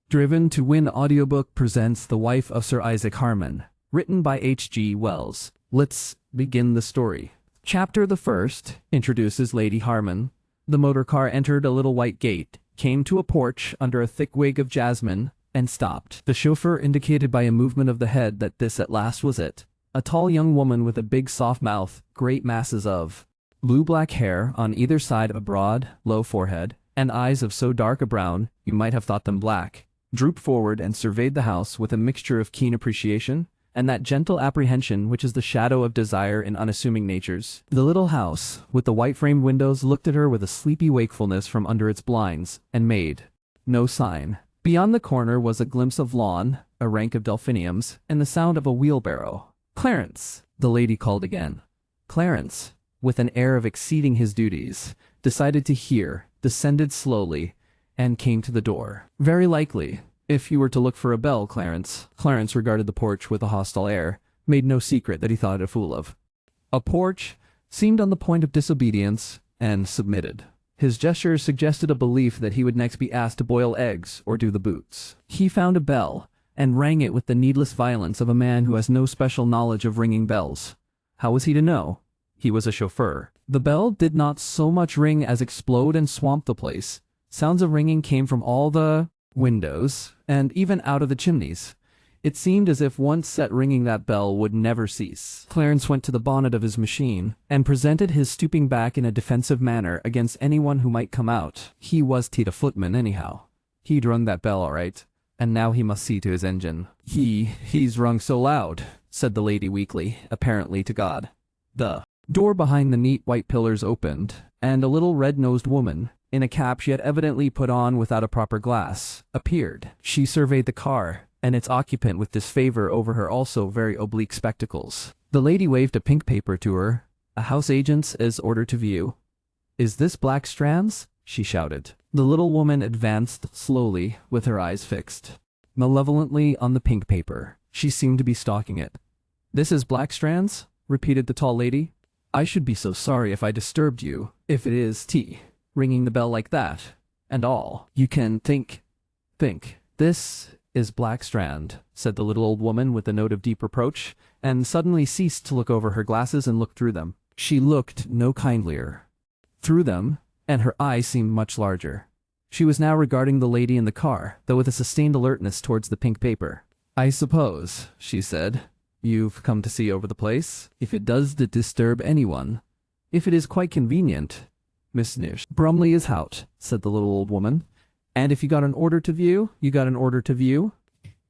Driven to Win Audiobook presents The Wife of Sir Isaac Harman, written by H.G. Wells. Let's begin the story. Chapter the first introduces Lady Harman. The motor car entered a little white gate, came to a porch under a thick wig of jasmine, and stopped. The chauffeur indicated by a movement of the head that this at last was it. A tall young woman with a big soft mouth, great masses of blue-black hair on either side of a broad, low forehead, and eyes of so dark a brown, you might have thought them black, drooped forward and surveyed the house with a mixture of keen appreciation and that gentle apprehension which is the shadow of desire in unassuming natures. The little house, with the white-framed windows, looked at her with a sleepy wakefulness from under its blinds, and made no sign. Beyond the corner was a glimpse of lawn, a rank of delphiniums, and the sound of a wheelbarrow. "Clarence!" the lady called again. Clarence, with an air of exceeding his duties, decided to hear, descended slowly, and came to the door. "Very likely, if you were to look for a bell, Clarence." Clarence regarded the porch with a hostile air, made no secret that he thought it a fool of a porch, seemed on the point of disobedience, and submitted. His gestures suggested a belief that he would next be asked to boil eggs or do the boots. He found a bell, and rang it with the needless violence of a man who has no special knowledge of ringing bells. How was he to know? He was a chauffeur. The bell did not so much ring as explode and swamp the place. Sounds of ringing came from all the windows, and even out of the chimneys. It seemed as if once set ringing that bell would never cease. Clarence went to the bonnet of his machine, and presented his stooping back in a defensive manner against anyone who might come out. He was Tita Footman anyhow. He'd rung that bell all right, and now he must see to his engine. He's rung so loud," said the lady weakly, apparently to God. The door behind the neat white pillars opened, and a little red-nosed woman, in a cap she had evidently put on without a proper glass, appeared. She surveyed the car, and its occupant with disfavor over her also very oblique spectacles. The lady waved a pink paper to her. "A house agent's is ordered to view." "Is this Blackstrands?" she shouted. The little woman advanced slowly, with her eyes fixed malevolently on the pink paper. She seemed to be stalking it. "This is Blackstrands?" repeated the tall lady. "I should be so sorry if I disturbed you, if it is ringing the bell like that, and all. You can think. This is Blackstrand," said the little old woman with a note of deep reproach, and suddenly ceased to look over her glasses and looked through them. She looked no kindlier through them, and her eyes seemed much larger. She was now regarding the lady in the car, though with a sustained alertness towards the pink paper. "I suppose," she said, "you've come to see over the place? If it does disturb anyone, if it is quite convenient, Miss Nish Brumley is out," said the little old woman. "And if you got an order to view, you got an order to view?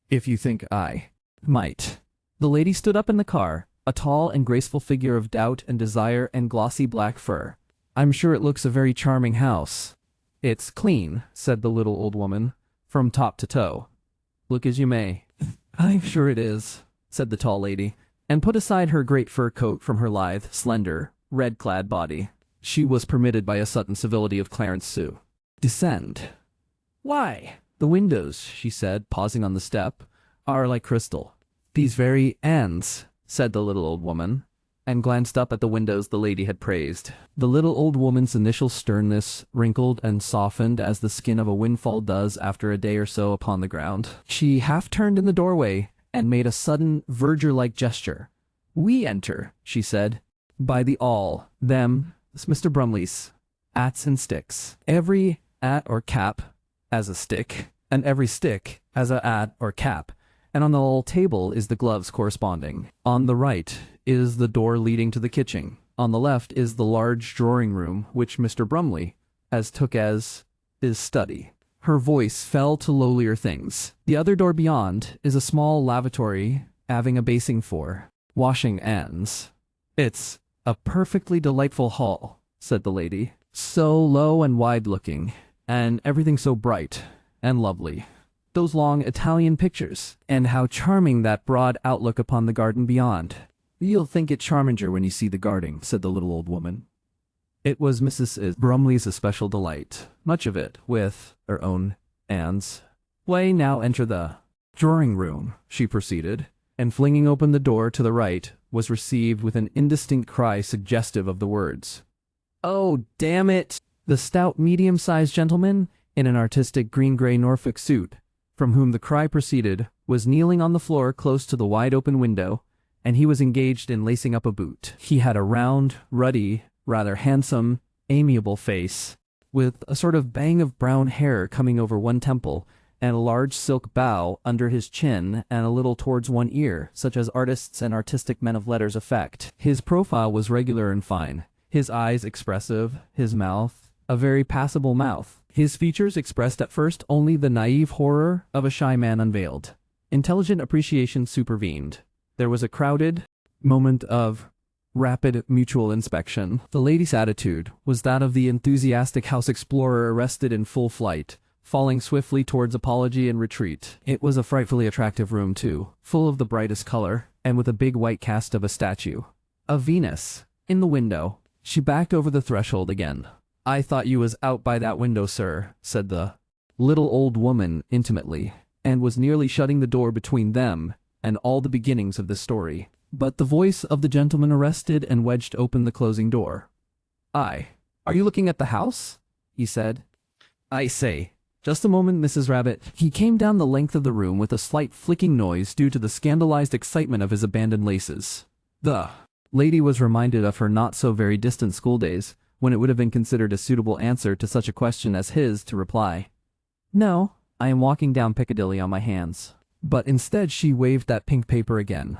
If you think I might." The lady stood up in the car, a tall and graceful figure of doubt and desire and glossy black fur. "I'm sure it looks a very charming house." "It's clean," said the little old woman, "from top to toe. Look as you may." "I'm sure it is," said the tall lady, and put aside her great fur coat from her lithe, slender, red-clad body. She was permitted by a sudden civility of Clarence to descend. "Why, the windows," she said, pausing on the step, "are like crystal." "These very ends," said the little old woman, and glanced up at the windows the lady had praised. The little old woman's initial sternness wrinkled and softened as the skin of a windfall does after a day or so upon the ground. She half turned in the doorway and made a sudden verger-like gesture. "We enter," she said, "by the all, them, Mr. Brumley's, ats and sticks. Every at or cap as a stick, and every stick as a at or cap, and on the little table is the gloves corresponding. On the right is the door leading to the kitchen. On the left is the large drawing room which Mr. Brumley as took as his study." Her voice fell to lowlier things. "The other door beyond is a small lavatory having a basin for washing hands. It's a perfectly delightful hall," said the lady. "So low and wide-looking, and everything so bright and lovely. Those long Italian pictures, and how charming that broad outlook upon the garden beyond." "You'll think it charminger when you see the garden," said the little old woman. It was Mrs. Brumley's especial delight, much of it, with her own hands. "Way now enter the drawing room," she proceeded, and flinging open the door to the right, was received with an indistinct cry suggestive of the words, "Oh, damn it!" The stout medium-sized gentleman, in an artistic green-gray Norfolk suit, from whom the cry proceeded, was kneeling on the floor close to the wide-open window, and he was engaged in lacing up a boot. He had a round, ruddy, rather handsome, amiable face, with a sort of bang of brown hair coming over one temple, and a large silk bow under his chin and a little towards one ear, such as artists and artistic men of letters affect. His profile was regular and fine, his eyes expressive, his mouth a very passable mouth. His features expressed at first only the naive horror of a shy man unveiled. Intelligent appreciation supervened. There was a crowded moment of rapid mutual inspection. The lady's attitude was that of the enthusiastic house explorer arrested in full flight, falling swiftly towards apology and retreat. It was a frightfully attractive room, too, full of the brightest color, and with a big white cast of a statue of Venus in the window. She backed over the threshold again. "I thought you was out by that window, sir," said the little old woman intimately, and was nearly shutting the door between them and all the beginnings of the story. But the voice of the gentleman arrested and wedged open the closing door. Are you looking at the house?" he said. "I say, just a moment, Mrs. Rabbit." He came down the length of the room with a slight flicking noise due to the scandalized excitement of his abandoned laces. The lady was reminded of her not-so-very-distant schooldays, when it would have been considered a suitable answer to such a question as his to reply, "No, I am walking down Piccadilly on my hands." But instead she waved that pink paper again.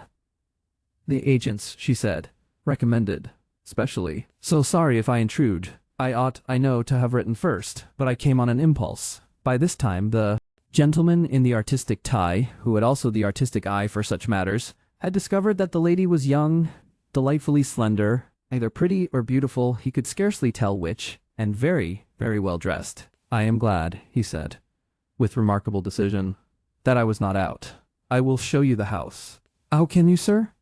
"The agents," she said, "recommended, specially. So sorry if I intrude. I ought, I know, to have written first, but I came on an impulse." By this time the gentleman in the artistic tie, who had also the artistic eye for such matters, had discovered that the lady was young, delightfully slender, either pretty or beautiful, he could scarcely tell which, and very, very well dressed. "I am glad," he said, with remarkable decision, "that I was not out. I will show you the house." "How can you, sir?"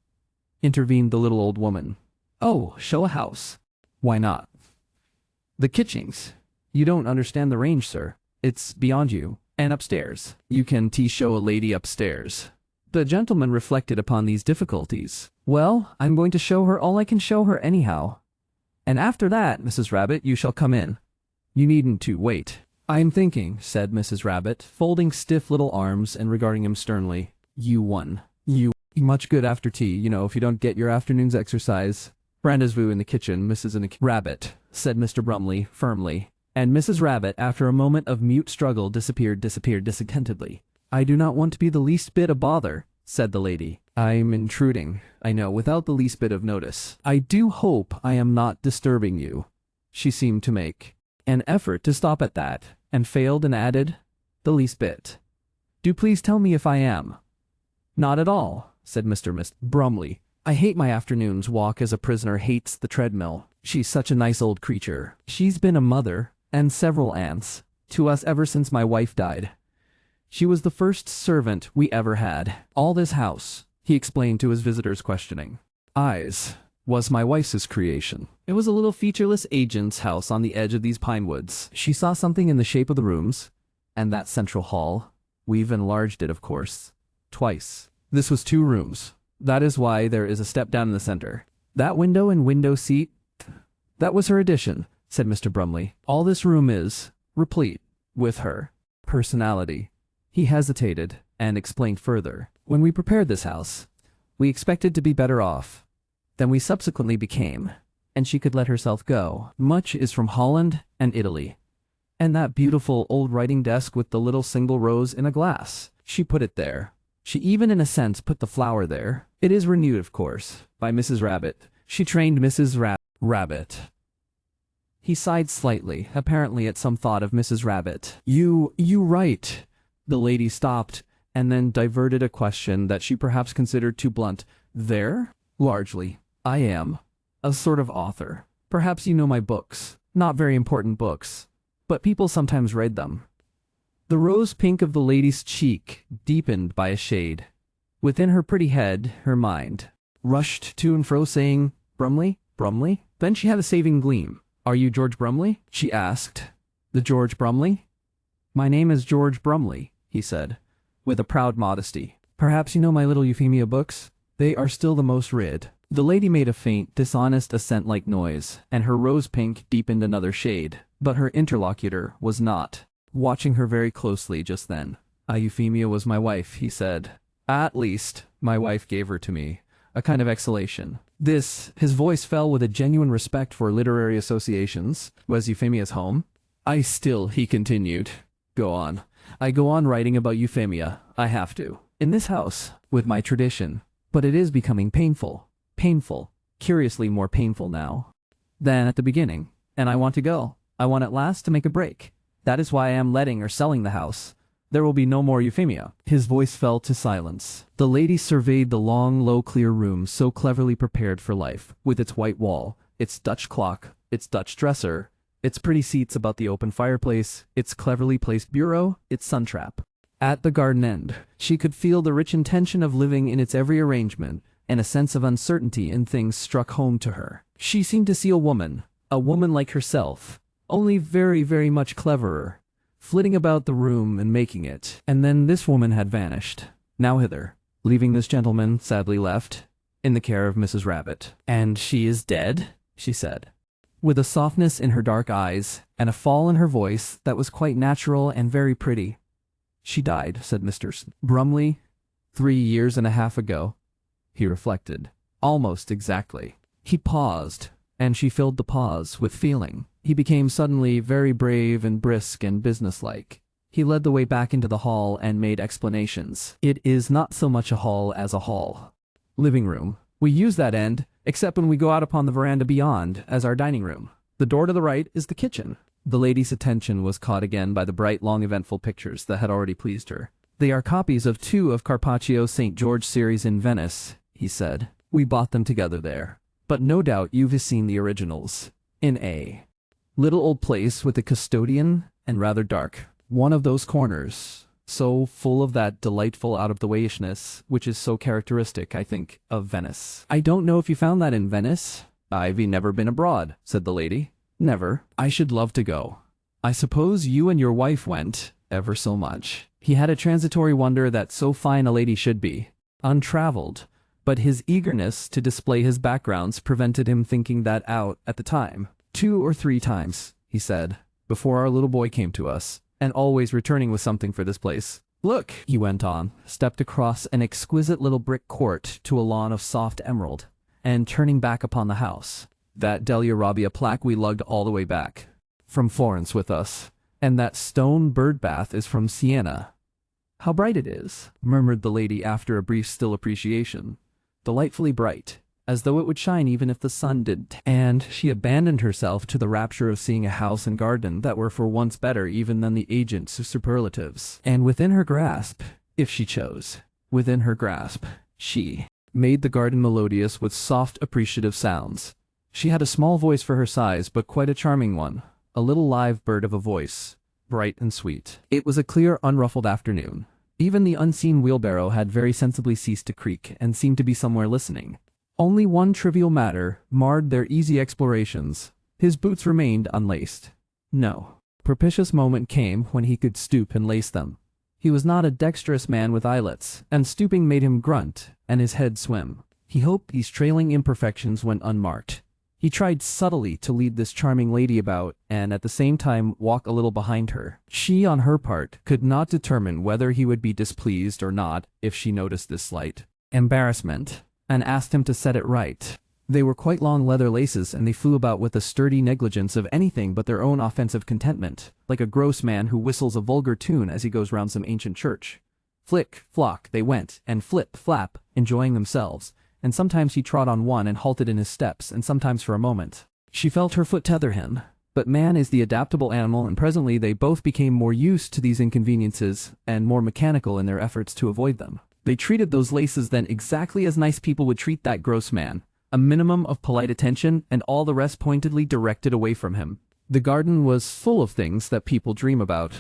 intervened the little old woman. "Oh, show a house. Why not? The kitchings. You don't understand the range, sir. It's beyond you. And upstairs. You can show a lady upstairs." The gentleman reflected upon these difficulties. "Well, I'm going to show her all I can show her anyhow. And after that, Mrs. Rabbit, you shall come in. You needn't to wait." "I'm thinking," said Mrs. Rabbit, folding stiff little arms and regarding him sternly. You much good after tea, if you don't get your afternoon's exercise." "Rendezvous in the kitchen, Mrs. Rabbit," said Mr. Brumley firmly, and Mrs. Rabbit, after a moment of mute struggle, disappeared discontentedly. "I do not want to be the least bit a bother," said the lady. "I'm intruding, I know, without the least bit of notice. I do hope I am not disturbing you." She seemed to make an effort to stop at that, and failed, and added, "The least bit. Do please tell me if I am." "Not at all," said Mr. Brumley. "I hate my afternoon's walk as a prisoner hates the treadmill. She's such a nice old creature. She's been a mother, and several aunts, to us ever since my wife died. She was the first servant we ever had. All this house," he explained to his visitor's questioning, "was my wife's creation. It was a little featureless agent's house on the edge of these pine woods. She saw something in the shape of the rooms, and that central hall. We've enlarged it, of course, twice. This was 2 rooms. That is why there is a step down in the center. That window and window seat, that was her addition," said Mr. Brumley. "All this room is replete with her personality." He hesitated, and explained further. "When we prepared this house, we expected to be better off than we subsequently became, and she could let herself go. Much is from Holland and Italy. And that beautiful old writing desk with the little single rose in a glass, she put it there. She even in a sense put the flower there. It is renewed, of course, by Mrs. Rabbit. She trained Mrs. Rabbit." He sighed slightly, apparently at some thought of Mrs. Rabbit. You write." The lady stopped, and then diverted a question that she perhaps considered too blunt. "There?" "Largely. I am a sort of author. Perhaps you know my books. Not very important books, but people sometimes read them." The rose pink of the lady's cheek deepened by a shade. Within her pretty head, her mind rushed to and fro, saying, "Brumley? Brumley?" Then she had a saving gleam. "Are you George Brumley?" she asked. "The George Brumley?" "My name is George Brumley," he said, with a proud modesty. "Perhaps you know my little Euphemia books? They are still the most read." The lady made a faint, dishonest assent-like noise, and her rose pink deepened another shade, but her interlocutor was not watching her very closely just then. Euphemia was my wife, he said. At least, my wife gave her to me. A kind of exhalation. His voice fell with a genuine respect for literary associations. Was Euphemia's home? He continued. Go on. I go on writing about Euphemia. I have to. In this house, with my tradition. But it is becoming painful. Painful. Curiously more painful now than at the beginning. And I want to go. I want at last to make a break. That is why I am letting or selling the house. There will be no more Euphemia. His voice fell to silence. The lady surveyed the long, low, clear room so cleverly prepared for life, with its white wall, its Dutch clock, its Dutch dresser, its pretty seats about the open fireplace, its cleverly placed bureau, its sun trap. At the garden end, she could feel the rich intention of living in its every arrangement, and a sense of uncertainty in things struck home to her. She seemed to see a woman like herself, only very, very much cleverer, flitting about the room and making it. And then this woman had vanished, now hither, leaving this gentleman, sadly left, in the care of Mrs. Rabbit. And she is dead, she said, with a softness in her dark eyes, and a fall in her voice that was quite natural and very pretty. She died, said Mr. Brumley, 3 years and a half ago. He reflected. Almost exactly. He paused, and she filled the pause with feeling. He became suddenly very brave and brisk and businesslike. He led the way back into the hall and made explanations. It is not so much a hall as a hall. Living room. We use that end, except when we go out upon the veranda beyond, as our dining room. The door to the right is the kitchen. The lady's attention was caught again by the bright, long, eventful pictures that had already pleased her. They are copies of 2 of Carpaccio's St. George series in Venice, he said. We bought them together there. But no doubt you've seen the originals. In a little old place with a custodian and rather dark. One of those corners, so full of that delightful out-of-the-wayishness, which is so characteristic, I think, of Venice. I don't know if you found that in Venice. I've never been abroad, said the lady. Never. I should love to go. I suppose you and your wife went, ever so much. He had a transitory wonder that so fine a lady should be untraveled, but his eagerness to display his backgrounds prevented him thinking that out at the time. 2 or 3 times, he said, before our little boy came to us, and always returning with something for this place. Look, he went on, stepped across an exquisite little brick court to a lawn of soft emerald, and turning back upon the house. That Delia Robbia plaque we lugged all the way back from Florence with us, and that stone bird bath is from Siena. How bright it is, murmured the lady after a brief still appreciation. Delightfully bright, as though it would shine even if the sun didn't. And she abandoned herself to the rapture of seeing a house and garden that were for once better even than the agent's superlatives. And within her grasp, if she chose, within her grasp, she made the garden melodious with soft appreciative sounds. She had a small voice for her size, but quite a charming one, a little live bird of a voice, bright and sweet. It was a clear, unruffled afternoon. Even the unseen wheelbarrow had very sensibly ceased to creak and seemed to be somewhere listening. Only one trivial matter marred their easy explorations. His boots remained unlaced. No. Propitious moment came when he could stoop and lace them. He was not a dexterous man with eyelets, and stooping made him grunt and his head swim. He hoped these trailing imperfections went unmarked. He tried subtly to lead this charming lady about and at the same time walk a little behind her. She, on her part, could not determine whether he would be displeased or not if she noticed this slight embarrassment, and asked him to set it right. They were quite long leather laces, and they flew about with a sturdy negligence of anything but their own offensive contentment, like a gross man who whistles a vulgar tune as he goes round some ancient church. Flick, flock, they went, and flip, flap, enjoying themselves, and sometimes he trod on one and halted in his steps, and sometimes for a moment. She felt her foot tether him. But man is the adaptable animal, and presently they both became more used to these inconveniences and more mechanical in their efforts to avoid them. They treated those laces then exactly as nice people would treat that gross man, a minimum of polite attention and all the rest pointedly directed away from him. The garden was full of things that people dream about,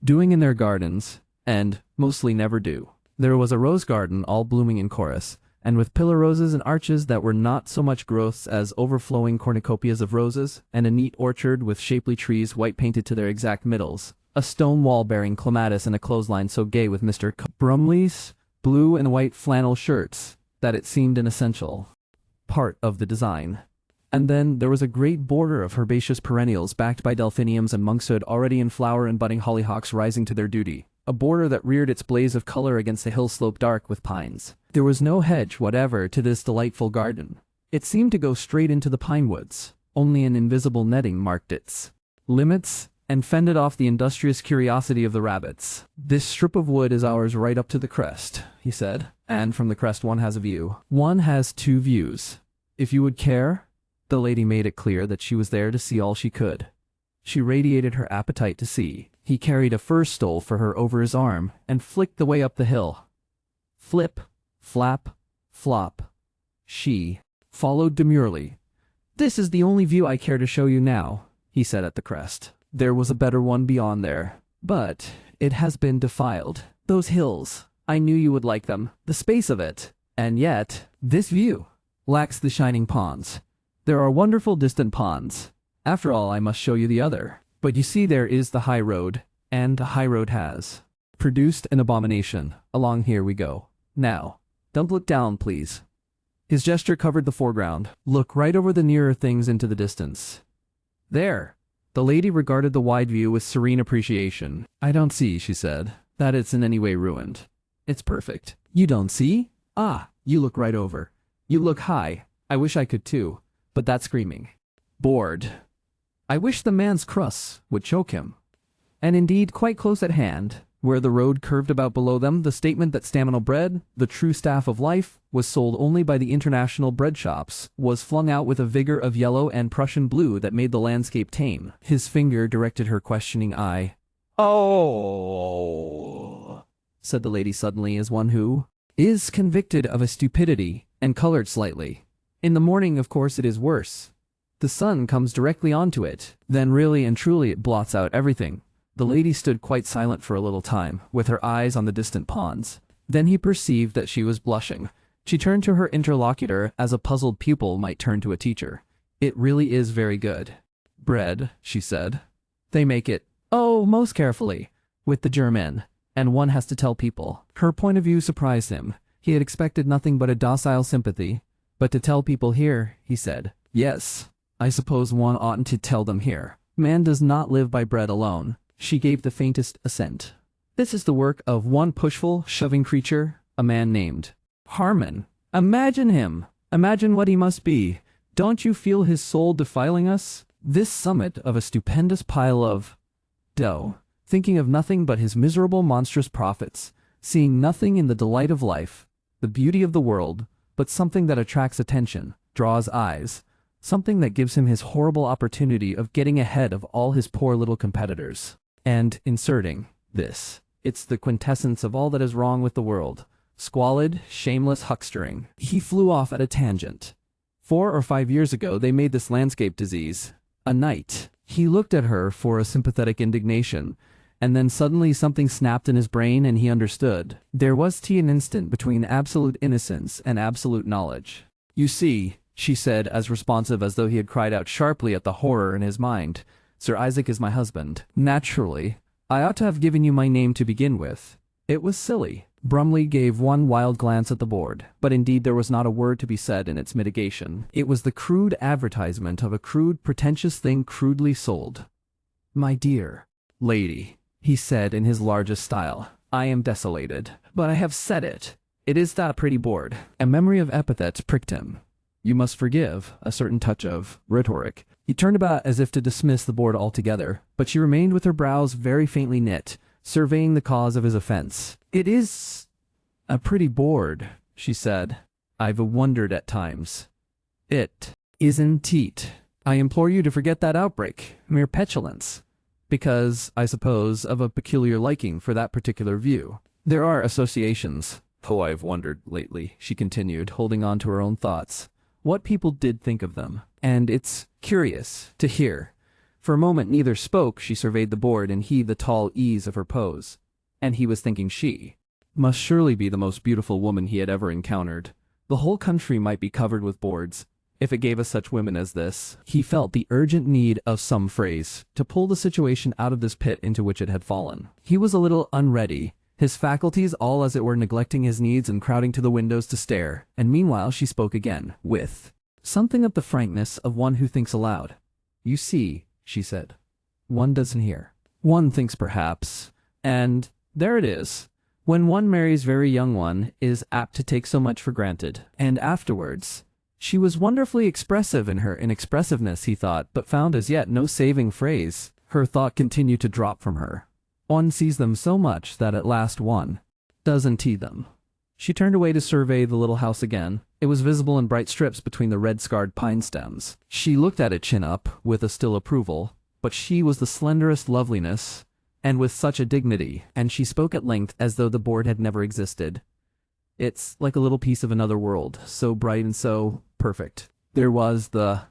doing in their gardens, and mostly never do. There was a rose garden all blooming in chorus, and with pillar roses and arches that were not so much growths as overflowing cornucopias of roses, and a neat orchard with shapely trees white painted to their exact middles, a stone wall bearing clematis and a clothesline so gay with Mr. Brumley's blue and white flannel shirts that it seemed an essential part of the design. And then there was a great border of herbaceous perennials backed by delphiniums and monkshood already in flower and budding hollyhocks rising to their duty. a border that reared its blaze of color against a hill slope dark with pines. There was no hedge whatever to this delightful garden. It seemed to go straight into the pine woods. Only an invisible netting marked its limits and fended off the industrious curiosity of the rabbits. "This strip of wood is ours right up to the crest," he said, "and from the crest one has a view. One has two views. If you would care." The lady made it clear that she was there to see all she could. She radiated her appetite to see. He carried a fur stole for her over his arm and flicked the way up the hill. Flip, flap, flop. She followed demurely. "This is the only view I care to show you now," he said at the crest. "There was a better one beyond there, but it has been defiled. Those hills, I knew you would like them, the space of it. And yet, this view lacks the shining ponds. There are wonderful distant ponds. After all, I must show you the other. But you see, there is the high road, and the high road has produced an abomination. Along here we go. Now, don't look down, please." His gesture covered the foreground. "Look right over the nearer things into the distance. There." The lady regarded the wide view with serene appreciation. "I don't see," she said, "that it's in any way ruined. It's perfect." "You don't see? Ah, you look right over. You look high. I wish I could too, but that's screaming. Bored. I wish the man's crusts would choke him." And indeed, quite close at hand, where the road curved about below them, the statement that staminal bread, the true staff of life, was sold only by the international bread shops, was flung out with a vigor of yellow and Prussian blue that made the landscape tame. His finger directed her questioning eye. "Oh," said the lady suddenly, as one who is convicted of a stupidity, and colored slightly. "In the morning, of course, it is worse. The sun comes directly onto it. Then really and truly it blots out everything." The lady stood quite silent for a little time, with her eyes on the distant ponds. Then he perceived that she was blushing. She turned to her interlocutor as a puzzled pupil might turn to a teacher. "It really is very good. Bread," she said. "They make it, oh, most carefully, with the germ in, and one has to tell people." Her point of view surprised him. He had expected nothing but a docile sympathy. "But to tell people here," he said. "Yes, I suppose one oughtn't to tell them here. Man does not live by bread alone." She gave the faintest assent. "This is the work of one pushful, shoving creature, a man named Harman. Imagine him. Imagine what he must be. Don't you feel his soul defiling us? This summit of a stupendous pile of dough, thinking of nothing but his miserable monstrous profits, seeing nothing in the delight of life, the beauty of the world, but something that attracts attention, draws eyes, something that gives him his horrible opportunity of getting ahead of all his poor little competitors. And inserting this, it's the quintessence of all that is wrong with the world. Squalid, shameless huckstering." He flew off at a tangent. 4 or 5 years ago they made this landscape disease a night. He looked at her for a sympathetic indignation, and then suddenly something snapped in his brain and he understood. There was an instant between absolute innocence and absolute knowledge. "You see," she said, as responsive as though he had cried out sharply at the horror in his mind, "Sir Isaac is my husband. Naturally, I ought to have given you my name to begin with. It was silly." Brumley gave one wild glance at the board, but indeed there was not a word to be said in its mitigation. It was the crude advertisement of a crude, pretentious thing crudely sold. "My dear lady," he said in his largest style, "I am desolated, but I have said it. It is that pretty board." A memory of epithets pricked him. "You must forgive," a certain touch of rhetoric. He turned about as if to dismiss the board altogether, but she remained with her brows very faintly knit, surveying the cause of his offense. "It is a pretty board," she said. "I've wondered at times. It isn't it. I implore you to forget that outbreak, mere petulance, because, I suppose, of a peculiar liking for that particular view. There are associations. Oh, I've wondered lately," she continued, holding on to her own thoughts, "what people did think of them. And it's curious to hear." For a moment neither spoke. She surveyed the board and he the tall ease of her pose. And he was thinking she must surely be the most beautiful woman he had ever encountered. The whole country might be covered with boards, if it gave us such women as this. He felt the urgent need of some phrase to pull the situation out of this pit into which it had fallen. He was a little unready, his faculties all as it were neglecting his needs and crowding to the windows to stare, and meanwhile she spoke again, with something of the frankness of one who thinks aloud. "You see," she said, "one doesn't hear. One thinks perhaps, and There it is. When one marries very young, one is apt to take so much for granted. And afterwards, she was wonderfully expressive in her inexpressiveness, he thought, but found as yet no saving phrase. Her thought continued to drop from her. One sees them so much that at last one doesn't see them. She turned away to survey the little house again. It was visible in bright strips between the red-scarred pine stems. She looked at it chin up, with a still approval, but she was the slenderest loveliness, and with such a dignity, and she spoke at length as though the board had never existed. It's like a little piece of another world, so bright and so perfect. There was the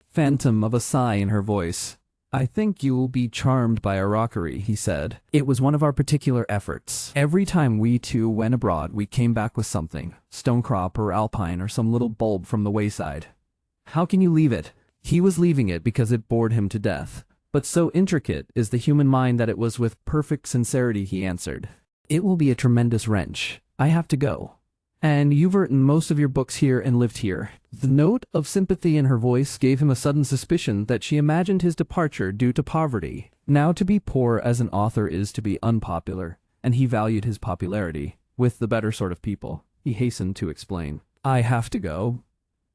phantom of a sigh in her voice. I think you will be charmed by our rockery, he said. It was one of our particular efforts. Every time we two went abroad, we came back with something, stonecrop or alpine or some little bulb from the wayside. How can you leave it? He was leaving it because it bored him to death. But so intricate is the human mind that it was with perfect sincerity he answered. It will be a tremendous wrench. I have to go. And you've written most of your books here and lived here. The note of sympathy in her voice gave him a sudden suspicion that she imagined his departure due to poverty. Now to be poor as an author is to be unpopular, and he valued his popularity with the better sort of people. He hastened to explain. I have to go.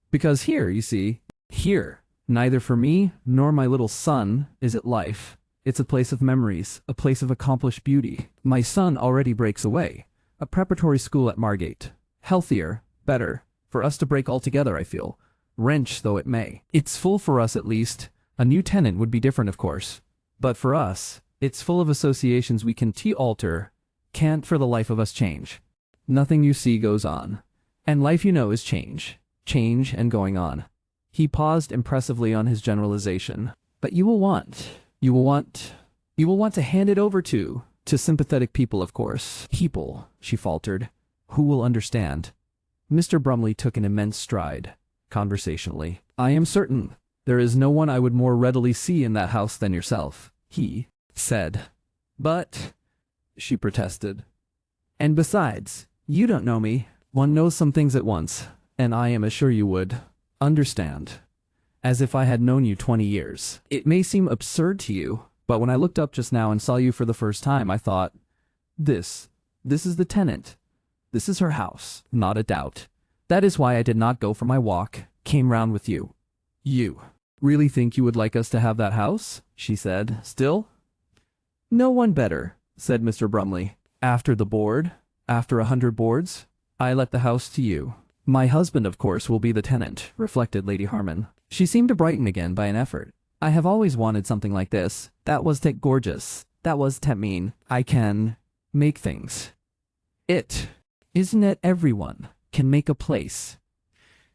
Because here, you see, here, neither for me nor my little son is it life. It's a place of memories, a place of accomplished beauty. My son already breaks away. A preparatory school at Margate. Healthier, better, for us to break altogether, I feel. Wrench though it may. It's full for us at least. A new tenant would be different, of course. But for us, it's full of associations we can alter, can't for the life of us change. Nothing you see goes on. And life, you know, is change. Change and going on. He paused impressively on his generalization. But you will want to hand it over to sympathetic people, of course. People, she faltered. Who will understand? Mr. Brumley took an immense stride, conversationally. I am certain there is no one I would more readily see in that house than yourself, he said. But, she protested. And besides, you don't know me. One knows some things at once, and I am as sure you would understand, as if I had known you 20 years. It may seem absurd to you, but when I looked up just now and saw you for the first time, I thought, this is the tenant. This is her house, not a doubt. That is why I did not go for my walk, came round with you. You really think you would like us to have that house? She said, still. No one better, said Mr. Brumley. After the board, after 100 boards, I let the house to you. My husband, of course, will be the tenant, reflected Lady Harman. She seemed to brighten again by an effort. I have always wanted something like this. That was gorgeous. That was mean. I can make things. Isn't it everyone can make a place?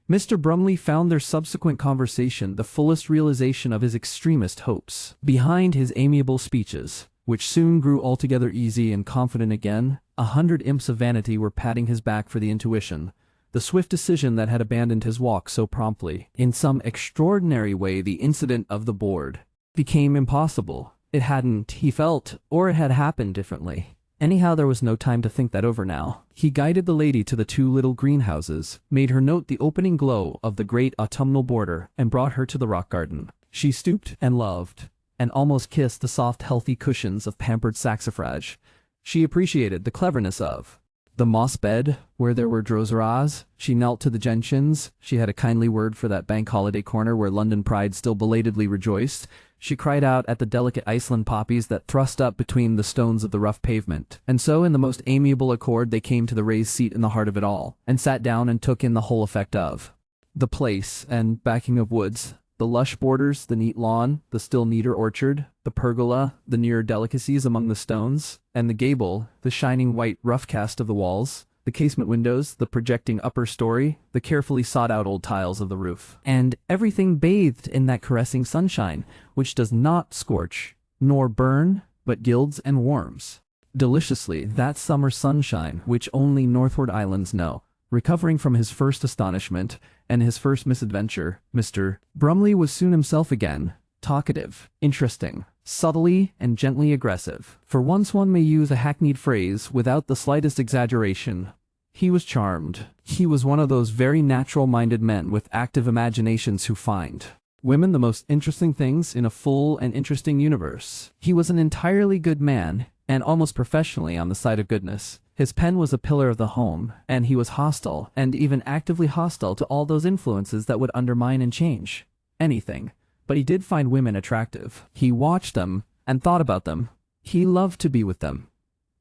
Mr. Brumley found their subsequent conversation the fullest realization of his extremest hopes. Behind his amiable speeches, which soon grew altogether easy and confident again, 100 imps of vanity were patting his back for the intuition, the swift decision that had abandoned his walk so promptly. In some extraordinary way, the incident of the board became impossible. It hadn't, he felt, or it had happened differently. Anyhow, there was no time to think that over now. He guided the lady to the 2 little greenhouses, made her note the opening glow of the great autumnal border, and brought her to the rock garden. She stooped and loved, and almost kissed the soft, healthy cushions of pampered saxifrage. She appreciated the cleverness of the moss bed, where there were droseras. She knelt to the gentians. She had a kindly word for that bank holiday corner where London pride still belatedly rejoiced. She cried out at the delicate Iceland poppies that thrust up between the stones of the rough pavement. And so, in the most amiable accord, they came to the raised seat in the heart of it all, and sat down and took in the whole effect of the place and backing of woods, the lush borders, the neat lawn, the still neater orchard, the pergola, the nearer delicacies among the stones, and the gable, the shining white rough cast of the walls, the casement windows, the projecting upper story, the carefully sought-out old tiles of the roof, and everything bathed in that caressing sunshine, which does not scorch, nor burn, but gilds and warms deliciously, that summer sunshine which only northward islands know. Recovering from his first astonishment and his first misadventure, Mr. Brumley was soon himself again, talkative, interesting, subtly and gently aggressive. For once one may use a hackneyed phrase without the slightest exaggeration. He was charmed. He was one of those very natural-minded men with active imaginations who find women the most interesting things in a full and interesting universe. He was an entirely good man, and almost professionally on the side of goodness. His pen was a pillar of the home, and he was hostile, and even actively hostile to all those influences that would undermine and change anything. But he did find women attractive. He watched them and thought about them. He loved to be with them.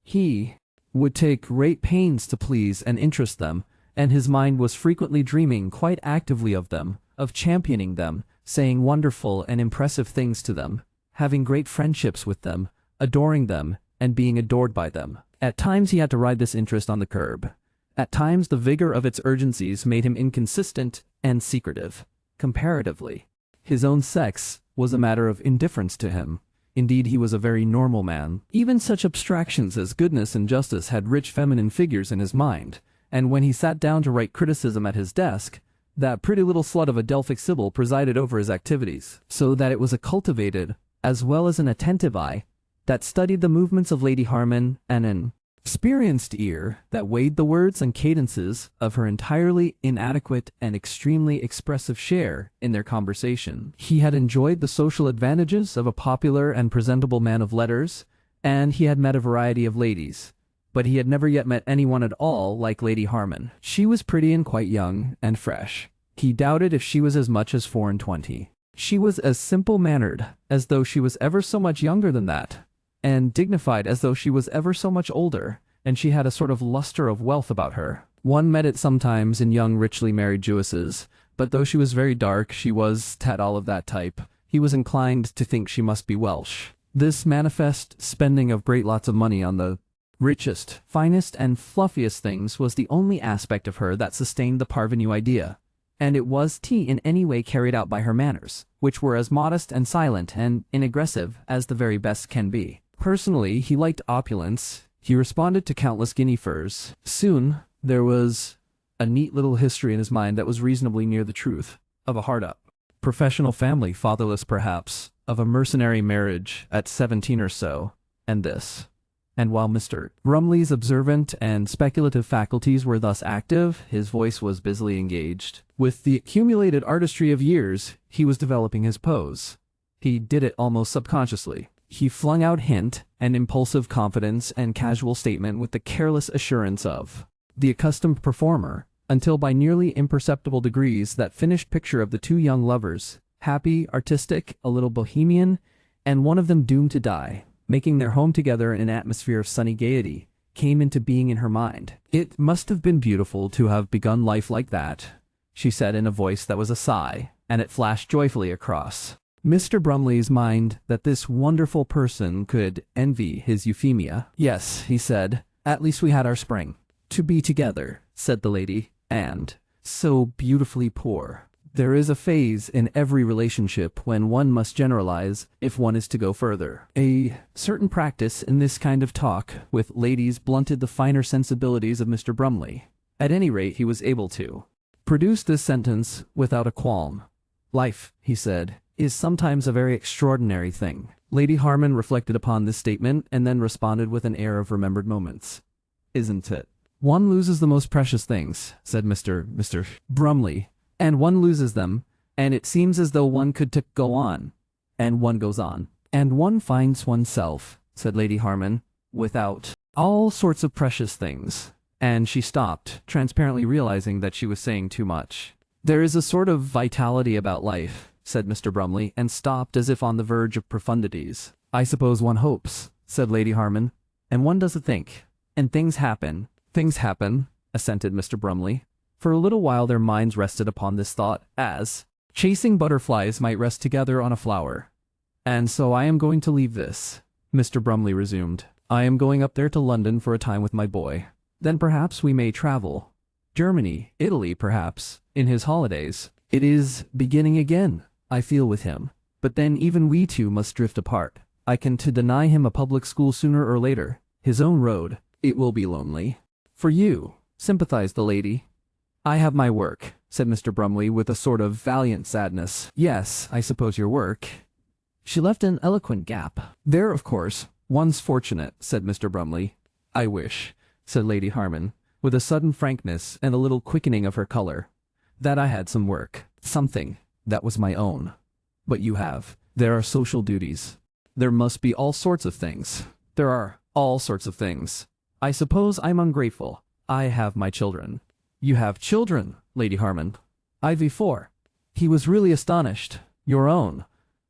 He would take great pains to please and interest them, and his mind was frequently dreaming quite actively of them, of championing them, saying wonderful and impressive things to them, having great friendships with them, adoring them, and being adored by them. At times he had to ride this interest on the curb. At times the vigor of its urgencies made him inconsistent and secretive. Comparatively, his own sex was a matter of indifference to him. Indeed, he was a very normal man. Even such abstractions as goodness and justice had rich feminine figures in his mind, and when he sat down to write criticism at his desk, that pretty little slut of a Delphic Sibyl presided over his activities, so that it was a cultivated, as well as an attentive eye, that studied the movements of Lady Harman, and an experienced ear that weighed the words and cadences of her entirely inadequate and extremely expressive share in their conversation. He had enjoyed the social advantages of a popular and presentable man of letters, and he had met a variety of ladies, but he had never yet met anyone at all like Lady Harman. She was pretty and quite young and fresh. He doubted if she was as much as 24. She was as simple-mannered as though she was ever so much younger than that, and dignified as though she was ever so much older, and she had a sort of luster of wealth about her. One met it sometimes in young richly married Jewesses, but though she was very dark, she was all of that type. He was inclined to think she must be Welsh. This manifest spending of great lots of money on the richest, finest, and fluffiest things was the only aspect of her that sustained the parvenu idea, and it was in any way carried out by her manners, which were as modest and silent and inaggressive as the very best can be. Personally, he liked opulence. He responded to countless guinea furs. Soon, there was a neat little history in his mind that was reasonably near the truth, of a hard-up professional family, fatherless perhaps, of a mercenary marriage at 17 or so, and this. And while Mr. Brumley's observant and speculative faculties were thus active, his voice was busily engaged. With the accumulated artistry of years, he was developing his pose. He did it almost subconsciously. He flung out hint and impulsive confidence and casual statement with the careless assurance of the accustomed performer, until by nearly imperceptible degrees that finished picture of the two young lovers, happy, artistic, a little bohemian, and one of them doomed to die, making their home together in an atmosphere of sunny gaiety, came into being in her mind. "It must have been beautiful to have begun life like that," she said in a voice that was a sigh, and it flashed joyfully across Mr. Brumley's mind that this wonderful person could envy his Euphemia. "Yes," he said, "at least we had our spring." "To be together," said the lady, "and so beautifully poor." There is a phase in every relationship when one must generalize if one is to go further. A certain practice in this kind of talk with ladies blunted the finer sensibilities of Mr. Brumley. At any rate, he was able to produce this sentence without a qualm. "Life," he said, "is sometimes a very extraordinary thing." Lady Harman reflected upon this statement and then responded with an air of remembered moments. "Isn't it? One loses the most precious things," said Mr. Brumley, "and one loses them, and it seems as though one could go on, and one goes on, and one finds oneself," said Lady Harman, "without all sorts of precious things." And she stopped, transparently realizing that she was saying too much. "There is a sort of vitality about life," said Mr. Brumley, and stopped as if on the verge of profundities. "I suppose one hopes," said Lady Harman, "and one doesn't think, and things happen." "Things happen," assented Mr. Brumley. For a little while their minds rested upon this thought, as chasing butterflies might rest together on a flower. "And so I am going to leave this," Mr. Brumley resumed. "I am going up there to London for a time with my boy. Then perhaps we may travel. Germany, Italy, perhaps, in his holidays. It is beginning again, I feel, with him. But then even we two must drift apart. I can deny him a public school sooner or later. His own road. It will be lonely." "For you," sympathized the lady. "I have my work," said Mr. Brumley with a sort of valiant sadness. "Yes, I suppose your work." She left an eloquent gap. "There, of course, one's fortunate," said Mr. Brumley. "I wish," said Lady Harman, with a sudden frankness and a little quickening of her color, "that I had some work, something that was my own. But you have. There are social duties. There must be all sorts of things. There are All sorts of things. I suppose I'm ungrateful. I have my children. You have children, Lady Harman. IV4. He was really astonished. Your own.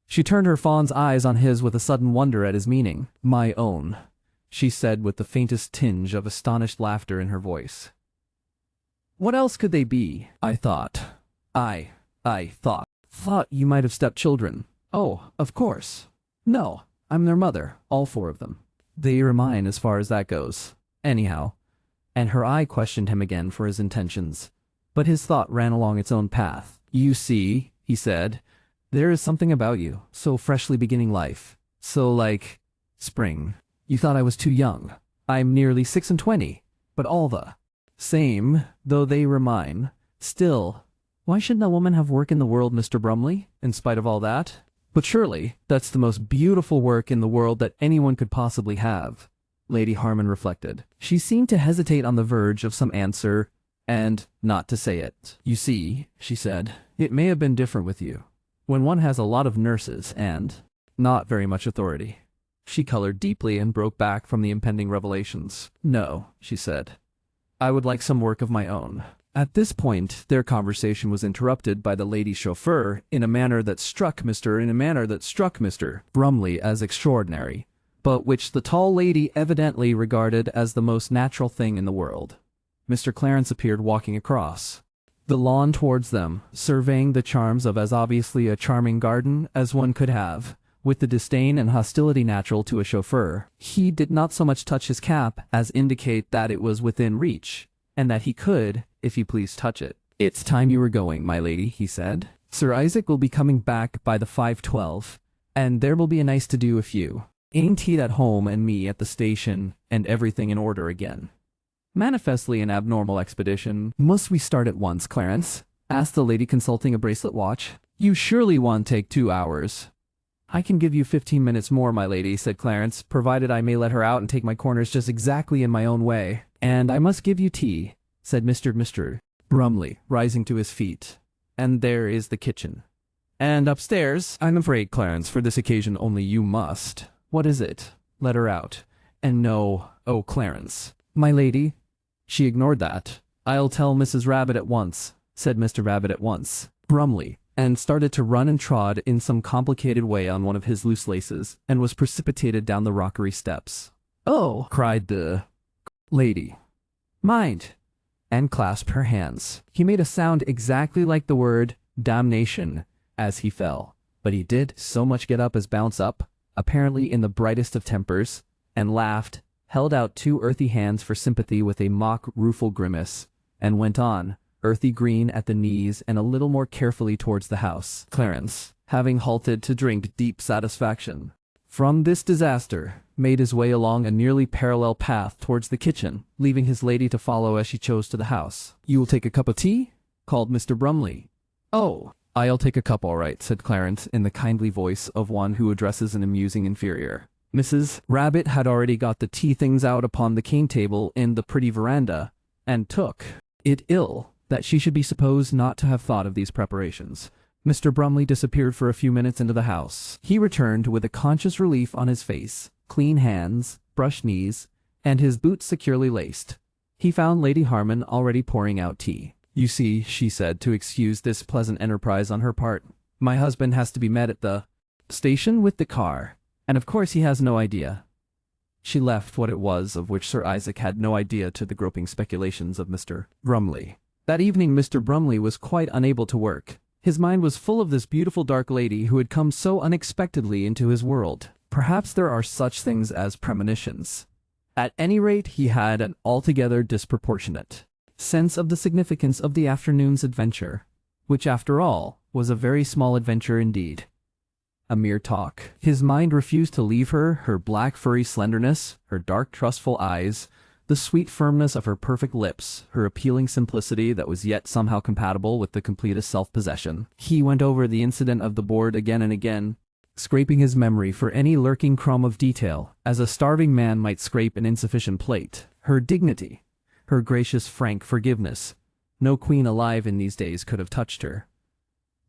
She turned her fawn's eyes on his with a sudden wonder at his meaning. My own, she said with the faintest tinge of astonished laughter in her voice. What else could they be? I thought. I thought. Thought you might have stepchildren. Oh, of course. No, I'm their mother, all 4 of them. They are mine as far as that goes. Anyhow. And her eye questioned him again for his intentions. But his thought ran along its own path. You see, he said, there is something about you, so freshly beginning life. So like spring. You thought I was too young. I'm nearly 26, but all the same, though they were mine. Still, why shouldn't a woman have work in the world, Mr. Brumley, in spite of all that? But surely, that's the most beautiful work in the world that anyone could possibly have, Lady Harman reflected. She seemed to hesitate on the verge of some answer, and not to say it. You see, she said, it may have been different with you. When one has a lot of nurses and not very much authority. She colored deeply and broke back from the impending revelations. No, she said. I would like some work of my own. At this point, their conversation was interrupted by the lady chauffeur in a manner that struck Mr. Brumley as extraordinary, but which the tall lady evidently regarded as the most natural thing in the world. Mr. Clarence appeared walking across the lawn towards them, surveying the charms of as obviously a charming garden as one could have, with the disdain and hostility natural to a chauffeur. He did not so much touch his cap as indicate that it was within reach, and that he could, if he pleased, touch it. It's time you were going, my lady, he said. Sir Isaac will be coming back by the 5:12, and there will be a nice to-do if you ain't he at home and me at the station and everything in order again. Manifestly an abnormal expedition. Must we start at once, Clarence? Asked the lady, consulting a bracelet watch. You surely won't take 2 hours. I can give you 15 minutes more, my lady, said Clarence, provided I may let her out and take my corners just exactly in my own way. And I must give you tea, said Mr. Brumley, rising to his feet. And there is the kitchen. And upstairs, I'm afraid, Clarence, for this occasion only you must. What is it? Let her out. And no, oh, Clarence. My lady? She ignored that. I'll tell Mrs. Rabbit at once, said Mr. Rabbit at once. Brumley, and started to run and trod in some complicated way on one of his loose laces, and was precipitated down the rockery steps. Oh, cried the lady. Mind, and clasped her hands. He made a sound exactly like the word damnation as he fell, but he did so much get up as bounce up, apparently in the brightest of tempers, and laughed, held out 2 earthy hands for sympathy with a mock rueful grimace, and went on, earthy green at the knees and a little more carefully towards the house. Clarence, having halted to drink deep satisfaction from this disaster, made his way along a nearly parallel path towards the kitchen, leaving his lady to follow as she chose to the house. You will take a cup of tea? Called Mr. Brumley. Oh, I'll take a cup all right, said Clarence in the kindly voice of one who addresses an amusing inferior. Mrs. Rabbit had already got the tea things out upon the cane table in the pretty veranda, and took it ill that she should be supposed not to have thought of these preparations. Mr. Brumley disappeared for a few minutes into the house. He returned with a conscious relief on his face, clean hands, brushed knees, and his boots securely laced. He found Lady Harman already pouring out tea. You see, she said, to excuse this pleasant enterprise on her part, my husband has to be met at the station with the car, and of course he has no idea. She left what it was of which Sir Isaac had no idea to the groping speculations of Mr. Brumley. That evening Mr. Brumley was quite unable to work. His mind was full of this beautiful dark lady who had come so unexpectedly into his world. Perhaps there are such things as premonitions. At any rate, he had an altogether disproportionate sense of the significance of the afternoon's adventure, which after all was a very small adventure indeed. A mere talk. His mind refused to leave her black furry slenderness, her dark trustful eyes, the sweet firmness of her perfect lips, her appealing simplicity that was yet somehow compatible with the completest self-possession. He went over the incident of the board again and again, scraping his memory for any lurking crumb of detail, as a starving man might scrape an insufficient plate. Her dignity, her gracious frank forgiveness. No queen alive in these days could have touched her.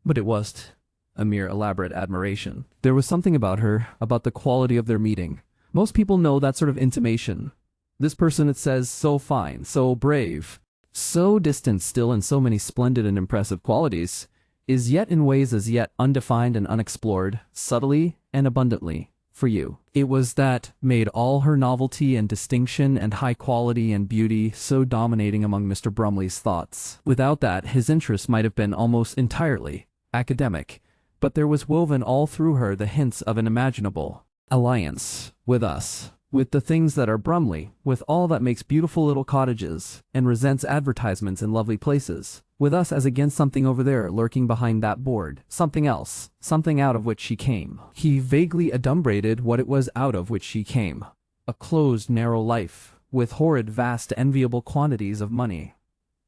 But it was a mere elaborate admiration. There was something about her, about the quality of their meeting, Most people know that sort of intimation. This person, it says, so fine, so brave, so distant still in so many splendid and impressive qualities, is yet in ways as yet undefined and unexplored, subtly and abundantly, for you. It was that made all her novelty and distinction and high quality and beauty so dominating among Mr. Brumley's thoughts. Without that, his interest might have been almost entirely academic, but there was woven all through her the hints of an imaginable alliance with us, with the things that are Brumley, with all that makes beautiful little cottages and resents advertisements in lovely places, with us as against something over there lurking behind that board, something else, something out of which she came. He vaguely adumbrated what it was out of which she came. A closed, narrow life, with horrid, vast, enviable quantities of money.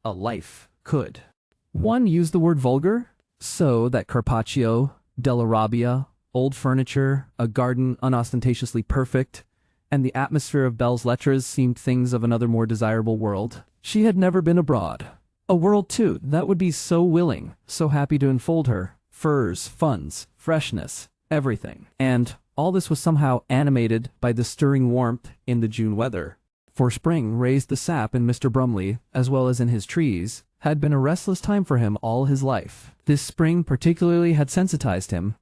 A life. Could one use the word vulgar? So that Carpaccio, Della Robbia, old furniture, a garden unostentatiously perfect, and the atmosphere of belles lettres seemed things of another more desirable world. She had never been abroad. A world, too, that would be so willing, so happy to enfold her. Furs, funds, freshness, everything. And all this was somehow animated by the stirring warmth in the June weather. For spring raised the sap in Mr. Brumley, as well as in his trees, had been a restless time for him all his life. This spring particularly had sensitized him,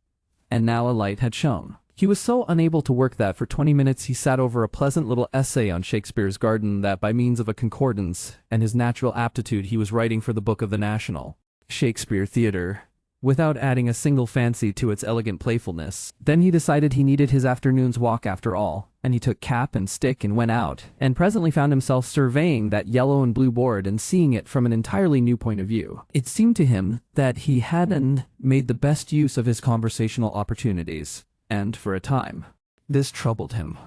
and now a light had shone. He was so unable to work that for 20 minutes he sat over a pleasant little essay on Shakespeare's garden that by means of a concordance and his natural aptitude he was writing for the book of the National Shakespeare Theatre, without adding a single fancy to its elegant playfulness. Then he decided he needed his afternoon's walk after all, and he took cap and stick and went out, and presently found himself surveying that yellow and blue board and seeing it from an entirely new point of view. It seemed to him that he hadn't made the best use of his conversational opportunities, and for a time, this troubled him.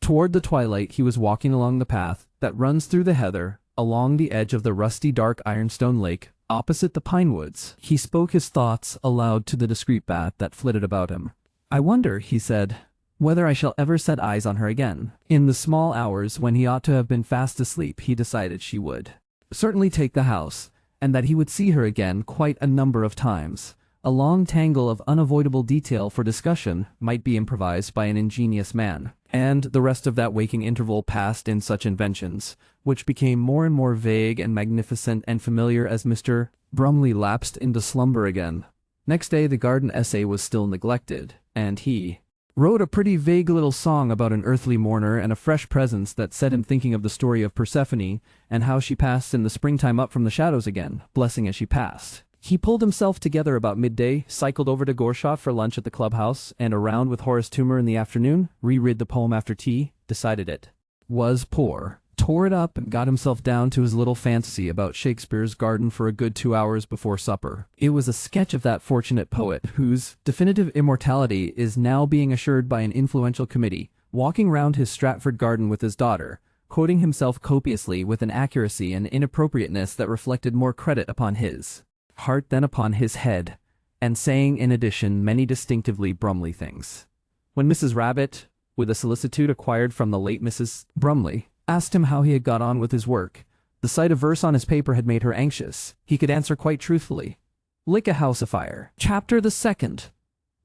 Toward the twilight he was walking along the path that runs through the heather, along the edge of the rusty dark ironstone lake, opposite the pine woods. He spoke his thoughts aloud to the discreet bat that flitted about him. "I wonder," he said, "whether I shall ever set eyes on her again." In the small hours when he ought to have been fast asleep, he decided she would certainly take the house, and that he would see her again quite a number of times. A long tangle of unavoidable detail for discussion might be improvised by an ingenious man, and the rest of that waking interval passed in such inventions, which became more and more vague and magnificent and familiar as Mr. Brumley lapsed into slumber again. Next day the garden essay was still neglected, and he wrote a pretty vague little song about an earthly mourner and a fresh presence that set him thinking of the story of Persephone and how she passed in the springtime up from the shadows again, blessing as she passed. He pulled himself together about midday, cycled over to Gorshaw for lunch at the clubhouse, and around with Horace Toomer in the afternoon, reread the poem after tea, decided it was poor, tore it up, and got himself down to his little fantasy about Shakespeare's garden for a good 2 hours before supper. It was a sketch of that fortunate poet, whose definitive immortality is now being assured by an influential committee, walking round his Stratford garden with his daughter, quoting himself copiously with an accuracy and inappropriateness that reflected more credit upon his heart than upon his head, and saying in addition many distinctively Brumley things. When Mrs. Rabbit, with a solicitude acquired from the late Mrs. Brumley, asked him how he had got on with his work, the sight of verse on his paper had made her anxious. He could answer quite truthfully, "Like a house afire." Chapter the 2nd.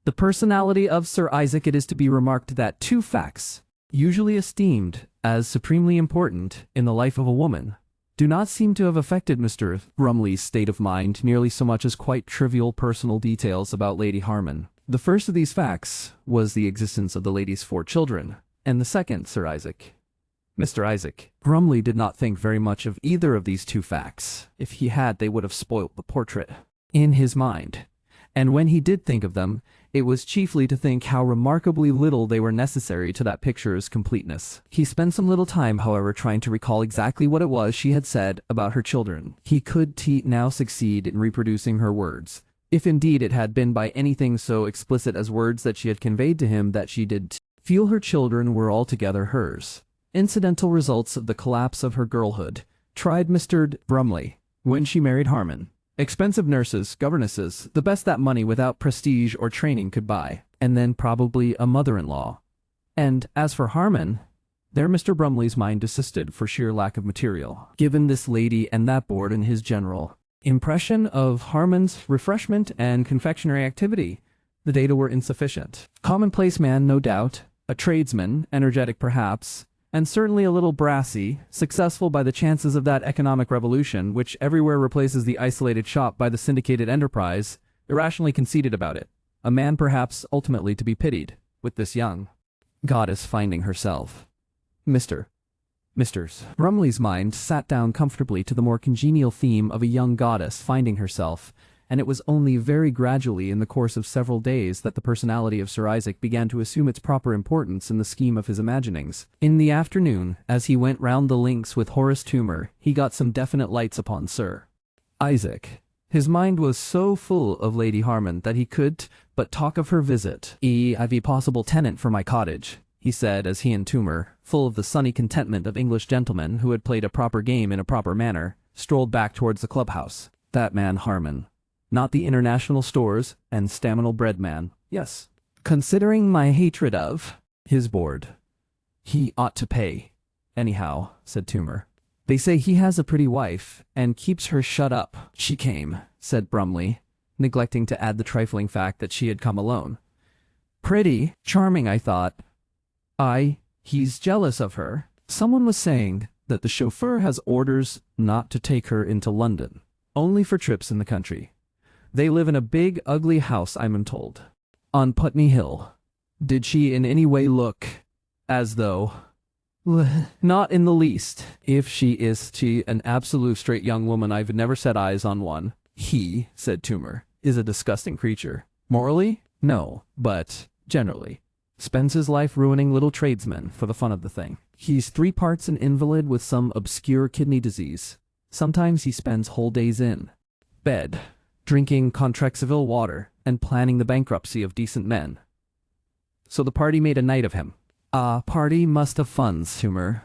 The personality of Sir Isaac. It is to be remarked that two facts, usually esteemed as supremely important in the life of a woman, do not seem to have affected Mr. Brumley's state of mind nearly so much as quite trivial personal details about Lady Harman. The first of these facts was the existence of the lady's 4 children, and the second, Sir Isaac. Mr. Isaac Brumley did not think very much of either of these two facts. If he had, they would have spoilt the portrait in his mind. And when he did think of them, it was chiefly to think how remarkably little they were necessary to that picture's completeness. He spent some little time, however, trying to recall exactly what it was she had said about her children. He could now succeed in reproducing her words, if indeed it had been by anything so explicit as words that she had conveyed to him that she did feel her children were altogether hers. Incidental results of the collapse of her girlhood tried Mr. Brumley when she married Harman. Expensive nurses, governesses, the best that money without prestige or training could buy, and then probably a mother-in-law. And as for Harman, there Mr. Brumley's mind desisted for sheer lack of material. Given this lady and that board and his general impression of Harman's refreshment and confectionery activity, the data were insufficient. Commonplace man, no doubt, A tradesman, energetic perhaps, and certainly a little brassy, successful by the chances of that economic revolution which everywhere replaces the isolated shop by the syndicated enterprise, irrationally conceited about it. A man perhaps ultimately to be pitied, with this young goddess finding herself. Misters. Brumley's mind sat down comfortably to the more congenial theme of a young goddess finding herself, and it was only very gradually in the course of several days that the personality of Sir Isaac began to assume its proper importance in the scheme of his imaginings. In the afternoon, as he went round the links with Horace Toomer, he got some definite lights upon Sir Isaac. His mind was so full of Lady Harman that he could but talk of her visit. "I've a possible tenant for my cottage," he said as he and Toomer, full of the sunny contentment of English gentlemen who had played a proper game in a proper manner, strolled back towards the clubhouse. "That man Harman. Not the international stores and staminal bread man. Yes. Considering my hatred of his board, he ought to pay. Anyhow," said Toomer. "They say he has a pretty wife, and keeps her shut up." "She came," said Brumley, neglecting to add the trifling fact that she had come alone. "Pretty. Charming, I thought." He's jealous of her. Someone was saying that the chauffeur has orders not to take her into London, only for trips in the country. They live in a big, ugly house, I'm told, on Putney Hill. Did she in any way look as though... Not in the least. If she is an absolute straight young woman, I've never set eyes on one. He, said Toomer, is a disgusting creature. Morally? No, but generally. Spends his life ruining little tradesmen for the fun of the thing. He's 3 parts an invalid with some obscure kidney disease. Sometimes he spends whole days in bed, drinking Contrexeville water and planning the bankruptcy of decent men. So the party made a night of him. Party must have funds, Toomer.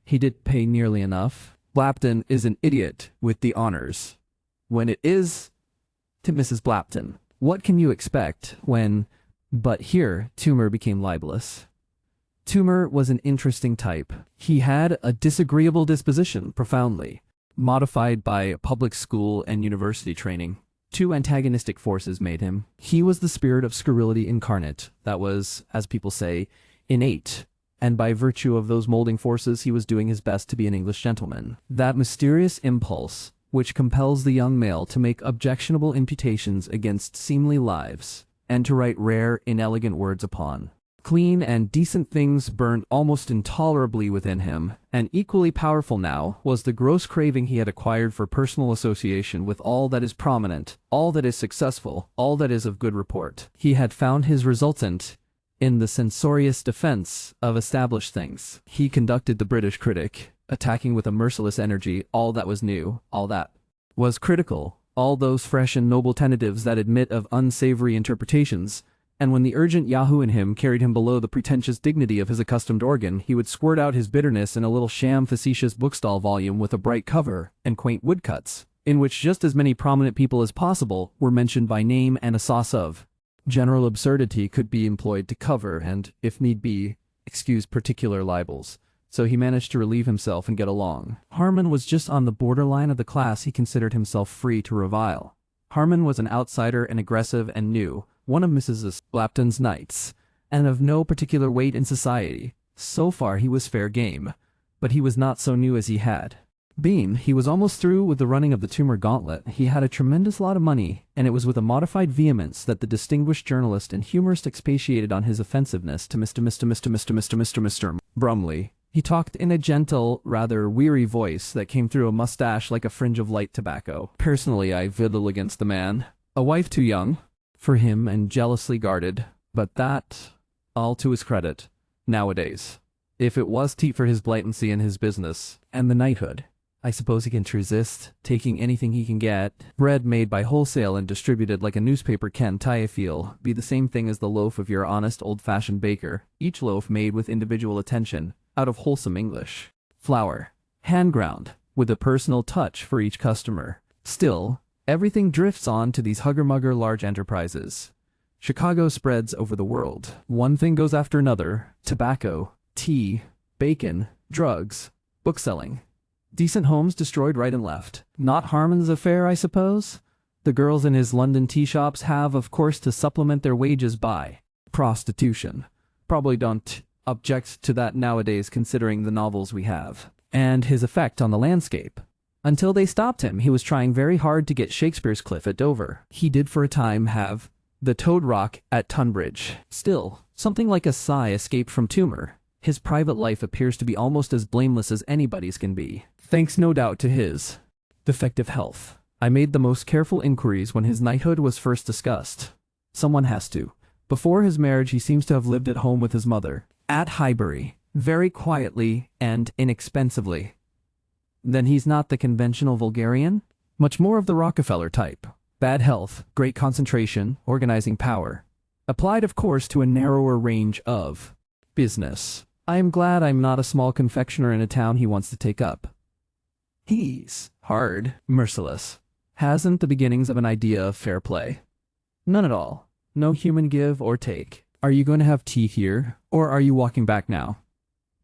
He did pay nearly enough. Blapton is an idiot with the honors. When it is to Mrs. Blapton, what can you expect when... But here, Toomer became libelous. Toomer was an interesting type. He had a disagreeable disposition, profoundly modified by public school and university training. 2 antagonistic forces made him. He was the spirit of scurrility incarnate, that was, as people say, innate, and by virtue of those molding forces he was doing his best to be an English gentleman. That mysterious impulse which compels the young male to make objectionable imputations against seemly lives, and to write rare, inelegant words upon clean and decent things, burned almost intolerably within him, and equally powerful now was the gross craving he had acquired for personal association with all that is prominent, all that is successful, all that is of good report. He had found his resultant in the censorious defense of established things. He conducted the British critic, attacking with a merciless energy all that was new, all that was critical, all those fresh and noble tentatives that admit of unsavory interpretations, and when the urgent Yahoo in him carried him below the pretentious dignity of his accustomed organ, he would squirt out his bitterness in a little sham facetious bookstall volume with a bright cover and quaint woodcuts, in which just as many prominent people as possible were mentioned by name and a sauce of general absurdity could be employed to cover and, if need be, excuse particular libels. So he managed to relieve himself and get along. Harman was just on the borderline of the class he considered himself free to revile. Harman was an outsider and aggressive and new, one of Mrs. Blapton's knights, and of no particular weight in society. So far he was fair game, but he was not so new as he had been. He was almost through with the running of the Toomer gauntlet. He had a tremendous lot of money, and it was with a modified vehemence that the distinguished journalist and humorist expatiated on his offensiveness to Mr. Brumley. He talked in a gentle, rather weary voice that came through a mustache like a fringe of light tobacco. Personally, I fiddle against the man. A wife too young for him and jealously guarded, but that, all to his credit, nowadays. If it was tea for his blightancy and his business, and the knighthood, I suppose he can resist taking anything he can get. Bread made by wholesale and distributed like a newspaper can, I feel, be the same thing as the loaf of your honest old-fashioned baker, each loaf made with individual attention, out of wholesome English. Flour, hand-ground, with a personal touch for each customer. Still, everything drifts on to these hugger-mugger large enterprises. Chicago spreads over the world. One thing goes after another: tobacco, tea, bacon, drugs, bookselling. Decent homes destroyed right and left. Not Harman's affair, I suppose? The girls in his London tea shops have, of course, to supplement their wages by prostitution. probably don't object to that nowadays considering the novels we have, and his effect on the landscape. Until they stopped him, he was trying very hard to get Shakespeare's cliff at Dover. He did for a time have the Toad Rock at Tunbridge. Still, something like a sigh escaped from Toomer. His private life appears to be almost as blameless as anybody's can be, thanks no doubt to his defective health. I made the most careful inquiries when his knighthood was first discussed. Someone has to. Before his marriage, he seems to have lived at home with his mother, at Highbury, very quietly and inexpensively. Then he's not the conventional vulgarian? Much more of the Rockefeller type. Bad health, great concentration, organizing power. Applied, of course, to a narrower range of business. I am glad I'm not a small confectioner in a town he wants to take up. He's hard, merciless. Hasn't the beginnings of an idea of fair play. None at all. No human give or take. Are you going to have tea here, or are you walking back now?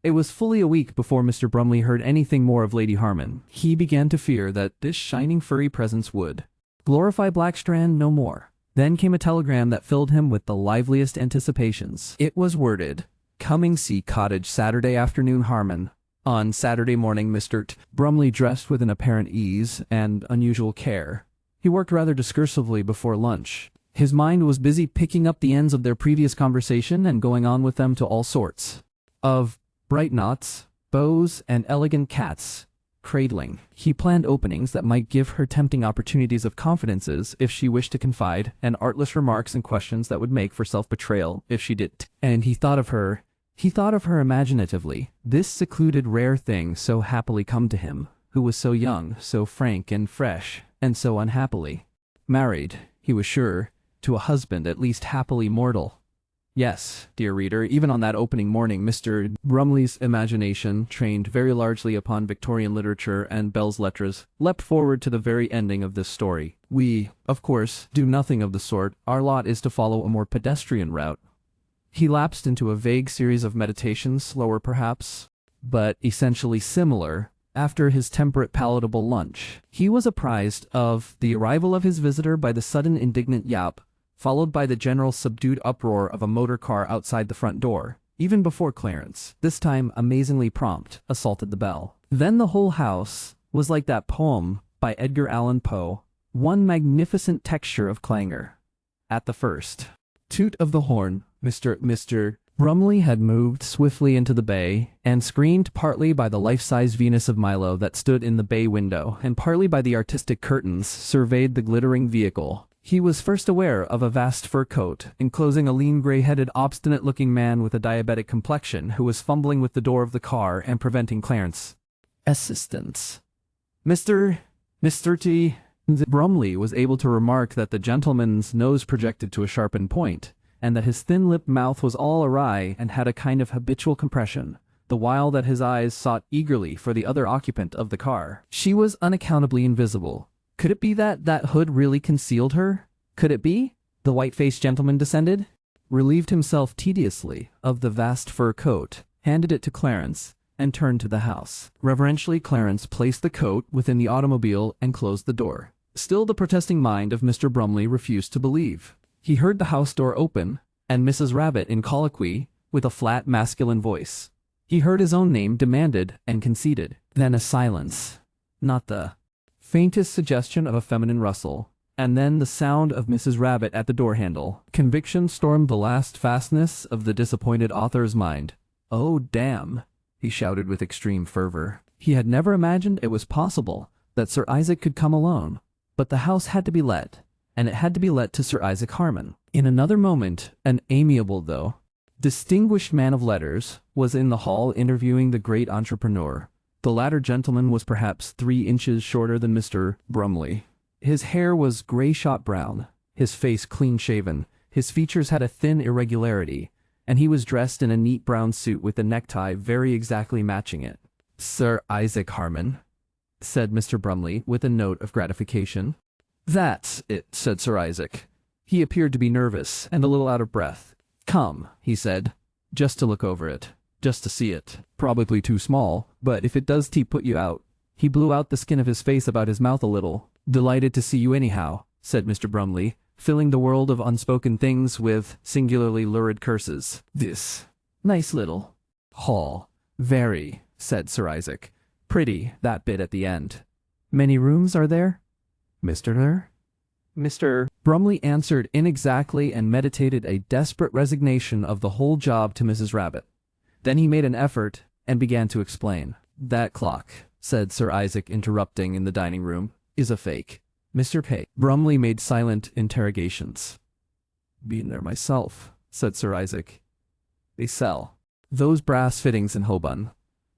It was fully a week before Mr. Brumley heard anything more of Lady Harman. He began to fear that this shining furry presence would glorify Blackstrand no more. Then came a telegram that filled him with the liveliest anticipations. It was worded, Cumming Cottage, Saturday afternoon, Harman. On Saturday morning, Mr. Brumley dressed with an apparent ease and unusual care. He worked rather discursively before lunch. His mind was busy picking up the ends of their previous conversation and going on with them to all sorts of bright knots, bows, and elegant cats, cradling. He planned openings that might give her tempting opportunities of confidences if she wished to confide, and artless remarks and questions that would make for self-betrayal if she didn't. And he thought of her imaginatively, this secluded rare thing so happily come to him, who was so young, so frank and fresh, and so unhappily married, he was sure, to a husband at least happily mortal. Yes, dear reader, even on that opening morning, Mr. Brumley's imagination, trained very largely upon Victorian literature and belles lettres, leapt forward to the very ending of this story. We, of course, do nothing of the sort. Our lot is to follow a more pedestrian route. He lapsed into a vague series of meditations, slower perhaps, but essentially similar. After his temperate, palatable lunch, he was apprised of the arrival of his visitor by the sudden indignant yap, followed by the general subdued uproar of a motor car outside the front door, even before Clarence, this time amazingly prompt, assaulted the bell. Then the whole house was like that poem by Edgar Allan Poe, one magnificent texture of clangor. At the first toot of the horn, Mr. Brumley had moved swiftly into the bay, and screened partly by the life-size Venus of Milo that stood in the bay window, and partly by the artistic curtains, surveyed the glittering vehicle. He was first aware of a vast fur coat, enclosing a lean, gray-headed, obstinate-looking man with a diabetic complexion who was fumbling with the door of the car and preventing Clarence's assistance. Mr. T. Brumley was able to remark that the gentleman's nose projected to a sharpened point, and that his thin-lipped mouth was all awry and had a kind of habitual compression, the while that his eyes sought eagerly for the other occupant of the car. She was unaccountably invisible. Could it be that that hood really concealed her? Could it be? The white-faced gentleman descended, relieved himself tediously of the vast fur coat, handed it to Clarence, and turned to the house. Reverentially, Clarence placed the coat within the automobile and closed the door. Still the protesting mind of Mr. Brumley refused to believe. He heard the house door open, and Mrs. Rabbit in colloquy with a flat masculine voice. He heard his own name demanded and conceded. Then a silence. Not the faintest suggestion of a feminine rustle, and then the sound of Mrs. Rabbit at the door handle. Conviction stormed the last fastness of the disappointed author's mind. "Oh, damn," he shouted with extreme fervor. He had never imagined it was possible that Sir Isaac could come alone, but the house had to be let, and it had to be let to Sir Isaac Harman. In another moment, an amiable though distinguished man of letters was in the hall interviewing the great entrepreneur. The latter gentleman was perhaps 3 inches shorter than Mr. Brumley. His hair was gray-shot brown, his face clean-shaven, his features had a thin irregularity, and he was dressed in a neat brown suit with a necktie very exactly matching it. "Sir Isaac Harman," said Mr. Brumley with a note of gratification. "That's it," said Sir Isaac. He appeared to be nervous and a little out of breath. "Come," he said, "just to look over it. Just to see it. Probably too small, but if it does put you out." He blew out the skin of his face about his mouth a little. "Delighted to see you anyhow," said Mr. Brumley, filling the world of unspoken things with singularly lurid curses. This Nice little hall. Very, said Sir Isaac. Pretty, that bit at the end. Many rooms are there? Mr. Brumley answered inexactly and meditated a desperate resignation of the whole job to Mrs. Rabbit. Then he made an effort and began to explain. That clock, said Sir Isaac, interrupting in the dining room, is a fake. Mr. Pay. Brumley made silent interrogations. Been there myself, said Sir Isaac. They sell those brass fittings in Holborn.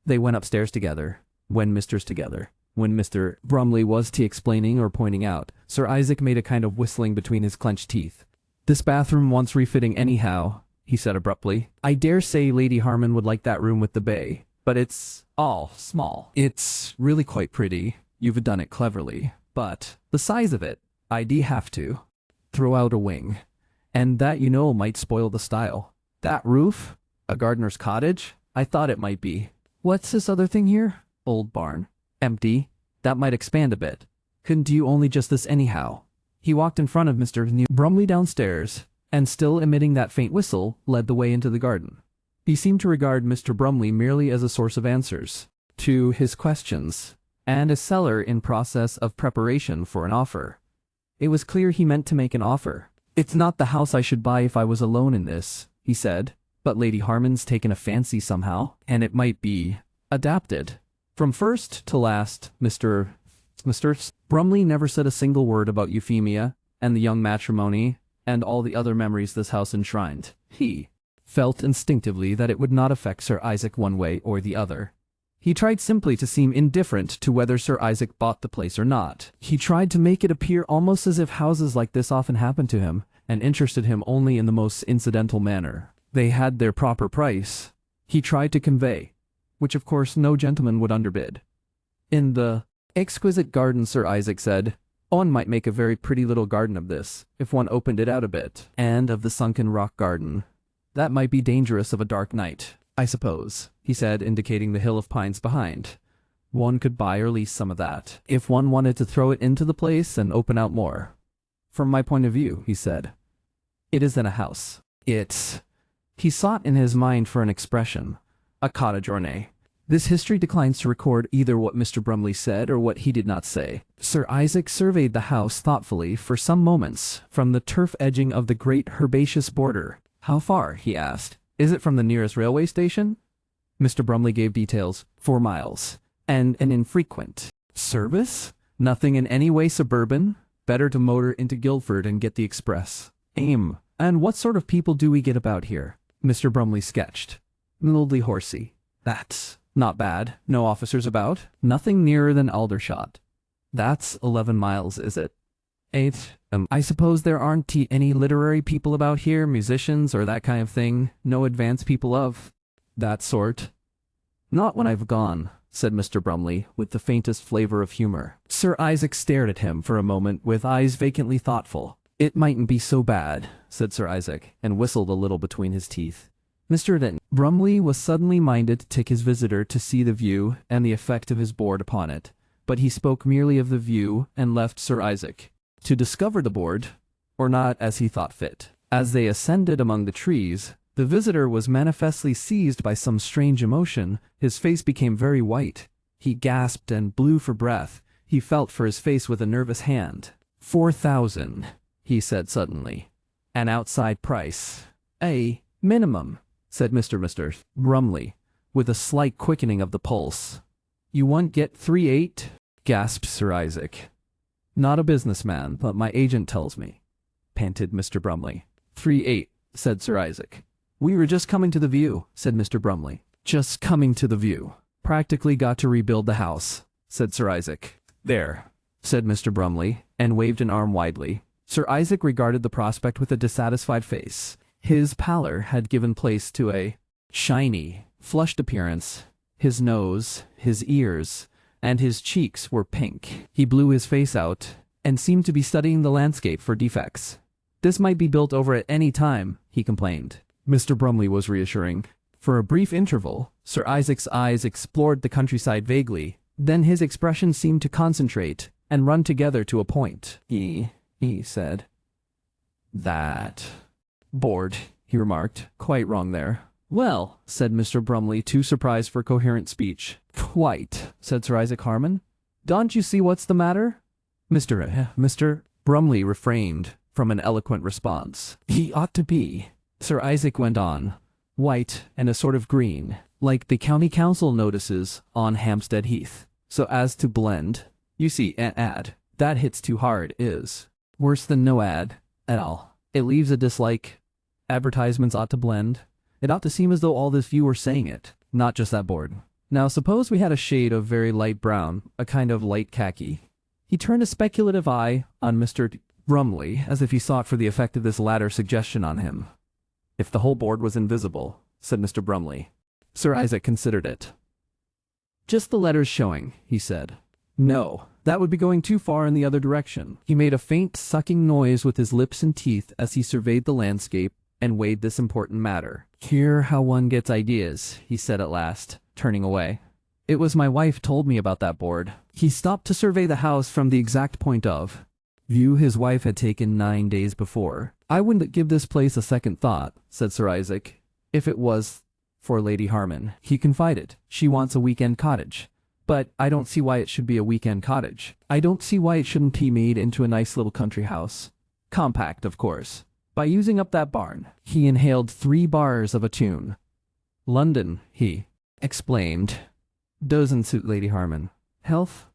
They went upstairs together. When Mr. Brumley was explaining or pointing out, Sir Isaac made a kind of whistling between his clenched teeth. This bathroom wants refitting anyhow, he said abruptly. I dare say Lady Harman would like that room with the bay, but it's all small. It's really quite pretty. You've done it cleverly, but the size of it, I'd have to throw out a wing. And that, might spoil the style. That roof? A gardener's cottage? I thought it might be. What's this other thing here? Old barn. Empty. That might expand a bit. Couldn't you only just this anyhow? He walked in front of Mr. Brumley downstairs, and still emitting that faint whistle, led the way into the garden. He seemed to regard Mr. Brumley merely as a source of answers to his questions, and a seller in process of preparation for an offer. It was clear he meant to make an offer. It's not the house I should buy if I was alone in this, he said, but Lady Harman's taken a fancy somehow, and it might be adapted. From first to last, Mr. Brumley never said a single word about Euphemia and the young matrimony and all the other memories this house enshrined. He felt instinctively that it would not affect Sir Isaac one way or the other. He tried simply to seem indifferent to whether Sir Isaac bought the place or not. He tried to make it appear almost as if houses like this often happened to him and interested him only in the most incidental manner. They had their proper price, he tried to convey, which of course no gentleman would underbid. In the exquisite garden, Sir Isaac said, one might make a very pretty little garden of this, if one opened it out a bit. And of the sunken rock garden. That might be dangerous of a dark night, I suppose, he said, indicating the hill of pines behind. One could buy or lease some of that, if one wanted to throw it into the place and open out more. From my point of view, he said, it isn't a house. He sought in his mind for an expression, a cottage or nay. This history declines to record either what Mr. Brumley said or what he did not say. Sir Isaac surveyed the house thoughtfully for some moments from the turf edging of the great herbaceous border. How far, he asked. Is it from the nearest railway station? Mr. Brumley gave details. 4 miles. And an infrequent service? Nothing in any way suburban? Better to motor into Guildford and get the express. Aim. And what sort of people do we get about here? Mr. Brumley sketched. Mildly horsey. That's not bad. No officers about. Nothing nearer than Aldershot. That's 11 miles, is it? 8. I suppose there aren't any literary people about here, musicians or that kind of thing. No advanced people of that sort. Not when I've gone, said Mr. Brumley, with the faintest flavor of humor. Sir Isaac stared at him for a moment with eyes vacantly thoughtful. It mightn't be so bad, said Sir Isaac, and whistled a little between his teeth. Mr. Brumley was suddenly minded to take his visitor to see the view and the effect of his board upon it, but he spoke merely of the view and left Sir Isaac to discover the board, or not, as he thought fit. As they ascended among the trees, the visitor was manifestly seized by some strange emotion. His face became very white. He gasped and blew for breath. He felt for his face with a nervous hand. 4,000, he said suddenly. An outside price. A minimum, said Mr. Brumley, with a slight quickening of the pulse. You won't get 3.8? Gasped Sir Isaac. Not a businessman, but my agent tells me, panted Mr. Brumley. 3.8, said Sir Isaac. We were just coming to the view, said Mr. Brumley. Just coming to the view. Practically got to rebuild the house, said Sir Isaac. There, said Mr. Brumley, and waved an arm widely. Sir Isaac regarded the prospect with a dissatisfied face. His pallor had given place to a shiny, flushed appearance. His nose, his ears, and his cheeks were pink. He blew his face out, and seemed to be studying the landscape for defects. This might be built over at any time, he complained. Mr. Brumley was reassuring. For a brief interval, Sir Isaac's eyes explored the countryside vaguely. Then his expression seemed to concentrate and run together to a point. He said. That board, he remarked. Quite wrong there. Well, said Mr. Brumley, too surprised for coherent speech. Quite, said Sir Isaac Harman. Don't you see what's the matter? Mr. Brumley refrained from an eloquent response. He ought to be, Sir Isaac went on, white and a sort of green, like the county council notices on Hampstead Heath, so as to blend. You see, an ad that hits too hard is worse than no ad at all. It leaves a dislike. Advertisements ought to blend. It ought to seem as though all this you were saying it, not just that board. Now suppose we had a shade of very light brown, a kind of light khaki. He turned a speculative eye on Mr. Brumley, as if he sought for the effect of this latter suggestion on him. If the whole board was invisible, said Mr. Brumley. Sir Isaac considered it. Just the letters showing, he said. No, that would be going too far in the other direction. He made a faint sucking noise with his lips and teeth as he surveyed the landscape and weighed this important matter. Hear how one gets ideas, he said at last, turning away. It was my wife told me about that board. He stopped to survey the house from the exact point of view his wife had taken 9 days before. I wouldn't give this place a second thought, said Sir Isaac, if it was for Lady Harman. He confided. She wants a weekend cottage. But I don't see why it should be a weekend cottage. I don't see why it shouldn't be made into a nice little country house. Compact, of course. By using up that barn. He inhaled 3 bars of a tune. London, he explained. Doesn't suit Lady Harman. Health?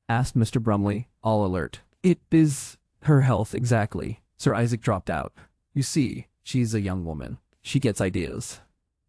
Asked Mr. Brumley, all alert. It is her health, exactly. Sir Isaac dropped out. You see, she's a young woman. She gets ideas.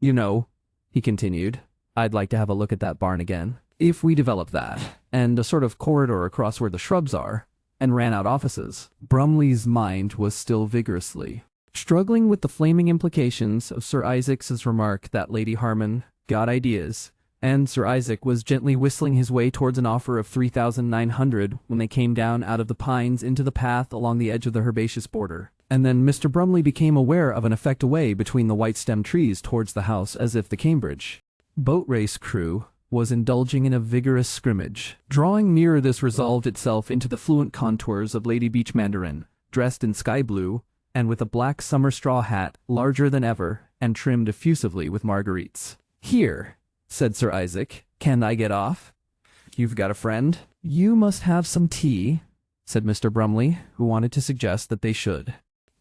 You know, he continued, I'd like to have a look at that barn again. If we develop that, and a sort of corridor across where the shrubs are, and ran out offices. Brumley's mind was still vigorously struggling with the flaming implications of Sir Isaac's remark that Lady Harman got ideas, and Sir Isaac was gently whistling his way towards an offer of 3,900 when they came down out of the pines into the path along the edge of the herbaceous border. And then Mr. Brumley became aware of an effect away between the white-stemmed trees towards the house, as if the Cambridge boat race crew was indulging in a vigorous scrimmage. Drawing nearer, this resolved itself into the fluent contours of Lady Beach Mandarin, dressed in sky blue, and with a black summer straw hat, larger than ever, and trimmed effusively with marguerites. Here, said Sir Isaac, can I get off? You've got a friend? You must have some tea, said Mr. Brumley, who wanted to suggest that they should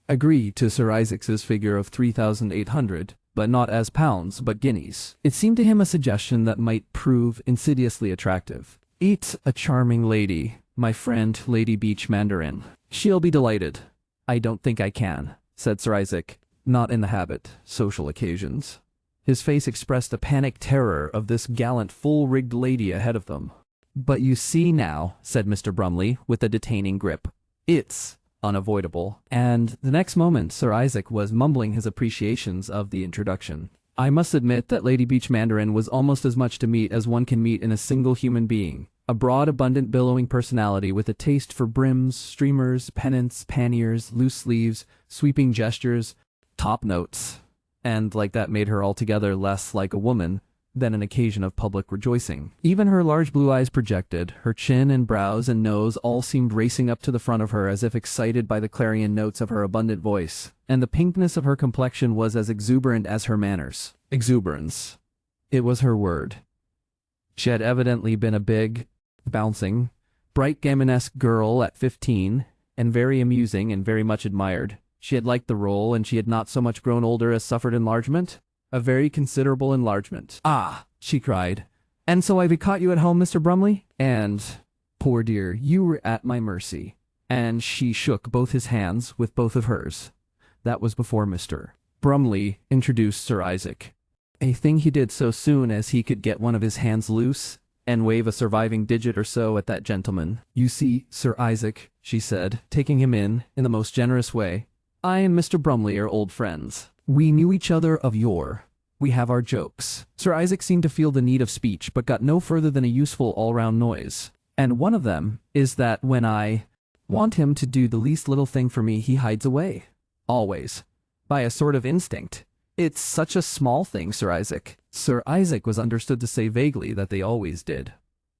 agree to Sir Isaac's figure of 3,800, but not as pounds, but guineas. It seemed to him a suggestion that might prove insidiously attractive. It's a charming lady, my friend Lady Beach Mandarin. She'll be delighted. I don't think I can, said Sir Isaac, not in the habit, social occasions. His face expressed a panic terror of this gallant, full-rigged lady ahead of them. But you see now, said Mr. Brumley, with a detaining grip. It's unavoidable. And the next moment Sir Isaac was mumbling his appreciations of the introduction. I must admit that Lady Beach Mandarin was almost as much to meet as one can meet in a single human being. A broad, abundant, billowing personality with a taste for brims, streamers, pennants, panniers, loose sleeves, sweeping gestures, top notes. And like that made her altogether less like a woman than an occasion of public rejoicing. Even her large blue eyes projected, her chin and brows and nose all seemed racing up to the front of her as if excited by the clarion notes of her abundant voice, and the pinkness of her complexion was as exuberant as her manners. Exuberance. It was her word. She had evidently been a big, bouncing, bright Gaminesque girl at 15, and very amusing and very much admired. She had liked the role, and she had not so much grown older as suffered enlargement. A very considerable enlargement. Ah, she cried. And so I've caught you at home, Mr. Brumley? And, poor dear, you were at my mercy. And she shook both his hands with both of hers. That was before Mr. Brumley introduced Sir Isaac. A thing he did so soon as he could get one of his hands loose and wave a surviving digit or so at that gentleman. You see, Sir Isaac, she said, taking him in the most generous way, I and Mr. Brumley are old friends. We knew each other of yore. We have our jokes. Sir Isaac seemed to feel the need of speech, but got no further than a useful all-round noise. And one of them is that when I want him to do the least little thing for me, he hides away. Always. By a sort of instinct. It's such a small thing, Sir Isaac. Sir Isaac was understood to say vaguely that they always did.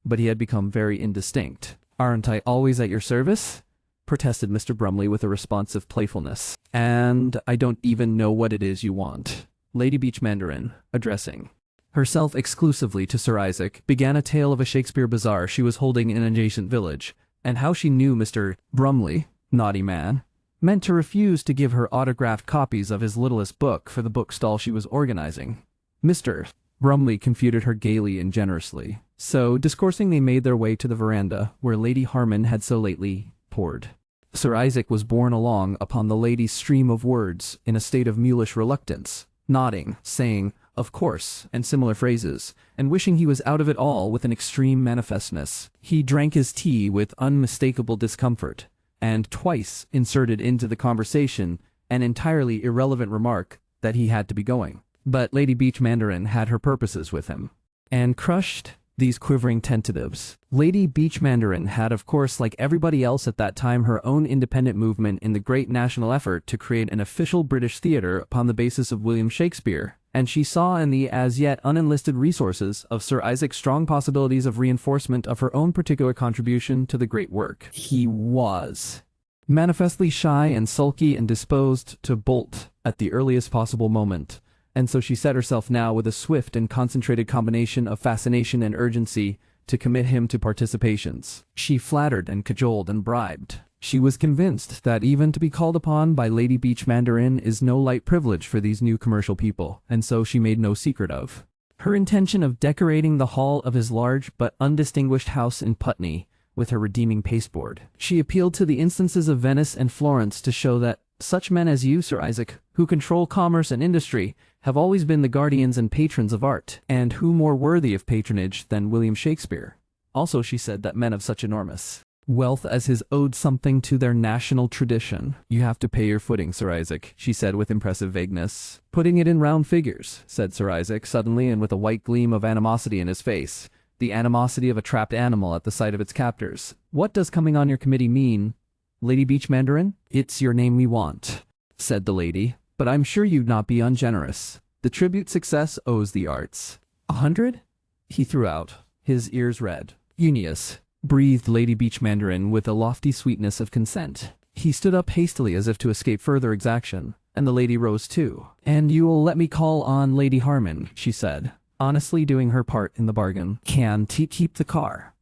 But he had become very indistinct. Aren't I always at your service? Protested Mr. Brumley with a responsive playfulness. And I don't even know what it is you want. Lady Beach Mandarin, addressing herself exclusively to Sir Isaac, began a tale of a Shakespeare bazaar she was holding in an adjacent village, and how she knew Mr. Brumley, naughty man, meant to refuse to give her autographed copies of his littlest book for the book stall she was organizing. Mr. Brumley confuted her gaily and generously. So, discoursing, they made their way to the veranda, where Lady Harman had so lately poured. Sir Isaac was borne along upon the lady's stream of words in a state of mulish reluctance, nodding, saying, "Of course," and similar phrases, and wishing he was out of it all with an extreme manifestness. He drank his tea with unmistakable discomfort, and twice inserted into the conversation an entirely irrelevant remark that he had to be going. But Lady Beach Mandarin had her purposes with him, and crushed these quivering tentatives. Lady Beach Mandarin had, of course, like everybody else at that time, her own independent movement in the great national effort to create an official British theatre upon the basis of William Shakespeare, and she saw in the as yet unenlisted resources of Sir Isaac strong possibilities of reinforcement of her own particular contribution to the great work. He was manifestly shy and sulky and disposed to bolt at the earliest possible moment, and so she set herself now with a swift and concentrated combination of fascination and urgency to commit him to participations. She flattered and cajoled and bribed. She was convinced that even to be called upon by Lady Beach Mandarin is no light privilege for these new commercial people, and so she made no secret of her intention of decorating the hall of his large but undistinguished house in Putney with her redeeming pasteboard. She appealed to the instances of Venice and Florence to show that such men as you, Sir Isaac, who control commerce and industry, have always been the guardians and patrons of art, and who more worthy of patronage than William Shakespeare? Also, she said that men of such enormous wealth as his owed something to their national tradition. "You have to pay your footing, Sir Isaac," she said with impressive vagueness. "Putting it in round figures," said Sir Isaac suddenly and with a white gleam of animosity in his face, the animosity of a trapped animal at the sight of its captors. "What does coming on your committee mean, Lady Beach Mandarin?" "It's your name we want," said the lady, "but I'm sure you'd not be ungenerous. The tribute success owes the arts." "100? He threw out, his ears red. "Eunice," breathed Lady Beach Mandarin with a lofty sweetness of consent. He stood up hastily as if to escape further exaction, and the lady rose too. "And you'll let me call on Lady Harman," she said, honestly doing her part in the bargain. "Can keep the car."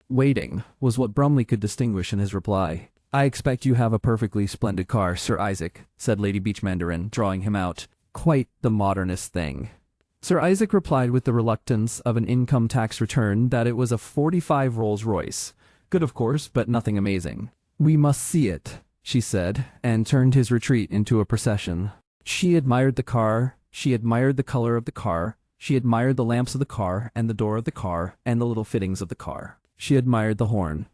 "Waiting," was what Brumley could distinguish in his reply. "I expect you have a perfectly splendid car, Sir Isaac," said Lady Beach Mandarin, drawing him out. "Quite the modernist thing." Sir Isaac replied with the reluctance of an income tax return that it was a '45 Rolls-Royce. Good, of course, but nothing amazing. "We must see it," she said, and turned his retreat into a procession. She admired the car, she admired the color of the car, she admired the lamps of the car, and the door of the car, and the little fittings of the car. She admired the horn.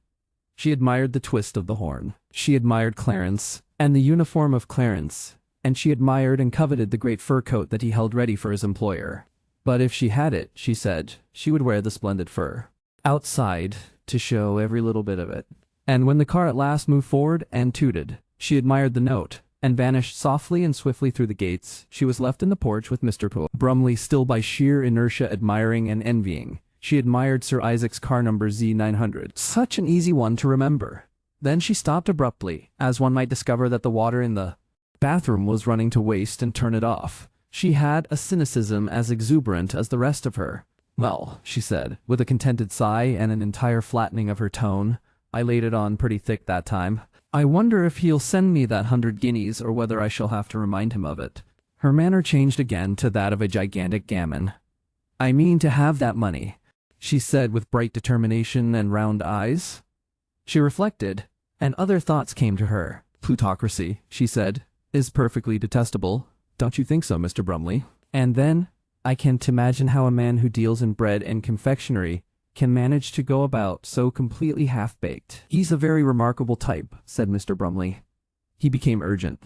She admired the twist of the horn. She admired Clarence, and the uniform of Clarence, and she admired and coveted the great fur coat that he held ready for his employer. But if she had it, she said, she would wear the splendid fur outside to show every little bit of it. And when the car at last moved forward and tooted, she admired the note, and vanished softly and swiftly through the gates. She was left in the porch with Mr. Brumley, still by sheer inertia admiring and envying. She admired Sir Isaac's car number Z900. Such an easy one to remember. Then she stopped abruptly, as one might discover that the water in the bathroom was running to waste, and turn it off. She had a cynicism as exuberant as the rest of her. "Well," she said, with a contented sigh and an entire flattening of her tone, "I laid it on pretty thick that time. I wonder if he'll send me that 100 guineas, or whether I shall have to remind him of it." Her manner changed again to that of a gigantic gammon. "I mean to have that money," she said with bright determination and round eyes. She reflected, and other thoughts came to her. "Plutocracy," she said, "is perfectly detestable. Don't you think so, Mr. Brumley? And then, I can't imagine how a man who deals in bread and confectionery can manage to go about so completely half-baked." "He's a very remarkable type," said Mr. Brumley. He became urgent.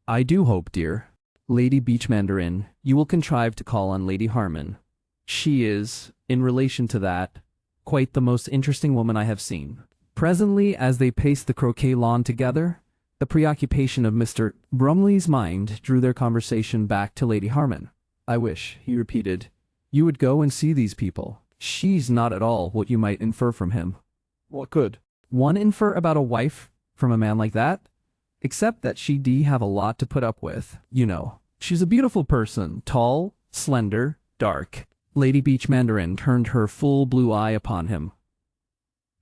"I do hope, dear Lady Beach Mandarin, you will contrive to call on Lady Harman. She is, in relation to that, quite the most interesting woman I have seen." Presently, as they paced the croquet lawn together, the preoccupation of Mr. Brumley's mind drew their conversation back to Lady Harman. "I wish," he repeated, "you would go and see these people. She's not at all what you might infer from him." "What could one infer about a wife from a man like that? Except that she'd have a lot to put up with, you know." She's a beautiful person, tall, slender, dark. Lady Beach Mandarin turned her full blue eye upon him.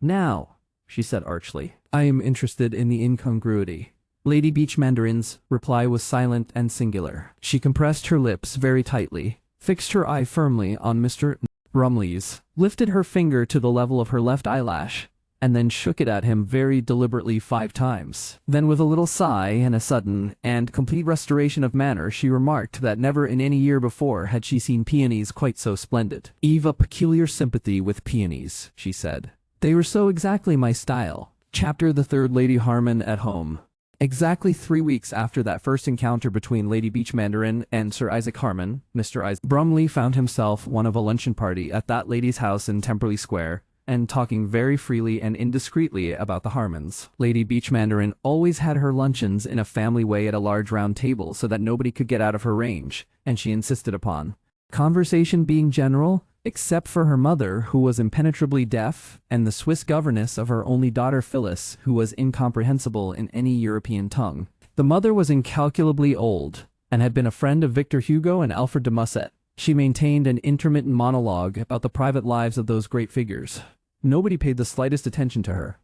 Now, she said archly, I am interested in the incongruity. Lady Beach Mandarin's reply was silent and singular. She compressed her lips very tightly, fixed her eye firmly on Mr. Brumley's, lifted her finger to the level of her left eyelash, and then shook it at him very deliberately 5 times. Then with a little sigh and a sudden and complete restoration of manner, she remarked that never in any year before had she seen peonies quite so splendid. "I've a peculiar sympathy with peonies," she said. "They were so exactly my style." Chapter the 3rd. Lady Harman at home. Exactly 3 weeks after that first encounter between Lady Beach Mandarin and Sir Isaac Harman, Mr. Isaac Brumley found himself one of a luncheon party at that lady's house in Temperley Square, and talking very freely and indiscreetly about the Harmans. Lady Beach Mandarin always had her luncheons in a family way at a large round table so that nobody could get out of her range, and she insisted upon conversation being general, except for her mother, who was impenetrably deaf, and the Swiss governess of her only daughter Phyllis, who was incomprehensible in any European tongue. The mother was incalculably old, and had been a friend of Victor Hugo and Alfred de Musset. She maintained an intermittent monologue about the private lives of those great figures. Nobody paid the slightest attention to her,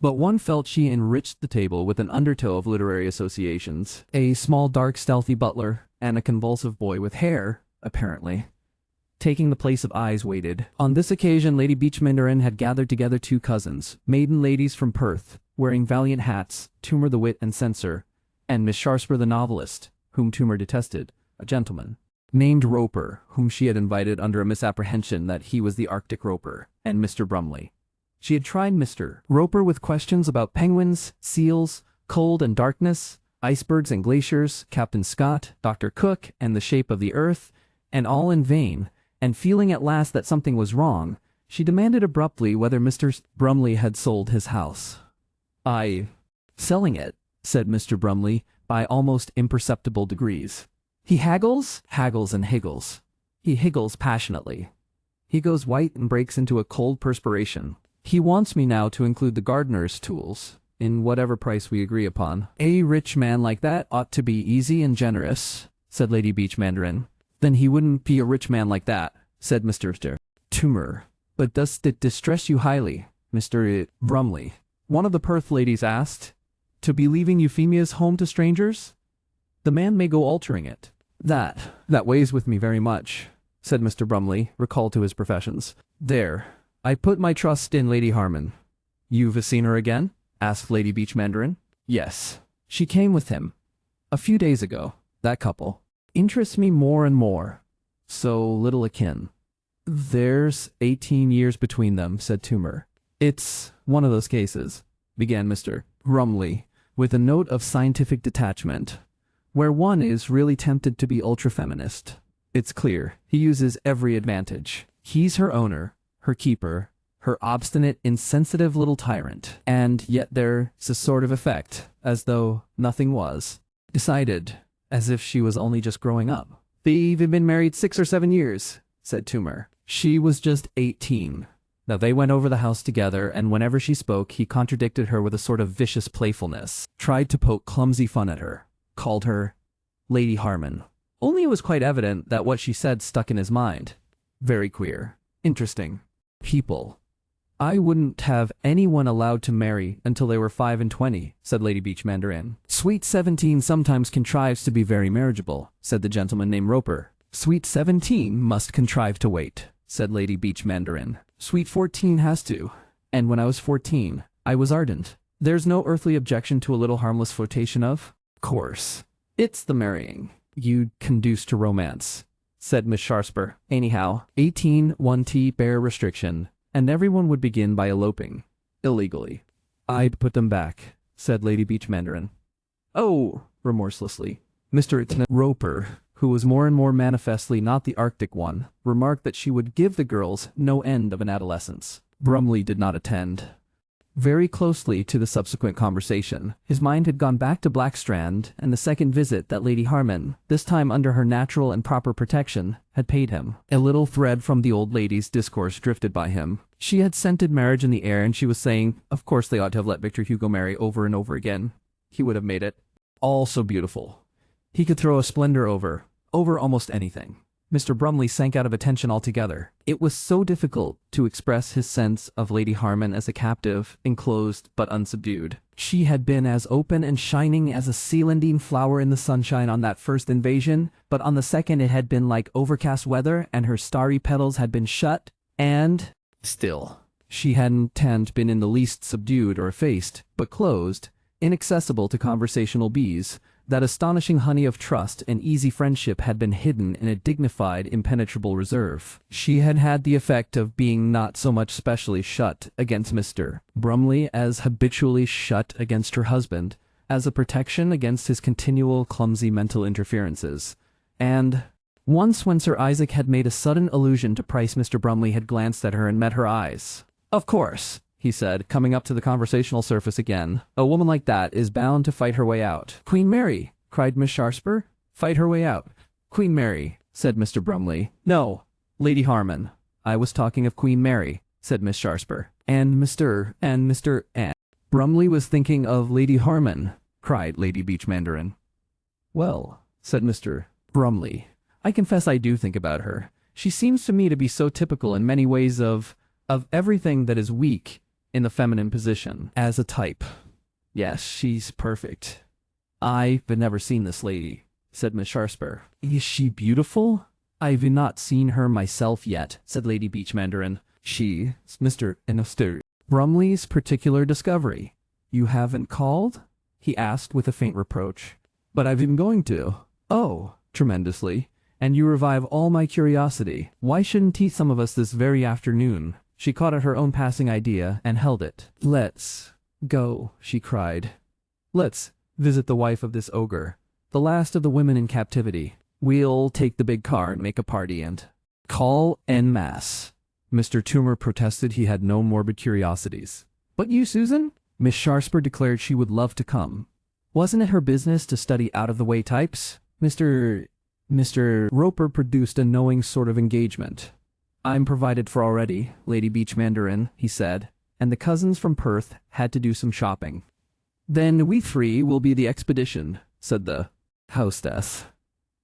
but one felt she enriched the table with an undertow of literary associations. A small, dark, stealthy butler, and a convulsive boy with hair, apparently, taking the place of eyes, waited. On this occasion, Lady Beach Mandarin had gathered together 2 cousins, maiden ladies from Perth, wearing valiant hats, Toomer the wit and censor, and Miss Sharper the novelist, whom Toomer detested, a gentleman named Roper, whom she had invited under a misapprehension that he was the Arctic Roper, and Mr. Brumley. She had tried Mr. Roper with questions about penguins, seals, cold and darkness, icebergs and glaciers, Captain Scott, Dr. Cook, and the shape of the earth, and all in vain, and feeling at last that something was wrong, she demanded abruptly whether Mr. Brumley had sold his house. Selling it," said Mr. Brumley, by almost imperceptible degrees. "He haggles and higgles. He higgles passionately. He goes white and breaks into a cold perspiration. He wants me now to include the gardener's tools in whatever price we agree upon." "A rich man like that ought to be easy and generous," said Lady Beach Mandarin. "Then he wouldn't be a rich man like that," said Mr. Toomer. "But does it distress you highly, Mr. Brumley?" one of the Perth ladies asked, "to be leaving Euphemia's home to strangers? The man may go altering it." That weighs with me very much," said Mr. Brumley, recalled to his professions. "There, I put my trust in Lady Harman." "You've seen her again?" asked Lady Beach Mandarin. "Yes. She came with him a few days ago. That couple interests me more and more. So little akin." "There's 18 years between them," said Toomer. "It's one of those cases," began Mr. Brumley, with a note of scientific detachment, "where one is really tempted to be ultra-feminist. It's clear he uses every advantage. He's her owner, her keeper, her obstinate, insensitive little tyrant. And yet there's a sort of effect, as though nothing was decided, as if she was only just growing up." "They've been married 6 or 7 years," said Toomer. "She was just 18. Now they went over the house together, and whenever she spoke, he contradicted her with a sort of vicious playfulness, tried to poke clumsy fun at her, called her Lady Harman. Only it was quite evident that what she said stuck in his mind. Very queer. Interesting people. "I wouldn't have anyone allowed to marry until they were 25, said Lady Beach Mandarin. "Sweet 17 sometimes contrives to be very marriageable," said the gentleman named Roper. "Sweet 17 must contrive to wait," said Lady Beach Mandarin. "Sweet 14 has to. And when I was 14, I was ardent. There's no earthly objection to a little harmless flirtation of course. It's the marrying you'd conduce to romance," said Miss Sharper. "Anyhow, 18 1T bare restriction, and everyone would begin by eloping. Illegally." "I'd put them back," said Lady Beach Mandarin. "Oh," remorselessly. Mr. Roper, who was more and more manifestly not the Arctic one, remarked that she would give the girls no end of an adolescence. Brumley did not attend very closely to the subsequent conversation. His mind had gone back to Blackstrand and the second visit that Lady Harman, this time under her natural and proper protection, had paid him. A little thread from the old lady's discourse drifted by him. She had scented marriage in the air, and she was saying, of course they ought to have let Victor Hugo marry over and over again. He would have made it all so beautiful. He could throw a splendor over almost anything. Mr. Brumley sank out of attention altogether. It was so difficult to express his sense of Lady Harman as a captive, enclosed but unsubdued. She had been as open and shining as a celandine flower in the sunshine on that first invasion, but on the second it had been like overcast weather, and her starry petals had been shut, and still. She hadn't been in the least subdued or effaced, but closed, inaccessible to conversational bees. That astonishing honey of trust and easy friendship had been hidden in a dignified, impenetrable reserve. She had had the effect of being not so much specially shut against Mr. Brumley as habitually shut against her husband, as a protection against his continual clumsy mental interferences. And once when Sir Isaac had made a sudden allusion to price, Mr. Brumley had glanced at her and met her eyes. "Of course," he said, coming up to the conversational surface again. "A woman like that is bound to fight her way out." "Queen Mary!" cried Miss Sharper. "Fight her way out?" "Queen Mary," said Mr. Brumley. "No, Lady Harman. I was talking of Queen Mary," said Miss Sharper. And Mr. Brumley was thinking of Lady Harman," cried Lady Beach Mandarin. "Well," said Mr. Brumley, "I confess I do think about her. She seems to me to be so typical in many ways of everything that is weak in the feminine position, as a type. Yes, she's perfect." "I've never seen this lady," said Miss Sharper. "Is she beautiful?" "I've not seen her myself yet," said Lady Beach Mandarin. "She's Mr. Brumley's particular discovery." "You haven't called?" he asked with a faint reproach. "But I've been going to." "Oh, tremendously. And you revive all my curiosity. Why shouldn't he some of us this very afternoon?" She caught at her own passing idea and held it. "Let's go," she cried. "Let's visit the wife of this ogre, the last of the women in captivity. We'll take the big car and make a party and call en masse." Mr. Toomer protested he had no morbid curiosities. "But you, Susan?" Miss Sharper declared she would love to come. Wasn't it her business to study out-of-the-way types? Mr. Roper produced a knowing sort of engagement. "I'm provided for already, Lady Beach Mandarin," he said, "and the cousins from Perth had to do some shopping." "Then we three will be the expedition," said the hostess.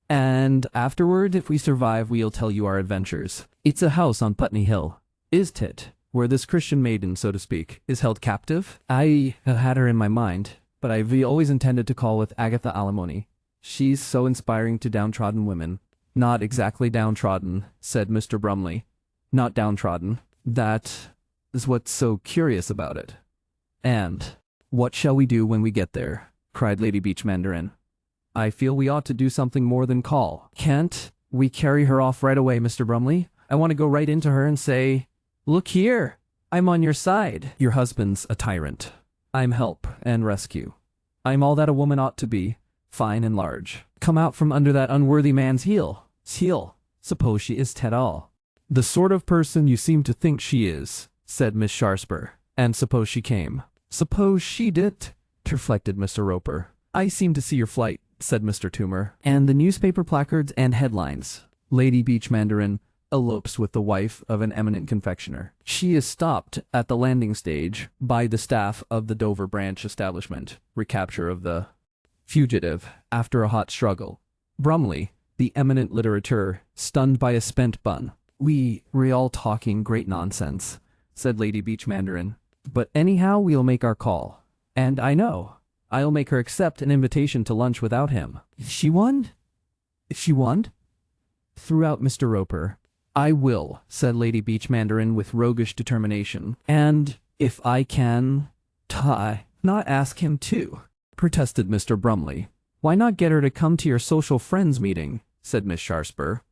"And afterward, if we survive, we'll tell you our adventures. It's a house on Putney Hill, isn't it, where this Christian maiden, so to speak, is held captive? I had her in my mind, but I've always intended to call with Agatha Alimony. She's so inspiring to downtrodden women." "Not exactly downtrodden," said Mr. Brumley. "Not downtrodden. That is what's so curious about it." "And what shall we do when we get there?" cried Lady Beach Mandarin. "I feel we ought to do something more than call. Can't we carry her off right away, Mr. Brumley? I want to go right into her and say, 'Look here, I'm on your side. Your husband's a tyrant. I'm help and rescue. I'm all that a woman ought to be, fine and large. Come out from under that unworthy man's heel. Suppose she is at all." "The sort of person you seem to think she is," said Miss Sharper. "And suppose she came?" "Suppose she did," reflected Mr. Roper. "I seem to see your flight," said Mr. Toomer. "And the newspaper placards and headlines. Lady Beach Mandarin elopes with the wife of an eminent confectioner. She is stopped at the landing stage by the staff of the Dover branch establishment. Recapture of the fugitive after a hot struggle. Brumley, the eminent litterateur, stunned by a spent bun." We're all talking great nonsense," said Lady Beach Mandarin. "But anyhow, we'll make our call. And I know I'll make her accept an invitation to lunch without him." If she won? Threw out Mr. Roper. "I will," said Lady Beach Mandarin with roguish determination. "And if I can not ask him to," protested Mr. Brumley. "Why not get her to come to your social friends meeting?" said Miss Sharper.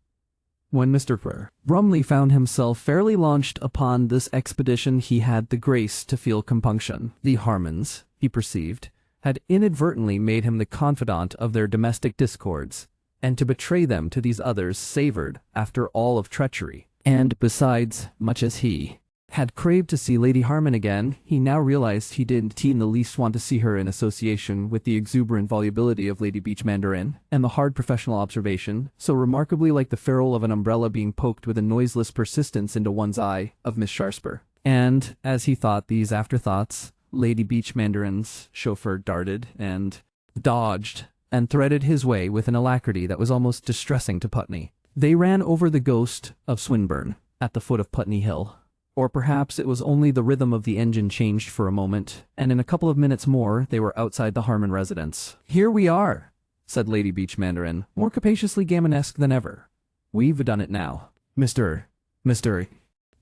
When Mr. Brumley found himself fairly launched upon this expedition, he had the grace to feel compunction. The Harmans, he perceived, had inadvertently made him the confidant of their domestic discords, and to betray them to these others savored, after all, of treachery. And besides, much as he had craved to see Lady Harman again, he now realized he didn't in the least want to see her in association with the exuberant volubility of Lady Beach Mandarin, and the hard professional observation, so remarkably like the ferrule of an umbrella being poked with a noiseless persistence into one's eye, of Miss Sharper. And, as he thought these afterthoughts, Lady Beach Mandarin's chauffeur darted and dodged and threaded his way with an alacrity that was almost distressing to Putney. They ran over the ghost of Swinburne at the foot of Putney Hill. Or perhaps it was only the rhythm of the engine changed for a moment, and in a couple of minutes more they were outside the Harman residence. "Here we are," said Lady Beach Mandarin, more capaciously Gammonesque than ever. "We've done it now. Mr.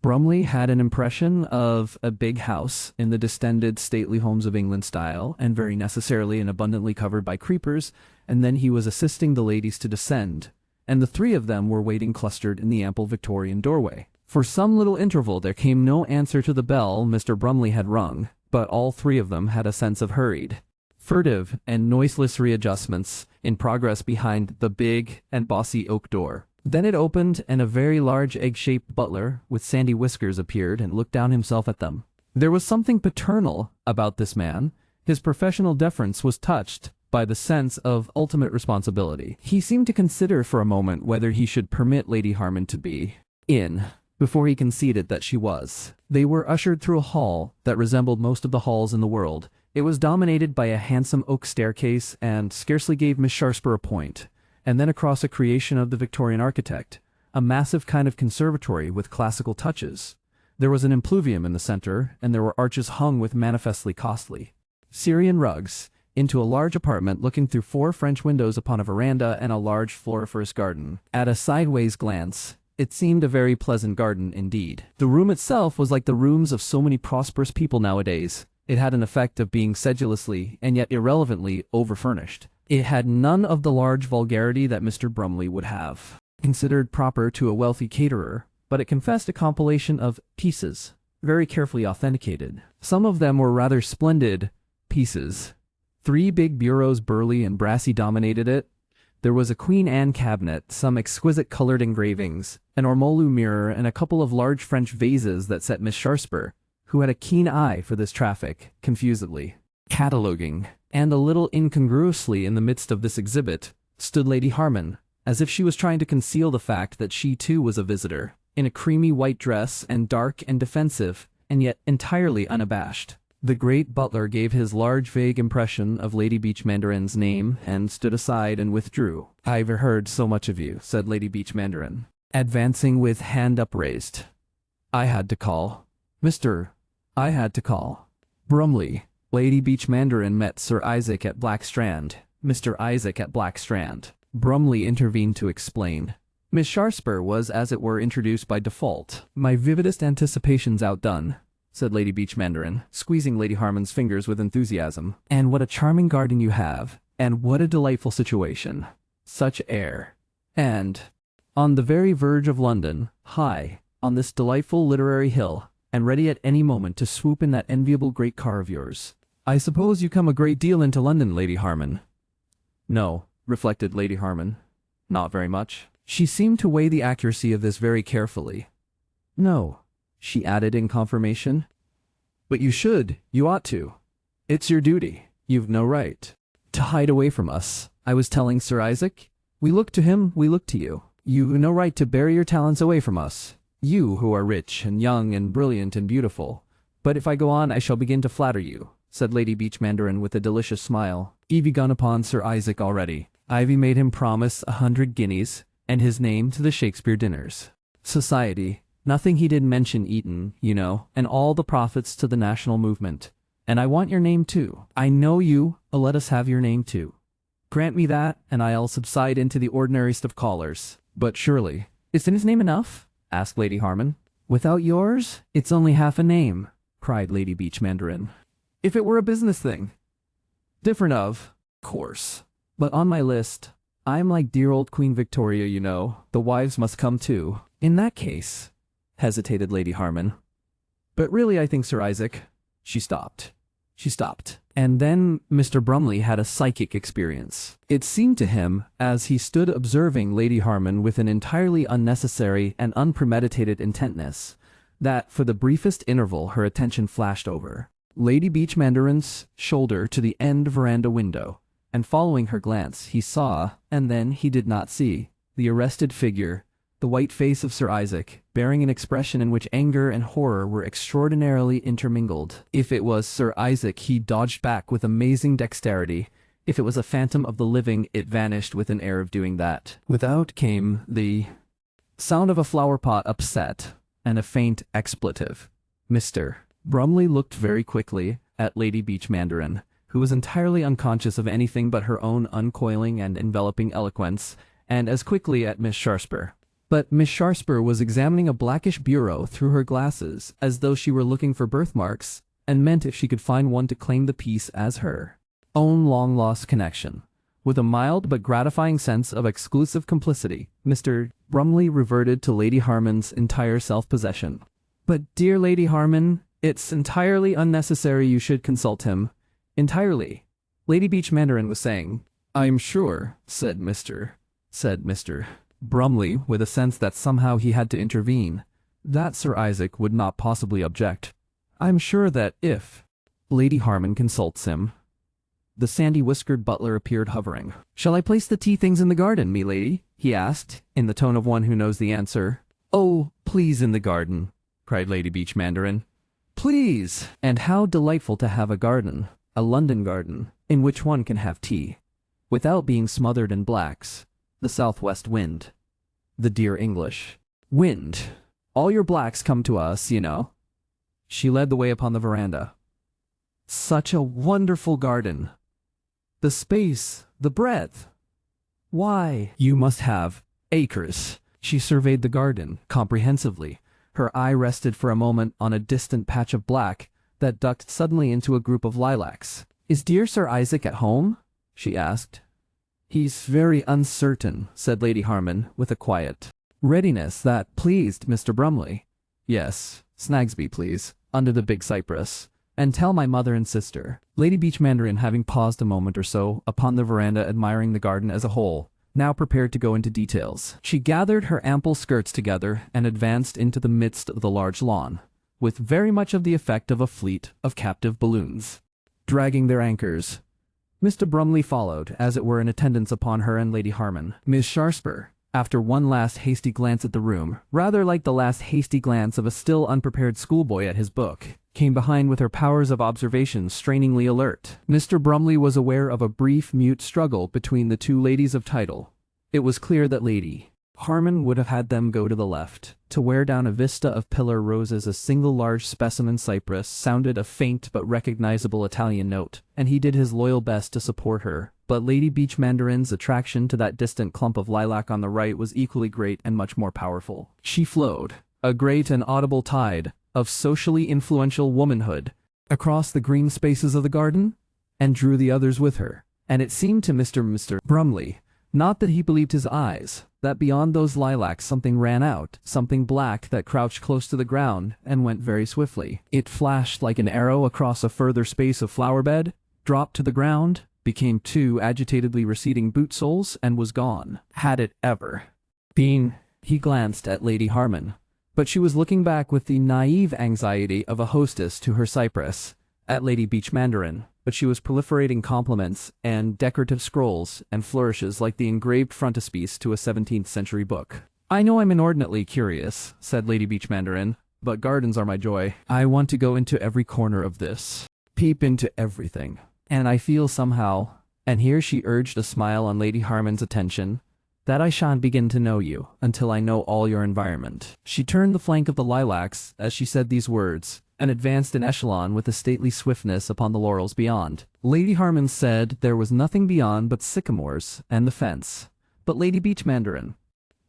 Brumley had an impression of a big house in the distended stately homes of England style, and very necessarily and abundantly covered by creepers, and then he was assisting the ladies to descend, and the three of them were waiting clustered in the ample Victorian doorway. For some little interval there came no answer to the bell Mr. Brumley had rung, but all three of them had a sense of hurried, furtive, and noiseless readjustments in progress behind the big and bossy oak door. Then it opened, and a very large egg-shaped butler with sandy whiskers appeared and looked down himself at them. There was something paternal about this man. His professional deference was touched by the sense of ultimate responsibility. He seemed to consider for a moment whether he should permit Lady Harman to be in before he conceded that she was. They were ushered through a hall that resembled most of the halls in the world. It was dominated by a handsome oak staircase and scarcely gave Miss Sharper a point. And then across a creation of the Victorian architect, a massive kind of conservatory with classical touches. There was an impluvium in the center, and there were arches hung with manifestly costly Syrian rugs, into a large apartment looking through 4 French windows upon a veranda and a large floriferous garden. At a sideways glance, it seemed a very pleasant garden indeed. The room itself was like the rooms of so many prosperous people nowadays. It had an effect of being sedulously and yet irrelevantly overfurnished. It had none of the large vulgarity that Mr. Brumley would have considered proper to a wealthy caterer, but it confessed a compilation of pieces, very carefully authenticated. Some of them were rather splendid pieces. 3 big bureaus, burly and brassy, dominated it. There was a Queen Anne cabinet, some exquisite colored engravings, an ormolu mirror, and a couple of large French vases that set Miss Sharper, who had a keen eye for this traffic, confusedly cataloguing. And a little incongruously in the midst of this exhibit stood Lady Harman, as if she was trying to conceal the fact that she too was a visitor, in a creamy white dress and dark and defensive, and yet entirely unabashed. The great butler gave his large vague impression of Lady Beach Mandarin's name and stood aside and withdrew. "I've heard so much of you," said Lady Beach Mandarin, advancing with hand upraised. I had to call. Brumley." Lady Beach Mandarin met Sir Isaac at Blackstrand. Mr. Isaac at Blackstrand. Brumley intervened to explain. Miss Sharper was, as it were, introduced by default. "My vividest anticipations outdone," said Lady Beach Mandarin, squeezing Lady Harman's fingers with enthusiasm. "And what a charming garden you have, and what a delightful situation. Such air. And on the very verge of London, high on this delightful literary hill, and ready at any moment to swoop in that enviable great car of yours. I suppose you come a great deal into London, Lady Harman." "No," reflected Lady Harman. "Not very much." She seemed to weigh the accuracy of this very carefully. "No," she added in confirmation. "But you should. You ought to. It's your duty. You've no right to hide away from us. I was telling Sir Isaac, we look to him, we look to you. You've no right to bury your talents away from us. You who are rich and young and brilliant and beautiful. But if I go on I shall begin to flatter you," said Lady Beach Mandarin with a delicious smile. "I've begun upon Sir Isaac already. I've made him promise 100 guineas, and his name to the Shakespeare dinners. Society, nothing he did mention Eton, you know, and all the profits to the national movement. And I want your name too. I know you, let us have your name too. Grant me that, and I'll subside into the ordinariest of callers." "But surely, isn't his name enough?" asked Lady Harman. "Without yours, it's only half a name," cried Lady Beach Mandarin. "If it were a business thing. Different of course. But on my list, I'm like dear old Queen Victoria, you know. The wives must come too." "In that case," hesitated Lady Harman. "But really I think Sir Isaac—" She stopped. And then Mr. Brumley had a psychic experience. It seemed to him, as he stood observing Lady Harman with an entirely unnecessary and unpremeditated intentness, that for the briefest interval her attention flashed over Lady Beach Mandarin's shoulder to the end veranda window, and following her glance he saw, and then he did not see, the arrested figure, the white face of Sir Isaac, bearing an expression in which anger and horror were extraordinarily intermingled. If it was Sir Isaac, he dodged back with amazing dexterity, If it was a phantom of the living, it vanished with an air of doing that. Without came the sound of a flower pot upset and a faint expletive. Mr. Brumley looked very quickly at Lady Beach Mandarin, who was entirely unconscious of anything but her own uncoiling and enveloping eloquence, and as quickly at Miss Sharper. But Miss Sharper was examining a blackish bureau through her glasses as though she were looking for birthmarks, and meant if she could find one to claim the piece as her own long-lost connection. With a mild but gratifying sense of exclusive complicity, Mr. Brumley reverted to Lady Harman's entire self-possession. "But, dear Lady Harman, it's entirely unnecessary you should consult him. Entirely," Lady Beach Mandarin was saying. "I'm sure," said Mr. Brumley, with a sense that somehow he had to intervene, "that Sir Isaac would not possibly object. I'm sure that if Lady Harman consults him—" The sandy-whiskered butler appeared hovering. "Shall I place the tea things in the garden, me lady?" he asked, in the tone of one who knows the answer. "Oh, please, in the garden," cried Lady Beach Mandarin. "Please! And how delightful to have a garden, a London garden, in which one can have tea, without being smothered in blacks. The southwest wind. The dear English wind. All your blacks come to us, you know." She led the way upon the veranda. "Such a wonderful garden. The space, the breadth. Why, you must have acres." She surveyed the garden comprehensively. Her eye rested for a moment on a distant patch of black that ducked suddenly into a group of lilacs. "Is dear Sir Isaac at home?" she asked. "He's very uncertain," said Lady Harman, with a quiet readiness that pleased Mr. Brumley. "Yes, Snagsby, please, under the big cypress. And tell my mother and sister." Lady Beach Mandarin, having paused a moment or so upon the veranda admiring the garden as a whole, now prepared to go into details. She gathered her ample skirts together and advanced into the midst of the large lawn, with very much of the effect of a fleet of captive balloons dragging their anchors. Mr. Brumley followed, as it were in attendance upon her and Lady Harman. Miss Sharper, after one last hasty glance at the room, rather like the last hasty glance of a still unprepared schoolboy at his book, came behind with her powers of observation strainingly alert. Mr. Brumley was aware of a brief, mute struggle between the two ladies of title. It was clear that Lady Harman would have had them go to the left, to where down a vista of pillar roses a single large specimen cypress sounded a faint but recognizable Italian note, and he did his loyal best to support her. But Lady Beach Mandarin's attraction to that distant clump of lilac on the right was equally great and much more powerful. She flowed, a great and audible tide of socially influential womanhood, across the green spaces of the garden, and drew the others with her. And it seemed to Mr. Brumley, not that he believed his eyes, that beyond those lilacs something ran out, something black that crouched close to the ground and went very swiftly. It flashed like an arrow across a further space of flower bed, dropped to the ground, became two agitatedly receding boot soles, and was gone. Had it ever been? He glanced at Lady Harman, but she was looking back with the naive anxiety of a hostess to her cypress, at Lady Beach Mandarin, but she was proliferating compliments and decorative scrolls and flourishes like the engraved frontispiece to a 17th century book. "I know I'm inordinately curious," said Lady Beach Mandarin, "but gardens are my joy. I want to go into every corner of this, peep into everything. And I feel somehow," and here she urged a smile on Lady Harman's attention, "that I shan't begin to know you until I know all your environment." She turned the flank of the lilacs as she said these words, and advanced in echelon with a stately swiftness upon the laurels beyond. Lady Harman said there was nothing beyond but sycamores and the fence, but Lady Beach Mandarin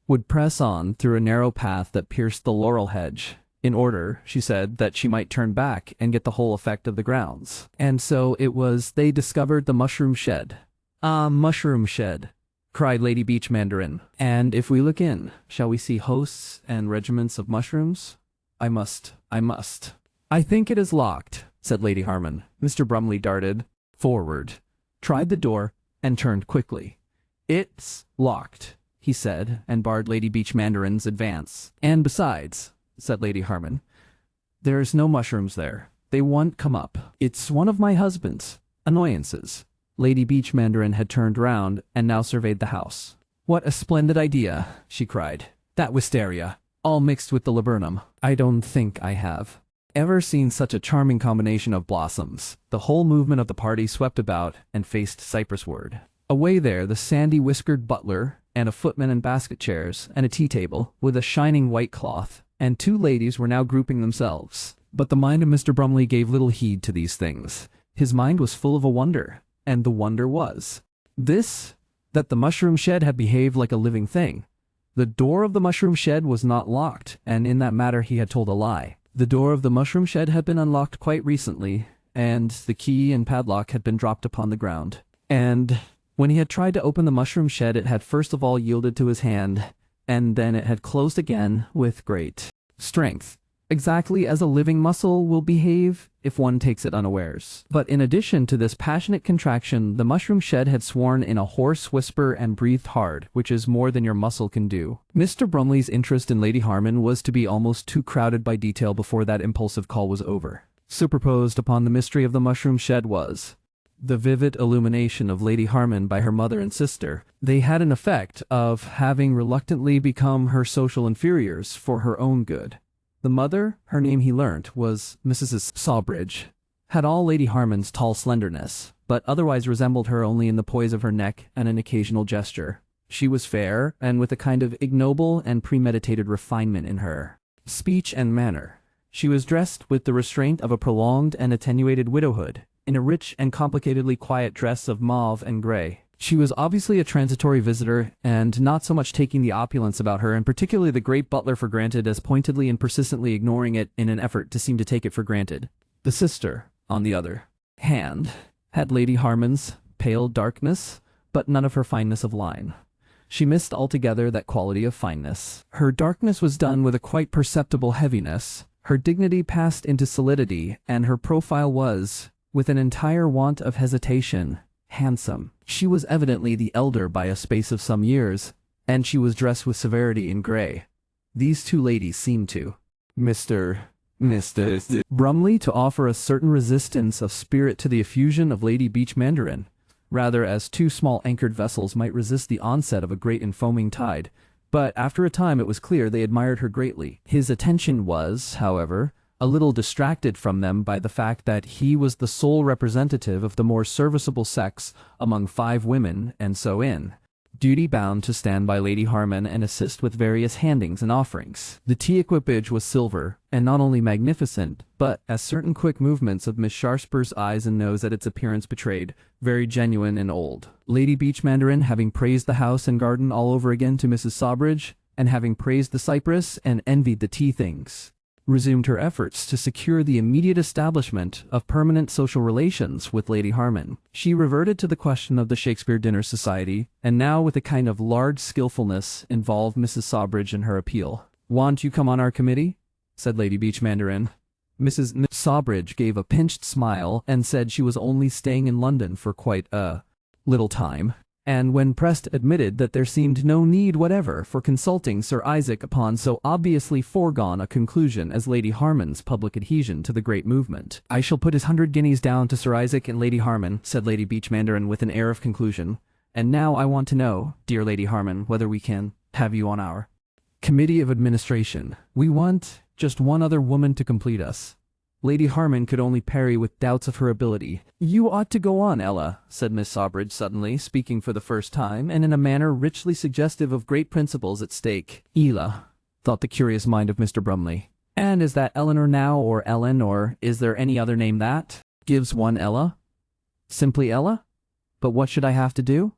would press on through a narrow path that pierced the laurel hedge, in order, she said, that she might turn back and get the whole effect of the grounds. And so it was they discovered the mushroom shed. "Ah, mushroom shed," cried Lady Beach Mandarin. "And if we look in, shall we see hosts and regiments of mushrooms? I must. "I think it is locked," said Lady Harman. Mr. Brumley darted forward, tried the door, and turned quickly. "It's locked," he said, and barred Lady Beach Mandarin's advance. "And besides," said Lady Harman, "there's no mushrooms there. They won't come up. It's one of my husband's annoyances." Lady Beach Mandarin had turned round and now surveyed the house. "What a splendid idea," she cried. "That wisteria, all mixed with the laburnum. I don't think I have ever seen such a charming combination of blossoms. The whole movement of the party swept about and faced Cyprusward. Away there, the sandy-whiskered butler, and a footman and basket chairs, and a tea table, with a shining white cloth, and 2 ladies were now grouping themselves. But the mind of Mr. Brumley gave little heed to these things. His mind was full of a wonder, and the wonder was this, that the mushroom shed had behaved like a living thing. The door of the mushroom shed was not locked, and in that matter he had told a lie. The door of the mushroom shed had been unlocked quite recently, and the key and padlock had been dropped upon the ground. And when he had tried to open the mushroom shed, it had first of all yielded to his hand, and then it had closed again with great strength, exactly as a living muscle will behave if one takes it unawares. But in addition to this passionate contraction, the mushroom shed had sworn in a hoarse whisper and breathed hard, which is more than your muscle can do. Mr. Brumley's interest in Lady Harman was to be almost too crowded by detail before that impulsive call was over. Superposed upon the mystery of the mushroom shed was the vivid illumination of Lady Harman by her mother and sister. They had an effect of having reluctantly become her social inferiors for her own good. The mother, her name he learnt, was Mrs. Sawbridge, had all Lady Harman's tall slenderness, but otherwise resembled her only in the poise of her neck and an occasional gesture. She was fair, and with a kind of ignoble and premeditated refinement in her speech and manner. She was dressed with the restraint of a prolonged and attenuated widowhood, in a rich and complicatedly quiet dress of mauve and gray. She was obviously a transitory visitor, and not so much taking the opulence about her, and particularly the great butler, for granted, as pointedly and persistently ignoring it in an effort to seem to take it for granted. The sister, on the other hand, had Lady Harman's pale darkness, but none of her fineness of line. She missed altogether that quality of fineness. Her darkness was done with a quite perceptible heaviness. Her dignity passed into solidity, and her profile was, with an entire want of hesitation, handsome. She was evidently the elder by a space of some years, and she was dressed with severity in grey. These 2 ladies seemed to Mr. Brumley to offer a certain resistance of spirit to the effusion of Lady Beach Mandarin, rather as 2 small anchored vessels might resist the onset of a great and foaming tide. But after a time it was clear they admired her greatly. His attention was, however, a little distracted from them by the fact that he was the sole representative of the more serviceable sex among 5 women, and so in duty bound to stand by Lady Harman and assist with various handings and offerings. The tea equipage was silver, and not only magnificent, but, as certain quick movements of Miss Sharpsbur's eyes and nose at its appearance betrayed, very genuine and old. Lady Beach Mandarin, having praised the house and garden all over again to Mrs. Sawbridge, and having praised the cypress and envied the tea things, resumed her efforts to secure the immediate establishment of permanent social relations with Lady Harman. She reverted to the question of the Shakespeare Dinner Society, and now with a kind of large skillfulness involved Mrs. Sawbridge in her appeal. "Want you come on our committee?" said Lady Beach Mandarin. Mrs. Sawbridge gave a pinched smile and said she was only staying in London for quite a little time, and when pressed admitted that there seemed no need whatever for consulting Sir Isaac upon so obviously foregone a conclusion as Lady Harman's public adhesion to the great movement. "I shall put his 100 guineas down to Sir Isaac and Lady Harman," said Lady Beach Mandarin with an air of conclusion. "And now I want to know, dear Lady Harman, whether we can have you on our Committee of Administration. We want just one other woman to complete us." Lady Harman could only parry with doubts of her ability. "You ought to go on, Ella," said Miss Sawbridge suddenly, speaking for the first time, and in a manner richly suggestive of great principles at stake. "Ella," thought the curious mind of Mr. Brumley. "And is that Eleanor now, or Ellen, or is there any other name that gives one Ella? Simply Ella? But what should I have to do?"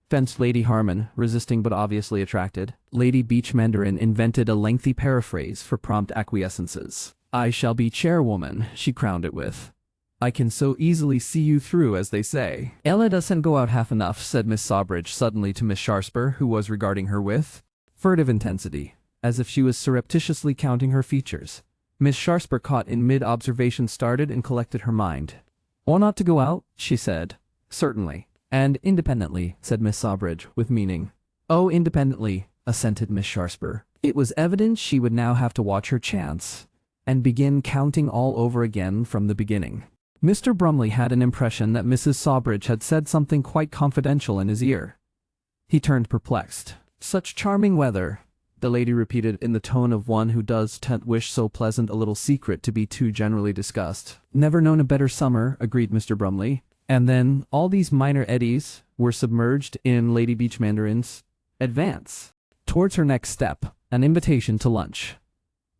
fenced Lady Harman, resisting but obviously attracted. Lady Beach Mandarin invented a lengthy paraphrase for prompt acquiescences. "I shall be chairwoman," she crowned it with. "I can so easily see you through, as they say." "Ella doesn't go out half enough," said Miss Sawbridge suddenly to Miss Sharpsper, who was regarding her with furtive intensity, as if she was surreptitiously counting her features. Miss Sharpsper, caught in mid-observation, started and collected her mind. "Or not to go out?" she said. "Certainly. And independently," said Miss Sawbridge, with meaning. "Oh, independently," assented Miss Sharpsper. It was evident she would now have to watch her chance, and begin counting all over again from the beginning. Mr. Brumley had an impression that Mrs. Sawbridge had said something quite confidential in his ear. He turned perplexed. Such charming weather, the lady repeated in the tone of one who does wish so pleasant a little secret to be too generally discussed. Never known a better summer, agreed Mr. Brumley. And then all these minor eddies were submerged in Lady Beach Mandarin's advance towards her next step, an invitation to lunch.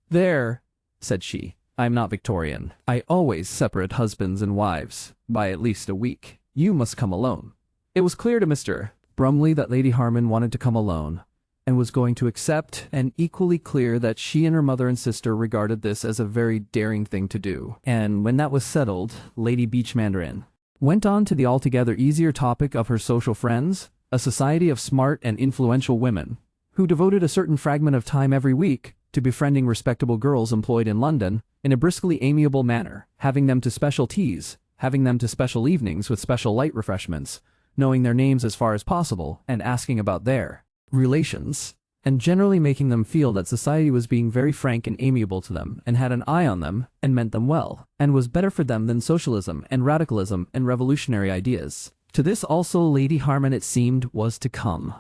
There, said she, I'm not Victorian. I always separate husbands and wives by at least a week. You must come alone. It was clear to Mr. Brumley that Lady Harman wanted to come alone, and was going to accept, and equally clear that she and her mother and sister regarded this as a very daring thing to do. And when that was settled, Lady Beach Mandarin went on to the altogether easier topic of her social friends, a society of smart and influential women, who devoted a certain fragment of time every week to befriending respectable girls employed in London in a briskly amiable manner, having them to special teas, having them to special evenings with special light refreshments, knowing their names as far as possible, and asking about their relations, and generally making them feel that society was being very frank and amiable to them, and had an eye on them, and meant them well, and was better for them than socialism and radicalism and revolutionary ideas. To this also Lady Harman, it seemed, was to come.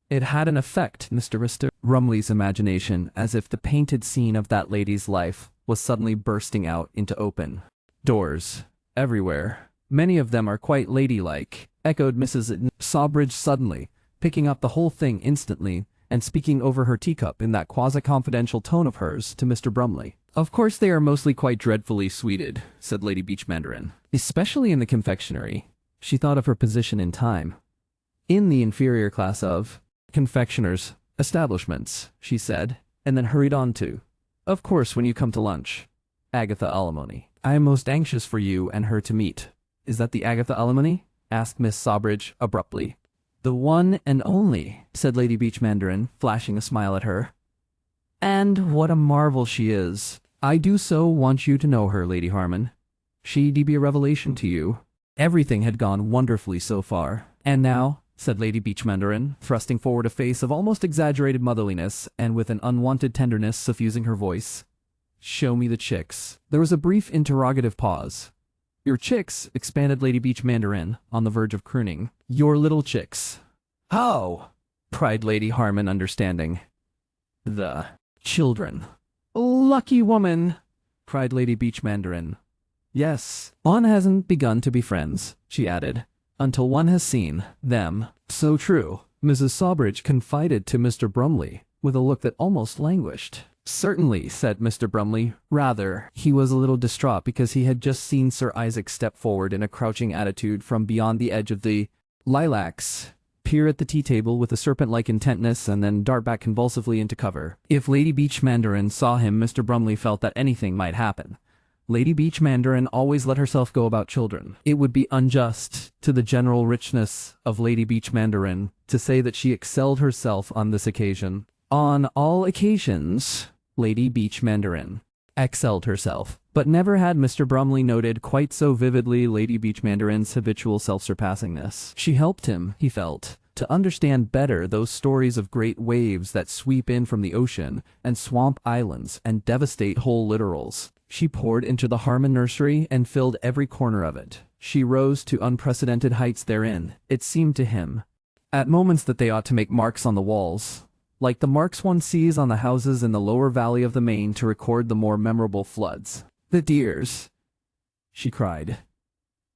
It had an effect, Mr. Brumley's imagination, as if the painted scene of that lady's life was suddenly bursting out into open doors everywhere. Many of them are quite ladylike, echoed Mrs. Sawbridge suddenly, picking up the whole thing instantly, and speaking over her teacup in that quasi-confidential tone of hers to Mr. Brumley. Of course they are mostly quite dreadfully sweeted, said Lady Beach Mandarin. Especially in the confectionery. She thought of her position in time. In the inferior class of confectioners' establishments, she said, and then hurried on to, of course when you come to lunch, Agatha Alimony. I am most anxious for you and her to meet. Is that the Agatha Alimony? Asked Miss Sawbridge abruptly. The one and only, said Lady Beach Mandarin, flashing a smile at her. And what a marvel she is. I do so want you to know her, Lady Harman. She'd be a revelation to you. Everything had gone wonderfully so far. And now, said Lady Beach Mandarin, thrusting forward a face of almost exaggerated motherliness and with an unwanted tenderness suffusing her voice, show me the chicks. There was a brief interrogative pause. Your chicks, expanded Lady Beach Mandarin, on the verge of crooning. Your little chicks. How? Cried Lady Harman, understanding. The children. Lucky woman, cried Lady Beach Mandarin. Yes, one hasn't begun to be friends, she added, until one has seen them. So true, Mrs. Sawbridge confided to Mr. Brumley, with a look that almost languished. Certainly, said Mr. Brumley. Rather, he was a little distraught because he had just seen Sir Isaac step forward in a crouching attitude from beyond the edge of the lilacs, peer at the tea-table with a serpent-like intentness, and then dart back convulsively into cover. If Lady Beach Mandarin saw him, Mr. Brumley felt that anything might happen. Lady Beach Mandarin always let herself go about children. It would be unjust to the general richness of Lady Beach Mandarin to say that she excelled herself on this occasion. On all occasions, Lady Beach Mandarin excelled herself, but never had Mr. Brumley noted quite so vividly Lady Beach Mandarin's habitual self-surpassingness. She helped him, he felt, to understand better those stories of great waves that sweep in from the ocean and swamp islands and devastate whole littorals. She poured into the Harman nursery and filled every corner of it. She rose to unprecedented heights therein, it seemed to him, at moments that they ought to make marks on the walls, like the marks one sees on the houses in the lower valley of the Main to record the more memorable floods. The dears, she cried.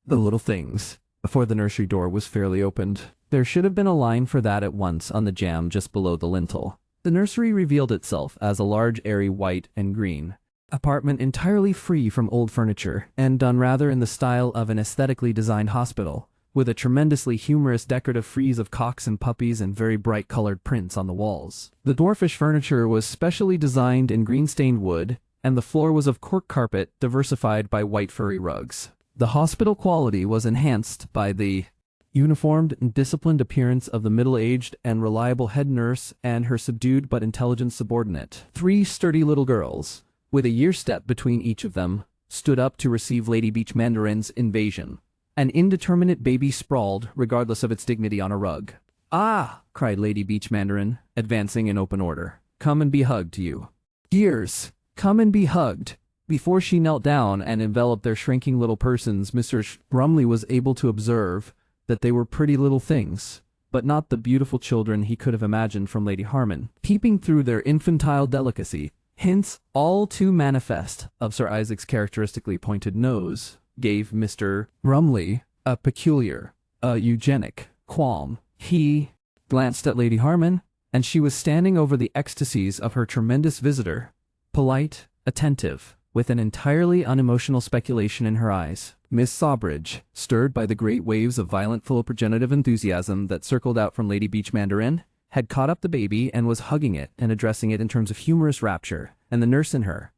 The little things. Before the nursery door was fairly opened. There should have been a line for that at once on the jamb just below the lintel. The nursery revealed itself as a large, airy white and green apartment entirely free from old furniture, and done rather in the style of an aesthetically designed hospital, with a tremendously humorous decorative frieze of cocks and puppies and very bright-colored prints on the walls. The dwarfish furniture was specially designed in green-stained wood, and the floor was of cork carpet diversified by white furry rugs. The hospital quality was enhanced by the uniformed and disciplined appearance of the middle-aged and reliable head nurse and her subdued but intelligent subordinate. 3 sturdy little girls, with a year step between each of them, stood up to receive Lady Beach Mandarin's invasion. An indeterminate baby sprawled, regardless of its dignity, on a rug. Ah, cried Lady Beach Mandarin, advancing in open order. Come and be hugged, you. Dears, come and be hugged. Before she knelt down and enveloped their shrinking little persons, Mr. Brumley was able to observe that they were pretty little things, but not the beautiful children he could have imagined from Lady Harman, peeping through their infantile delicacy. Hints, all too manifest, of Sir Isaac's characteristically pointed nose, gave Mr. Brumley a peculiar, eugenic qualm. He glanced at Lady Harman, and she was standing over the ecstasies of her tremendous visitor, polite, attentive, with an entirely unemotional speculation in her eyes. Miss Sawbridge, stirred by the great waves of violent philoprogenitive enthusiasm that circled out from Lady Beach Mandarin, had caught up the baby and was hugging it and addressing it in terms of humorous rapture, and the nurse and her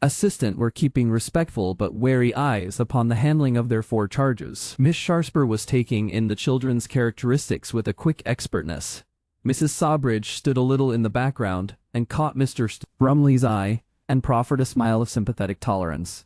assistant were keeping respectful but wary eyes upon the handling of their 4 charges. Miss Sharper was taking in the children's characteristics with a quick expertness. Mrs. Sawbridge stood a little in the background and caught Mr. Brumley's eye and proffered a smile of sympathetic tolerance.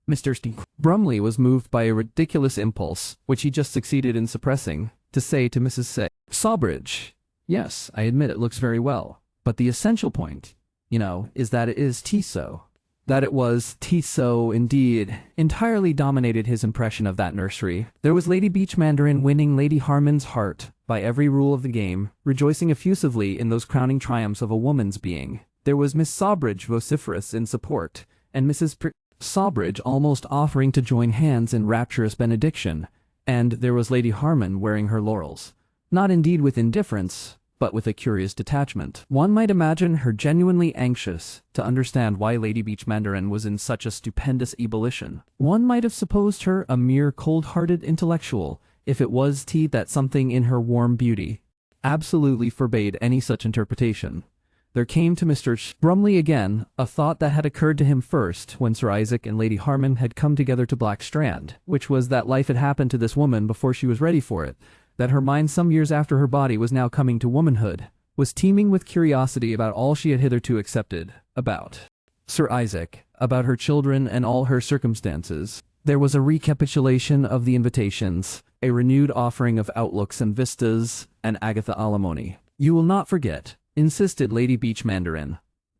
Mr. Brumley was moved by a ridiculous impulse, which he just succeeded in suppressing, to say to Mrs. Sawbridge, "Yes, I admit it looks very well, but the essential point, is that it is Tissot." That it was Tissot indeed entirely dominated his impression of that nursery. There was Lady Beach Mandarin winning Lady Harman's heart by every rule of the game, rejoicing effusively in those crowning triumphs of a woman's being. There was Miss Sawbridge vociferous in support, and Mrs. Sawbridge almost offering to join hands in rapturous benediction, and there was Lady Harman wearing her laurels, not indeed with indifference, but with a curious detachment. One might imagine her genuinely anxious to understand why Lady Beach Mandarin was in such a stupendous ebullition. One might have supposed her a mere cold-hearted intellectual, if it was that something in her warm beauty absolutely forbade any such interpretation. There came to Mr. Brumley again a thought that had occurred to him first when Sir Isaac and Lady Harman had come together to Blackstrand, which was that life had happened to this woman before she was ready for it, that her mind some years after her body was now coming to womanhood, was teeming with curiosity about all she had hitherto accepted, about Sir Isaac, about her children and all her circumstances. There was a recapitulation of the invitations, a renewed offering of outlooks and vistas, and Agatha alimony. "You will not forget," insisted Lady Beach Mandarin.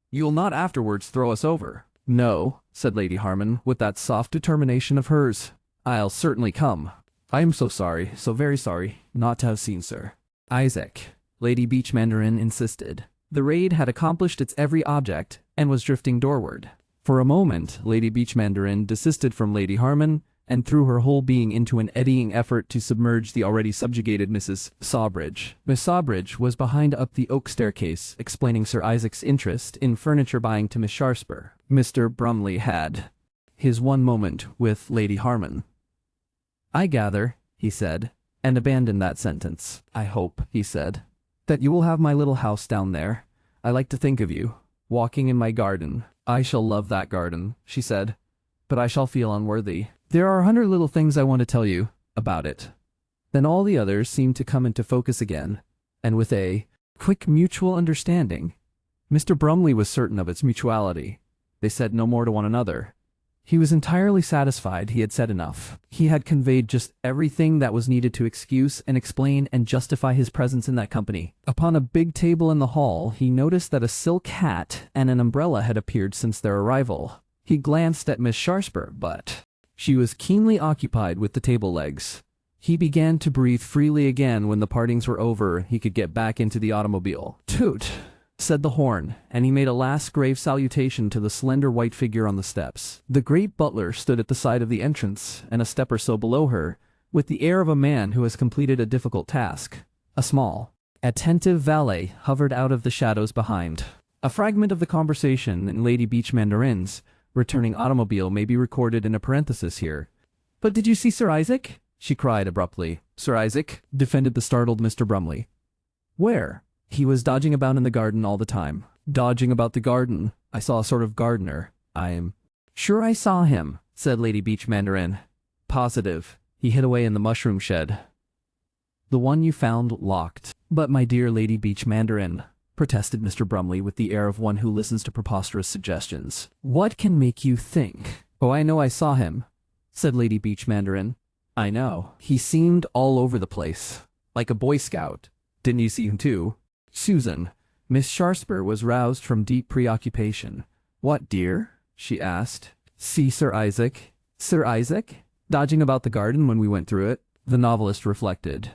"You will not afterwards throw us over." "No," said Lady Harman, with that soft determination of hers. "I'll certainly come. I am so sorry, so very sorry, not to have seen Sir Isaac," Lady Beach Mandarin insisted. The raid had accomplished its every object, and was drifting doorward. For a moment, Lady Beach Mandarin desisted from Lady Harman, and threw her whole being into an eddying effort to submerge the already subjugated Mrs. Sawbridge. Miss Sawbridge was behind up the oak staircase, explaining Sir Isaac's interest in furniture buying to Miss Sharper. Mr. Brumley had his one moment with Lady Harman. "I gather," he said, and abandoned that sentence. "I hope," he said, "that you will have my little house down there. I like to think of you, walking in my garden." "I shall love that garden," she said, "but I shall feel unworthy. There are 100 little things I want to tell you about it." Then all the others seemed to come into focus again, and with a quick mutual understanding, Mr. Brumley was certain of its mutuality. They said no more to one another. He was entirely satisfied he had said enough. He had conveyed just everything that was needed to excuse and explain and justify his presence in that company. Upon a big table in the hall, he noticed that a silk hat and an umbrella had appeared since their arrival. He glanced at Miss Sharper, but she was keenly occupied with the table legs. He began to breathe freely again when the partings were over. He could get back into the automobile. "Toot!" said the horn, and he made a last grave salutation to the slender white figure on the steps. The great butler stood at the side of the entrance, and a step or so below her, with the air of a man who has completed a difficult task. A small, attentive valet hovered out of the shadows behind. A fragment of the conversation in Lady Beach Mandarin's returning automobile may be recorded in a parenthesis here. "But did you see Sir Isaac?" she cried abruptly. "Sir Isaac?" defended the startled Mr. Brumley. "Where?" "He was dodging about in the garden all the time." "Dodging about the garden? I saw a sort of gardener. I'm sure I saw him," said Lady Beach Mandarin. "Positive. He hid away in the mushroom shed." "The one you found locked." "But my dear Lady Beach Mandarin," protested Mr. Brumley with the air of one who listens to preposterous suggestions, "what can make you think—" "Oh, I know I saw him," said Lady Beach Mandarin. "I know. He seemed all over the place, like a Boy Scout. Didn't you see him too?" "Susan." Miss Sharper was roused from deep preoccupation. "What, dear?" she asked. "See Sir Isaac?" "Sir Isaac? Dodging about the garden when we went through it?" The novelist reflected.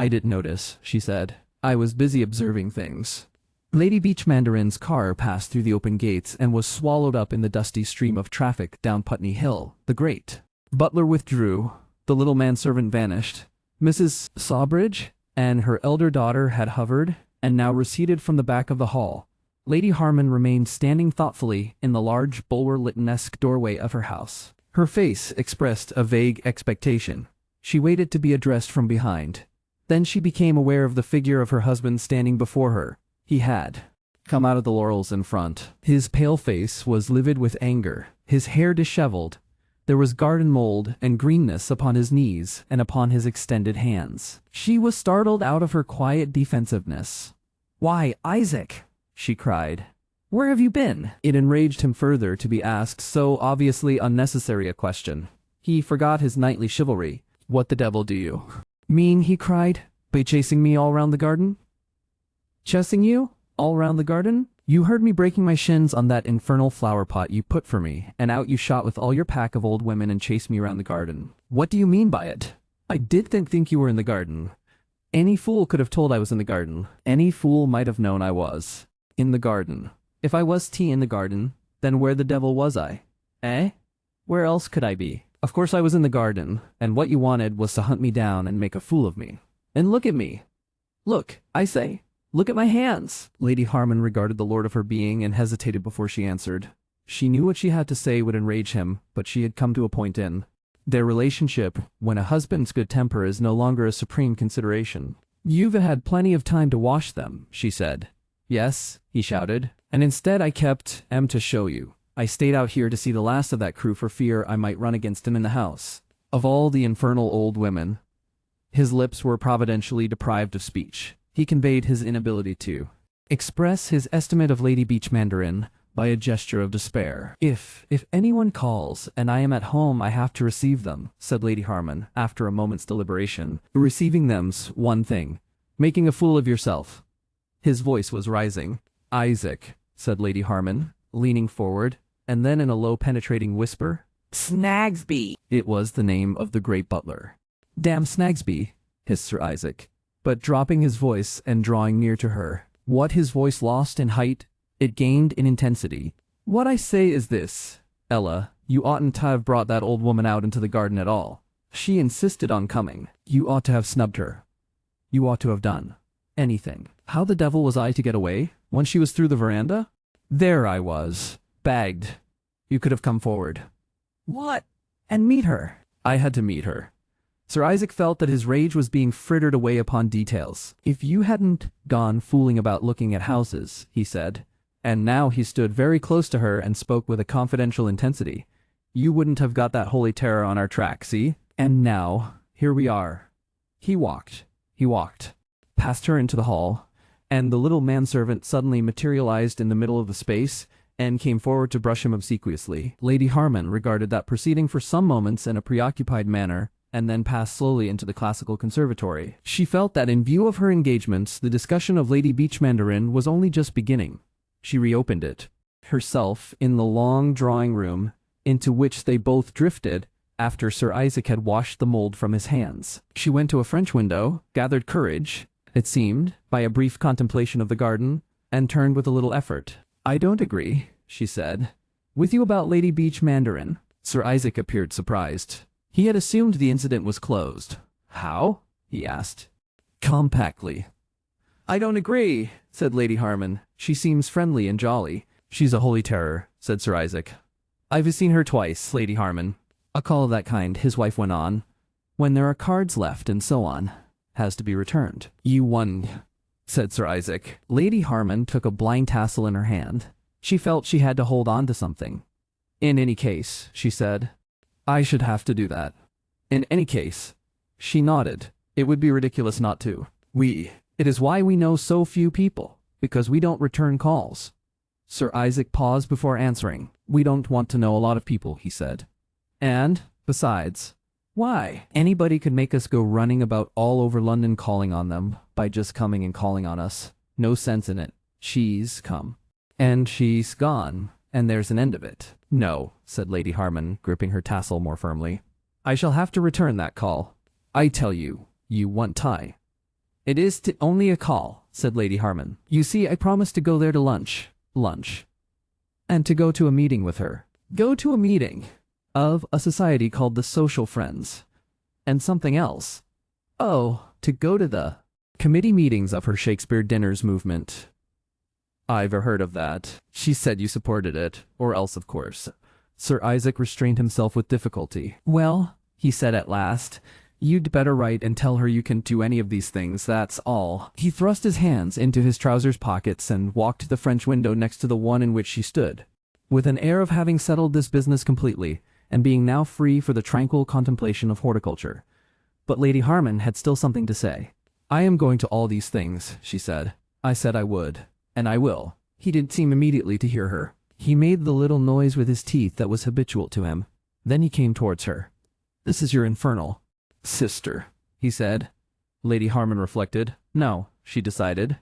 I didn't notice, she said. I was busy observing things. Lady Beach Mandarin's car passed through the open gates and was swallowed up in the dusty stream of traffic down Putney Hill. The great butler withdrew. The little manservant vanished. Mrs. Sawbridge and her elder daughter had hovered and now receded from the back of the hall. Lady Harman remained standing thoughtfully in the large Bulwer-Lytton-esque doorway of her house. Her face expressed a vague expectation. She waited to be addressed from behind. Then she became aware of the figure of her husband standing before her. He had come out of the laurels in front. His pale face was livid with anger, his hair disheveled. There was garden mold and greenness upon his knees and upon his extended hands. She was startled out of her quiet defensiveness. "Why, Isaac!" she cried. "Where have you been?" It enraged him further to be asked so obviously unnecessary a question. He forgot his knightly chivalry. "What the devil do you mean?" he cried. "By chasing me all round the garden?" "Chasing you? All round the garden? You heard me breaking my shins on that infernal flower pot you put for me, and out you shot with all your pack of old women and chased me round the garden. What do you mean by it?" "I did think you were in the garden. Any fool could have told I was in the garden. Any fool might have known I was in the garden. If I was in the garden, then where the devil was I? Eh? Where else could I be? Of course I was in the garden, and what you wanted was to hunt me down and make a fool of me. And look at me. Look, I say. Look at my hands." Lady Harman regarded the lord of her being and hesitated before she answered. She knew what she had to say would enrage him, but she had come to a point in their relationship when a husband's good temper is no longer a supreme consideration. "You've had plenty of time to wash them," she said. "Yes," he shouted, "and instead I kept M to show you. I stayed out here to see the last of that crew for fear I might run against him in the house. Of all the infernal old women." His lips were providentially deprived of speech. He conveyed his inability to express his estimate of Lady Beach Mandarin by a gesture of despair. If anyone calls and I am at home, I have to receive them," said Lady Harman, after a moment's deliberation. "Receiving them's one thing. Making a fool of yourself." His voice was rising. "Isaac," said Lady Harman, leaning forward, and then in a low penetrating whisper, "Snagsby." It was the name of the great butler. "Damn Snagsby," hissed Sir Isaac, but dropping his voice and drawing near to her. What his voice lost in height, it gained in intensity. "What I say is this, Ella, you oughtn't to have brought that old woman out into the garden at all. She insisted on coming. You ought to have snubbed her. You ought to have done anything. How the devil was I to get away? Once she was through the veranda? There I was, bagged. You could have come forward." "What? And meet her?" "I had to meet her." Sir Isaac felt that his rage was being frittered away upon details. "If you hadn't gone fooling about looking at houses," he said, and now he stood very close to her and spoke with a confidential intensity, "you wouldn't have got that holy terror on our track, see? And now, here we are." He walked past her into the hall, and the little manservant suddenly materialized in the middle of the space and came forward to brush him obsequiously. Lady Harman regarded that proceeding for some moments in a preoccupied manner, and then passed slowly into the classical conservatory. She felt that in view of her engagements, the discussion of Lady Beach Mandarin was only just beginning. She reopened it, herself in the long drawing room, into which they both drifted after Sir Isaac had washed the mold from his hands. She went to a French window, gathered courage, it seemed, by a brief contemplation of the garden, and turned with a little effort. "I don't agree," she said, "with you about Lady Beach Mandarin." Sir Isaac appeared surprised. He had assumed the incident was closed. "How?" he asked, compactly. "I don't agree," said Lady Harman. "She seems friendly and jolly." "She's a holy terror," said Sir Isaac. "I've seen her twice, Lady Harman." "A call of that kind," his wife went on, "when there are cards left and so on, has to be returned." "You won," said Sir Isaac. Lady Harman took a blind tassel in her hand. She felt she had to hold on to something. "In any case," she said, "I should have to do that. In any case." She nodded. "It would be ridiculous not to. It is why we know so few people, because we don't return calls." Sir Isaac paused before answering. "We don't want to know a lot of people," he said. "And, besides, why? Anybody could make us go running about all over London calling on them by just coming and calling on us. No sense in it. She's come. And she's gone. And there's an end of it." "No," said Lady Harman, gripping her tassel more firmly. "I shall have to return that call. I tell you, you want tie. It is only a call, said Lady Harman. You see, I promised to go there to lunch, and to go to a meeting with her. Go to a meeting of a society called the Social Friends, and something else. Oh, to go to the committee meetings of her Shakespeare dinners movement. I've heard of that. She said you supported it, or else of course. Sir Isaac restrained himself with difficulty. Well, he said at last, you'd better write and tell her you can do any of these things, that's all. He thrust his hands into his trousers pockets and walked to the French window next to the one in which she stood, with an air of having settled this business completely, and being now free for the tranquil contemplation of horticulture. But Lady Harman had still something to say. I am going to all these things, she said. I said I would, and I will. He didn't seem immediately to hear her. He made the little noise with his teeth that was habitual to him. Then he came towards her. This is your infernal sister, he said. Lady Harman reflected. No, she decided.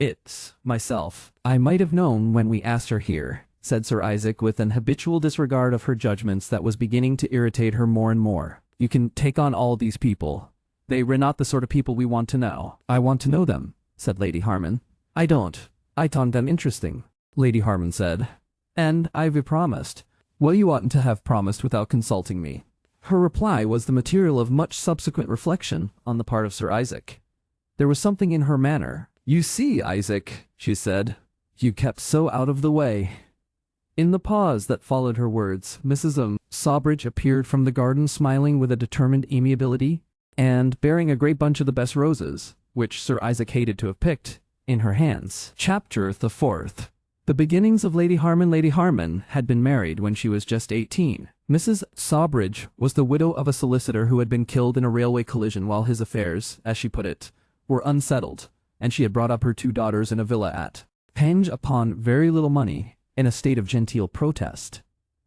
It's myself. I might have known when we asked her here, said Sir Isaac with an habitual disregard of her judgments that was beginning to irritate her more and more. You can take on all these people. They were not the sort of people we want to know. I want to know them, said Lady Harman. I don't. I found them interesting, Lady Harman said. And I've promised. Well, you oughtn't to have promised without consulting me. Her reply was the material of much subsequent reflection on the part of Sir Isaac. There was something in her manner. You see, Isaac, she said, you kept so out of the way. In the pause that followed her words, Mrs. Sawbridge appeared from the garden smiling with a determined amiability, and bearing a great bunch of the best roses, which Sir Isaac hated to have picked, in her hands. Chapter the 4th. The beginnings of Lady Harman. Lady Harman had been married when she was just 18. Mrs. Sawbridge was the widow of a solicitor who had been killed in a railway collision while his affairs, as she put it, were unsettled, and she had brought up her 2 daughters in a villa at Penge upon very little money, in a state of genteel protest.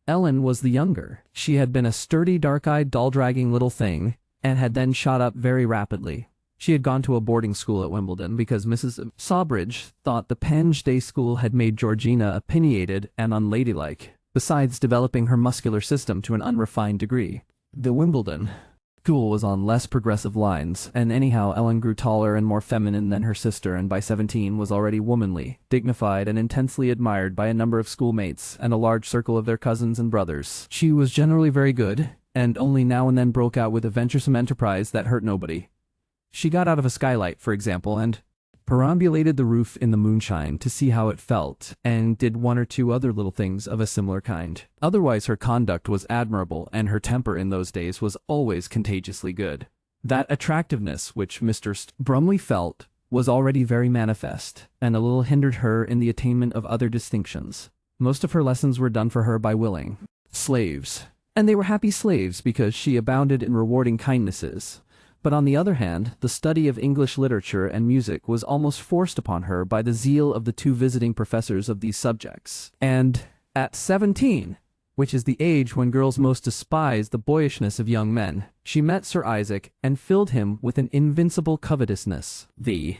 Ellen was the younger. She had been a sturdy, dark-eyed, doll-dragging little thing, and had then shot up very rapidly. She had gone to a boarding school at Wimbledon because Mrs. Sawbridge thought the Penge day school had made Georgina opinionated and unladylike, besides developing her muscular system to an unrefined degree. The Wimbledon school was on less progressive lines, and anyhow Ellen grew taller and more feminine than her sister, and by 17 was already womanly, dignified, and intensely admired by a number of schoolmates and a large circle of their cousins and brothers. She was generally very good, and only now and then broke out with a venturesome enterprise that hurt nobody. She got out of a skylight, for example, and perambulated the roof in the moonshine to see how it felt, and did 1 or 2 other little things of a similar kind. Otherwise her conduct was admirable, and her temper in those days was always contagiously good. That attractiveness which Mr. Brumley felt was already very manifest, and a little hindered her in the attainment of other distinctions. Most of her lessons were done for her by willing slaves, and they were happy slaves because she abounded in rewarding kindnesses. But on the other hand, the study of English literature and music was almost forced upon her by the zeal of the 2 visiting professors of these subjects. And at 17, which is the age when girls most despise the boyishness of young men, she met Sir Isaac and filled him with an invincible covetousness. The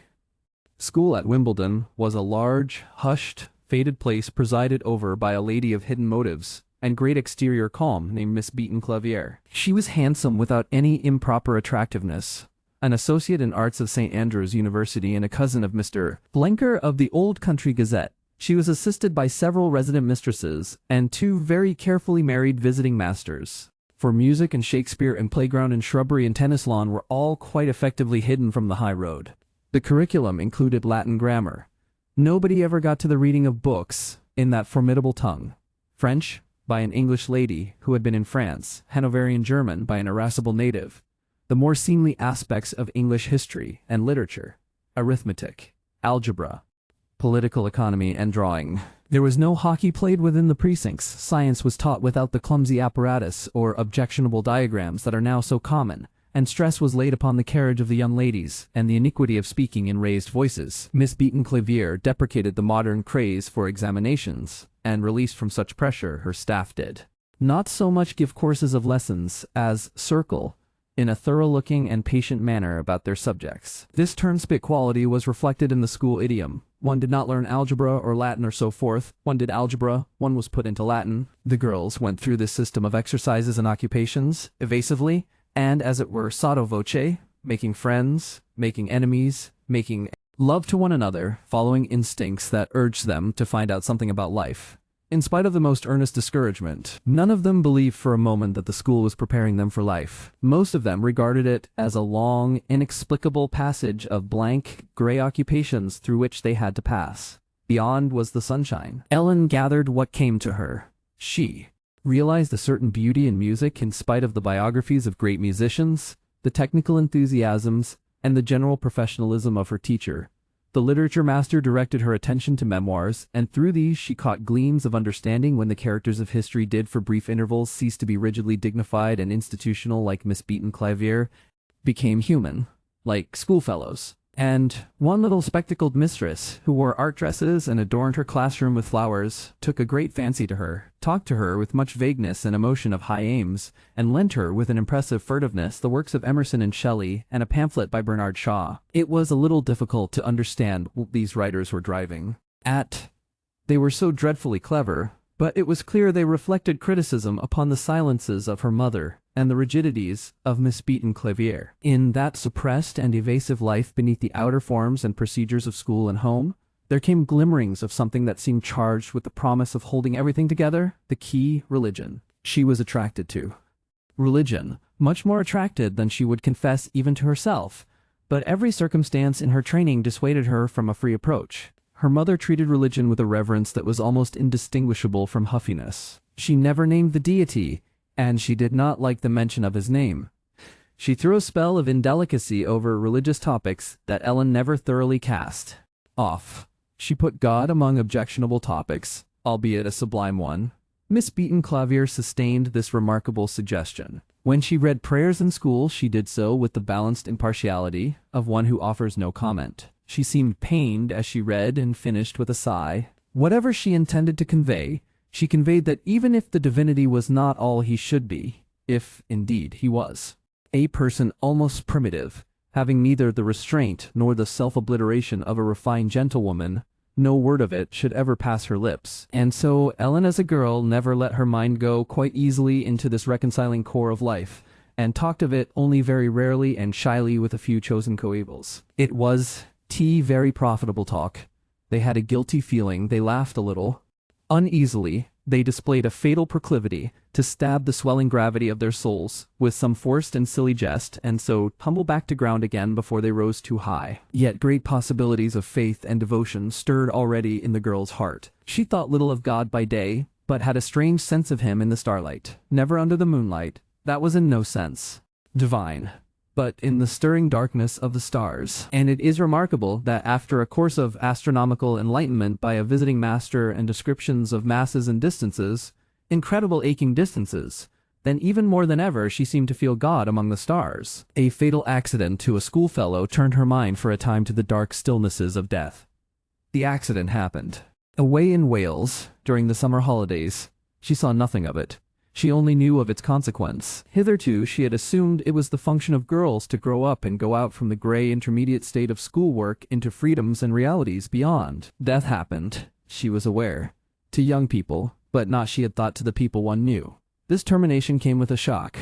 school at Wimbledon was a large, hushed, faded place presided over by a lady of hidden motives and great exterior calm named Miss Beaton Clavier. She was handsome without any improper attractiveness, an associate in arts of St. Andrew's University and a cousin of Mr. Blenker of the Old Country Gazette. She was assisted by several resident mistresses and 2 very carefully married visiting masters. For music and Shakespeare and playground and shrubbery and tennis lawn were all quite effectively hidden from the high road. The curriculum included Latin grammar. Nobody ever got to the reading of books in that formidable tongue. French, by an English lady who had been in France, Hanoverian German by an irascible native, the more seemly aspects of English history and literature, arithmetic, algebra, political economy, and drawing. There was no hockey played within the precincts. Science was taught without the clumsy apparatus or objectionable diagrams that are now so common, and stress was laid upon the carriage of the young ladies and the iniquity of speaking in raised voices. Miss Beaton Clavier deprecated the modern craze for examinations, and released from such pressure her staff did not so much give courses of lessons as circle in a thorough-looking and patient manner about their subjects. This turnspit quality was reflected in the school idiom. One did not learn algebra or Latin or so forth. One did algebra, one was put into Latin. The girls went through this system of exercises and occupations, evasively, and as it were sotto voce, making friends, making enemies, making love to one another, following instincts that urged them to find out something about life. In spite of the most earnest discouragement, none of them believed for a moment that the school was preparing them for life. Most of them regarded it as a long, inexplicable passage of blank, gray occupations through which they had to pass. Beyond was the sunshine. Ellen gathered what came to her. She realized a certain beauty in music in spite of the biographies of great musicians, the technical enthusiasms, and the general professionalism of her teacher. The literature master directed her attention to memoirs, and through these she caught gleams of understanding when the characters of history did for brief intervals cease to be rigidly dignified and institutional like Miss Beaton-Clavier, became human, like schoolfellows. And one little spectacled mistress, who wore art dresses and adorned her classroom with flowers, took a great fancy to her, talked to her with much vagueness and emotion of high aims, and lent her with an impressive furtiveness the works of Emerson and Shelley and a pamphlet by Bernard Shaw. It was a little difficult to understand what these writers were driving at. They were so dreadfully clever, but it was clear they reflected criticism upon the silences of her mother and the rigidities of Miss Beaton-Clavier. In that suppressed and evasive life beneath the outer forms and procedures of school and home, there came glimmerings of something that seemed charged with the promise of holding everything together, the key, religion. She was attracted to religion, much more attracted than she would confess even to herself, but every circumstance in her training dissuaded her from a free approach. Her mother treated religion with a reverence that was almost indistinguishable from huffiness. She never named the deity, and she did not like the mention of his name. She threw a spell of indelicacy over religious topics that Ellen never thoroughly cast off. She put God among objectionable topics, albeit a sublime one. Miss Beaton-Clavier sustained this remarkable suggestion. When she read prayers in school, she did so with the balanced impartiality of one who offers no comment. She seemed pained as she read and finished with a sigh. Whatever she intended to convey, she conveyed that even if the divinity was not all he should be, if, indeed, he was a person almost primitive, having neither the restraint nor the self-obliteration of a refined gentlewoman, no word of it should ever pass her lips. And so Ellen as a girl never let her mind go quite easily into this reconciling core of life, and talked of it only very rarely and shyly with a few chosen coevals. It was very profitable talk. They had a guilty feeling, they laughed a little. Uneasily, they displayed a fatal proclivity to stab the swelling gravity of their souls with some forced and silly jest, and so tumble back to ground again before they rose too high. Yet great possibilities of faith and devotion stirred already in the girl's heart. She thought little of God by day, but had a strange sense of him in the starlight, never under the moonlight. That was in no sense divine, but in the stirring darkness of the stars. And it is remarkable that after a course of astronomical enlightenment by a visiting master and descriptions of masses and distances, incredible aching distances, then even more than ever she seemed to feel God among the stars. A fatal accident to a schoolfellow turned her mind for a time to the dark stillnesses of death. The accident happened away in Wales during the summer holidays. She saw nothing of it. She only knew of its consequence. Hitherto she had assumed it was the function of girls to grow up and go out from the gray intermediate state of schoolwork into freedoms and realities beyond. Death happened, she was aware, to young people, but not, she had thought, to the people one knew. This termination came with a shock.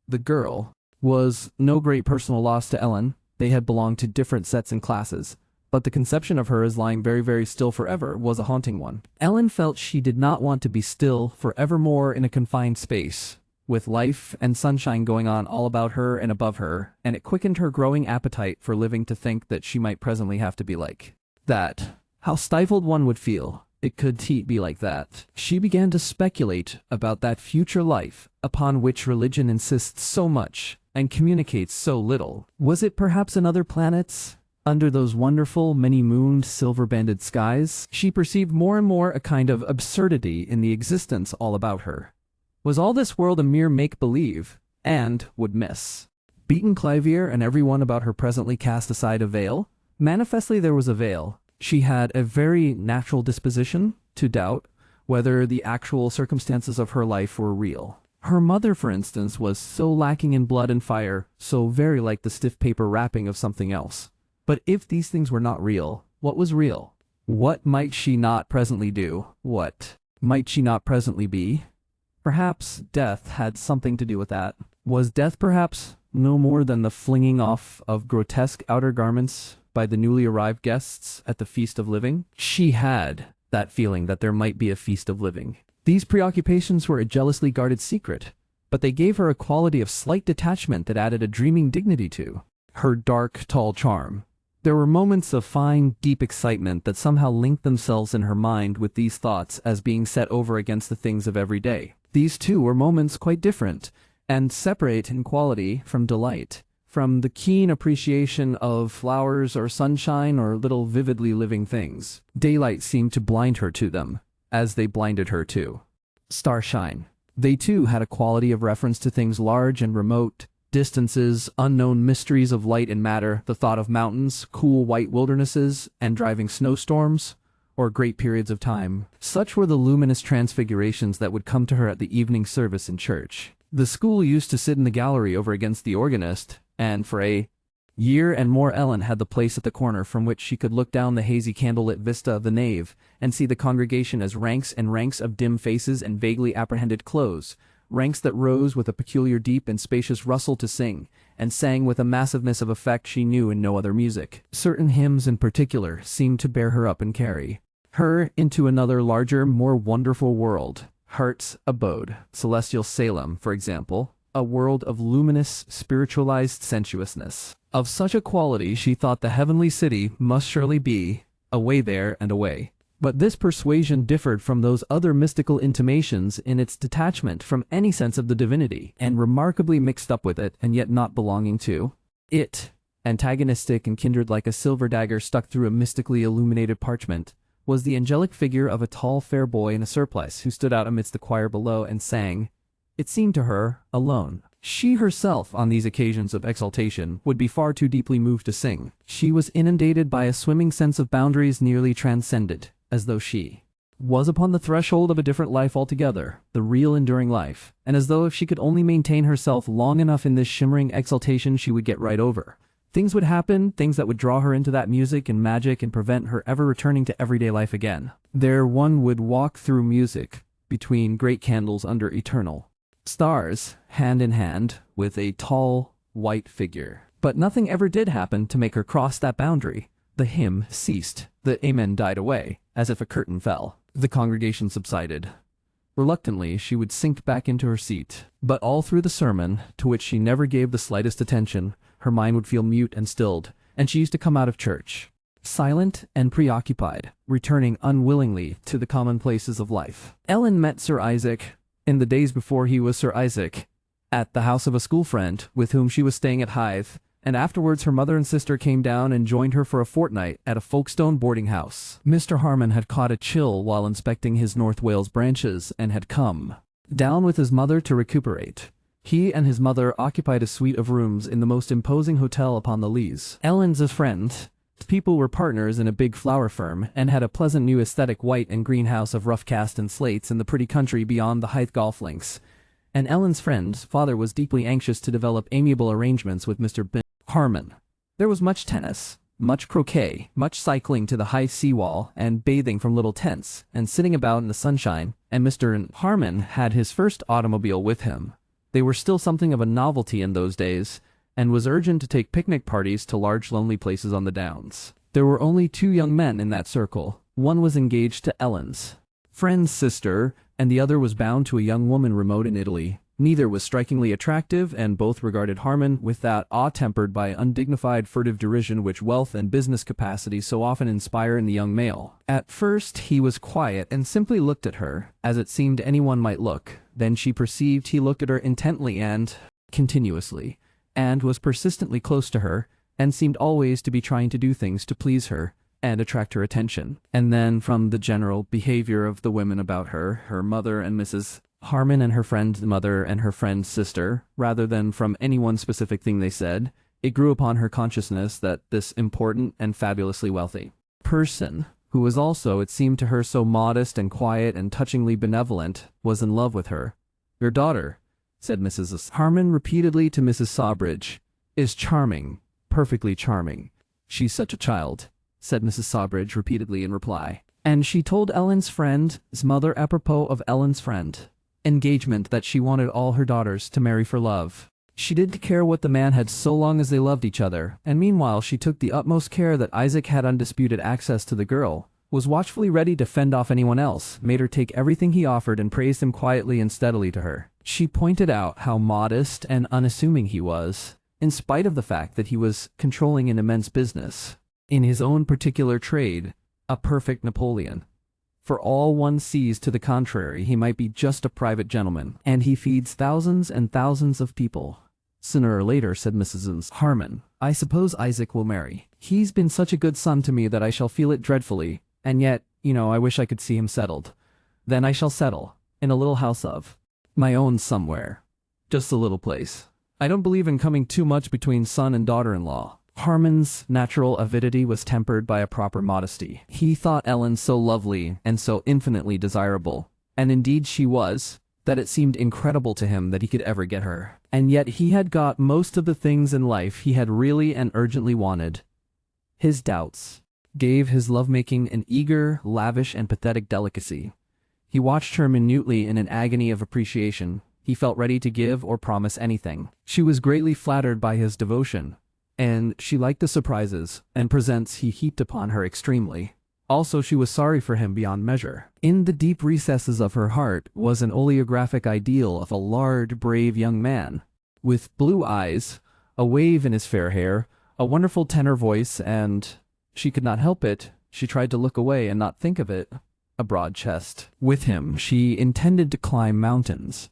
The girl was no great personal loss to Ellen. They had belonged to different sets and classes, but the conception of her as lying very, very still forever was a haunting one. Ellen felt she did not want to be still forevermore in a confined space, with life and sunshine going on all about her and above her, and it quickened her growing appetite for living to think that she might presently have to be like that. How stifled one would feel. It could be like that. She began to speculate about that future life upon which religion insists so much and communicates so little. Was it perhaps another planet's? Under those wonderful, many-mooned, silver-banded skies, she perceived more and more a kind of absurdity in the existence all about her. Was all this world a mere make-believe, and would Miss Beaton-Clavier and everyone about her presently cast aside a veil? Manifestly there was a veil. She had a very natural disposition to doubt whether the actual circumstances of her life were real. Her mother, for instance, was so lacking in blood and fire, so very like the stiff paper wrapping of something else. But if these things were not real, what was real? What might she not presently do? What might she not presently be? Perhaps death had something to do with that. Was death perhaps no more than the flinging off of grotesque outer garments by the newly arrived guests at the feast of living? She had that feeling that there might be a feast of living. These preoccupations were a jealously guarded secret, but they gave her a quality of slight detachment that added a dreaming dignity to her dark, tall charm. There were moments of fine, deep excitement that somehow linked themselves in her mind with these thoughts as being set over against the things of every day. These two were moments quite different and separate in quality from delight, from the keen appreciation of flowers or sunshine or little vividly living things. Daylight seemed to blind her to them, as they blinded her to starshine. They too had a quality of reference to things large and remote, distances, unknown mysteries of light and matter, the thought of mountains, cool white wildernesses, and driving snowstorms, or great periods of time. Such were the luminous transfigurations that would come to her at the evening service in church. The school used to sit in the gallery over against the organist, and for a year and more Ellen had the place at the corner from which she could look down the hazy candlelit vista of the nave and see the congregation as ranks and ranks of dim faces and vaguely apprehended clothes, ranks that rose with a peculiar deep and spacious rustle to sing, and sang with a massiveness of effect she knew in no other music. Certain hymns in particular seemed to bear her up and carry her into another larger, more wonderful world. Heart's abode, celestial Salem, for example, a world of luminous, spiritualized sensuousness. Of such a quality she thought the heavenly city must surely be, away there and away. But this persuasion differed from those other mystical intimations in its detachment from any sense of the divinity, and remarkably mixed up with it, and yet not belonging to it. Antagonistic and kindred like a silver dagger stuck through a mystically illuminated parchment, was the angelic figure of a tall, fair boy in a surplice who stood out amidst the choir below and sang, it seemed to her, alone. She herself, on these occasions of exaltation, would be far too deeply moved to sing. She was inundated by a swimming sense of boundaries nearly transcended, as though she was upon the threshold of a different life altogether, the real enduring life, and as though if she could only maintain herself long enough in this shimmering exaltation she would get right over. Things would happen, things that would draw her into that music and magic and prevent her ever returning to everyday life again. There one would walk through music, between great candles under eternal stars, hand in hand, with a tall, white figure. But nothing ever did happen to make her cross that boundary. The hymn ceased. The amen died away, as if a curtain fell. The congregation subsided. Reluctantly, she would sink back into her seat. But all through the sermon, to which she never gave the slightest attention, her mind would feel mute and stilled, and she used to come out of church, silent and preoccupied, returning unwillingly to the commonplaces of life. Ellen met Sir Isaac, in the days before he was Sir Isaac, at the house of a school friend with whom she was staying at Hythe, and afterwards her mother and sister came down and joined her for a fortnight at a Folkestone boarding house. Mr. Harman had caught a chill while inspecting his North Wales branches and had come down with his mother to recuperate. He and his mother occupied a suite of rooms in the most imposing hotel upon the Leas. Ellen's a friend. People were partners in a big flower firm and had a pleasant new aesthetic white and green house of rough cast and slates in the pretty country beyond the Hythe golf links. And Ellen's friend's father was deeply anxious to develop amiable arrangements with Mr. Harman. There was much tennis, much croquet, much cycling to the high seawall, and bathing from little tents, and sitting about in the sunshine, and Mr. Harman had his first automobile with him. They were still something of a novelty in those days, and was urgent to take picnic parties to large lonely places on the downs. There were only 2 young men in that circle. One was engaged to Ellen's friend's sister, and the other was bound to a young woman remote in Italy. Neither was strikingly attractive, and both regarded Harman with that awe tempered by undignified furtive derision which wealth and business capacity so often inspire in the young male. At first he was quiet and simply looked at her, as it seemed anyone might look. Then she perceived he looked at her intently and continuously, and was persistently close to her, and seemed always to be trying to do things to please her and attract her attention. And then from the general behavior of the women about her, her mother and Mrs. Harman and her friend's mother and her friend's sister, rather than from any one specific thing they said, it grew upon her consciousness that this important and fabulously wealthy person, who was also, it seemed to her, so modest and quiet and touchingly benevolent, was in love with her. Your daughter, said Mrs. Harman repeatedly to Mrs. Sawbridge, is charming, perfectly charming. She's such a child, said Mrs. Sawbridge repeatedly in reply. And she told Ellen's friend's mother apropos of Ellen's friend engagement that she wanted all her daughters to marry for love. She didn't care what the man had so long as they loved each other, and meanwhile she took the utmost care that Isaac had undisputed access to the girl, was watchfully ready to fend off anyone else, made her take everything he offered and praised him quietly and steadily to her. She pointed out how modest and unassuming he was, in spite of the fact that he was controlling an immense business. In his own particular trade, a perfect Napoleon. For all one sees to the contrary, he might be just a private gentleman, and he feeds thousands and thousands of people. Sooner or later, said Mrs. Harman, I suppose Isaac will marry. He's been such a good son to me that I shall feel it dreadfully, and yet, I wish I could see him settled. Then I shall settle, in a little house of my own somewhere. Just a little place. I don't believe in coming too much between son and daughter-in-law. Harman's natural avidity was tempered by a proper modesty. He thought Ellen so lovely and so infinitely desirable, and indeed she was, that it seemed incredible to him that he could ever get her. And yet he had got most of the things in life he had really and urgently wanted. His doubts gave his lovemaking an eager, lavish, and pathetic delicacy. He watched her minutely in an agony of appreciation. He felt ready to give or promise anything. She was greatly flattered by his devotion, and she liked the surprises and presents he heaped upon her extremely. Also, she was sorry for him beyond measure. In the deep recesses of her heart was an oleographic ideal of a large, brave young man, with blue eyes, a wave in his fair hair, a wonderful tenor voice, and, she could not help it, she tried to look away and not think of it, a broad chest. With him, she intended to climb mountains.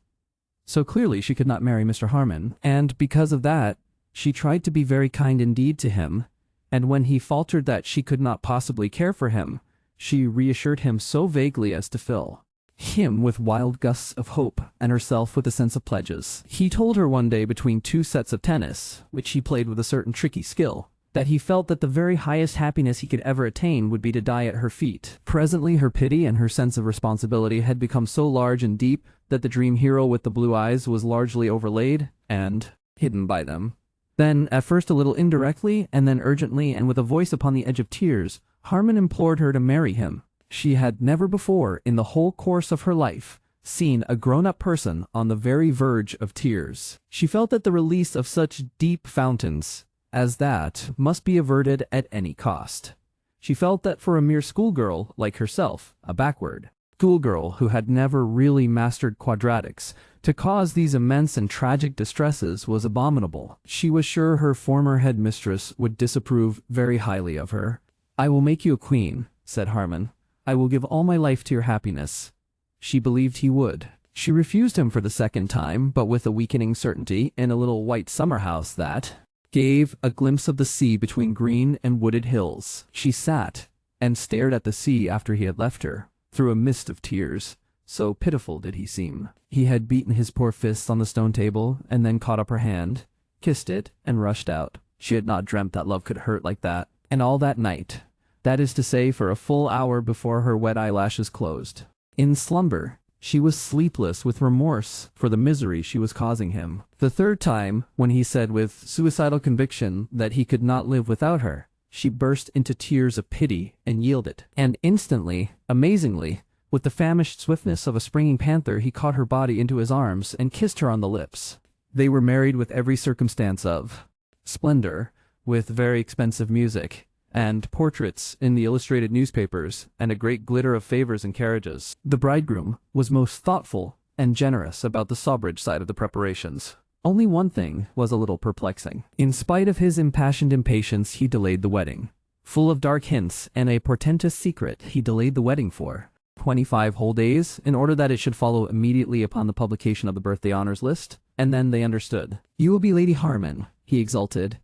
So clearly she could not marry Mr. Harman, and because of that, she tried to be very kind indeed to him, and when he faltered that she could not possibly care for him, she reassured him so vaguely as to fill him with wild gusts of hope, and herself with a sense of pledges. He told her one day between two sets of tennis, which he played with a certain tricky skill, that he felt that the very highest happiness he could ever attain would be to die at her feet. Presently her pity and her sense of responsibility had become so large and deep that the dream hero with the blue eyes was largely overlaid and hidden by them. Then, at first a little indirectly, and then urgently, and with a voice upon the edge of tears, Harman implored her to marry him. She had never before, in the whole course of her life, seen a grown-up person on the very verge of tears. She felt that the release of such deep fountains as that must be averted at any cost. She felt that for a mere schoolgirl like herself, a backward schoolgirl who had never really mastered quadratics, to cause these immense and tragic distresses was abominable. She was sure her former headmistress would disapprove very highly of her. I will make you a queen, said Harman. I will give all my life to your happiness. She believed he would. She refused him for the second time, but with a weakening certainty, in a little white summer house that gave a glimpse of the sea between green and wooded hills. She sat and stared at the sea after he had left her, through a mist of tears. So pitiful did he seem. He had beaten his poor fists on the stone table, and then caught up her hand, kissed it, and rushed out. She had not dreamt that love could hurt like that. And all that night, that is to say for a full hour before her wet eyelashes closed, in slumber, she was sleepless with remorse for the misery she was causing him. The third time, when he said with suicidal conviction that he could not live without her, she burst into tears of pity and yielded. And instantly, amazingly, with the famished swiftness of a springing panther, he caught her body into his arms and kissed her on the lips. They were married with every circumstance of splendor, with very expensive music, and portraits in the illustrated newspapers, and a great glitter of favors and carriages. The bridegroom was most thoughtful and generous about the Sawbridge side of the preparations. Only one thing was a little perplexing. In spite of his impassioned impatience, he delayed the wedding. Full of dark hints and a portentous secret, he delayed the wedding for 25 whole days, in order that it should follow immediately upon the publication of the birthday honors list, and then they understood. You will be Lady Harman, he exulted.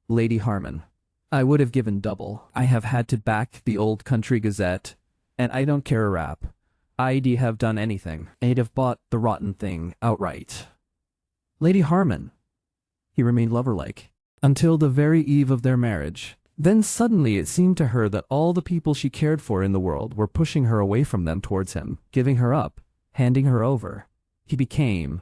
Lady Harman. I would have given double. I have had to back the Old Country Gazette, and I don't care a rap. I'd have done anything. I'd have bought the rotten thing outright. Lady Harman. He remained lover-like, until the very eve of their marriage. Then suddenly it seemed to her that all the people she cared for in the world were pushing her away from them towards him, giving her up, handing her over. He became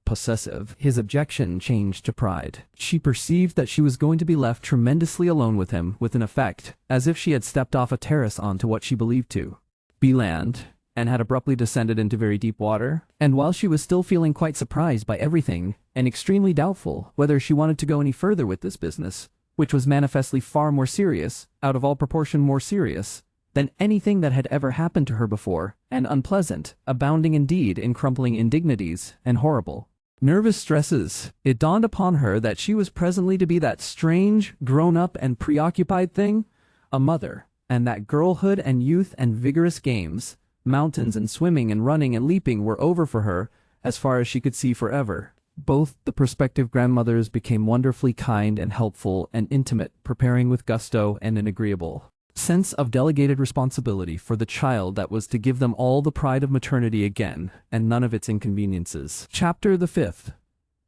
possessive. His objection changed to pride. She perceived that she was going to be left tremendously alone with him, with an effect, as if she had stepped off a terrace onto what she believed to be land. and had abruptly descended into very deep water. And while she was still feeling quite surprised by everything, and extremely doubtful whether she wanted to go any further with this business, which was manifestly far more serious, out of all proportion more serious, than anything that had ever happened to her before, and unpleasant, abounding indeed in crumpling indignities, and horrible nervous stresses, it dawned upon her that she was presently to be that strange, grown-up and preoccupied thing, a mother, and that girlhood and youth and vigorous games, mountains and swimming and running and leaping were over for her, as far as she could see forever. Both the prospective grandmothers became wonderfully kind and helpful and intimate, preparing with gusto and an agreeable sense of delegated responsibility for the child that was to give them all the pride of maternity again, and none of its inconveniences. Chapter the 5th.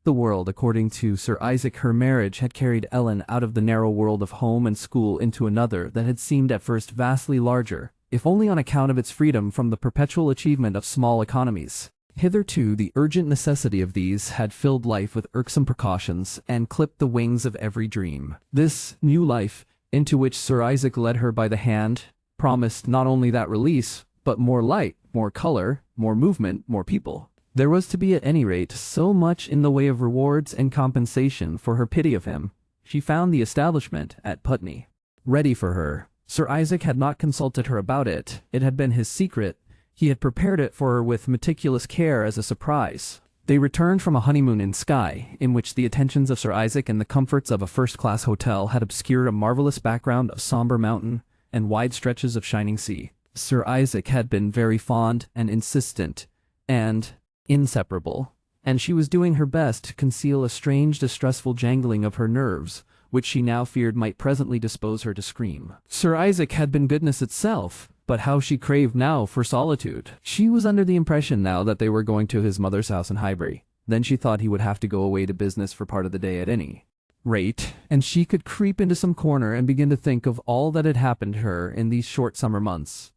The world according to Sir Isaac. Her marriage had carried Ellen out of the narrow world of home and school into another that had seemed at first vastly larger, if only on account of its freedom from the perpetual achievement of small economies. Hitherto the urgent necessity of these had filled life with irksome precautions and clipped the wings of every dream. This new life, into which Sir Isaac led her by the hand, promised not only that release, but more light, more color, more movement, more people. There was to be at any rate so much in the way of rewards and compensation for her pity of him. She found the establishment at Putney ready for her. Sir Isaac had not consulted her about it. It had been his secret. He had prepared it for her with meticulous care as a surprise. They returned from a honeymoon in Skye, in which the attentions of Sir Isaac and the comforts of a first-class hotel had obscured a marvelous background of somber mountain and wide stretches of shining sea. Sir Isaac had been very fond and insistent and inseparable, and she was doing her best to conceal a strange, distressful jangling of her nerves, which she now feared might presently dispose her to scream. Sir Isaac had been goodness itself, but how she craved now for solitude. She was under the impression now that they were going to his mother's house in Highbury. Then she thought he would have to go away to business for part of the day at any rate, and she could creep into some corner and begin to think of all that had happened to her in these short summer months.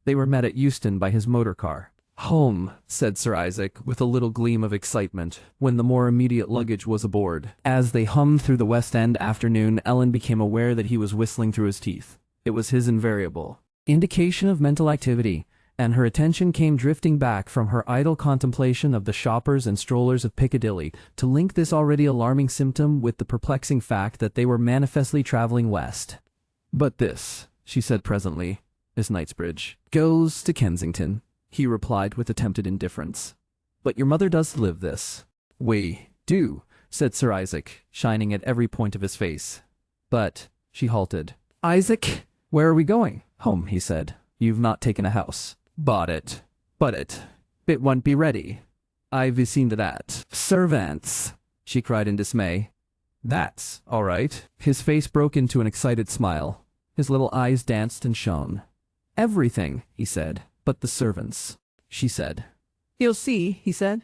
They were met at Euston by his motor car. "Home," said Sir Isaac, with a little gleam of excitement, when the more immediate luggage was aboard. As they hummed through the West End afternoon, Ellen became aware that he was whistling through his teeth. It was his invariable indication of mental activity, and her attention came drifting back from her idle contemplation of the shoppers and strollers of Piccadilly to link this already alarming symptom with the perplexing fact that they were manifestly traveling west. "But this," she said presently, "is Knightsbridge." "Goes to Kensington," he replied with attempted indifference. "But your mother does live this." "We do," said Sir Isaac, shining at every point of his face. "But," she halted. "Isaac, where are we going?" "Home," he said. "You've not taken a house." "Bought it." "But it won't be ready." "I've seen to that." "Servants," she cried in dismay. "That's all right." His face broke into an excited smile. His little eyes danced and shone. "Everything," he said. "But the servants," she said. "You'll see," he said.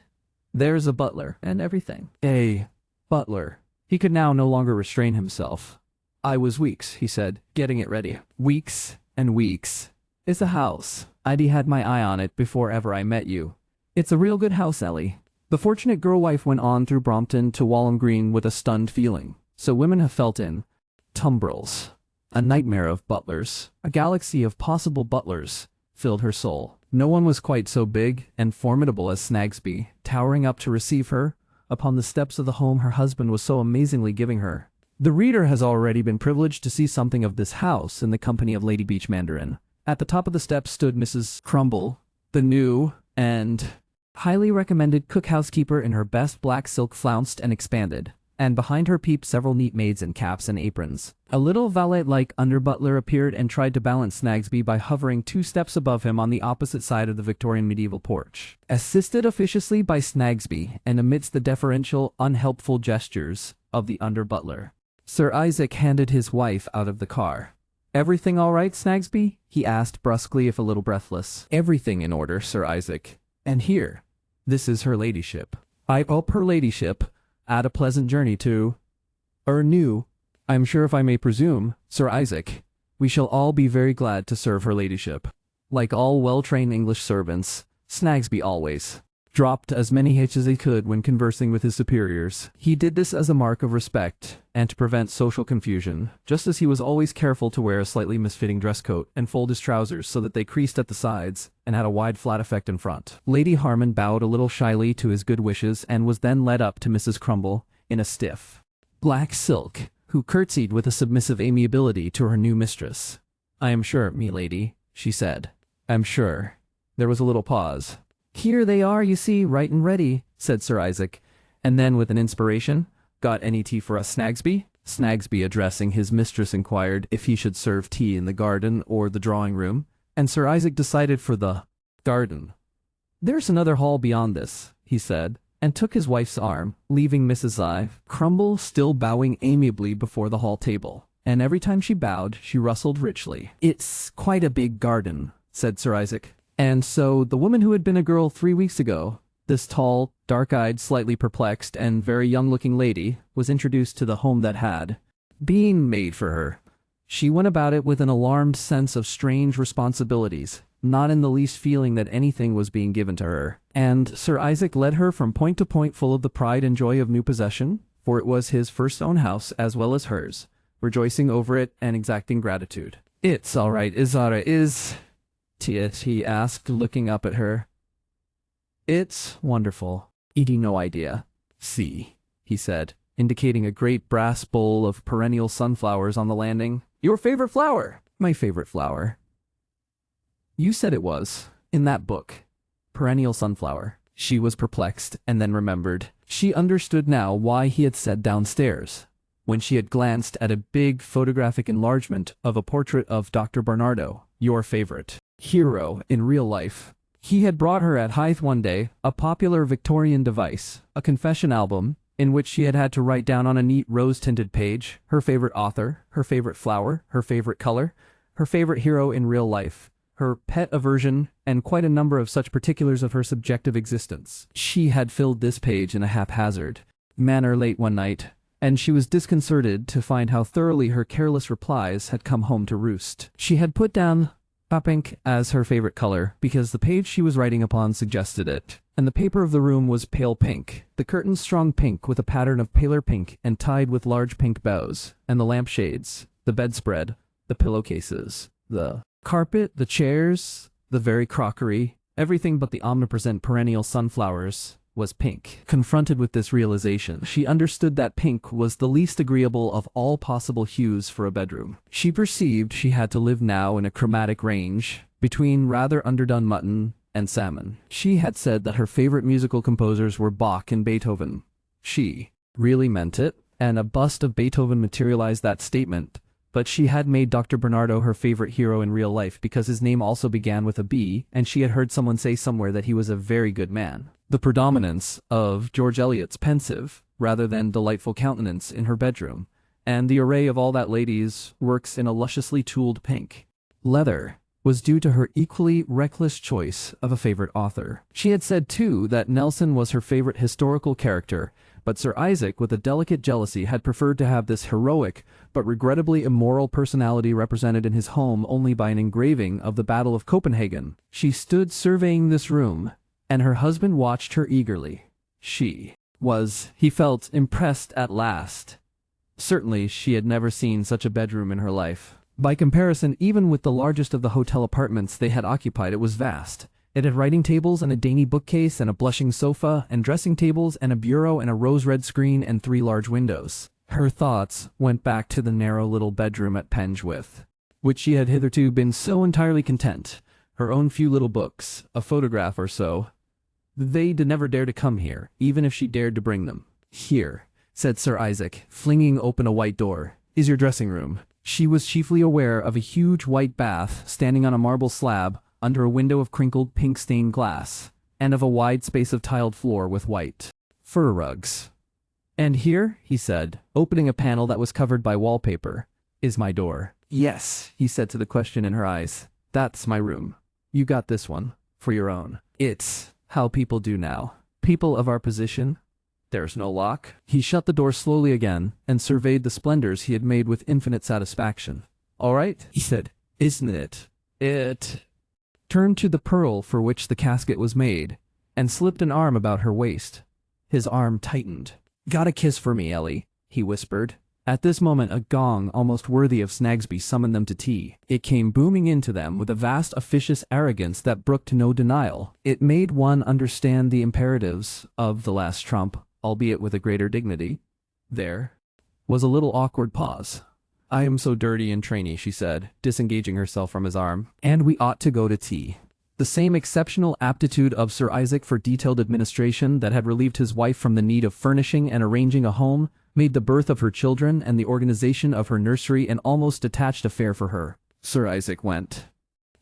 "There's a butler and everything." A butler. He could now no longer restrain himself. "I was weeks," he said, "getting it ready. Weeks and weeks. It's a house. I'd had my eye on it before ever I met you. It's a real good house, Ellie." The fortunate girl-wife went on through Brompton to Walham Green with a stunned feeling. So women have felt in tumbrils. A nightmare of butlers, a galaxy of possible butlers, filled her soul. No one was quite so big and formidable as Snagsby, towering up to receive her upon the steps of the home her husband was so amazingly giving her. The reader has already been privileged to see something of this house in the company of Lady Beach Mandarin. At the top of the steps stood Mrs. Crumble, the new and highly recommended cook-housekeeper in her best black silk flounced and expanded, and behind her peeped several neat maids in caps and aprons. A little valet-like under-butler appeared and tried to balance Snagsby by hovering 2 steps above him on the opposite side of the Victorian medieval porch. Assisted officiously by Snagsby, and amidst the deferential, unhelpful gestures of the under-butler, Sir Isaac handed his wife out of the car. "Everything all right, Snagsby?" he asked brusquely, if a little breathless. "Everything in order, Sir Isaac. And here, this is her ladyship." "I hope her ladyship had a pleasant journey to new. I'm sure, if I may presume, Sir Isaac, we shall all be very glad to serve her ladyship." Like all well-trained English servants, Snagsby always dropped as many H's as he could when conversing with his superiors. He did this as a mark of respect and to prevent social confusion, just as he was always careful to wear a slightly misfitting dress coat and fold his trousers so that they creased at the sides and had a wide flat effect in front. Lady Harman bowed a little shyly to his good wishes and was then led up to Mrs. Crumble in a stiff black silk, who curtsied with a submissive amiability to her new mistress. "I am sure, me lady," she said. "I'm sure." There was a little pause. "Here they are, you see, right and ready," said Sir Isaac, and then with an inspiration, "Got any tea for us, Snagsby?" Snagsby, addressing his mistress, inquired if he should serve tea in the garden or the drawing-room, and Sir Isaac decided for the garden. "There's another hall beyond this," he said, and took his wife's arm, leaving Mrs. Crumble still bowing amiably before the hall table. And every time she bowed, she rustled richly. "It's quite a big garden," said Sir Isaac. And so the woman who had been a girl 3 weeks ago, this tall, dark-eyed, slightly perplexed, and very young-looking lady, was introduced to the home that had been made for her. She went about it with an alarmed sense of strange responsibilities, not in the least feeling that anything was being given to her. And Sir Isaac led her from point to point full of the pride and joy of new possession, for it was his first own house as well as hers, rejoicing over it and exacting gratitude. "It's all right, Izara, is it?" he asked, looking up at her. "It's wonderful. Eating no idea." "See," he said, indicating a great brass bowl of perennial sunflowers on the landing. "Your favorite flower." "My favorite flower." "You said it was, in that book. Perennial sunflower." She was perplexed, and then remembered. She understood now why he had said downstairs, when she had glanced at a big photographic enlargement of a portrait of Dr. Barnardo, your favorite hero in real life. He had brought her at Hythe one day a popular Victorian device, a confession album, in which she had to write down on a neat rose-tinted page her favorite author, her favorite flower, her favorite color, her favorite hero in real life, her pet aversion, and quite a number of such particulars of her subjective existence. She had filled this page in a haphazard manner late one night, and she was disconcerted to find how thoroughly her careless replies had come home to roost. She had put down pink as her favorite color because the page she was writing upon suggested it, and the paper of the room was pale pink, the curtains strong pink with a pattern of paler pink and tied with large pink bows, and the lampshades, the bedspread, the pillowcases, the carpet, the chairs, the very crockery, everything but the omnipresent perennial sunflowers was pink. Confronted with this realization, she understood that pink was the least agreeable of all possible hues for a bedroom. She perceived she had to live now in a chromatic range between rather underdone mutton and salmon. She had said that her favorite musical composers were Bach and Beethoven. She really meant it, and a bust of Beethoven materialized that statement. But she had made Dr. Barnardo her favorite hero in real life because his name also began with a B, and she had heard someone say somewhere that he was a very good man. The predominance of George Eliot's pensive, rather than delightful countenance in her bedroom, and the array of all that lady's works in a lusciously tooled pink leather, was due to her equally reckless choice of a favorite author. She had said, too, that Nelson was her favorite historical character, but Sir Isaac, with a delicate jealousy, had preferred to have this heroic but regrettably immoral personality represented in his home only by an engraving of the Battle of Copenhagen. She stood surveying this room, and her husband watched her eagerly. She was, he felt, impressed at last. Certainly she had never seen such a bedroom in her life. By comparison, even with the largest of the hotel apartments they had occupied, it was vast. It had writing tables and a dainty bookcase and a blushing sofa and dressing tables and a bureau and a rose-red screen and 3 large windows. Her thoughts went back to the narrow little bedroom at Penjwith, which she had hitherto been so entirely content. Her own few little books, a photograph or so. They did never dare to come here, even if she dared to bring them. "Here," said Sir Isaac, flinging open a white door, "is your dressing room." She was chiefly aware of a huge white bath standing on a marble slab under a window of crinkled pink-stained glass, and of a wide space of tiled floor with white fur rugs. "And here," he said, opening a panel that was covered by wallpaper, "is my door." "Yes," he said to the question in her eyes, "that's my room. You got this one for your own. It's how people do now. People of our position. There's no lock." He shut the door slowly again and surveyed the splendors he had made with infinite satisfaction. "All right," he said, "isn't it? It." Turned to the pearl for which the casket was made, and slipped an arm about her waist. His arm tightened. "Got a kiss for me, Ellie," he whispered. At this moment a gong almost worthy of Snagsby summoned them to tea. It came booming into them with a vast officious arrogance that brooked no denial. It made one understand the imperatives of the last trump, albeit with a greater dignity. There was a little awkward pause. "I am so dirty and trainy," she said, disengaging herself from his arm. "And we ought to go to tea." The same exceptional aptitude of Sir Isaac for detailed administration that had relieved his wife from the need of furnishing and arranging a home made the birth of her children and the organization of her nursery an almost detached affair for her. Sir Isaac went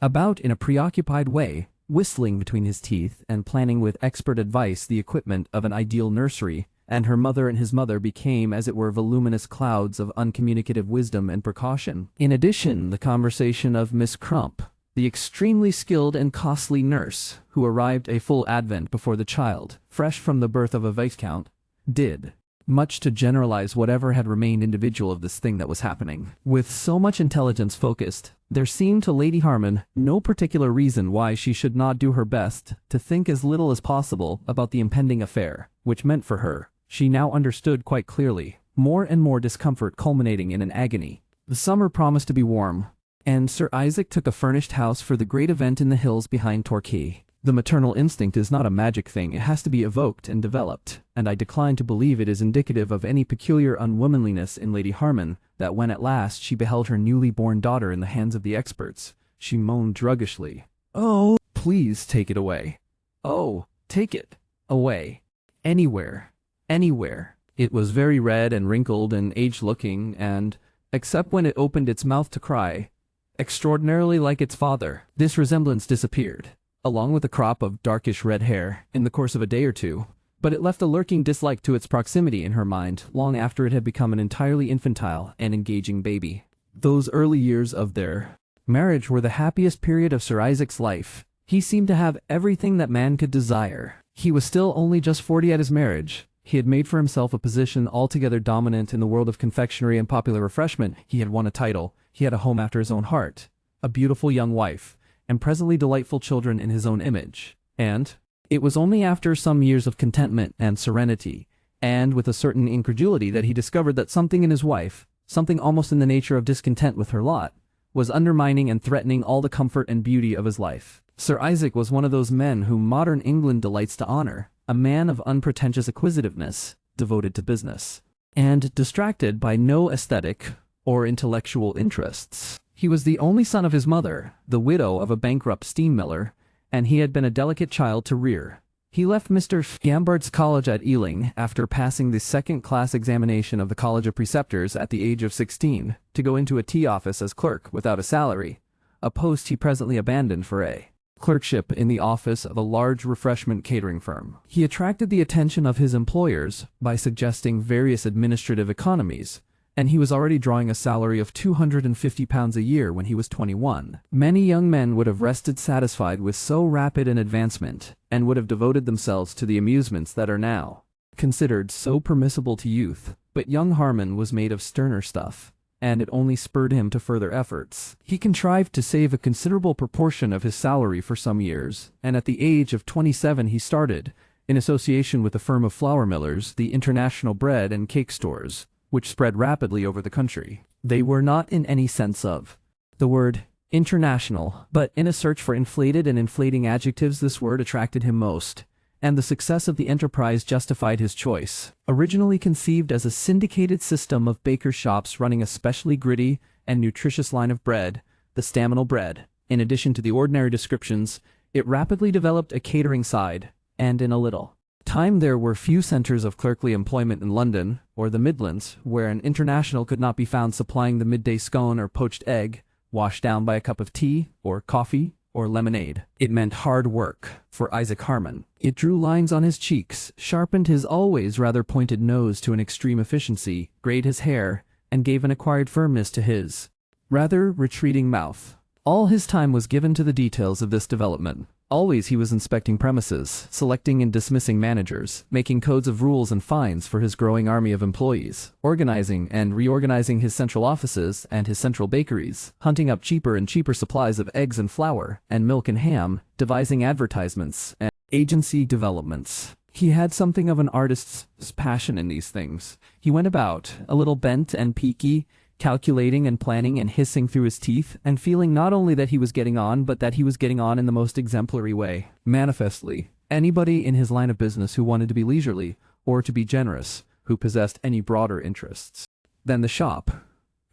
about in a preoccupied way, whistling between his teeth and planning with expert advice the equipment of an ideal nursery, and her mother and his mother became as it were voluminous clouds of uncommunicative wisdom and precaution. In addition, the conversation of Miss Crump, the extremely skilled and costly nurse, who arrived a full advent before the child, fresh from the birth of a viscount, did much to generalize whatever had remained individual of this thing that was happening. With so much intelligence focused, there seemed to Lady Harman no particular reason why she should not do her best to think as little as possible about the impending affair, which meant for her, she now understood quite clearly, more and more discomfort culminating in an agony. The summer promised to be warm, and Sir Isaac took a furnished house for the great event in the hills behind Torquay. The maternal instinct is not a magic thing, it has to be evoked and developed, and I decline to believe it is indicative of any peculiar unwomanliness in Lady Harman that when at last she beheld her newly born daughter in the hands of the experts, she moaned druggishly, "Oh, please take it away. Oh, take it away. Anywhere. Anywhere." It was very red and wrinkled and aged-looking and, except when it opened its mouth to cry, extraordinarily like its father. This resemblance disappeared, along with a crop of darkish red hair, in the course of a day or two, but it left a lurking dislike to its proximity in her mind long after it had become an entirely infantile and engaging baby. Those early years of their marriage were the happiest period of Sir Isaac's life. He seemed to have everything that man could desire. He was still only just 40 at his marriage. He had made for himself a position altogether dominant in the world of confectionery and popular refreshment. He had won a title. He had a home after his own heart, a beautiful young wife, and presently delightful children in his own image. And it was only after some years of contentment and serenity, and with a certain incredulity, that he discovered that something in his wife, something almost in the nature of discontent with her lot, was undermining and threatening all the comfort and beauty of his life. Sir Isaac was one of those men whom modern England delights to honor, a man of unpretentious acquisitiveness, devoted to business, and distracted by no aesthetic or intellectual interests. He was the only son of his mother, the widow of a bankrupt steam miller, and he had been a delicate child to rear. He left Mr. Gambard's college at Ealing after passing the second-class examination of the College of Preceptors at the age of 16, to go into a tea office as clerk without a salary, a post he presently abandoned for a clerkship in the office of a large refreshment catering firm. He attracted the attention of his employers by suggesting various administrative economies, and he was already drawing a salary of £250 a year when he was 21. Many young men would have rested satisfied with so rapid an advancement, and would have devoted themselves to the amusements that are now considered so permissible to youth, but young Harman was made of sterner stuff, and it only spurred him to further efforts. He contrived to save a considerable proportion of his salary for some years, and at the age of 27 he started, in association with a firm of flour millers, the International Bread and Cake Stores, which spread rapidly over the country. They were not in any sense of the word international, but in a search for inflated and inflating adjectives this word attracted him most, and the success of the enterprise justified his choice. Originally conceived as a syndicated system of bakers' shops running a specially gritty and nutritious line of bread, the Staminal bread, in addition to the ordinary descriptions, it rapidly developed a catering side, and in a little time there were few centres of clerkly employment in London or the Midlands where an international could not be found supplying the midday scone or poached egg, washed down by a cup of tea or coffee or lemonade. It meant hard work for Isaac Harman. It drew lines on his cheeks, sharpened his always rather pointed nose to an extreme efficiency, grayed his hair, and gave an acquired firmness to his rather retreating mouth. All his time was given to the details of this development. Always he was inspecting premises, selecting and dismissing managers, making codes of rules and fines for his growing army of employees, organizing and reorganizing his central offices and his central bakeries, hunting up cheaper and cheaper supplies of eggs and flour, and milk and ham, devising advertisements, and Agency developments. He had something of an artist's passion in these things. He went about, a little bent and peaky, calculating and planning and hissing through his teeth, and feeling not only that he was getting on, but that he was getting on in the most exemplary way. Manifestly, anybody in his line of business who wanted to be leisurely, or to be generous, who possessed any broader interests than the shop,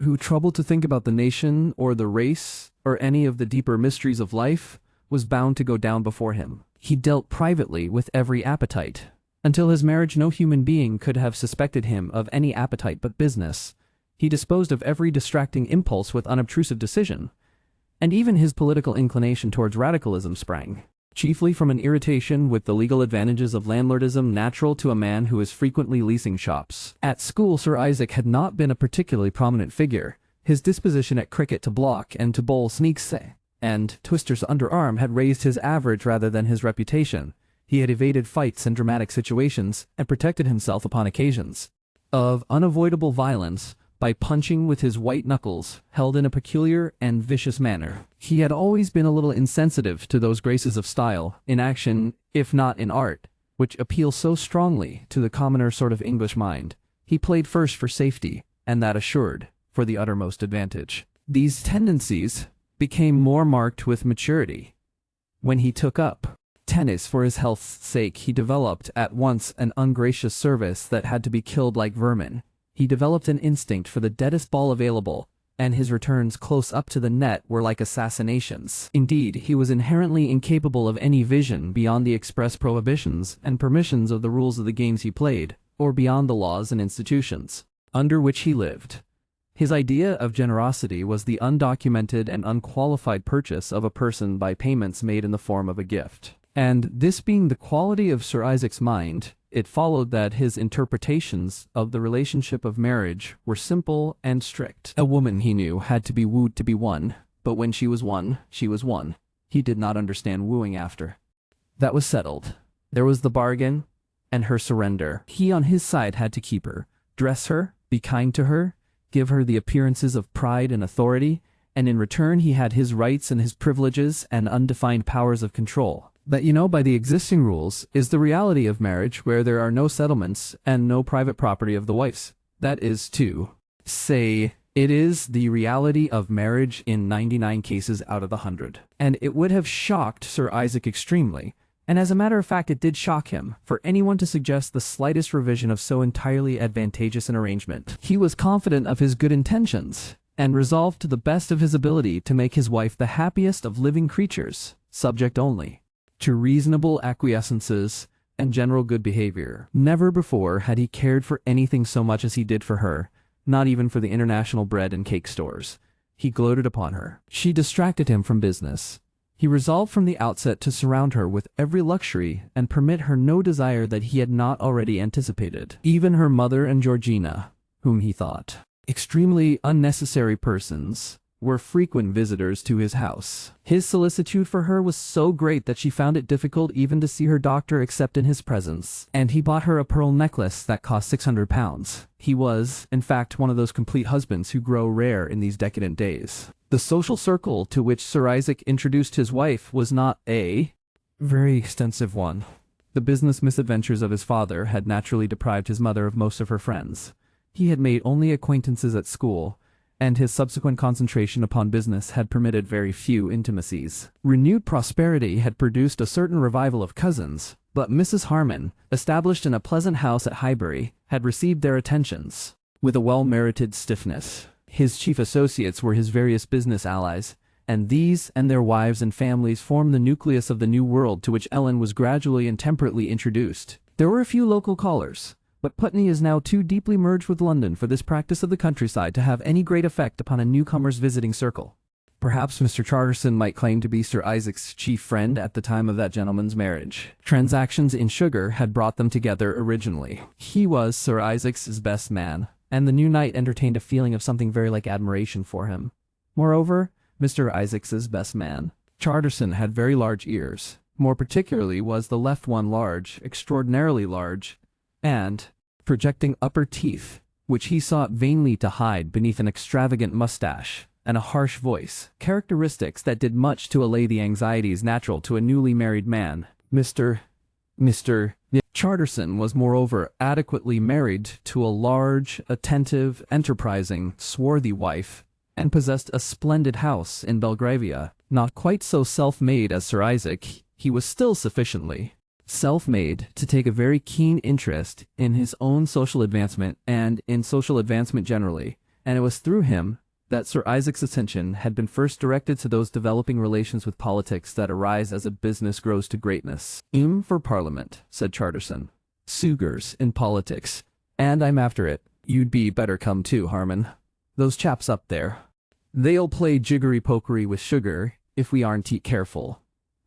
who troubled to think about the nation or the race or any of the deeper mysteries of life, was bound to go down before him. He dealt privately with every appetite. Until his marriage, no human being could have suspected him of any appetite but business. He disposed of every distracting impulse with unobtrusive decision, and even his political inclination towards radicalism sprang chiefly from an irritation with the legal advantages of landlordism natural to a man who is frequently leasing shops. At school, Sir Isaac had not been a particularly prominent figure. His disposition at cricket to block and to bowl sneaks and twisters underarm had raised his average rather than his reputation. He had evaded fights and dramatic situations and protected himself upon occasions of unavoidable violence by punching with his white knuckles, held in a peculiar and vicious manner. He had always been a little insensitive to those graces of style, in action, if not in art, which appeal so strongly to the commoner sort of English mind. He played first for safety, and that assured, for the uttermost advantage. These tendencies became more marked with maturity. When he took up tennis for his health's sake, he developed at once an ungracious service that had to be killed like vermin. He developed an instinct for the deadest ball available, and his returns close up to the net were like assassinations. Indeed, he was inherently incapable of any vision beyond the express prohibitions and permissions of the rules of the games he played, or beyond the laws and institutions under which he lived. His idea of generosity was the undocumented and unqualified purchase of a person by payments made in the form of a gift. And this being the quality of Sir Isaac's mind, it followed that his interpretations of the relationship of marriage were simple and strict. A woman, he knew, had to be wooed to be won, but when she was won, she was won. He did not understand wooing after. That was settled. There was the bargain, and her surrender. He on his side had to keep her, dress her, be kind to her, give her the appearances of pride and authority, and in return he had his rights and his privileges and undefined powers of control. That, by the existing rules, is the reality of marriage, where there are no settlements and no private property of the wife's. That is to say, it is the reality of marriage in 99 cases out of 100. And it would have shocked Sir Isaac extremely, and as a matter of fact it did shock him, for anyone to suggest the slightest revision of so entirely advantageous an arrangement. He was confident of his good intentions, and resolved to the best of his ability to make his wife the happiest of living creatures, subject only to reasonable acquiescences and general good behavior. Never before had he cared for anything so much as he did for her, not even for the international bread and cake stores. He gloated upon her. She distracted him from business. He resolved from the outset to surround her with every luxury and permit her no desire that he had not already anticipated. Even her mother and Georgina, whom he thought extremely unnecessary persons, were frequent visitors to his house. His solicitude for her was so great that she found it difficult even to see her doctor except in his presence, and he bought her a pearl necklace that cost £600. He was, in fact, one of those complete husbands who grow rare in these decadent days. The social circle to which Sir Isaac introduced his wife was not a very extensive one. The business misadventures of his father had naturally deprived his mother of most of her friends. He had made only acquaintances at school, and his subsequent concentration upon business had permitted very few intimacies. Renewed prosperity had produced a certain revival of cousins, but Mrs. Harman, established in a pleasant house at Highbury, had received their attentions with a well-merited stiffness. His chief associates were his various business allies, and these and their wives and families formed the nucleus of the new world to which Ellen was gradually and temperately introduced. There were a few local callers, but Putney is now too deeply merged with London for this practice of the countryside to have any great effect upon a newcomer's visiting circle. Perhaps Mr. Charterson might claim to be Sir Isaac's chief friend at the time of that gentleman's marriage. Transactions in sugar had brought them together originally. He was Sir Isaac's best man, and the new knight entertained a feeling of something very like admiration for him. Moreover, Mr. Isaac's best man, Charterson, had very large ears. More particularly was the left one large, extraordinarily large, and projecting upper teeth, which he sought vainly to hide beneath an extravagant mustache and a harsh voice, characteristics that did much to allay the anxieties natural to a newly married man. Mr. Mr. Charterson was moreover adequately married to a large, attentive, enterprising, swarthy wife, and possessed a splendid house in Belgravia. Not quite so self-made as Sir Isaac, he was still sufficiently self-made to take a very keen interest in his own social advancement and in social advancement generally, and it was through him that Sir Isaac's attention had been first directed to those developing relations with politics that arise as a business grows to greatness. For Parliament," said Charterson. "Sugars in politics. And I'm after it. You'd be better come too, Harman. Those chaps up there. They'll play jiggery-pokery with sugar if we aren't careful.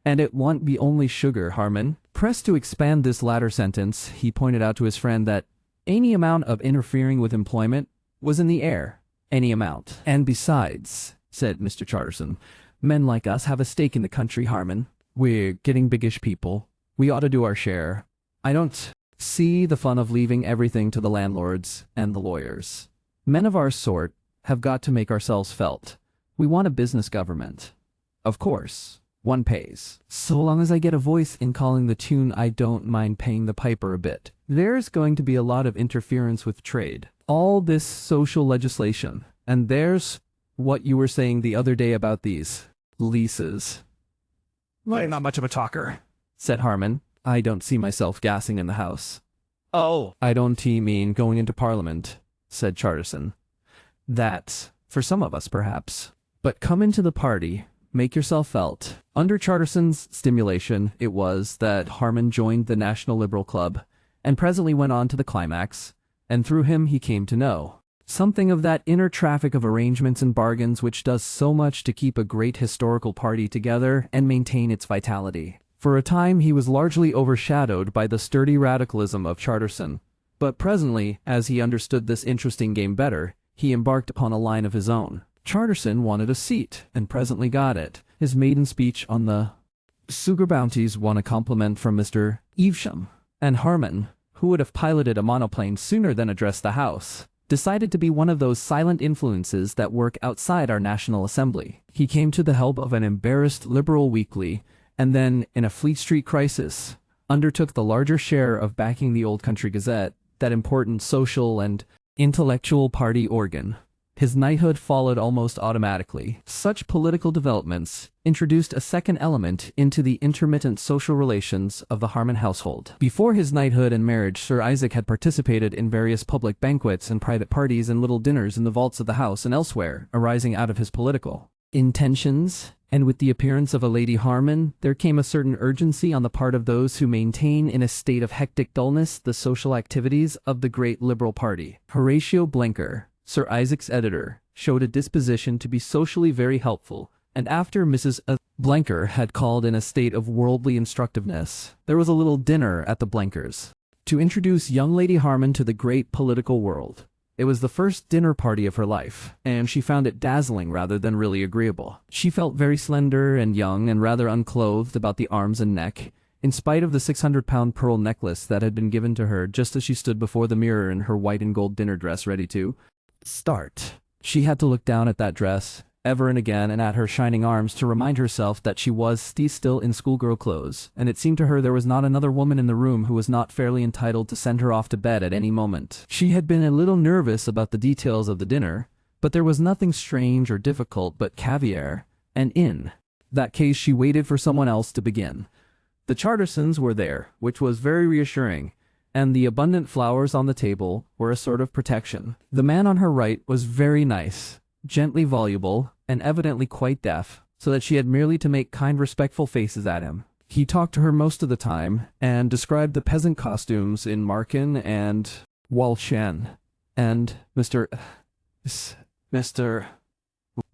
And it won't be only sugar, Harman." Pressed to expand this latter sentence, he pointed out to his friend that any amount of interfering with employment was in the air. Any amount. "And besides," said Mr. Charterson, "men like us have a stake in the country, Harman. We're getting biggish people. We ought to do our share. I don't see the fun of leaving everything to the landlords and the lawyers. Men of our sort have got to make ourselves felt. We want a business government. Of course, one pays. So long as I get a voice in calling the tune, I don't mind paying the piper a bit. There's going to be a lot of interference with trade. All this social legislation. And there's what you were saying the other day about these leases." "I'm not much of a talker," said Harman. "I don't see myself gassing in the House." "Oh." "I don't mean going into Parliament," said Charterson. "That's for some of us, perhaps. But come into the party, make yourself felt." Under Charterson's stimulation, it was that Harman joined the National Liberal Club, and presently went on to the climax, and through him he came to know something of that inner traffic of arrangements and bargains which does so much to keep a great historical party together and maintain its vitality. For a time he was largely overshadowed by the sturdy radicalism of Charterson, but presently, as he understood this interesting game better, he embarked upon a line of his own. Charterson wanted a seat, and presently got it. His maiden speech on the sugar bounties won a compliment from Mr. Evesham, and Harman, who would have piloted a monoplane sooner than address the House, decided to be one of those silent influences that work outside our National Assembly. He came to the help of an embarrassed Liberal weekly, and then, in a Fleet Street crisis, undertook the larger share of backing the Old Country Gazette, that important social and intellectual party organ. His knighthood followed almost automatically. Such political developments introduced a second element into the intermittent social relations of the Harman household. Before his knighthood and marriage, Sir Isaac had participated in various public banquets and private parties and little dinners in the vaults of the house and elsewhere, arising out of his political intentions, and with the appearance of a Lady Harman, there came a certain urgency on the part of those who maintain in a state of hectic dullness the social activities of the great Liberal party. Horatio Blenker, Sir Isaac's editor, showed a disposition to be socially very helpful, and after Mrs. Blenker had called in a state of worldly instructiveness, there was a little dinner at the Blenkers, to introduce young Lady Harman to the great political world. It was the first dinner party of her life, and she found it dazzling rather than really agreeable. She felt very slender and young and rather unclothed about the arms and neck, in spite of the 600-pound pearl necklace that had been given to her just as she stood before the mirror in her white and gold dinner dress ready to start. She had to look down at that dress, ever and again, and at her shining arms to remind herself that she was still in schoolgirl clothes, and it seemed to her there was not another woman in the room who was not fairly entitled to send her off to bed at any moment. She had been a little nervous about the details of the dinner, but there was nothing strange or difficult but caviar, and in that case she waited for someone else to begin. The Chartersons were there, which was very reassuring, and the abundant flowers on the table were a sort of protection. The man on her right was very nice, gently voluble, and evidently quite deaf, so that she had merely to make kind respectful faces at him. He talked to her most of the time, and described the peasant costumes in Marken and Walshan, and Mr.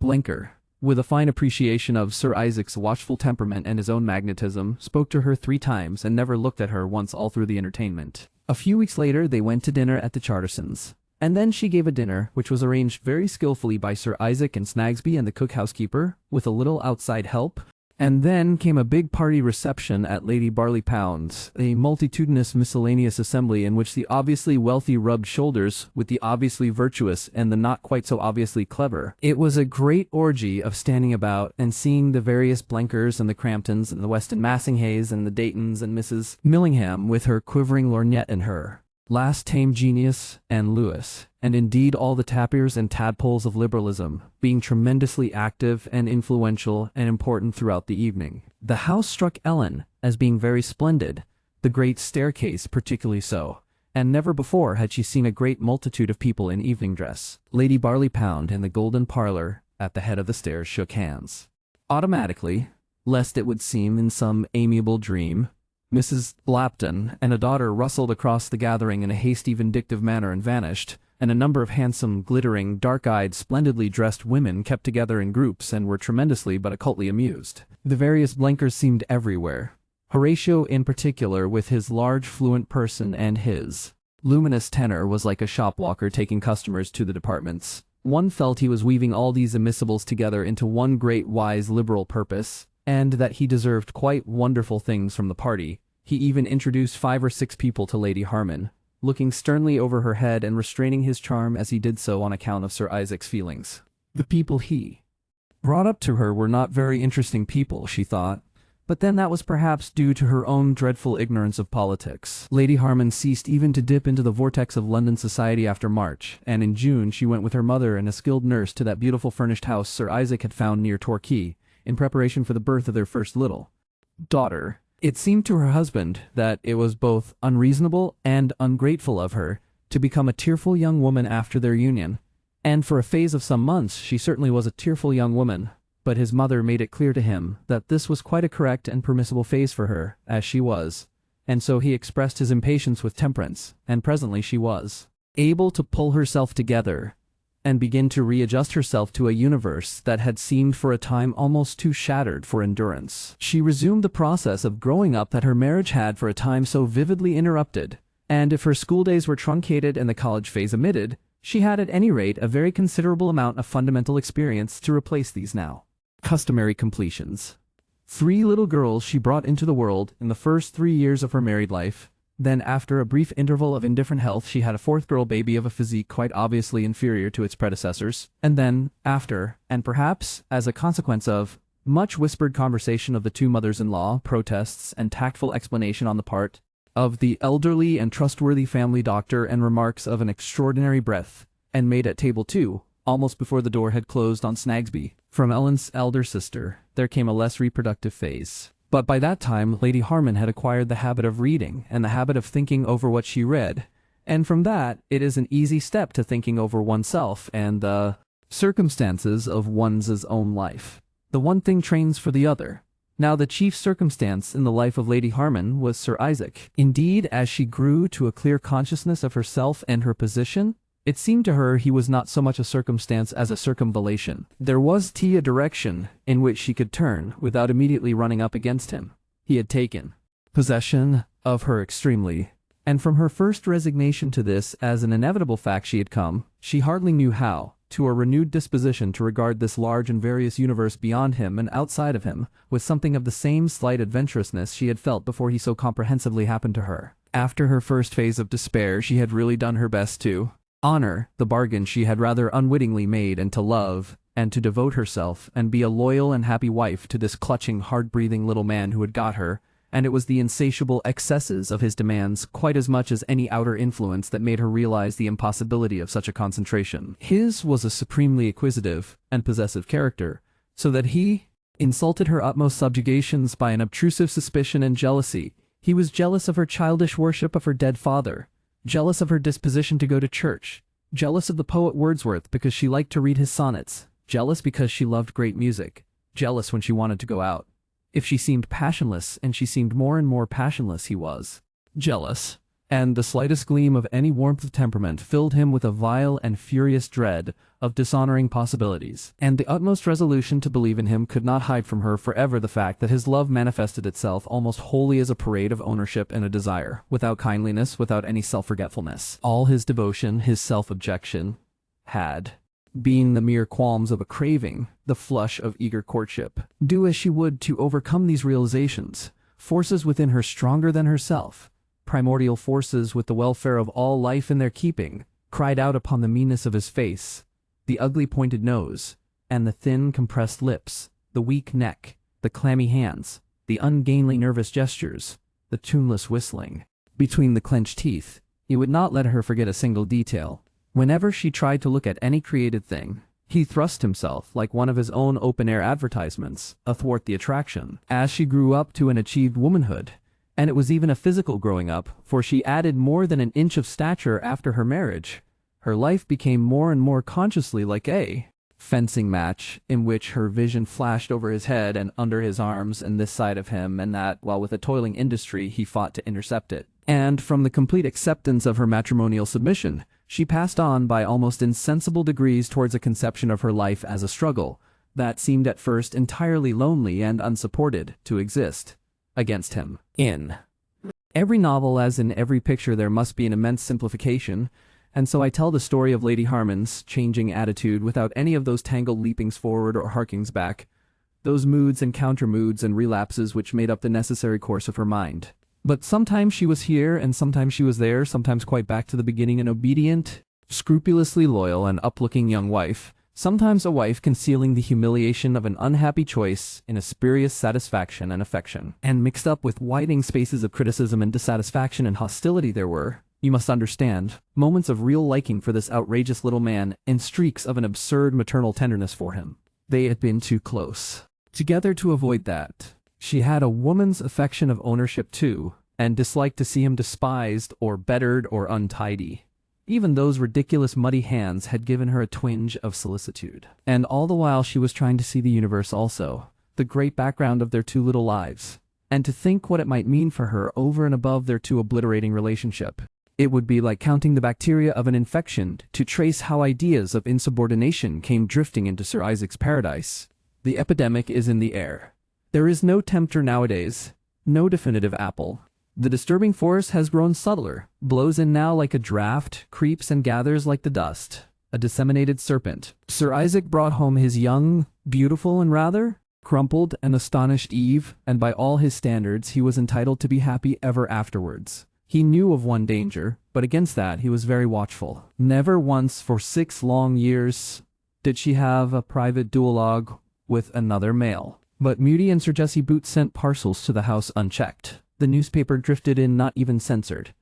Blenker, with a fine appreciation of Sir Isaac's watchful temperament and his own magnetism, spoke to her 3 times and never looked at her once all through the entertainment. A few weeks later they went to dinner at the Chartersons, and then she gave a dinner which was arranged very skillfully by Sir Isaac and Snagsby and the cook-housekeeper, with a little outside help, And then came a big party reception at Lady Barleypound's, a multitudinous miscellaneous assembly in which the obviously wealthy rubbed shoulders with the obviously virtuous and the not quite so obviously clever. It was a great orgy of standing about and seeing the various Blenkers and the Cramptons and the Weston Massinghays and the Daytons and Mrs. Millingham with her quivering lorgnette in her last tame genius, and Lewis, and indeed all the tapirs and tadpoles of liberalism, being tremendously active and influential and important throughout the evening. The house struck Ellen as being very splendid, the great staircase particularly so, and never before had she seen a great multitude of people in evening dress. Lady Barleypound in the golden parlor at the head of the stairs shook hands. Automatically, lest it would seem in some amiable dream, Mrs. Lapton and a daughter rustled across the gathering in a hasty vindictive manner and vanished, and a number of handsome, glittering, dark-eyed, splendidly dressed women kept together in groups and were tremendously but occultly amused. The various Blenkers seemed everywhere, Horatio in particular with his large fluent person and his luminous tenor was like a shopwalker taking customers to the departments. One felt he was weaving all these immiscibles together into one great wise liberal purpose, and that he deserved quite wonderful things from the party. He even introduced 5 or 6 people to Lady Harman, looking sternly over her head and restraining his charm as he did so on account of Sir Isaac's feelings. The people he brought up to her were not very interesting people, she thought, but then that was perhaps due to her own dreadful ignorance of politics. Lady Harman ceased even to dip into the vortex of London society after March, and in June she went with her mother and a skilled nurse to that beautiful furnished house Sir Isaac had found near Torquay, in preparation for the birth of their first little daughter. It seemed to her husband that it was both unreasonable and ungrateful of her to become a tearful young woman after their union, and for a phase of some months she certainly was a tearful young woman, but his mother made it clear to him that this was quite a correct and permissible phase for her, as she was, and so he expressed his impatience with Temperance, and presently she was able to pull herself together and begin to readjust herself to a universe that had seemed for a time almost too shattered for endurance. She resumed the process of growing up that her marriage had for a time so vividly interrupted, and if her schooldays were truncated and the college phase omitted, she had at any rate a very considerable amount of fundamental experience to replace these now customary completions. 3 little girls she brought into the world in the first 3 years of her married life. Then, after a brief interval of indifferent health, she had a 4th girl baby of a physique quite obviously inferior to its predecessors. And then, after, and perhaps as a consequence of, much whispered conversation of the 2 mothers-in-law, protests, and tactful explanation on the part of the elderly and trustworthy family doctor, and remarks of an extraordinary breadth, and made at table too, almost before the door had closed on Snagsby, from Ellen's elder sister, there came a less reproductive phase. But by that time Lady Harman had acquired the habit of reading and the habit of thinking over what she read, and from that it is an easy step to thinking over oneself and the circumstances of one's own life. The one thing trains for the other. Now the chief circumstance in the life of Lady Harman was Sir Isaac. Indeed, as she grew to a clear consciousness of herself and her position, it seemed to her he was not so much a circumstance as a circumvallation. There was a direction in which she could turn without immediately running up against him. He had taken possession of her extremely, and from her first resignation to this as an inevitable fact she had come, she hardly knew how, to a renewed disposition to regard this large and various universe beyond him and outside of him, with something of the same slight adventurousness she had felt before he so comprehensively happened to her. After her first phase of despair she had really done her best to honor the bargain she had rather unwittingly made, and to love, and to devote herself, and be a loyal and happy wife to this clutching, hard-breathing little man who had got her, and it was the insatiable excesses of his demands quite as much as any outer influence that made her realize the impossibility of such a concentration. His was a supremely acquisitive and possessive character, so that he insulted her utmost subjugations by an obtrusive suspicion and jealousy. He was jealous of her childish worship of her dead father, jealous of her disposition to go to church, jealous of the poet Wordsworth because she liked to read his sonnets, jealous because she loved great music, jealous when she wanted to go out. If she seemed passionless, and she seemed more and more passionless, he was jealous, and the slightest gleam of any warmth of temperament filled him with a vile and furious dread of dishonoring possibilities, and the utmost resolution to believe in him could not hide from her forever the fact that his love manifested itself almost wholly as a parade of ownership and a desire, without kindliness, without any self-forgetfulness. All his devotion, his self-objection, had being the mere qualms of a craving, the flush of eager courtship. Do as she would to overcome these realizations, forces within her stronger than herself, primordial forces with the welfare of all life in their keeping, cried out upon the meanness of his face, the ugly pointed nose, and the thin compressed lips, the weak neck, the clammy hands, the ungainly nervous gestures, the tuneless whistling. Between the clenched teeth, he would not let her forget a single detail. Whenever she tried to look at any created thing, he thrust himself like one of his own open-air advertisements athwart the attraction. As she grew up to an achieved womanhood, and it was even a physical growing up, for she added more than an inch of stature after her marriage, her life became more and more consciously like a fencing match in which her vision flashed over his head and under his arms and this side of him and that, while with a toiling industry he fought to intercept it. And from the complete acceptance of her matrimonial submission, she passed on by almost insensible degrees towards a conception of her life as a struggle that seemed at first entirely lonely and unsupported to exist against him. In every novel, as in every picture, there must be an immense simplification, and so I tell the story of Lady Harman's changing attitude without any of those tangled leapings forward or harkings back, those moods and counter-moods and relapses which made up the necessary course of her mind. But sometimes she was here, and sometimes she was there, sometimes quite back to the beginning, an obedient, scrupulously loyal and up-looking young wife, sometimes a wife concealing the humiliation of an unhappy choice in a spurious satisfaction and affection. And mixed up with widening spaces of criticism and dissatisfaction and hostility there were, you must understand, moments of real liking for this outrageous little man and streaks of an absurd maternal tenderness for him. They had been too close together to avoid that. She had a woman's affection of ownership too, and disliked to see him despised or bettered or untidy. Even those ridiculous muddy hands had given her a twinge of solicitude. And all the while she was trying to see the universe also, the great background of their two little lives, and to think what it might mean for her over and above their too obliterating relationship. It would be like counting the bacteria of an infection to trace how ideas of insubordination came drifting into Sir Isaac's paradise. The epidemic is in the air. There is no tempter nowadays, no definitive apple. The disturbing force has grown subtler, blows in now like a draught, creeps and gathers like the dust, a disseminated serpent. Sir Isaac brought home his young, beautiful and rather crumpled and astonished Eve, and by all his standards he was entitled to be happy ever afterwards. He knew of one danger, but against that he was very watchful. Never once for 6 long years did she have a private duologue with another male. But Moody and Sir Jessie Boots sent parcels to the house unchecked. The newspaper drifted in not even censored.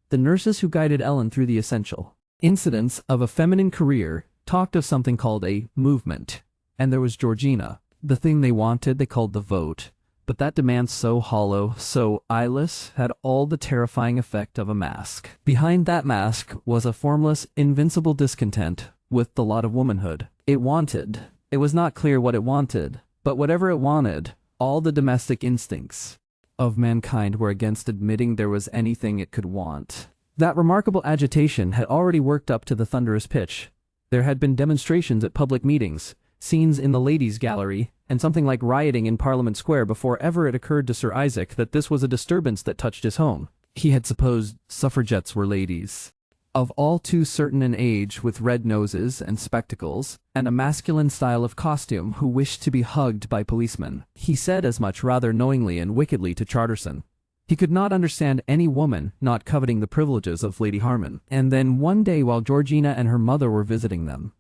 The nurses who guided Ellen through the essential incidents of a feminine career talked of something called a movement. And there was Georgina. The thing they wanted they called the vote. But that demand so hollow, so eyeless, had all the terrifying effect of a mask. Behind that mask was a formless, invincible discontent with the lot of womanhood. It was not clear what it wanted, but whatever it wanted, all the domestic instincts of mankind were against admitting there was anything it could want. That remarkable agitation had already worked up to the thunderous pitch. There had been demonstrations at public meetings, scenes in the ladies' gallery, and something like rioting in Parliament Square before ever it occurred to Sir Isaac that this was a disturbance that touched his home. He had supposed suffragettes were ladies, of all too certain an age, with red noses and spectacles, and a masculine style of costume, who wished to be hugged by policemen. He said as much rather knowingly and wickedly to Charterson. He could not understand any woman not coveting the privileges of Lady Harman. And then one day while Georgina and her mother were visiting them,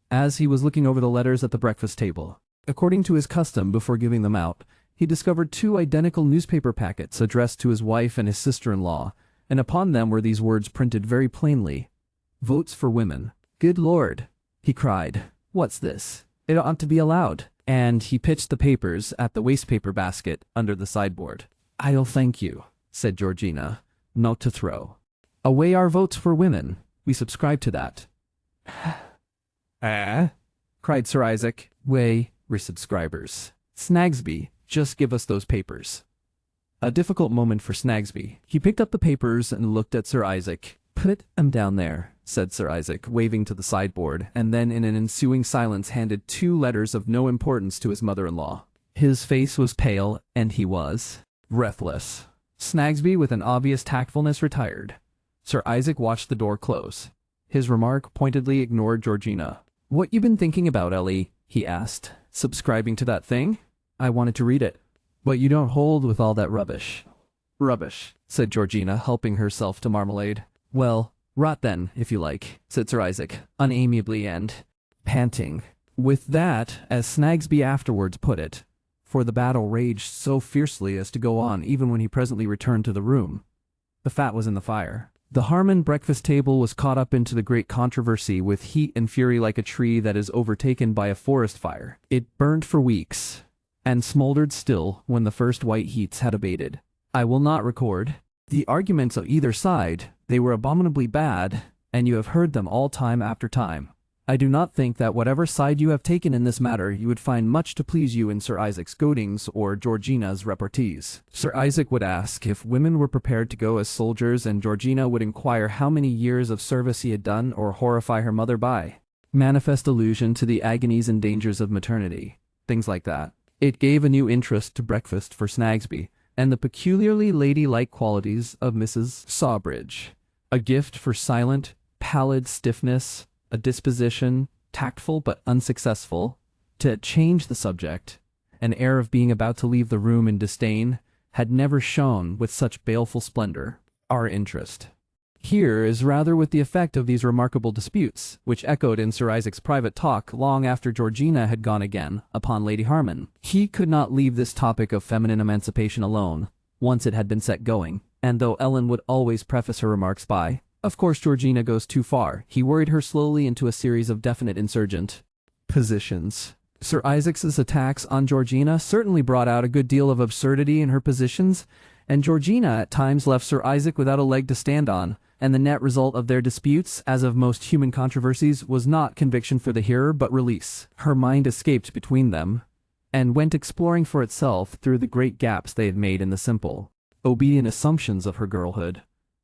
as he was looking over the letters at the breakfast table, according to his custom before giving them out, he discovered 2 identical newspaper packets addressed to his wife and his sister-in-law, and upon them were these words printed very plainly: "Votes for women." "Good Lord," he cried, "what's this? It ought to be allowed." And he pitched the papers at the wastepaper basket under the sideboard. "I'll thank you," said Georgina, "not to throw away our votes for women. We subscribe to that." Cried Sir Isaac. "We're subscribers. Snagsby, just give us those papers." A difficult moment for Snagsby. He picked up the papers and looked at Sir Isaac. "Put 'em down there," said Sir Isaac, waving to the sideboard, and then in an ensuing silence handed 2 letters of no importance to his mother-in-law. His face was pale, and he was breathless. Snagsby, with an obvious tactfulness, retired. Sir Isaac watched the door close. His remark pointedly ignored Georgina. "What you been thinking about, Ellie?" he asked. "Subscribing to that thing? I wanted to read it. But you don't hold with all that rubbish." "Rubbish," said Georgina, helping herself to marmalade. "Well, rot then, if you like," said Sir Isaac, unamiably and panting. With that, as Snagsby afterwards put it, for the battle raged so fiercely as to go on even when he presently returned to the room. The fat was in the fire. The Harman breakfast table was caught up into the great controversy with heat and fury like a tree that is overtaken by a forest fire. It burned for weeks, and smoldered still when the first white heats had abated. I will not record the arguments of either side. They were abominably bad, and you have heard them all time after time. I do not think that whatever side you have taken in this matter, you would find much to please you in Sir Isaac's goadings or Georgina's repartees. Sir Isaac would ask if women were prepared to go as soldiers, and Georgina would inquire how many years of service he had done or horrify her mother by manifest allusion to the agonies and dangers of maternity. Things like that. It gave a new interest to breakfast for Snagsby, and the peculiarly ladylike qualities of Mrs. Sawbridge. A gift for silent, pallid stiffness, a disposition, tactful but unsuccessful, to change the subject, an air of being about to leave the room in disdain, had never shone with such baleful splendor. Our interest here is rather with the effect of these remarkable disputes, which echoed in Sir Isaac's private talk long after Georgina had gone again upon Lady Harman. He could not leave this topic of feminine emancipation alone, once it had been set going, and though Ellen would always preface her remarks by, "Of course Georgina goes too far," he worried her slowly into a series of definite insurgent positions. Sir Isaac's attacks on Georgina certainly brought out a good deal of absurdity in her positions, and Georgina at times left Sir Isaac without a leg to stand on, and the net result of their disputes, as of most human controversies, was not conviction for the hearer but release. Her mind escaped between them, and went exploring for itself through the great gaps they had made in the simple, obedient assumptions of her girlhood.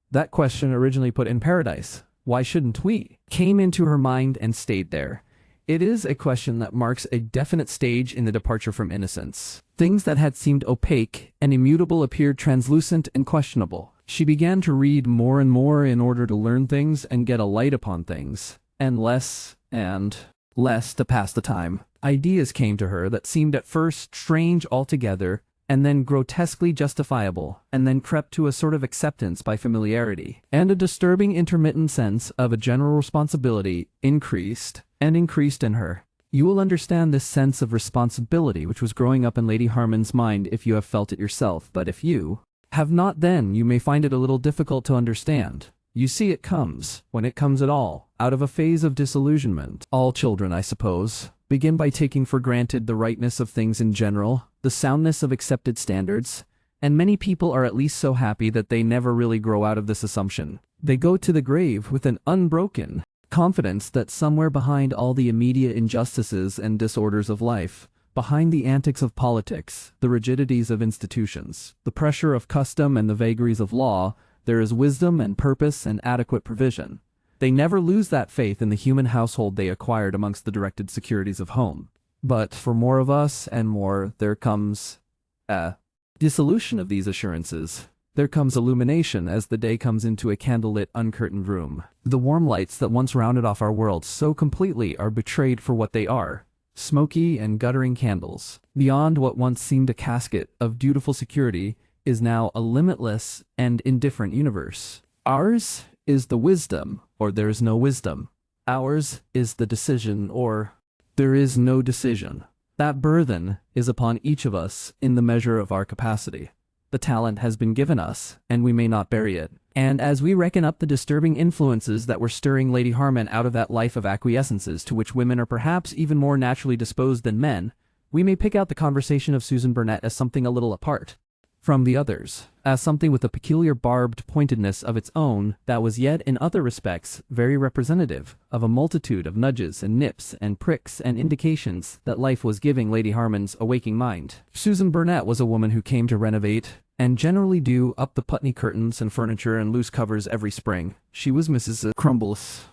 That question, originally put in Paradise, "Why shouldn't we?" came into her mind and stayed there. It is a question that marks a definite stage in the departure from innocence. Things that had seemed opaque and immutable appeared translucent and questionable. She began to read more and more in order to learn things and get a light upon things, and less to pass the time. Ideas came to her that seemed at first strange altogether, and then grotesquely justifiable, and then crept to a sort of acceptance by familiarity, and a disturbing intermittent sense of a general responsibility increased and increased in her. You will understand this sense of responsibility which was growing up in Lady Harman's mind if you have felt it yourself, but if you have not, then you may find it a little difficult to understand. You see, it comes, when it comes at all, out of a phase of disillusionment. All children, I suppose, begin by taking for granted the rightness of things in general, the soundness of accepted standards, and many people are at least so happy that they never really grow out of this assumption. They go to the grave with an unbroken confidence that somewhere behind all the immediate injustices and disorders of life, behind the antics of politics, the rigidities of institutions, the pressure of custom and the vagaries of law, there is wisdom and purpose and adequate provision. They never lose that faith in the human household they acquired amongst the directed securities of home. But for more of us and more, there comes a dissolution of these assurances. There comes illumination as the day comes into a candlelit, uncurtained room. The warm lights that once rounded off our world so completely are betrayed for what they are, smoky and guttering candles. Beyond what once seemed a casket of dutiful security is now a limitless and indifferent universe. Ours is the wisdom, or there is no wisdom. Ours is the decision, or there is no decision. That burthen is upon each of us in the measure of our capacity. The talent has been given us, and we may not bury it. And as we reckon up the disturbing influences that were stirring Lady Harman out of that life of acquiescences to which women are perhaps even more naturally disposed than men, we may pick out the conversation of Susan Burnett as something a little apart from the others, as something with a peculiar barbed pointedness of its own that was yet in other respects very representative of a multitude of nudges and nips and pricks and indications that life was giving Lady Harman's awaking mind. Susan Burnett was a woman who came to renovate and generally do up the Putney curtains and furniture and loose covers every spring. She was Mrs. Crumble's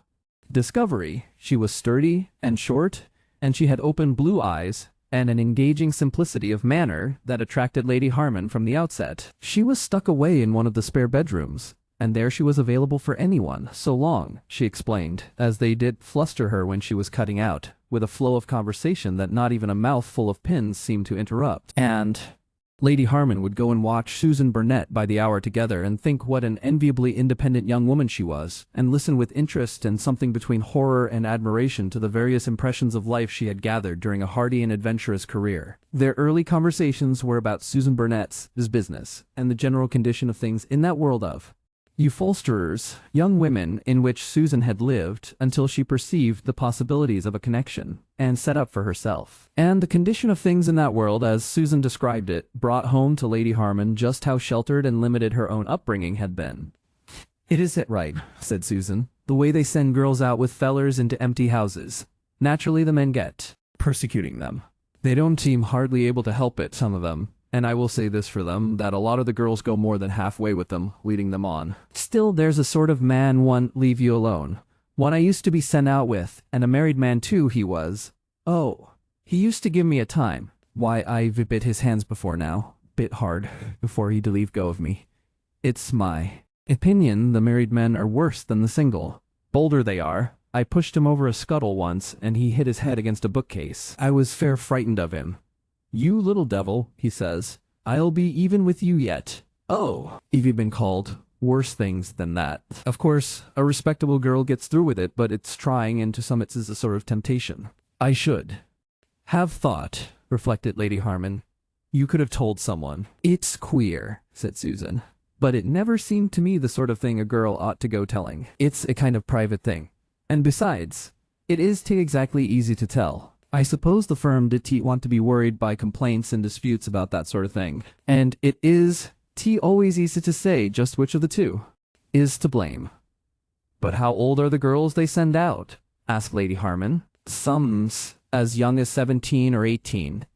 discovery. She was sturdy and short, and she had open blue eyes and an engaging simplicity of manner that attracted Lady Harman from the outset. She was stuck away in one of the spare bedrooms, And there she was available for anyone, so long, she explained, as they did fluster her when she was cutting out, with a flow of conversation that not even a mouthful of pins seemed to interrupt. And Lady Harman would go and watch Susan Burnett by the hour together and think what an enviably independent young woman she was, and listen with interest and something between horror and admiration to the various impressions of life she had gathered during a hardy and adventurous career. Their early conversations were about Susan Burnett's business and the general condition of things in that world of upholsterers, young women, in which Susan had lived until she perceived the possibilities of a connection and set up for herself. And the condition of things in that world, as Susan described it, brought home to Lady Harman just how sheltered and limited her own upbringing had been. "It is it right," said Susan, "the way they send girls out with fellers into empty houses. Naturally the men get persecuting them. They don't seem hardly able to help it, some of them. And I will say this for them, that a lot of the girls go more than halfway with them, leading them on. Still, there's a sort of man won't leave you alone. One I used to be sent out with, and a married man too he was. Oh, he used to give me a time. Why, I've bit his hands before now. Bit hard, before he'd leave go of me. It's my opinion the married men are worse than the single. Bolder they are. I pushed him over a scuttle once, and he hit his head against a bookcase. I was fair frightened of him. 'You little devil,' he says, 'I'll be even with you yet.' Oh, you've been called worse things than that. Of course, a respectable girl gets through with it, but it's trying, and to some it's a sort of temptation. I should have thought," reflected Lady Harman, "you could have told someone." "It's queer," said Susan, "but it never seemed to me the sort of thing a girl ought to go telling. It's a kind of private thing. And besides, it is exactly easy to tell. I suppose the firm did want to be worried by complaints and disputes about that sort of thing. And it is always easy to say just which of the two is to blame." "But how old are the girls they send out?" asked Lady Harman. "Some's as young as 17 or 18.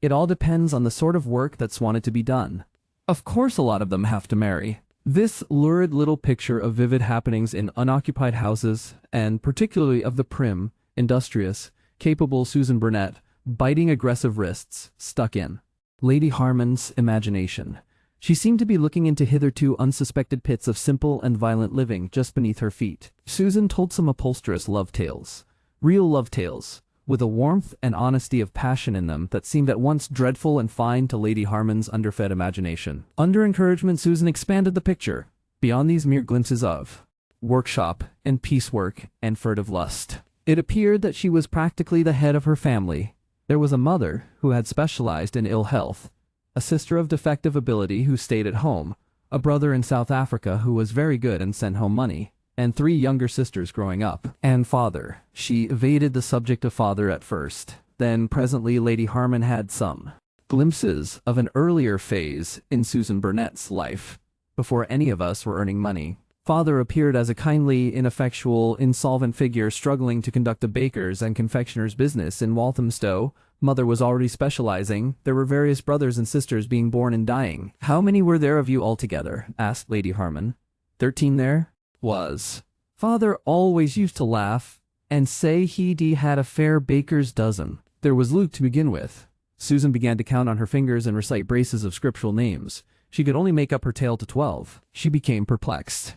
It all depends on the sort of work that's wanted to be done. Of course a lot of them have to marry." This lurid little picture of vivid happenings in unoccupied houses, and particularly of the prim, industrious, capable Susan Burnett, biting aggressive wrists, stuck in Lady Harman's imagination. She seemed to be looking into hitherto unsuspected pits of simple and violent living just beneath her feet. Susan told some upholsterous love tales, real love tales, with a warmth and honesty of passion in them that seemed at once dreadful and fine to Lady Harman's underfed imagination. Under encouragement, Susan expanded the picture, beyond these mere glimpses of workshop and piecework and furtive lust. It appeared that she was practically the head of her family. There was a mother who had specialized in ill health, a sister of defective ability who stayed at home, a brother in South Africa who was very good and sent home money, and 3 younger sisters growing up. And father. She evaded the subject of father at first. Then presently Lady Harman had some glimpses of an earlier phase in Susan Burnett's life, before any of us were earning money. Father appeared as a kindly, ineffectual, insolvent figure struggling to conduct a baker's and confectioner's business in Walthamstow. Mother was already specializing. There were various brothers and sisters being born and dying. "How many were there of you altogether?" asked Lady Harman. 13 there was. Father always used to laugh and say he'd had a fair baker's dozen. There was Luke to begin with. Susan began to count on her fingers and recite braces of scriptural names. She could only make up her tale to 12. She became perplexed.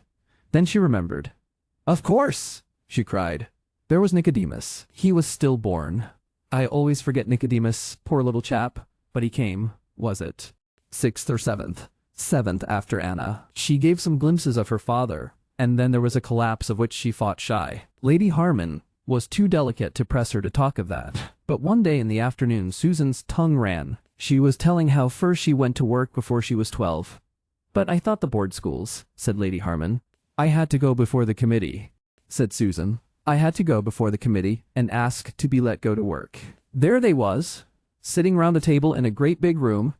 Then she remembered. "Of course!" she cried. "There was Nicodemus. He was stillborn. I always forget Nicodemus, poor little chap. But he came, was it 6th or 7th? 7th after Anna." She gave some glimpses of her father, and then there was a collapse of which she fought shy. Lady Harman was too delicate to press her to talk of that. But one day in the afternoon Susan's tongue ran. She was telling how first she went to work before she was 12. "But I thought the board schools," said Lady Harman. "I had to go before the committee," said Susan. "I had to go before the committee and ask to be let go to work. There they was, sitting round a table in a great big room,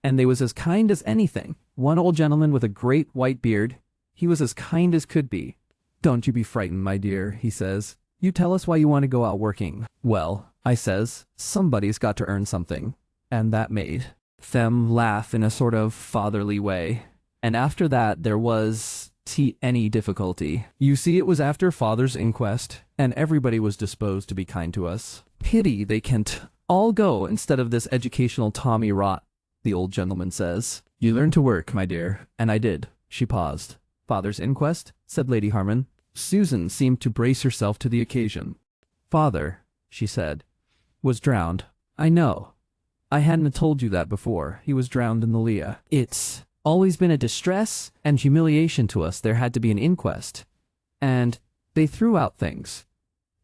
and they was as kind as anything. One old gentleman with a great white beard, he was as kind as could be. 'Don't you be frightened, my dear,' he says. 'You tell us why you want to go out working.' 'Well,' I says, 'somebody's got to earn something.' And that made them laugh in a sort of fatherly way. And after that there was any difficulty. You see, it was after father's inquest, and everybody was disposed to be kind to us. Pity they can't all go instead of this educational tommy rot," the old gentleman says. "You learn to work, my dear." And I did. She paused. Father's inquest, said Lady Harman. Susan seemed to brace herself to the occasion. Father, she said, was drowned. I know. I hadn't told you that before. He was drowned in the Leah. It's always been a distress and humiliation to us. There had to be an inquest. And they threw out things.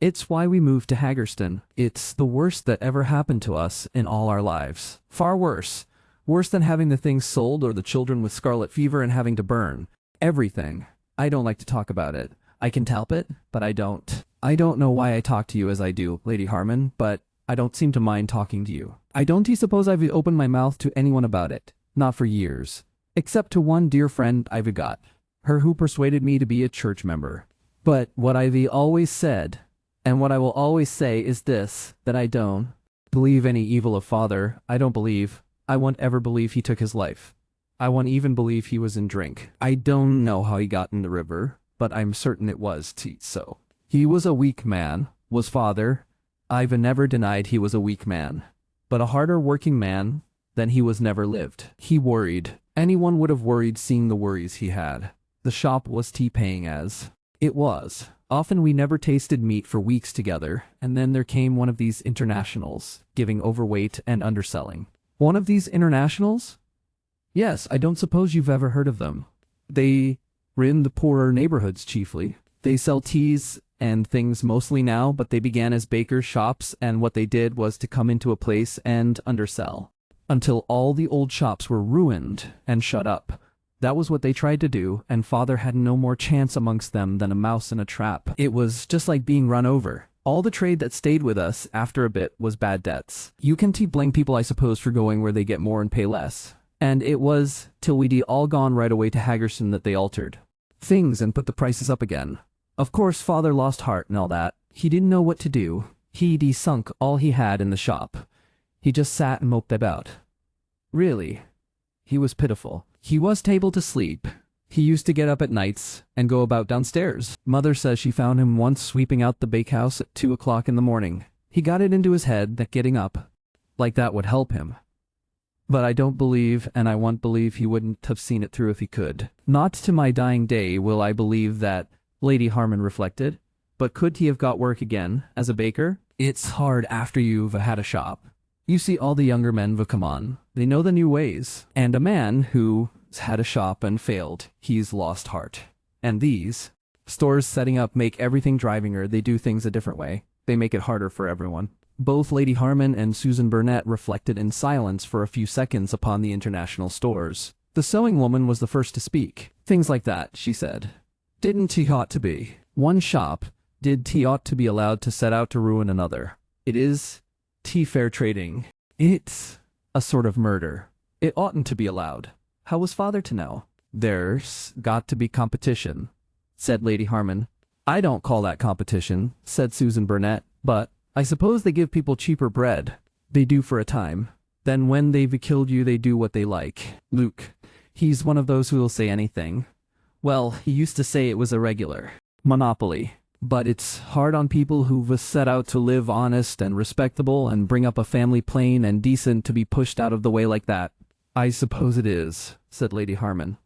It's why we moved to Haggerston. It's the worst that ever happened to us in all our lives. Far worse. Worse than having the things sold or the children with scarlet fever and having to burn. Everything. I don't like to talk about it. I can help it, but I don't. I don't know why I talk to you as I do, Lady Harman, but I don't seem to mind talking to you. I don't suppose I've opened my mouth to anyone about it. Not for years. Except to one dear friend I've got. Her who persuaded me to be a church member. But what I've always said, and what I will always say is this, that I don't believe any evil of father. I don't believe. I won't ever believe he took his life. I won't even believe he was in drink. I don't know how he got in the river, but I'm certain it was so. He was a weak man, was father. I've never denied he was a weak man, but a harder working man than he was never lived. He worried. Anyone would have worried seeing the worries he had. The shop was tea-paying as it was. Often we never tasted meat for weeks together, and then there came one of these internationals, giving overweight and underselling. One of these internationals? Yes, I don't suppose you've ever heard of them. They were in the poorer neighborhoods chiefly. They sell teas and things mostly now, but they began as bakers' shops, and what they did was to come into a place and undersell, until all the old shops were ruined and shut up. That was what they tried to do, and father had no more chance amongst them than a mouse in a trap. It was just like being run over. All the trade that stayed with us after a bit was bad debts. You can blame people, I suppose, for going where they get more and pay less. And it was till we'd all gone right away to Haggerston that they altered things and put the prices up again. Of course, father lost heart and all that. He didn't know what to do. He'd sunk all he had in the shop. He just sat and moped about. Really, he was pitiful. He was able to sleep. He used to get up at nights and go about downstairs. Mother says she found him once sweeping out the bakehouse at 2 o'clock in the morning. He got it into his head that getting up like that would help him. But I don't believe, and I won't believe he wouldn't have seen it through if he could. Not to my dying day will I believe that, Lady Harman reflected. But could he have got work again, as a baker? It's hard after you've had a shop. You see all the younger men have come on. They know the new ways. And a man who's had a shop and failed, he's lost heart. And these stores setting up make everything drivinger. They do things a different way. They make it harder for everyone. Both Lady Harman and Susan Burnett reflected in silence for a few seconds upon the international stores. The sewing woman was the first to speak. Things like that, she said. Didn't he ought to be? One shop, did he ought to be allowed to set out to ruin another? It is tea fair trading. It's a sort of murder. It oughtn't to be allowed. How was father to know? There's got to be competition, said Lady Harman. I don't call that competition, said Susan Burnett, but I suppose they give people cheaper bread. They do for a time. Then when they've killed you, they do what they like. Luke, he's one of those who will say anything. Well, he used to say it was a regular monopoly. But it's hard on people who've set out to live honest and respectable and bring up a family plain and decent to be pushed out of the way like that. I suppose it is, said Lady Harman.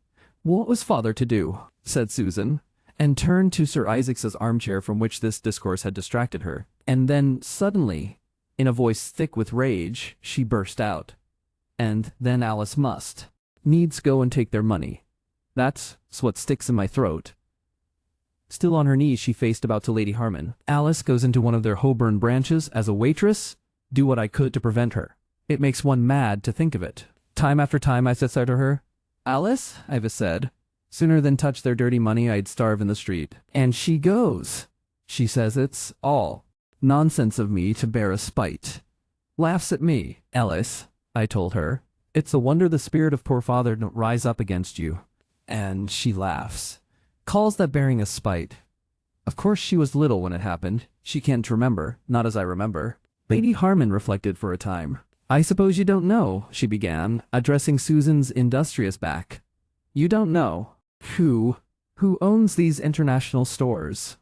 What was father to do? Said Susan, and turned to Sir Isaac's armchair from which this discourse had distracted her. And then, suddenly, in a voice thick with rage, she burst out. And then Alice must needs go and take their money. That's what sticks in my throat. Still on her knees, she faced about to Lady Harman. Alice goes into one of their Holborn branches as a waitress. Do what I could to prevent her. It makes one mad to think of it. Time after time I said so to her. Alice, I've said, sooner than touch their dirty money I'd starve in the street. And she goes. She says it's all nonsense of me to bear a spite. Laughs at me. Alice, I told her, it's a wonder the spirit of poor father don't rise up against you. And she laughs. Calls that bearing a spite. Of course she was little when it happened. She can't remember, not as I remember. Lady Harman reflected for a time. I suppose you don't know, she began, addressing Susan's industrious back. You don't know. Who owns these international stores?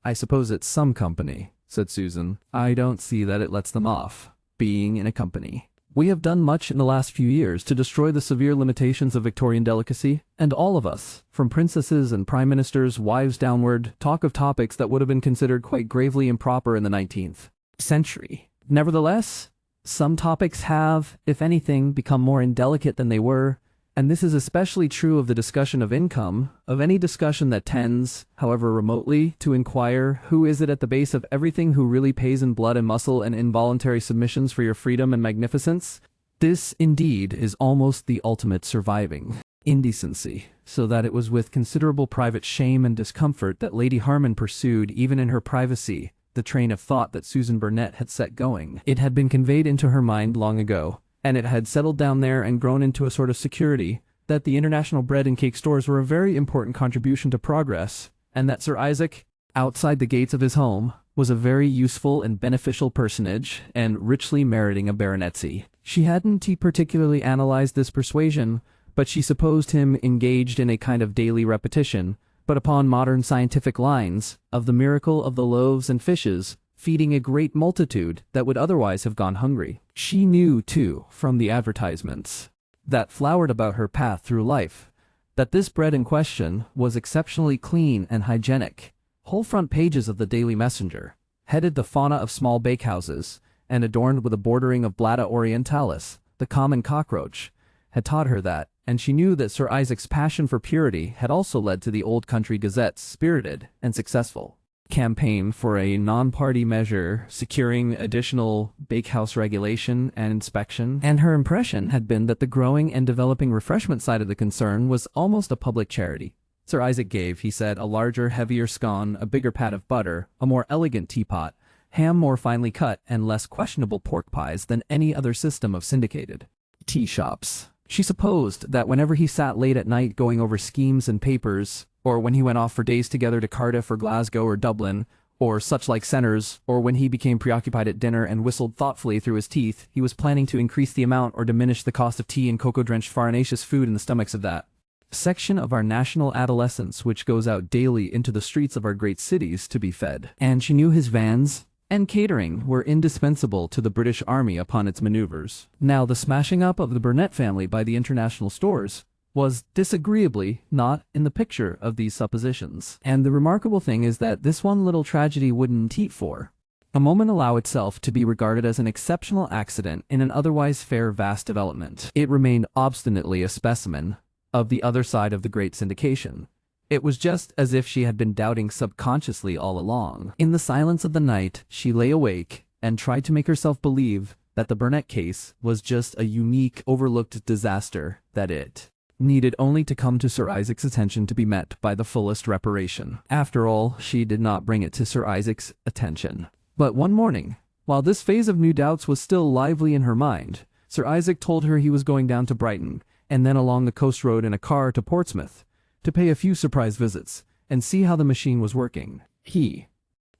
I suppose it's some company, said Susan. I don't see that it lets them off, being in a company. We have done much in the last few years to destroy the severe limitations of Victorian delicacy, and all of us, from princesses and prime ministers' wives downward, talk of topics that would have been considered quite gravely improper in the 19th century. Nevertheless, some topics have, if anything, become more indelicate than they were, and this is especially true of the discussion of income, of any discussion that tends, however remotely, to inquire who is it at the base of everything who really pays in blood and muscle and involuntary submissions for your freedom and magnificence. This, indeed, is almost the ultimate surviving indecency, so that it was with considerable private shame and discomfort that Lady Harman pursued, even in her privacy, the train of thought that Susan Burnett had set going. It had been conveyed into her mind long ago, and it had settled down there and grown into a sort of security, that the international bread and cake stores were a very important contribution to progress, and that Sir Isaac, outside the gates of his home, was a very useful and beneficial personage, and richly meriting a baronetcy. She hadn't particularly analyzed this persuasion, but she supposed him engaged in a kind of daily repetition, but upon modern scientific lines, of the miracle of the loaves and fishes, feeding a great multitude that would otherwise have gone hungry. She knew, too, from the advertisements that flowered about her path through life, that this bread in question was exceptionally clean and hygienic. Whole front pages of the Daily Messenger, headed the fauna of small bakehouses, and adorned with a bordering of Blatta orientalis, the common cockroach, had taught her that, and she knew that Sir Isaac's passion for purity had also led to the Old Country Gazette's spirited and successful campaign for a non-party measure securing additional bakehouse regulation and inspection, and her impression had been that the growing and developing refreshment side of the concern was almost a public charity. Sir Isaac gave, he said, a larger, heavier scone, a bigger pat of butter, a more elegant teapot, ham more finely cut, and less questionable pork pies than any other system of syndicated tea shops. She supposed that whenever he sat late at night going over schemes and papers, or when he went off for days together to Cardiff or Glasgow or Dublin, or such like centres, or when he became preoccupied at dinner and whistled thoughtfully through his teeth, he was planning to increase the amount or diminish the cost of tea and cocoa-drenched farinaceous food in the stomachs of that section of our national adolescence which goes out daily into the streets of our great cities to be fed. And she knew his vans and catering were indispensable to the British Army upon its maneuvers. Now, the smashing up of the Burnett family by the international stores was disagreeably not in the picture of these suppositions. And the remarkable thing is that this one little tragedy wouldn't for a moment allow itself to be regarded as an exceptional accident in an otherwise fair vast development. It remained obstinately a specimen of the other side of the great syndication. It was just as if she had been doubting subconsciously all along. In the silence of the night, she lay awake and tried to make herself believe that the Burnett case was just a unique, overlooked disaster, that it needed only to come to Sir Isaac's attention to be met by the fullest reparation. After all, she did not bring it to Sir Isaac's attention. But one morning, while this phase of new doubts was still lively in her mind, Sir Isaac told her he was going down to Brighton, and then along the coast road in a car to Portsmouth, to pay a few surprise visits, and see how the machine was working. He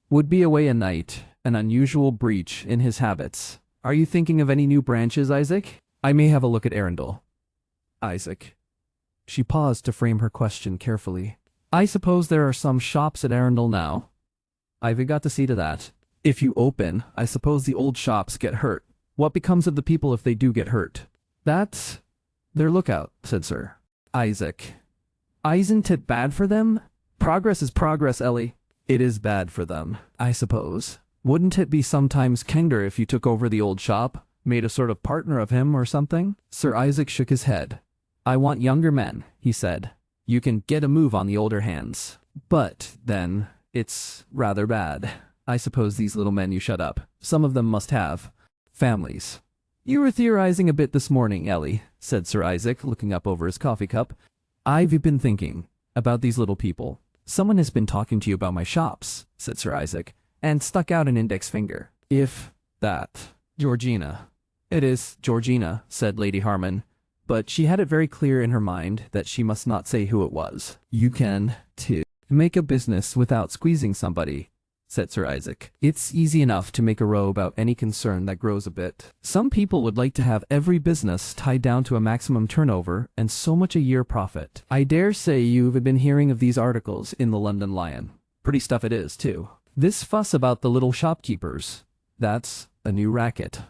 would be away a night, an unusual breach in his habits. Are you thinking of any new branches, Isaac? I may have a look at Arundel. Isaac. She paused to frame her question carefully. I suppose there are some shops at Arundel now. I've got to see to that. If you open, I suppose the old shops get hurt. What becomes of the people if they do get hurt? That's their lookout, said Sir Isaac. Isn't it bad for them? Progress is progress, Ellie. It is bad for them, I suppose. Wouldn't it be sometimes kinder if you took over the old shop, made a sort of partner of him or something? Sir Isaac shook his head. I want younger men, he said. You can get a move on the older hands. But, then, it's rather bad. I suppose these little men you shut up, some of them must have families. You were theorizing a bit this morning, Ellie, said Sir Isaac, looking up over his coffee cup. I've been thinking about these little people. Someone has been talking to you about my shops, said Sir Isaac, and stuck out an index finger. If that, Georgina. It is Georgina, said Lady Harman, but she had it very clear in her mind that she must not say who it was. You can, too, make a business without squeezing somebody, said Sir Isaac. It's easy enough to make a row about any concern that grows a bit. Some people would like to have every business tied down to a maximum turnover and so much a year profit. I dare say you've been hearing of these articles in the London Lion. Pretty stuff it is, too. This fuss about the little shopkeepers. That's a new racket.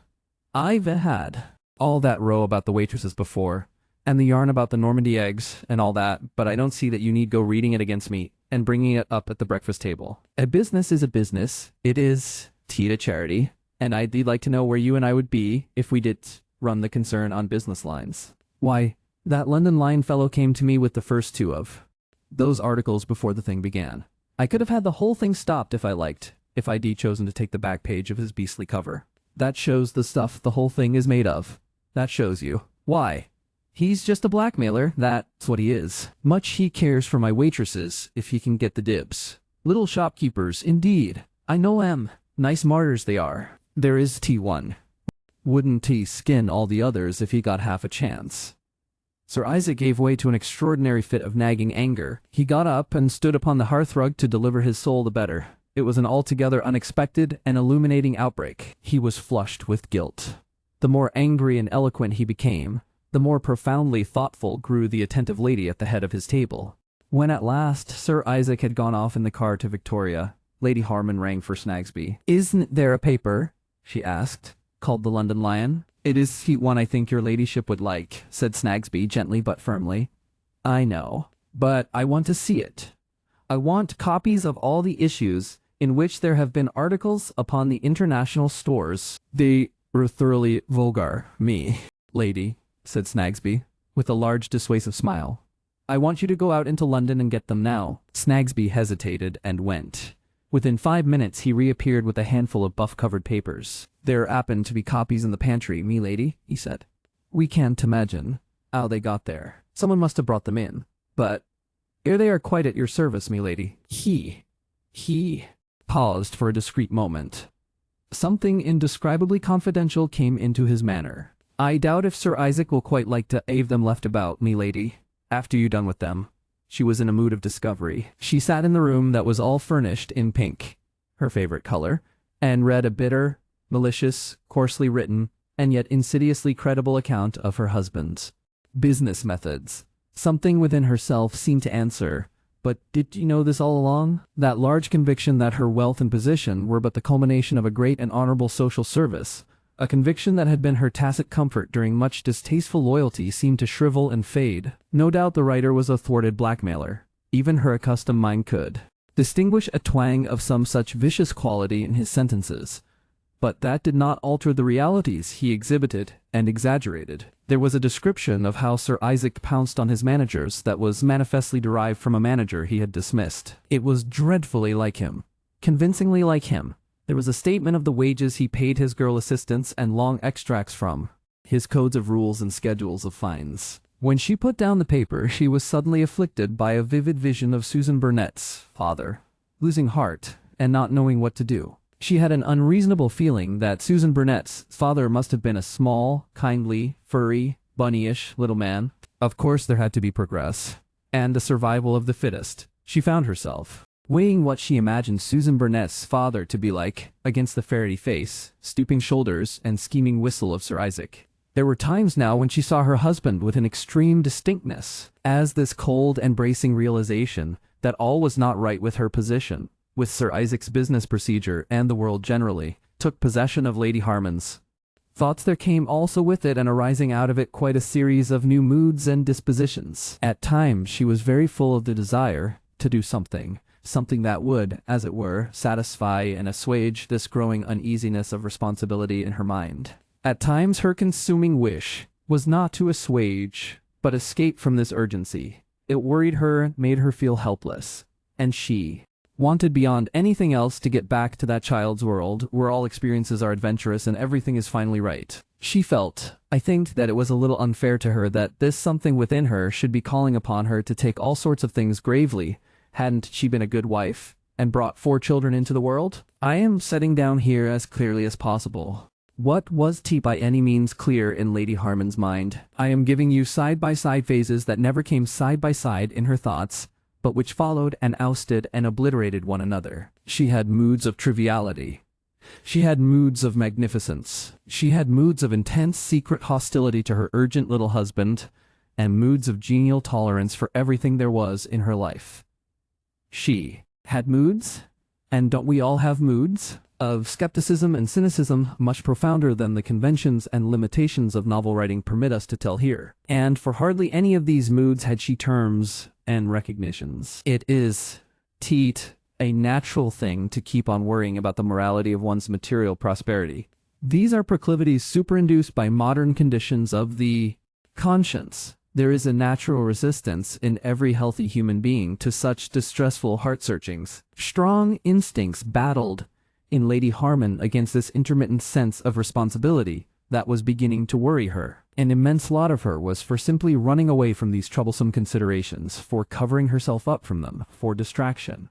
I've had all that row about the waitresses before, and the yarn about the Normandy eggs and all that, but I don't see that you need go reading it against me and bringing it up at the breakfast table. A business is a business. It is tea to charity, and I'd like to know where you and I would be if we did run the concern on business lines. Why, that London Lion fellow came to me with the first two of those articles before the thing began. I could have had the whole thing stopped if I liked, if I'd chosen to take the back page of his beastly cover. That shows the stuff the whole thing is made of. That shows you. Why? He's just a blackmailer, that's what he is. Much he cares for my waitresses, if he can get the dibs. Little shopkeepers, indeed. I know 'em. Nice martyrs they are. There is T1. Wouldn't he skin all the others if he got half a chance? Sir Isaac gave way to an extraordinary fit of nagging anger. He got up and stood upon the hearthrug to deliver his soul the better. It was an altogether unexpected and illuminating outbreak. He was flushed with guilt. The more angry and eloquent he became, the more profoundly thoughtful grew the attentive lady at the head of his table. When at last Sir Isaac had gone off in the car to Victoria, Lady Harman rang for Snagsby. "Isn't there a paper?" she asked. "Called the London Lion?" "It is one I think your ladyship would like," said Snagsby gently but firmly. "I know, but I want to see it. I want copies of all the issues in which there have been articles upon the international stores." "They were thoroughly vulgar, me, lady," said Snagsby, with a large dissuasive smile. "I want you to go out into London and get them now." Snagsby hesitated and went. Within 5 minutes he reappeared with a handful of buff-covered papers. "There happened to be copies in the pantry, me lady," he said. "We can't imagine how they got there. Someone must have brought them in. But here they are quite at your service, me lady." He paused for a discreet moment. Something indescribably confidential came into his manner. "I doubt if Sir Isaac will quite like to have them left about, me lady, after you done with them." She was in a mood of discovery. She sat in the room that was all furnished in pink, her favorite color, and read a bitter, malicious, coarsely written, and yet insidiously credible account of her husband's business methods. Something within herself seemed to answer, "But did you know this all along?" That large conviction that her wealth and position were but the culmination of a great and honorable social service, a conviction that had been her tacit comfort during much distasteful loyalty, seemed to shrivel and fade. No doubt the writer was a thwarted blackmailer. Even her accustomed mind could distinguish a twang of some such vicious quality in his sentences. But that did not alter the realities he exhibited and exaggerated. There was a description of how Sir Isaac pounced on his managers that was manifestly derived from a manager he had dismissed. It was dreadfully like him, convincingly like him. There was a statement of the wages he paid his girl assistants and long extracts from his codes of rules and schedules of fines. When she put down the paper, she was suddenly afflicted by a vivid vision of Susan Burnett's father, losing heart and not knowing what to do. She had an unreasonable feeling that Susan Burnett's father must have been a small, kindly, furry, bunnyish little man. Of course there had to be progress, and the survival of the fittest. She found herself weighing what she imagined Susan Burnett's father to be like against the ferrety face, stooping shoulders, and scheming whistle of Sir Isaac. There were times now when she saw her husband with an extreme distinctness, as this cold and bracing realization that all was not right with her position, with Sir Isaac's business procedure and the world generally, took possession of Lady Harman's thoughts. There came also with it, and arising out of it, quite a series of new moods and dispositions. At times she was very full of the desire to do something that would, as it were, satisfy and assuage this growing uneasiness of responsibility in her mind. At times her consuming wish was not to assuage, but escape from this urgency. It worried her, made her feel helpless, and she wanted beyond anything else to get back to that child's world where all experiences are adventurous and everything is finally right. She felt, I think, that it was a little unfair to her that this something within her should be calling upon her to take all sorts of things gravely. Hadn't she been a good wife and brought 4 children into the world? I am setting down here as clearly as possible what was by any means clear in Lady Harman's mind. I am giving you side-by-side phases that never came side-by-side in her thoughts, but which followed and ousted and obliterated one another. She had moods of triviality. She had moods of magnificence. She had moods of intense secret hostility to her urgent little husband, and moods of genial tolerance for everything there was in her life. She had moods? And don't we all have moods? of skepticism and cynicism much profounder than the conventions and limitations of novel writing permit us to tell here. And for hardly any of these moods had she terms and recognitions. It is, teat, a natural thing to keep on worrying about the morality of one's material prosperity. These are proclivities superinduced by modern conditions of the conscience. There is a natural resistance in every healthy human being to such distressful heart-searchings. Strong instincts battled in Lady Harman against this intermittent sense of responsibility that was beginning to worry her. An immense lot of her was for simply running away from these troublesome considerations, for covering herself up from them, for distraction.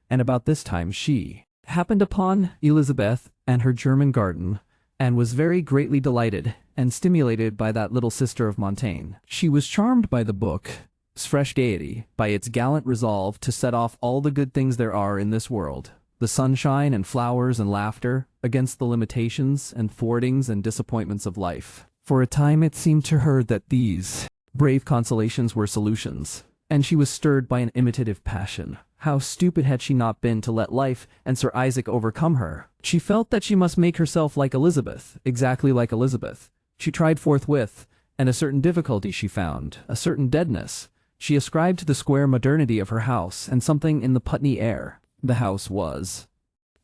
And about this time she happened upon Elizabeth and her German garden, and was very greatly delighted and stimulated by that little sister of Montaigne. She was charmed by the book's fresh gaiety, by its gallant resolve to set off all the good things there are in this world, the sunshine and flowers and laughter, against the limitations and thwartings and disappointments of life. For a time it seemed to her that these brave consolations were solutions, and she was stirred by an imitative passion. How stupid had she not been to let life and Sir Isaac overcome her? She felt that she must make herself like Elizabeth, exactly like Elizabeth. She tried forthwith, and a certain difficulty she found, a certain deadness, she ascribed to the square modernity of her house and something in the Putney air. The house was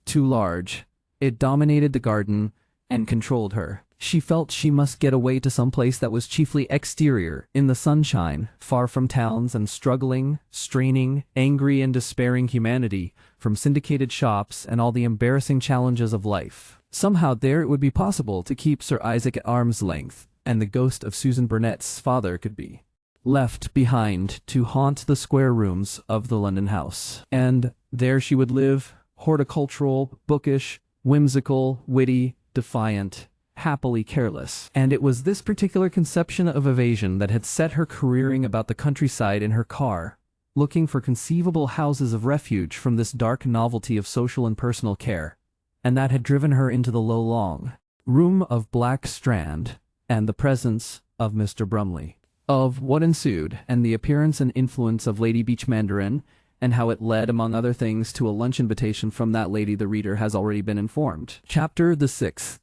too large. It dominated the garden and controlled her. She felt she must get away to some place that was chiefly exterior, in the sunshine, far from towns and struggling, straining, angry and despairing humanity, from syndicated shops and all the embarrassing challenges of life. Somehow there it would be possible to keep Sir Isaac at arm's length, and the ghost of Susan Burnett's father could be left behind to haunt the square rooms of the London house. And there she would live, horticultural, bookish, whimsical, witty, defiant, happily careless. And it was this particular conception of evasion that had set her careering about the countryside in her car, looking for conceivable houses of refuge from this dark novelty of social and personal care, and that had driven her into the low long room of Black Strand, and the presence of Mr. Brumley. Of what ensued, and the appearance and influence of Lady Beachmandarin, and how it led, among other things, to a lunch invitation from that lady, the reader has already been informed. Chapter the 6th.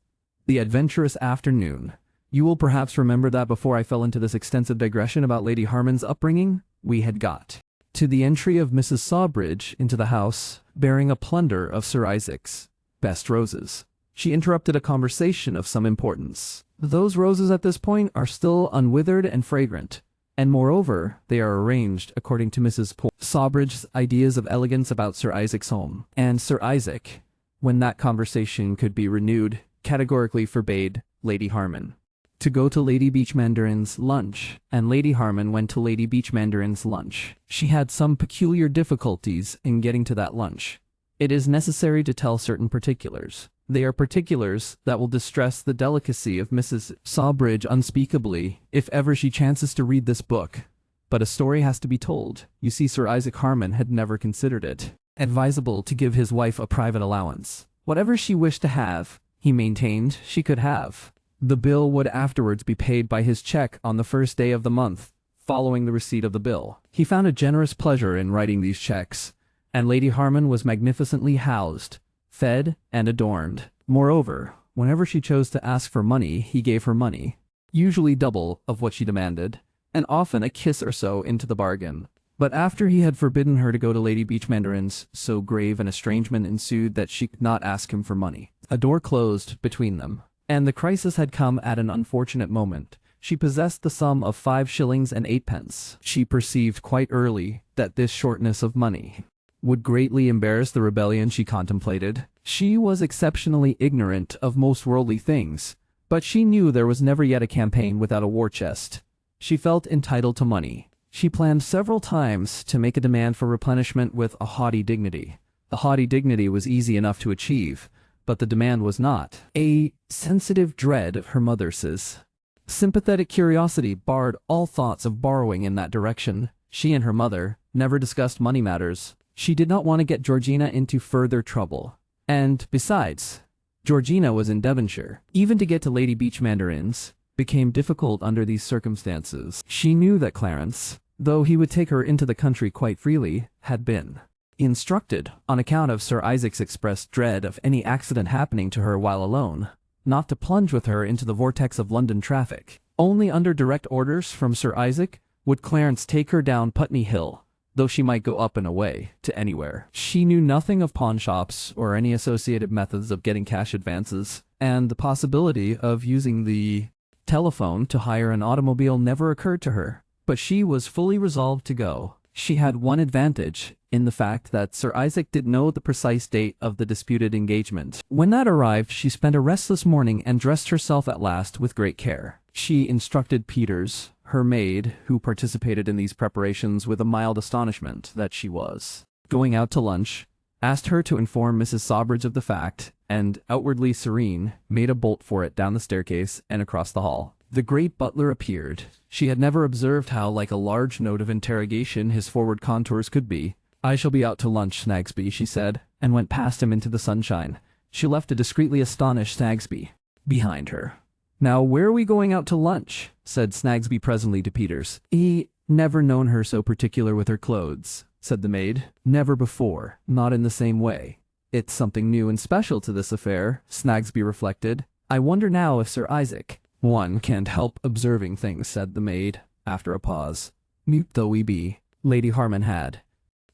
The Adventurous Afternoon. You will perhaps remember that before I fell into this extensive digression about Lady Harman's upbringing, we had got to the entry of Mrs. Sawbridge into the house, bearing a plunder of Sir Isaac's best roses. She interrupted a conversation of some importance. Those roses at this point are still unwithered and fragrant, and moreover, they are arranged according to Mrs. Sawbridge's ideas of elegance about Sir Isaac's home. And Sir Isaac, when that conversation could be renewed, categorically forbade Lady Harman to go to Lady Beachmandarin's lunch, and Lady Harman went to Lady Beachmandarin's lunch. She had some peculiar difficulties in getting to that lunch. It is necessary to tell certain particulars. They are particulars that will distress the delicacy of Mrs. Sawbridge unspeakably, if ever she chances to read this book. But a story has to be told. You see, Sir Isaac Harman had never considered it advisable to give his wife a private allowance. Whatever she wished to have, he maintained she could have. The bill would afterwards be paid by his check on the first day of the month, following the receipt of the bill. He found a generous pleasure in writing these checks, and Lady Harman was magnificently housed, fed, and adorned. Moreover, whenever she chose to ask for money, he gave her money, usually double of what she demanded, and often a kiss or so into the bargain. But after he had forbidden her to go to Lady Beachmandarin's, so grave an estrangement ensued that she could not ask him for money. A door closed between them, and the crisis had come at an unfortunate moment. She possessed the sum of 5 shillings and 8 pence. She perceived quite early that this shortness of money would greatly embarrass the rebellion she contemplated. She was exceptionally ignorant of most worldly things, but she knew there was never yet a campaign without a war chest. She felt entitled to money. She planned several times to make a demand for replenishment with a haughty dignity. The haughty dignity was easy enough to achieve, but the demand was not. A sensitive dread of her mother's sympathetic curiosity barred all thoughts of borrowing in that direction. She and her mother never discussed money matters. She did not want to get Georgina into further trouble. And, besides, Georgina was in Devonshire. Even to get to Lady Beachmandarin's became difficult under these circumstances. She knew that Clarence, though he would take her into the country quite freely, had been He instructed, on account of Sir Isaac's expressed dread of any accident happening to her while alone, not to plunge with her into the vortex of London traffic. Only under direct orders from Sir Isaac would Clarence take her down Putney Hill, though she might go up and away to anywhere. She knew nothing of pawnshops or any associated methods of getting cash advances, and the possibility of using the telephone to hire an automobile never occurred to her. But she was fully resolved to go. She had one advantage in the fact that Sir Isaac did know the precise date of the disputed engagement. When that arrived, she spent a restless morning and dressed herself at last with great care. She instructed Peters, her maid, who participated in these preparations with a mild astonishment that she was going out to lunch, asked her to inform Mrs. Sawbridge of the fact, and, outwardly serene, made a bolt for it down the staircase and across the hall. The great butler appeared. She had never observed how like a large note of interrogation his forward contours could be. "I shall be out to lunch, Snagsby," she said, and went past him into the sunshine. She left a discreetly astonished Snagsby behind her. "Now, where are we going out to lunch?" said Snagsby presently to Peters. "He never known her so particular with her clothes," said the maid. "Never before, not in the same way. It's something new and special to this affair," Snagsby reflected. "I wonder now if Sir Isaac—" "One can't help observing things," said the maid, after a pause. Mute though we be, Lady Harman had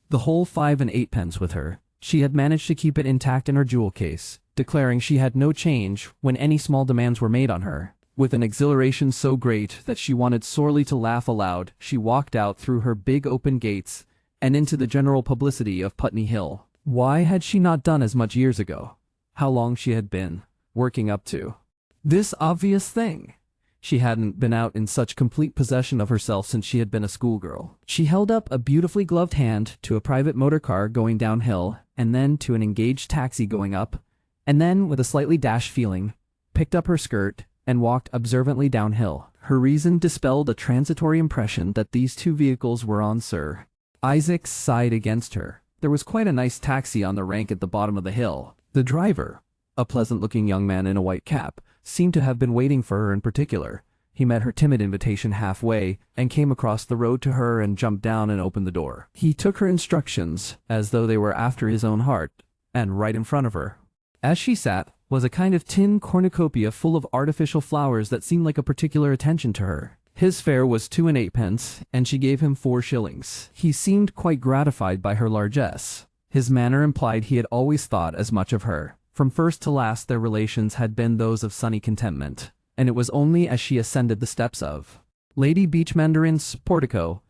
the whole 5 and 8 with her. She had managed to keep it intact in her jewel case, declaring she had no change when any small demands were made on her. With an exhilaration so great that she wanted sorely to laugh aloud, she walked out through her big open gates and into the general publicity of Putney Hill. Why had she not done as much years ago? How long she had been working up to this obvious thing. She hadn't been out in such complete possession of herself since she had been a schoolgirl. She held up a beautifully gloved hand to a private motor car going downhill, and then to an engaged taxi going up, and then, with a slightly dashed feeling, picked up her skirt and walked observantly downhill. Her reason dispelled a transitory impression that these two vehicles were on Sir Isaac's side against her. There was quite a nice taxi on the rank at the bottom of the hill. The driver, a pleasant-looking young man in a white cap, seemed to have been waiting for her in particular. He met her timid invitation halfway and came across the road to her and jumped down and opened the door. He took her instructions as though they were after his own heart, and right in front of her, as she sat, was a kind of tin cornucopia full of artificial flowers that seemed like a particular attention to her. His fare was 2 and 8, and she gave him 4 shillings. He seemed quite gratified by her largesse. His manner implied he had always thought as much of her. From first to last their relations had been those of sunny contentment, and it was only as she ascended the steps of Lady Beachmandarin's portico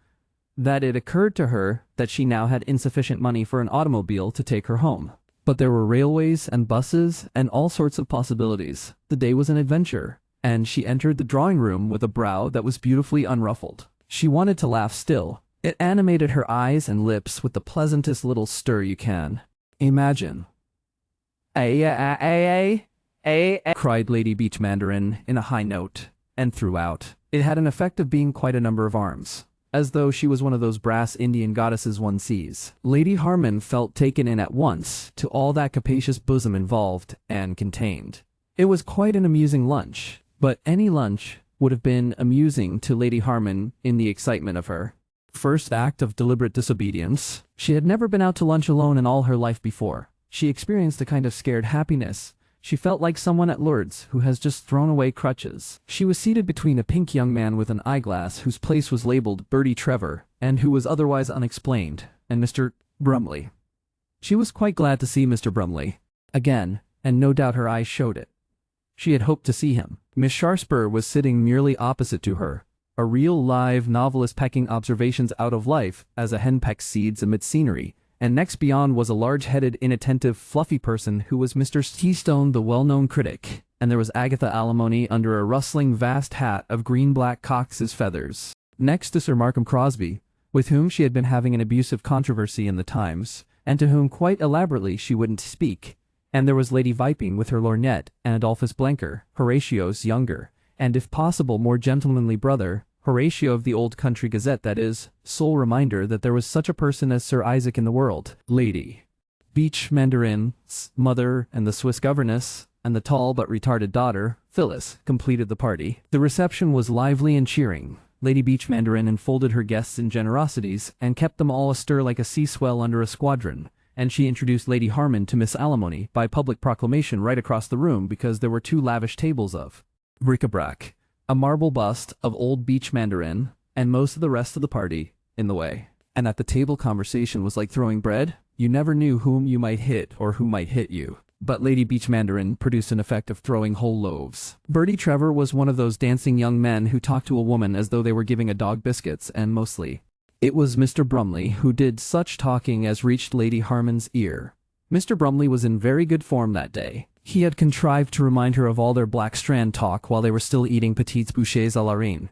that it occurred to her that she now had insufficient money for an automobile to take her home. But there were railways and buses and all sorts of possibilities. The day was an adventure, and she entered the drawing-room with a brow that was beautifully unruffled. She wanted to laugh still. It animated her eyes and lips with the pleasantest little stir you can imagine. Cried Lady Beachmandarin in a high note, and threw out. It had an effect of being quite a number of arms, as though she was one of those brass Indian goddesses one sees. Lady Harman felt taken in at once to all that capacious bosom involved and contained. It was quite an amusing lunch, but any lunch would have been amusing to Lady Harman in the excitement of her first act of deliberate disobedience. She had never been out to lunch alone in all her life before. She experienced a kind of scared happiness. She felt like someone at Lourdes who has just thrown away crutches. She was seated between a pink young man with an eyeglass whose place was labeled Bertie Trevor, and who was otherwise unexplained, and Mr. Brumley. She was quite glad to see Mr. Brumley again, and no doubt her eyes showed it. She had hoped to see him. Miss Sharpsburg was sitting merely opposite to her, a real live novelist pecking observations out of life as a hen pecks seeds amid scenery, and next beyond was a large-headed, inattentive, fluffy person who was Mr. Teastone, the well-known critic, and there was Agatha Alimony under a rustling vast hat of green-black cock's feathers. Next to Sir Markham Crosby, with whom she had been having an abusive controversy in the Times, and to whom quite elaborately she wouldn't speak, and there was Lady Viping with her lorgnette, and Adolphus Blenker, Horatio's younger, and if possible more gentlemanly brother, Horatio of the Old Country Gazette, that is, sole reminder that there was such a person as Sir Isaac in the world. Lady Beachmandarin's mother and the Swiss governess, and the tall but retarded daughter, Phyllis, completed the party. The reception was lively and cheering. Lady Beach Mandarin enfolded her guests in generosities and kept them all astir like a sea swell under a squadron, and she introduced Lady Harman to Miss Alimony by public proclamation right across the room because there were two lavish tables of bric-a-brac, a marble bust of old Beach Mandarin, and most of the rest of the party in the way. And at the table conversation was like throwing bread. You never knew whom you might hit or who might hit you. But Lady Beach Mandarin produced an effect of throwing whole loaves. Bertie Trevor was one of those dancing young men who talked to a woman as though they were giving a dog biscuits, and mostly it was Mr. Brumley who did such talking as reached Lady Harman's ear. Mr. Brumley was in very good form that day. He had contrived to remind her of all their Black Strand talk while they were still eating petites bouchées à la reine.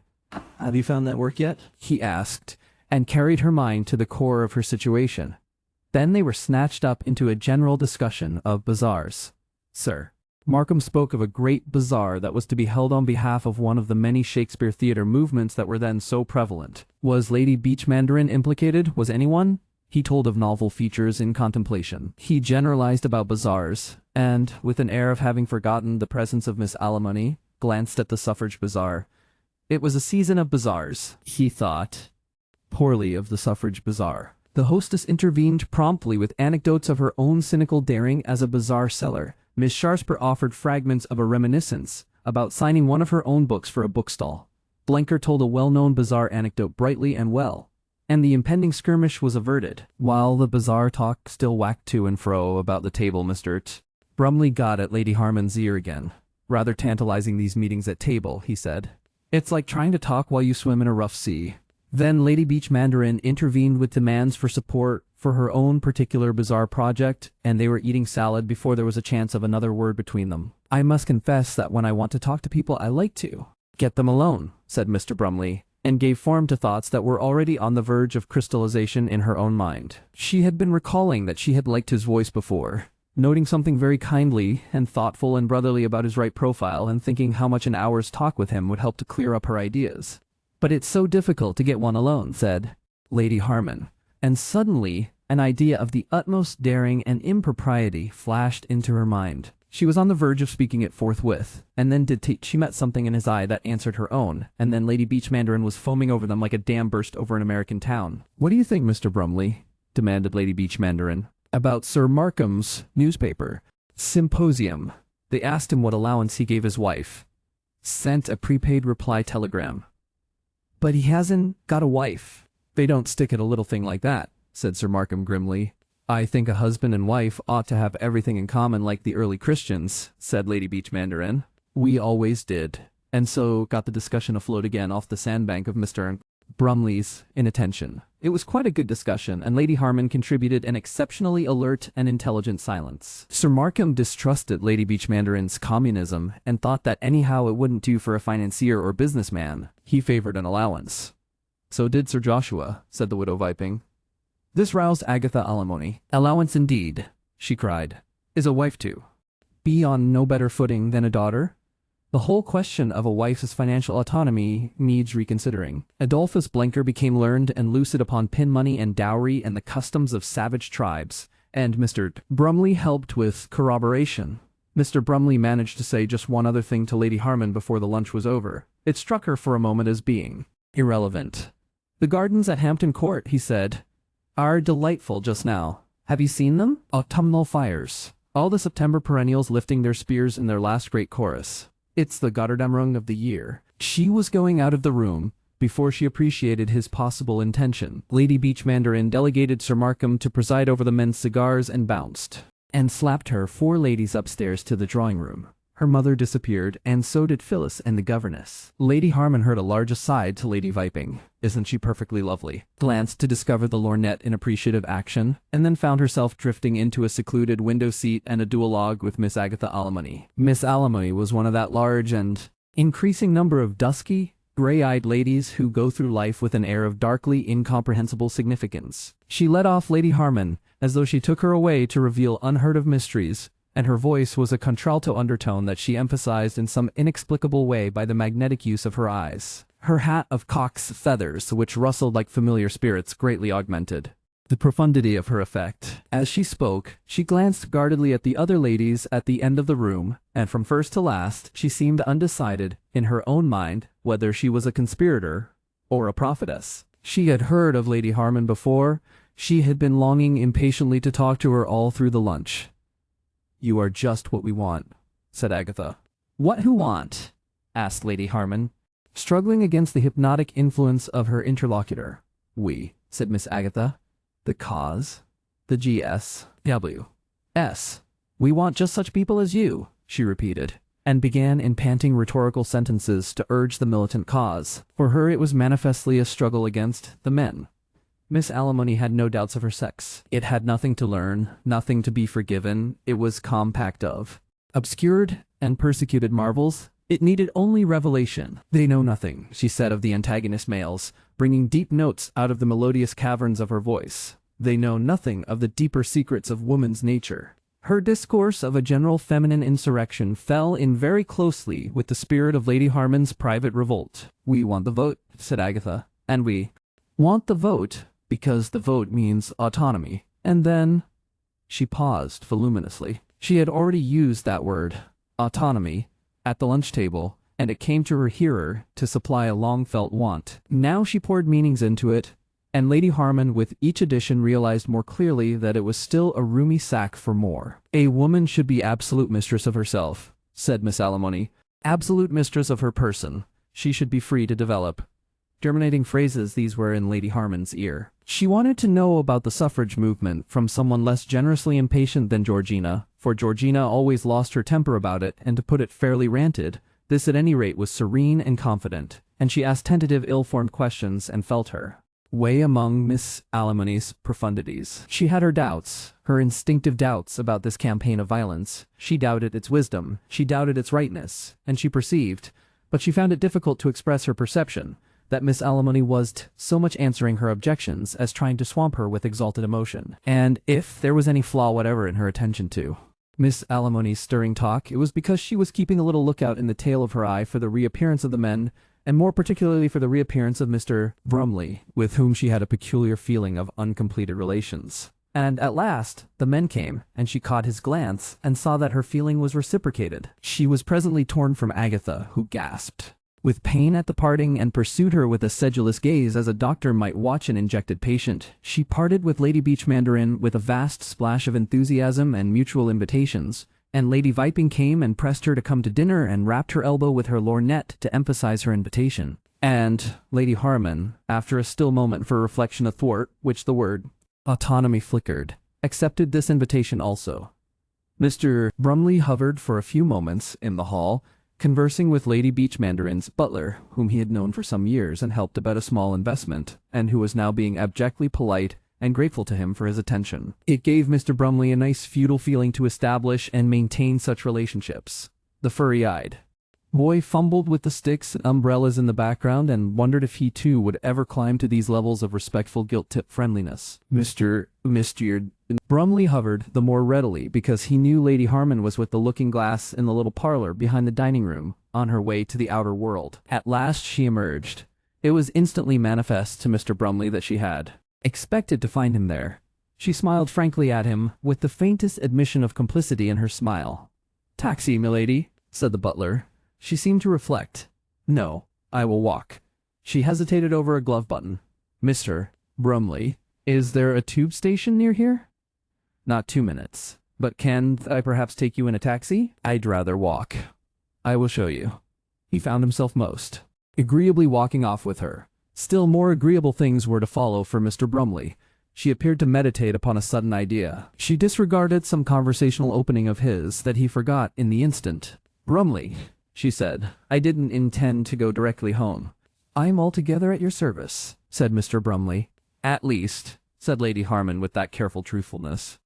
"Have you found that work yet?" he asked, and carried her mind to the core of her situation. Then they were snatched up into a general discussion of bazaars. Sir Markham spoke of a great bazaar that was to be held on behalf of one of the many Shakespeare theatre movements that were then so prevalent. Was Lady Beach Mandarin implicated? Was anyone? He told of novel features in contemplation. He generalized about bazaars, and, with an air of having forgotten the presence of Miss Alimony, glanced at the suffrage bazaar. It was a season of bazaars, he thought poorly of the suffrage bazaar. The hostess intervened promptly with anecdotes of her own cynical daring as a bazaar seller. Miss Sharper offered fragments of a reminiscence about signing one of her own books for a bookstall. Blenker told a well-known bazaar anecdote brightly and well, and the impending skirmish was averted. While the bazaar talk still whacked to and fro about the table, Mr. Brumley got at Lady Harman's ear again. "Rather tantalizing these meetings at table," he said. "It's like trying to talk while you swim in a rough sea." Then Lady Beach Mandarin intervened with demands for support for her own particular bazaar project, and they were eating salad before there was a chance of another word between them. "I must confess that when I want to talk to people I like to get them alone," said Mr. Brumley, and gave form to thoughts that were already on the verge of crystallization in her own mind. She had been recalling that she had liked his voice before, noting something very kindly and thoughtful and brotherly about his right profile, and thinking how much an hour's talk with him would help to clear up her ideas. "But it's so difficult to get one alone," said Lady Harman. And suddenly, an idea of the utmost daring and impropriety flashed into her mind. She was on the verge of speaking it forthwith, and then she met something in his eye that answered her own, and then Lady Beach Mandarin was foaming over them like a dam burst over an American town. "What do you think, Mr. Brumley?" demanded Lady Beach Mandarin. "About Sir Markham's newspaper symposium." They asked him what allowance he gave his wife. "Sent a prepaid reply telegram." "But he hasn't got a wife." "They don't stick at a little thing like that," said Sir Markham grimly. "I think a husband and wife ought to have everything in common like the early Christians," said Lady Beach Mandarin. "We always did." And so got the discussion afloat again off the sandbank of Mr. Brumley's inattention. It was quite a good discussion, and Lady Harman contributed an exceptionally alert and intelligent silence. Sir Markham distrusted Lady Beach Mandarin's communism and thought that anyhow it wouldn't do for a financier or businessman. He favored an allowance. "So did Sir Joshua," said the widow Viping. This roused Agatha Alimony. "Allowance indeed," she cried. "Is a wife to be on no better footing than a daughter? The whole question of a wife's financial autonomy needs reconsidering." Adolphus Blenker became learned and lucid upon pin money and dowry and the customs of savage tribes, and Mr. Brumley helped with corroboration. Mr. Brumley managed to say just one other thing to Lady Harman before the lunch was over. It struck her for a moment as being irrelevant. "The gardens at Hampton Court," he said, "are delightful just now. Have you seen them? Autumnal fires. All the September perennials lifting their spears in their last great chorus. It's the Gotterdammerung of the year." She was going out of the room before she appreciated his possible intention. Lady Beach Mandarin delegated Sir Markham to preside over the men's cigars and bounced, and slapped her 4 ladies upstairs to the drawing-room. Her mother disappeared, and so did Phyllis and the governess. Lady Harman heard a large aside to Lady Viping, "Isn't she perfectly lovely?" glanced to discover the lorgnette in appreciative action, and then found herself drifting into a secluded window seat and a duologue with Miss Agatha Alimony. Miss Alimony was one of that large and increasing number of dusky, gray-eyed ladies who go through life with an air of darkly incomprehensible significance. She led off Lady Harman as though she took her away to reveal unheard-of mysteries, and her voice was a contralto undertone that she emphasized in some inexplicable way by the magnetic use of her eyes. Her hat of cock's feathers, which rustled like familiar spirits, greatly augmented the profundity of her effect. As she spoke, she glanced guardedly at the other ladies at the end of the room, and from first to last she seemed undecided in her own mind whether she was a conspirator or a prophetess. She had heard of Lady Harman before. She had been longing impatiently to talk to her all through the lunch. "You are just what we want," said Agatha. "What who want?" asked Lady Harman, struggling against the hypnotic influence of her interlocutor. "We," said Miss Agatha. "The cause? The GSWS. We want just such people as you," she repeated, and began in panting rhetorical sentences to urge the militant cause. For her it was manifestly a struggle against the men. Miss Alimony had no doubts of her sex. It had nothing to learn, nothing to be forgiven. It was compact of obscured and persecuted marvels. It needed only revelation. "They know nothing," she said of the antagonist males, bringing deep notes out of the melodious caverns of her voice. "They know nothing of the deeper secrets of woman's nature." Her discourse of a general feminine insurrection fell in very closely with the spirit of Lady Harman's private revolt. "We want the vote," said Agatha, "and we want the vote because the vote means autonomy." And then she paused voluminously. She had already used that word, autonomy, at the lunch table, and it came to her hearer to supply a long-felt want. Now she poured meanings into it, and Lady Harman with each addition realized more clearly that it was still a roomy sack for more. "A woman should be absolute mistress of herself," said Miss Alimony. "Absolute mistress of her person. She should be free to develop." Germinating phrases these were in Lady Harman's ear. She wanted to know about the suffrage movement from someone less generously impatient than Georgina, for Georgina always lost her temper about it, and to put it fairly ranted. This at any rate was serene and confident, and she asked tentative ill-formed questions and felt her way among Miss Alimony's profundities. She had her doubts, her instinctive doubts about this campaign of violence. She doubted its wisdom, she doubted its rightness, and she perceived, but she found it difficult to express her perception, that Miss Alimony was so much answering her objections as trying to swamp her with exalted emotion. And if there was any flaw whatever in her attention to Miss Alimony's stirring talk, it was because she was keeping a little lookout in the tail of her eye for the reappearance of the men, and more particularly for the reappearance of Mr. Brumley, with whom she had a peculiar feeling of uncompleted relations. And at last the men came, and she caught his glance and saw that her feeling was reciprocated. She was presently torn from Agatha, who gasped with pain at the parting and pursued her with a sedulous gaze as a doctor might watch an injected patient. She parted with Lady Beachmandarin with a vast splash of enthusiasm and mutual invitations, and Lady Viping came and pressed her to come to dinner and rapped her elbow with her lorgnette to emphasize her invitation. And Lady Harman, after a still moment for reflection athwart which the word autonomy flickered, accepted this invitation also. Mr. Brumley hovered for a few moments in the hall, conversing with Lady Beachmandarin's butler, whom he had known for some years and helped about a small investment, and who was now being abjectly polite and grateful to him for his attention. It gave Mr. Brumley a nice feudal feeling to establish and maintain such relationships. The furry-eyed boy fumbled with the sticks and umbrellas in the background and wondered if he too would ever climb to these levels of respectful guilt-tip friendliness. Mr. Brumley hovered the more readily because he knew Lady Harman was with the looking-glass in the little parlor behind the dining room, on her way to the outer world. At last she emerged. It was instantly manifest to Mr. Brumley that she had expected to find him there. She smiled frankly at him, with the faintest admission of complicity in her smile. "Taxi, milady," said the butler. She seemed to reflect. "No, I will walk." She hesitated over a glove button. "Mr. Brumley, is there a tube station near here?" "Not 2 minutes. But can I perhaps take you in a taxi?" "I'd rather walk." "I will show you." He found himself most agreeably walking off with her. Still more agreeable things were to follow for Mr. Brumley. She appeared to meditate upon a sudden idea. She disregarded some conversational opening of his that he forgot in the instant. "Brumley," she said, "I didn't intend to go directly home." "I'm altogether at your service," said Mr. Brumley. "At least," said Lady Harman with that careful truthfulness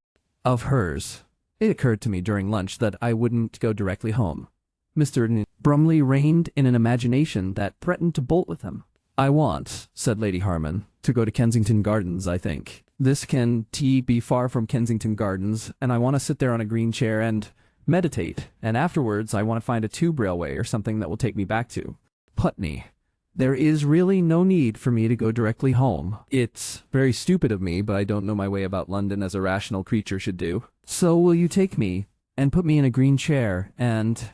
of hers, "it occurred to me during lunch that I wouldn't go directly home." Mr. Brumley reined in an imagination that threatened to bolt with him. "I want," said Lady Harman, "to go to Kensington Gardens, I think. This can be far from Kensington Gardens, and I want to sit there on a green chair and meditate, and afterwards I want to find a tube railway or something that will take me back to Putney. There is really no need for me to go directly home. It's very stupid of me, but I don't know my way about London as a rational creature should do. So will you take me and put me in a green chair and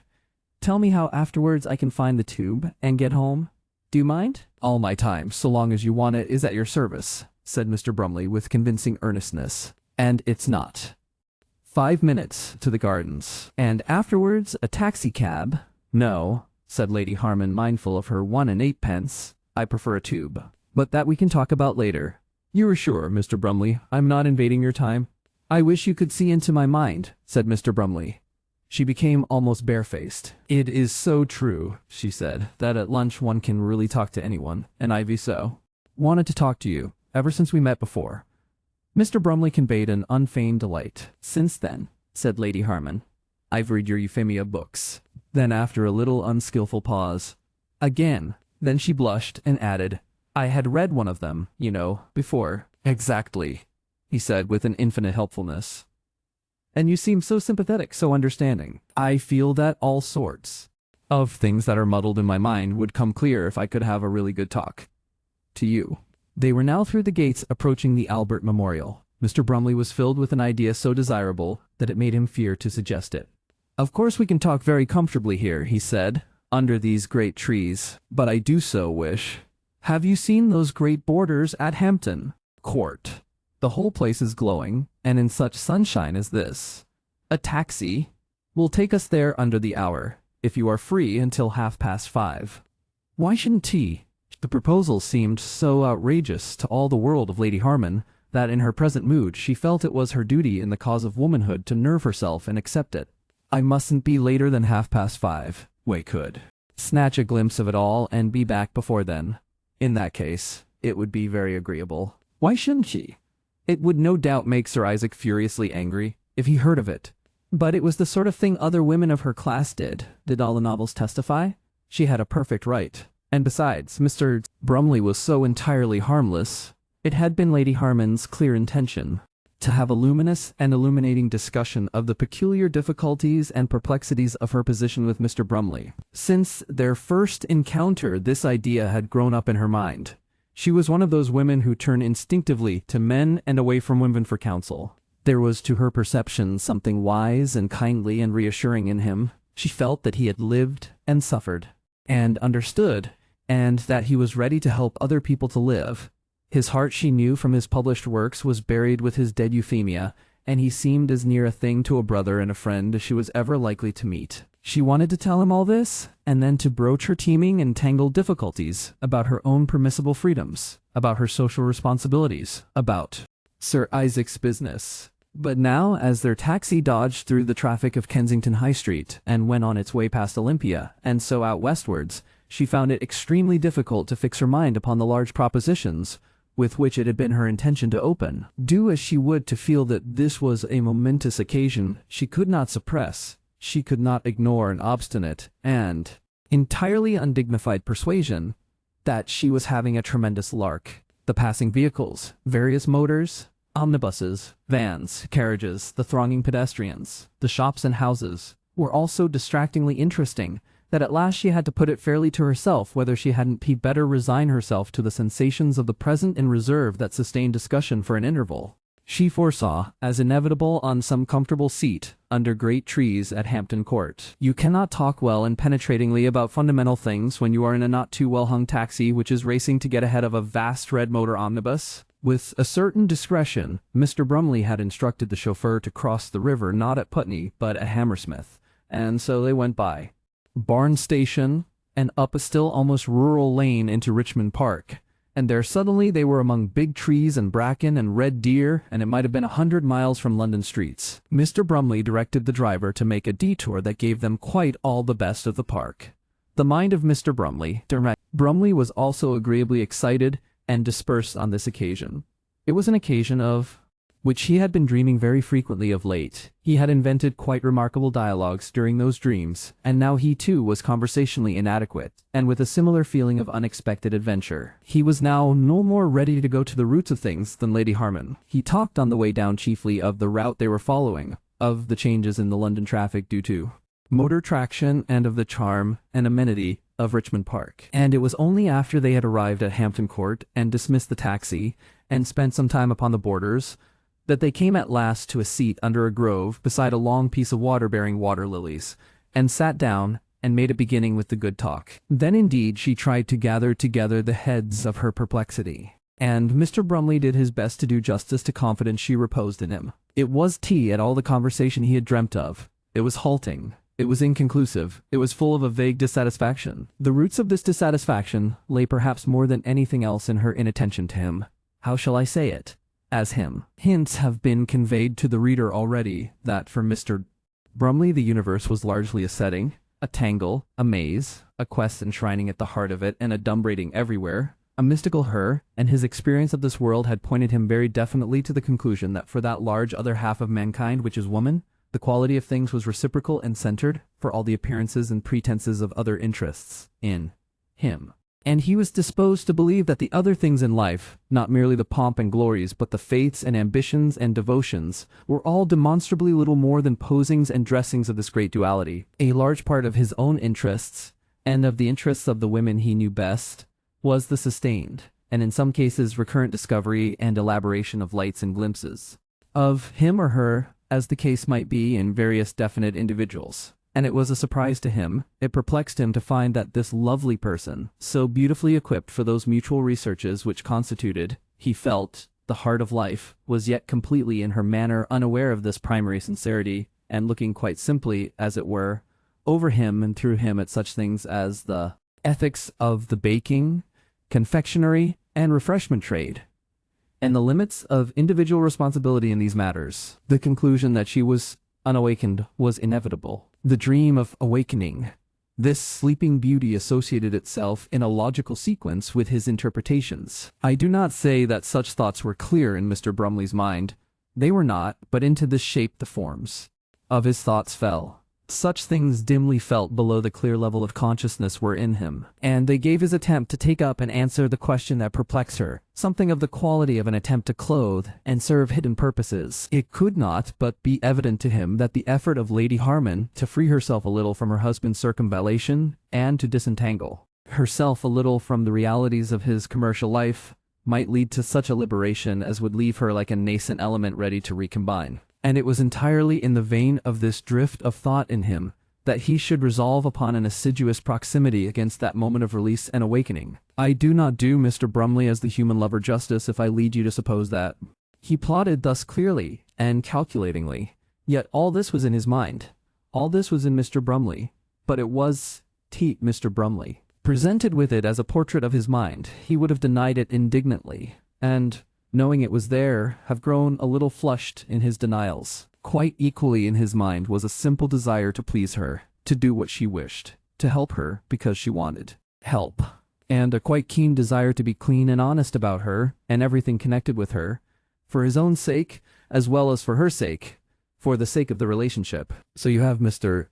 tell me how afterwards I can find the tube and get home?" Do you mind? All my time, so long as you want it, is at your service, said Mr. Brumley with convincing earnestness. And it's not. 5 minutes to the gardens. And afterwards, a taxicab? No, said Lady Harman, mindful of her 1 and 8 pence. I prefer a tube. But that we can talk about later. You are sure, Mr. Brumley, I'm not invading your time? I wish you could see into my mind, said Mr. Brumley. She became almost barefaced. It is so true, she said, that at lunch one can really talk to anyone, and Ivy so. Wanted to talk to you, ever since we met before. Mr. Brumley conveyed an unfeigned delight. Since then, said Lady Harman, I've read your Euphemia books. Then after a little unskillful pause, again, then she blushed and added, I had read one of them, you know, before. Exactly, he said with an infinite helpfulness. And you seem so sympathetic, so understanding. I feel that all sorts of things that are muddled in my mind would come clear if I could have a really good talk to you. They were now through the gates approaching the Albert Memorial. Mr. Brumley was filled with an idea so desirable that it made him fear to suggest it. Of course we can talk very comfortably here, he said, under these great trees, but I do so wish. Have you seen those great borders at Hampton Court? The whole place is glowing, and in such sunshine as this. A taxi will take us there under the hour, if you are free until 5:30. Why shouldn't he? The proposal seemed so outrageous to all the world of Lady Harman that in her present mood she felt it was her duty in the cause of womanhood to nerve herself and accept it. I mustn't be later than 5:30. We could snatch a glimpse of it all and be back before then. In that case, it would be very agreeable. Why shouldn't she? It would no doubt make Sir Isaac furiously angry if he heard of it. But it was the sort of thing other women of her class did. Did all the novels testify? She had a perfect right. And besides, Mr. Brumley was so entirely harmless. It had been Lady Harman's clear intention to have a luminous and illuminating discussion of the peculiar difficulties and perplexities of her position with Mr. Brumley. Since their first encounter, this idea had grown up in her mind. She was one of those women who turn instinctively to men and away from women for counsel. There was to her perception something wise and kindly and reassuring in him. She felt that he had lived and suffered and understood, and that he was ready to help other people to live. His heart, she knew from his published works, was buried with his dead Euphemia, and he seemed as near a thing to a brother and a friend as she was ever likely to meet. She wanted to tell him all this, and then to broach her teeming and tangled difficulties about her own permissible freedoms, about her social responsibilities, about Sir Isaac's business. But now, as their taxi dodged through the traffic of Kensington High Street and went on its way past Olympia, and so out westwards, she found it extremely difficult to fix her mind upon the large propositions with which it had been her intention to open. Do as she would to feel that this was a momentous occasion, she could not suppress, she could not ignore an obstinate and entirely undignified persuasion that she was having a tremendous lark. The passing vehicles, various motors, omnibuses, vans, carriages, the thronging pedestrians, the shops and houses, were all so distractingly interesting that at last she had to put it fairly to herself whether she hadn't better resign herself to the sensations of the present in reserve that sustained discussion for an interval. She foresaw, as inevitable on some comfortable seat under great trees at Hampton Court. You cannot talk well and penetratingly about fundamental things when you are in a not too well-hung taxi which is racing to get ahead of a vast red motor omnibus. With a certain discretion, Mr. Brumley had instructed the chauffeur to cross the river not at Putney but at Hammersmith, and so they went by Barn Station and up a still almost rural lane into Richmond Park, and there suddenly they were among big trees and bracken and red deer, and it might have been 100 miles from London streets. Mr. Brumley directed the driver to make a detour that gave them quite all the best of the park. The mind of Mr. Brumley was also agreeably excited and dispersed on this occasion. It was an occasion of which he had been dreaming very frequently of late. He had invented quite remarkable dialogues during those dreams, and now he too was conversationally inadequate, and with a similar feeling of unexpected adventure. He was now no more ready to go to the roots of things than Lady Harman. He talked on the way down chiefly of the route they were following, of the changes in the London traffic due to motor traction, and of the charm and amenity of Richmond Park. And it was only after they had arrived at Hampton Court and dismissed the taxi and spent some time upon the borders that they came at last to a seat under a grove beside a long piece of water bearing water lilies, and sat down and made a beginning with the good talk. Then indeed she tried to gather together the heads of her perplexity. And Mr. Brumley did his best to do justice to confidence she reposed in him. It was tea at all the conversation he had dreamt of. It was halting. It was inconclusive. It was full of a vague dissatisfaction. The roots of this dissatisfaction lay perhaps more than anything else in her inattention to him. How shall I say it? As him. Hints have been conveyed to the reader already that for Mr. Brumley the universe was largely a setting, a tangle, a maze, a quest enshrining at the heart of it and a dumbrating everywhere, a mystical her, and his experience of this world had pointed him very definitely to the conclusion that for that large other half of mankind which is woman, the quality of things was reciprocal and centered, for all the appearances and pretenses of other interests, in him. And he was disposed to believe that the other things in life, not merely the pomp and glories but the faiths and ambitions and devotions, were all demonstrably little more than posings and dressings of this great duality. A large part of his own interests, and of the interests of the women he knew best, was the sustained, and in some cases recurrent discovery and elaboration of lights and glimpses, of him or her, as the case might be in various definite individuals. And it was a surprise to him, it perplexed him to find that this lovely person, so beautifully equipped for those mutual researches which constituted, he felt, the heart of life, was yet completely in her manner unaware of this primary sincerity, and looking quite simply, as it were, over him and through him at such things as the ethics of the baking, confectionery, and refreshment trade, and the limits of individual responsibility in these matters. The conclusion that she was unawakened was inevitable. The dream of awakening, this sleeping beauty associated itself in a logical sequence with his interpretations. I do not say that such thoughts were clear in Mr. Brumley's mind. They were not, but into this shape the forms of his thoughts fell. Such things dimly felt below the clear level of consciousness were in him, and they gave his attempt to take up and answer the question that perplexed her, something of the quality of an attempt to clothe and serve hidden purposes. It could not but be evident to him that the effort of Lady Harman to free herself a little from her husband's circumvallation and to disentangle herself a little from the realities of his commercial life might lead to such a liberation as would leave her like a nascent element ready to recombine. And it was entirely in the vein of this drift of thought in him that he should resolve upon an assiduous proximity against that moment of release and awakening. I do not do Mr. Brumley as the human lover justice if I lead you to suppose that. He plotted thus clearly and calculatingly, yet all this was in his mind. All this was in Mr. Brumley, but it was Mr. Brumley. Presented with it as a portrait of his mind, he would have denied it indignantly, and, knowing it was there, have grown a little flushed in his denials. Quite equally in his mind was a simple desire to please her, to do what she wished, to help her because she wanted help, and a quite keen desire to be clean and honest about her and everything connected with her, for his own sake as well as for her sake, for the sake of the relationship. So you have Mr.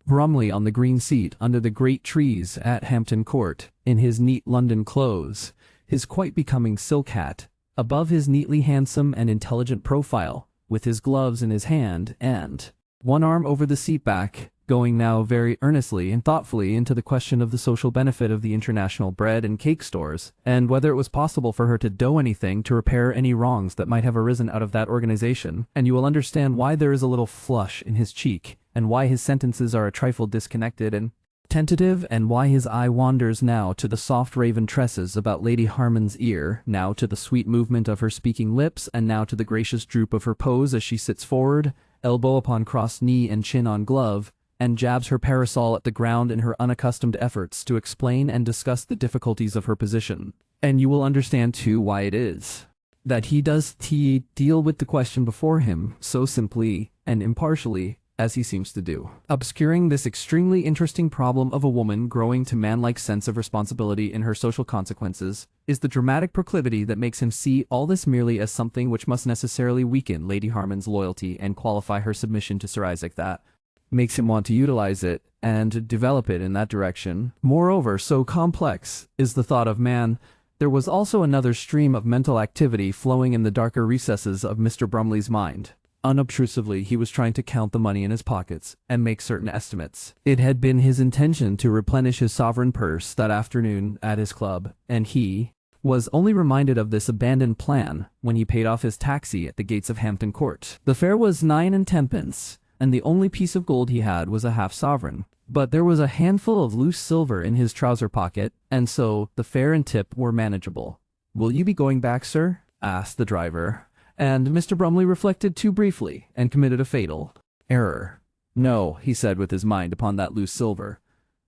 Brumley on the green seat under the great trees at Hampton Court, in his neat London clothes, his quite becoming silk hat, above his neatly handsome and intelligent profile, with his gloves in his hand, and one arm over the seat back, going now very earnestly and thoughtfully into the question of the social benefit of the international bread and cake stores, and whether it was possible for her to do anything to repair any wrongs that might have arisen out of that organization, and you will understand why there is a little flush in his cheek, and why his sentences are a trifle disconnected and tentative, and why his eye wanders now to the soft raven tresses about Lady Harman's ear, now to the sweet movement of her speaking lips, and now to the gracious droop of her pose as she sits forward, elbow upon crossed knee and chin on glove, and jabs her parasol at the ground in her unaccustomed efforts to explain and discuss the difficulties of her position. And you will understand too why it is that he does deal with the question before him so simply and impartially as he seems to do. Obscuring this extremely interesting problem of a woman growing to manlike sense of responsibility in her social consequences is the dramatic proclivity that makes him see all this merely as something which must necessarily weaken Lady Harman's loyalty and qualify her submission to Sir Isaac, that makes him want to utilize it and develop it in that direction. Moreover, so complex is the thought of man, there was also another stream of mental activity flowing in the darker recesses of Mr. Brumley's mind. Unobtrusively, he was trying to count the money in his pockets and make certain estimates. It had been his intention to replenish his sovereign purse that afternoon at his club, and he was only reminded of this abandoned plan when he paid off his taxi at the gates of Hampton Court. The fare was 9 and 10 pence, and the only piece of gold he had was a half-sovereign. But there was a handful of loose silver in his trouser pocket, and so the fare and tip were manageable. "Will you be going back, sir?" asked the driver, and Mr. Brumley reflected too briefly and committed a fatal error. "No," he said with his mind upon that loose silver.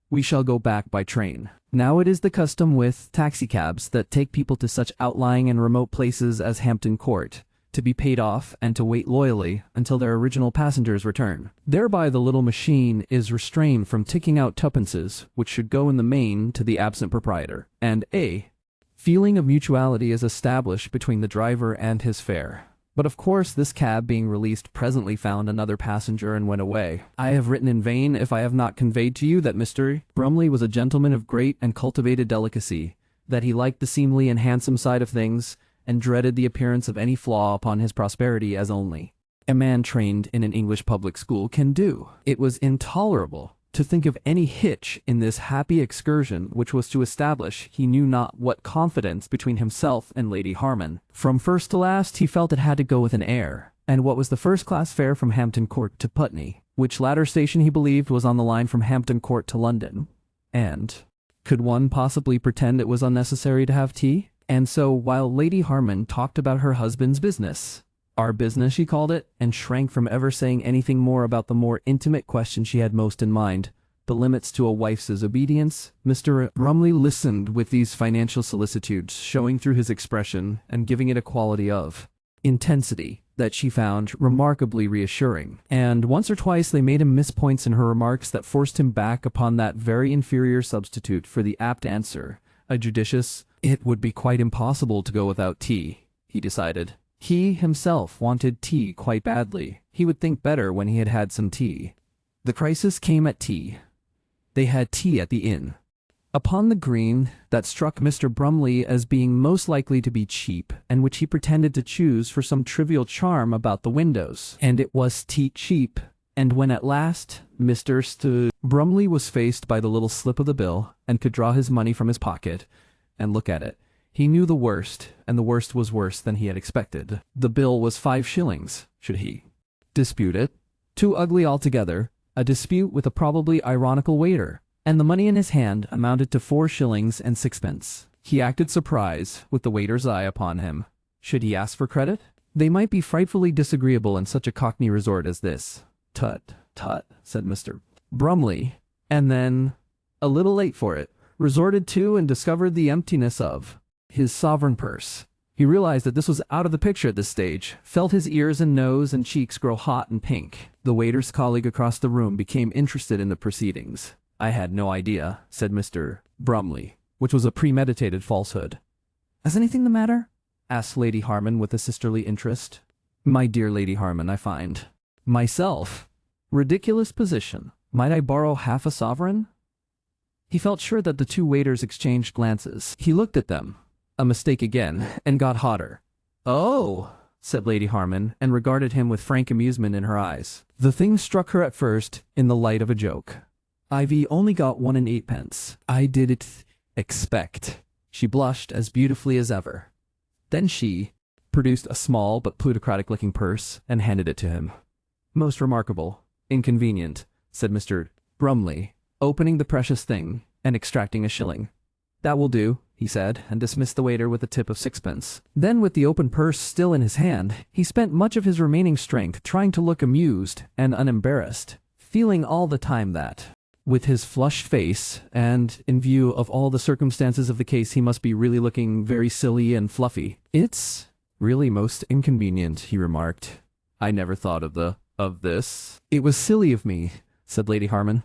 "We shall go back by train." Now it is the custom with taxicabs that take people to such outlying and remote places as Hampton Court, to be paid off and to wait loyally until their original passengers return. Thereby the little machine is restrained from ticking out tuppences, which should go in the main to the absent proprietor, and a feeling of mutuality is established between the driver and his fare. But of course this cab being released presently found another passenger and went away. I have written in vain if I have not conveyed to you that Mr. Brumley was a gentleman of great and cultivated delicacy, that he liked the seemly and handsome side of things, and dreaded the appearance of any flaw upon his prosperity as only a man trained in an English public school can do. It was intolerable to think of any hitch in this happy excursion which was to establish he knew not what confidence between himself and Lady Harman. From first to last he felt it had to go with an air, and what was the first-class fare from Hampton Court to Putney, which latter station he believed was on the line from Hampton Court to London. And could one possibly pretend it was unnecessary to have tea? And so, while Lady Harman talked about her husband's business, our business she called it, and shrank from ever saying anything more about the more intimate question she had most in mind, the limits to a wife's obedience, Mr. Brumley listened with these financial solicitudes showing through his expression and giving it a quality of intensity that she found remarkably reassuring. And once or twice they made him miss points in her remarks that forced him back upon that very inferior substitute for the apt answer, a judicious, "It would be quite impossible to go without tea," he decided. He himself wanted tea quite badly. He would think better when he had had some tea. The crisis came at tea. They had tea at the inn, upon the green that struck Mr. Brumley as being most likely to be cheap, and which he pretended to choose for some trivial charm about the windows. And it was tea cheap. And when at last Mr. Brumley was faced by the little slip of the bill, and could draw his money from his pocket and look at it, he knew the worst, and the worst was worse than he had expected. The bill was 5 shillings. Should he dispute it? Too ugly altogether, a dispute with a probably ironical waiter, and the money in his hand amounted to 4 shillings and 6pence. He acted surprise, with the waiter's eye upon him. Should he ask for credit? They might be frightfully disagreeable in such a cockney resort as this. "Tut, tut," said Mr. Brumley, and then, a little late for it, resorted to and discovered the emptiness of his sovereign purse. He realized that this was out of the picture at this stage, felt his ears and nose and cheeks grow hot and pink. The waiter's colleague across the room became interested in the proceedings. "I had no idea," said Mr. Brumley, which was a premeditated falsehood. "Is anything the matter?" asked Lady Harman with a sisterly interest. "My dear Lady Harman, I find myself ridiculous position. Might I borrow half a sovereign?" He felt sure that the two waiters exchanged glances. He looked at them. A mistake again, and got hotter. "Oh," said Lady Harman, and regarded him with frank amusement in her eyes. The thing struck her at first in the light of a joke. "I've only got 1 and 8pence. I didn't expect." She blushed as beautifully as ever. Then she produced a small but plutocratic-looking purse and handed it to him. "Most remarkable. Inconvenient," said Mr. Brumley, opening the precious thing and extracting a shilling. "That will do," he said, and dismissed the waiter with a tip of 6pence. Then, with the open purse still in his hand, he spent much of his remaining strength trying to look amused and unembarrassed, feeling all the time that, with his flushed face, and in view of all the circumstances of the case, he must be really looking very silly and fluffy. "It's really most inconvenient," he remarked. "I never thought of this. It was silly of me," said Lady Harman.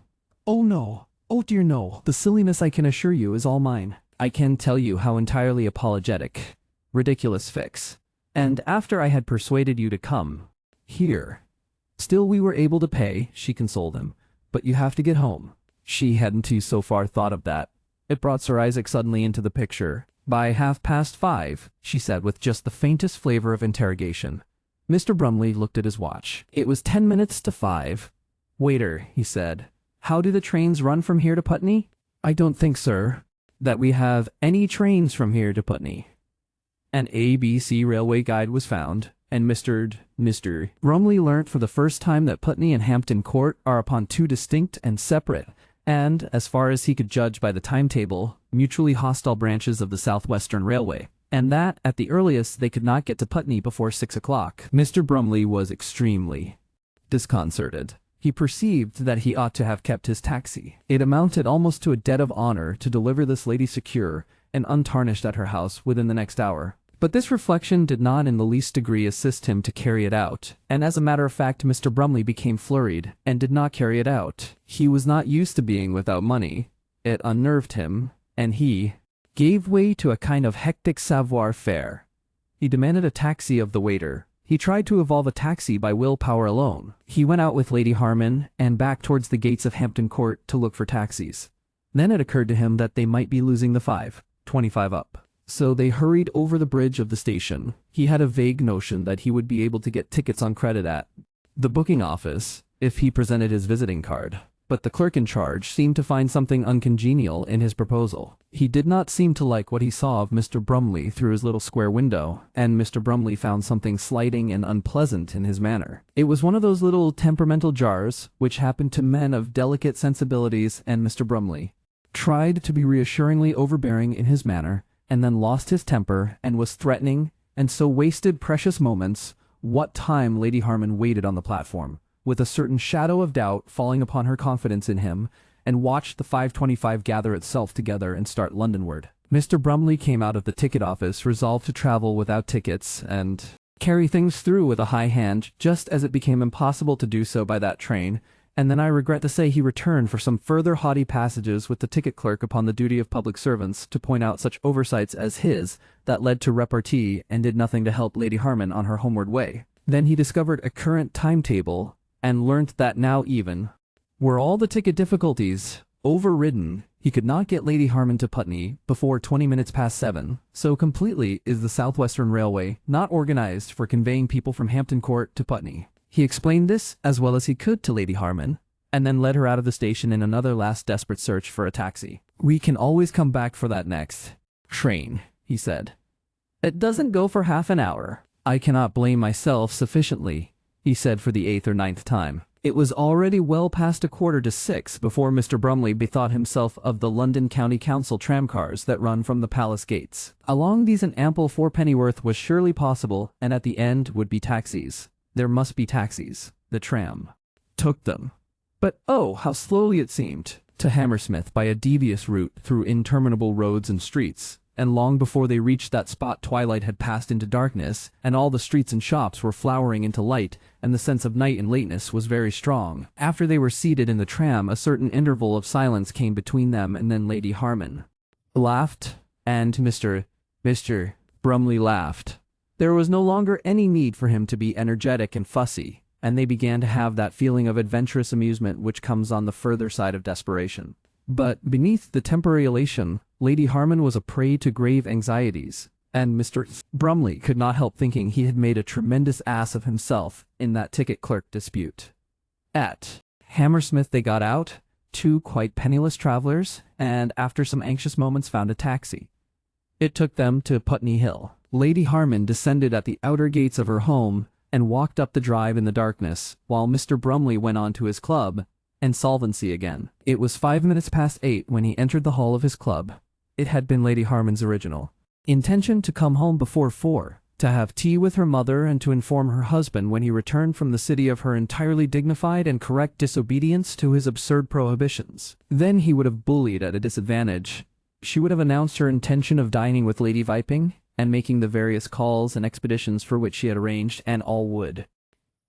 "Oh no. Oh dear no. The silliness, I can assure you, is all mine. I can tell you how entirely apologetic. Ridiculous fix. And after I had persuaded you to come here. Still we were able to pay," she consoled him. "But you have to get home." She hadn't so far thought of that. It brought Sir Isaac suddenly into the picture. "By 5:30, she said with just the faintest flavor of interrogation. Mr. Brumley looked at his watch. It was 10 minutes to 5. "Waiter," he said, "how do the trains run from here to Putney?" "I don't think, sir, that we have any trains from here to Putney." An ABC railway guide was found, and Mr. Brumley learnt for the first time that Putney and Hampton Court are upon two distinct and separate, and, as far as he could judge by the timetable, mutually hostile branches of the South-Western Railway, and that, at the earliest, they could not get to Putney before 6 o'clock. Mr. Brumley was extremely disconcerted. He perceived that he ought to have kept his taxi. It amounted almost to a debt of honor to deliver this lady secure and untarnished at her house within the next hour. But this reflection did not in the least degree assist him to carry it out, and as a matter of fact Mr. Brumley became flurried, and did not carry it out. He was not used to being without money. It unnerved him, and he gave way to a kind of hectic savoir-faire. He demanded a taxi of the waiter. He tried to evolve a taxi by willpower alone. He went out with Lady Harman, and back towards the gates of Hampton Court to look for taxis. Then it occurred to him that they might be losing the 5.25 up. So they hurried over the bridge of the station. He had a vague notion that he would be able to get tickets on credit at the booking office if he presented his visiting card. But the clerk in charge seemed to find something uncongenial in his proposal. He did not seem to like what he saw of Mr. Brumley through his little square window, and Mr. Brumley found something slighting and unpleasant in his manner. It was one of those little temperamental jars which happen to men of delicate sensibilities, and Mr. Brumley tried to be reassuringly overbearing in his manner, and then lost his temper and was threatening, and so wasted precious moments. What time Lady Harman waited on the platform, with a certain shadow of doubt falling upon her confidence in him, and watched the 5.25 gather itself together and start Londonward. Mr. Brumley came out of the ticket office resolved to travel without tickets and carry things through with a high hand, just as it became impossible to do so by that train, and then I regret to say he returned for some further haughty passages with the ticket clerk upon the duty of public servants to point out such oversights as his that led to repartee and did nothing to help Lady Harman on her homeward way. Then he discovered a current timetable and learnt that now even were all the ticket difficulties overridden, he could not get Lady Harman to Putney before 20 minutes past 7. So completely is the South-Western Railway not organized for conveying people from Hampton Court to Putney. He explained this as well as he could to Lady Harman, and then led her out of the station in another last desperate search for a taxi. "We can always come back for that next train," he said. "It doesn't go for half an hour." "I cannot blame myself sufficiently," he said for the 8th or 9th time. It was already well past 5:15 before Mr. Brumley bethought himself of the London County Council tramcars that run from the palace gates. Along these an ample fourpennyworth was surely possible, and at the end would be taxis. There must be taxis. The tram took them. But oh, how slowly it seemed, to Hammersmith by a devious route through interminable roads and streets, and long before they reached that spot twilight had passed into darkness, and all the streets and shops were flowering into light, and the sense of night and lateness was very strong. After they were seated in the tram, a certain interval of silence came between them, and then Lady Harman laughed, and Mr. Brumley laughed. There was no longer any need for him to be energetic and fussy, and they began to have that feeling of adventurous amusement which comes on the further side of desperation. But beneath the temporary elation, Lady Harman was a prey to grave anxieties, and Mr. Brumley could not help thinking he had made a tremendous ass of himself in that ticket clerk dispute. At Hammersmith they got out, two quite penniless travelers, and after some anxious moments found a taxi. It took them to Putney Hill. Lady Harman descended at the outer gates of her home and walked up the drive in the darkness, while Mr. Brumley went on to his club and solvency again. It was 5 minutes past 8 when he entered the hall of his club. It had been Lady Harman's original intention to come home before 4, to have tea with her mother and to inform her husband when he returned from the city of her entirely dignified and correct disobedience to his absurd prohibitions. Then he would have bullied at a disadvantage. She would have announced her intention of dining with Lady Viping, and making the various calls and expeditions for which she had arranged, and all would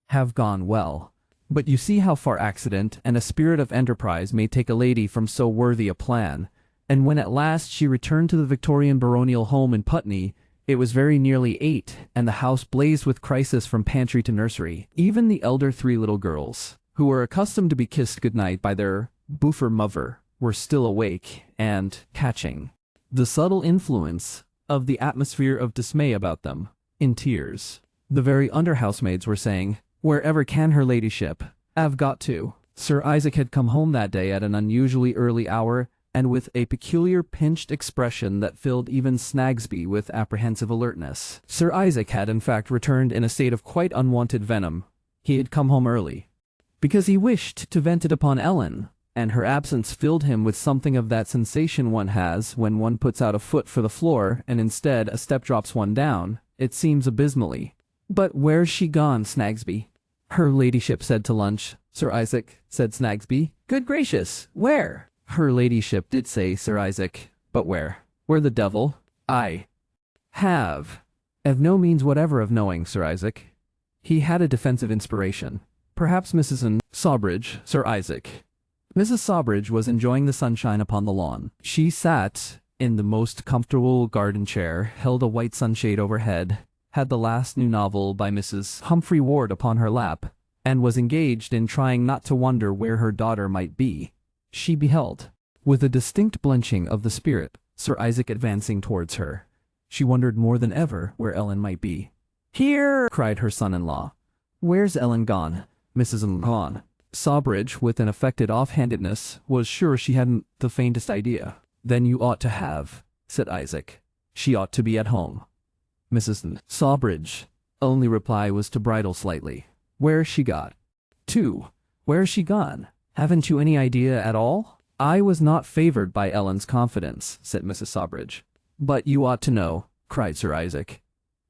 have gone well. But you see how far accident and a spirit of enterprise may take a lady from so worthy a plan, and when at last she returned to the Victorian baronial home in Putney, it was very nearly 8, and the house blazed with crisis from pantry to nursery. Even the elder 3 little girls, who were accustomed to be kissed goodnight by their boofer mother, were still awake and catching the subtle influence of the atmosphere of dismay about them, in tears. The very under-housemaids were saying, "Wherever can her ladyship have got to?" Sir Isaac had come home that day at an unusually early hour, and with a peculiar pinched expression that filled even Snagsby with apprehensive alertness. Sir Isaac had in fact returned in a state of quite unwanted venom. He had come home early because he wished to vent it upon Ellen, and her absence filled him with something of that sensation one has when one puts out a foot for the floor and instead a step drops one down. It seems abysmally. "But where's she gone, Snagsby?" "Her ladyship said to lunch, Sir Isaac," said Snagsby. "Good gracious, where?" "Her ladyship did say, Sir Isaac, but where?" "Where the devil?" "I have no means whatever of knowing, Sir Isaac." He had a defensive inspiration. "Perhaps Mrs. Sawbridge, Sir Isaac." Mrs. Sawbridge was enjoying the sunshine upon the lawn. She sat in the most comfortable garden chair, held a white sunshade overhead, had the last new novel by Mrs. Humphrey Ward upon her lap, and was engaged in trying not to wonder where her daughter might be. She beheld, with a distinct blenching of the spirit, Sir Isaac advancing towards her. She wondered more than ever where Ellen might be. "Here!" cried her son-in-law. "Where's Ellen gone, Mrs. gone?" Sawbridge, with an affected offhandedness, was sure she hadn't the faintest idea. "Then you ought to have," said Isaac. "She ought to be at home." Mrs. Sawbridge's only reply was to bridle slightly. "Where's she got to? Where's she gone? Haven't you any idea at all?" "I was not favored by Ellen's confidence," said Mrs. Sawbridge. "But you ought to know," cried Sir Isaac.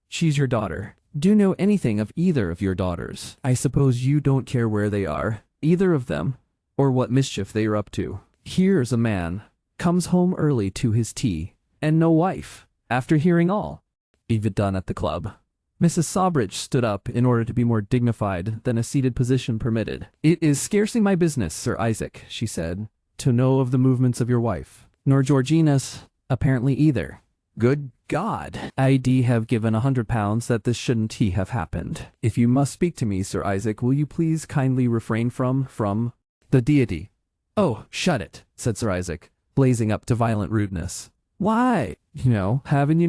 "She's your daughter. Do you know anything of either of your daughters? I suppose you don't care where they are, either of them, or what mischief they are up to. Here's a man comes home early to his tea, and no wife, after hearing all you've done at the club." Mrs. Sawbridge stood up in order to be more dignified than a seated position permitted. "It is scarcely my business, Sir Isaac," she said, "to know of the movements of your wife, nor Georgina's, apparently either. Good God! I'd have given £100 that this shouldn't have happened. If you must speak to me, Sir Isaac, will you please kindly refrain from the deity?" "Oh, shut it," said Sir Isaac, blazing up to violent rudeness. "Why, haven't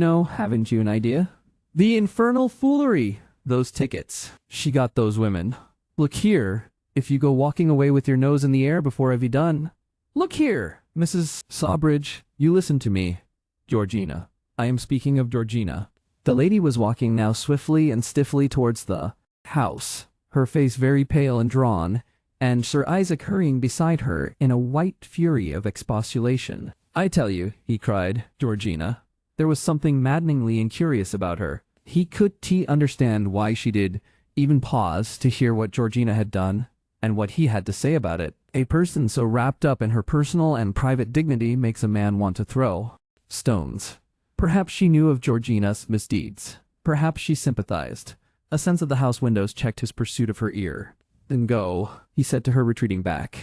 you an idea? The infernal foolery! Those tickets. She got those women. Look here, if you go walking away with your nose in the air before I've done. Look here, Mrs. Sawbridge, you listen to me. Georgina. I am speaking of Georgina." The lady was walking now swiftly and stiffly towards the house, her face very pale and drawn, and Sir Isaac hurrying beside her in a white fury of expostulation. "I tell you," he cried, "Georgina." There was something maddeningly incurious about her. He could understand why she did even pause to hear what Georgina had done, and what he had to say about it. A person so wrapped up in her personal and private dignity makes a man want to throw stones. Perhaps she knew of Georgina's misdeeds. Perhaps she sympathized. A sense of the house windows checked his pursuit of her ear. "Then go," he said to her, retreating back.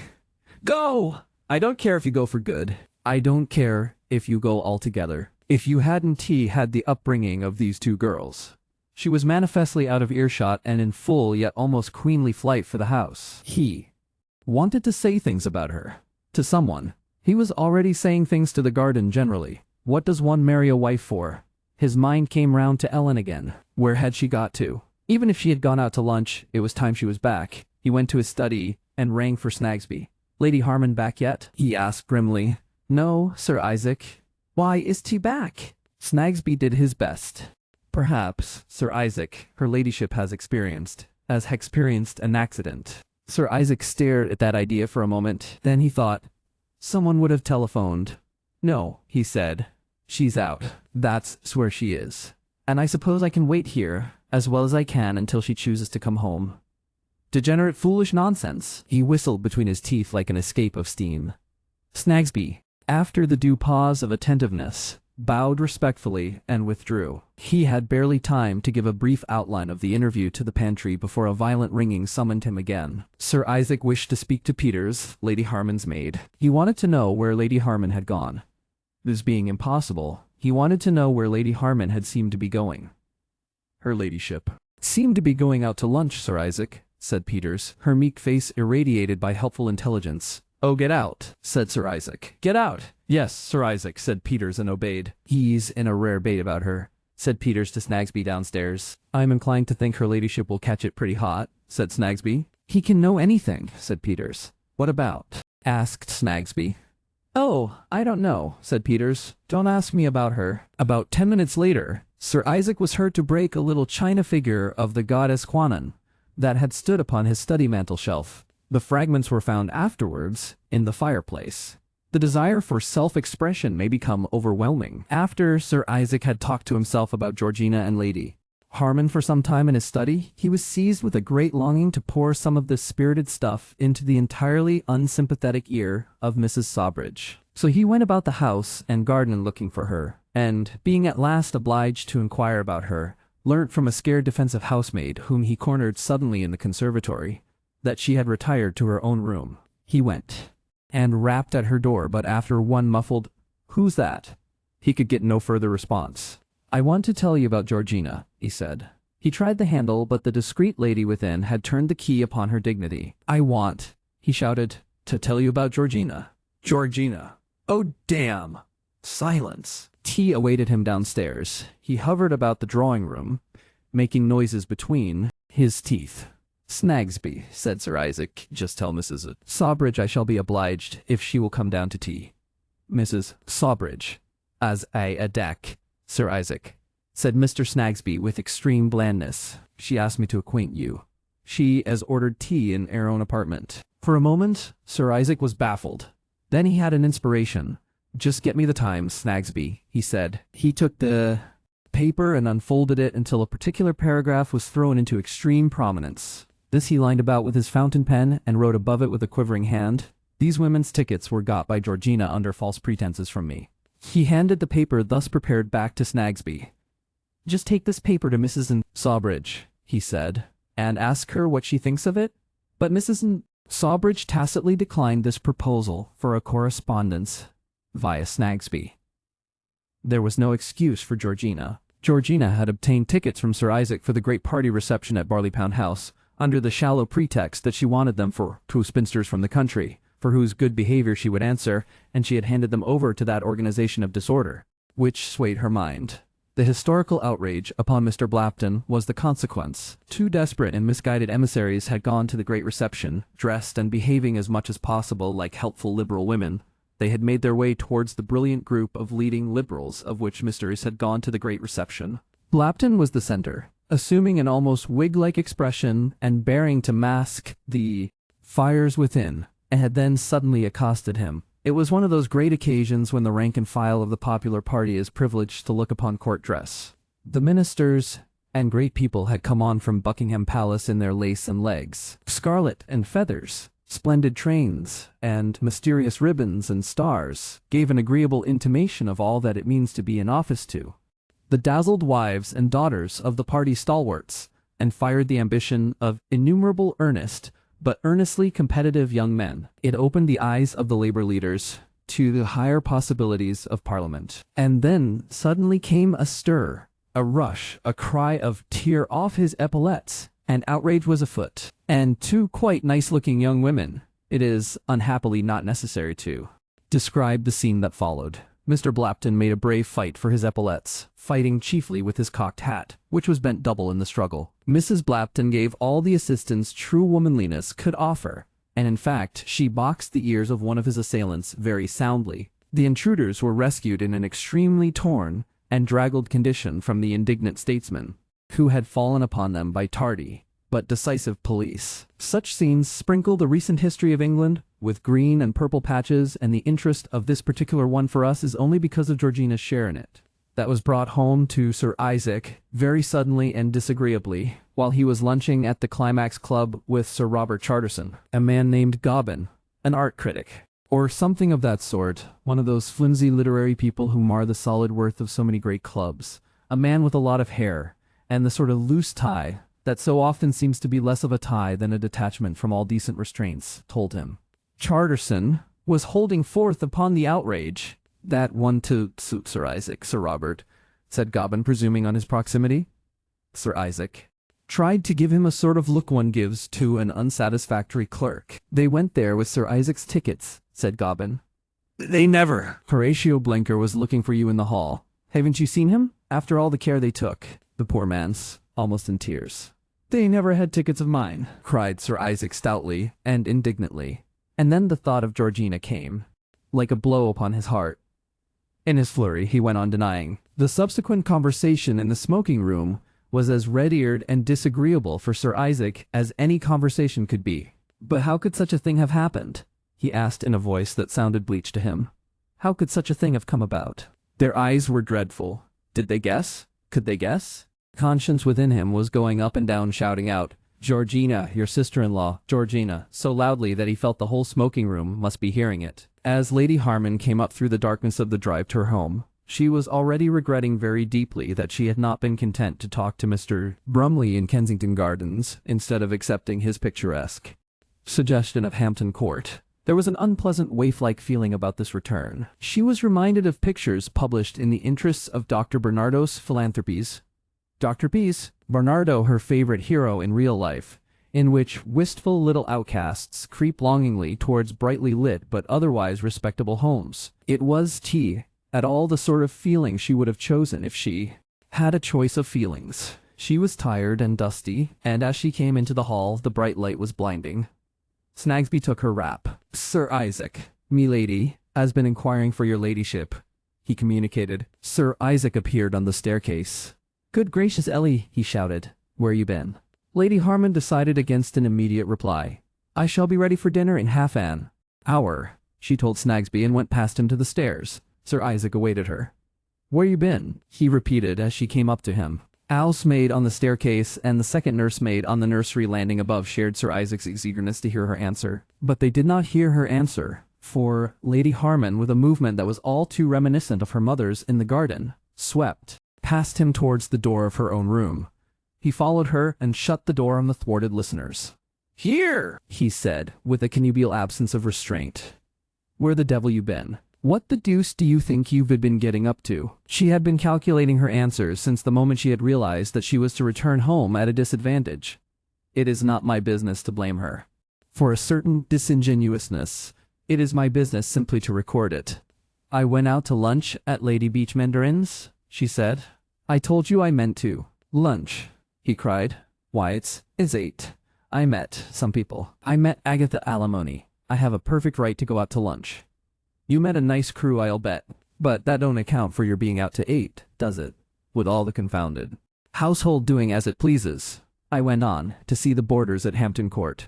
"Go! I don't care if you go for good. I don't care if you go altogether. If you hadn't had the upbringing of these two girls." She was manifestly out of earshot and in full yet almost queenly flight for the house. He wanted to say things about her. To someone. He was already saying things to the garden generally. What does one marry a wife for? His mind came round to Ellen again. Where had she got to? Even if she had gone out to lunch, it was time she was back. He went to his study and rang for Snagsby. "Lady Harman back yet?" he asked grimly. "No, Sir Isaac." "Why is he back?" Snagsby did his best. "Perhaps, Sir Isaac, her ladyship has experienced an accident." Sir Isaac stared at that idea for a moment. Then he thought, someone would have telephoned. "No," he said. "She's out. That's where she is. And I suppose I can wait here, as well as I can, until she chooses to come home. Degenerate foolish nonsense." He whistled between his teeth like an escape of steam. Snagsby, after the due pause of attentiveness, bowed respectfully and withdrew. He had barely time to give a brief outline of the interview to the pantry before a violent ringing summoned him again. Sir Isaac wished to speak to Peters, Lady Harman's maid. He wanted to know where Lady Harman had gone. This being impossible, he wanted to know where Lady Harman had seemed to be going. "Her ladyship seemed to be going out to lunch, Sir Isaac," said Peters, her meek face irradiated by helpful intelligence. "Oh, get out," said Sir Isaac. "Get out." "Yes, Sir Isaac," said Peters, and obeyed. "He's in a rare bait about her," said Peters to Snagsby downstairs. "I'm inclined to think her ladyship will catch it pretty hot," said Snagsby. "He can know anything," said Peters. "What about?" asked Snagsby. "Oh, I don't know," said Peters. "Don't ask me about her." About 10 minutes later, Sir Isaac was heard to break a little china figure of the goddess Kwannon that had stood upon his study mantel shelf. The fragments were found afterwards in the fireplace. The desire for self-expression may become overwhelming. After Sir Isaac had talked to himself about Georgina and Lady Harman for some time in his study, he was seized with a great longing to pour some of this spirited stuff into the entirely unsympathetic ear of Mrs. Sawbridge. So he went about the house and garden looking for her, and, being at last obliged to inquire about her, learnt from a scared defensive housemaid whom he cornered suddenly in the conservatory, that she had retired to her own room. He went and rapped at her door, but after one muffled, "Who's that?" he could get no further response. "I want to tell you about Georgina," he said. He tried the handle, but the discreet lady within had turned the key upon her dignity. "I want," he shouted, "to tell you about Georgina." "Georgina. Oh, damn!" Silence. Tea awaited him downstairs. He hovered about the drawing-room, making noises between his teeth. "Snagsby," said Sir Isaac, "just tell Mrs. Sawbridge I shall be obliged if she will come down to tea." "Mrs. Sawbridge, as a deck, Sir Isaac," said Mr. Snagsby with extreme blandness. "She asked me to acquaint you. She has ordered tea in her own apartment." For a moment, Sir Isaac was baffled. Then he had an inspiration. "Just get me the Times, Snagsby," he said. He took the paper and unfolded it until a particular paragraph was thrown into extreme prominence. This he lined about with his fountain pen and wrote above it with a quivering hand, "These women's tickets were got by Georgina under false pretenses from me." He handed the paper thus prepared back to Snagsby. "Just take this paper to Mrs. Sawbridge," he said, "and ask her what she thinks of it." But Mrs. Sawbridge tacitly declined this proposal for a correspondence via Snagsby. There was no excuse for Georgina. Georgina had obtained tickets from Sir Isaac for the great party reception at Barleypound House, under the shallow pretext that she wanted them for two spinsters from the country, for whose good behavior she would answer, and she had handed them over to that organization of disorder, which swayed her mind. The historical outrage upon Mr. Blapton was the consequence. Two desperate and misguided emissaries had gone to the great reception, dressed and behaving as much as possible like helpful liberal women. They had made their way towards the brilliant group of leading liberals of which Mr. Is had gone to the great reception. Blapton was the center, assuming an almost Whig-like expression and bearing to mask the fires within, and had then suddenly accosted him. It was one of those great occasions when the rank and file of the popular party is privileged to look upon court dress. The ministers and great people had come on from Buckingham Palace in their lace and legs, scarlet and feathers. Splendid trains and mysterious ribbons and stars gave an agreeable intimation of all that it means to be in office to the dazzled wives and daughters of the party stalwarts, and fired the ambition of innumerable earnest but earnestly competitive young men. It opened the eyes of the labor leaders to the higher possibilities of Parliament. And then suddenly came a stir, a rush, a cry of "Tear off his epaulettes," and outrage was afoot. And two quite nice-looking young women. It is, unhappily, not necessary to describe the scene that followed. Mr. Blapton made a brave fight for his epaulettes, fighting chiefly with his cocked hat, which was bent double in the struggle. Mrs. Blapton gave all the assistance true womanliness could offer, and in fact she boxed the ears of one of his assailants very soundly. The intruders were rescued in an extremely torn and draggled condition from the indignant statesman, who had fallen upon them by tardy but decisive police. Such scenes sprinkle the recent history of England with green and purple patches, and the interest of this particular one for us is only because of Georgina's share in it. That was brought home to Sir Isaac very suddenly and disagreeably while he was lunching at the Climax Club with Sir Robert Charterson, a man named Gobbin, an art critic, or something of that sort, one of those flimsy literary people who mar the solid worth of so many great clubs, a man with a lot of hair, and the sort of loose tie that so often seems to be less of a tie than a detachment from all decent restraints, told him. Charterson was holding forth upon the outrage. "That one to suit Sir Isaac, Sir Robert," said Gobbin, presuming on his proximity. Sir Isaac tried to give him a sort of look one gives to an unsatisfactory clerk. "They went there with Sir Isaac's tickets," said Gobbin. "They never." "Horatio Blenker was looking for you in the hall. Haven't you seen him? After all the care they took." The poor man's almost in tears. "They never had tickets of mine," cried Sir Isaac stoutly and indignantly. And then the thought of Georgina came. like a blow upon his heart. In his flurry, he went on denying. The subsequent conversation in the smoking room was as red-eared and disagreeable for Sir Isaac as any conversation could be. But how could such a thing have happened? He asked in a voice that sounded bleached to him. How could such a thing have come about? Their eyes were dreadful. Did they guess? Could they guess? Conscience within him was going up and down, shouting out, "Georgina, your sister-in-law, Georgina," so loudly that he felt the whole smoking room must be hearing it. As Lady Harman came up through the darkness of the drive to her home, she was already regretting very deeply that she had not been content to talk to Mr. Brumley in Kensington Gardens instead of accepting his picturesque suggestion of Hampton Court. There was an unpleasant waif-like feeling about this return. She was reminded of pictures published in the interests of Dr. Bernardo's philanthropies. Dr. B's, Bernardo, her favorite hero in real life, in which wistful little outcasts creep longingly towards brightly lit but otherwise respectable homes. It was at all the sort of feeling she would have chosen if she had a choice of feelings. She was tired and dusty, and as she came into the hall, the bright light was blinding. Snagsby took her wrap. "Sir Isaac, milady, has been inquiring for your ladyship," he communicated. Sir Isaac appeared on the staircase. "Good gracious, Ellie," he shouted. "Where you been?" Lady Harman decided against an immediate reply. "I shall be ready for dinner in half an hour," she told Snagsby, and went past him to the stairs. Sir Isaac awaited her. "Where you been?" he repeated as she came up to him. Al's maid on the staircase and the second nursemaid on the nursery landing above shared Sir Isaac's eagerness to hear her answer. But they did not hear her answer, for Lady Harman, with a movement that was all too reminiscent of her mother's in the garden, swept past him towards the door of her own room. He followed her and shut the door on the thwarted listeners. "Here," he said, with a connubial absence of restraint. "Where the devil you been? What the deuce do you think you've been getting up to?" She had been calculating her answers since the moment she had realized that she was to return home at a disadvantage. It is not my business to blame her for a certain disingenuousness. It is my business simply to record it. "I went out to lunch at Lady Beachmandarin's," she said. "I told you I meant to." "Lunch?" he cried. "Why, it's 8. I met some people. I met Agatha Alimony. I have a perfect right to go out to lunch." "You met a nice crew, I'll bet. But that don't account for your being out to 8, does it? With all the confounded household doing as it pleases." I went on to see the boarders at Hampton Court.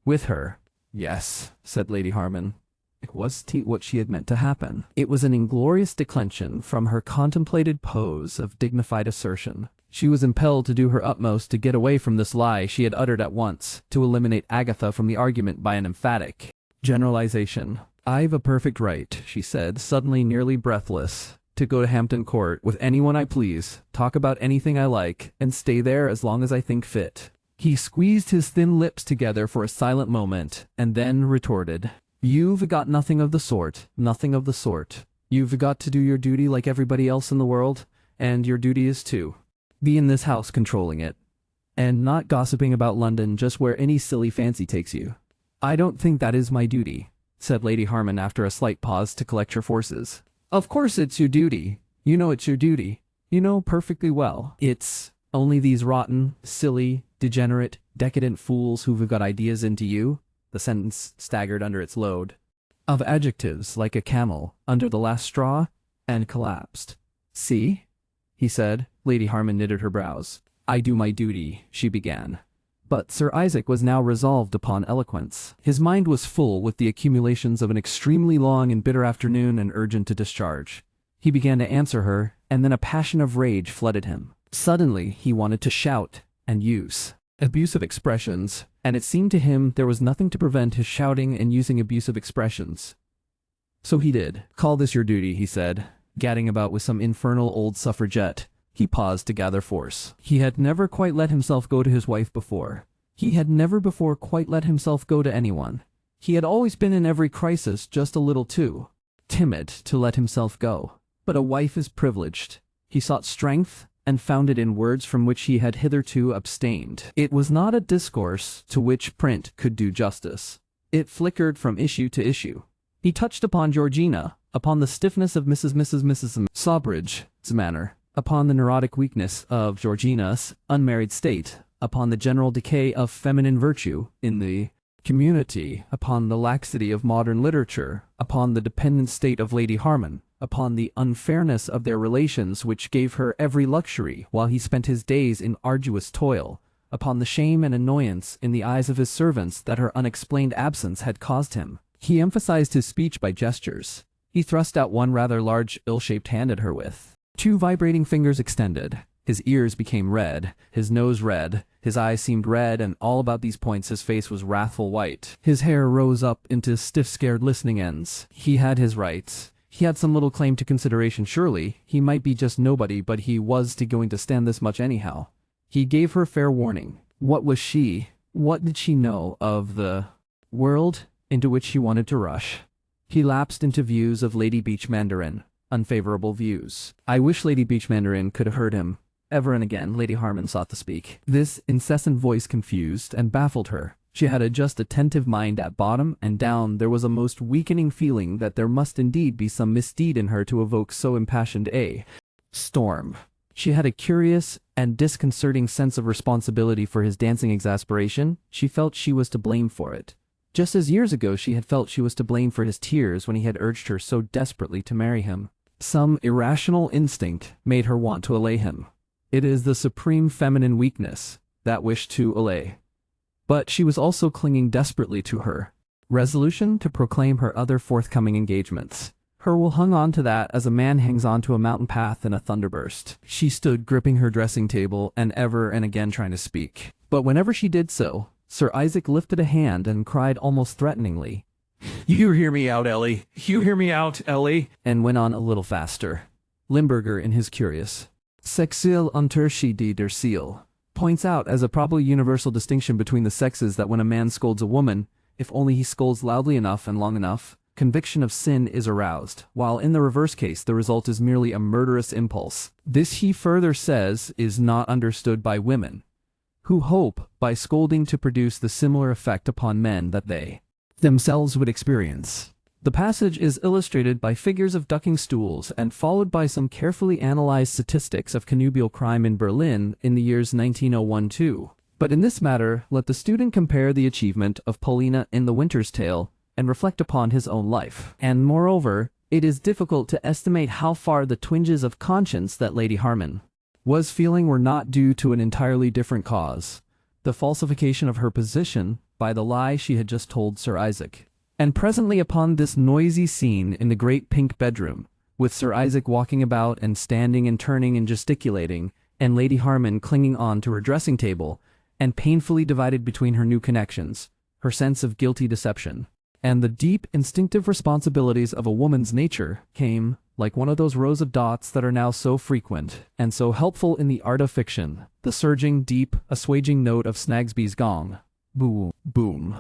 "With her?" "Yes," said Lady Harman. It was what she had meant to happen. It was an inglorious declension from her contemplated pose of dignified assertion. She was impelled to do her utmost to get away from this lie she had uttered at once, to eliminate Agatha from the argument by an emphatic generalization. "I've a perfect right," she said, suddenly nearly breathless, "to go to Hampton Court with anyone I please, talk about anything I like, and stay there as long as I think fit." He squeezed his thin lips together for a silent moment, and then retorted, "You've got nothing of the sort, nothing of the sort. You've got to do your duty like everybody else in the world, and your duty is to be in this house controlling it, and not gossiping about London just where any silly fancy takes you." "I don't think that is my duty," said Lady Harman after a slight pause to collect her forces. "Of course it's your duty. You know it's your duty. You know perfectly well. It's only these rotten, silly, degenerate, decadent fools who've got ideas into you." The sentence staggered under its load of adjectives like a camel under the last straw, and collapsed. "See?" he said. Lady Harman knitted her brows. "I do my duty," she began. But Sir Isaac was now resolved upon eloquence. His mind was full with the accumulations of an extremely long and bitter afternoon and urgent to discharge. He began to answer her, and then a passion of rage flooded him. Suddenly he wanted to shout and use abusive expressions, and it seemed to him there was nothing to prevent his shouting and using abusive expressions. So he did. "Call this your duty," he said, gadding about with some infernal old suffragette. He paused to gather force. He had never quite let himself go to his wife before. He had never before quite let himself go to anyone. He had always been in every crisis just a little too timid to let himself go. But a wife is privileged. He sought strength and found it in words from which he had hitherto abstained. It was not a discourse to which print could do justice. It flickered from issue to issue. He touched upon Georgina, upon the stiffness of Mrs. Sawbridge's manner, upon the neurotic weakness of Georgina's unmarried state, upon the general decay of feminine virtue in the community, upon the laxity of modern literature, upon the dependent state of Lady Harman, upon the unfairness of their relations which gave her every luxury while he spent his days in arduous toil, upon the shame and annoyance in the eyes of his servants that her unexplained absence had caused him. He emphasized his speech by gestures. He thrust out one rather large, ill-shaped hand at her with two vibrating fingers extended. His ears became red, his nose red, his eyes seemed red, and all about these points his face was wrathful white. His hair rose up into stiff, scared listening ends. He had his rights. He had some little claim to consideration, surely. He might be just nobody, but he was going to stand this much anyhow. He gave her fair warning. What was she? What did she know of the world into which he wanted to rush? He lapsed into views of Lady Beach Mandarin. Unfavorable views. I wish Lady Beach Mandarin could have heard him. Ever and again, Lady Harman sought to speak. This incessant voice confused and baffled her. She had a just attentive mind at bottom, and down there was a most weakening feeling that there must indeed be some misdeed in her to evoke so impassioned a storm. She had a curious and disconcerting sense of responsibility for his dancing exasperation. She felt she was to blame for it. Just as years ago she had felt she was to blame for his tears when he had urged her so desperately to marry him. Some irrational instinct made her want to allay him. It is the supreme feminine weakness, that wish to allay. But she was also clinging desperately to her resolution to proclaim her other forthcoming engagements. Her will hung on to that as a man hangs on to a mountain path in a thunderburst. She stood gripping her dressing table and ever and again trying to speak. But whenever she did so, Sir Isaac lifted a hand and cried almost threateningly, You hear me out, Ellie. You hear me out, Ellie. And went on a little faster. Limburger, in his curious Sexil Unterschiede der Seele, points out as a probably universal distinction between the sexes that when a man scolds a woman, if only he scolds loudly enough and long enough, conviction of sin is aroused, while in the reverse case the result is merely a murderous impulse. This, he further says, is not understood by women, who hope by scolding to produce the similar effect upon men that they themselves would experience. The passage is illustrated by figures of ducking stools and followed by some carefully analyzed statistics of connubial crime in Berlin in the years 1901-2. But in this matter, let the student compare the achievement of Paulina in The Winter's Tale and reflect upon his own life. And moreover, it is difficult to estimate how far the twinges of conscience that Lady Harman was feeling were not due to an entirely different cause, the falsification of her position by the lie she had just told Sir Isaac. And presently upon this noisy scene in the great pink bedroom, with Sir Isaac walking about and standing and turning and gesticulating, and Lady Harman clinging on to her dressing table, and painfully divided between her new connections, her sense of guilty deception, and the deep instinctive responsibilities of a woman's nature, came, like one of those rows of dots that are now so frequent and so helpful in the art of fiction, the surging, deep, assuaging note of Snagsby's gong. Boom, boom,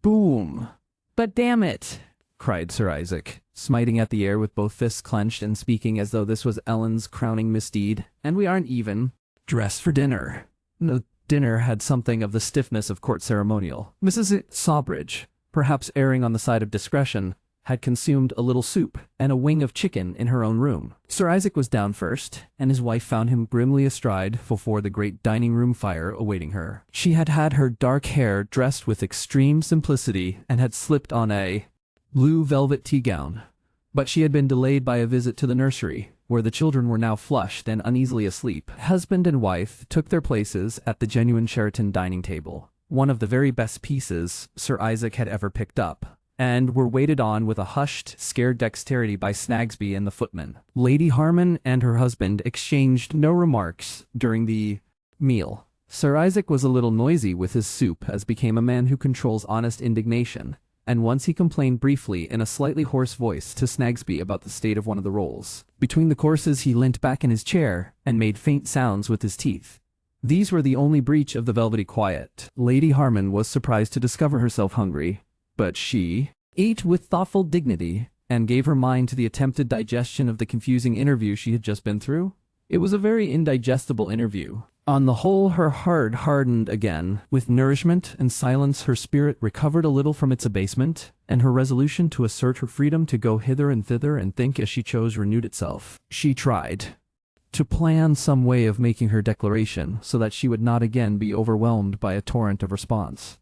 boom. But damn it, cried Sir Isaac, smiting at the air with both fists clenched and speaking as though this was Ellen's crowning misdeed, and we aren't even dressed for dinner. No, dinner had something of the stiffness of court ceremonial. Mrs. Sawbridge, perhaps erring on the side of discretion, had consumed a little soup and a wing of chicken in her own room. Sir Isaac was down first, and his wife found him grimly astride before the great dining-room fire awaiting her. She had had her dark hair dressed with extreme simplicity and had slipped on a blue velvet tea-gown. But she had been delayed by a visit to the nursery, where the children were now flushed and uneasily asleep. Husband and wife took their places at the genuine Sheraton dining table, one of the very best pieces Sir Isaac had ever picked up, and were waited on with a hushed, scared dexterity by Snagsby and the footman. Lady Harman and her husband exchanged no remarks during the meal. Sir Isaac was a little noisy with his soup, as became a man who controls honest indignation, and once he complained briefly in a slightly hoarse voice to Snagsby about the state of one of the rolls. Between the courses he leant back in his chair and made faint sounds with his teeth. These were the only breach of the velvety quiet. Lady Harman was surprised to discover herself hungry, but she ate with thoughtful dignity and gave her mind to the attempted digestion of the confusing interview she had just been through. It was a very indigestible interview. On the whole, her heart hardened again. With nourishment and silence her spirit recovered a little from its abasement, and her resolution to assert her freedom to go hither and thither and think as she chose renewed itself. She tried to plan some way of making her declaration so that she would not again be overwhelmed by a torrent of response.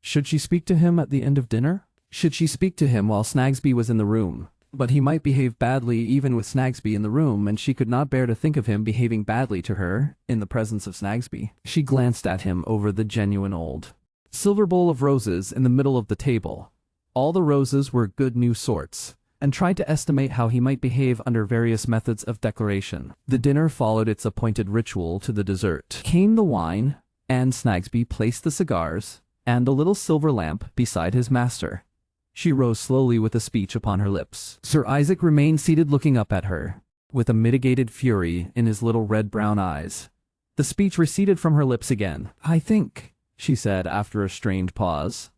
Should she speak to him at the end of dinner? Should she speak to him while Snagsby was in the room? But he might behave badly even with Snagsby in the room, and she could not bear to think of him behaving badly to her in the presence of Snagsby. She glanced at him over the genuine old silver bowl of roses in the middle of the table. All the roses were good new sorts, and tried to estimate how he might behave under various methods of declaration. The dinner followed its appointed ritual to the dessert. Came the wine, and Snagsby placed the cigars and the little silver lamp beside his master. She rose slowly with a speech upon her lips. Sir Isaac remained seated looking up at her, with a mitigated fury in his little red-brown eyes. The speech receded from her lips again. "I think," she said after a strained pause,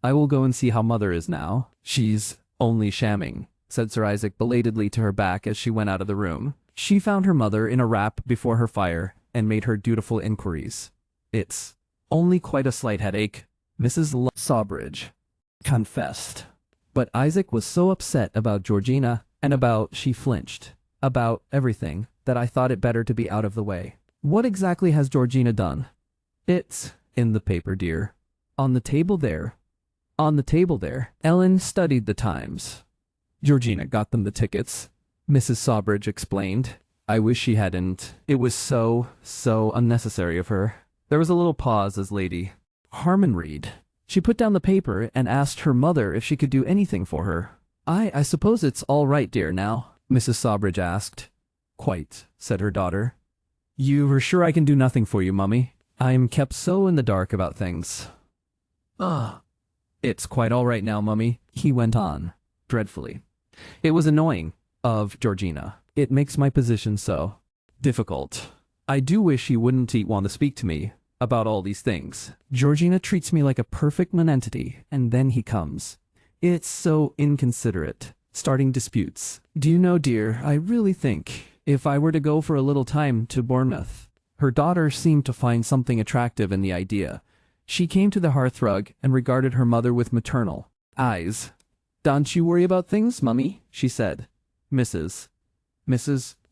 "I will go and see how Mother is now." "She's only shamming," said Sir Isaac belatedly to her back as she went out of the room. She found her mother in a wrap before her fire and made her dutiful inquiries. "It's only quite a slight headache," Mrs. Sawbridge confessed. But Isaac was so upset about Georgina and she flinched, about everything, that I thought it better to be out of the way. "What exactly has Georgina done?" "It's in the paper, dear. On the table there. On the table there." Ellen studied the Times. "Georgina got them the tickets," Mrs. Sawbridge explained. "I wish she hadn't. It was so unnecessary of her." There was a little pause as Lady Harman read. She put down the paper and asked her mother if she could do anything for her. I suppose it's all right, dear, now?" Mrs. Sawbridge asked. "Quite," said her daughter. "You are sure I can do nothing for you, Mummy? I'm kept so in the dark about things." "It's quite all right now, Mummy," he went on, dreadfully. "It was annoying of Georgina. It makes my position so difficult. I do wish he wouldn't want to speak to me about all these things. Georgina treats me like a perfect nonentity, and then he comes. It's so inconsiderate, starting disputes. Do you know, dear, I really think if I were to go for a little time to Bournemouth." Her daughter seemed to find something attractive in the idea. She came to the hearthrug and regarded her mother with maternal eyes. "Don't you worry about things, Mummy," she said. Mrs.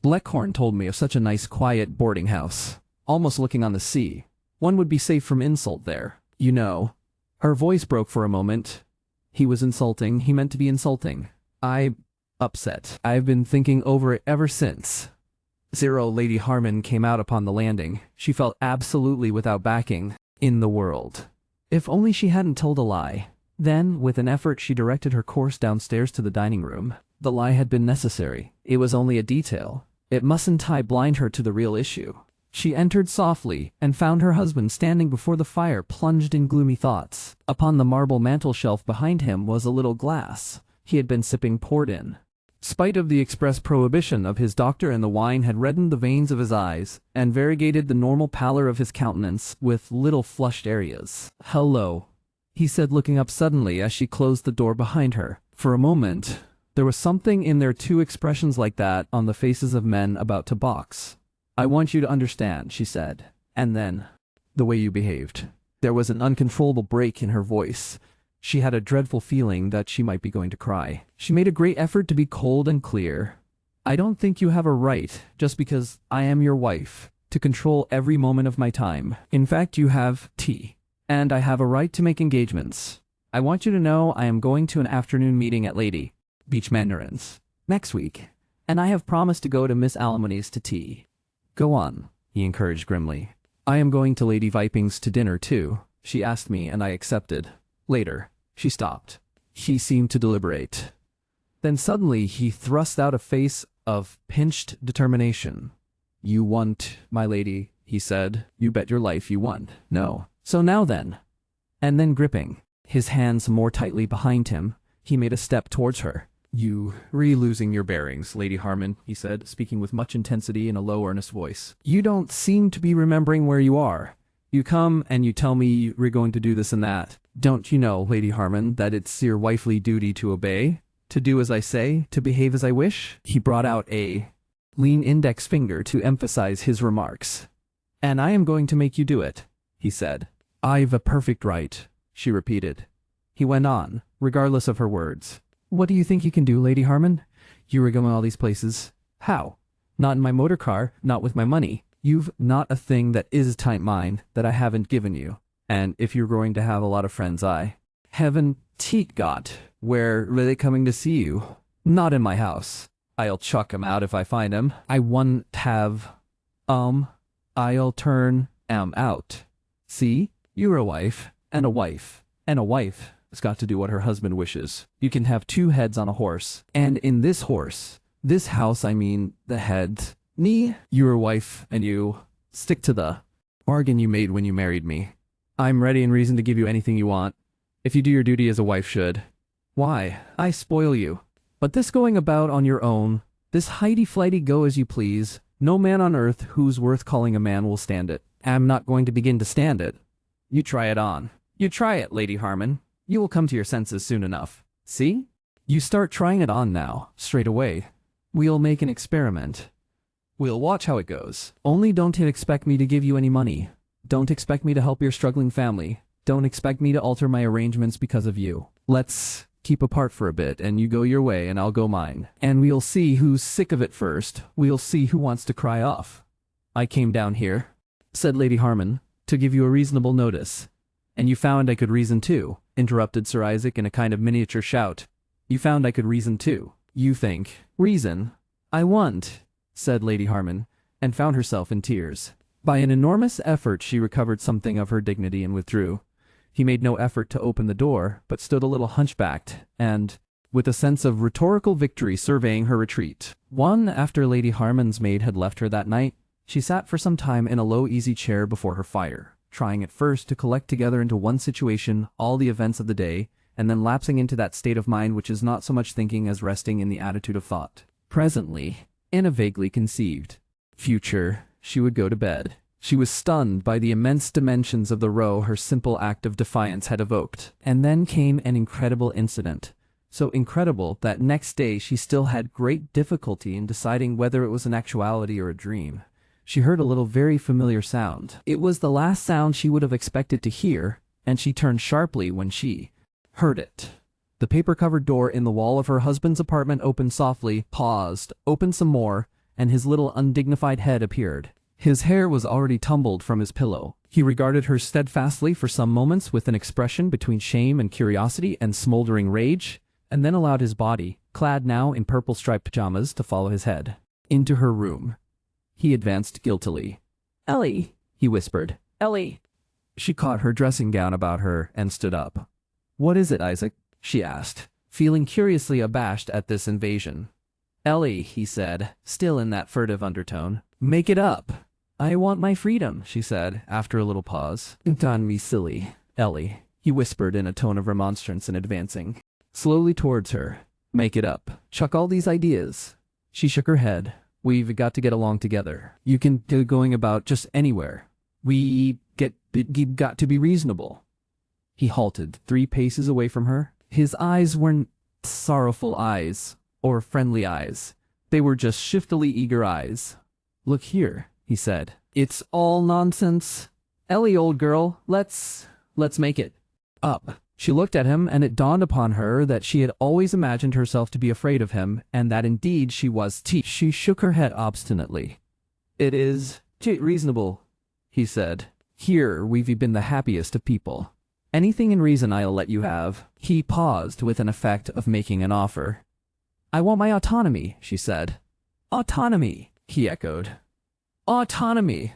Bleckhorn told me of such a nice quiet boarding house, almost looking on the sea. One would be safe from insult there, you know." Her voice broke for a moment. He was insulting. He meant to be insulting. Upset. I've been thinking over it ever since. Lady Harman came out upon the landing. She felt absolutely without backing in the world. If only she hadn't told a lie. Then, with an effort, she directed her course downstairs to the dining room. The lie had been necessary. It was only a detail. It mustn't blind her to the real issue. She entered softly and found her husband standing before the fire, plunged in gloomy thoughts. Upon the marble mantel-shelf behind him was a little glass. He had been sipping port in spite of the express prohibition of his doctor, and the wine had reddened the veins of his eyes and variegated the normal pallor of his countenance with little flushed areas. "Hello," he said, looking up suddenly as she closed the door behind her. For a moment, there was something in their two expressions like that on the faces of men about to box. "I want you to understand," she said, "and then, the way you behaved." There was an uncontrollable break in her voice. She had a dreadful feeling that she might be going to cry. She made a great effort to be cold and clear. "I don't think you have a right, just because I am your wife, to control every moment of my time. In fact, you have tea, and I have a right to make engagements. I want you to know I am going to an afternoon meeting at Lady Beachmandarin's next week, and I have promised to go to Miss Alimony's to tea." "Go on," he encouraged grimly. "I am going to Lady Viping's to dinner too. She asked me, and I accepted. Later." She stopped. He seemed to deliberate. Then suddenly he thrust out a face of pinched determination. "You want, my lady," he said. "You bet your life you want. No. So now then." And then, gripping his hands more tightly behind him, he made a step towards her. "You losing your bearings, Lady Harman," he said, speaking with much intensity in a low, earnest voice. "You don't seem to be remembering where you are. You come and you tell me you're going to do this and that. Don't you know, Lady Harman, that it's your wifely duty to obey, to do as I say, to behave as I wish?" He brought out a lean index finger to emphasize his remarks. "And I am going to make you do it," he said. "I've a perfect right," she repeated. He went on, regardless of her words. "What do you think you can do, Lady Harman? You were going all these places. How? Not in my motor car, not with my money. You've not a thing that is tight mine that I haven't given you. And if you're going to have a lot of friends, I haven't got. Where are they coming to see you? Not in my house. I'll chuck him out if I find him. I won't have, I'll turn out. See? You're a wife, and a wife, and a wife has got to do what her husband wishes. You can have two heads on a horse, and in this horse, this house, I mean, the head, you're a wife, and you stick to the bargain you made when you married me. I'm ready and reason to give you anything you want, if you do your duty as a wife should. Why, I spoil you. But this going about on your own, this highty-flighty go as you please, no man on earth who's worth calling a man will stand it. I'm not going to begin to stand it. You try it on. You try it, Lady Harman. You will come to your senses soon enough. See? You start trying it on now, straight away. We'll make an experiment. We'll watch how it goes. Only don't expect me to give you any money. Don't expect me to help your struggling family. Don't expect me to alter my arrangements because of you. Let's keep apart for a bit, and you go your way and I'll go mine. And we'll see who's sick of it first. We'll see who wants to cry off. I came down here, said Lady Harman, to give you a reasonable notice. And you found I could reason too, interrupted Sir Isaac in a kind of miniature shout. You found I could reason too. You think. Reason. I want, said Lady Harman, and found herself in tears. By an enormous effort she recovered something of her dignity and withdrew. He made no effort to open the door, but stood a little hunchbacked, and, with a sense of rhetorical victory, surveying her retreat. One after Lady Harman's maid had left her that night, she sat for some time in a low easy chair before her fire, trying at first to collect together into one situation all the events of the day, and then lapsing into that state of mind which is not so much thinking as resting in the attitude of thought. Presently, in a vaguely conceived future, she would go to bed. She was stunned by the immense dimensions of the row her simple act of defiance had evoked. And then came an incredible incident. So incredible that next day she still had great difficulty in deciding whether it was an actuality or a dream. She heard a little very familiar sound. It was the last sound she would have expected to hear, and she turned sharply when she heard it. The paper-covered door in the wall of her husband's apartment opened softly, paused, opened some more, and his little undignified head appeared. His hair was already tumbled from his pillow. He regarded her steadfastly for some moments with an expression between shame and curiosity and smoldering rage, and then allowed his body, clad now in purple-striped pajamas, to follow his head. Into her room. He advanced guiltily. "Ellie," he whispered. "Ellie." She caught her dressing gown about her and stood up. "What is it, Isaac?" she asked, feeling curiously abashed at this invasion. "Ellie," he said, still in that furtive undertone. "Make it up." "I want my freedom," she said, after a little pause. "Don't be silly, Ellie," he whispered in a tone of remonstrance and advancing slowly towards her. "Make it up. Chuck all these ideas." She shook her head. "We've got to get along together. You can go going about just anywhere. You've got to be reasonable." He halted 3 paces away from her. His eyes weren't sorrowful eyes or friendly eyes. They were just shiftily eager eyes. "Look here," he said. "It's all nonsense. Ellie, old girl, let's make it up." She looked at him, and it dawned upon her that she had always imagined herself to be afraid of him, and that indeed she was. She shook her head obstinately. "It is reasonable," he said. "Here we've been the happiest of people. Anything in reason I'll let you have." He paused with an effect of making an offer. "I want my autonomy," she said. "Autonomy," he echoed. "Autonomy.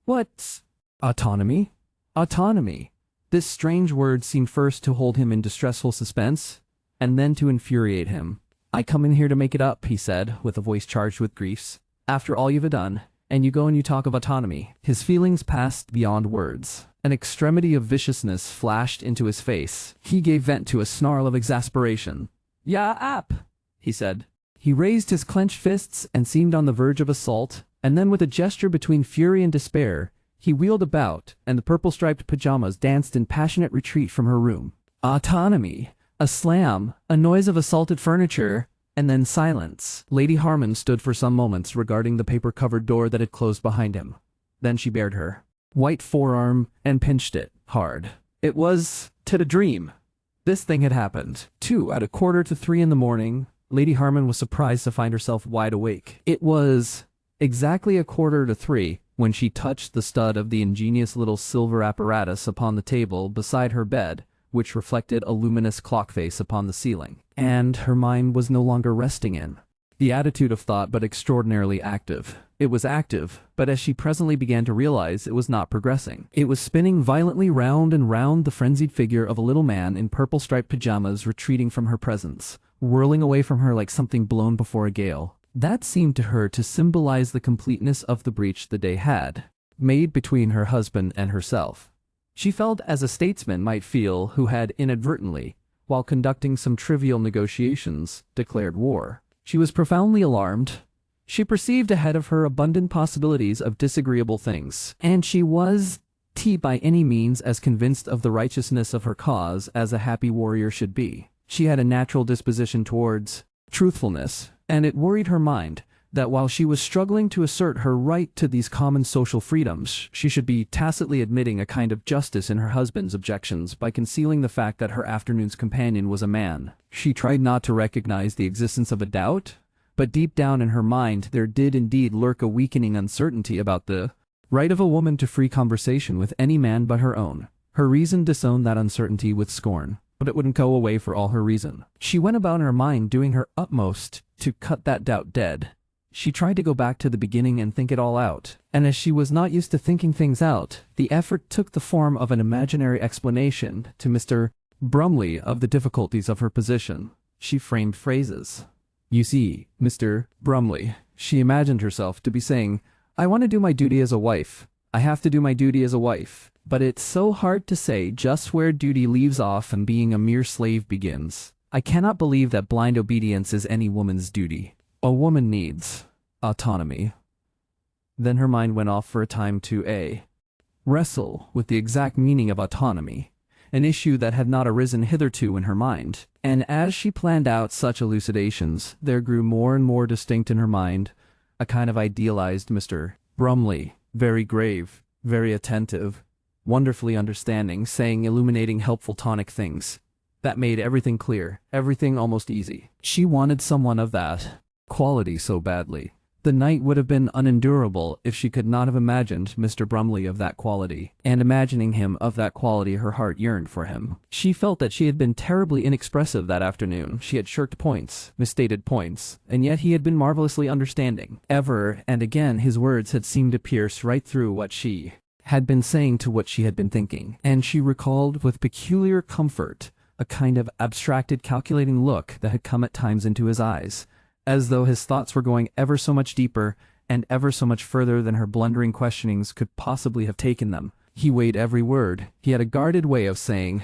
What's autonomy?" Autonomy. This strange word seemed first to hold him in distressful suspense, and then to infuriate him. "I come in here to make it up," he said, with a voice charged with griefs. "After all you've done, and you go and you talk of autonomy." His feelings passed beyond words. An extremity of viciousness flashed into his face. He gave vent to a snarl of exasperation. "Ya ap," he said. He raised his clenched fists and seemed on the verge of assault, and then with a gesture between fury and despair, he wheeled about, and the purple-striped pajamas danced in passionate retreat from her room. Autonomy. A slam, a noise of assaulted furniture, and then silence. Lady Harman stood for some moments regarding the paper-covered door that had closed behind him. Then she bared her white forearm and pinched it hard. It was a dream. This thing had happened. 2 at 2:45 in the morning. Lady Harman was surprised to find herself wide awake. It was exactly 2:45, when she touched the stud of the ingenious little silver apparatus upon the table beside her bed, which reflected a luminous clock face upon the ceiling. And her mind was no longer resting in the attitude of thought but extraordinarily active. It was active, but as she presently began to realize, it was not progressing. It was spinning violently round and round the frenzied figure of a little man in purple-striped pajamas retreating from her presence, whirling away from her like something blown before a gale. That seemed to her to symbolize the completeness of the breach the day had made between her husband and herself. She felt as a statesman might feel who had inadvertently, while conducting some trivial negotiations, declared war. She was profoundly alarmed. She perceived ahead of her abundant possibilities of disagreeable things, and she was by any means as convinced of the righteousness of her cause as a happy warrior should be. She had a natural disposition towards truthfulness, and it worried her mind that while she was struggling to assert her right to these common social freedoms, she should be tacitly admitting a kind of justice in her husband's objections by concealing the fact that her afternoon's companion was a man. She tried not to recognize the existence of a doubt, but deep down in her mind there did indeed lurk a weakening uncertainty about the right of a woman to free conversation with any man but her own. Her reason disowned that uncertainty with scorn, but it wouldn't go away for all her reason. She went about in her mind doing her utmost to cut that doubt dead. She tried to go back to the beginning and think it all out, and as she was not used to thinking things out, the effort took the form of an imaginary explanation to Mr. Brumley of the difficulties of her position. She framed phrases. "You see, Mr. Brumley," she imagined herself to be saying, "I want to do my duty as a wife. I have to do my duty as a wife. But it's so hard to say just where duty leaves off and being a mere slave begins. I cannot believe that blind obedience is any woman's duty. A woman needs autonomy." Then her mind went off for a time to wrestle with the exact meaning of autonomy, an issue that had not arisen hitherto in her mind. And as she planned out such elucidations, there grew more and more distinct in her mind a kind of idealized Mr. Brumley, very grave, very attentive, wonderfully understanding, saying illuminating helpful tonic things. That made everything clear, everything almost easy. She wanted someone of that quality so badly. The night would have been unendurable if she could not have imagined Mr. Brumley of that quality, and imagining him of that quality her heart yearned for him. She felt that she had been terribly inexpressive that afternoon. She had shirked points, misstated points, and yet he had been marvelously understanding. Ever and again his words had seemed to pierce right through what she had been saying to what she had been thinking, and she recalled with peculiar comfort a kind of abstracted calculating look that had come at times into his eyes, as though his thoughts were going ever so much deeper and ever so much further than her blundering questionings could possibly have taken them. He weighed every word. He had a guarded way of saying,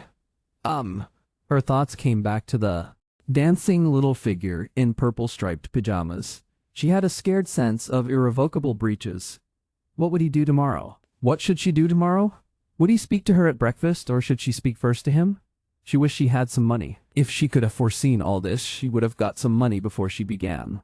Her thoughts came back to the dancing little figure in purple-striped pajamas. She had a scared sense of irrevocable breaches. What would he do tomorrow? What should she do tomorrow? Would he speak to her at breakfast, or should she speak first to him? She wished she had some money. If she could have foreseen all this, she would have got some money before she began.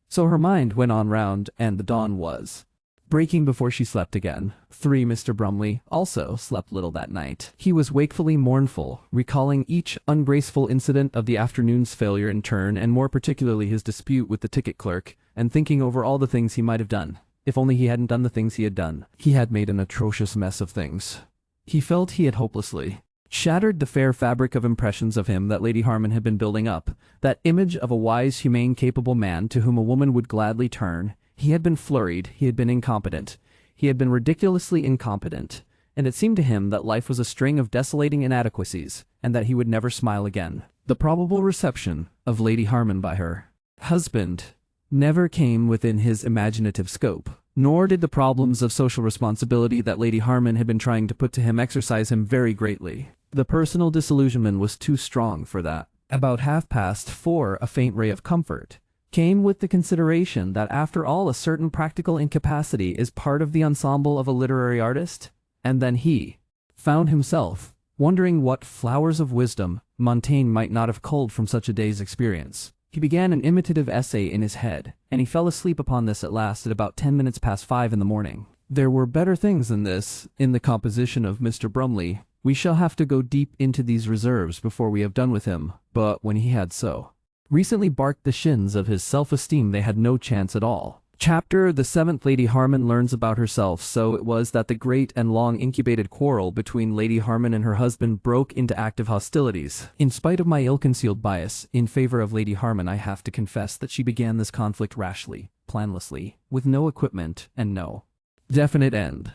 So her mind went on round, and the dawn was breaking before she slept again. Mr. Brumley also slept little that night. He was wakefully mournful, recalling each ungraceful incident of the afternoon's failure in turn, and more particularly his dispute with the ticket clerk, and thinking over all the things he might have done. If only he hadn't done the things he had done. He had made an atrocious mess of things. He felt he had hopelessly shattered the fair fabric of impressions of him that Lady Harman had been building up, that image of a wise, humane, capable man to whom a woman would gladly turn. He had been flurried, he had been incompetent, he had been ridiculously incompetent, and it seemed to him that life was a string of desolating inadequacies, and that he would never smile again. The probable reception of Lady Harman by her husband never came within his imaginative scope, nor did the problems of social responsibility that Lady Harman had been trying to put to him exercise him very greatly. The personal disillusionment was too strong for that. About 4:30, a faint ray of comfort came with the consideration that after all a certain practical incapacity is part of the ensemble of a literary artist, and then he found himself wondering what flowers of wisdom Montaigne might not have culled from such a day's experience. He began an imitative essay in his head, and he fell asleep upon this at last at about 5 in the morning. There were better things than this in the composition of Mr. Brumley. We shall have to go deep into these reserves before we have done with him, but when he had so recently barked the shins of his self-esteem they had no chance at all. Chapter the 7th. Lady Harman learns about herself. So it was that the great and long incubated quarrel between Lady Harman and her husband broke into active hostilities. In spite of my ill-concealed bias in favor of Lady Harman, I have to confess that she began this conflict rashly, planlessly, with no equipment and no definite end.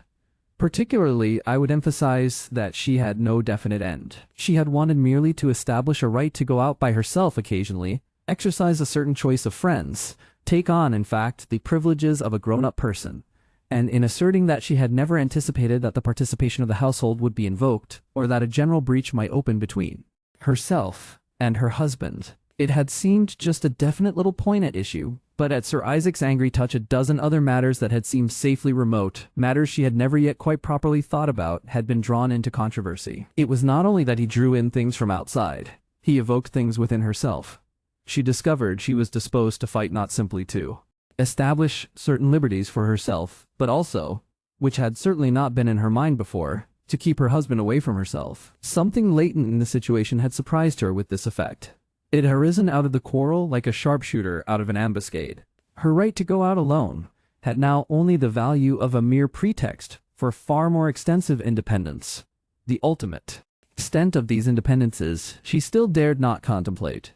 Particularly, I would emphasize that she had no definite end. She had wanted merely to establish a right to go out by herself occasionally, exercise a certain choice of friends, take on, in fact, the privileges of a grown-up person, and in asserting that she had never anticipated that the participation of the household would be invoked, or that a general breach might open between herself and her husband. It had seemed just a definite little point at issue, but at Sir Isaac's angry touch, a dozen other matters that had seemed safely remote, matters she had never yet quite properly thought about, had been drawn into controversy. It was not only that he drew in things from outside, he evoked things within herself. She discovered she was disposed to fight not simply to establish certain liberties for herself, but also, which had certainly not been in her mind before, to keep her husband away from herself. Something latent in the situation had surprised her with this effect. It had arisen out of the quarrel like a sharpshooter out of an ambuscade. Her right to go out alone had now only the value of a mere pretext for far more extensive independence. The ultimate extent of these independences she still dared not contemplate.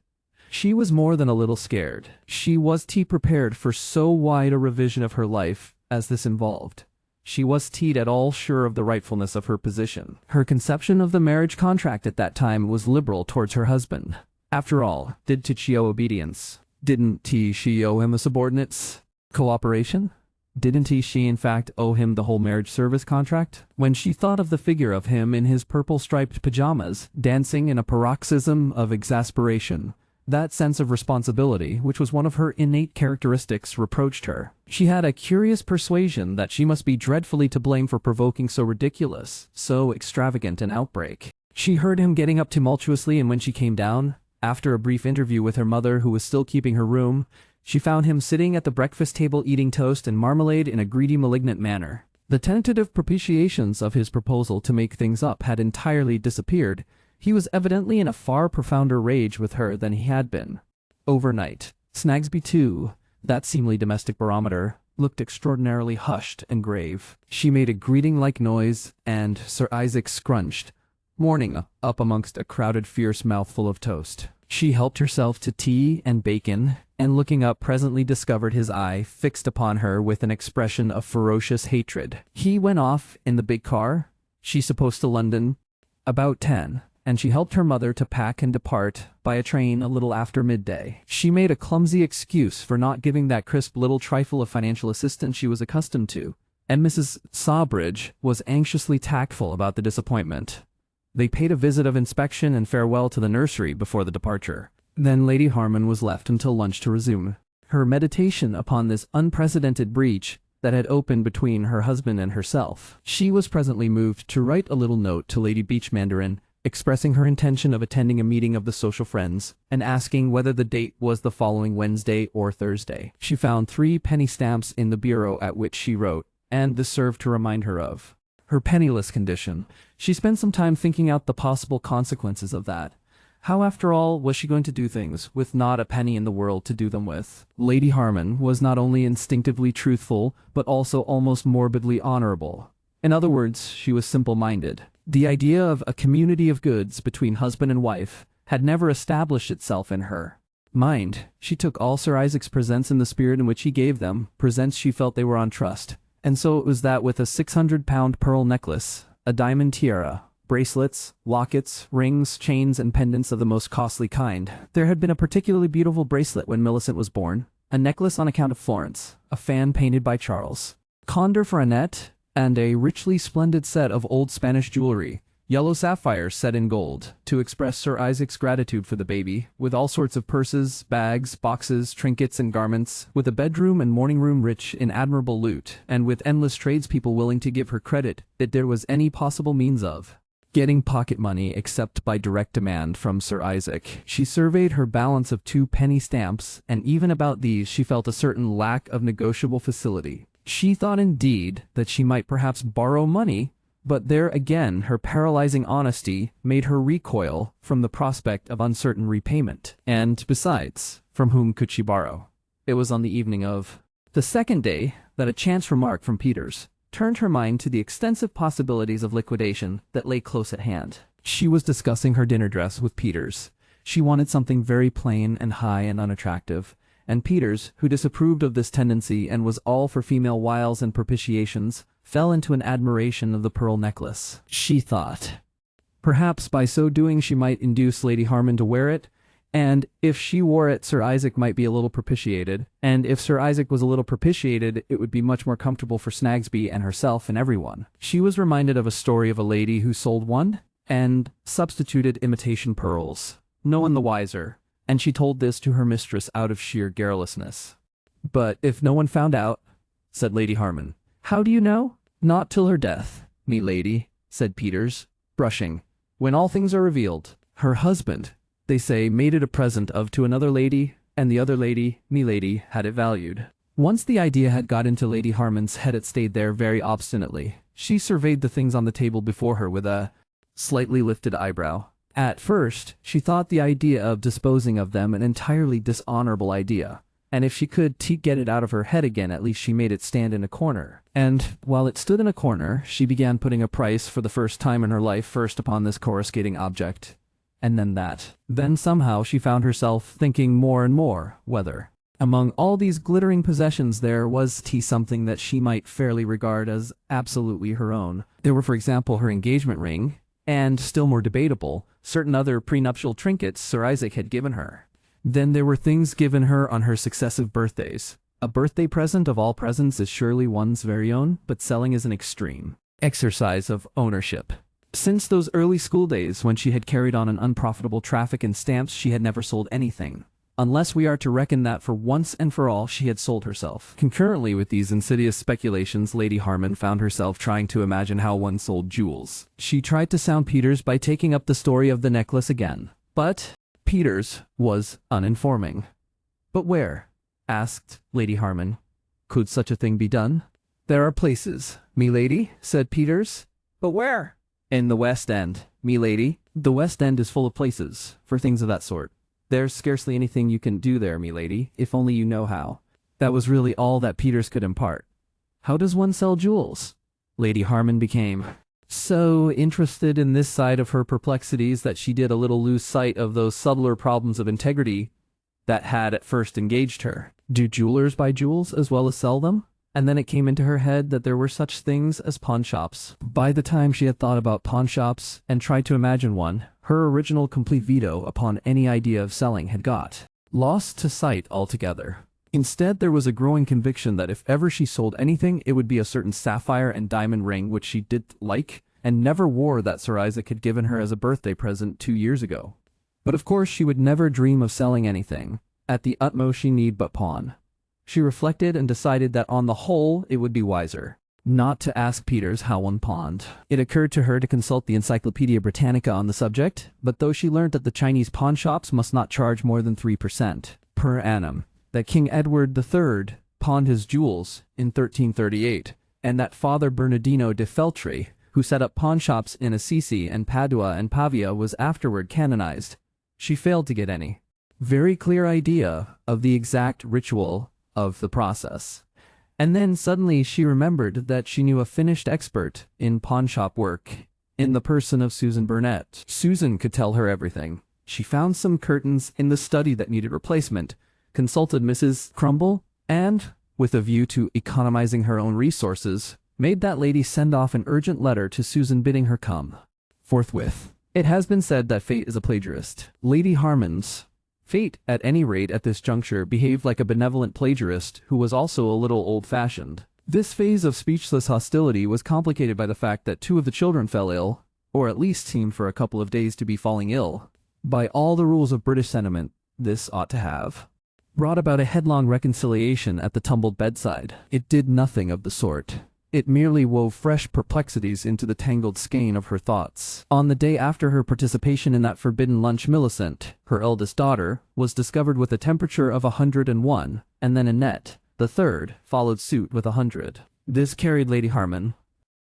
She was more than a little scared. She was prepared for so wide a revision of her life as this involved. She was at all sure of the rightfulness of her position. Her conception of the marriage contract at that time was liberal towards her husband. After all, did she owe obedience? Didn't she owe him a subordinate's cooperation? Didn't she in fact owe him the whole marriage service contract? When she thought of the figure of him in his purple-striped pajamas, dancing in a paroxysm of exasperation, that sense of responsibility, which was one of her innate characteristics, reproached her. She had a curious persuasion that she must be dreadfully to blame for provoking so ridiculous, so extravagant an outbreak. She heard him getting up tumultuously, and when she came down, after a brief interview with her mother, who was still keeping her room, she found him sitting at the breakfast table eating toast and marmalade in a greedy, malignant manner. The tentative propitiations of his proposal to make things up had entirely disappeared. He was evidently in a far profounder rage with her than he had been overnight. Snagsby, too, that seemly domestic barometer, looked extraordinarily hushed and grave. She made a greeting-like noise, and Sir Isaac scrunched, morning up amongst a crowded fierce mouthful of toast. She helped herself to tea and bacon, and looking up presently discovered his eye fixed upon her with an expression of ferocious hatred. He went off in the big car, she supposed to London, about 10. And she helped her mother to pack and depart by a train a little after midday. She made a clumsy excuse for not giving that crisp little trifle of financial assistance she was accustomed to, and Mrs. Sawbridge was anxiously tactful about the disappointment. They paid a visit of inspection and farewell to the nursery before the departure. Then Lady Harman was left until lunch to resume her meditation upon this unprecedented breach that had opened between her husband and herself. She was presently moved to write a little note to Lady Beachmandarin, expressing her intention of attending a meeting of the social friends, and asking whether the date was the following Wednesday or Thursday. She found 3 penny stamps in the bureau at which she wrote, and this served to remind her of her penniless condition. She spent some time thinking out the possible consequences of that. How, after all, was she going to do things, with not a penny in the world to do them with? Lady Harman was not only instinctively truthful, but also almost morbidly honorable. In other words, she was simple-minded. The idea of a community of goods between husband and wife had never established itself in her mind. She took all Sir Isaac's presents in the spirit in which he gave them, presents she felt they were on trust. And so it was that with a £600 pearl necklace, a diamond tiara, bracelets, lockets, rings, chains, and pendants of the most costly kind. There had been a particularly beautiful bracelet when Millicent was born, a necklace on account of Florence, a fan painted by Charles Condor for Annette, and a richly splendid set of old Spanish jewelry, yellow sapphires set in gold, to express Sir Isaac's gratitude for the baby, with all sorts of purses, bags, boxes, trinkets, and garments, with a bedroom and morning room rich in admirable loot, and with endless tradespeople willing to give her credit that there was any possible means of getting pocket money except by direct demand from Sir Isaac. She surveyed her balance of 2 penny stamps, and even about these she felt a certain lack of negotiable facility. She thought indeed that she might perhaps borrow money, but there again her paralyzing honesty made her recoil from the prospect of uncertain repayment. And besides, from whom could she borrow? It was on the evening of The second day, that a chance remark from Peters turned her mind to the extensive possibilities of liquidation that lay close at hand. She was discussing her dinner dress with Peters. She wanted something very plain and high and unattractive, and Peters, who disapproved of this tendency and was all for female wiles and propitiations, fell into an admiration of the pearl necklace. She thought, perhaps by so doing she might induce Lady Harman to wear it, and if she wore it, Sir Isaac might be a little propitiated, and if Sir Isaac was a little propitiated, it would be much more comfortable for Snagsby and herself and everyone. She was reminded of a story of a lady who sold one and substituted imitation pearls, no one the wiser, and she told this to her mistress out of sheer garrulousness. "But if no one found out," said Lady Harman. "How do you know?" "Not till her death, me lady," said Peters, brushing. "When all things are revealed. Her husband, they say, made it a present of to another lady, and the other lady, me lady, had it valued." Once the idea had got into Lady Harman's head, it stayed there very obstinately. She surveyed the things on the table before her with a slightly lifted eyebrow. At first, she thought the idea of disposing of them an entirely dishonorable idea, and if she could get it out of her head again, at least she made it stand in a corner. And while it stood in a corner, she began putting a price for the first time in her life first upon this coruscating object, and then that. Then somehow she found herself thinking more and more whether, among all these glittering possessions, there was something that she might fairly regard as absolutely her own. There were, for example, her engagement ring, and, still more debatable, certain other prenuptial trinkets Sir Isaac had given her. Then there were things given her on her successive birthdays. A birthday present of all presents is surely one's very own, but selling is an extreme exercise of ownership. Since those early school days when she had carried on an unprofitable traffic in stamps, she had never sold anything, unless we are to reckon that for once and for all she had sold herself. Concurrently with these insidious speculations, Lady Harman found herself trying to imagine how one sold jewels. She tried to sound Peters by taking up the story of the necklace again, but Peters was uninforming. "But where," asked Lady Harman, "could such a thing be done?" "There are places, me lady," said Peters. "But where?" "In the West End, me lady. The West End is full of places for things of that sort. There's scarcely anything you can do there, me lady, if only you know how." That was really all that Peters could impart. How does one sell jewels? Lady Harman became so interested in this side of her perplexities that she did a little lose sight of those subtler problems of integrity that had at first engaged her. Do jewelers buy jewels as well as sell them? And then it came into her head that there were such things as pawnshops. By the time she had thought about pawnshops and tried to imagine one, her original complete veto upon any idea of selling had got lost to sight altogether. Instead, there was a growing conviction that if ever she sold anything, it would be a certain sapphire and diamond ring which she did like and never wore, that Sir Isaac had given her as a birthday present 2 years ago. But of course she would never dream of selling anything. At the utmost she need but pawn. She reflected and decided that on the whole it would be wiser not to ask Peters how one pawned. It occurred to her to consult the Encyclopedia Britannica on the subject, but though she learned that the Chinese pawnshops must not charge more than 3% per annum, that King Edward III pawned his jewels in 1338, and that Father Bernardino de Feltri, who set up pawnshops in Assisi and Padua and Pavia, was afterward canonized, she failed to get any very clear idea of the exact ritual of the process. And then suddenly she remembered that she knew a finished expert in pawnshop work in the person of Susan Burnett. Susan could tell her everything. She found some curtains in the study that needed replacement, consulted Mrs. Crumble, and, with a view to economizing her own resources, made that lady send off an urgent letter to Susan bidding her come forthwith. It has been said that fate is a plagiarist. Lady Harman's fate, at any rate at this juncture, behaved like a benevolent plagiarist who was also a little old-fashioned. This phase of speechless hostility was complicated by the fact that 2 of the children fell ill, or at least seemed for a couple of days to be falling ill. By all the rules of British sentiment, this ought to have brought about a headlong reconciliation at the tumbled bedside. It did nothing of the sort. It merely wove fresh perplexities into the tangled skein of her thoughts. On the day after her participation in that forbidden lunch, Millicent, her eldest daughter, was discovered with a temperature of 101, and then Annette, the third, followed suit with 100. This carried Lady Harman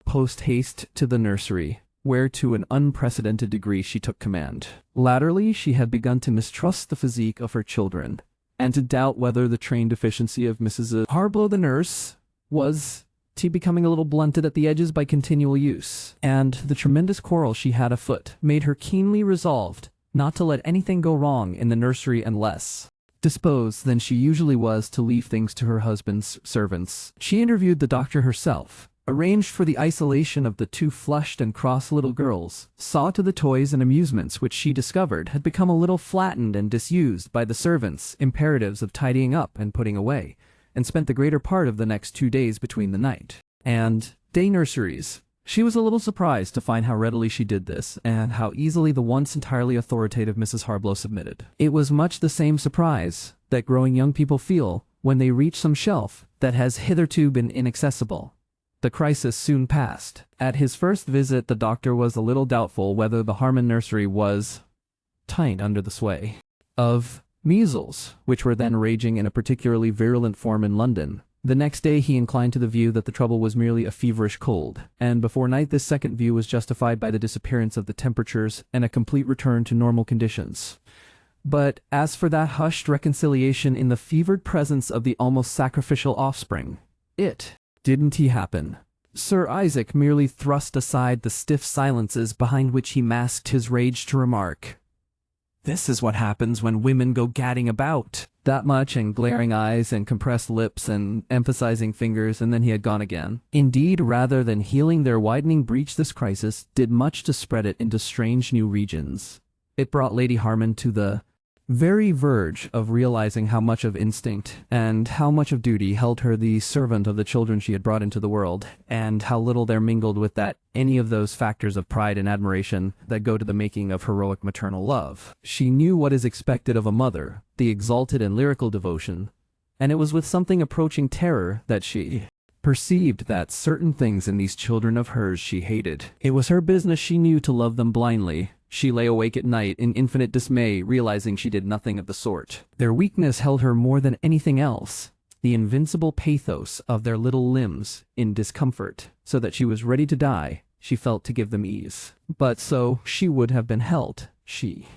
post-haste to the nursery, where to an unprecedented degree she took command. Latterly she had begun to mistrust the physique of her children, and to doubt whether the trained efficiency of Mrs. Harblow the nurse was becoming a little blunted at the edges by continual use, and the tremendous quarrel she had afoot made her keenly resolved not to let anything go wrong in the nursery and less disposed than she usually was to leave things to her husband's servants. She interviewed the doctor herself, arranged for the isolation of the two flushed and cross little girls, saw to the toys and amusements which she discovered had become a little flattened and disused by the servants' imperatives of tidying up and putting away, and spent the greater part of the next 2 days between the night and day nurseries. She was a little surprised to find how readily she did this, and how easily the once entirely authoritative Mrs. Harblow submitted. It was much the same surprise that growing young people feel when they reach some shelf that has hitherto been inaccessible. The crisis soon passed. At his first visit, the doctor was a little doubtful whether the Harman nursery was tight under the sway of measles, which were then raging in a particularly virulent form in London. The next day he inclined to the view that the trouble was merely a feverish cold, and before night this second view was justified by the disappearance of the temperatures and a complete return to normal conditions. But as for that hushed reconciliation in the fevered presence of the almost sacrificial offspring, it didn't happen. Sir Isaac merely thrust aside the stiff silences behind which he masked his rage to remark, "This is what happens when women go gadding about." That much, and glaring eyes and compressed lips and emphasizing fingers, and then he had gone again. Indeed, rather than healing their widening breach, this crisis did much to spread it into strange new regions. It brought Lady Harman to the very verge of realizing how much of instinct and how much of duty held her the servant of the children she had brought into the world, and how little there mingled with that any of those factors of pride and admiration that go to the making of heroic maternal love. She knew what is expected of a mother, the exalted and lyrical devotion, and it was with something approaching terror that she perceived that certain things in these children of hers she hated. It was her business, she knew, to love them blindly. She lay awake at night in infinite dismay, realizing she did nothing of the sort. Their weakness held her more than anything else, the invincible pathos of their little limbs in discomfort, so that she was ready to die, she felt, to give them ease. But so she would have been held, she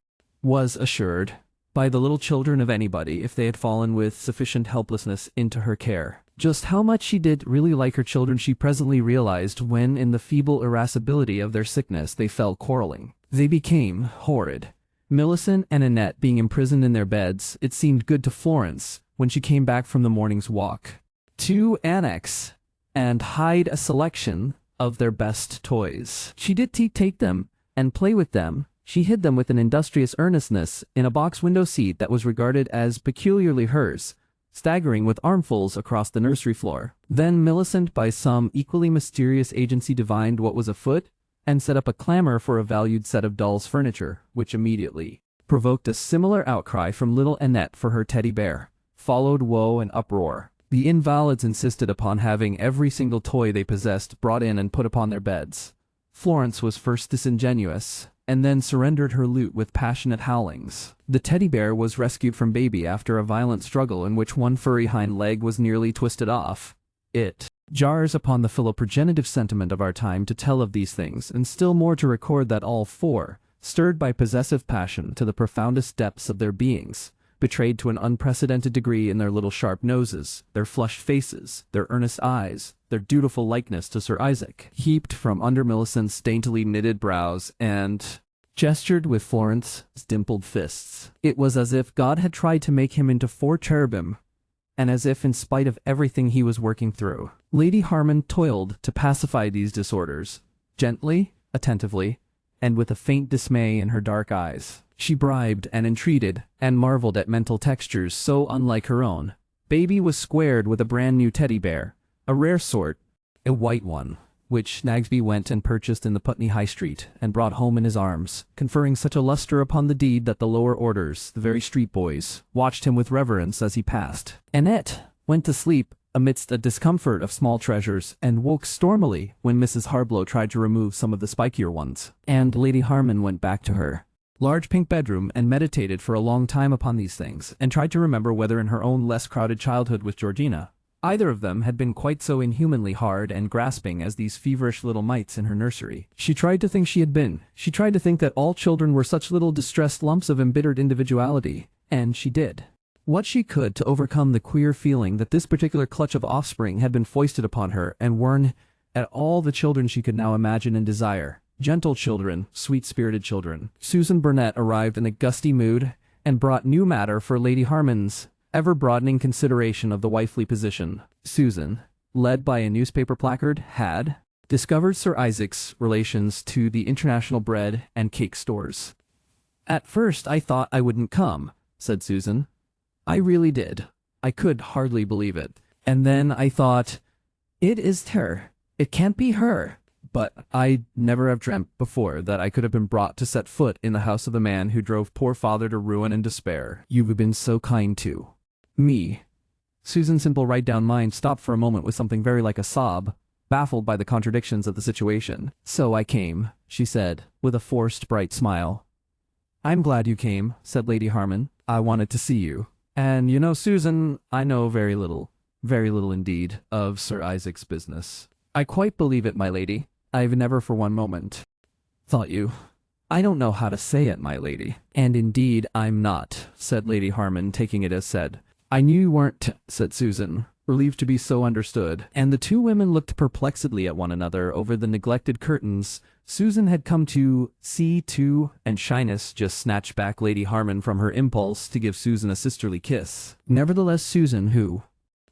was assured, by the little children of anybody if they had fallen with sufficient helplessness into her care. Just how much she did really like her children she presently realized when, in the feeble irascibility of their sickness, they fell quarreling. They became horrid. Millicent and Annette being imprisoned in their beds, it seemed good to Florence, when she came back from the morning's walk, to annex and hide a selection of their best toys. She did take them and play with them. She hid them with an industrious earnestness in a box window seat that was regarded as peculiarly hers, staggering with armfuls across the nursery floor. Then Millicent, by some equally mysterious agency, divined what was afoot, and set up a clamor for a valued set of doll's furniture, which immediately provoked a similar outcry from little Annette for her teddy bear. Followed woe and uproar. The invalids insisted upon having every single toy they possessed brought in and put upon their beds. Florence was first disingenuous, and then surrendered her loot with passionate howlings. The teddy bear was rescued from baby after a violent struggle in which one furry hind leg was nearly twisted off. It jars upon the philoprogenitive sentiment of our time to tell of these things, and still more to record that all four, stirred by possessive passion to the profoundest depths of their beings, betrayed to an unprecedented degree in their little sharp noses, their flushed faces, their earnest eyes, their dutiful likeness to Sir Isaac, heaped from under Millicent's daintily knitted brows, and gestured with Florence's dimpled fists. It was as if God had tried to make him into 4 cherubim, and as if, in spite of everything he was working through, Lady Harman toiled to pacify these disorders, gently, attentively, and with a faint dismay in her dark eyes. She bribed and entreated, and marveled at mental textures so unlike her own. Baby was squared with a brand new teddy bear, a rare sort, a white one, which Snagsby went and purchased in the Putney High Street, and brought home in his arms, conferring such a luster upon the deed that the lower orders, the very street boys, watched him with reverence as he passed. Annette went to sleep amidst a discomfort of small treasures, and woke stormily when Mrs. Harblow tried to remove some of the spikier ones. And Lady Harman went back to her large pink bedroom and meditated for a long time upon these things, and tried to remember whether in her own less crowded childhood with Georgina, either of them had been quite so inhumanly hard and grasping as these feverish little mites in her nursery. She tried to think she had been. She tried to think that all children were such little distressed lumps of embittered individuality, and she did. what she could to overcome the queer feeling that this particular clutch of offspring had been foisted upon her and worn at all the children she could now imagine and desire. Gentle children, sweet-spirited children. Susan Burnett arrived in a gusty mood and brought new matter for Lady Harman's ever-broadening consideration of the wifely position. Susan, led by a newspaper placard, had discovered Sir Isaac's relations to the international bread and cake stores. "At first I thought I wouldn't come," said Susan. "I really did. I could hardly believe it. And then I thought, it is her. It can't be her. But I'd never have dreamt before that I could have been brought to set foot in the house of the man who drove poor father to ruin and despair. You've been so kind to me." Susan's simple right-down mind stopped for a moment with something very like a sob, baffled by the contradictions of the situation. "So I came," she said, with a forced bright smile. "I'm glad you came," said Lady Harman. "I wanted to see you. And you know, Susan, I know very little indeed, of Sir Isaac's business." "I quite believe it, my lady. I've never for one moment thought you. I don't know how to say it, my lady." "And indeed I'm not," said Lady Harman, taking it as said. "I knew you weren't," said Susan, relieved to be so understood, and the two women looked perplexedly at one another over the neglected curtains Susan had come to see too, and shyness just snatched back Lady Harman from her impulse to give Susan a sisterly kiss. Nevertheless, Susan, who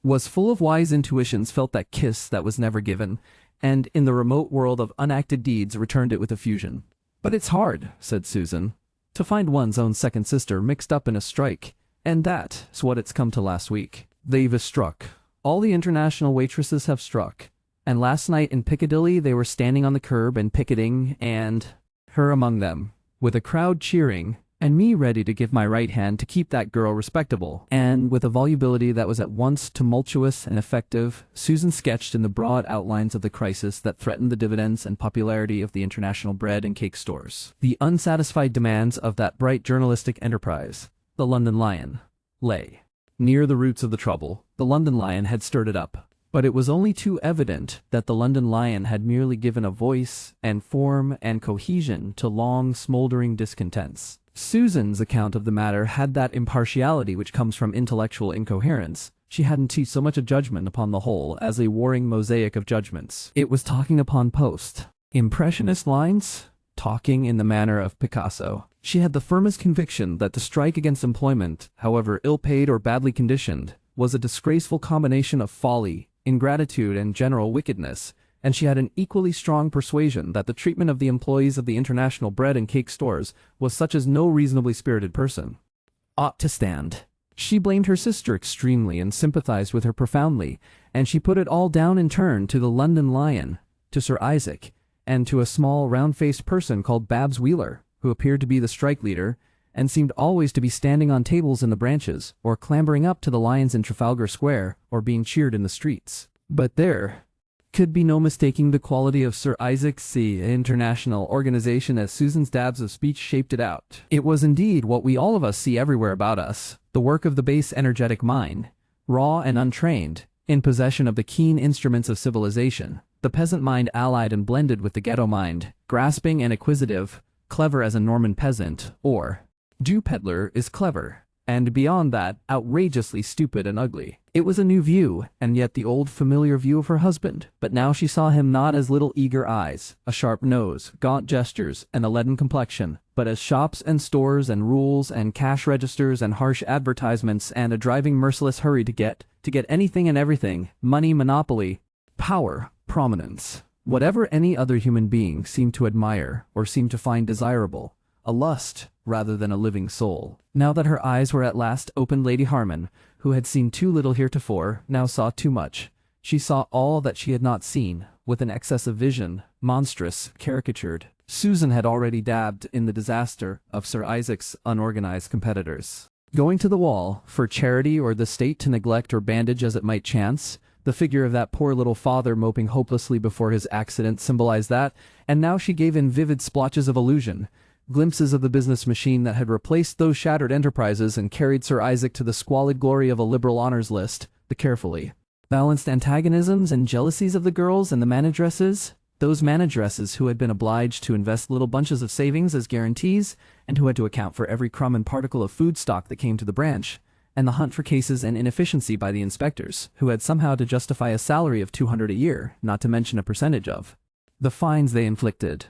was full of wise intuitions, felt that kiss that was never given, and in the remote world of unacted deeds returned it with effusion. "But it's hard," said Susan, "to find one's own second sister mixed up in a strike, and that's what it's come to last week. They've struck. All the international waitresses have struck. And last night in Piccadilly they were standing on the curb and picketing, and her among them, with a crowd cheering, and me ready to give my right hand to keep that girl respectable." And with a volubility that was at once tumultuous and effective, Susan sketched in the broad outlines of the crisis that threatened the dividends and popularity of the international bread and cake stores. The unsatisfied demands of that bright journalistic enterprise, the London Lion, lay near the roots of the trouble. The London Lion had stirred it up. But it was only too evident that the London Lion had merely given a voice and form and cohesion to long smoldering discontents. Susan's account of the matter had that impartiality which comes from intellectual incoherence. She hadn't teased so much a judgment upon the whole as a warring mosaic of judgments. It was talking upon post impressionist lines, talking in the manner of Picasso. She had the firmest conviction that the strike against employment, however ill-paid or badly conditioned, was a disgraceful combination of folly, ingratitude, and general wickedness, and she had an equally strong persuasion that the treatment of the employees of the international bread and cake stores was such as no reasonably spirited person ought to stand. She blamed her sister extremely and sympathized with her profoundly, and she put it all down in turn to the London Lion, to Sir Isaac, and to a small round-faced person called Babs Wheeler, who appeared to be the strike leader, and seemed always to be standing on tables in the branches, or clambering up to the lions in Trafalgar Square, or being cheered in the streets. But there could be no mistaking the quality of Sir Isaac's international organization as Susan's dabs of speech shaped it out. It was indeed what we all of us see everywhere about us, the work of the base energetic mind, raw and untrained, in possession of the keen instruments of civilization, the peasant mind allied and blended with the ghetto mind, grasping and acquisitive, clever as a Norman peasant, or Jew peddler is clever, and beyond that, outrageously stupid and ugly. It was a new view, and yet the old familiar view of her husband. But now she saw him not as little eager eyes, a sharp nose, gaunt gestures, and a leaden complexion, but as shops and stores and rules and cash registers and harsh advertisements and a driving merciless hurry to get anything and everything, money, monopoly, power, prominence, whatever any other human being seemed to admire or seemed to find desirable, a lust rather than a living soul. Now that her eyes were at last opened, Lady Harman, who had seen too little heretofore, now saw too much. She saw all that she had not seen, with an excess of vision, monstrous, caricatured. Susan had already dabbed in the disaster of Sir Isaac's unorganized competitors. Going to the wall, for charity or the state to neglect or bandage as it might chance, the figure of that poor little father moping hopelessly before his accident symbolized that, and now she gave in vivid splotches of illusion, glimpses of the business machine that had replaced those shattered enterprises and carried Sir Isaac to the squalid glory of a liberal honors list, the carefully balanced antagonisms and jealousies of the girls and the manageresses, those manageresses who had been obliged to invest little bunches of savings as guarantees, and who had to account for every crumb and particle of food stock that came to the branch, and the hunt for cases and inefficiency by the inspectors, who had somehow to justify a salary of $200 a year, not to mention a percentage of the fines they inflicted.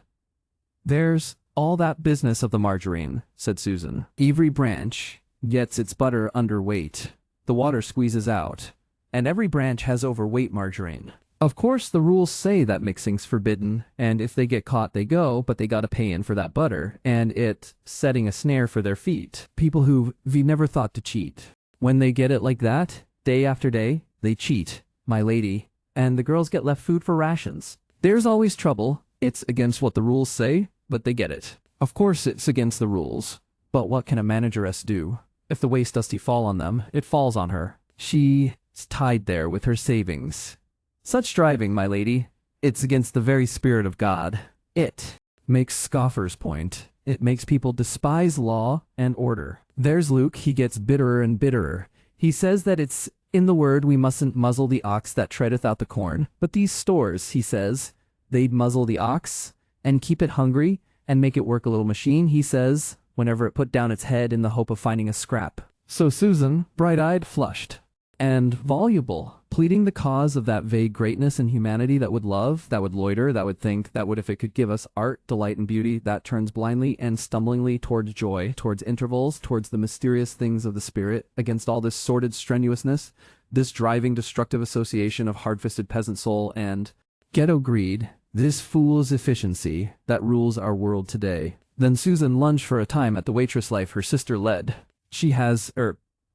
"There's all that business of the margarine," said Susan. "Every branch gets its butter underweight. The water squeezes out, and every branch has overweight margarine. Of course, the rules say that mixing's forbidden, and if they get caught, they go, but they gotta pay in for that butter, and it setting a snare for their feet. People who've never thought to cheat. When they get it like that, day after day, they cheat, my lady, and the girls get left food for rations. There's always trouble. It's against what the rules say, but they get it. Of course it's against the rules, but what can a manageress do? If the waste dusty fall on them, it falls on her. She's tied there with her savings. Such driving, my lady, it's against the very spirit of God. It makes scoffers point. It makes people despise law and order. There's Luke, he gets bitterer and bitterer. He says that it's in the word we mustn't muzzle the ox that treadeth out the corn, but these stores, he says, they'd muzzle the ox and keep it hungry and make it work a little machine, he says, whenever it put down its head in the hope of finding a scrap." So Susan, bright-eyed, flushed, and voluble, pleading the cause of that vague greatness in humanity that would love, that would loiter, that would think, that would, if it could give us art, delight, and beauty, that turns blindly and stumblingly towards joy, towards intervals, towards the mysterious things of the spirit, against all this sordid strenuousness, this driving, destructive association of hard-fisted peasant soul and ghetto greed, this fool's efficiency that rules our world today. Then Susan lunged for a time at the waitress life her sister led. She has,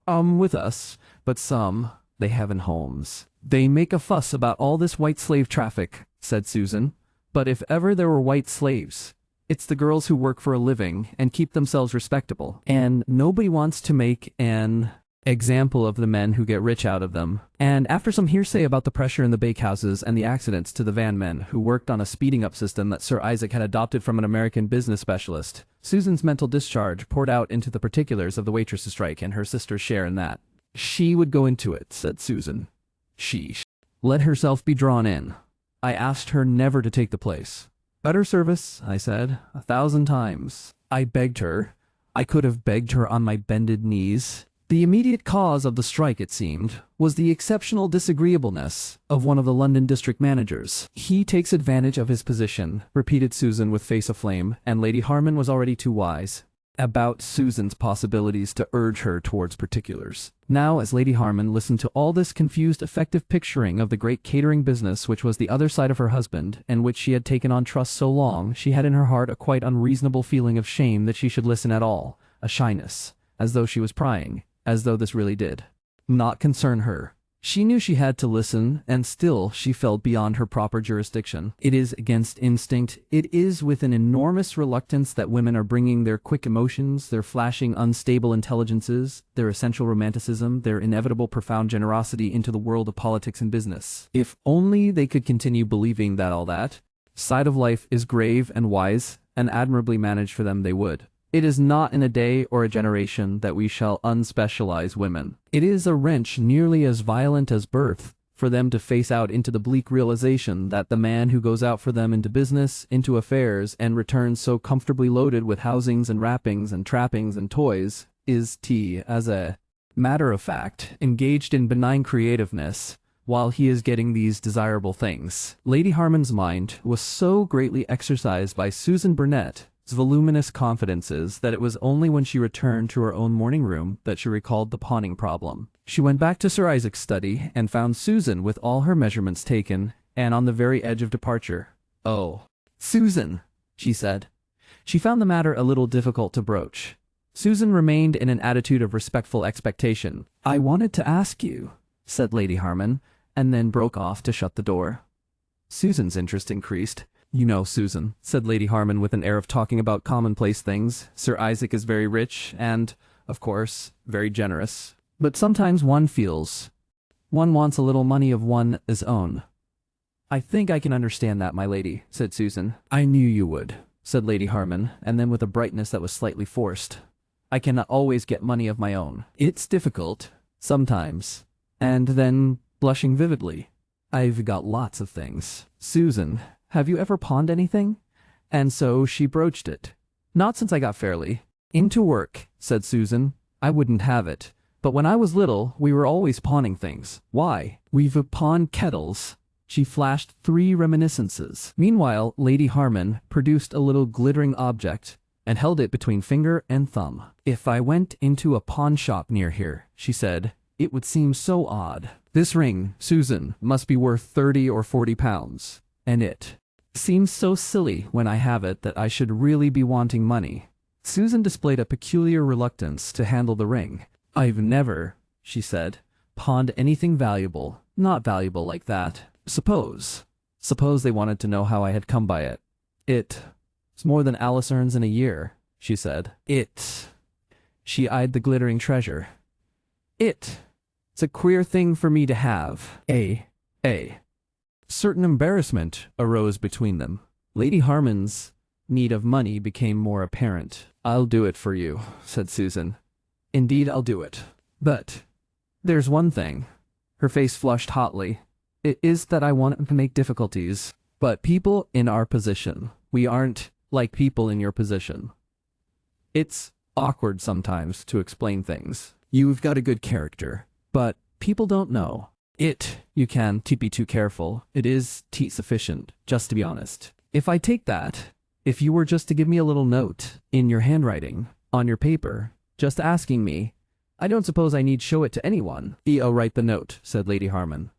with us, but some they have in homes. They make a fuss about all this white slave traffic, said Susan, but if ever there were white slaves, it's the girls who work for a living and keep themselves respectable. And nobody wants to make an example of the men who get rich out of them. And after some hearsay about the pressure in the bakehouses and the accidents to the van men who worked on a speeding up system that Sir Isaac had adopted from an American business specialist, Susan's mental discharge poured out into the particulars of the waitress's strike and her sister's share in that. She would go into it, said Susan. She let herself be drawn in. I asked her never to take the place. Better service, I said, 1,000 times. I begged her. I could have begged her on my bended knees. The immediate cause of the strike, it seemed, was the exceptional disagreeableness of one of the London district managers. He takes advantage of his position, repeated Susan with face aflame, and Lady Harman was already too wise about Susan's possibilities to urge her towards particulars. Now, as Lady Harman listened to all this confused, effective picturing of the great catering business which was the other side of her husband, and which she had taken on trust so long, she had in her heart a quite unreasonable feeling of shame that she should listen at all, a shyness, as though she was prying, as though this really did not concern her. She knew she had to listen, and still she felt beyond her proper jurisdiction. It is against instinct. It is with an enormous reluctance that women are bringing their quick emotions, their flashing, unstable intelligences, their essential romanticism, their inevitable profound generosity into the world of politics and business. If only they could continue believing that all that side of life is grave and wise and admirably managed for them, they would. It is not in a day or a generation that we shall unspecialize women. It is a wrench nearly as violent as birth for them to face out into the bleak realization that the man who goes out for them into business, into affairs, and returns so comfortably loaded with housings and wrappings and trappings and toys is as a matter of fact, engaged in benign creativeness while he is getting these desirable things. Lady Harman's mind was so greatly exercised by Susan Burnett's voluminous confidences that it was only when she returned to her own morning room that she recalled the pawning problem. She went back to Sir Isaac's study and found Susan with all her measurements taken and on the very edge of departure. "Oh, Susan," she said. She found the matter a little difficult to broach. Susan remained in an attitude of respectful expectation. "I wanted to ask you," said Lady Harman, and then broke off to shut the door. Susan's interest increased. "You know, Susan," said Lady Harman with an air of talking about commonplace things, "Sir Isaac is very rich and, of course, very generous. But sometimes one wants a little money of one's own." "I think I can understand that, my lady," said Susan. "I knew you would," said Lady Harman, and then with a brightness that was slightly forced. "I cannot always get money of my own. It's difficult, sometimes." And then, blushing vividly, "I've got lots of things. Susan, have you ever pawned anything?" And so she broached it. "Not since I got fairly into work," said Susan. "I wouldn't have it. But when I was little, we were always pawning things. Why? We've pawned kettles. She flashed 3 reminiscences. Meanwhile, Lady Harman produced a little glittering object and held it between finger and thumb. If I went into a pawn shop near here, she said, it would seem so odd. This ring, Susan, must be worth 30 or 40 pounds. And it seems so silly when I have it that I should really be wanting money. Susan displayed a peculiar reluctance to handle the ring. I've never, she said, pawned anything valuable, not valuable like that. Suppose they wanted to know how I had come by it. It's more than Alice earns in a year, she said. She eyed the glittering treasure. It's a queer thing for me to have. Certain embarrassment arose between them. Lady Harman's need of money became more apparent. I'll do it for you, said Susan. Indeed, I'll do it. But there's one thing. Her face flushed hotly. It is that I want to make difficulties. But people in our position, we aren't like people in your position. It's awkward sometimes to explain things. You've got a good character, but people don't know. You can't be too careful. It is sufficient, just to be honest. If I take that, if you were just to give me a little note in your handwriting, on your paper, just asking me, I don't suppose I need show it to anyone. I'll write the note, said Lady Harman.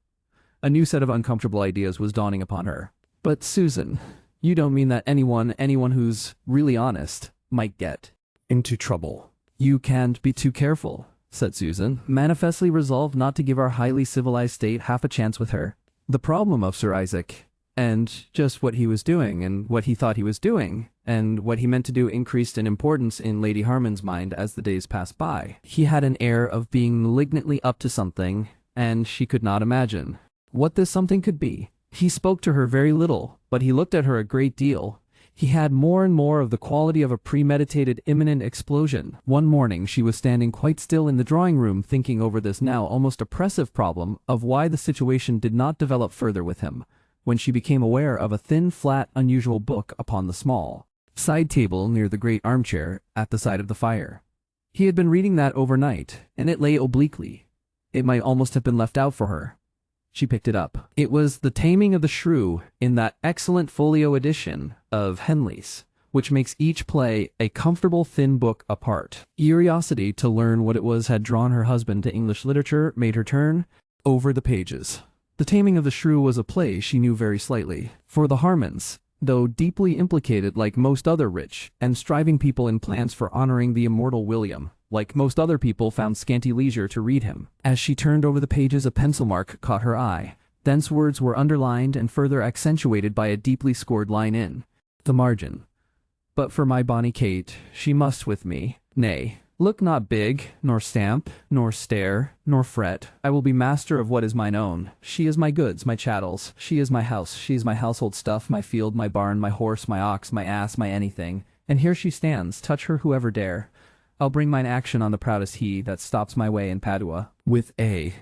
A new set of uncomfortable ideas was dawning upon her. But Susan, you don't mean that anyone who's really honest might get into trouble. You can't be too careful, said Susan, manifestly resolved not to give our highly civilized state half a chance with her. The problem of Sir Isaac, and just what he was doing, and what he thought he was doing, and what he meant to do increased in importance in Lady Harman's mind as the days passed by. He had an air of being malignantly up to something, and she could not imagine what this something could be. He spoke to her very little, but he looked at her a great deal. He had more and more of the quality of a premeditated imminent explosion. One morning she was standing quite still in the drawing room thinking over this now almost oppressive problem of why the situation did not develop further with him, when she became aware of a thin, flat, unusual book upon the small side table near the great armchair at the side of the fire. He had been reading that overnight, and it lay obliquely. It might almost have been left out for her. She picked it up. It was The Taming of the Shrew in that excellent folio edition of Henley's, which makes each play a comfortable thin book apart. Curiosity to learn what it was had drawn her husband to English literature made her turn over the pages. The Taming of the Shrew was a play she knew very slightly. For the Harmans, though deeply implicated like most other rich and striving people in plans for honoring the immortal William, like most other people found scanty leisure to read him. As she turned over the pages, a pencil mark caught her eye. Thence words were underlined and further accentuated by a deeply scored line in the margin. But for my bonny Kate, she must with me. Nay, look not big, nor stamp, nor stare, nor fret. I will be master of what is mine own. She is my goods, my chattels. She is my house. She is my household stuff, my field, my barn, my horse, my ox, my ass, my anything. And here she stands, touch her whoever dare. I'll bring mine action on the proudest he that stops my way in Padua. With a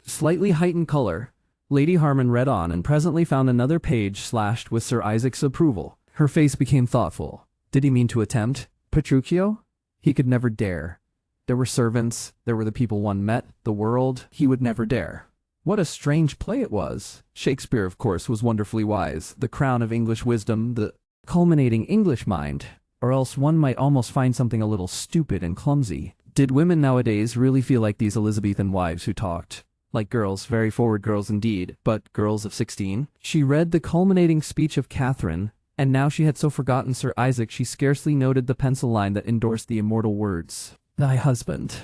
slightly heightened color, Lady Harman read on and presently found another page slashed with Sir Isaac's approval. Her face became thoughtful. Did he mean to attempt Petruchio? He could never dare. There were servants, there were the people one met, the world. He would never dare. What a strange play it was. Shakespeare, of course, was wonderfully wise, the crown of English wisdom, the culminating English mind. Or else one might almost find something a little stupid and clumsy. Did women nowadays really feel like these Elizabethan wives who talked like girls, very forward girls indeed, but girls of 16? She read the culminating speech of Catherine, and now she had so forgotten Sir Isaac she scarcely noted the pencil line that endorsed the immortal words. Thy husband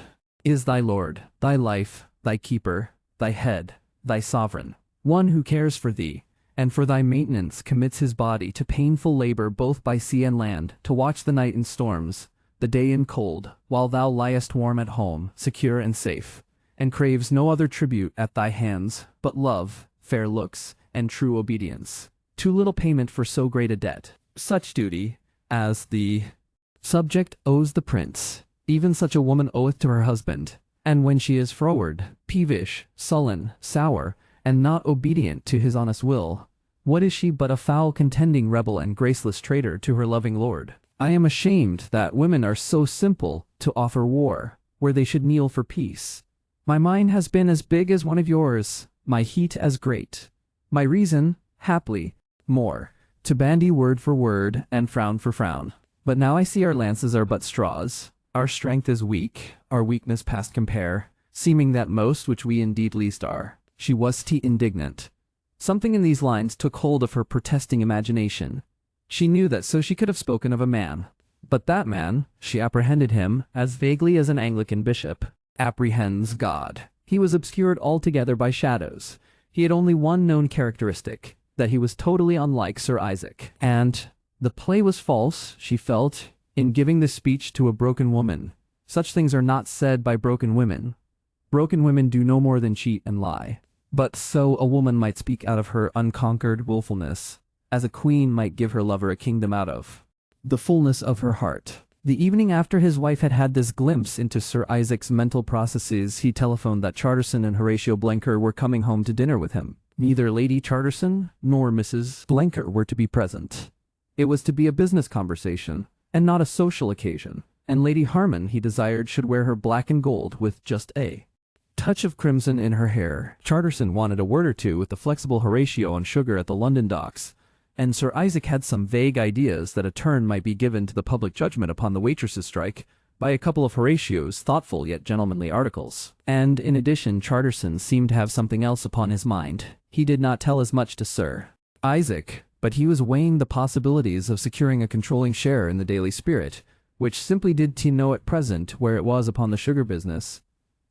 is thy lord, thy life, thy keeper, thy head, thy sovereign, one who cares for thee, and for thy maintenance commits his body to painful labor both by sea and land, to watch the night in storms, the day in cold, while thou liest warm at home, secure and safe, and craves no other tribute at thy hands, but love, fair looks, and true obedience. Too little payment for so great a debt. Such duty as the subject owes the prince, even such a woman oweth to her husband, and when she is froward, peevish, sullen, sour, and not obedient to his honest will, what is she but a foul contending rebel and graceless traitor to her loving lord? I am ashamed that women are so simple to offer war, where they should kneel for peace. My mind has been as big as one of yours, my heat as great. My reason, haply, more, to bandy word for word and frown for frown. But now I see our lances are but straws, our strength is weak, our weakness past compare, seeming that most which we indeed least are. She was indignant. Something in these lines took hold of her protesting imagination. She knew that so she could have spoken of a man. But that man, she apprehended him as vaguely as an Anglican bishop apprehends God. He was obscured altogether by shadows. He had only one known characteristic, that he was totally unlike Sir Isaac. And the play was false, she felt, in giving this speech to a broken woman. Such things are not said by broken women. Broken women do no more than cheat and lie. But so a woman might speak out of her unconquered willfulness, as a queen might give her lover a kingdom out of the fullness of her heart. The evening after his wife had had this glimpse into Sir Isaac's mental processes, he telephoned that Charterson and Horatio Blenker were coming home to dinner with him. Neither Lady Charterson nor Mrs. Blenker were to be present. It was to be a business conversation, and not a social occasion, and Lady Harman, he desired, should wear her black and gold with just a touch of crimson in her hair. Charterson wanted a word or two with the flexible Horatio on sugar at the London docks, and Sir Isaac had some vague ideas that a turn might be given to the public judgment upon the waitresses' strike by a couple of Horatio's thoughtful yet gentlemanly articles. And in addition, Charterson seemed to have something else upon his mind. He did not tell as much to Sir Isaac, but he was weighing the possibilities of securing a controlling share in the Daily Spirit, which simply did to know at present where it was upon the sugar business,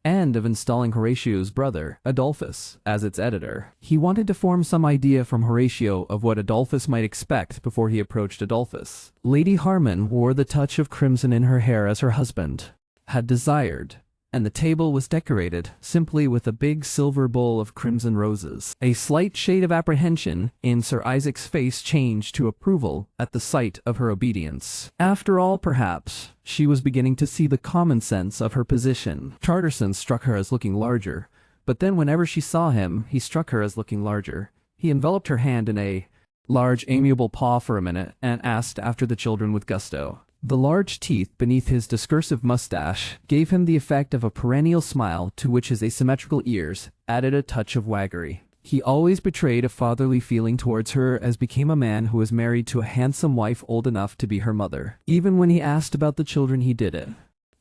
and of installing Horatio's brother, Adolphus, as its editor. He wanted to form some idea from Horatio of what Adolphus might expect before he approached Adolphus. Lady Harman wore the touch of crimson in her hair as her husband had desired, and the table was decorated simply with a big silver bowl of crimson roses. A slight shade of apprehension in Sir Isaac's face changed to approval at the sight of her obedience. After all, perhaps, she was beginning to see the common sense of her position. Charterson struck her as looking larger, but then whenever she saw him, he struck her as looking larger. He enveloped her hand in a large amiable paw for a minute and asked after the children with gusto. The large teeth beneath his discursive mustache gave him the effect of a perennial smile to which his asymmetrical ears added a touch of waggery. He always betrayed a fatherly feeling towards her, as became a man who was married to a handsome wife old enough to be her mother. Even when he asked about the children, he did it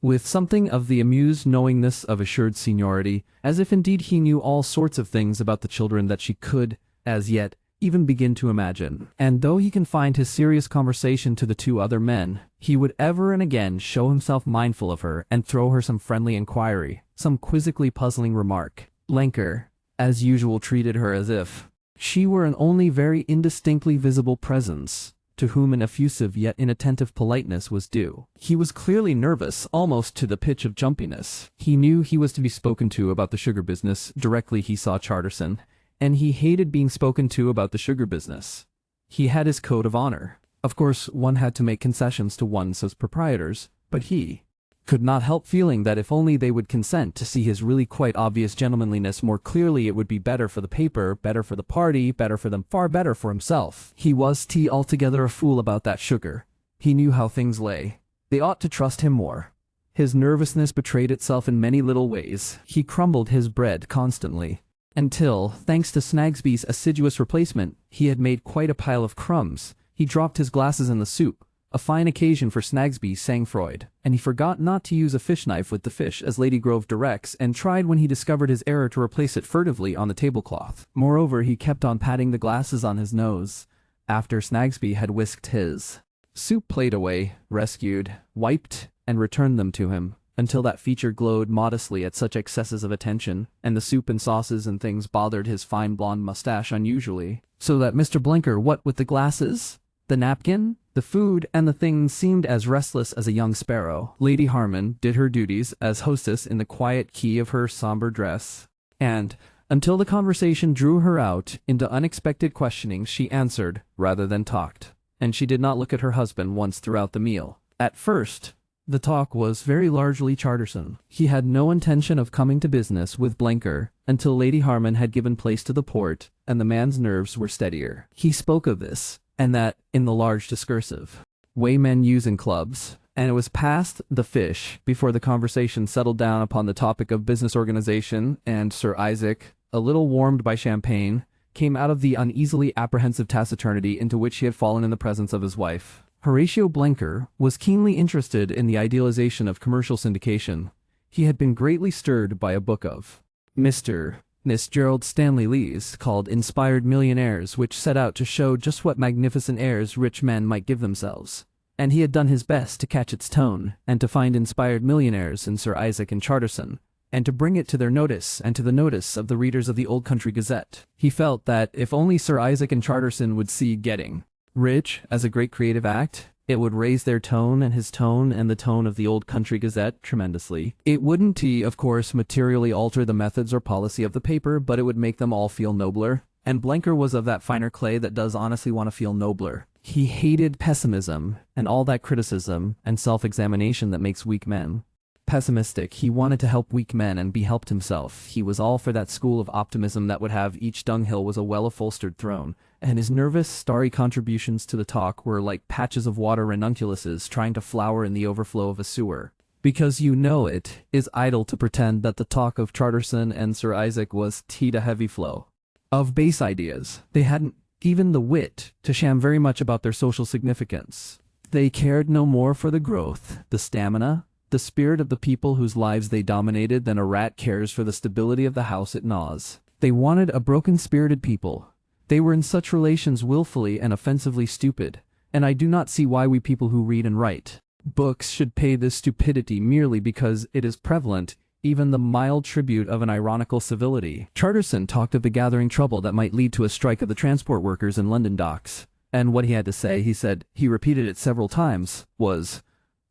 with something of the amused knowingness of assured seniority, as if indeed he knew all sorts of things about the children that she could, as yet, even begin to imagine. And though he confined his serious conversation to the two other men, he would ever and again show himself mindful of her and throw her some friendly inquiry, some quizzically puzzling remark. Blenker, as usual, treated her as if she were an only very indistinctly visible presence, to whom an effusive yet inattentive politeness was due. He was clearly nervous, almost to the pitch of jumpiness. He knew he was to be spoken to about the sugar business directly he saw Charterson, and he hated being spoken to about the sugar business. He had his code of honor. Of course, one had to make concessions to one's as proprietors, but he could not help feeling that if only they would consent to see his really quite obvious gentlemanliness more clearly, it would be better for the paper, better for the party, better for them, far better for himself. He was altogether a fool about that sugar. He knew how things lay. They ought to trust him more. His nervousness betrayed itself in many little ways. He crumbled his bread constantly, until, thanks to Snagsby's assiduous replacement, he had made quite a pile of crumbs. He dropped his glasses in the soup, a fine occasion for Snagsby's sang-froid, and he forgot not to use a fish knife with the fish as Lady Grove directs, and tried when he discovered his error to replace it furtively on the tablecloth. Moreover, he kept on patting the glasses on his nose, after Snagsby had whisked his soup plate away, rescued, wiped, and returned them to him, until that feature glowed modestly at such excesses of attention, and the soup and sauces and things bothered his fine blonde mustache unusually, so that Mr. Blenker, what with the glasses, the napkin, the food, and the things, seemed as restless as a young sparrow. Lady Harman did her duties as hostess in the quiet key of her somber dress, and, until the conversation drew her out into unexpected questionings, she answered rather than talked, and she did not look at her husband once throughout the meal. At first, the talk was very largely Charterson. He had no intention of coming to business with Blenker until Lady Harman had given place to the port and the man's nerves were steadier. He spoke of this and that in the large discursive way men use in clubs, and it was past the fish before the conversation settled down upon the topic of business organization, and Sir Isaac, a little warmed by champagne, came out of the uneasily apprehensive taciturnity into which he had fallen in the presence of his wife. Horatio Blenker was keenly interested in the idealization of commercial syndication. He had been greatly stirred by a book of Miss Gerald Stanley Lee's called Inspired Millionaires, which set out to show just what magnificent airs rich men might give themselves. And he had done his best to catch its tone, and to find inspired millionaires in Sir Isaac and Charterson, and to bring it to their notice and to the notice of the readers of the Old Country Gazette. He felt that if only Sir Isaac and Charterson would see getting rich as a great creative act, it would raise their tone and his tone and the tone of the Old Country Gazette tremendously. It wouldn't, of course, materially alter the methods or policy of the paper, but it would make them all feel nobler. And Blenker was of that finer clay that does honestly want to feel nobler. He hated pessimism and all that criticism and self-examination that makes weak men pessimistic. He wanted to help weak men and be helped himself. He was all for that school of optimism that would have each dunghill was a well-upholstered throne, and his nervous, starry contributions to the talk were like patches of water ranunculuses trying to flower in the overflow of a sewer. Because you know it is idle to pretend that the talk of Charterson and Sir Isaac was a heavy flow of base ideas. They hadn't even the wit to sham very much about their social significance. They cared no more for the growth, the stamina, the spirit of the people whose lives they dominated than a rat cares for the stability of the house it gnaws. They wanted a broken-spirited people. They were in such relations willfully and offensively stupid, and I do not see why we people who read and write books should pay this stupidity merely because it is prevalent, even the mild tribute of an ironical civility. Charterson talked of the gathering trouble that might lead to a strike of the transport workers in London docks, and what he had to say, he said, he repeated it several times, was,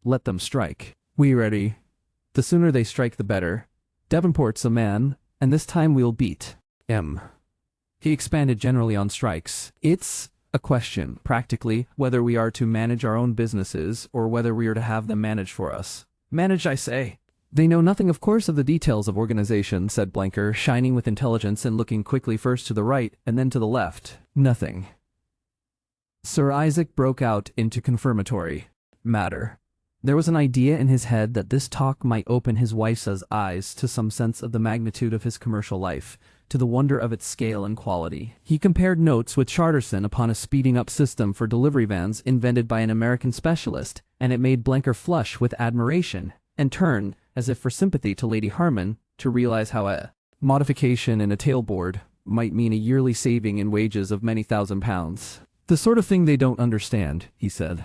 "Let them strike. We ready. The sooner they strike the better. Devonport's a man, and this time we'll beat him." He expanded generally on strikes. It's a question, practically, whether we are to manage our own businesses or whether we are to have them managed for us. Managed, I say. They know nothing, of course, of the details of organization, said Blenker, shining with intelligence and looking quickly first to the right and then to the left. Nothing. Sir Isaac broke out into confirmatory matter. There was an idea in his head that this talk might open his wife's eyes to some sense of the magnitude of his commercial life, to the wonder of its scale and quality. He compared notes with Charterson upon a speeding-up system for delivery vans invented by an American specialist, and it made Blenker flush with admiration, and turn, as if for sympathy, to Lady Harman, to realize how a modification in a tailboard might mean a yearly saving in wages of many £1,000s. "The sort of thing they don't understand," he said.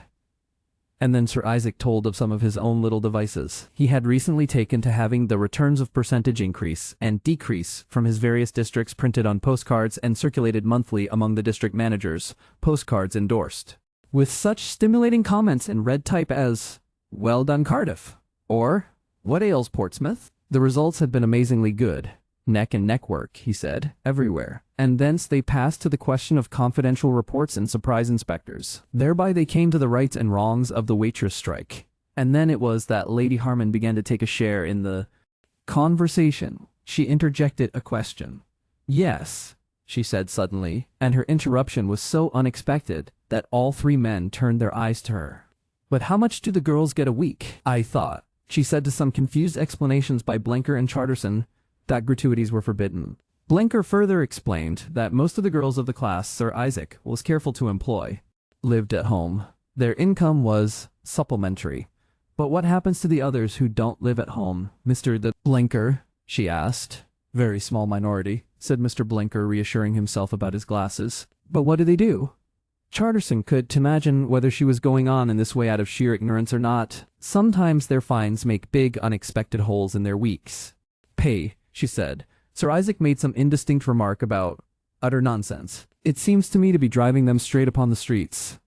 And then Sir Isaac told of some of his own little devices. He had recently taken to having the returns of percentage increase and decrease from his various districts printed on postcards and circulated monthly among the district managers, postcards endorsed with such stimulating comments in red type as, "Well done, Cardiff," or "What ails Portsmouth?" The results had been amazingly good. Neck and neck work, he said, everywhere. And thence they passed to the question of confidential reports and surprise inspectors. Thereby they came to the rights and wrongs of the waitress strike. And then it was that Lady Harman began to take a share in the conversation. She interjected a question. "Yes," she said suddenly, and her interruption was so unexpected that all three men turned their eyes to her. "But how much do the girls get a week? I thought," she said to some confused explanations by Blenker and Charterson, that gratuities were forbidden. Blenker further explained that most of the girls of the class Sir Isaac was careful to employ lived at home. Their income was supplementary. "But what happens to the others who don't live at home, Mr. the Blenker?" she asked. "Very small minority," said Mr. Blenker, reassuring himself about his glasses. "But what do they do?" Charterson could imagine whether she was going on in this way out of sheer ignorance or not. "Sometimes their fines make big, unexpected holes in their weeks. Pay," she said. Sir Isaac made some indistinct remark about utter nonsense. "It seems to me to be driving them straight upon the streets."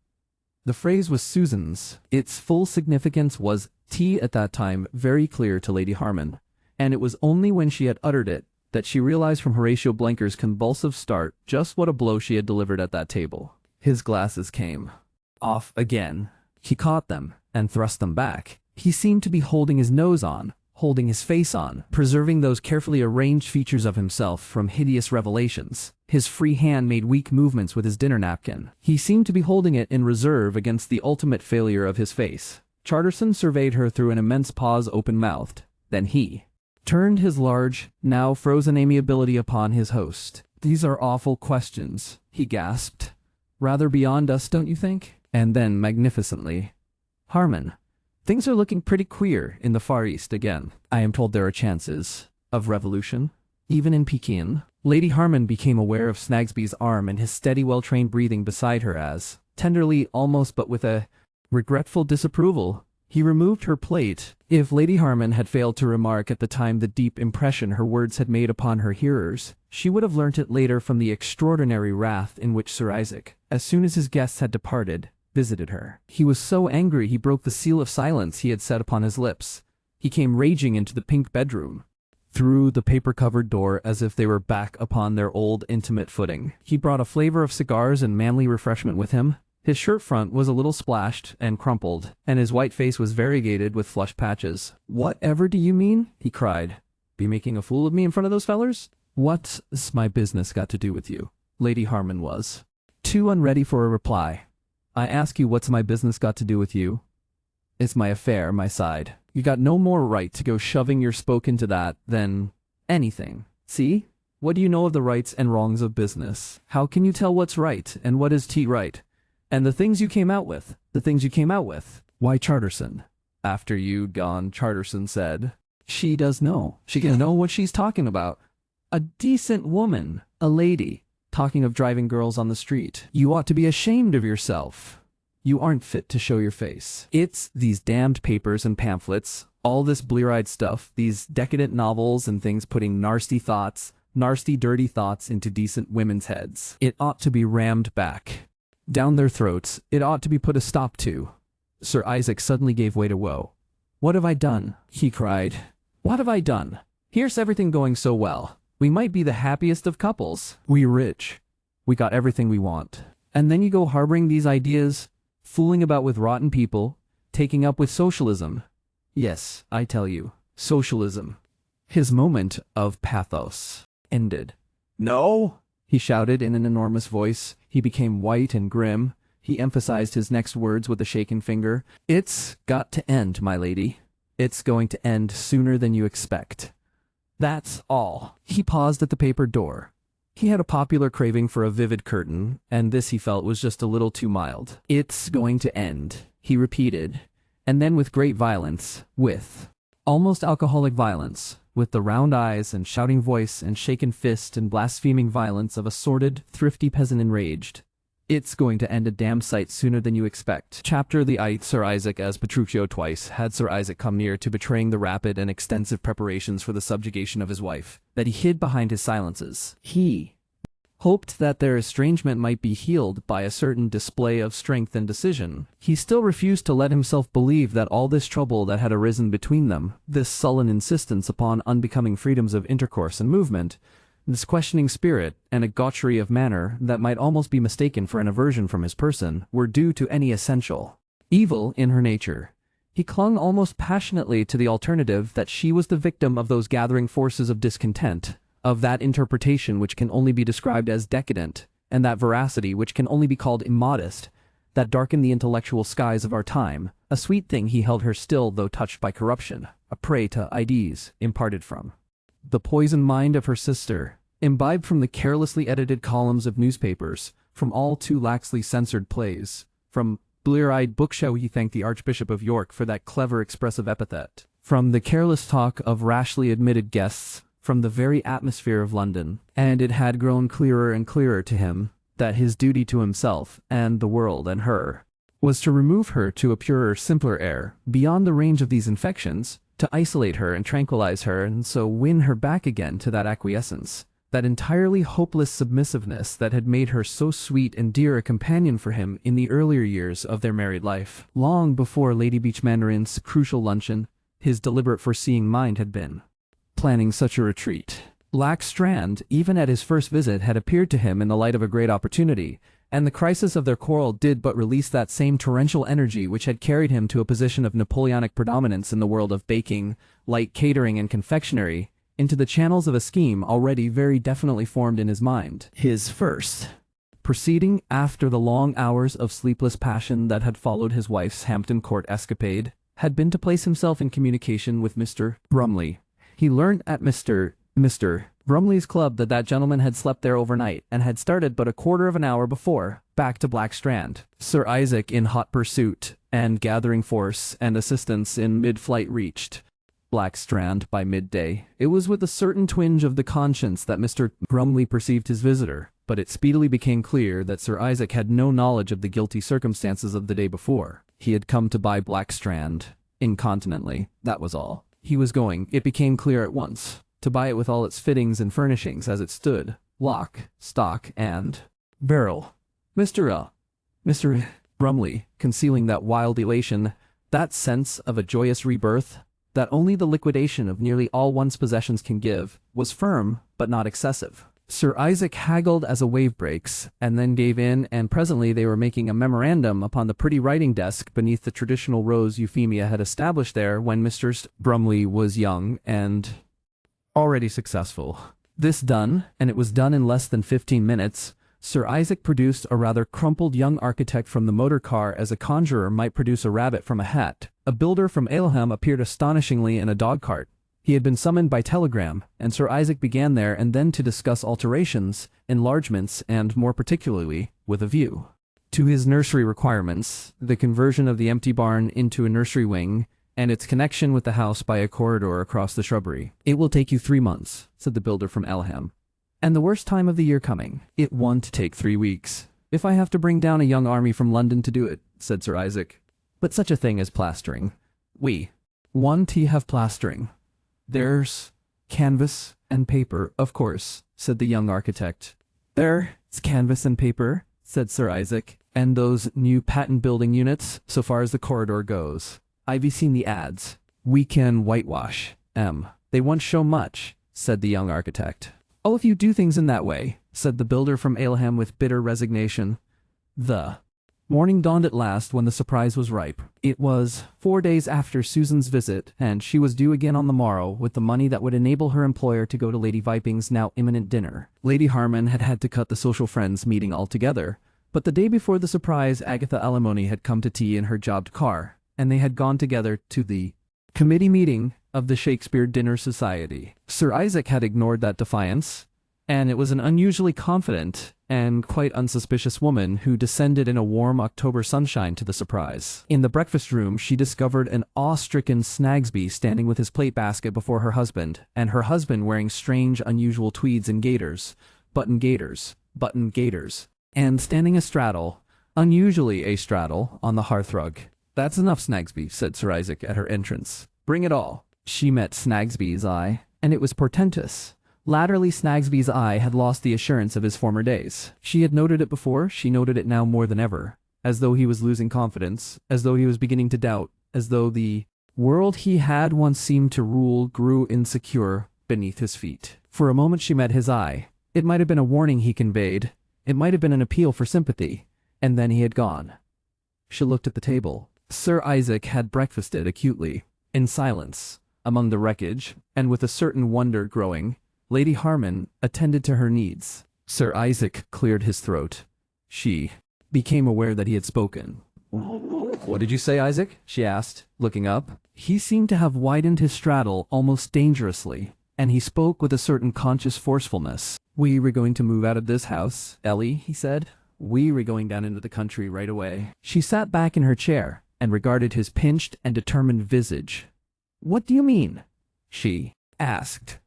The phrase was Susan's. Its full significance was at that time very clear to Lady Harman, and it was only when she had uttered it that she realized from Horatio Blenker's convulsive start just what a blow she had delivered at that table. His glasses came off again. He caught them and thrust them back. He seemed to be holding his nose on, holding his face on, preserving those carefully arranged features of himself from hideous revelations. His free hand made weak movements with his dinner napkin. He seemed to be holding it in reserve against the ultimate failure of his face. Charterson surveyed her through an immense pause open-mouthed. Then he turned his large, now frozen amiability upon his host. "These are awful questions," he gasped. "Rather beyond us, don't you think?" And then, magnificently, "Harman, things are looking pretty queer in the Far East again. I am told there are chances of revolution, even in Pekin." Lady Harman became aware of Snagsby's arm and his steady, well-trained breathing beside her as, tenderly almost but with a regretful disapproval, he removed her plate. If Lady Harman had failed to remark at the time the deep impression her words had made upon her hearers, she would have learnt it later from the extraordinary wrath in which Sir Isaac, as soon as his guests had departed, visited her. He was so angry he broke the seal of silence he had set upon his lips. He came raging into the pink bedroom, through the paper-covered door as if they were back upon their old intimate footing. He brought a flavor of cigars and manly refreshment with him. His shirt front was a little splashed and crumpled, and his white face was variegated with flushed patches. "Whatever do you mean?" he cried. "Be making a fool of me in front of those fellers? What's my business got to do with you?" Lady Harman was too unready for a reply. "I ask you, what's my business got to do with you? It's my affair, my side. You got no more right to go shoving your spoke into that than anything. See? What do you know of the rights and wrongs of business? How can you tell what's right and what is right? And the things you came out with, Why, Charterson, after you'd gone," Charterson said, "she does know. She can know what she's talking about. A decent woman, a lady, talking of driving girls on the street. You ought to be ashamed of yourself. You aren't fit to show your face. It's these damned papers and pamphlets, all this blear-eyed stuff, these decadent novels and things putting nasty, dirty thoughts into decent women's heads. It ought to be rammed back down their throats. It ought to be put a stop to." Sir Isaac suddenly gave way to woe. "What have I done?" he cried. "What have I done? Here's everything going so well. We might be the happiest of couples. We rich. We got everything we want. And then you go harboring these ideas, fooling about with rotten people, taking up with socialism. Yes, I tell you, socialism." His moment of pathos ended. No! He shouted in an enormous voice. He became white and grim. He emphasized his next words with a shaken finger. "It's got to end, my lady. It's going to end sooner than you expect. That's all." He paused at the paper door. He had a popular craving for a vivid curtain, and this he felt was just a little too mild. "It's going to end," he repeated, and then with great violence, with almost alcoholic violence, with the round eyes and shouting voice and shaken fist and blaspheming violence of a sordid, thrifty peasant enraged. "It's going to end a damn sight sooner than you expect." Chapter the eyed Sir Isaac as Petruchio twice had Sir Isaac come near to betraying the rapid and extensive preparations for the subjugation of his wife, that he hid behind his silences. He hoped that their estrangement might be healed by a certain display of strength and decision. He still refused to let himself believe that all this trouble that had arisen between them, this sullen insistence upon unbecoming freedoms of intercourse and movement, this questioning spirit and a gaucherie of manner that might almost be mistaken for an aversion from his person, were due to any essential evil in her nature. He clung almost passionately to the alternative that she was the victim of those gathering forces of discontent, of that interpretation which can only be described as decadent, and that veracity which can only be called immodest, that darkened the intellectual skies of our time. A sweet thing he held her still, though touched by corruption, a prey to ideas imparted from the poisoned mind of her sister, imbibed from the carelessly edited columns of newspapers, from all too laxly censored plays, from blear-eyed bookshow. He thanked the Archbishop of York for that clever expressive epithet, from the careless talk of rashly admitted guests, from the very atmosphere of London. And it had grown clearer and clearer to him that his duty to himself and the world and her was to remove her to a purer, simpler air, beyond the range of these infections, to isolate her and tranquilize her, and so win her back again to that acquiescence, that entirely hopeless submissiveness that had made her so sweet and dear a companion for him in the earlier years of their married life. Long before Lady Beach Mandarin's crucial luncheon, his deliberate foreseeing mind had been planning such a retreat. Lax Strand, even at his first visit, had appeared to him in the light of a great opportunity, and the crisis of their quarrel did but release that same torrential energy which had carried him to a position of Napoleonic predominance in the world of baking, light catering and confectionery, into the channels of a scheme already very definitely formed in his mind. His first proceeding after the long hours of sleepless passion that had followed his wife's Hampton Court escapade, had been to place himself in communication with Mr. Brumley. He learned at Mr. Brumley's club that gentleman had slept there overnight and had started but a quarter of an hour before, back to Blackstrand. Sir Isaac, in hot pursuit and gathering force and assistance in mid-flight, reached Blackstrand by midday. It was with a certain twinge of the conscience that Mr. Brumley perceived his visitor, but it speedily became clear that Sir Isaac had no knowledge of the guilty circumstances of the day before. He had come to buy Blackstrand incontinently, that was all. He was going, it became clear at once, to buy it with all its fittings and furnishings as it stood, lock, stock, and barrel. Mr. Brumley, concealing that wild elation, that sense of a joyous rebirth, that only the liquidation of nearly all one's possessions can give, was firm, but not excessive. Sir Isaac haggled as a wave breaks, and then gave in, and presently they were making a memorandum upon the pretty writing desk beneath the traditional rose Euphemia had established there when Mr. Brumley was young and already successful. This done, and it was done in less than 15 minutes, Sir Isaac produced a rather crumpled young architect from the motor car as a conjurer might produce a rabbit from a hat. A builder from Aleham appeared astonishingly in a dog-cart. He had been summoned by telegram, and Sir Isaac began there and then to discuss alterations, enlargements, and, more particularly, with a view to his nursery requirements, the conversion of the empty barn into a nursery wing, and its connection with the house by a corridor across the shrubbery. "It will take you 3 months," said the builder from Aleham. "And the worst time of the year coming. It won't take 3 weeks. If I have to bring down a young army from London to do it," said Sir Isaac. "But such a thing as plastering. We want to have plastering. There's canvas and paper, of course," said the young architect. "There's canvas and paper," said Sir Isaac, "and those new patent building units, so far as the corridor goes. I've seen the ads. We can whitewash 'em. They won't show much," said the young architect. "Oh, if you do things in that way," said the builder from Aleham with bitter resignation. The morning dawned at last when the surprise was ripe. It was 4 days after Susan's visit, and she was due again on the morrow with the money that would enable her employer to go to Lady Viping's now imminent dinner. Lady Harman had had to cut the social friends meeting altogether, but the day before the surprise Agatha Alimony had come to tea in her jobbed car, and they had gone together to the committee meeting of the Shakespeare Dinner Society. Sir Isaac had ignored that defiance, and it was an unusually confident and quite unsuspicious woman who descended in a warm October sunshine to the surprise. In the breakfast room she discovered an awe-stricken Snagsby standing with his plate basket before her husband, and her husband wearing strange unusual tweeds and gaiters, button gaiters, and standing astraddle, unusually astraddle, on the hearthrug. "That's enough, Snagsby," said Sir Isaac at her entrance. "Bring it all." She met Snagsby's eye, and it was portentous. Latterly Snagsby's eye had lost the assurance of his former days. She had noted it before, she noted it now more than ever, as though he was losing confidence, as though he was beginning to doubt, as though the world he had once seemed to rule grew insecure beneath his feet. For a moment she met his eye. It might have been a warning he conveyed, it might have been an appeal for sympathy, and then he had gone. She looked at the table. Sir Isaac had breakfasted acutely, in silence, among the wreckage, and with a certain wonder growing, Lady Harman attended to her needs. Sir Isaac cleared his throat. She became aware that he had spoken. "What did you say, Isaac?" she asked, looking up. He seemed to have widened his straddle almost dangerously, and he spoke with a certain conscious forcefulness. "We were going to move out of this house, Ellie," he said. "We were going down into the country right away." She sat back in her chair and regarded his pinched and determined visage. "What do you mean?" she asked.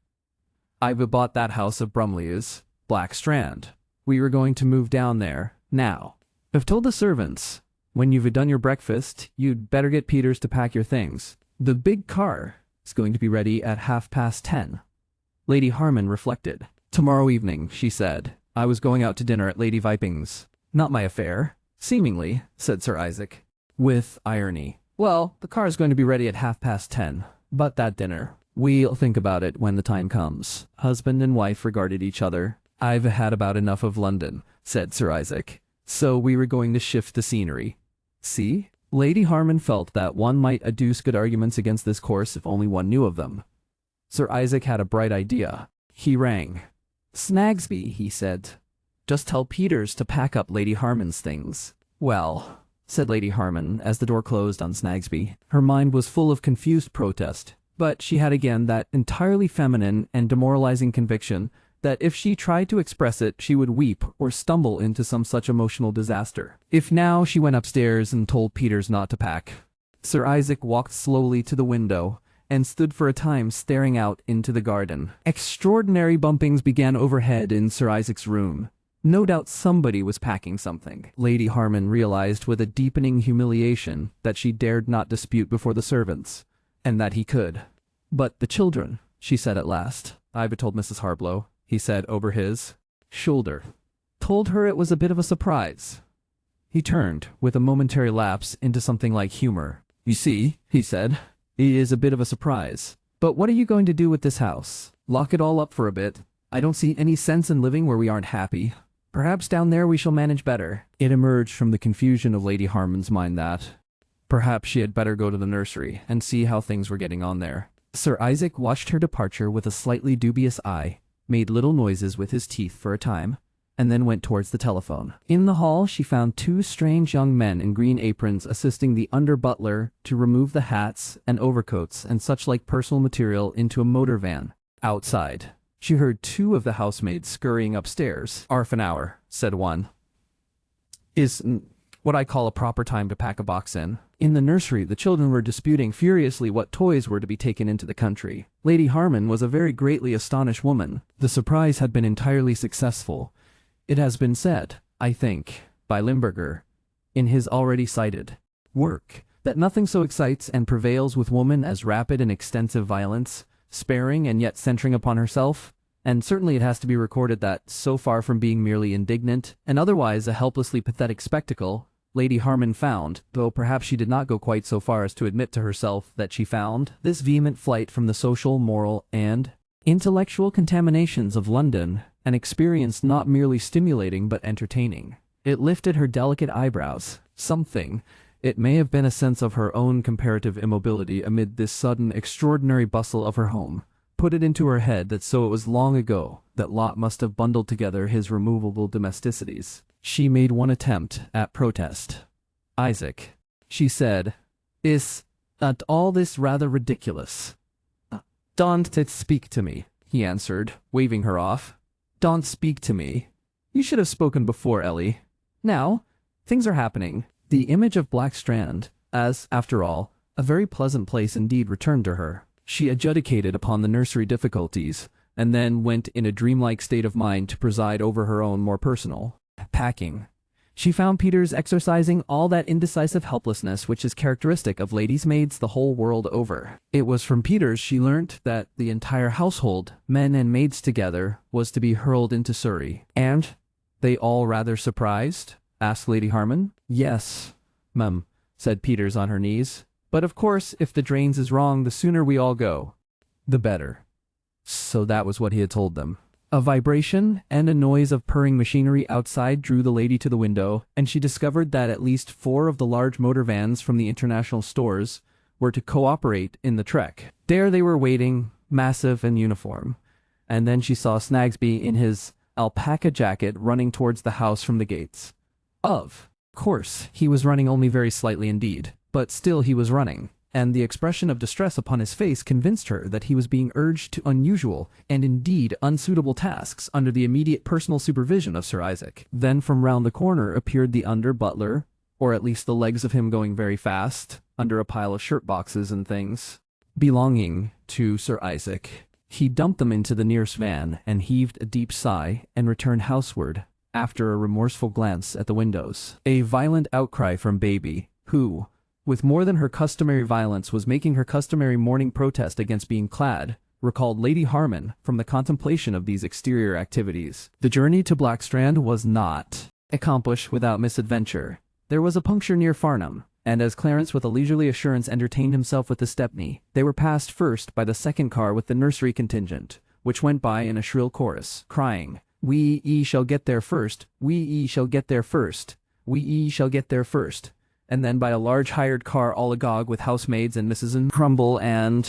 "I've bought that house of Brumley's, Blackstrand. We were going to move down there, now. I've told the servants, when you've done your breakfast, you'd better get Peters to pack your things. The big car is going to be ready at 10:30. Lady Harman reflected. "Tomorrow evening," she said. "I was going out to dinner at Lady Viping's." "Not my affair." "Seemingly," said Sir Isaac, with irony. "Well, the car is going to be ready at 10:30, but that dinner, we'll think about it when the time comes." Husband and wife regarded each other. "I've had about enough of London," said Sir Isaac. "So we were going to shift the scenery." See? Lady Harman felt that one might adduce good arguments against this course if only one knew of them. Sir Isaac had a bright idea. He rang. "Snagsby," he said. Just tell Peters to pack up Lady Harman's things. Well, said Lady Harman as the door closed on Snagsby. Her mind was full of confused protest, but she had again that entirely feminine and demoralizing conviction that if she tried to express it, she would weep or stumble into some such emotional disaster. If now she went upstairs and told Peters not to pack. Sir Isaac walked slowly to the window and stood for a time staring out into the garden. Extraordinary bumpings began overhead in Sir Isaac's room. No doubt somebody was packing something. Lady Harman realized with a deepening humiliation that she dared not dispute before the servants, and that he could. But the children, she said at last. I've told Mrs. Harblow, he said over his shoulder. Told her it was a bit of a surprise. He turned, with a momentary lapse, into something like humor. You see, he said, it is a bit of a surprise. But what are you going to do with this house? Lock it all up for a bit? I don't see any sense in living where we aren't happy. Perhaps down there we shall manage better. It emerged from the confusion of Lady Harman's mind that perhaps she had better go to the nursery and see how things were getting on there. Sir Isaac watched her departure with a slightly dubious eye, made little noises with his teeth for a time, and then went towards the telephone. In the hall she found two strange young men in green aprons assisting the under-butler to remove the hats and overcoats and such like personal material into a motor van. Outside, she heard two of the housemaids scurrying upstairs. "Arf an hour," said one, "is what I call a proper time to pack a box in." In the nursery, the children were disputing furiously what toys were to be taken into the country. Lady Harman was a very greatly astonished woman. The surprise had been entirely successful. It has been said, I think, by Limburger, in his already cited work, that nothing so excites and prevails with woman as rapid and extensive violence, sparing and yet centering upon herself, and certainly it has to be recorded that, so far from being merely indignant, and otherwise a helplessly pathetic spectacle, Lady Harman found, though perhaps she did not go quite so far as to admit to herself that she found, this vehement flight from the social, moral, and intellectual contaminations of London an experience not merely stimulating but entertaining. It lifted her delicate eyebrows. Something, it may have been a sense of her own comparative immobility amid this sudden extraordinary bustle of her home, put it into her head that so it was long ago that Lot must have bundled together his removable domesticities. She made one attempt at protest. "Isaac," she said, "is not all this rather ridiculous?" "Don't speak to me," he answered, waving her off. "Don't speak to me. You should have spoken before, Ellie. Now, things are happening." The image of Blackstrand, as, after all, a very pleasant place indeed, returned to her. She adjudicated upon the nursery difficulties, and then went in a dreamlike state of mind to preside over her own more personal packing. She found Peters exercising all that indecisive helplessness which is characteristic of ladies' maids the whole world over. It was from Peters she learnt that the entire household, men and maids together, was to be hurled into Surrey. "And they all rather surprised?" asked Lady Harman. "Yes, mum," said Peters on her knees. "But of course, if the drains is wrong, the sooner we all go, the better." So that was what he had told them. A vibration and a noise of purring machinery outside drew the lady to the window, and she discovered that at least 4 of the large motor vans from the international stores were to cooperate in the trek. There they were waiting, massive and uniform. And then she saw Snagsby in his alpaca jacket running towards the house from the gates. Of course, he was running only very slightly indeed, but still he was running. And the expression of distress upon his face convinced her that he was being urged to unusual and indeed unsuitable tasks under the immediate personal supervision of Sir Isaac. Then from round the corner appeared the under-butler, or at least the legs of him going very fast, under a pile of shirt boxes and things belonging to Sir Isaac. He dumped them into the nearest van and heaved a deep sigh and returned houseward after a remorseful glance at the windows. A violent outcry from Baby, who, with more than her customary violence, was making her customary morning protest against being clad, recalled Lady Harman from the contemplation of these exterior activities. The journey to Blackstrand was not accomplished without misadventure. There was a puncture near Farnham, and as Clarence with a leisurely assurance entertained himself with the Stepney, they were passed first by the second car with the nursery contingent, which went by in a shrill chorus, crying, "We shall get there first, we shall get there first, we shall get there first," and then by a large hired car all agog with housemaids and Mrs. Crumble and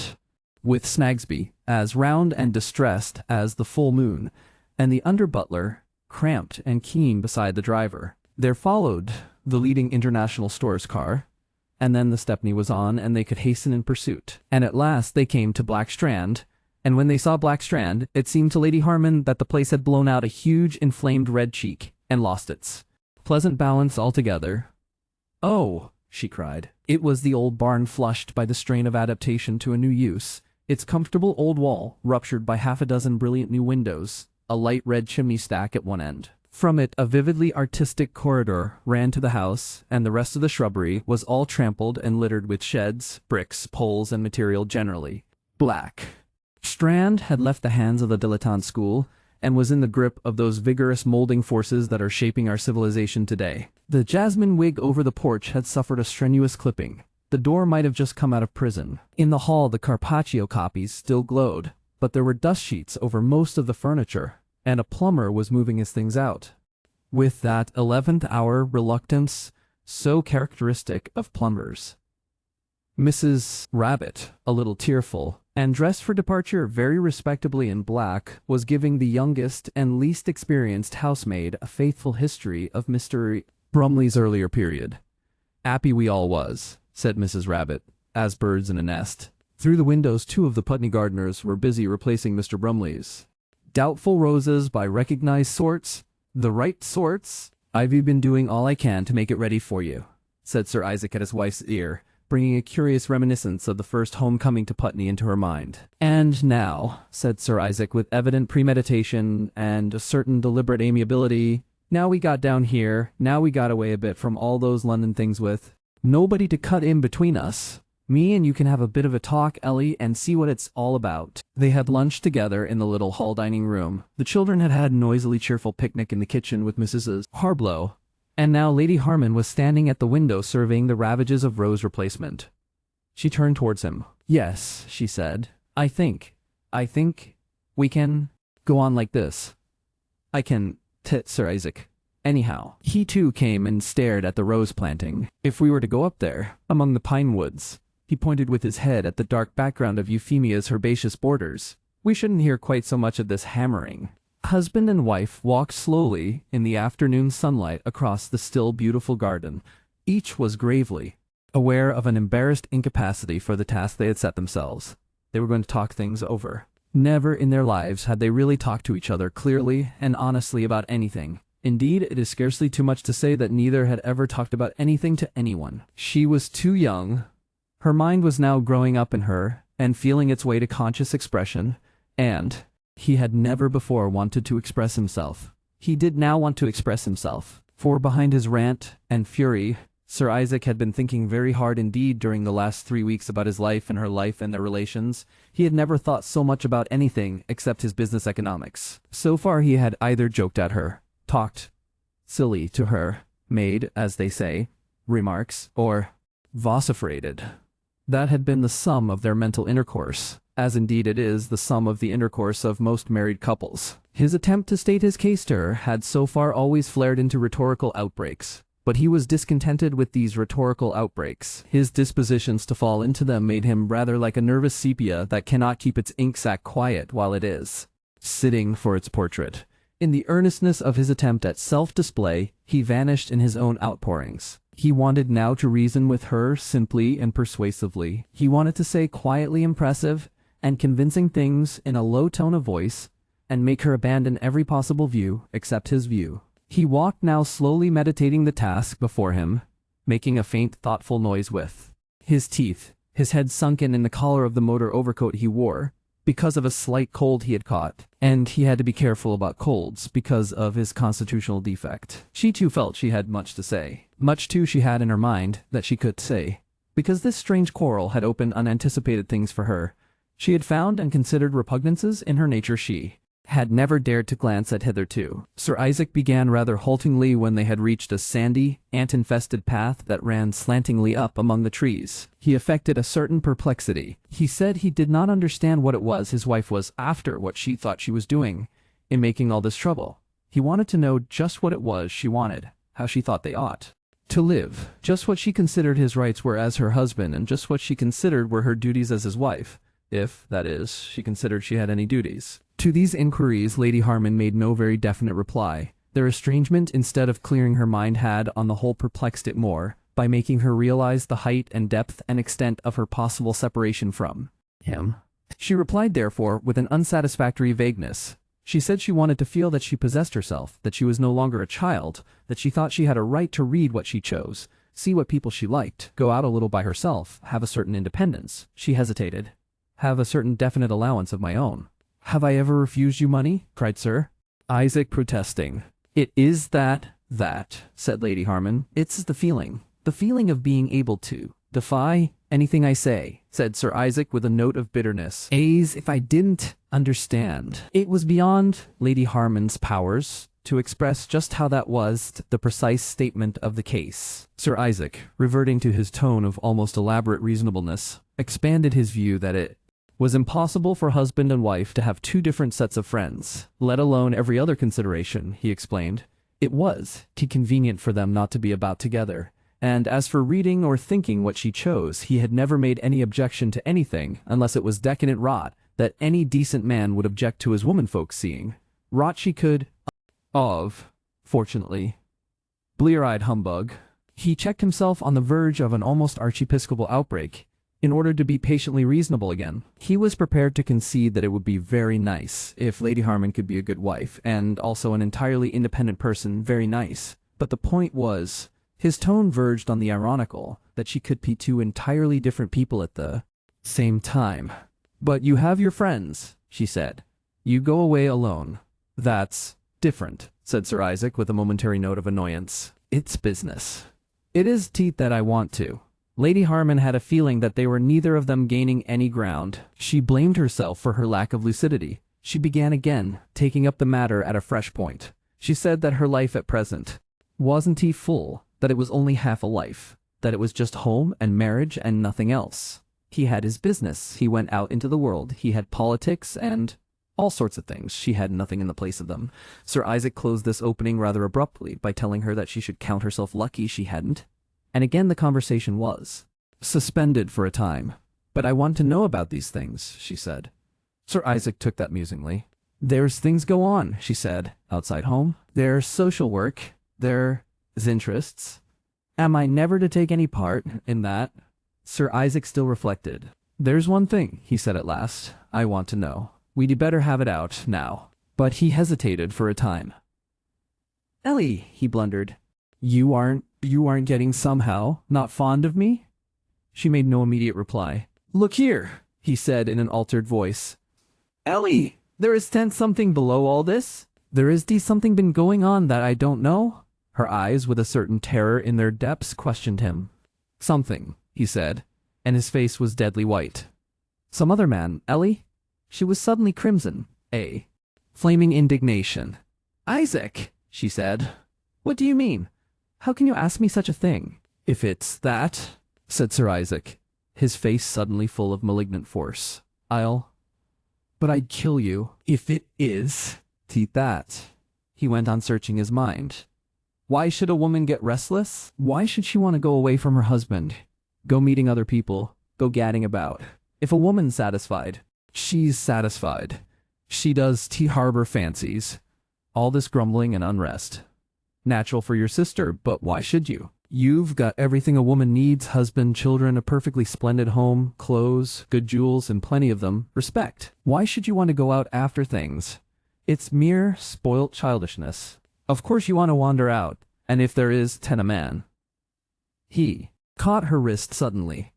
with Snagsby, as round and distressed as the full moon, and the under-butler, cramped and keen beside the driver. There followed the leading international stores car, and then the Stepney was on and they could hasten in pursuit. And at last they came to Black Strand, and when they saw Black Strand, it seemed to Lady Harman that the place had blown out a huge inflamed red cheek and lost its pleasant balance altogether. "Oh," she cried. It was the old barn flushed by the strain of adaptation to a new use, its comfortable old wall ruptured by half a dozen brilliant new windows, a light red chimney stack at one end. From it a vividly artistic corridor ran to the house, and the rest of the shrubbery was all trampled and littered with sheds, bricks, poles, and material generally black. Strand had left the hands of the dilettante school, and was in the grip of those vigorous molding forces that are shaping our civilization today. The jasmine wig over the porch had suffered a strenuous clipping. The door might have just come out of prison. In the hall the Carpaccio copies still glowed, but there were dust sheets over most of the furniture, and a plumber was moving his things out with that 11th hour reluctance so characteristic of plumbers. Mrs. Rabbit, a little tearful, and dressed for departure very respectably in black, was giving the youngest and least experienced housemaid a faithful history of Mr. Brumley's earlier period. "'Appy we all was," said Mrs. Rabbit, as birds in a nest. Through the windows 2 of the Putney gardeners were busy replacing Mr. Brumley's doubtful roses by recognized sorts, the right sorts. "I've been doing all I can to make it ready for you," said Sir Isaac at his wife's ear, bringing a curious reminiscence of the first homecoming to Putney into her mind. "And now," said Sir Isaac with evident premeditation and a certain deliberate amiability, "now we got down here, now we got away a bit from all those London things with nobody to cut in between us. Me and you can have a bit of a talk, Ellie, and see what it's all about." They had lunched together in the little hall dining room. The children had had a noisily cheerful picnic in the kitchen with Mrs. Harblow, and now Lady Harman was standing at the window surveying the ravages of rose replacement. She turned towards him. "Yes," she said, I think we can go on like this. I can Sir Isaac. Anyhow." He too came and stared at the rose planting. "If we were to go up there, among the pine woods," he pointed with his head at the dark background of Euphemia's herbaceous borders, "we shouldn't hear quite so much of this hammering." Husband and wife walked slowly in the afternoon sunlight across the still beautiful garden. Each was gravely aware of an embarrassed incapacity for the task they had set themselves. They were going to talk things over. Never in their lives had they really talked to each other clearly and honestly about anything. Indeed, it is scarcely too much to say that neither had ever talked about anything to anyone. She was too young. Her mind was now growing up in her and feeling its way to conscious expression, and he had never before wanted to express himself. He did now want to express himself, for behind his rant and fury, Sir Isaac had been thinking very hard indeed during the last 3 weeks about his life and her life and their relations. He had never thought so much about anything except his business economics. So far he had either joked at her, talked silly to her, made, as they say, remarks, or vociferated. That had been the sum of their mental intercourse, as indeed it is the sum of the intercourse of most married couples. His attempt to state his case to her had so far always flared into rhetorical outbreaks, but he was discontented with these rhetorical outbreaks. His dispositions to fall into them made him rather like a nervous sepia that cannot keep its ink sac quiet while it is sitting for its portrait. In the earnestness of his attempt at self-display, he vanished in his own outpourings. He wanted now to reason with her simply and persuasively. He wanted to say quietly impressive and convincing things in a low tone of voice, and make her abandon every possible view except his view. He walked now slowly meditating the task before him, making a faint thoughtful noise with his teeth, his head sunken in the collar of the motor overcoat he wore, because of a slight cold he had caught, and he had to be careful about colds because of his constitutional defect. She too felt she had much to say. Much too she had in her mind that she could say, because this strange quarrel had opened unanticipated things for her. She had found and considered repugnances in her nature she had never dared to glance at hitherto. Sir Isaac began rather haltingly when they had reached a sandy, ant-infested path that ran slantingly up among the trees. He affected a certain perplexity. He said he did not understand what it was his wife was after, what she thought she was doing in making all this trouble. He wanted to know just what it was she wanted, how she thought they ought to live, just what she considered his rights were as her husband, and just what she considered were her duties as his wife, if, that is, she considered she had any duties. To these inquiries Lady Harman made no very definite reply, Their estrangement, instead of clearing her mind, had, on the whole, perplexed it more, by making her realize the height and depth and extent of her possible separation from him. She replied, therefore, with an unsatisfactory vagueness. She said she wanted to feel that she possessed herself, that she was no longer a child, that she thought she had a right to read what she chose, see what people she liked, go out a little by herself, have a certain independence. She hesitated. Have a certain definite allowance of my own. Have I ever refused you money? Cried Sir Isaac, protesting. It is that, said Lady Harman. It's the feeling of being able to defy anything I say, said Sir Isaac with a note of bitterness. As if I didn't understand. It was beyond Lady Harman's powers to express just how that was the precise statement of the case. Sir Isaac, reverting to his tone of almost elaborate reasonableness, expanded his view that it was impossible for husband and wife to have two different sets of friends, let alone every other consideration, he explained. It was too convenient for them not to be about together. And as for reading or thinking what she chose, he had never made any objection to anything, unless it was decadent rot, that any decent man would object to his womenfolk seeing. Rot she could fortunately. Blear-eyed humbug. He checked himself on the verge of an almost archiepiscopal outbreak, in order to be patiently reasonable again. He was prepared to concede that it would be very nice if Lady Harman could be a good wife, and also an entirely independent person, very nice. But the point was, his tone verged on the ironical, that she could be two entirely different people at the same time. But you have your friends, she said. You go away alone. That's different, said Sir Isaac with a momentary note of annoyance. It's business. It is teeth that I want to. Lady Harman had a feeling that they were neither of them gaining any ground. She blamed herself for her lack of lucidity. She began again, taking up the matter at a fresh point. She said that her life at present wasn't full, that it was only half a life, that it was just home and marriage and nothing else. He had his business, he went out into the world, he had politics and all sorts of things. She had nothing in the place of them. Sir Isaac closed this opening rather abruptly by telling her that she should count herself lucky she hadn't. And again the conversation was suspended for a time. But I want to know about these things, she said. Sir Isaac took that musingly. There's things go on, she said, outside home. There's social work. There's interests. Am I never to take any part in that? Sir Isaac still reflected. There's one thing, he said at last, I want to know. We'd better have it out now. But he hesitated for a time. Ellie, he blundered. You aren't getting somehow not fond of me? She made no immediate reply. Look here, he said in an altered voice. Ellie, there is something below all this? There is something been going on that I don't know? Her eyes, with a certain terror in their depths, questioned him. Something, he said, and his face was deadly white. Some other man, Ellie? She was suddenly crimson. A flaming indignation. Isaac, she said. What do you mean? How can you ask me such a thing? If it's that, said Sir Isaac, his face suddenly full of malignant force. But I'd kill you if it is that. He went on searching his mind. Why should a woman get restless? Why should she want to go away from her husband? Go meeting other people, go gadding about. If a woman's satisfied, she's satisfied. She does harbor fancies. All this grumbling and unrest. Natural for your sister, but why should you? You've got everything a woman needs, husband, children, a perfectly splendid home, clothes, good jewels, and plenty of them, respect. Why should you want to go out after things? It's mere spoilt childishness. Of course you want to wander out, and if there is a man. He caught her wrist suddenly.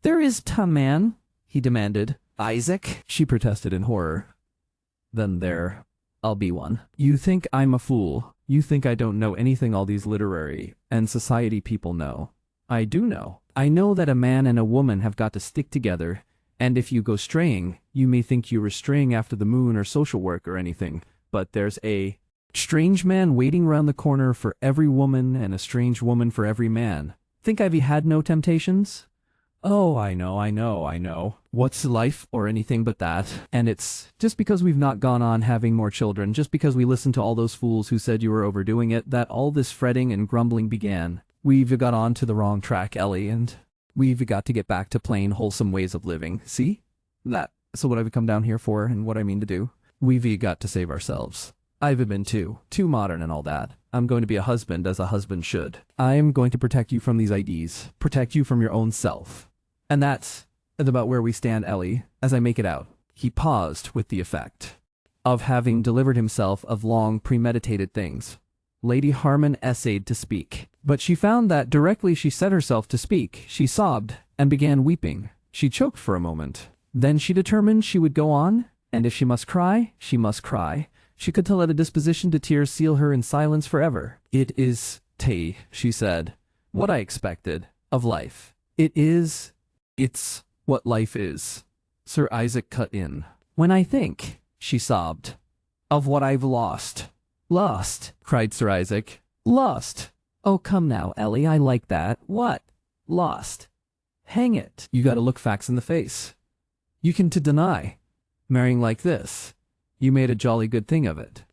There is a man, he demanded. Isaac, she protested in horror. Then I'll be one. You think I'm a fool. You think I don't know anything all these literary and society people know. I do know. I know that a man and a woman have got to stick together, and if you go straying, you may think you were straying after the moon or social work or anything, but there's a strange man waiting round the corner for every woman and a strange woman for every man. Think I've had no temptations? Oh, I know. What's life or anything but that? And it's just because we've not gone on having more children, just because we listened to all those fools who said you were overdoing it, that all this fretting and grumbling began. We've got on to the wrong track, Ellie, and we've got to get back to plain, wholesome ways of living. See? So what I've come down here for and what I mean to do. We've got to save ourselves. I've been too modern and all that. I'm going to be a husband as a husband should. I'm going to protect you from these IDs, protect you from your own self. And that's about where we stand, Ellie, as I make it out. He paused with the effect of having delivered himself of long premeditated things. Lady Harman essayed to speak, but she found that directly she set herself to speak, she sobbed and began weeping. She choked for a moment. Then she determined she would go on, and if she must cry, she must cry. She could let a disposition to tears seal her in silence forever. It is, she said, what I expected of life. It's what life is. Sir Isaac cut in. When I think, she sobbed, of what I've lost. Lost, cried Sir Isaac. Lost. Oh, come now, Ellie, I like that. What? Lost. Hang it. You gotta look facts in the face. You can deny. Marrying like this. You made a jolly good thing of it.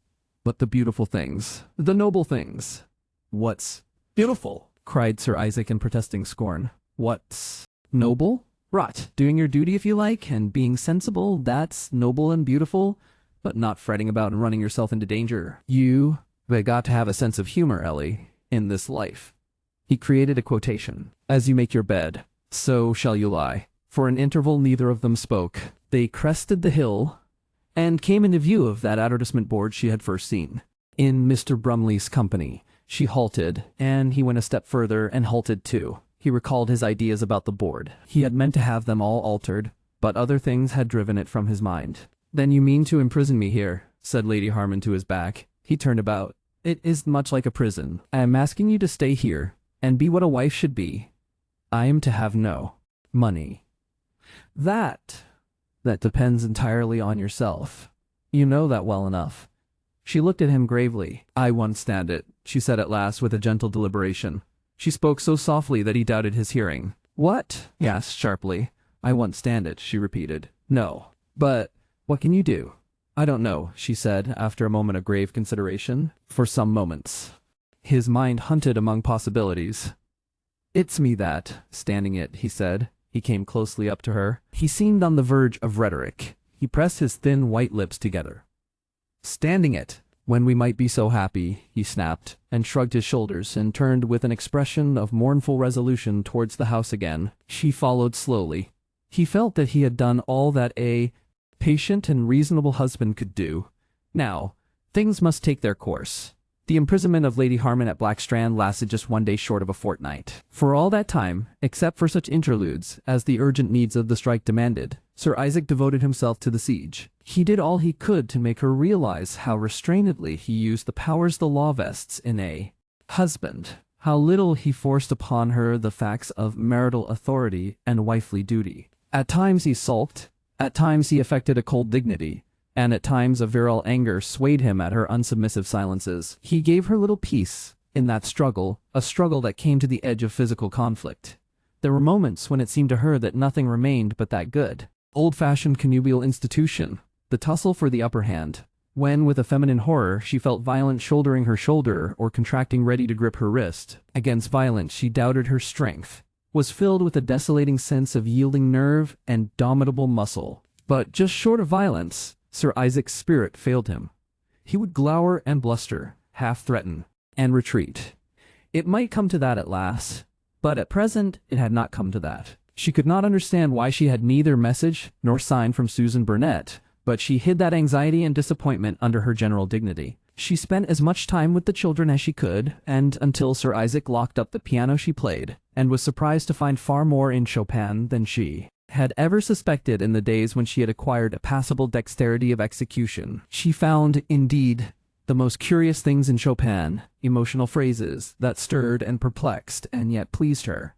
But the beautiful things, the noble things. What's beautiful? Cried Sir Isaac in protesting scorn. What's noble? Rot. Doing your duty if you like, and being sensible, that's noble and beautiful, but not fretting about and running yourself into danger. You got to have a sense of humor, Ellie, in this life. He created a quotation. As you make your bed, so shall you lie. For an interval neither of them spoke. They crested the hill, and came into view of that advertisement board she had first seen. In Mr. Brumley's company, she halted, and he went a step further and halted too. He recalled his ideas about the board. He had meant to have them all altered, but other things had driven it from his mind. Then you mean to imprison me here, said Lady Harman to his back. He turned about. It is much like a prison. I am asking you to stay here, and be what a wife should be. I am to have no money. That depends entirely on yourself. You know that well enough. She looked at him gravely. I won't stand it, she said at last with a gentle deliberation. She spoke so softly that he doubted his hearing. What? He asked sharply. I won't stand it, she repeated. No. But what can you do? I don't know, she said after a moment of grave consideration. For some moments. His mind hunted among possibilities. It's me that, standing it, he said. He came closely up to her. He seemed on the verge of rhetoric. He pressed his thin white lips together. Standing it, when we might be so happy, he snapped, and shrugged his shoulders, and turned with an expression of mournful resolution towards the house again. She followed slowly. He felt that he had done all that a patient and reasonable husband could do. Now, things must take their course. The imprisonment of Lady Harman at Blackstrand lasted just one day short of a fortnight. For all that time, except for such interludes as the urgent needs of the strike demanded, Sir Isaac devoted himself to the siege. He did all he could to make her realize how restrainedly he used the powers the law vests in a husband, how little he forced upon her the facts of marital authority and wifely duty. At times he sulked, at times he affected a cold dignity, and at times a virile anger swayed him at her unsubmissive silences. He gave her little peace in that struggle, a struggle that came to the edge of physical conflict. There were moments when it seemed to her that nothing remained but that good, old-fashioned connubial institution, the tussle for the upper hand, when with a feminine horror she felt violence shouldering her shoulder or contracting ready to grip her wrist. Against violence she doubted her strength, was filled with a desolating sense of yielding nerve and domitable muscle. But just short of violence, Sir Isaac's spirit failed him. He would glower and bluster, half-threaten, and retreat. It might come to that at last, but at present it had not come to that. She could not understand why she had neither message nor sign from Susan Burnett, but she hid that anxiety and disappointment under her general dignity. She spent as much time with the children as she could, and until Sir Isaac locked up the piano she played, and was surprised to find far more in Chopin than she had ever suspected in the days when she had acquired a passable dexterity of execution. She found, indeed, the most curious things in Chopin, emotional phrases that stirred and perplexed and yet pleased her.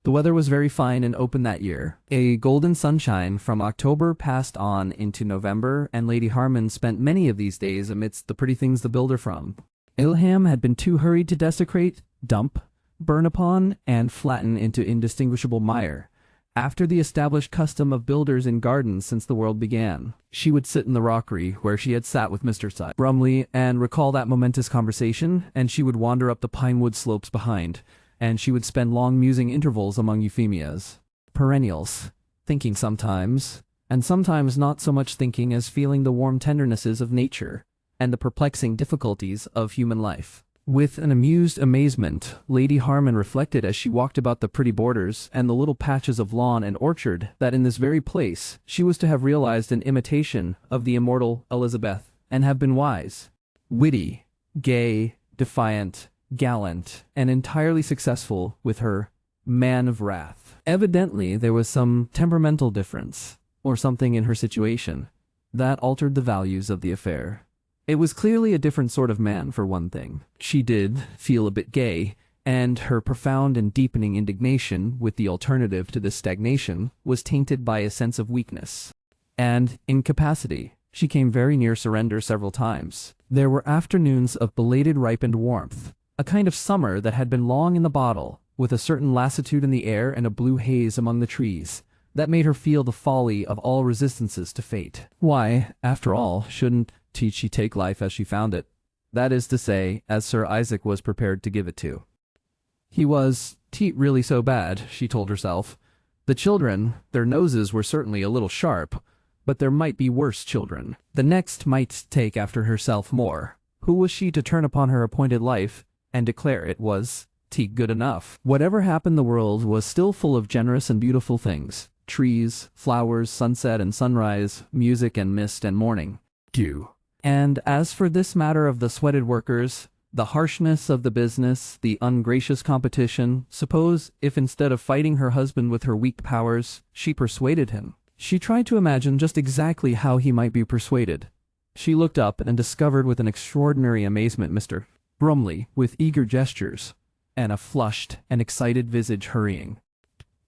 The weather was very fine and open that year. A golden sunshine from October passed on into November, and Lady Harman spent many of these days amidst the pretty things the builder from Ilham had been too hurried to desecrate, dump, burn upon, and flatten into indistinguishable mire. After the established custom of builders in gardens since the world began, she would sit in the rockery where she had sat with Mr. Brumley and recall that momentous conversation, and she would wander up the pinewood slopes behind, and she would spend long musing intervals among euphemias. Perennials, thinking sometimes, and sometimes not so much thinking as feeling the warm tendernesses of nature, and the perplexing difficulties of human life. With an amused amazement, Lady Harman reflected as she walked about the pretty borders and the little patches of lawn and orchard that in this very place she was to have realized an imitation of the immortal Elizabeth, and have been wise, witty, gay, defiant, gallant, and entirely successful with her man of wrath. Evidently there was some temperamental difference, or something in her situation, that altered the values of the affair. It was clearly a different sort of man, for one thing. She did feel a bit gay, and her profound and deepening indignation with the alternative to this stagnation was tainted by a sense of weakness and incapacity. She came very near surrender several times. There were afternoons of belated ripened warmth, a kind of summer that had been long in the bottle, with a certain lassitude in the air and a blue haze among the trees, that made her feel the folly of all resistances to fate. Why, after all, shouldn't she take life as she found it? That is to say, as Sir Isaac was prepared to give it to. He was really so bad, she told herself. The children, their noses were certainly a little sharp, but there might be worse children. The next might take after herself more. Who was she to turn upon her appointed life and declare it was good enough? Whatever happened, the world was still full of generous and beautiful things. Trees, flowers, sunset and sunrise, music and mist and morning dew. And as for this matter of the sweated workers, the harshness of the business, the ungracious competition, suppose if instead of fighting her husband with her weak powers, she persuaded him. She tried to imagine just exactly how he might be persuaded. She looked up and discovered with an extraordinary amazement Mr. Brumley, with eager gestures, and a flushed and excited visage hurrying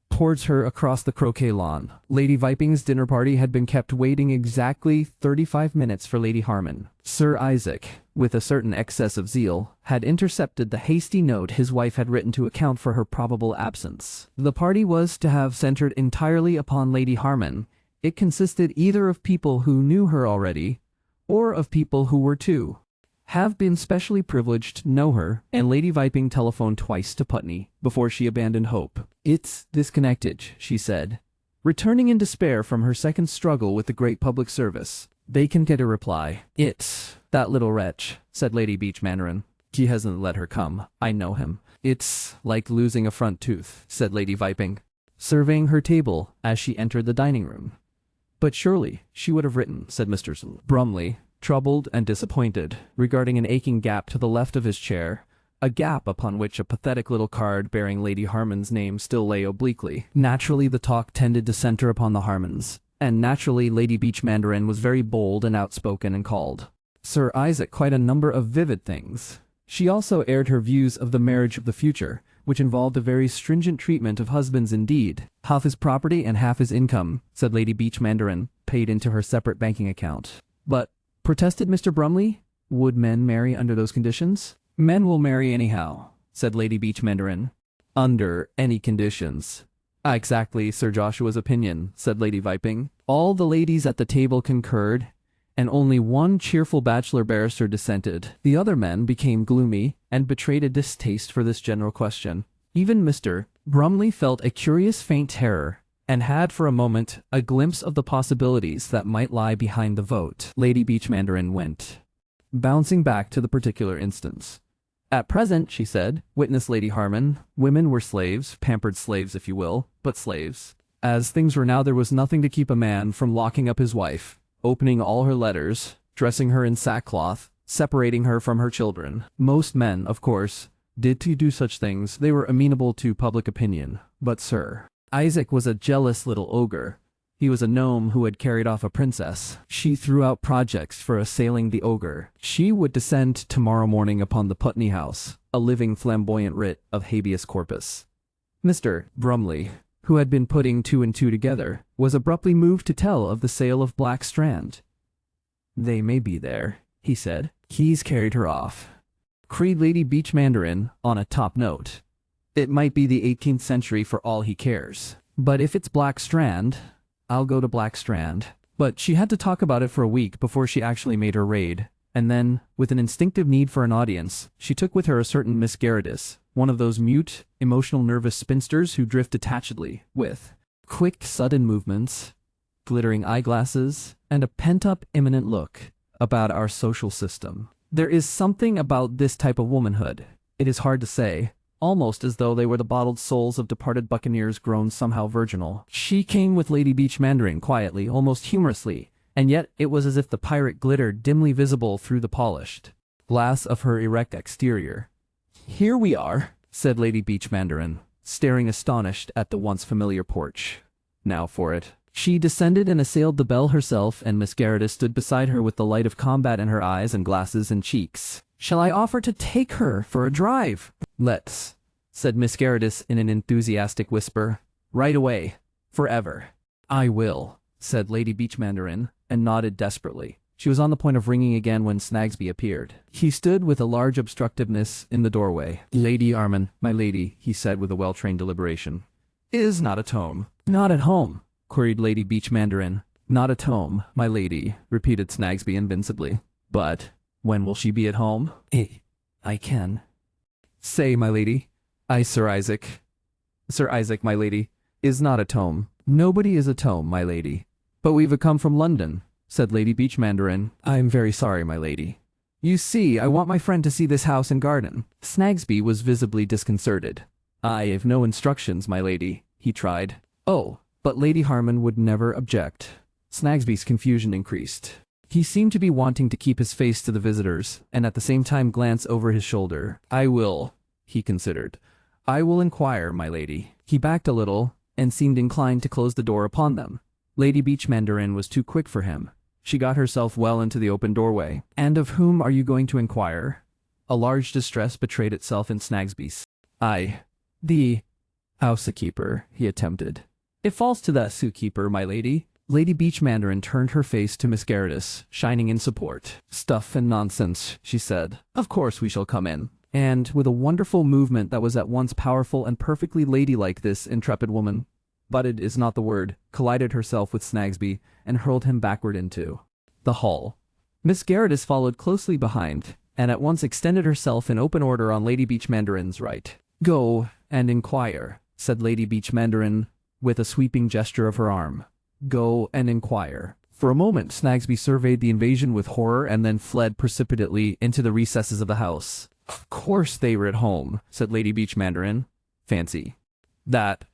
towards her across the croquet lawn. Lady Viping's dinner party had been kept waiting exactly 35 minutes for Lady Harman. Sir Isaac, with a certain excess of zeal, had intercepted the hasty note his wife had written to account for her probable absence. The party was to have centered entirely upon Lady Harman. It consisted either of people who knew her already, or of people who were to have been specially privileged to know her, and Lady Viping telephoned twice to Putney before she abandoned hope. "It's disconnected," she said, returning in despair from her second struggle with the great public service. "They can get a reply." "It's that little wretch," said Lady Beach Mandarin. "He hasn't let her come. I know him." "It's like losing a front tooth," said Lady Viping, surveying her table as she entered the dining room. "But surely she would have written," said Mr. Brumley, troubled and disappointed, regarding an aching gap to the left of his chair, a gap upon which a pathetic little card bearing Lady Harman's name still lay obliquely. Naturally the talk tended to center upon the Harmans, and naturally Lady Beach Mandarin was very bold and outspoken and called Sir Isaac quite a number of vivid things. She also aired her views of the marriage of the future, which involved a very stringent treatment of husbands indeed. "Half his property and half his income," said Lady Beach Mandarin, paid into her separate banking account. "But," protested Mr. Brumley, "would men marry under those conditions?" "Men will marry anyhow," said Lady Beach Mandarin. "Under any conditions." "Exactly Sir Joshua's opinion," said Lady Viping. All the ladies at the table concurred, and only one cheerful bachelor barrister dissented. The other men became gloomy and betrayed a distaste for this general question. Even Mr. Brumley felt a curious faint terror, and had for a moment a glimpse of the possibilities that might lie behind the vote. Lady Beach Mandarin went bouncing back to the particular instance. "At present," she said, "witness Lady Harman, women were slaves, pampered slaves if you will, but slaves. As things were now, there was nothing to keep a man from locking up his wife, opening all her letters, dressing her in sackcloth, separating her from her children. Most men, of course, did to do such things. They were amenable to public opinion. But Sir Isaac was a jealous little ogre. He was a gnome who had carried off a princess. She threw out projects for assailing the ogre. She would descend tomorrow morning upon the Putney house, a living flamboyant writ of habeas corpus." Mr. Brumley, who had been putting two and two together, was abruptly moved to tell of the sale of Black Strand. "They may be there," he said. "He's carried her off." Creed Lady Beach Mandarin on a top note. "It might be the 18th century for all he cares. But if it's Black Strand, I'll go to Black Strand." But she had to talk about it for a week before she actually made her raid, and then, with an instinctive need for an audience, she took with her a certain Miss Gerardis, one of those mute, emotional nervous spinsters who drift detachedly, with quick sudden movements, glittering eyeglasses, and a pent-up imminent look, about our social system. There is something about this type of womanhood. It is hard to say, almost as though they were the bottled souls of departed buccaneers grown somehow virginal. She came with Lady Beach Mandarin quietly, almost humorously, and yet it was as if the pirate glittered dimly visible through the polished glass of her erect exterior. "Here we are," said Lady Beach Mandarin, staring astonished at the once familiar porch. "Now for it." She descended and assailed the bell herself, and Miss Gerardis stood beside her with the light of combat in her eyes and glasses in cheeks. "Shall I offer to take her for a drive?" "Let's," said Miss Gerardis in an enthusiastic whisper. "Right away. Forever." "I will," said Lady Beach Mandarin, and nodded desperately. She was on the point of ringing again when Snagsby appeared. He stood with a large obstructiveness in the doorway. "Lady Harman, my lady," he said with a well-trained deliberation, "is not at home." "Not at home?" queried Lady Beach Mandarin. "Not at home, my lady," repeated Snagsby invincibly. "But when will she be at home?" I can." "Say, my lady." Sir Isaac." "Sir Isaac, my lady, is not at home." "Nobody is at home, my lady." "But we've come from London," said Lady Beach Mandarin. "I'm very sorry, my lady. You see, I want my friend to see this house and garden." Snagsby was visibly disconcerted. "I have no instructions, my lady," he tried. "Oh, but Lady Harman would never object." Snagsby's confusion increased. He seemed to be wanting to keep his face to the visitors, and at the same time glance over his shoulder. "I will," he considered. "I will inquire, my lady." He backed a little, and seemed inclined to close the door upon them. Lady Beach Mandarin was too quick for him. She got herself well into the open doorway. "And of whom are you going to inquire?" A large distress betrayed itself in Snagsby's. "The housekeeper," he attempted. "It falls to the zookeeper, my lady." Lady Beach Mandarin turned her face to Miss Gerardis, shining in support. "Stuff and nonsense," she said. "Of course we shall come in." And, with a wonderful movement that was at once powerful and perfectly ladylike, this intrepid woman, butted is not the word, collided herself with Snagsby and hurled him backward into the hall. Miss Gerardis followed closely behind, and at once extended herself in open order on Lady Beach Mandarin's right. "Go and inquire," said Lady Beach Mandarin, with a sweeping gesture of her arm. "Go and inquire." For a moment Snagsby surveyed the invasion with horror and then fled precipitately into the recesses of the house. "Of course they were at home," said Lady Beach Mandarin. "Fancy that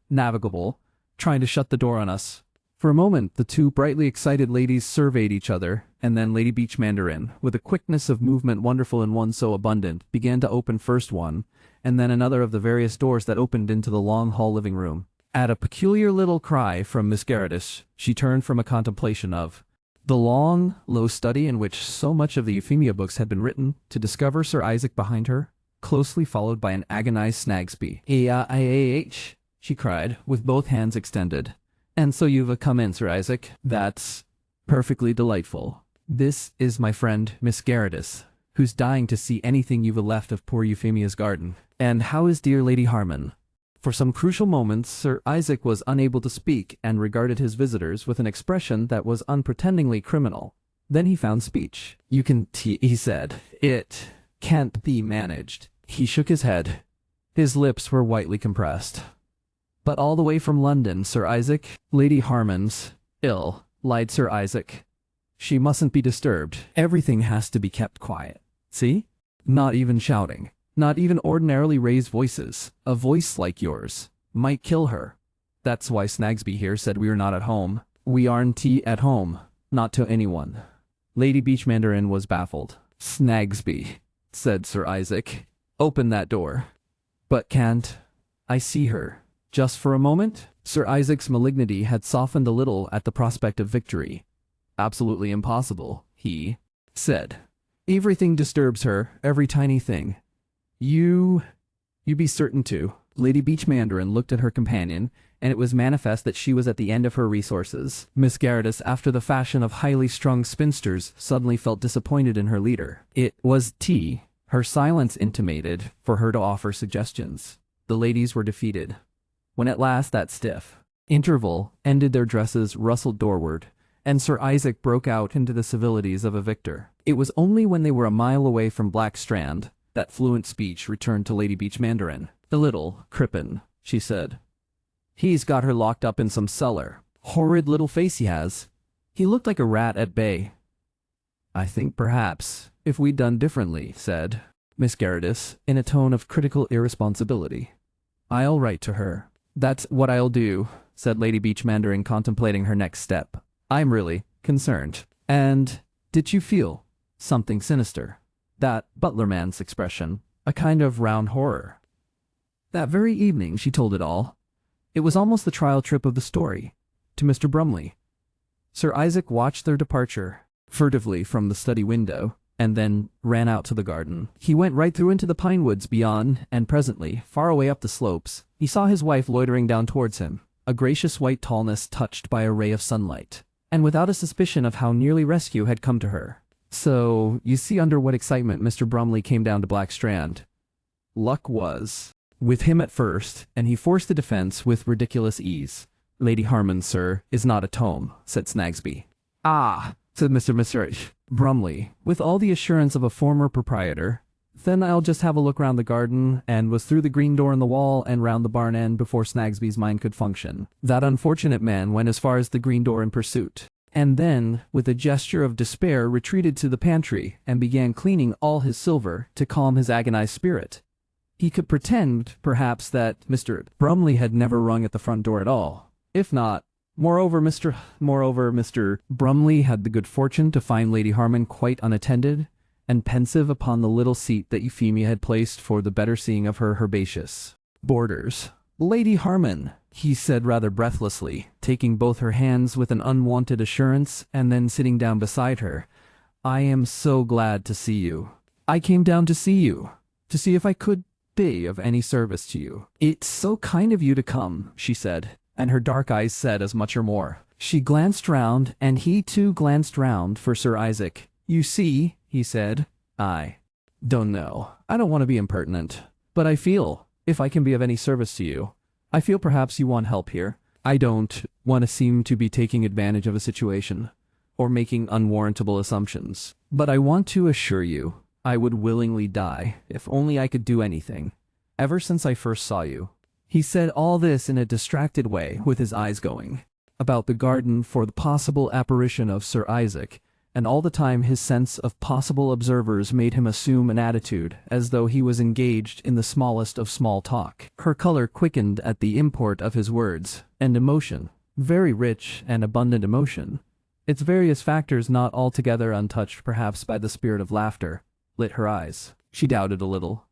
navigable, trying to shut the door on us." For a moment the two brightly excited ladies surveyed each other, and then Lady Beach Mandarin, with a quickness of movement wonderful in one so abundant, began to open first one, and then another of the various doors that opened into the long hall living room. At a peculiar little cry from Miss Gerardis, she turned from a contemplation of the long, low study in which so much of the Euphemia books had been written, to discover Sir Isaac behind her, closely followed by an agonized Snagsby. "H," she cried, with both hands extended. "And so you've come in, Sir Isaac? That's perfectly delightful. This is my friend, Miss Gerardis, who's dying to see anything you've left of poor Euphemia's garden. And how is dear Lady Harman?" For some crucial moments Sir Isaac was unable to speak, and regarded his visitors with an expression that was unpretendingly criminal. Then he found speech. "You can he said. "It can't be managed." He shook his head. His lips were whitely compressed. "But all the way from London, Sir Isaac?" "Lady Harman's ill," lied Sir Isaac. "She mustn't be disturbed. Everything has to be kept quiet. See? Not even shouting. Not even ordinarily raised voices. A voice like yours might kill her. That's why Snagsby here said we were not at home. We aren't at home. Not to anyone." Lady Beach Mandarin was baffled. "Snagsby," said Sir Isaac. "Open that door." "But can't I see her? Just for a moment?" Sir Isaac's malignity had softened a little at the prospect of victory. "Absolutely impossible," he said. "Everything disturbs her, every tiny thing. You be certain to." Lady Beach Mandarin looked at her companion, and it was manifest that she was at the end of her resources. Miss Gerardis, after the fashion of highly strung spinsters, suddenly felt disappointed in her leader. It was her silence intimated, for her to offer suggestions. The ladies were defeated. When at last that stiff interval ended, their dresses rustled doorward, and Sir Isaac broke out into the civilities of a victor. It was only when they were a mile away from Black Strand that fluent speech returned to Lady Beach Mandarin. "The little crippen," she said. "He's got her locked up in some cellar. Horrid little face he has. He looked like a rat at bay." I think perhaps, if we'd done differently, said Miss Garrudis, in a tone of critical irresponsibility. I'll write to her. That's what I'll do, said Lady Beach Mandarin, contemplating her next step. I'm really concerned. And did you feel something sinister? That butler man's expression, a kind of round horror. That very evening she told it all. It was almost the trial trip of the story, to Mr. Brumley. Sir Isaac watched their departure furtively from the study window, and then ran out to the garden. He went right through into the pine woods beyond, and presently, far away up the slopes, he saw his wife loitering down towards him, a gracious white tallness touched by a ray of sunlight, and without a suspicion of how nearly rescue had come to her. So, you see under what excitement Mr. Brumley came down to Blackstrand. Luck was with him at first, and he forced the defense with ridiculous ease. Lady Harman, sir, is not at home, said Snagsby. Ah, said Mr. Brumley, with all the assurance of a former proprietor. Then I'll just have a look round the garden, and was through the green door in the wall and round the barn end before Snagsby's mind could function. That unfortunate man went as far as the green door in pursuit, and then, with a gesture of despair, retreated to the pantry and began cleaning all his silver to calm his agonized spirit. He could pretend, perhaps, that Mr. Brumley had never rung at the front door at all. If not, Moreover, Mr. Brumley had the good fortune to find Lady Harman quite unattended and pensive upon the little seat that Euphemia had placed for the better seeing of her herbaceous borders. Lady Harman, he said rather breathlessly, taking both her hands with an unwonted assurance and then sitting down beside her, I am so glad to see you. I came down to see you, to see if I could be of any service to you. It's so kind of you to come, she said, and her dark eyes said as much or more. She glanced round, and he too glanced round for Sir Isaac. You see, he said, I don't know. I don't want to be impertinent, but I feel, if I can be of any service to you, I feel perhaps you want help here. I don't want to seem to be taking advantage of a situation, or making unwarrantable assumptions, but I want to assure you, I would willingly die if only I could do anything. Ever since I first saw you. He said all this in a distracted way, with his eyes going about the garden for the possible apparition of Sir Isaac, and all the time his sense of possible observers made him assume an attitude as though he was engaged in the smallest of small talk. Her color quickened at the import of his words, and emotion, very rich and abundant emotion, its various factors not altogether untouched perhaps by the spirit of laughter, lit her eyes. She doubted a little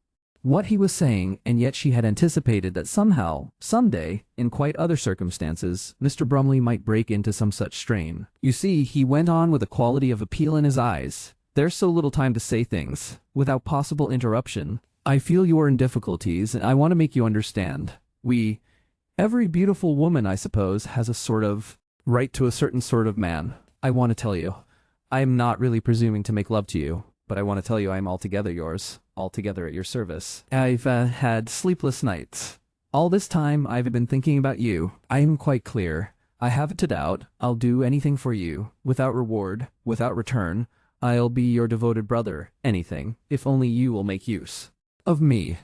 what he was saying, and yet she had anticipated that somehow, someday, in quite other circumstances, Mr. Brumley might break into some such strain. You see, he went on with a quality of appeal in his eyes. There's so little time to say things, without possible interruption. I feel you are in difficulties, and I want to make you understand. Every beautiful woman, I suppose, has a sort of right to a certain sort of man. I want to tell you, I am not really presuming to make love to you, but I want to tell you I am altogether yours, altogether at your service. I've had sleepless nights. All this time I've been thinking about you. I am quite clear. I haven't a doubt. I'll do anything for you, without reward, without return. I'll be your devoted brother, anything, if only you will make use of me.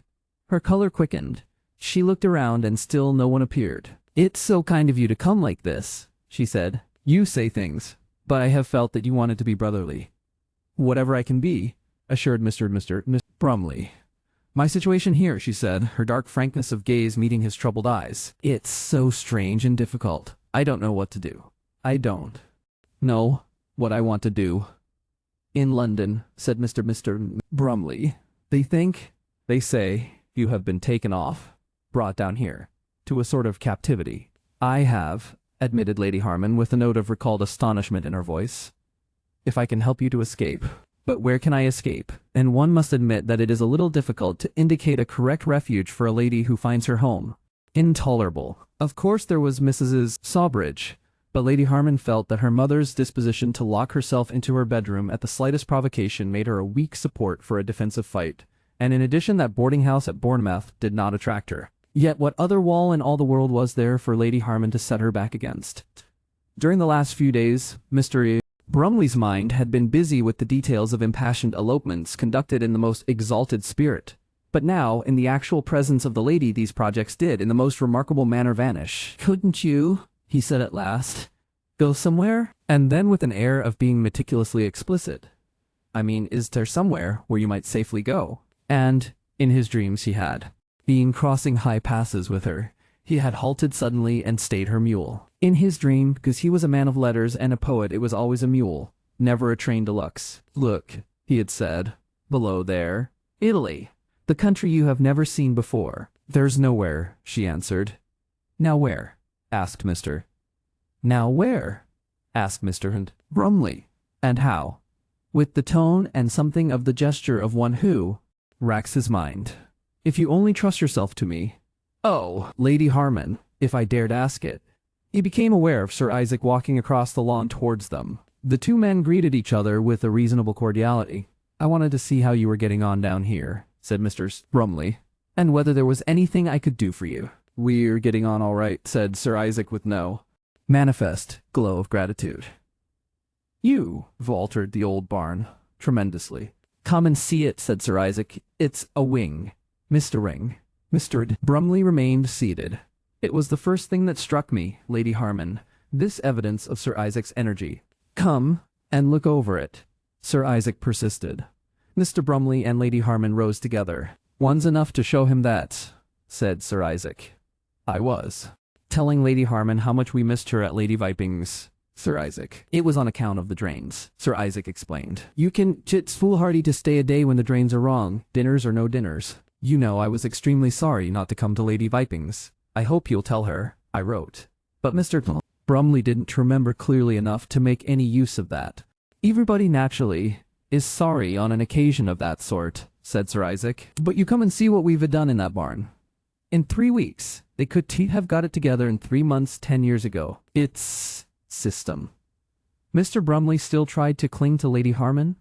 Her color quickened. She looked around and still no one appeared. It's so kind of you to come like this, she said. You say things, but I have felt that you wanted to be brotherly. Whatever I can be, assured Mr. Brumley. My situation here, she said, her dark frankness of gaze meeting his troubled eyes. It's so strange and difficult. I don't know what to do. I don't know what I want to do. In London, said Mr. Brumley, they say, you have been taken off, brought down here, to a sort of captivity. I have, admitted Lady Harman with a note of recalled astonishment in her voice. If I can help you to escape. But where can I escape? And one must admit that it is a little difficult to indicate a correct refuge for a lady who finds her home intolerable. Of course there was Mrs. Sawbridge, but Lady Harman felt that her mother's disposition to lock herself into her bedroom at the slightest provocation made her a weak support for a defensive fight, and in addition that boarding house at Bournemouth did not attract her. Yet what other wall in all the world was there for Lady Harman to set her back against? During the last few days, Mr. Brumley's mind had been busy with the details of impassioned elopements conducted in the most exalted spirit. But now, in the actual presence of the lady, these projects did, in the most remarkable manner, vanish. Couldn't you, he said at last, go somewhere? And then with an air of being meticulously explicit, I mean, is there somewhere where you might safely go? And, in his dreams he had been crossing high passes with her. He had halted suddenly and stayed her mule. In his dream, because he was a man of letters and a poet, it was always a mule, never a train deluxe. Look, he had said, below there, Italy, the country you have never seen before. There's nowhere, she answered. Now where? Asked Mr. Now where? Asked Mr. Brumley. And how? With the tone and something of the gesture of one who racks his mind. If you only trust yourself to me. Oh, Lady Harman, if I dared ask it. He became aware of Sir Isaac walking across the lawn towards them. The two men greeted each other with a reasonable cordiality. I wanted to see how you were getting on down here, said Mr. Brumley, and whether there was anything I could do for you. We're getting on all right, said Sir Isaac with no manifest glow of gratitude. You, faltered the old barn, tremendously. Come and see it, said Sir Isaac. It's a wing. Mr. Ring. Mr. Brumley remained seated. It was the first thing that struck me, Lady Harman, this evidence of Sir Isaac's energy. Come and look over it, Sir Isaac persisted. Mr. Brumley and Lady Harman rose together. One's enough to show him that, said Sir Isaac. I was telling Lady Harman how much we missed her at Lady Viping's, Sir Isaac. It was on account of the drains, Sir Isaac explained. It's foolhardy to stay a day when the drains are wrong, dinners or no dinners. You know I was extremely sorry not to come to Lady Viping's. I hope you'll tell her, I wrote. But Mr. Brumley didn't remember clearly enough to make any use of that. Everybody naturally is sorry on an occasion of that sort, said Sir Isaac. But you come and see what we've done in that barn. In 3 weeks, they could have got it together in 3 months 10 years ago. It's system. Mr. Brumley still tried to cling to Lady Harman.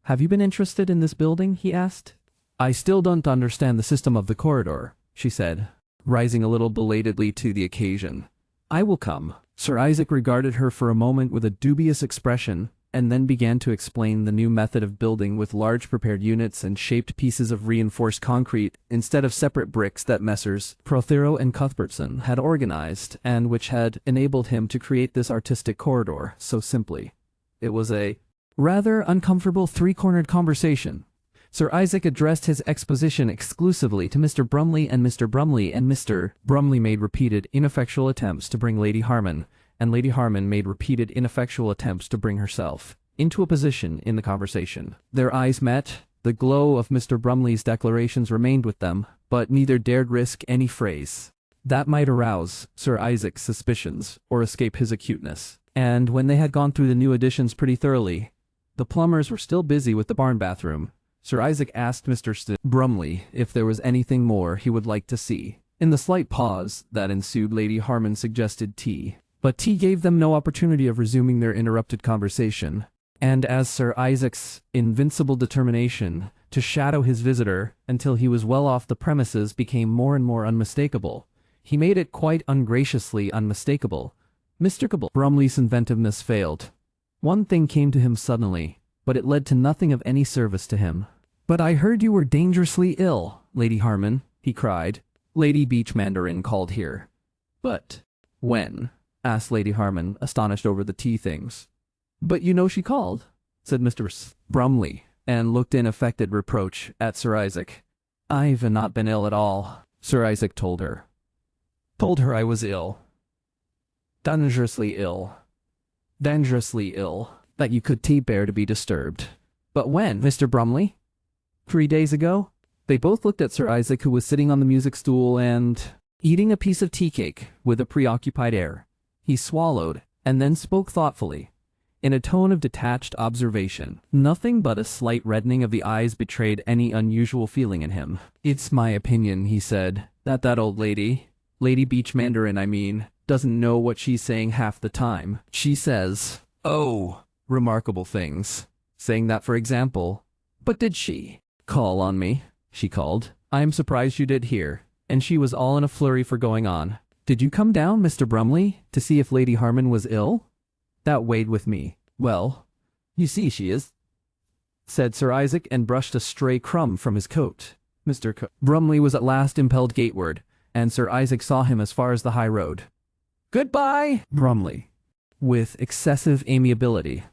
Have you been interested in this building? He asked. I still don't understand the system of the corridor, she said, rising a little belatedly to the occasion. I will come. Sir Isaac regarded her for a moment with a dubious expression, and then began to explain the new method of building with large prepared units and shaped pieces of reinforced concrete instead of separate bricks that Messrs. Prothero and Cuthbertson had organized, and which had enabled him to create this artistic corridor so simply. It was a rather uncomfortable three-cornered conversation. Sir Isaac addressed his exposition exclusively to Mr. Brumley, and Mr. Brumley made repeated ineffectual attempts to bring Lady Harman, and Lady Harman made repeated ineffectual attempts to bring herself into a position in the conversation. Their eyes met. The glow of Mr. Brumley's declarations remained with them, but neither dared risk any phrase that might arouse Sir Isaac's suspicions or escape his acuteness. And when they had gone through the new additions pretty thoroughly, the plumbers were still busy with the barn bathroom. Sir Isaac asked Mr. Brumley if there was anything more he would like to see. In the slight pause that ensued, Lady Harman suggested tea. But tea gave them no opportunity of resuming their interrupted conversation, and as Sir Isaac's invincible determination to shadow his visitor until he was well off the premises became more and more unmistakable, he made it quite ungraciously unmistakable. Mr. Brumley's inventiveness failed. One thing came to him suddenly, but it led to nothing of any service to him. But I heard you were dangerously ill, Lady Harman, he cried. Lady Beach Mandarin called here. But when? Asked Lady Harman, astonished over the tea things. But you know she called, said Mr. Brumley, and looked in affected reproach at Sir Isaac. I've not been ill at all, Sir Isaac told her. Told her I was ill. Dangerously ill. Dangerously ill. That you could bear to be disturbed. But when, Mr. Brumley? 3 days ago? They both looked at Sir Isaac, who was sitting on the music stool and eating a piece of tea cake with a preoccupied air. He swallowed, and then spoke thoughtfully, in a tone of detached observation. Nothing but a slight reddening of the eyes betrayed any unusual feeling in him. It's my opinion, he said, that old lady, Lady Beach Mandarin I mean, doesn't know what she's saying half the time. She says, oh, remarkable things. Saying that, for example, but did she call on me? She called. I am surprised you did hear. And she was all in a flurry for going on. Did you come down, Mr. Brumley, to see if Lady Harman was ill? That weighed with me. Well, you see she is, said Sir Isaac, and brushed a stray crumb from his coat. Mr. Brumley was at last impelled gateward, and Sir Isaac saw him as far as the high road. Goodbye, Brumley, with excessive amiability,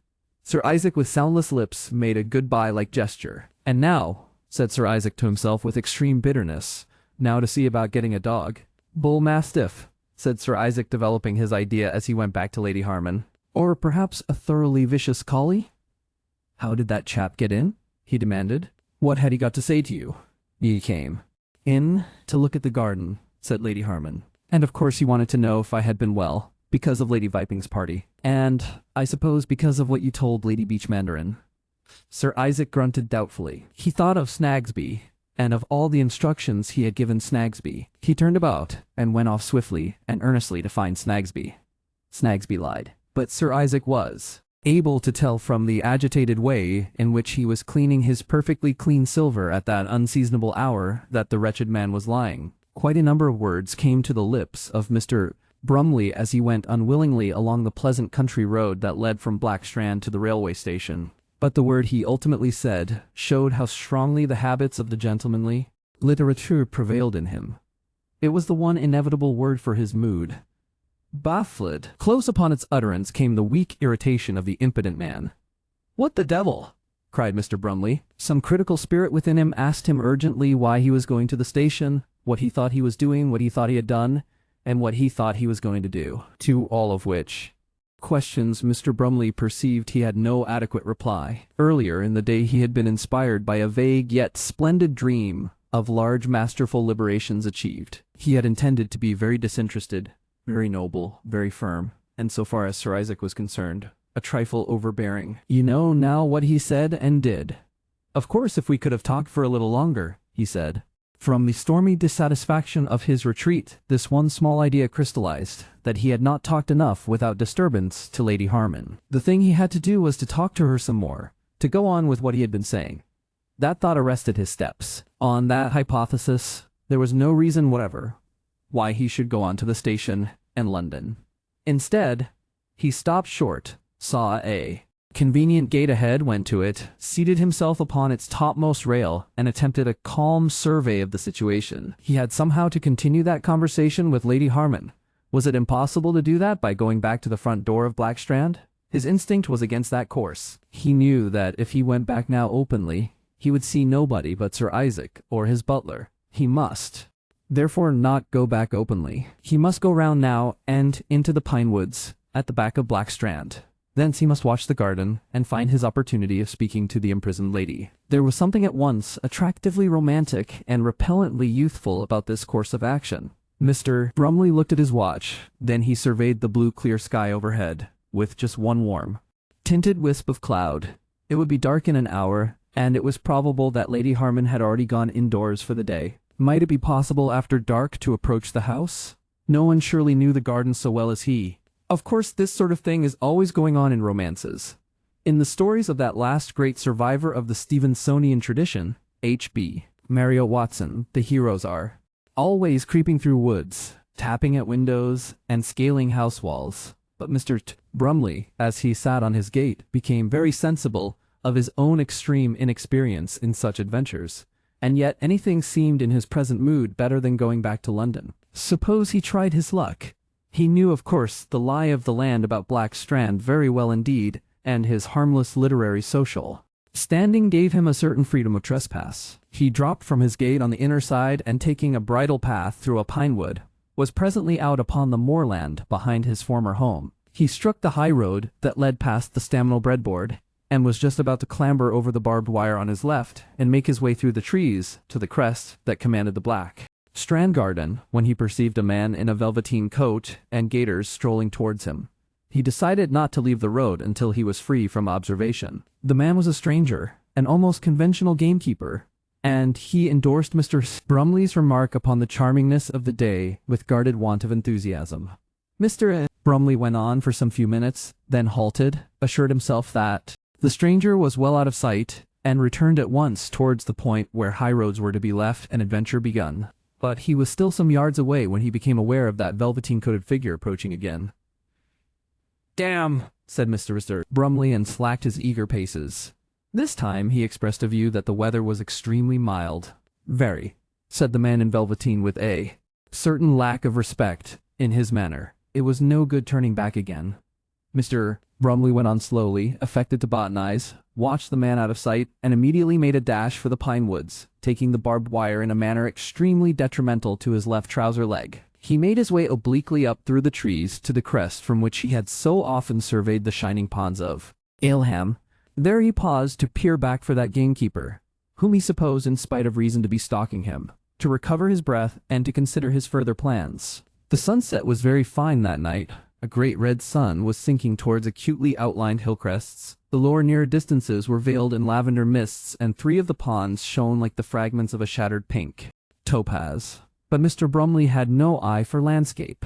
Sir Isaac with soundless lips made a goodbye-like gesture. "And now," said Sir Isaac to himself with extreme bitterness, "now to see about getting a dog." "Bull mastiff," said Sir Isaac, developing his idea as he went back to Lady Harman. "Or perhaps a thoroughly vicious collie?" "How did that chap get in?" he demanded. "What had he got to say to you?" "He came in to look at the garden," said Lady Harman. "And of course he wanted to know if I had been well, because of Lady Viping's party. And, I suppose, because of what you told Lady Beach Mandarin." Sir Isaac grunted doubtfully. He thought of Snagsby, and of all the instructions he had given Snagsby. He turned about, and went off swiftly and earnestly to find Snagsby. Snagsby lied. But Sir Isaac was able to tell from the agitated way in which he was cleaning his perfectly clean silver at that unseasonable hour that the wretched man was lying. Quite a number of words came to the lips of Mr. Brumley as he went unwillingly along the pleasant country road that led from Blackstrand to the railway station. But the word he ultimately said showed how strongly the habits of the gentlemanly literature prevailed in him. It was the one inevitable word for his mood. Baffled, close upon its utterance came the weak irritation of the impotent man. "What the devil?" cried Mr. Brumley. Some critical spirit within him asked him urgently why he was going to the station, what he thought he was doing, what he thought he had done, and what he thought he was going to do. To all of which questions Mr. Brumley perceived he had no adequate reply. Earlier in the day he had been inspired by a vague yet splendid dream of large masterful liberations achieved. He had intended to be very disinterested, very noble, very firm, and so far as Sir Isaac was concerned, a trifle overbearing. "You know now what he said and did." "Of course, if we could have talked for a little longer," he said. From the stormy dissatisfaction of his retreat, this one small idea crystallized, that he had not talked enough without disturbance to Lady Harman. The thing he had to do was to talk to her some more, to go on with what he had been saying. That thought arrested his steps. On that hypothesis, there was no reason whatever why he should go on to the station and London. Instead, he stopped short, saw a convenient gate ahead, went to it, seated himself upon its topmost rail, and attempted a calm survey of the situation. He had somehow to continue that conversation with Lady Harman. Was it impossible to do that by going back to the front door of Blackstrand? His instinct was against that course. He knew that if he went back now openly, he would see nobody but Sir Isaac or his butler. He must, therefore, not go back openly. He must go round now and into the pine woods at the back of Blackstrand. Thence he must watch the garden and find his opportunity of speaking to the imprisoned lady. There was something at once attractively romantic and repellently youthful about this course of action. Mr. Brumley looked at his watch, then he surveyed the blue clear sky overhead, with just one warm, tinted wisp of cloud. It would be dark in an hour, and it was probable that Lady Harman had already gone indoors for the day. Might it be possible after dark to approach the house? No one surely knew the garden so well as he. Of course, this sort of thing is always going on in romances. In the stories of that last great survivor of the Stevensonian tradition, H.B. Marriott Watson, the heroes are always creeping through woods, tapping at windows, and scaling house walls. But Mr. Brumley, as he sat on his gate, became very sensible of his own extreme inexperience in such adventures, and yet anything seemed in his present mood better than going back to London. Suppose he tried his luck? He knew, of course, the lie of the land about Blackstrand very well indeed, and his harmless literary social standing gave him a certain freedom of trespass. He dropped from his gate on the inner side, and taking a bridle path through a pine wood, was presently out upon the moorland behind his former home. He struck the high road that led past the Staminal breadboard, and was just about to clamber over the barbed wire on his left and make his way through the trees to the crest that commanded the Blackstrand garden, when he perceived a man in a velveteen coat and gaiters strolling towards him. He decided not to leave the road until he was free from observation. The man was a stranger, an almost conventional gamekeeper, and he endorsed Mr. Brumley's remark upon the charmingness of the day with guarded want of enthusiasm. Mr. Brumley went on for some few minutes, then halted, assured himself that the stranger was well out of sight, and returned at once towards the point where high roads were to be left and adventure begun. But he was still some yards away when he became aware of that velveteen-coated figure approaching again. "Damn," said Mr. Brumley, and slacked his eager paces. This time he expressed a view that the weather was extremely mild. "Very," said the man in velveteen with a certain lack of respect in his manner. It was no good turning back again. Mr. Brumley went on slowly, affected to botanize, watched the man out of sight, and immediately made a dash for the pine woods, taking the barbed wire in a manner extremely detrimental to his left trouser leg. He made his way obliquely up through the trees to the crest from which he had so often surveyed the shining ponds of Aleham. There he paused to peer back for that gamekeeper, whom he supposed in spite of reason to be stalking him, to recover his breath and to consider his further plans. The sunset was very fine that night. A great red sun was sinking towards acutely outlined hill crests. The lower nearer distances were veiled in lavender mists, and 3 of the ponds shone like the fragments of a shattered pink topaz. But Mr. Brumley had no eye for landscape.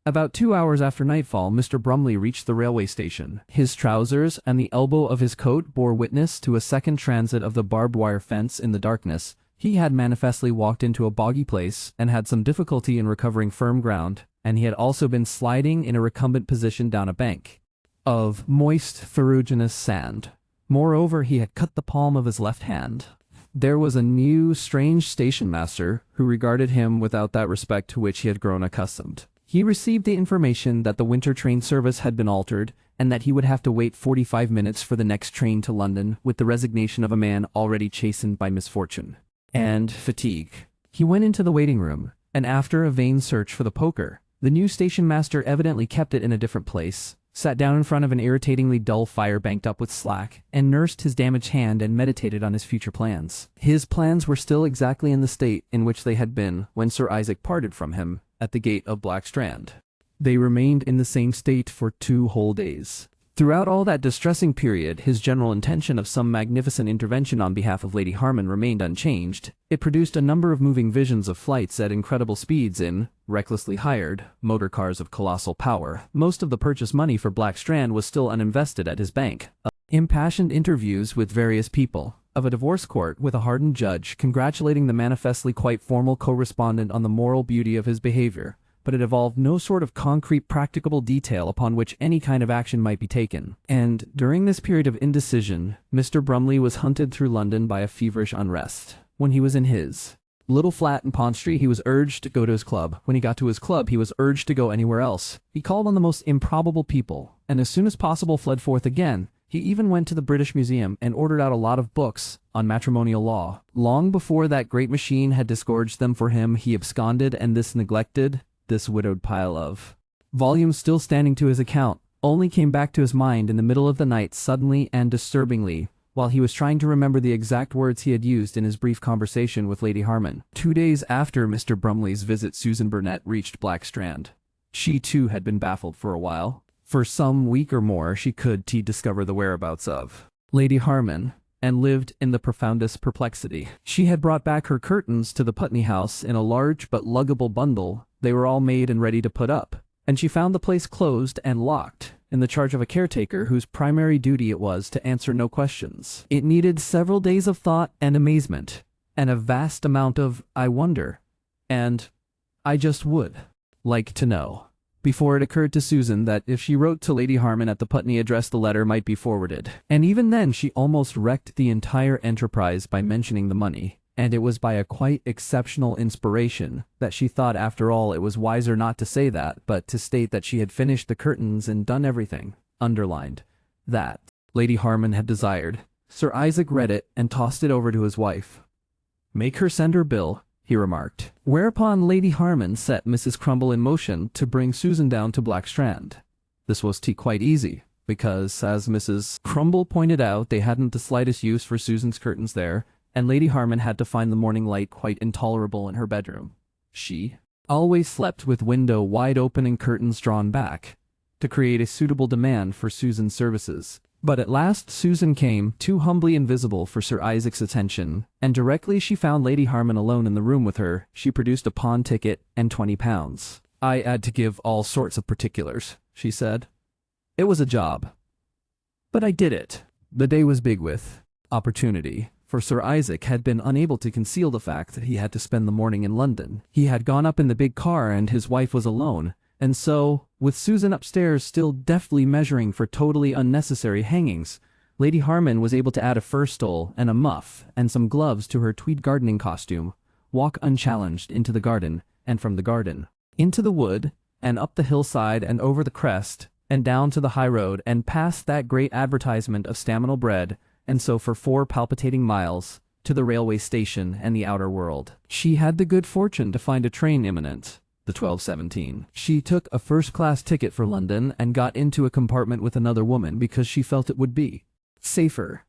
About 2 hours after nightfall, Mr. Brumley reached the railway station. His trousers and the elbow of his coat bore witness to a second transit of the barbed wire fence in the darkness. He had manifestly walked into a boggy place and had some difficulty in recovering firm ground, and he had also been sliding in a recumbent position down a bank of moist, ferruginous sand. Moreover, he had cut the palm of his left hand. There was a new, strange station master who regarded him without that respect to which he had grown accustomed. He received the information that the winter train service had been altered and that he would have to wait 45 minutes for the next train to London with the resignation of a man already chastened by misfortune and fatigue. He went into the waiting room, and after a vain search for the poker, the new station master evidently kept it in a different place, sat down in front of an irritatingly dull fire banked up with slack, and nursed his damaged hand and meditated on his future plans. His plans were still exactly in the state in which they had been when Sir Isaac parted from him at the gate of Black Strand. They remained in the same state for 2 whole days. Throughout all that distressing period, his general intention of some magnificent intervention on behalf of Lady Harman remained unchanged. It produced a number of moving visions of flights at incredible speeds in recklessly hired motor cars of colossal power. Most of the purchase money for Black Strand was still uninvested at his bank. Impassioned interviews with various people, of a divorce court with a hardened judge congratulating the manifestly quite formal co-respondent on the moral beauty of his behavior, but it involved no sort of concrete practicable detail upon which any kind of action might be taken. And during this period of indecision, Mr. Brumley was hunted through London by a feverish unrest. When he was in his little flat in Pont Street, he was urged to go to his club. When he got to his club, he was urged to go anywhere else. He called on the most improbable people, and as soon as possible fled forth again. He even went to the British Museum and ordered out a lot of books on matrimonial law. Long before that great machine had disgorged them for him, he absconded, and this widowed pile of volumes still standing to his account only came back to his mind in the middle of the night suddenly and disturbingly, while he was trying to remember the exact words he had used in his brief conversation with Lady Harman. 2 days after Mr. Brumley's visit, Susan Burnett reached Black Strand. She too had been baffled for a while. For some week or more she could discover the whereabouts of Lady Harman, and lived in the profoundest perplexity. She had brought back her curtains to the Putney house in a large but luggable bundle. They were all made and ready to put up, and she found the place closed and locked, in the charge of a caretaker whose primary duty it was to answer no questions. It needed several days of thought and amazement, and a vast amount of "I wonder," and "I just would like to know," before it occurred to Susan that if she wrote to Lady Harman at the Putney address, the letter might be forwarded. And even then she almost wrecked the entire enterprise by mentioning the money. And it was by a quite exceptional inspiration that she thought after all it was wiser not to say that, but to state that she had finished the curtains and done everything, underlined, that Lady Harman had desired. Sir Isaac read it and tossed it over to his wife. "Make her send her bill," he remarked. Whereupon Lady Harman set Mrs. Crumble in motion to bring Susan down to Black Strand. This was quite easy, because, as Mrs. Crumble pointed out, they hadn't the slightest use for Susan's curtains there, and Lady Harman had to find the morning light quite intolerable in her bedroom. She always slept with window wide open and curtains drawn back, to create a suitable demand for Susan's services. But at last Susan came, too humbly invisible for Sir Isaac's attention, and directly she found Lady Harman alone in the room with her, she produced a pawn ticket and £20. "I had to give all sorts of particulars," she said. "It was a job. But I did it." The day was big with opportunity, for Sir Isaac had been unable to conceal the fact that he had to spend the morning in London. He had gone up in the big car and his wife was alone, and so, with Susan upstairs still deftly measuring for totally unnecessary hangings, Lady Harman was able to add a fur stole and a muff and some gloves to her tweed gardening costume, walk unchallenged into the garden, and from the garden into the wood, and up the hillside and over the crest, and down to the high road and past that great advertisement of staminal bread, and so for 4 palpitating miles, to the railway station and the outer world. She had the good fortune to find a train imminent, the 12:17. She took a first-class ticket for London and got into a compartment with another woman because she felt it would be safer.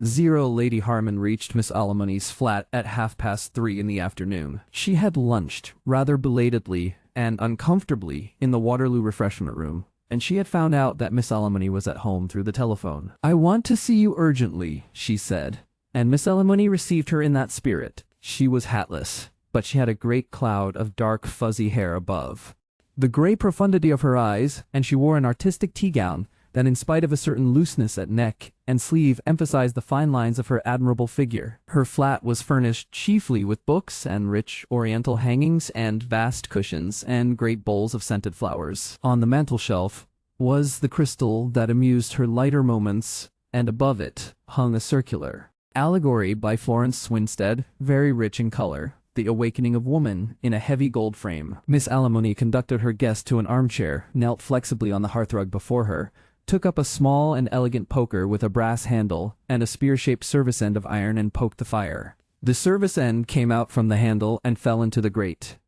Lady Harman reached Miss Alamoni's flat at 3:30 in the afternoon. She had lunched, rather belatedly and uncomfortably, in the Waterloo refreshment room, and she had found out that Miss Alamoni was at home through the telephone. "I want to see you urgently," she said, and Miss Alamoni received her in that spirit. She was hatless, but she had a great cloud of dark fuzzy hair above the grey profundity of her eyes, and she wore an artistic tea-gown that, in spite of a certain looseness at neck and sleeve, emphasized the fine lines of her admirable figure. Her flat was furnished chiefly with books and rich oriental hangings and vast cushions and great bowls of scented flowers. On the mantel-shelf was the crystal that amused her lighter moments, and above it hung a circular allegory by Florence Swinstead, very rich in color, The Awakening of Woman, in a heavy gold frame. Miss Alamoni conducted her guest to an armchair, knelt flexibly on the hearthrug before her, took up a small and elegant poker with a brass handle and a spear-shaped service end of iron, and poked the fire. The service end came out from the handle and fell into the grate.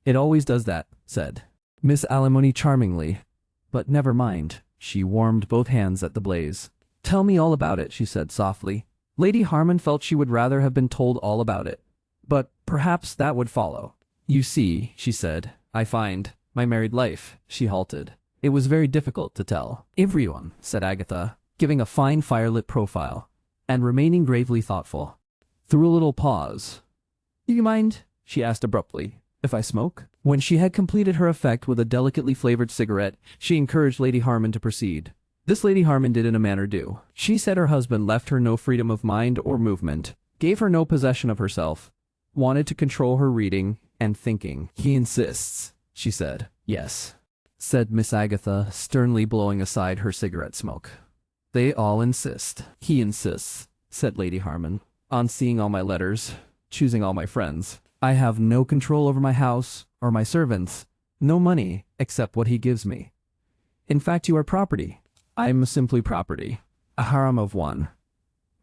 "It always does that," said Miss Alamoni charmingly. "But never mind." She warmed both hands at the blaze. "Tell me all about it," she said softly. Lady Harman felt she would rather have been told all about it, but perhaps that would follow. "You see," she said, "I find my married life." She halted. "It was very difficult to tell everyone," said Agatha, giving a fine firelit profile, and remaining gravely thoughtful. Through a little pause. "Do you mind," she asked abruptly, "if I smoke?" When she had completed her effect with a delicately flavored cigarette, she encouraged Lady Harman to proceed. This Lady Harman did in a manner due. She said her husband left her no freedom of mind or movement, gave her no possession of herself, wanted to control her reading and thinking. "He insists," she said. "Yes," said Miss Agatha, sternly blowing aside her cigarette smoke. "They all insist." "He insists," said Lady Harman, "on seeing all my letters, choosing all my friends. I have no control over my house or my servants, no money except what he gives me. In fact, you are property. I am simply property, a harem of one.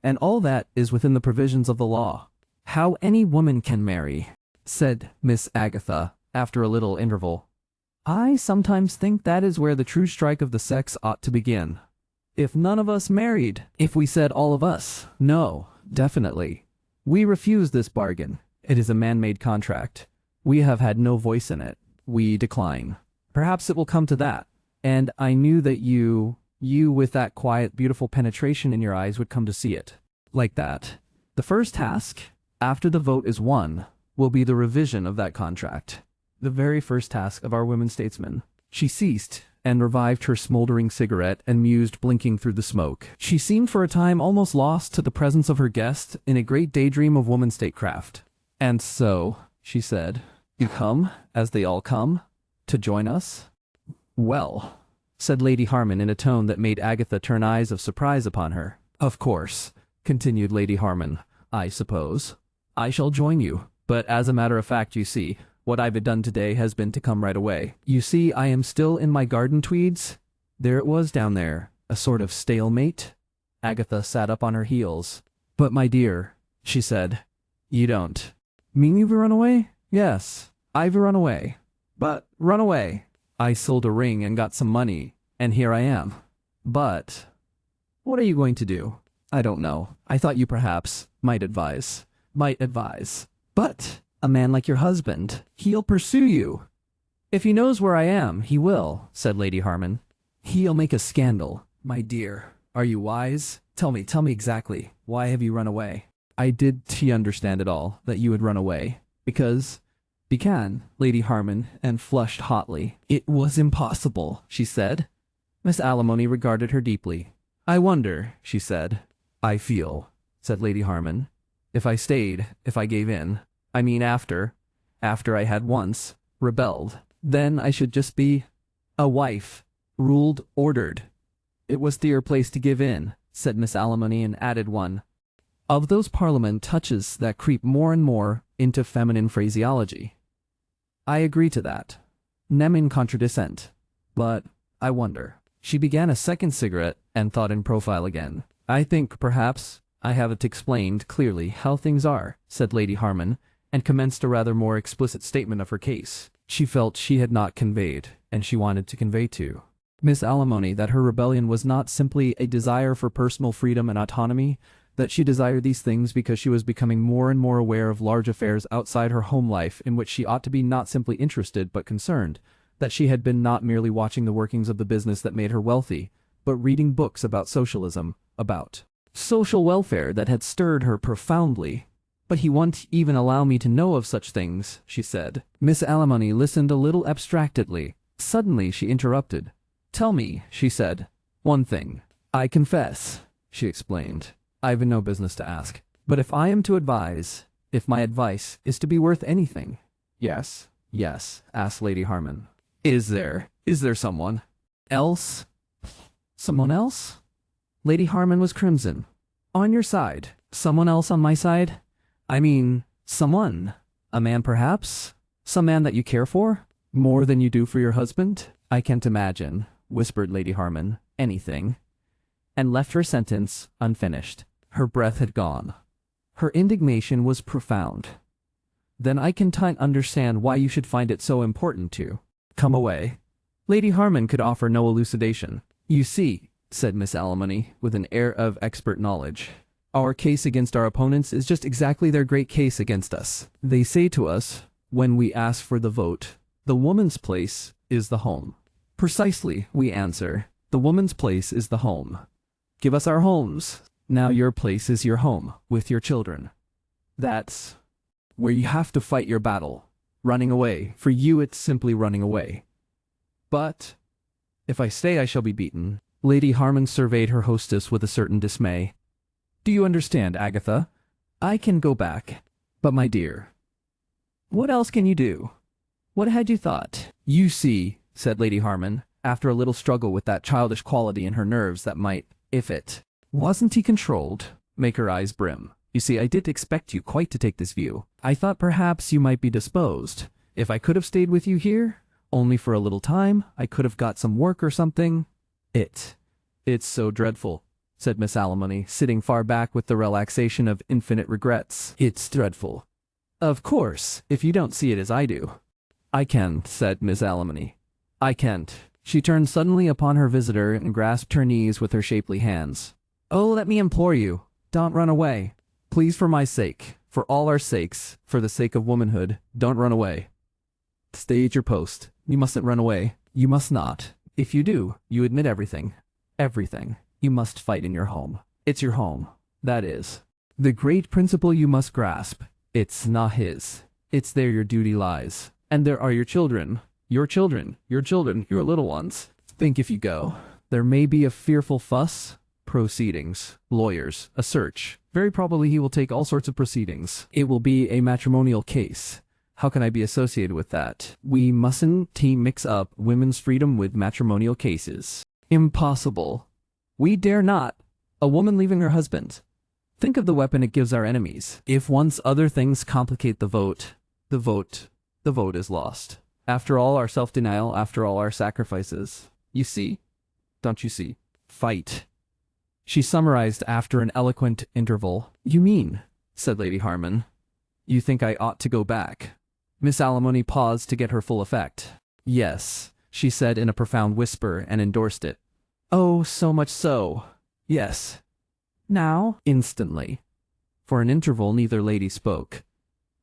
And all that is within the provisions of the law." "How any woman can marry," said Miss Agatha, after a little interval. "I sometimes think that is where the true strike of the sex ought to begin. If none of us married, if we said all of us, no, definitely, we refuse this bargain. It is a man-made contract. We have had no voice in it. We decline. Perhaps it will come to that. And I knew that you with that quiet, beautiful penetration in your eyes would come to see it. Like that. The first task, after the vote is won, will be the revision of that contract. The very first task of our women statesmen." She ceased and revived her smoldering cigarette and mused, blinking through the smoke. She seemed for a time almost lost to the presence of her guest in a great daydream of woman statecraft. "And so," she said, "you come, as they all come, to join us?" "Well," said Lady Harman in a tone that made Agatha turn eyes of surprise upon her. "Of course," continued Lady Harman, "I suppose I shall join you. But as a matter of fact, you see, what I've done today has been to come right away. You see, I am still in my garden tweeds. There it was down there, a sort of stalemate." Agatha sat up on her heels. "But my dear," she said, "you don't mean you've run away?" "Yes, I've run away. But run away. I sold a ring and got some money, and here I am. But what are you going to do?" "I don't know. I thought you perhaps might advise." "Might advise? But a man like your husband, he'll pursue you." "If he knows where I am, he will," said Lady Harman. "He'll make a scandal." "My dear, are you wise? Tell me exactly, why have you run away?" "I did understand it all, that you had run away. Because," began Lady Harman, and flushed hotly. "It was impossible," she said. Miss Alamoni regarded her deeply. "I wonder," she said. "I feel," said Lady Harman, "if I stayed, if I gave in, I mean after I had once rebelled, then I should just be a wife, ruled, ordered." "It was the place to give in," said Miss Alamoni, and added one of those Parliament touches that creep more and more into feminine phraseology. "I agree to that. Nem in contradicent. But I wonder," She began a second cigarette and thought in profile again. I think, perhaps, I haven't explained clearly how things are, said Lady Harman, and commenced a rather more explicit statement of her case. She felt she had not conveyed, and she wanted to convey to Miss Alimony that her rebellion was not simply a desire for personal freedom and autonomy, that she desired these things because she was becoming more and more aware of large affairs outside her home life in which she ought to be not simply interested but concerned, that she had been not merely watching the workings of the business that made her wealthy, but reading books about socialism, about social welfare that had stirred her profoundly. But he won't even allow me to know of such things, she said. Miss Alimony listened a little abstractedly. Suddenly she interrupted. Tell me, she said, one thing. I confess, she explained. I've no business to ask. But if I am to advise, if my advice is to be worth anything. Yes, yes, asked Lady Harman. Is there someone else? Someone else? Lady Harman was crimson. On your side. Someone else on my side? I mean, someone. A man perhaps? Some man that you care for? More than you do for your husband? I can't imagine, whispered Lady Harman, anything. And left her sentence unfinished. Her breath had gone. Her indignation was profound. Then I can understand why you should find it so important to come away. Lady Harman could offer no elucidation. You see, said Miss Alimony, with an air of expert knowledge, our case against our opponents is just exactly their great case against us. They say to us, when we ask for the vote, the woman's place is the home. Precisely, we answer, the woman's place is the home. Give us our homes. Now your place is your home, with your children. That's where you have to fight your battle. Running away. For you it's simply running away. But if I stay I shall be beaten. Lady Harman surveyed her hostess with a certain dismay. Do you understand, Agatha? I can go back. But my dear, what else can you do? What had you thought? You see, said Lady Harman, after a little struggle with that childish quality in her nerves that might, if it wasn't he controlled, make her eyes brim. You see, I didn't expect you quite to take this view. I thought perhaps you might be disposed. If I could have stayed with you here, only for a little time, I could have got some work or something. It's so dreadful, said Miss Alimony, sitting far back with the relaxation of infinite regrets. It's dreadful. Of course, if you don't see it as I do. I can, said Miss Alimony. I can't. She turned suddenly upon her visitor and grasped her knees with her shapely hands. Oh, let me implore you, don't run away. Please, for my sake, for all our sakes, for the sake of womanhood, don't run away. Stay at your post. You mustn't run away. You must not. If you do, you admit everything. Everything. You must fight in your home. It's your home. That is the great principle you must grasp. It's not his. It's there your duty lies. And there are your children. Your children. Your children. Your little ones. Think if you go. There may be a fearful fuss. Proceedings. Lawyers. A search. Very probably he will take all sorts of proceedings. It will be a matrimonial case. How can I be associated with that? We mustn't mix up women's freedom with matrimonial cases. Impossible. We dare not. A woman leaving her husband. Think of the weapon it gives our enemies. If once other things complicate the vote is lost. After all our self-denial, after all our sacrifices. You see? Don't you see? Fight. She summarized after an eloquent interval. You mean, said Lady Harman, you think I ought to go back? Miss Alimony paused to get her full effect. Yes, she said in a profound whisper and endorsed it. Oh, so much so. Yes. Now? Instantly. For an interval neither lady spoke.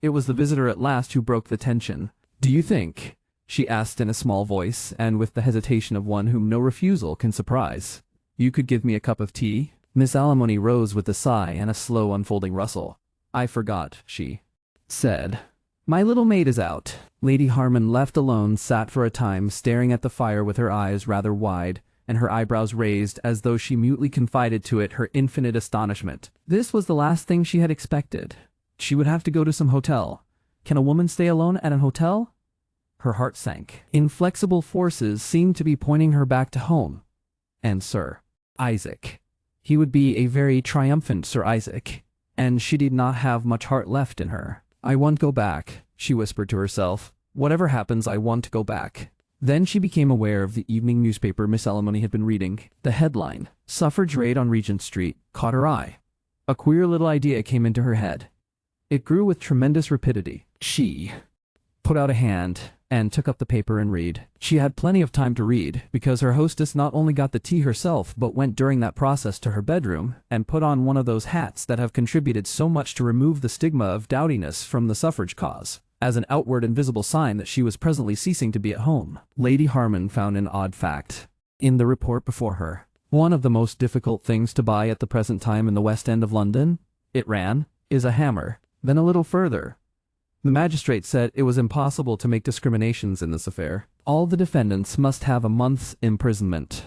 It was the visitor at last who broke the tension. Do you think, she asked in a small voice and with the hesitation of one whom no refusal can surprise, you could give me a cup of tea? Miss Alimony rose with a sigh and a slow unfolding rustle. I forgot, she said. My little maid is out. Lady Harman, left alone, sat for a time staring at the fire with her eyes rather wide and her eyebrows raised as though she mutely confided to it her infinite astonishment. This was the last thing she had expected. She would have to go to some hotel. Can a woman stay alone at an hotel? Her heart sank. Inflexible forces seemed to be pointing her back to home. And Sir Isaac. He would be a very triumphant Sir Isaac. And she did not have much heart left in her. I won't go back, she whispered to herself. Whatever happens, I want to go back. Then she became aware of the evening newspaper Miss Alimony had been reading. The headline, "Suffrage Raid on Regent Street," caught her eye. A queer little idea came into her head. It grew with tremendous rapidity. She put out a hand and took up the paper and read. She had plenty of time to read, because her hostess not only got the tea herself, but went during that process to her bedroom and put on one of those hats that have contributed so much to remove the stigma of dowdiness from the suffrage cause, as an outward and visible sign that she was presently ceasing to be at home. Lady Harman found an odd fact in the report before her. "One of the most difficult things to buy at the present time in the West End of London," it ran, "is a hammer." Then a little further, the magistrate said it was impossible to make discriminations in this affair. All the defendants must have a month's imprisonment.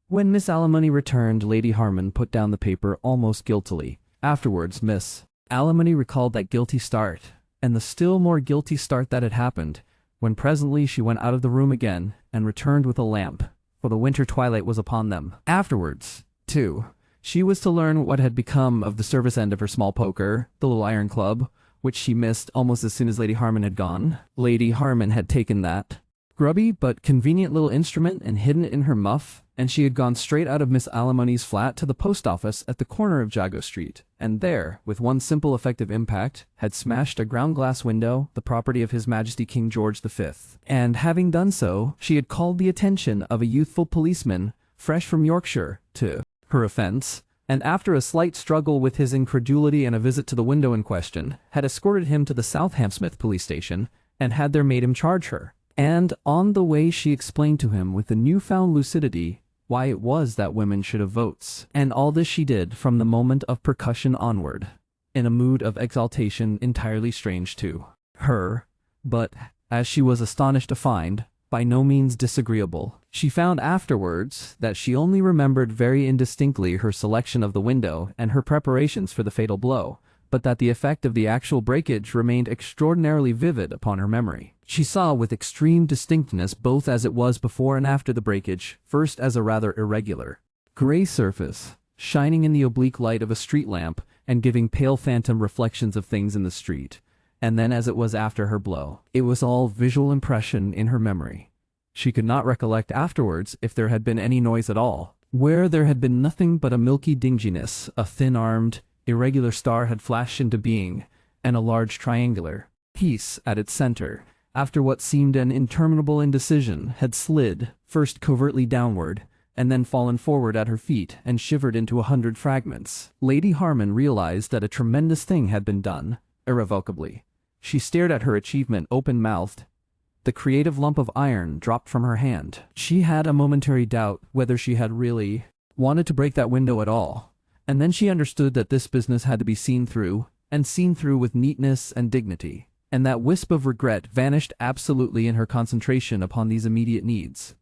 When Miss Alimony returned, Lady Harman put down the paper almost guiltily. Afterwards, Miss Alimony recalled that guilty start, and the still more guilty start that had happened, when presently she went out of the room again and returned with a lamp, for the winter twilight was upon them. Afterwards, too, she was to learn what had become of the service end of her small poker, the little iron club, which she missed almost as soon as Lady Harman had gone. Lady Harman had taken that grubby but convenient little instrument and hidden it in her muff, and she had gone straight out of Miss Alimony's flat to the post office at the corner of Jago Street, and there, with one simple effective impact, had smashed a ground-glass window, the property of His Majesty King George V. And having done so, she had called the attention of a youthful policeman, fresh from Yorkshire, to her offense, and after a slight struggle with his incredulity and a visit to the window in question, had escorted him to the South Hammersmith police station, and had there made him charge her. And on the way she explained to him with a newfound lucidity why it was that women should have votes. And all this she did from the moment of percussion onward, in a mood of exaltation entirely strange to her, but, as she was astonished to find, by no means disagreeable. She found afterwards that she only remembered very indistinctly her selection of the window and her preparations for the fatal blow, but that the effect of the actual breakage remained extraordinarily vivid upon her memory. She saw with extreme distinctness both as it was before and after the breakage, first as a rather irregular gray surface, shining in the oblique light of a street lamp and giving pale phantom reflections of things in the street, and then as it was after her blow. It was all visual impression in her memory. She could not recollect afterwards if there had been any noise at all. Where there had been nothing but a milky dinginess, a thin-armed, irregular star had flashed into being, and a large triangular piece at its center, after what seemed an interminable indecision, had slid, first covertly downward, and then fallen forward at her feet and shivered into 100 fragments. Lady Harman realized that a tremendous thing had been done, irrevocably. She stared at her achievement open-mouthed. The creative lump of iron dropped from her hand. She had a momentary doubt whether she had really wanted to break that window at all, and then she understood that this business had to be seen through, and seen through with neatness and dignity, and that wisp of regret vanished absolutely in her concentration upon these immediate needs.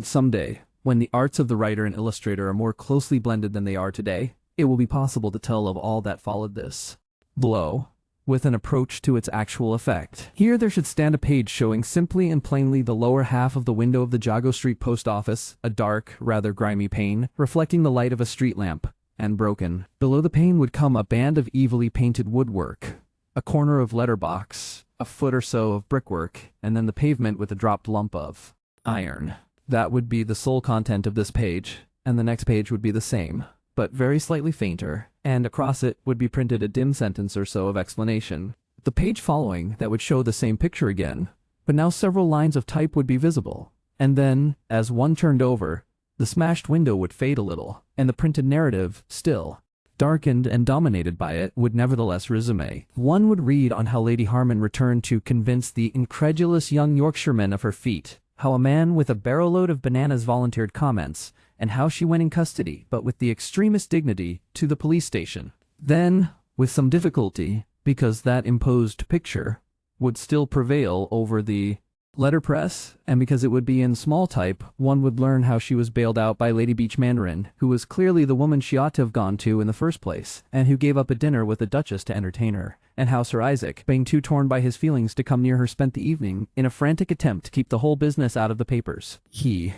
Someday, when the arts of the writer and illustrator are more closely blended than they are today, it will be possible to tell of all that followed this blow, with an approach to its actual effect. Here there should stand a page showing simply and plainly the lower half of the window of the Jago Street post office, a dark, rather grimy pane, reflecting the light of a street lamp, and broken. Below the pane would come a band of evilly painted woodwork, a corner of letterbox, a foot or so of brickwork, and then the pavement with a dropped lump of iron. That would be the sole content of this page, and the next page would be the same, but very slightly fainter, and across it would be printed a dim sentence or so of explanation. The page following that would show the same picture again, but now several lines of type would be visible, and then, as one turned over, the smashed window would fade a little, and the printed narrative, still darkened and dominated by it, would nevertheless resume. One would read on how Lady Harman returned to convince the incredulous young Yorkshireman of her feat, how a man with a barrowload of bananas volunteered comments, and how she went in custody, but with the extremest dignity, to the police station. Then, with some difficulty, because that imposed picture would still prevail over the letterpress, and because it would be in small type, one would learn how she was bailed out by Lady Beach Mandarin, who was clearly the woman she ought to have gone to in the first place, and who gave up a dinner with the Duchess to entertain her, and how Sir Isaac, being too torn by his feelings to come near her, spent the evening in a frantic attempt to keep the whole business out of the papers. He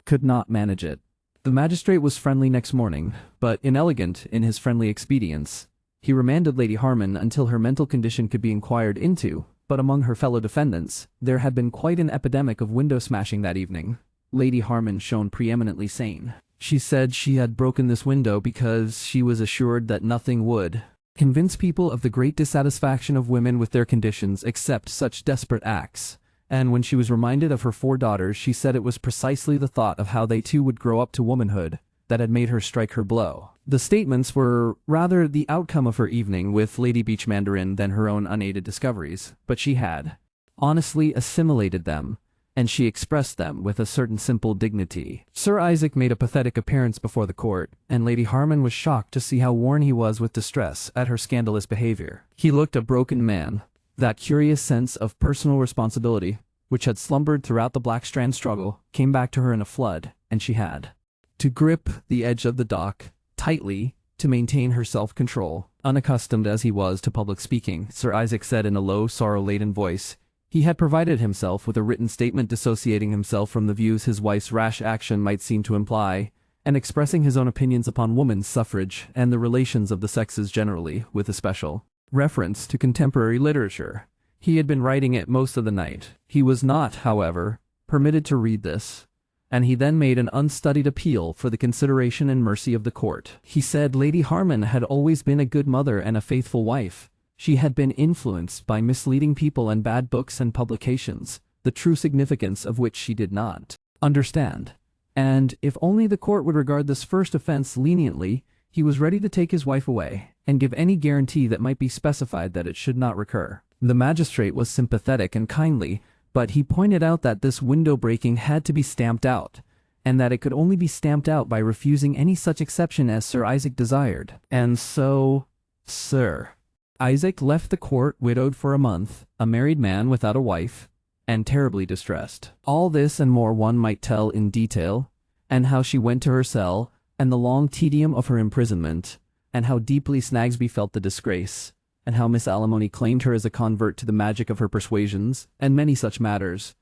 could not manage it. The magistrate was friendly next morning, but inelegant in his friendly expedients. He remanded Lady Harman until her mental condition could be inquired into, but among her fellow defendants, there had been quite an epidemic of window smashing that evening. Lady Harman shone preeminently sane. She said she had broken this window because she was assured that nothing would convince people of the great dissatisfaction of women with their conditions except such desperate acts. And when she was reminded of her 4 daughters, she said it was precisely the thought of how they too would grow up to womanhood that had made her strike her blow. The statements were rather the outcome of her evening with Lady Beach Mandarin than her own unaided discoveries, but she had honestly assimilated them, and she expressed them with a certain simple dignity. Sir Isaac made a pathetic appearance before the court, and Lady Harman was shocked to see how worn he was with distress at her scandalous behavior. He looked a broken man. That curious sense of personal responsibility, which had slumbered throughout the Blackstrand struggle, came back to her in a flood, and she had to grip the edge of the dock tightly to maintain her self-control. Unaccustomed as he was to public speaking, Sir Isaac said in a low, sorrow-laden voice, he had provided himself with a written statement dissociating himself from the views his wife's rash action might seem to imply, and expressing his own opinions upon woman's suffrage and the relations of the sexes generally, with especial reference to contemporary literature. He had been writing it most of the night. He was not, however, permitted to read this, and he then made an unstudied appeal for the consideration and mercy of the court. He said Lady Harman had always been a good mother and a faithful wife. She had been influenced by misleading people and bad books and publications, the true significance of which she did not understand. And if only the court would regard this first offense leniently, he was ready to take his wife away, and give any guarantee that might be specified that it should not recur. The magistrate was sympathetic and kindly, but he pointed out that this window breaking had to be stamped out, and that it could only be stamped out by refusing any such exception as Sir Isaac desired. And so, Sir Isaac left the court widowed for a month, a married man without a wife, and terribly distressed. All this and more one might tell in detail, and how she went to her cell, and the long tedium of her imprisonment, and how deeply Snagsby felt the disgrace, and how Miss Alimony claimed her as a convert to the magic of her persuasions, and many such matters.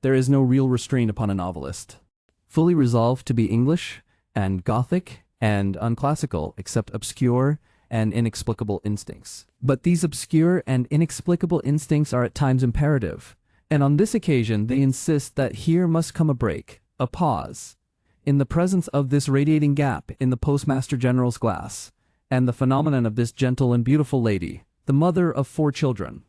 There is no real restraint upon a novelist, fully resolved to be English, and Gothic, and unclassical, except obscure and inexplicable instincts. But these obscure and inexplicable instincts are at times imperative, and on this occasion they insist that here must come a break, a pause, in the presence of this radiating gap in the Postmaster General's glass, and the phenomenon of this gentle and beautiful lady, the mother of 4 children,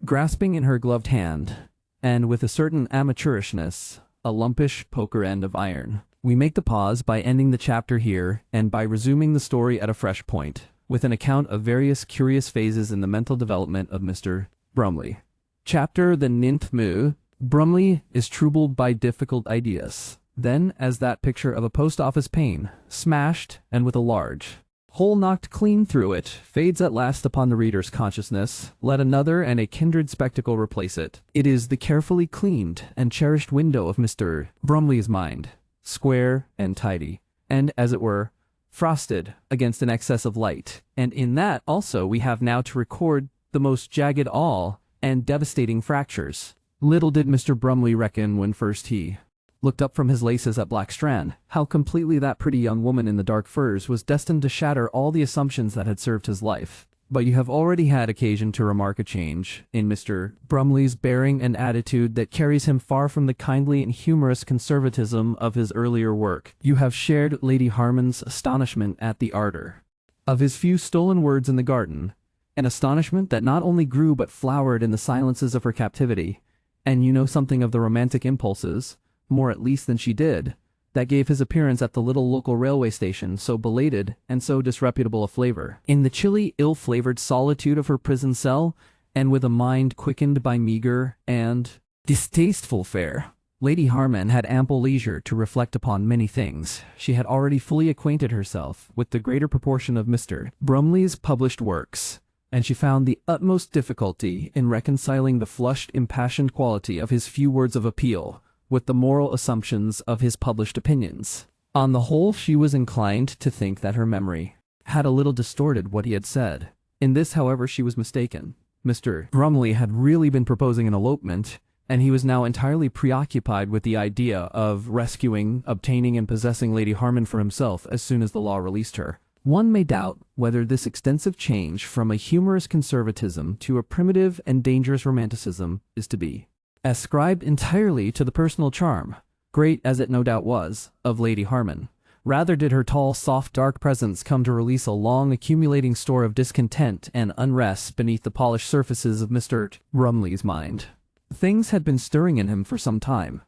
grasping in her gloved hand, and with a certain amateurishness, a lumpish poker end of iron. We make the pause by ending the chapter here, and by resuming the story at a fresh point, with an account of various curious phases in the mental development of Mr. Brumley. Chapter the 9th. Brumley is troubled by difficult ideas. Then, as that picture of a post office pane, smashed, and with a large hole knocked clean through it, fades at last upon the reader's consciousness, let another and a kindred spectacle replace it. It is the carefully cleaned and cherished window of Mr. Brumley's mind, square and tidy, and, as it were, frosted against an excess of light. And in that also we have now to record the most jagged awl and devastating fractures. Little did Mr. Brumley reckon when first he looked up from his laces at Blackstrand, how completely that pretty young woman in the dark furs was destined to shatter all the assumptions that had served his life. But you have already had occasion to remark a change in Mr. Brumley's bearing and attitude that carries him far from the kindly and humorous conservatism of his earlier work. You have shared Lady Harman's astonishment at the ardor of his few stolen words in the garden, an astonishment that not only grew but flowered in the silences of her captivity, and you know something of the romantic impulses, more at least than she did, that gave his appearance at the little local railway station so belated and so disreputable a flavor. In the chilly, ill-flavored solitude of her prison cell, and with a mind quickened by meager and distasteful fare, Lady Harman had ample leisure to reflect upon many things. She had already fully acquainted herself with the greater proportion of Mr. Brumley's published works, and she found the utmost difficulty in reconciling the flushed, impassioned quality of his few words of appeal with the moral assumptions of his published opinions. On the whole, she was inclined to think that her memory had a little distorted what he had said. In this, however, she was mistaken. Mr. Brumley had really been proposing an elopement, and he was now entirely preoccupied with the idea of rescuing, obtaining, and possessing Lady Harman for himself as soon as the law released her. One may doubt whether this extensive change from a humorous conservatism to a primitive and dangerous romanticism is to be ascribed entirely to the personal charm, great as it no doubt was, of Lady Harman. Rather did her tall, soft, dark presence come to release a long accumulating store of discontent and unrest beneath the polished surfaces of Mr. Brumley's mind. Things had been stirring in him for some time.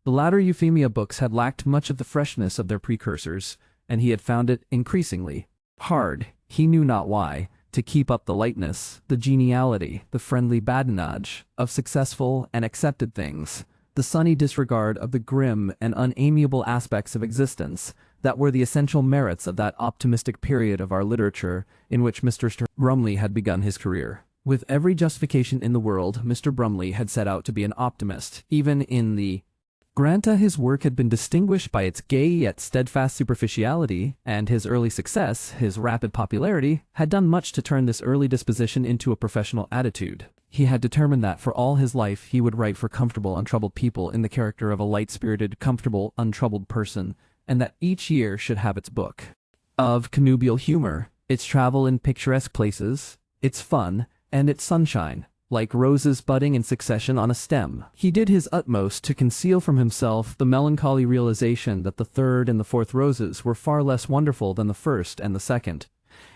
The latter Euphemia books had lacked much of the freshness of their precursors, and he had found it increasingly hard, he knew not why, to keep up the lightness, the geniality, the friendly badinage of successful and accepted things, the sunny disregard of the grim and unamiable aspects of existence that were the essential merits of that optimistic period of our literature in which Mr. Brumley had begun his career. With every justification in the world, Mr. Brumley had set out to be an optimist, even in the Granta. His work had been distinguished by its gay yet steadfast superficiality, and his early success, his rapid popularity, had done much to turn this early disposition into a professional attitude. He had determined that for all his life he would write for comfortable, untroubled people in the character of a light-spirited, comfortable, untroubled person, and that each year should have its book of connubial humor, its travel in picturesque places, its fun, and its sunshine, like roses budding in succession on a stem. He did his utmost to conceal from himself the melancholy realization that the third and the fourth roses were far less wonderful than the first and the second,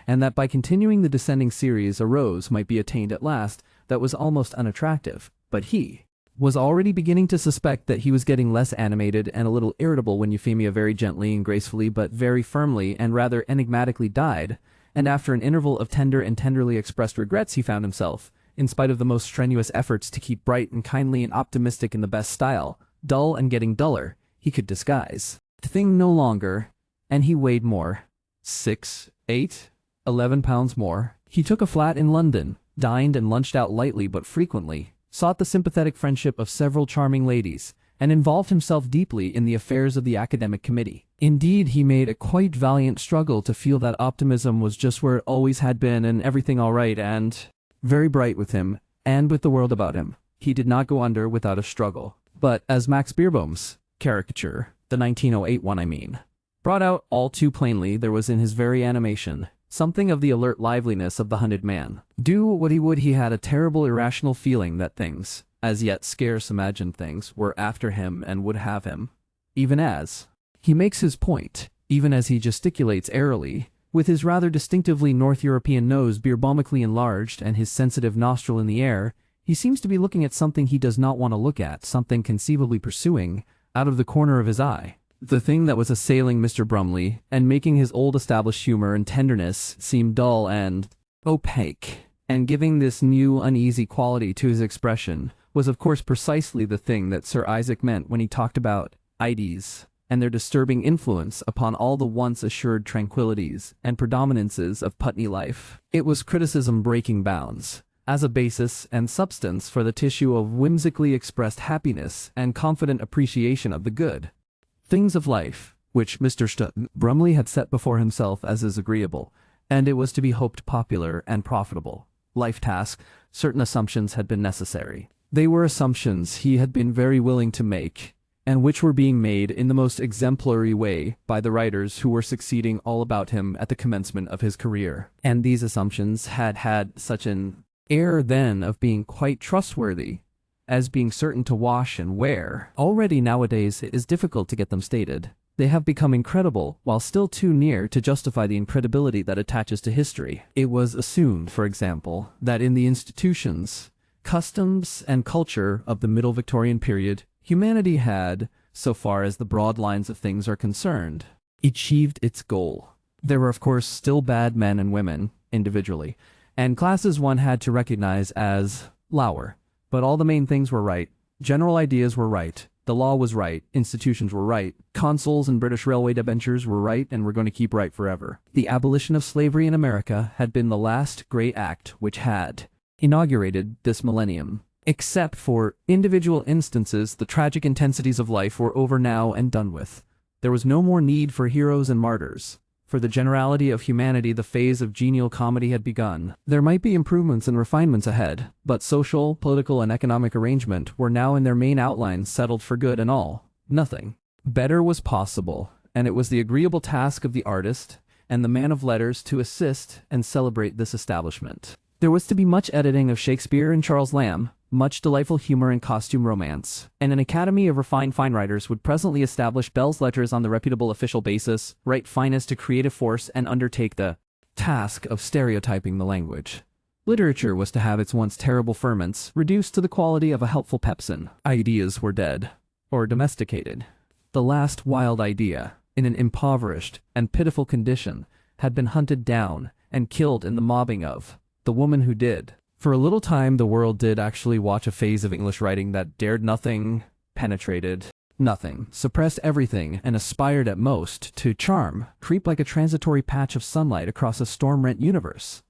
and that by continuing the descending series a rose might be attained at last that was almost unattractive. But he was already beginning to suspect that he was getting less animated and a little irritable when Euphemia very gently and gracefully but very firmly and rather enigmatically died, and after an interval of tender and tenderly expressed regrets he found himself, in spite of the most strenuous efforts to keep bright and kindly and optimistic in the best style, dull and getting duller. He could disguise the thing no longer, and he weighed more. 6, 8, 11 pounds more. He took a flat in London, dined and lunched out lightly but frequently, sought the sympathetic friendship of several charming ladies, and involved himself deeply in the affairs of the academic committee. Indeed, he made a quite valiant struggle to feel that optimism was just where it always had been and everything all right and very bright with him, and with the world about him. He did not go under without a struggle. But as Max Beerbohm's caricature, the 1908 one I mean, brought out all too plainly, there was in his very animation something of the alert liveliness of the hunted man. Do what he would, he had a terrible irrational feeling that things, as yet scarce imagined things, were after him and would have him. Even as he makes his point, even as he gesticulates airily, with his rather distinctively North European nose beerbohmically enlarged and his sensitive nostril in the air, he seems to be looking at something he does not want to look at, something conceivably pursuing, out of the corner of his eye. The thing that was assailing Mr. Brumley, and making his old established humor and tenderness seem dull and opaque, and giving this new uneasy quality to his expression, was of course precisely the thing that Sir Isaac meant when he talked about ides and their disturbing influence upon all the once assured tranquillities and predominances of Putney life. It was criticism breaking bounds, as a basis and substance for the tissue of whimsically expressed happiness and confident appreciation of the good things of life, which Mr. Brumley had set before himself as is agreeable, and it was to be hoped popular and profitable. Life task, certain assumptions had been necessary. They were assumptions he had been very willing to make, and which were being made in the most exemplary way by the writers who were succeeding all about him at the commencement of his career. And these assumptions had had such an air then of being quite trustworthy, as being certain to wash and wear. Already nowadays it is difficult to get them stated. They have become incredible, while still too near to justify the incredibility that attaches to history. It was assumed, for example, that in the institutions, customs, and culture of the Middle Victorian period, humanity had, so far as the broad lines of things are concerned, achieved its goal. There were of course still bad men and women, individually, and classes one had to recognize as lower, but all the main things were right. General ideas were right, the law was right, institutions were right, consuls and British railway debentures were right and were going to keep right forever. The abolition of slavery in America had been the last great act which had inaugurated this millennium. Except for individual instances, the tragic intensities of life were over now and done with. There was no more need for heroes and martyrs. For the generality of humanity, the phase of genial comedy had begun. There might be improvements and refinements ahead, but social, political, and economic arrangement were now in their main outlines settled for good and all. Nothing better was possible, and it was the agreeable task of the artist and the man of letters to assist and celebrate this establishment. There was to be much editing of Shakespeare and Charles Lamb, much delightful humor and costume romance, and an academy of refined fine writers would presently establish Bell's Ledgers on the reputable official basis, write finest to creative force, and undertake the task of stereotyping the language. Literature was to have its once terrible ferments reduced to the quality of a helpful pepsin. Ideas were dead, or domesticated. The last wild idea, in an impoverished and pitiful condition, had been hunted down and killed in the mobbing of the woman who did. For a little time, the world did actually watch a phase of English writing that dared nothing, penetrated nothing, suppressed everything, and aspired at most to charm, creep like a transitory patch of sunlight across a storm-rent universe,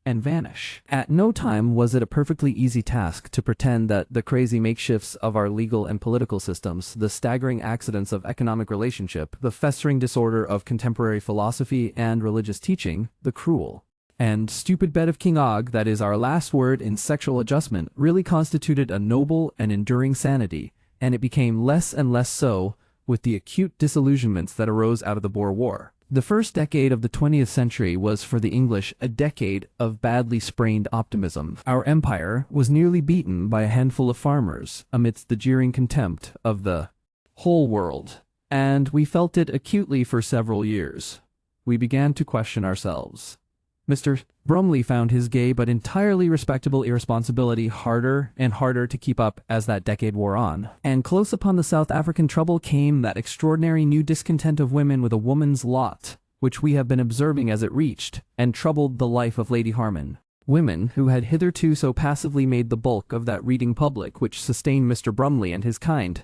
and vanish. At no time was it a perfectly easy task to pretend that the crazy makeshifts of our legal and political systems, the staggering accidents of economic relationship, the festering disorder of contemporary philosophy and religious teaching, the cruel and stupid bed of King Og, that is our last word in sexual adjustment, really constituted a noble and enduring sanity, and it became less and less so with the acute disillusionments that arose out of the Boer War. The first decade of the 20th century was for the English a decade of badly sprained optimism. Our empire was nearly beaten by a handful of farmers amidst the jeering contempt of the whole world, and we felt it acutely for several years. We began to question ourselves. Mr. Brumley found his gay but entirely respectable irresponsibility harder and harder to keep up as that decade wore on. And close upon the South African trouble came that extraordinary new discontent of women with a woman's lot, which we have been observing as it reached and troubled the life of Lady Harman. Women who had hitherto so passively made the bulk of that reading public which sustained Mr. Brumley and his kind.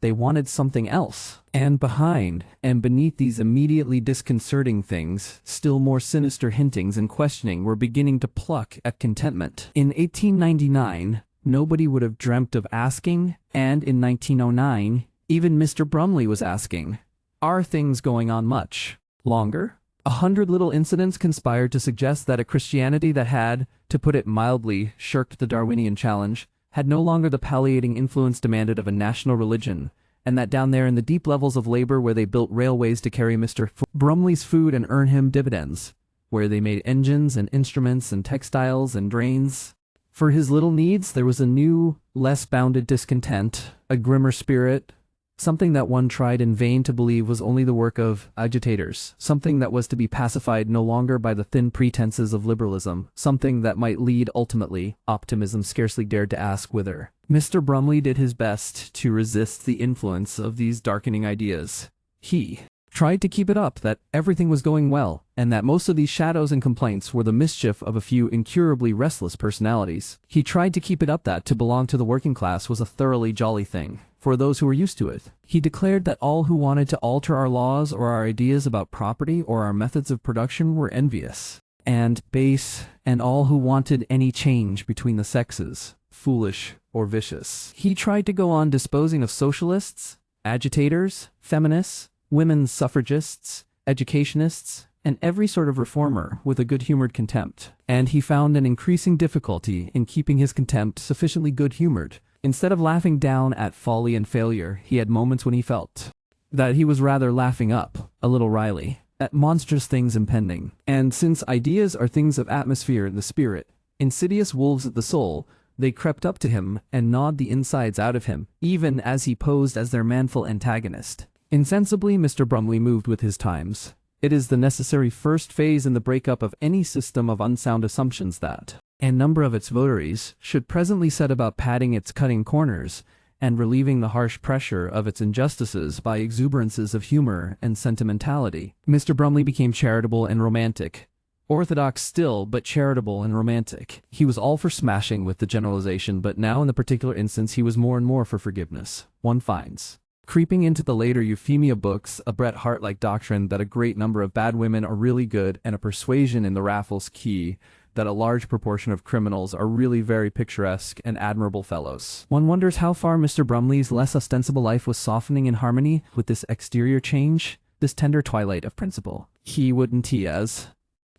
They wanted something else. And behind and beneath these immediately disconcerting things, still more sinister hintings and questioning were beginning to pluck at contentment. In 1899, nobody would have dreamt of asking, and in 1909, even Mr. Brumley was asking, are things going on much longer? 100 little incidents conspired to suggest that a Christianity that had, to put it mildly, shirked the Darwinian challenge, had no longer the palliating influence demanded of a national religion, and that down there in the deep levels of labor where they built railways to carry Mr. Brumley's food and earn him dividends, where they made engines and instruments and textiles and drains for his little needs, there was a new, less bounded discontent, a grimmer spirit, something that one tried in vain to believe was only the work of agitators, something that was to be pacified no longer by the thin pretenses of liberalism, something that might lead ultimately, optimism scarcely dared to ask whither. Mr. Brumley did his best to resist the influence of these darkening ideas. He tried to keep it up that everything was going well, and that most of these shadows and complaints were the mischief of a few incurably restless personalities. He tried to keep it up that to belong to the working class was a thoroughly jolly thing for those who were used to it. He declared that all who wanted to alter our laws or our ideas about property or our methods of production were envious and base, and all who wanted any change between the sexes, foolish or vicious. He tried to go on disposing of socialists, agitators, feminists, women's suffragists, educationists, and every sort of reformer with a good-humored contempt. And he found an increasing difficulty in keeping his contempt sufficiently good-humored. Instead of laughing down at folly and failure, he had moments when he felt that he was rather laughing up, a little wryly, at monstrous things impending. And since ideas are things of atmosphere and the spirit, insidious wolves of the soul, they crept up to him and gnawed the insides out of him, even as he posed as their manful antagonist. Insensibly, Mr. Brumley moved with his times. It is the necessary first phase in the breakup of any system of unsound assumptions that a number of its votaries should presently set about padding its cutting corners and relieving the harsh pressure of its injustices by exuberances of humor and sentimentality. Mr. Brumley became charitable and romantic. Orthodox still, but charitable and romantic. He was all for smashing with the generalization, but now in the particular instance he was more and more for forgiveness. One finds, creeping into the later Euphemia books, a Bret Hart-like doctrine that a great number of bad women are really good, and a persuasion in the Raffles key that a large proportion of criminals are really very picturesque and admirable fellows. One wonders how far Mr. Brumley's less ostensible life was softening in harmony with this exterior change, this tender twilight of principle. He wouldn't he as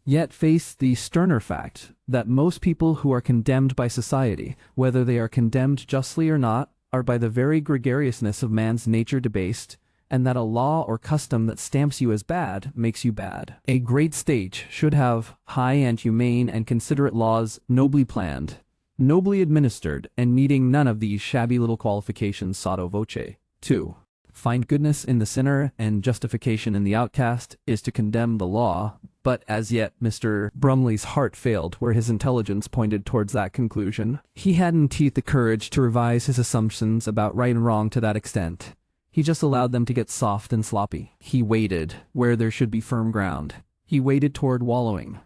yet face the sterner fact that most people who are condemned by society, whether they are condemned justly or not, are by the very gregariousness of man's nature debased, and that a law or custom that stamps you as bad makes you bad. A great state should have high and humane and considerate laws, nobly planned, nobly administered, and needing none of these shabby little qualifications sotto voce. 2. Find goodness in the sinner and justification in the outcast is to condemn the law, but as yet Mr. Brumley's heart failed where his intelligence pointed towards that conclusion. He hadn't the courage to revise his assumptions about right and wrong to that extent. He just allowed them to get soft and sloppy. He waded where there should be firm ground. He waded toward wallowing.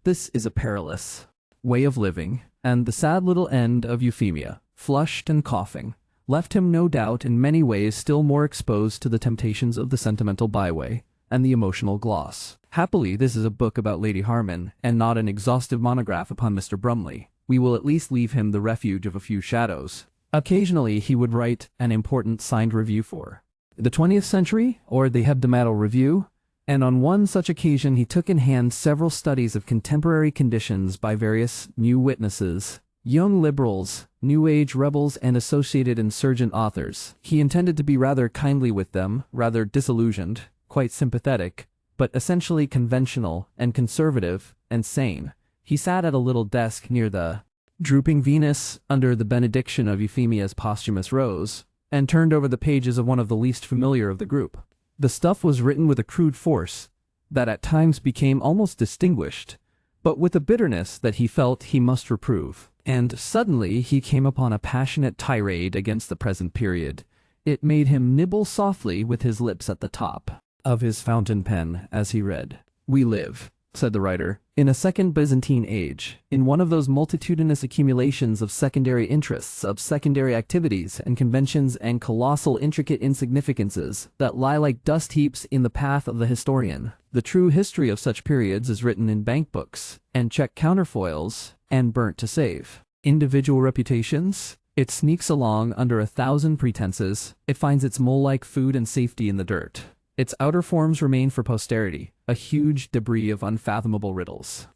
This is a perilous way of living, and the sad little end of Euphemia, flushed and coughing, left him no doubt in many ways still more exposed to the temptations of the sentimental byway and the emotional gloss. Happily, this is a book about Lady Harman, and not an exhaustive monograph upon Mr. Brumley. We will at least leave him the refuge of a few shadows. Occasionally he would write an important signed review for the 20th Century or the Hebdomadal Review, and on one such occasion he took in hand several studies of contemporary conditions by various new witnesses, young liberals, New Age rebels, and associated insurgent authors. He intended to be rather kindly with them, rather disillusioned, quite sympathetic, but essentially conventional and conservative and sane. He sat at a little desk near the drooping Venus under the benediction of Euphemia's posthumous rose, and turned over the pages of one of the least familiar of the group. The stuff was written with a crude force that at times became almost distinguished, but with a bitterness that he felt he must reprove. And suddenly he came upon a passionate tirade against the present period. It made him nibble softly with his lips at the top of his fountain pen as he read. "We live," said the writer, "in a second Byzantine age, in one of those multitudinous accumulations of secondary interests, of secondary activities and conventions and colossal intricate insignificances that lie like dust heaps in the path of the historian. The true history of such periods is written in bank books, and check counterfoils, and burnt to save individual reputations. It sneaks along under 1,000 pretenses. It finds its mole-like food and safety in the dirt. Its outer forms remain for posterity, a huge debris of unfathomable riddles,"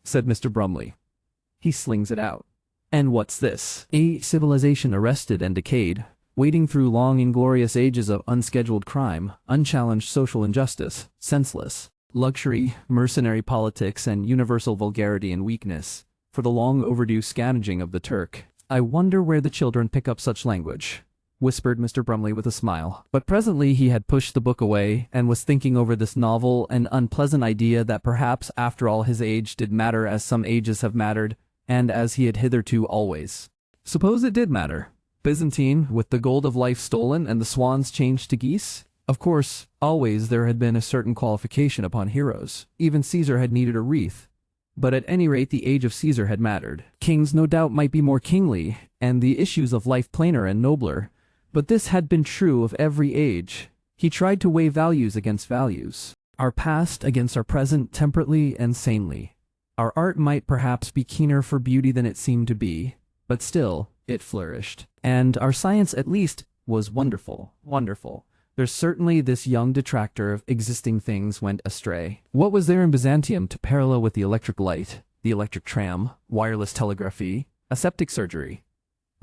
said Mr. Brumley. He slings it out. "And what's this? A civilization arrested and decayed, wading through long inglorious ages of unscheduled crime, unchallenged social injustice, senseless luxury, mercenary politics, and universal vulgarity and weakness, for the long overdue scavenging of the Turk. I wonder where the children pick up such language," whispered Mr. Brumley with a smile. But presently he had pushed the book away and was thinking over this novel and unpleasant idea that perhaps after all his age did matter as some ages have mattered, and as he had hitherto always. Suppose it did matter. Byzantine, with the gold of life stolen and the swans changed to geese? Of course, always there had been a certain qualification upon heroes. Even Caesar had needed a wreath. But at any rate the age of Caesar had mattered. Kings no doubt might be more kingly, and the issues of life plainer and nobler. But this had been true of every age. He tried to weigh values against values, our past against our present temperately and sanely. Our art might perhaps be keener for beauty than it seemed to be, but still, it flourished. And our science at least was wonderful, wonderful. There's certainly this young detractor of existing things went astray. What was there in Byzantium to parallel with the electric light, the electric tram, wireless telegraphy, aseptic surgery?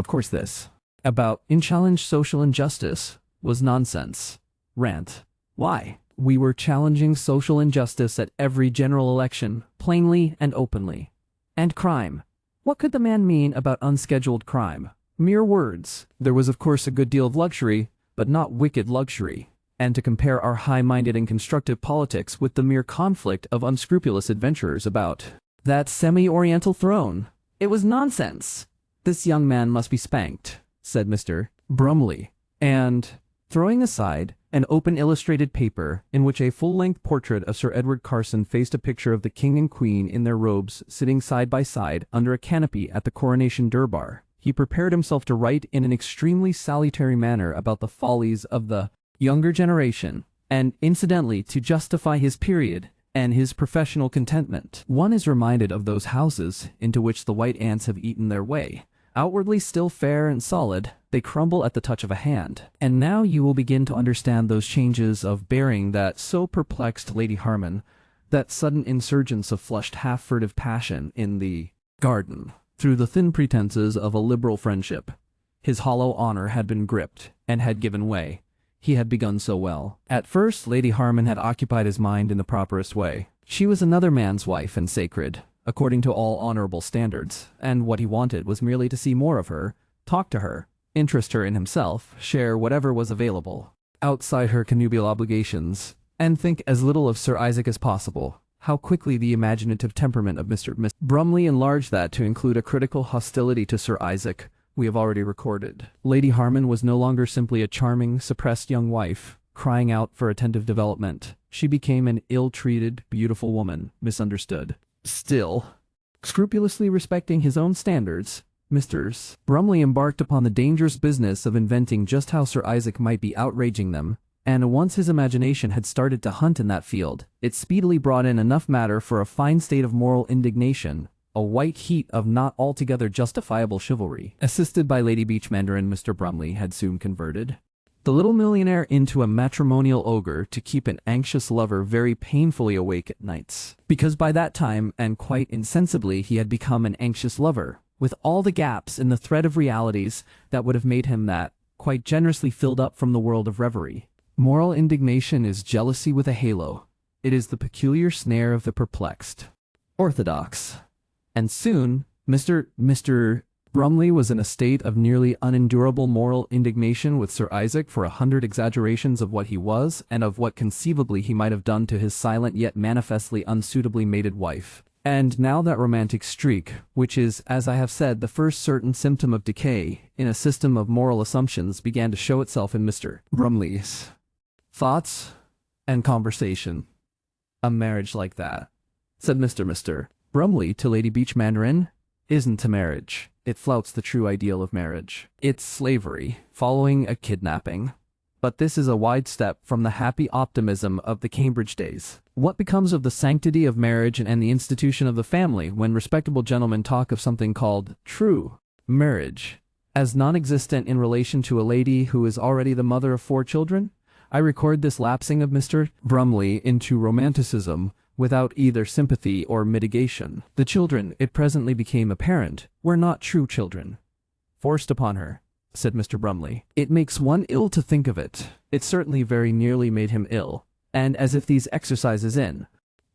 Of course this, about unchallenged social injustice, was nonsense. Rant. Why? We were challenging social injustice at every general election, plainly and openly. And crime. What could the man mean about unscheduled crime? Mere words. There was of course a good deal of luxury, but not wicked luxury. And to compare our high-minded and constructive politics with the mere conflict of unscrupulous adventurers about that semi-oriental throne. It was nonsense. This young man must be spanked, said Mr. Brumley. And, throwing aside an open illustrated paper in which a full-length portrait of Sir Edward Carson faced a picture of the king and queen in their robes sitting side by side under a canopy at the coronation durbar, he prepared himself to write in an extremely salutary manner about the follies of the younger generation, and incidentally to justify his period and his professional contentment. One is reminded of those houses into which the white ants have eaten their way. Outwardly still fair and solid, they crumble at the touch of a hand. And now you will begin to understand those changes of bearing that so perplexed Lady Harman, that sudden insurgence of flushed half-furtive passion in the garden. Through the thin pretenses of a liberal friendship, his hollow honor had been gripped and had given way. he had begun so well. At first, Lady Harman had occupied his mind in the properest way. She was another man's wife and sacred, according to all honorable standards, and what he wanted was merely to see more of her, talk to her, interest her in himself, share whatever was available outside her connubial obligations, and think as little of Sir Isaac as possible. How quickly the imaginative temperament of Mr. Brumley enlarged that to include a critical hostility to Sir Isaac, we have already recorded. Lady Harman was no longer simply a charming, suppressed young wife, crying out for attentive development. She became an ill-treated, beautiful woman, misunderstood. Still, scrupulously respecting his own standards, Mr. Brumley embarked upon the dangerous business of inventing just how Sir Isaac might be outraging them, and once his imagination had started to hunt in that field, it speedily brought in enough matter for a fine state of moral indignation, a white heat of not altogether justifiable chivalry. Assisted by Lady Beachmandarin, Mr. Brumley had soon converted the little millionaire into a matrimonial ogre to keep an anxious lover very painfully awake at nights. Because by that time, and quite insensibly, he had become an anxious lover, with all the gaps in the thread of realities that would have made him that, quite generously filled up from the world of reverie. Moral indignation is jealousy with a halo. It is the peculiar snare of the perplexed. Orthodox. And soon, Mr. Brumley was in a state of nearly unendurable moral indignation with Sir Isaac for 100 exaggerations of what he was and of what conceivably he might have done to his silent yet manifestly unsuitably mated wife. And now that romantic streak, which is, as I have said, the first certain symptom of decay in a system of moral assumptions, began to show itself in Mr. Brumley's thoughts and conversation. "A marriage like that," said Mr. Brumley to Lady Beachmandarin, "isn't a marriage. It flouts the true ideal of marriage. It's slavery, following a kidnapping. But this is a wide step from the happy optimism of the Cambridge days. What becomes of the sanctity of marriage and the institution of the family when respectable gentlemen talk of something called true marriage as non-existent in relation to a lady who is already the mother of 4 children? I record this lapsing of Mr. Brumley into romanticism without either sympathy or mitigation. The children, it presently became apparent, were not true children. Forced upon her, said Mr. Brumley. It makes one ill to think of it. It certainly very nearly made him ill, and as if these exercises in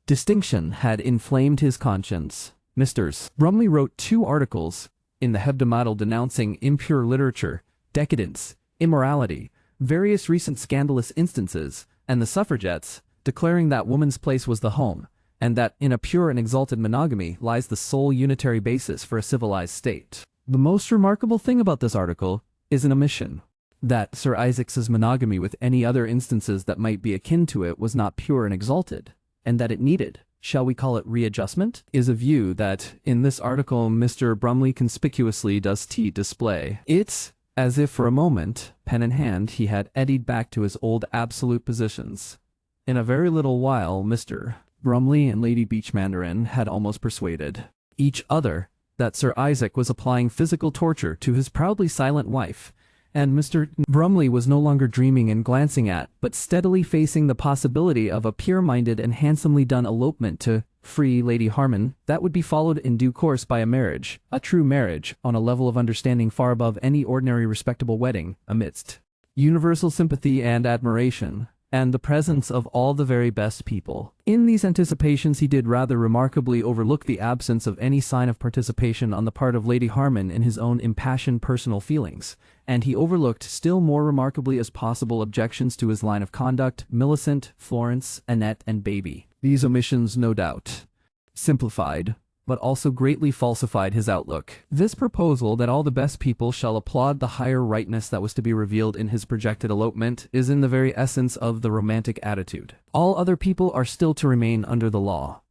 distinction had inflamed his conscience, Mr. Brumley wrote 2 articles in the Hebdomadal denouncing impure literature, decadence, immorality, various recent scandalous instances, and the suffragettes, declaring that woman's place was the home, and that in a pure and exalted monogamy lies the sole unitary basis for a civilized state. The most remarkable thing about this article is an omission. That Sir Isaac's monogamy with any other instances that might be akin to it was not pure and exalted, and that it needed, shall we call it readjustment, is a view that, in this article, Mr. Brumley conspicuously does display. It's as if for a moment, pen in hand, he had eddied back to his old absolute positions. In a very little while, Mr. Brumley and Lady Beachmandarin had almost persuaded each other that Sir Isaac was applying physical torture to his proudly silent wife, and Mr. Brumley was no longer dreaming and glancing at, but steadily facing the possibility of a pure-minded and handsomely done elopement to free Lady Harman that would be followed in due course by a marriage, a true marriage, on a level of understanding far above any ordinary respectable wedding, amidst universal sympathy and admiration, and the presence of all the very best people. In these anticipations he did rather remarkably overlook the absence of any sign of participation on the part of Lady Harman in his own impassioned personal feelings, and he overlooked still more remarkably as possible objections to his line of conduct, Millicent, Florence, Annette, and Baby. These omissions, no doubt, simplified, but also greatly falsified his outlook. This proposal that all the best people shall applaud the higher rightness that was to be revealed in his projected elopement is in the very essence of the romantic attitude. All other people are still to remain under the law.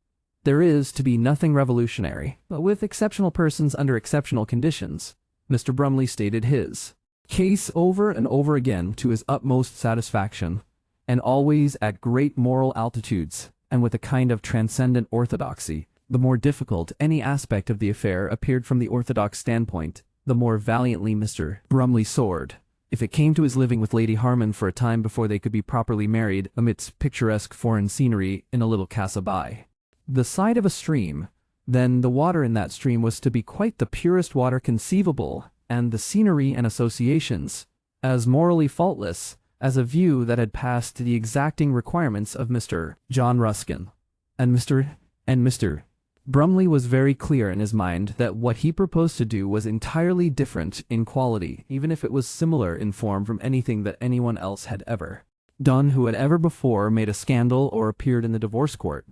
There is to be nothing revolutionary, but with exceptional persons under exceptional conditions. Mr. Brumley stated his case over and over again to his utmost satisfaction, and always at great moral altitudes, and with a kind of transcendent orthodoxy. The more difficult any aspect of the affair appeared from the orthodox standpoint, the more valiantly Mr. Brumley soared. If it came to his living with Lady Harman for a time before they could be properly married amidst picturesque foreign scenery in a little casa by the side of a stream, then the water in that stream was to be quite the purest water conceivable, and the scenery and associations as morally faultless as a view that had passed the exacting requirements of Mr. John Ruskin. And Mr. Brumley was very clear in his mind that what he proposed to do was entirely different in quality, even if it was similar in form from anything that anyone else had ever done who had ever before made a scandal or appeared in the divorce court.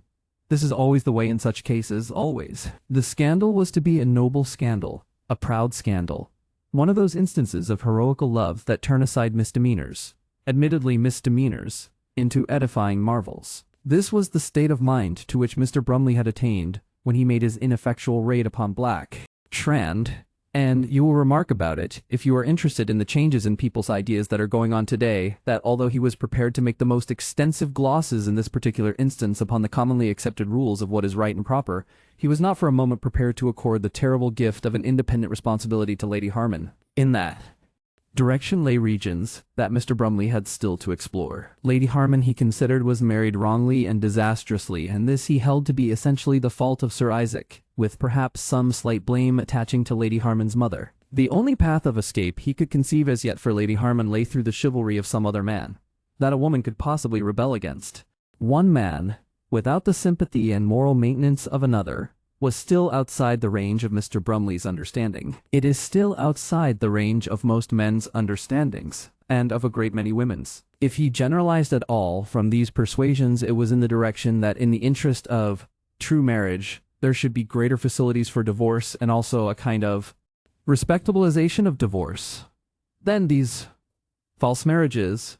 This is always the way in such cases, always. The scandal was to be a noble scandal, a proud scandal. One of those instances of heroical love that turn aside misdemeanors, admittedly misdemeanors, into edifying marvels. This was the state of mind to which Mr. Brumley had attained when he made his ineffectual raid upon Black Strand, and you will remark about it, if you are interested in the changes in people's ideas that are going on today, that although he was prepared to make the most extensive glosses in this particular instance upon the commonly accepted rules of what is right and proper, he was not for a moment prepared to accord the terrible gift of an independent responsibility to Lady Harman. In that direction lay regions that Mr. Brumley had still to explore. Lady Harman, he considered, was married wrongly and disastrously, and this he held to be essentially the fault of Sir Isaac, with perhaps some slight blame attaching to Lady Harman's mother. The only path of escape he could conceive as yet for Lady Harman lay through the chivalry of some other man that a woman could possibly rebel against. One man, without the sympathy and moral maintenance of another, was still outside the range of Mr. Brumley's understanding. It is still outside the range of most men's understandings, and of a great many women's. If he generalized at all from these persuasions, it was in the direction that in the interest of true marriage, there should be greater facilities for divorce and also a kind of respectabilization of divorce. Then these false marriages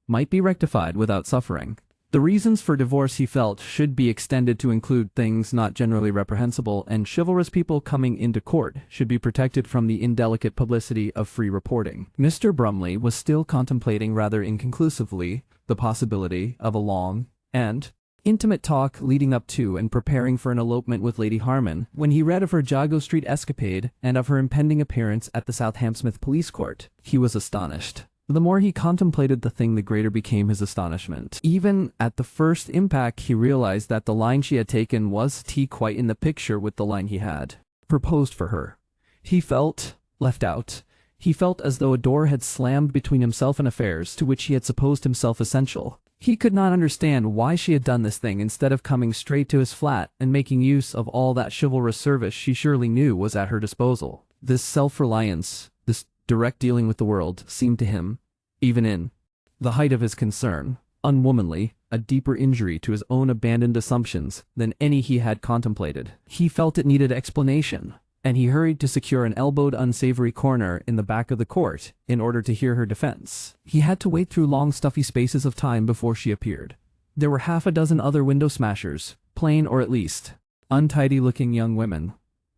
might be rectified without suffering. The reasons for divorce, he felt, should be extended to include things not generally reprehensible, and chivalrous people coming into court should be protected from the indelicate publicity of free reporting. Mr. Brumley was still contemplating rather inconclusively the possibility of a long and intimate talk leading up to and preparing for an elopement with Lady Harman, when he read of her Jago Street escapade and of her impending appearance at the South Hammersmith Police Court. He was astonished. The more he contemplated the thing, the greater became his astonishment. Even at the first impact, he realized that the line she had taken was quite in the picture with the line he had proposed for her. He felt left out. He felt as though a door had slammed between himself and affairs to which he had supposed himself essential. He could not understand why she had done this thing instead of coming straight to his flat and making use of all that chivalrous service she surely knew was at her disposal. This self-reliance, this direct dealing with the world, seemed to him, even in the height of his concern, unwomanly, a deeper injury to his own abandoned assumptions than any he had contemplated. He felt it needed explanation, and he hurried to secure an elbowed, unsavory corner in the back of the court in order to hear her defense. He had to wait through long, stuffy spaces of time before she appeared. There were half a dozen other window smashers, plain or at least untidy-looking young women.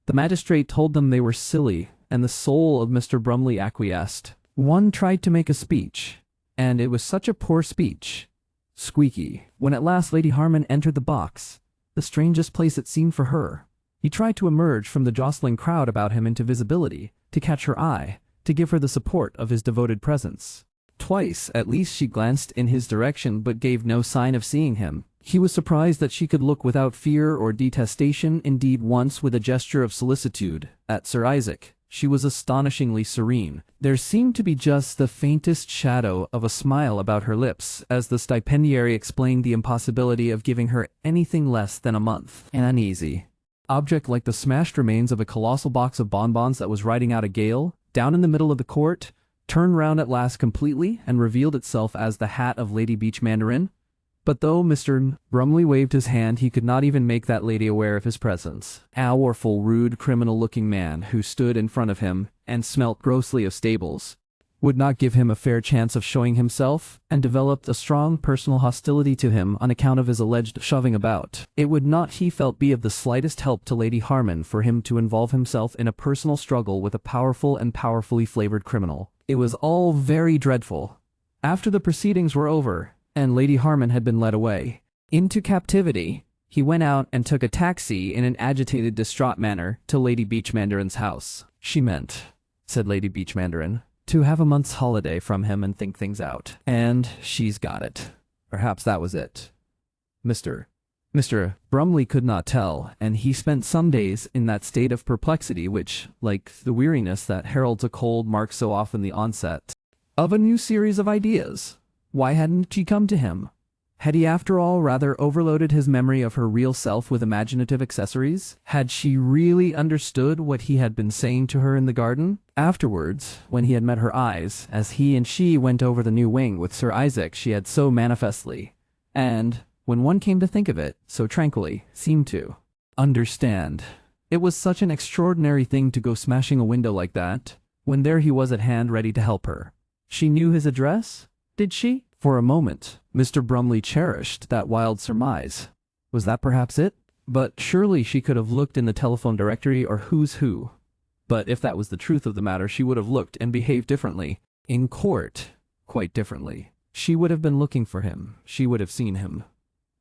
The magistrate told them they were silly, and the soul of Mr. Brumley acquiesced. One tried to make a speech, and it was such a poor speech. Squeaky. When at last Lady Harman entered the box, the strangest place it seemed for her, he tried to emerge from the jostling crowd about him into visibility, to catch her eye, to give her the support of his devoted presence. Twice, at least, she glanced in his direction but gave no sign of seeing him. He was surprised that she could look without fear or detestation, indeed once with a gesture of solicitude, at Sir Isaac. She was astonishingly serene. There seemed to be just the faintest shadow of a smile about her lips as the stipendiary explained the impossibility of giving her anything less than a month. An uneasy object like the smashed remains of a colossal box of bonbons that was riding out a gale, down in the middle of the court, turned round at last completely and revealed itself as the hat of Lady Beach Mandarin. But though Mr. Brumley waved his hand, he could not even make that lady aware of his presence. A powerful, rude, criminal-looking man who stood in front of him and smelt grossly of stables would not give him a fair chance of showing himself, and developed a strong personal hostility to him on account of his alleged shoving about. It would not, he felt, be of the slightest help to Lady Harman for him to involve himself in a personal struggle with a powerful and powerfully flavored criminal. It was all very dreadful. After the proceedings were over, and Lady Harman had been led away into captivity, he went out and took a taxi in an agitated, distraught manner to Lady Beach Mandarin's house. She meant, said Lady Beach Mandarin, to have a month's holiday from him and think things out. And she's got it. Perhaps that was it. Mr. Brumley could not tell, and he spent some days in that state of perplexity which, like the weariness that heralds a cold, marks so often the onset of a new series of ideas. Why hadn't she come to him? Had he after all rather overloaded his memory of her real self with imaginative accessories? Had she really understood what he had been saying to her in the garden? Afterwards, when he had met her eyes, as he and she went over the new wing with Sir Isaac, she had so manifestly, and, when one came to think of it, so tranquilly, seemed to understand. It was such an extraordinary thing to go smashing a window like that, when there he was at hand ready to help her. She knew his address? Did she? For a moment, Mr. Brumley cherished that wild surmise. Was that perhaps it? But surely she could have looked in the telephone directory or who's who. But if that was the truth of the matter, she would have looked and behaved differently. In court, quite differently. She would have been looking for him. She would have seen him.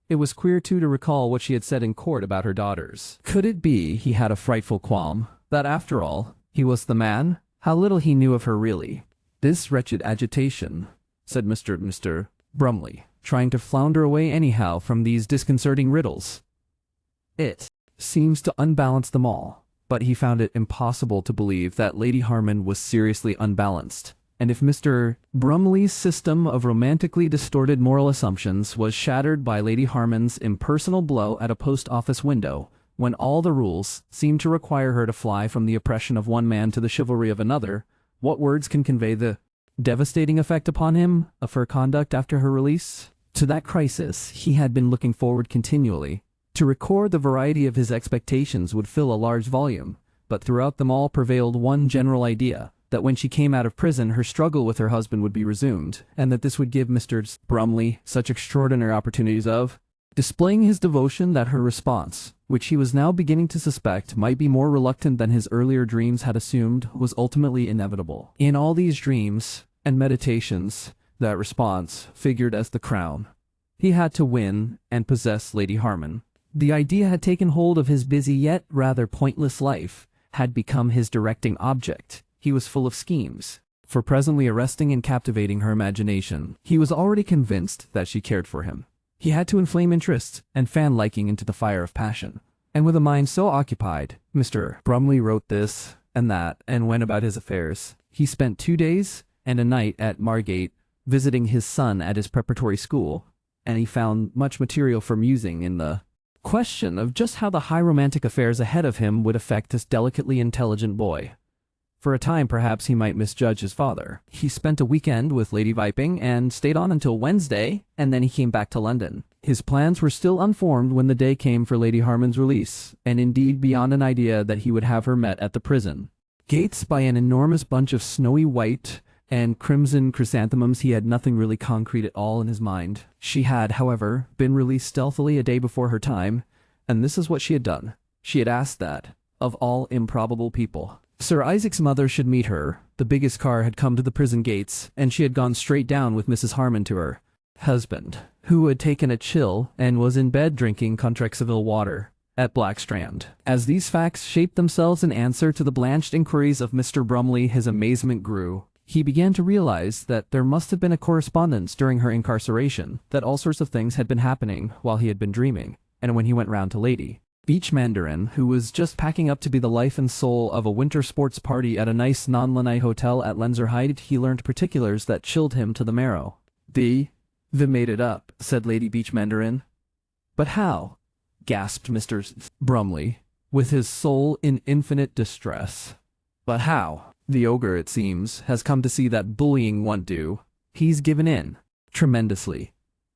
It was queer, too, to recall what she had said in court about her daughters. Could it be he had a frightful qualm, that after all, he was the man? How little he knew of her really. This wretched agitation, said Mr. Brumley, trying to flounder away anyhow from these disconcerting riddles. It seems to unbalance them all, but he found it impossible to believe that Lady Harman was seriously unbalanced. And if Mr. Brumley's system of romantically distorted moral assumptions was shattered by Lady Harman's impersonal blow at a post office window, when all the rules seemed to require her to fly from the oppression of one man to the chivalry of another, what words can convey the devastating effect upon him of her conduct after her release? To that crisis he had been looking forward continually. To record the variety of his expectations would fill a large volume, but throughout them all prevailed one general idea, that when she came out of prison her struggle with her husband would be resumed, and that this would give Mr. Brumley such extraordinary opportunities of displaying his devotion that her response, which he was now beginning to suspect might be more reluctant than his earlier dreams had assumed, was ultimately inevitable. In all these dreams and meditations, that response figured as the crown. He had to win and possess Lady Harman. The idea had taken hold of his busy yet rather pointless life, had become his directing object. He was full of schemes for presently arresting and captivating her imagination. He was already convinced that she cared for him. He had to inflame interest and fan liking into the fire of passion. And with a mind so occupied, Mr. Brumley wrote this and that and went about his affairs. He spent 2 days and a night at Margate, visiting his son at his preparatory school, and he found much material for musing in the question of just how the high romantic affairs ahead of him would affect this delicately intelligent boy. For a time, perhaps he might misjudge his father. He spent a weekend with Lady Viping and stayed on until Wednesday, and then he came back to London. His plans were still unformed when the day came for Lady Harman's release, and indeed beyond an idea that he would have her met at the prison gates by an enormous bunch of snowy white and crimson chrysanthemums. He had nothing really concrete at all in his mind. She had, however, been released stealthily a day before her time, and this is what she had done. She had asked that, of all improbable people, Sir Isaac's mother should meet her. The biggest car had come to the prison gates, and she had gone straight down with Mrs. Harman to her husband, who had taken a chill and was in bed drinking Contrexeville water at Blackstrand. As these facts shaped themselves in answer to the blanched inquiries of Mr. Brumley, his amazement grew. He began to realize that there must have been a correspondence during her incarceration, that all sorts of things had been happening while he had been dreaming, and when he went round to Lady Beach Mandarin, who was just packing up to be the life and soul of a winter sports party at a nice non-Lanai hotel at Lenzerheide, he learned particulars that chilled him to the marrow. They made it up, said Lady Beach Mandarin. But how? Gasped Mr. Brumley, with his soul in infinite distress. But how? The ogre, it seems, has come to see that bullying won't do. He's given in. Tremendously.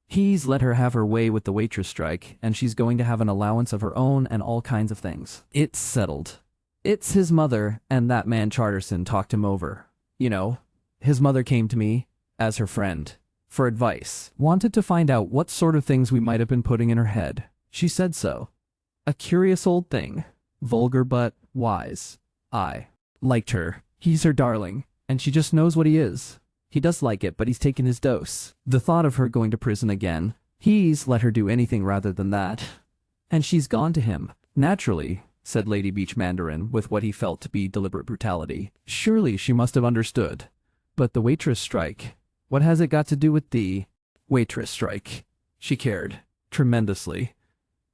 He's let her have her way with the waitress strike, and she's going to have an allowance of her own and all kinds of things. It's settled. It's his mother, and that man Charterson talked him over. You know, his mother came to me, as her friend, for advice. Wanted to find out what sort of things we might have been putting in her head. She said so. A curious old thing. Vulgar but wise. I liked her. He's her darling, and she just knows what he is. He does like it, but he's taken his dose. The thought of her going to prison again, he's let her do anything rather than that. And she's gone to him. Naturally, said Lady Beach Mandarin, with what he felt to be deliberate brutality. Surely she must have understood. But the waitress strike, what has it got to do with the waitress strike? She cared. Tremendously.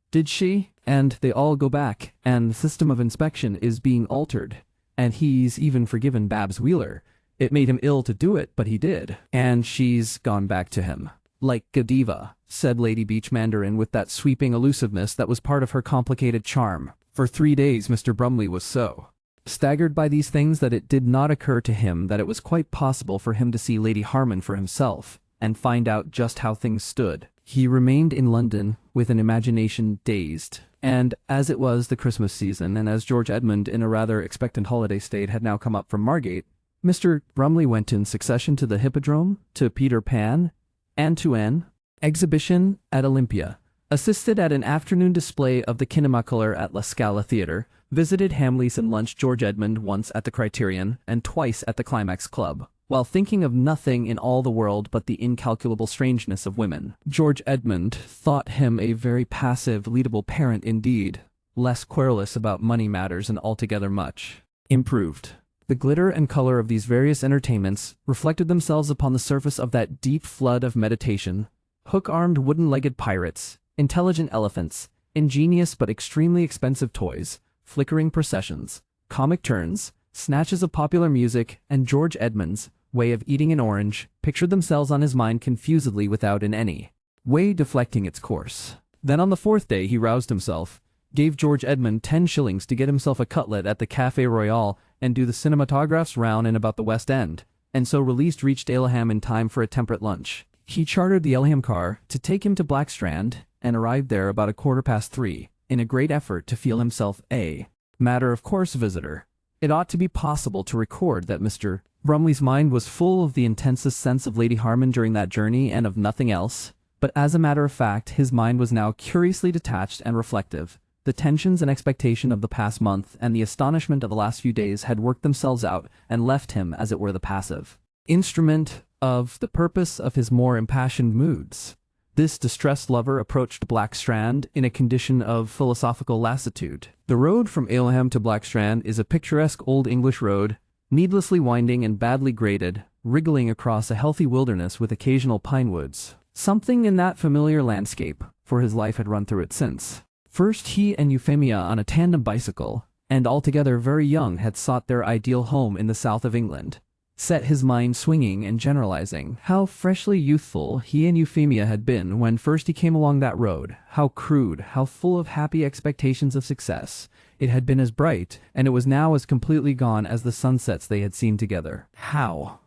Did she? And they all go back, and the system of inspection is being altered. And he's even forgiven Babs Wheeler. It made him ill to do it, but he did. And she's gone back to him. Like Godiva, said Lady Beach Mandarin with that sweeping elusiveness that was part of her complicated charm. For 3 days Mr. Brumley was so staggered by these things that it did not occur to him that it was quite possible for him to see Lady Harman for himself and find out just how things stood. He remained in London with an imagination dazed. And as it was the Christmas season, and as George Edmund in a rather expectant holiday state had now come up from Margate, Mr. Brumley went in succession to the Hippodrome, to Peter Pan, and to an exhibition at Olympia, assisted at an afternoon display of the Kinemacolor at La Scala Theatre, visited Hamleys and lunched George Edmund once at the Criterion and twice at the Climax Club, while thinking of nothing in all the world but the incalculable strangeness of women. George Edmund thought him a very passive, leadable parent indeed, less querulous about money matters and altogether much improved. The glitter and color of these various entertainments reflected themselves upon the surface of that deep flood of meditation. Hook-armed wooden-legged pirates, intelligent elephants, ingenious but extremely expensive toys, flickering processions, comic turns, snatches of popular music, and George Edmund's way of eating an orange pictured themselves on his mind confusedly without in any way deflecting its course. Then on the 4th day he roused himself, gave George Edmund 10 shillings to get himself a cutlet at the Café Royal and do the cinematographs round and about the West End, and so released reached Aleham in time for a temperate lunch. He chartered the Aleham car to take him to Blackstrand and arrived there about 3:15 in a great effort to feel himself a matter-of-course visitor. It ought to be possible to record that Mr. Brumley's mind was full of the intensest sense of Lady Harman during that journey and of nothing else, but as a matter of fact his mind was now curiously detached and reflective. The tensions and expectation of the past month and the astonishment of the last few days had worked themselves out and left him, as it were, the passive instrument of the purpose of his more impassioned moods. This distressed lover approached Blackstrand in a condition of philosophical lassitude. The road from Aleham to Blackstrand is a picturesque old English road, needlessly winding and badly graded, wriggling across a healthy wilderness with occasional pine woods. Something in that familiar landscape, for his life had run through it since. First he and Euphemia on a tandem bicycle, and altogether very young, had sought their ideal home in the south of England, set his mind swinging and generalizing. How freshly youthful he and Euphemia had been when first he came along that road, how crude, how full of happy expectations of success. It had been as bright, and it was now as completely gone as the sunsets they had seen together. How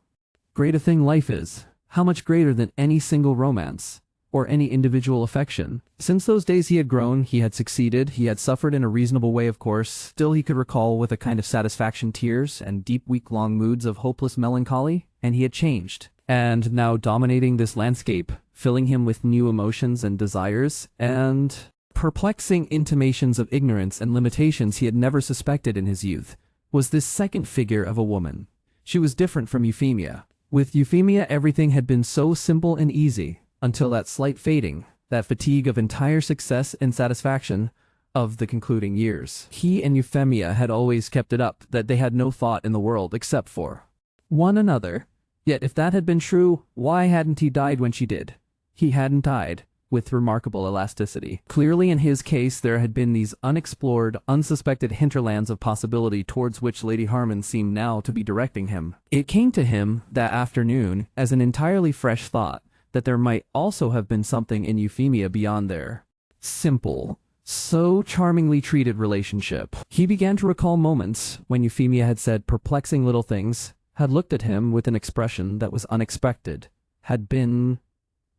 great a thing life is, how much greater than any single romance, or any individual affection. Since those days he had grown, he had succeeded, he had suffered in a reasonable way of course, still he could recall with a kind of satisfaction tears and deep week-long moods of hopeless melancholy, and he had changed. And now dominating this landscape, filling him with new emotions and desires, and perplexing intimations of ignorance and limitations he had never suspected in his youth, was this second figure of a woman. She was different from Euphemia. With Euphemia everything had been so simple and easy, until that slight fading, that fatigue of entire success and satisfaction of the concluding years. He and Euphemia had always kept it up that they had no thought in the world except for one another. Yet if that had been true, why hadn't he died when she did? He hadn't died, with remarkable elasticity. Clearly in his case there had been these unexplored, unsuspected hinterlands of possibility towards which Lady Harman seemed now to be directing him. It came to him that afternoon as an entirely fresh thought, that there might also have been something in Euphemia beyond their simple, so charmingly treated relationship. He began to recall moments when Euphemia had said perplexing little things, had looked at him with an expression that was unexpected, had been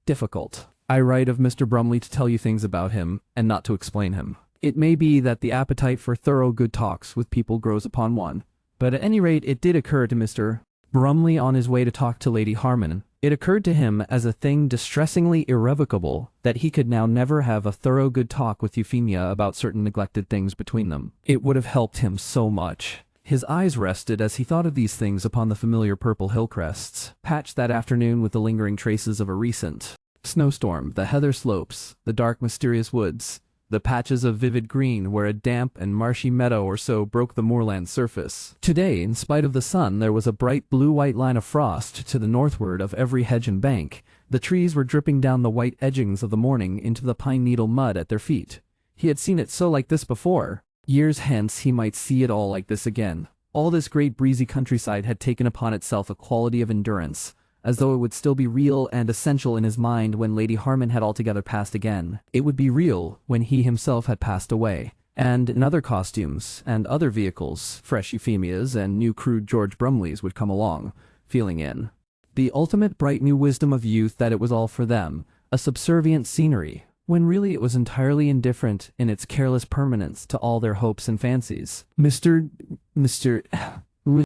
difficult. I write of Mr. Brumley to tell you things about him, and not to explain him. It may be that the appetite for thorough good talks with people grows upon one, but at any rate it did occur to Mr. Brumley on his way to talk to Lady Harman. It occurred to him as a thing distressingly irrevocable that he could now never have a thorough good talk with Euphemia about certain neglected things between them. It would have helped him so much. His eyes rested as he thought of these things upon the familiar purple hill crests, patched that afternoon with the lingering traces of a recent snowstorm, the heather slopes, the dark mysterious woods, the patches of vivid green where a damp and marshy meadow or so broke the moorland surface. Today, in spite of the sun, there was a bright blue-white line of frost to the northward of every hedge and bank. The trees were dripping down the white edgings of the morning into the pine-needle mud at their feet. He had seen it so like this before. Years hence he might see it all like this again, All this great breezy countryside had taken upon itself a quality of endurance, as though it would still be real and essential in his mind when Lady Harman had altogether passed again. It would be real when he himself had passed away. And in other costumes and other vehicles, fresh Euphemias and new crude George Brumleys would come along, feeling in the ultimate bright new wisdom of youth that it was all for them, a subservient scenery, when really it was entirely indifferent in its careless permanence to all their hopes and fancies. Mr.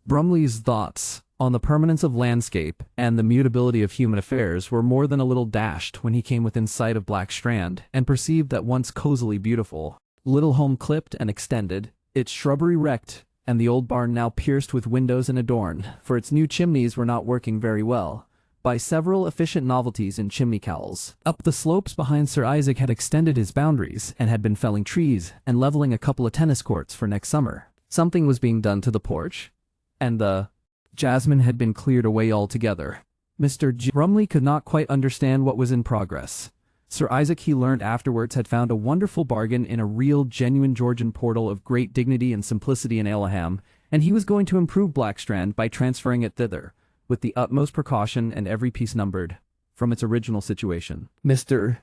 Brumley's thoughts on the permanence of landscape and the mutability of human affairs were more than a little dashed when he came within sight of Black Strand and perceived that once cozily beautiful little home clipped and extended, its shrubbery wrecked, and the old barn now pierced with windows and adorned, for its new chimneys were not working very well, by several efficient novelties in chimney cowls. Up the slopes behind Sir Isaac had extended his boundaries and had been felling trees and leveling a couple of tennis courts for next summer. Something was being done to the porch, and the jasmine had been cleared away altogether. Mr. Brumley could not quite understand what was in progress. Sir Isaac, he learned afterwards, had found a wonderful bargain in a real, genuine Georgian portal of great dignity and simplicity in Aleham, and he was going to improve Blackstrand by transferring it thither, with the utmost precaution and every piece numbered, from its original situation. Mr.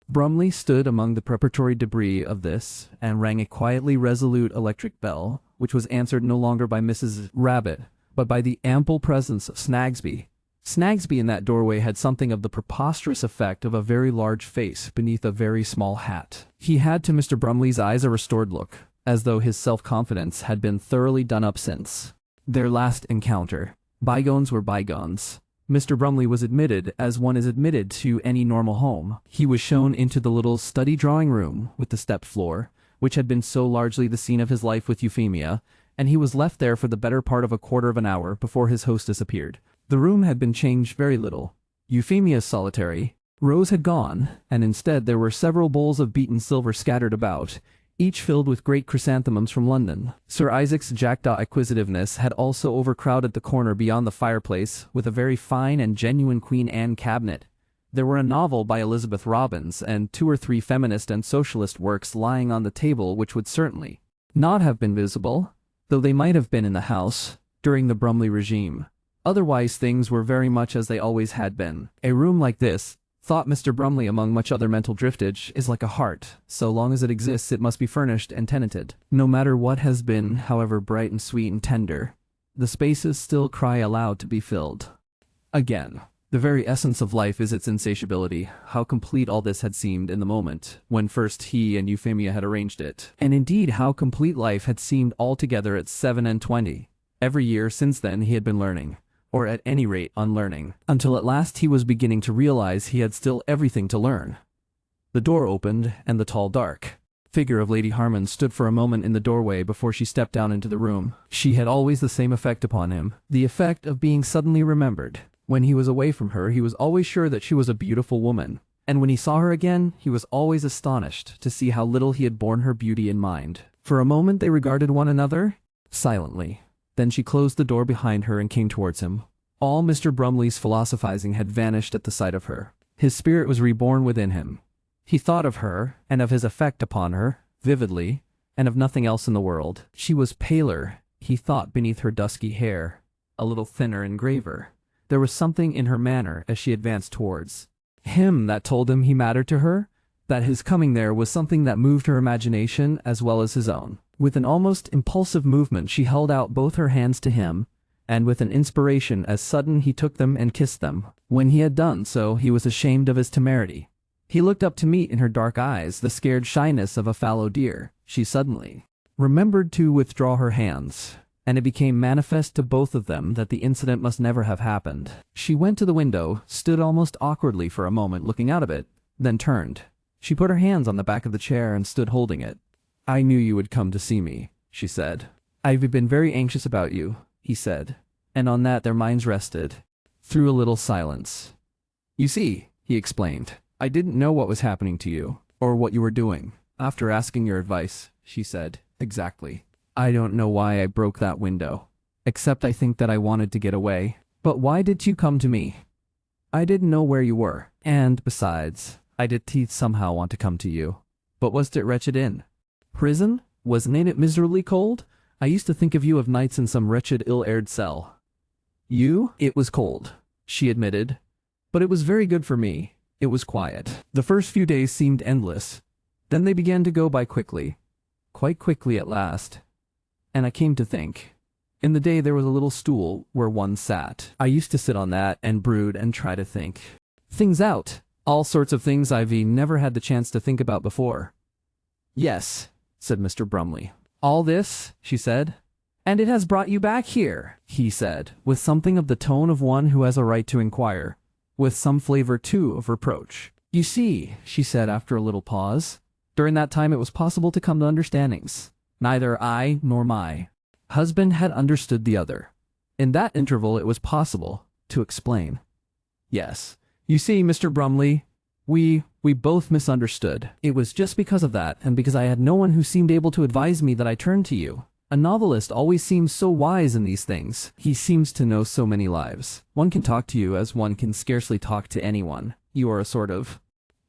Brumley stood among the preparatory debris of this, and rang a quietly resolute electric bell, which was answered no longer by Mrs. Rabbit, but by the ample presence of Snagsby. Snagsby in that doorway had something of the preposterous effect of a very large face beneath a very small hat. He had to Mr. Brumley's eyes a restored look, as though his self-confidence had been thoroughly done up since their last encounter. Bygones were bygones. Mr. Brumley was admitted as one is admitted to any normal home. He was shown into the little study drawing room with the step floor, which had been so largely the scene of his life with Euphemia, and he was left there for the better part of a quarter of an hour before his hostess appeared. The room had been changed very little. Euphemia's solitary rose had gone, and instead there were several bowls of beaten silver scattered about, each filled with great chrysanthemums from London. Sir Isaac's jackdaw acquisitiveness had also overcrowded the corner beyond the fireplace with a very fine and genuine Queen Anne cabinet. There were a novel by Elizabeth Robbins and 2 or 3 feminist and socialist works lying on the table which would certainly not have been visible, though they might have been in the house, during the Brumley regime. Otherwise things were very much as they always had been. A room like this, thought Mr. Brumley among much other mental driftage, is like a heart. So long as it exists it must be furnished and tenanted. No matter what has been, however bright and sweet and tender, the spaces still cry aloud to be filled. Again, the very essence of life is its insatiability. How complete all this had seemed in the moment, when first he and Euphemia had arranged it. And indeed how complete life had seemed altogether at 27. Every year since then he had been learning, or at any rate unlearning, until at last he was beginning to realize he had still everything to learn. The door opened, and the tall dark figure of Lady Harman stood for a moment in the doorway before she stepped down into the room. She had always the same effect upon him, the effect of being suddenly remembered. When he was away from her he was always sure that she was a beautiful woman, and when he saw her again he was always astonished to see how little he had borne her beauty in mind. For a moment they regarded one another silently. Then she closed the door behind her and came towards him. All Mr. Brumley's philosophizing had vanished at the sight of her. His spirit was reborn within him. He thought of her, and of his effect upon her, vividly, and of nothing else in the world. She was paler, he thought, beneath her dusky hair, a little thinner and graver. There was something in her manner as she advanced towards him that told him he mattered to her, that his coming there was something that moved her imagination as well as his own. With an almost impulsive movement she held out both her hands to him, and with an inspiration as sudden he took them and kissed them. When he had done so he was ashamed of his temerity. He looked up to meet in her dark eyes the scared shyness of a fallow deer. She suddenly remembered to withdraw her hands, and it became manifest to both of them that the incident must never have happened. She went to the window, stood almost awkwardly for a moment looking out of it, then turned. She put her hands on the back of the chair and stood holding it. "I knew you would come to see me," she said. "I've been very anxious about you," he said, and on that their minds rested, through a little silence. "You see," he explained, "I didn't know what was happening to you, or what you were doing. After asking your advice," she said, "exactly. I don't know why I broke that window, except I think that I wanted to get away. But why did you come to me? I didn't know where you were, and, besides, I did somehow want to come to you. But was it wretched in prison? Wasn't it miserably cold? I used to think of you of nights in some wretched ill-aired cell. You? It was cold, she admitted. But it was very good for me. It was quiet. The first few days seemed endless. Then they began to go by quickly. Quite quickly at last. And I came to think. In the day there was a little stool where one sat. I used to sit on that and brood and try to think things out. All sorts of things I've never had the chance to think about before. Yes, said Mr. Brumley. All this, she said. And it has brought you back here, he said, with something of the tone of one who has a right to inquire, with some flavor, too, of reproach. You see, she said after a little pause, during that time it was possible to come to understandings. Neither I nor my husband had understood the other. In that interval it was possible to explain. Yes, you see, Mr. Brumley, we both misunderstood. It was just because of that, and because I had no one who seemed able to advise me, that I turned to you. A novelist always seems so wise in these things. He seems to know so many lives. One can talk to you as one can scarcely talk to anyone. You are a sort of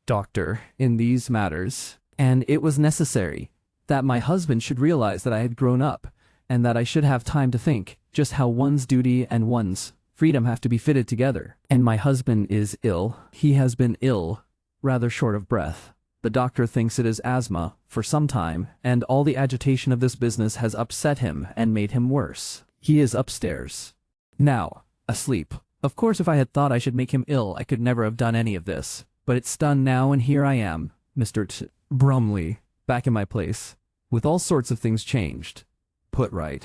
doctor in these matters. And it was necessary that my husband should realize that I had grown up, and that I should have time to think just how one's duty and one's freedom have to be fitted together. And my husband is ill. He has been ill, rather short of breath. The doctor thinks it is asthma for some time, and all the agitation of this business has upset him and made him worse. He is upstairs now, asleep. Of course, if I had thought I should make him ill, I could never have done any of this. But it's done now, and here I am, Mr. Brumley, back in my place, with all sorts of things changed, put right.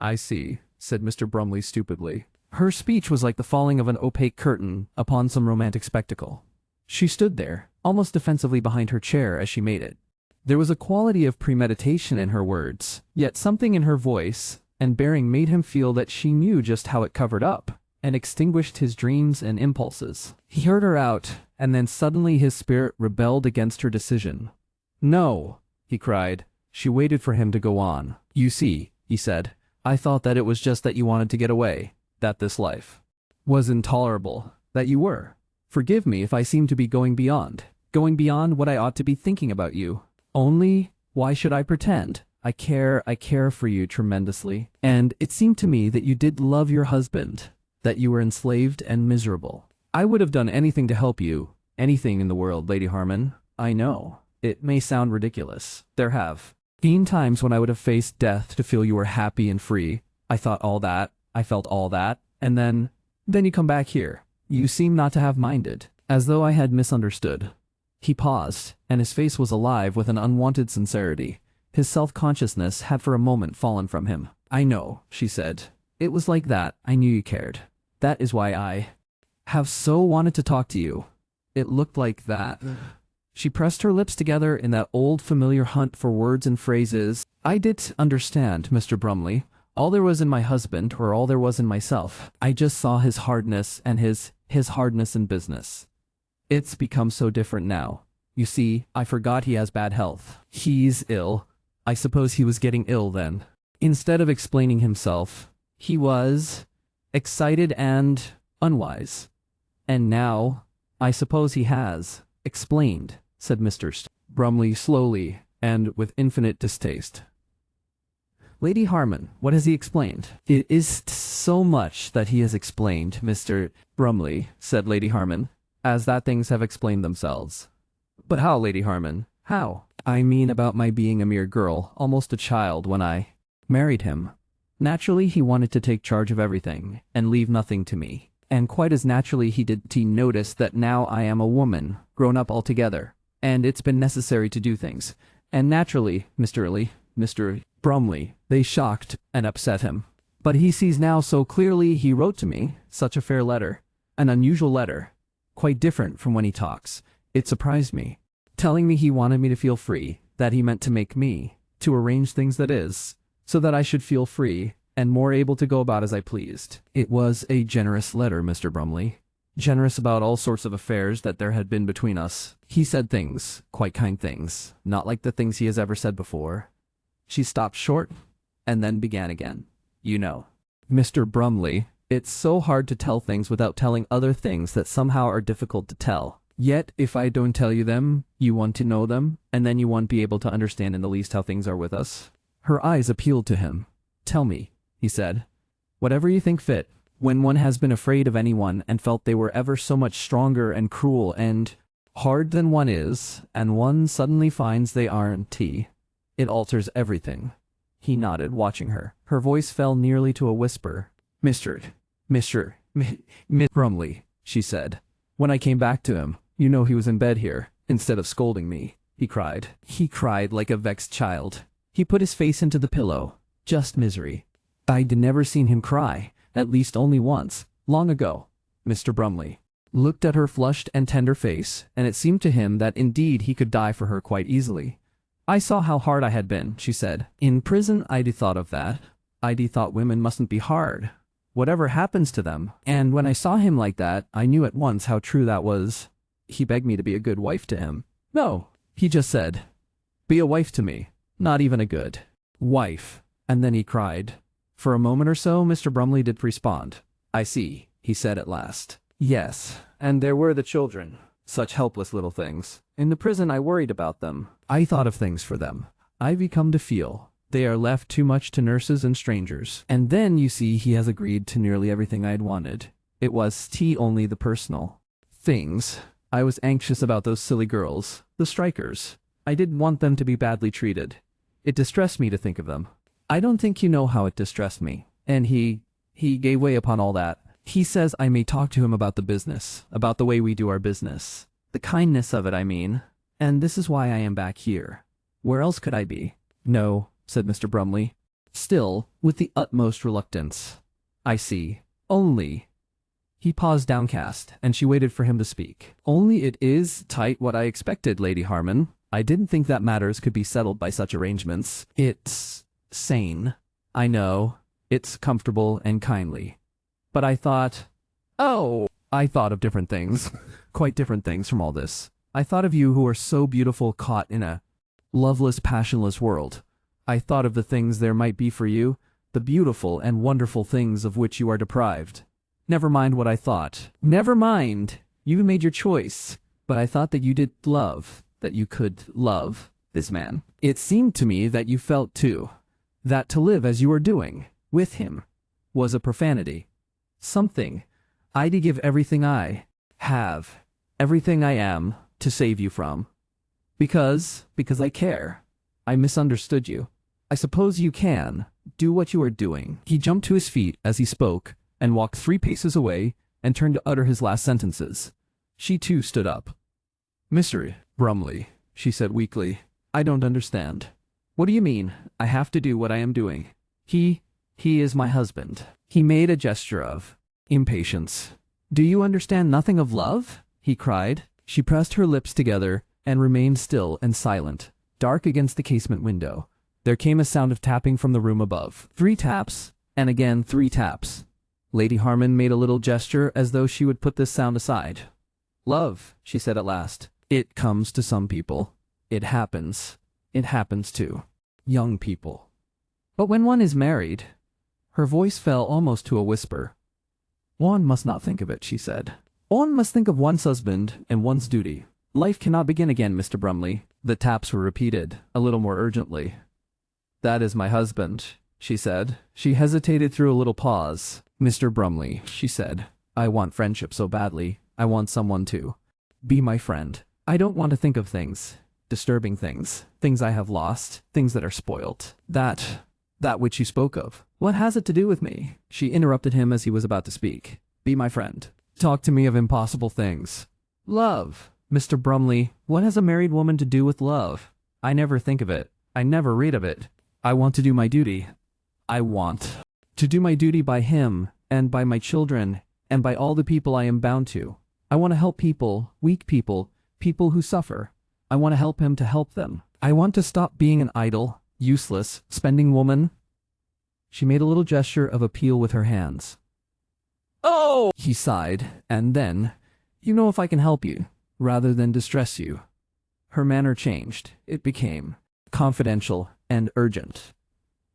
I see, said Mr. Brumley stupidly. Her speech was like the falling of an opaque curtain upon some romantic spectacle. She stood there, almost defensively behind her chair as she made it. There was a quality of premeditation in her words, yet something in her voice and bearing made him feel that she knew just how it covered up and extinguished his dreams and impulses. He heard her out, and then suddenly his spirit rebelled against her decision. No, he cried. She waited for him to go on. You see, he said, I thought that it was just that you wanted to get away, that this life was intolerable, that you were. Forgive me if I seem to be going beyond what I ought to be thinking about you. Only, why should I pretend? I care for you tremendously. And it seemed to me that you did love your husband, that you were enslaved and miserable. I would have done anything to help you, anything in the world, Lady Harman. I know, it may sound ridiculous. There have been times when I would have faced death to feel you were happy and free. I thought all that, I felt all that, and then you come back here. You seem not to have minded, as though I had misunderstood. He paused, and his face was alive with an unwonted sincerity. His self-consciousness had for a moment fallen from him. I know, she said. It was like that. I knew you cared. That is why I have so wanted to talk to you. It looked like that. She pressed her lips together in that old familiar hunt for words and phrases. I did understand, Mr. Brumley. All there was in my husband, or all there was in myself. I just saw his hardness and his hardness in business. It's become so different now. You see, I forgot he has bad health. He's ill. I suppose he was getting ill then. Instead of explaining himself, he was excited and unwise. And now, I suppose he has explained, said Mr. Brumley slowly and with infinite distaste. Lady Harman, what has he explained? It is so much that he has explained, Mr. Brumley, said Lady Harman, as that things have explained themselves. But how, Lady Harman? How? I mean about my being a mere girl, almost a child, when I married him. Naturally, he wanted to take charge of everything, and leave nothing to me. And quite as naturally he noticed that now I am a woman, grown up altogether, and it's been necessary to do things. And naturally, Mr. Brumley, they shocked and upset him. But he sees now so clearly. He wrote to me such a fair letter, an unusual letter, quite different from when he talks. It surprised me, telling me he wanted me to feel free, that he meant to make me, to arrange things, that is, so that I should feel free and more able to go about as I pleased. It was a generous letter, Mr. Brumley. Generous about all sorts of affairs that there had been between us. He said things, quite kind things, not like the things he has ever said before. She stopped short, and then began again. You know, Mr. Brumley, it's so hard to tell things without telling other things that somehow are difficult to tell. Yet, if I don't tell you them, you want to know them, and then you won't be able to understand in the least how things are with us. Her eyes appealed to him. "Tell me," he said. "Whatever you think fit. When one has been afraid of anyone and felt they were ever so much stronger and cruel and hard than one is, and one suddenly finds they aren't, it alters everything." He nodded, watching her. Her voice fell nearly to a whisper. Mr. Brumley," she said. "When I came back to him, you know he was in bed here, instead of scolding me. He cried. He cried like a vexed child. He put his face into the pillow. Just misery. I'd never seen him cry, at least only once, long ago." Mr. Brumley looked at her flushed and tender face, and it seemed to him that indeed he could die for her quite easily. "I saw how hard I had been," she said. "In prison I'd thought of that. I'd thought women mustn't be hard, whatever happens to them. And when I saw him like that, I knew at once how true that was. He begged me to be a good wife to him. No, he just said, 'Be a wife to me, not even a good wife.' And then he cried." For a moment or so, Mr. Brumley did respond. "I see," he said at last. "Yes, and there were the children. Such helpless little things. In the prison I worried about them. I thought of things for them. I've become to feel they are left too much to nurses and strangers. And then, you see, he has agreed to nearly everything I'd wanted. It was only the personal things. I was anxious about those silly girls, the strikers. I didn't want them to be badly treated. It distressed me to think of them. I don't think you know how it distressed me." And he gave way upon all that. "He says I may talk to him about the business, about the way we do our business. The kindness of it, I mean. And this is why I am back here. Where else could I be?" "No," said Mr. Brumley, still with the utmost reluctance. "I see. Only—" He paused downcast, and she waited for him to speak. "Only it is tight what I expected, Lady Harman. I didn't think that matters could be settled by such arrangements. It's sane. I know. It's comfortable and kindly. But I thought of different things, quite different things from all this. I thought of you who are so beautiful, caught in a loveless, passionless world. I thought of the things there might be for you, the beautiful and wonderful things of which you are deprived. Never mind what I thought. Never mind. You made your choice. But I thought that you did love, that you could love this man. It seemed to me that you felt too, that to live as you were doing, with him, was a profanity. Something. I'd give everything I have, everything I am, to save you from. Because I care. I misunderstood you. I suppose you can do what you are doing." He jumped to his feet as he spoke, and walked 3 paces away, and turned to utter his last sentences. She too stood up. "Mr. Brumley," she said weakly, "I don't understand." "What do you mean, I have to do what I am doing? He is my husband." He made a gesture of impatience. "Do you understand nothing of love?" he cried. She pressed her lips together, and remained still and silent, dark against the casement window. There came a sound of tapping from the room above. 3 taps, and again 3 taps. Lady Harman made a little gesture as though she would put this sound aside. "Love," she said at last. "It comes to some people. It happens. It happens to young people. But when one is married—" Her voice fell almost to a whisper. "One must not think of it," she said. "One must think of one's husband and one's duty. Life cannot begin again, Mr. Brumley." The taps were repeated, a little more urgently. "That is my husband," she said. She hesitated through a little pause. "Mr. Brumley," she said, "I want friendship so badly. I want someone to be my friend. I don't want to think of things, disturbing things, things I have lost, things that are spoilt. That which you spoke of. What has it to do with me?" She interrupted him as he was about to speak. "Be my friend. Talk to me of impossible things. Love. Mr. Brumley, what has a married woman to do with love? I never think of it. I never read of it. I want to do my duty. I want to do my duty by him, and by my children, and by all the people I am bound to. I want to help people, weak people, people who suffer. I want to help him to help them. I want to stop being an idle, useless, spending woman." She made a little gesture of appeal with her hands. "Oh!" he sighed, and then, "You know, if I can help you, rather than distress you." Her manner changed. It became confidential and urgent.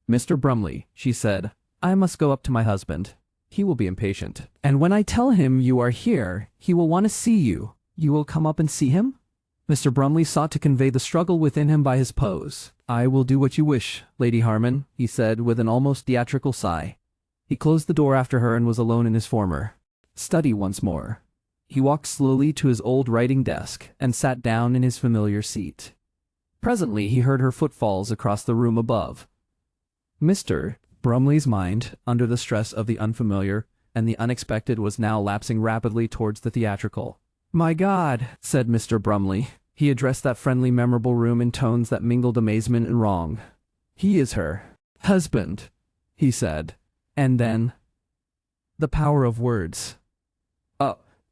"Mr. Brumley," she said, "I must go up to my husband. He will be impatient. And when I tell him you are here, he will want to see you. You will come up and see him?" Mr. Brumley sought to convey the struggle within him by his pose. "I will do what you wish, Lady Harman," he said with an almost theatrical sigh. He closed the door after her and was alone in his former study once more. He walked slowly to his old writing desk and sat down in his familiar seat. Presently he heard her footfalls across the room above. Mr. Brumley's mind, under the stress of the unfamiliar and the unexpected, was now lapsing rapidly towards the theatrical. "My God," said Mr. Brumley. He addressed that friendly, memorable room in tones that mingled amazement and wrong. "He is her husband," he said. And then, the power of words.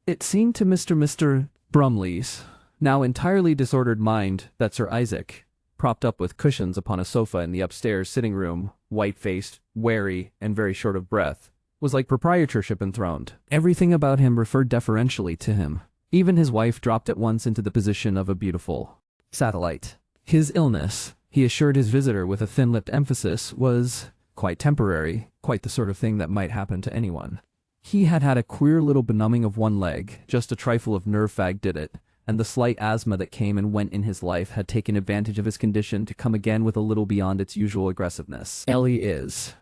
It seemed to Mr. Brumley's now entirely disordered mind that Sir Isaac, propped up with cushions upon a sofa in the upstairs sitting room, white-faced, wary, and very short of breath, was like proprietorship enthroned. Everything about him referred deferentially to him. Even his wife dropped at once into the position of a beautiful satellite. His illness, he assured his visitor with a thin-lipped emphasis, was quite temporary, quite the sort of thing that might happen to anyone. He had had a queer little benumbing of one leg, just a trifle of nerve fag did it, and the slight asthma that came and went in his life had taken advantage of his condition to come again with a little beyond its usual aggressiveness. "Ellie is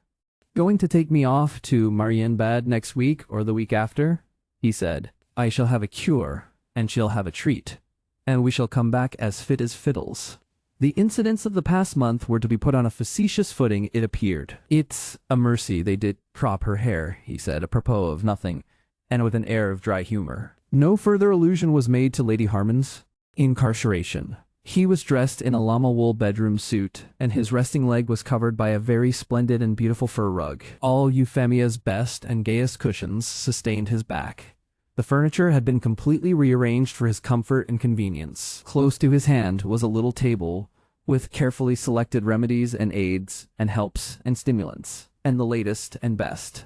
going to take me off to Marienbad next week or the week after," he said. "I shall have a cure, and she'll have a treat, and we shall come back as fit as fiddles." The incidents of the past month were to be put on a facetious footing, it appeared. "It's a mercy they did crop her hair," he said, apropos of nothing, and with an air of dry humor. No further allusion was made to Lady Harman's incarceration. He was dressed in a llama wool bedroom suit, and his resting leg was covered by a very splendid and beautiful fur rug. All Euphemia's best and gayest cushions sustained his back. The furniture had been completely rearranged for his comfort and convenience. Close to his hand was a little table with carefully selected remedies and aids and helps and stimulants, and the latest and best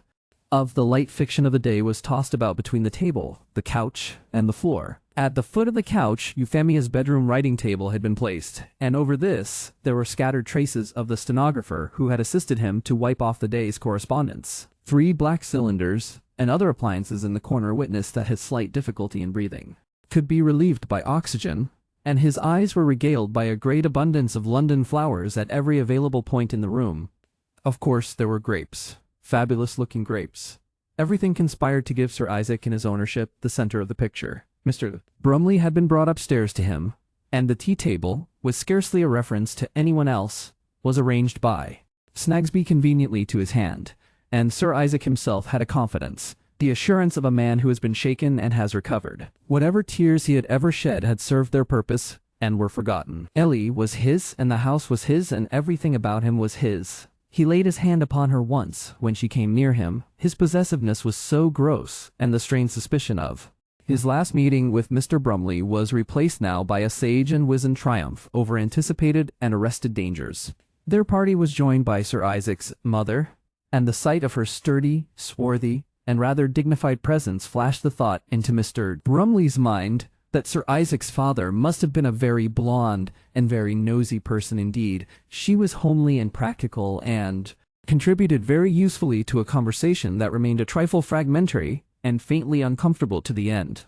of the light fiction of the day was tossed about between the table, the couch, and the floor. At the foot of the couch, Euphemia's bedroom writing table had been placed, and over this there were scattered traces of the stenographer who had assisted him to wipe off the day's correspondence. 3 black cylinders and other appliances in the corner witnessed that his slight difficulty in breathing could be relieved by oxygen, and his eyes were regaled by a great abundance of London flowers at every available point in the room. Of course there were grapes, fabulous-looking grapes. Everything conspired to give Sir Isaac and his ownership the center of the picture. Mr. Brumley had been brought upstairs to him, and the tea-table, with scarcely a reference to anyone else, was arranged by Snagsby conveniently to his hand, and Sir Isaac himself had a confidence, the assurance of a man who has been shaken and has recovered. Whatever tears he had ever shed had served their purpose and were forgotten. Ellie was his, and the house was his, and everything about him was his. He laid his hand upon her once when she came near him. His possessiveness was so gross, and the strange suspicion of his last meeting with Mr. Brumley was replaced now by a sage and wizened triumph over anticipated and arrested dangers. Their party was joined by Sir Isaac's mother, and the sight of her sturdy, swarthy, and rather dignified presence flashed the thought into Mr. Brumley's mind that Sir Isaac's father must have been a very blonde and very nosy person indeed. She was homely and practical and contributed very usefully to a conversation that remained a trifle fragmentary and faintly uncomfortable to the end.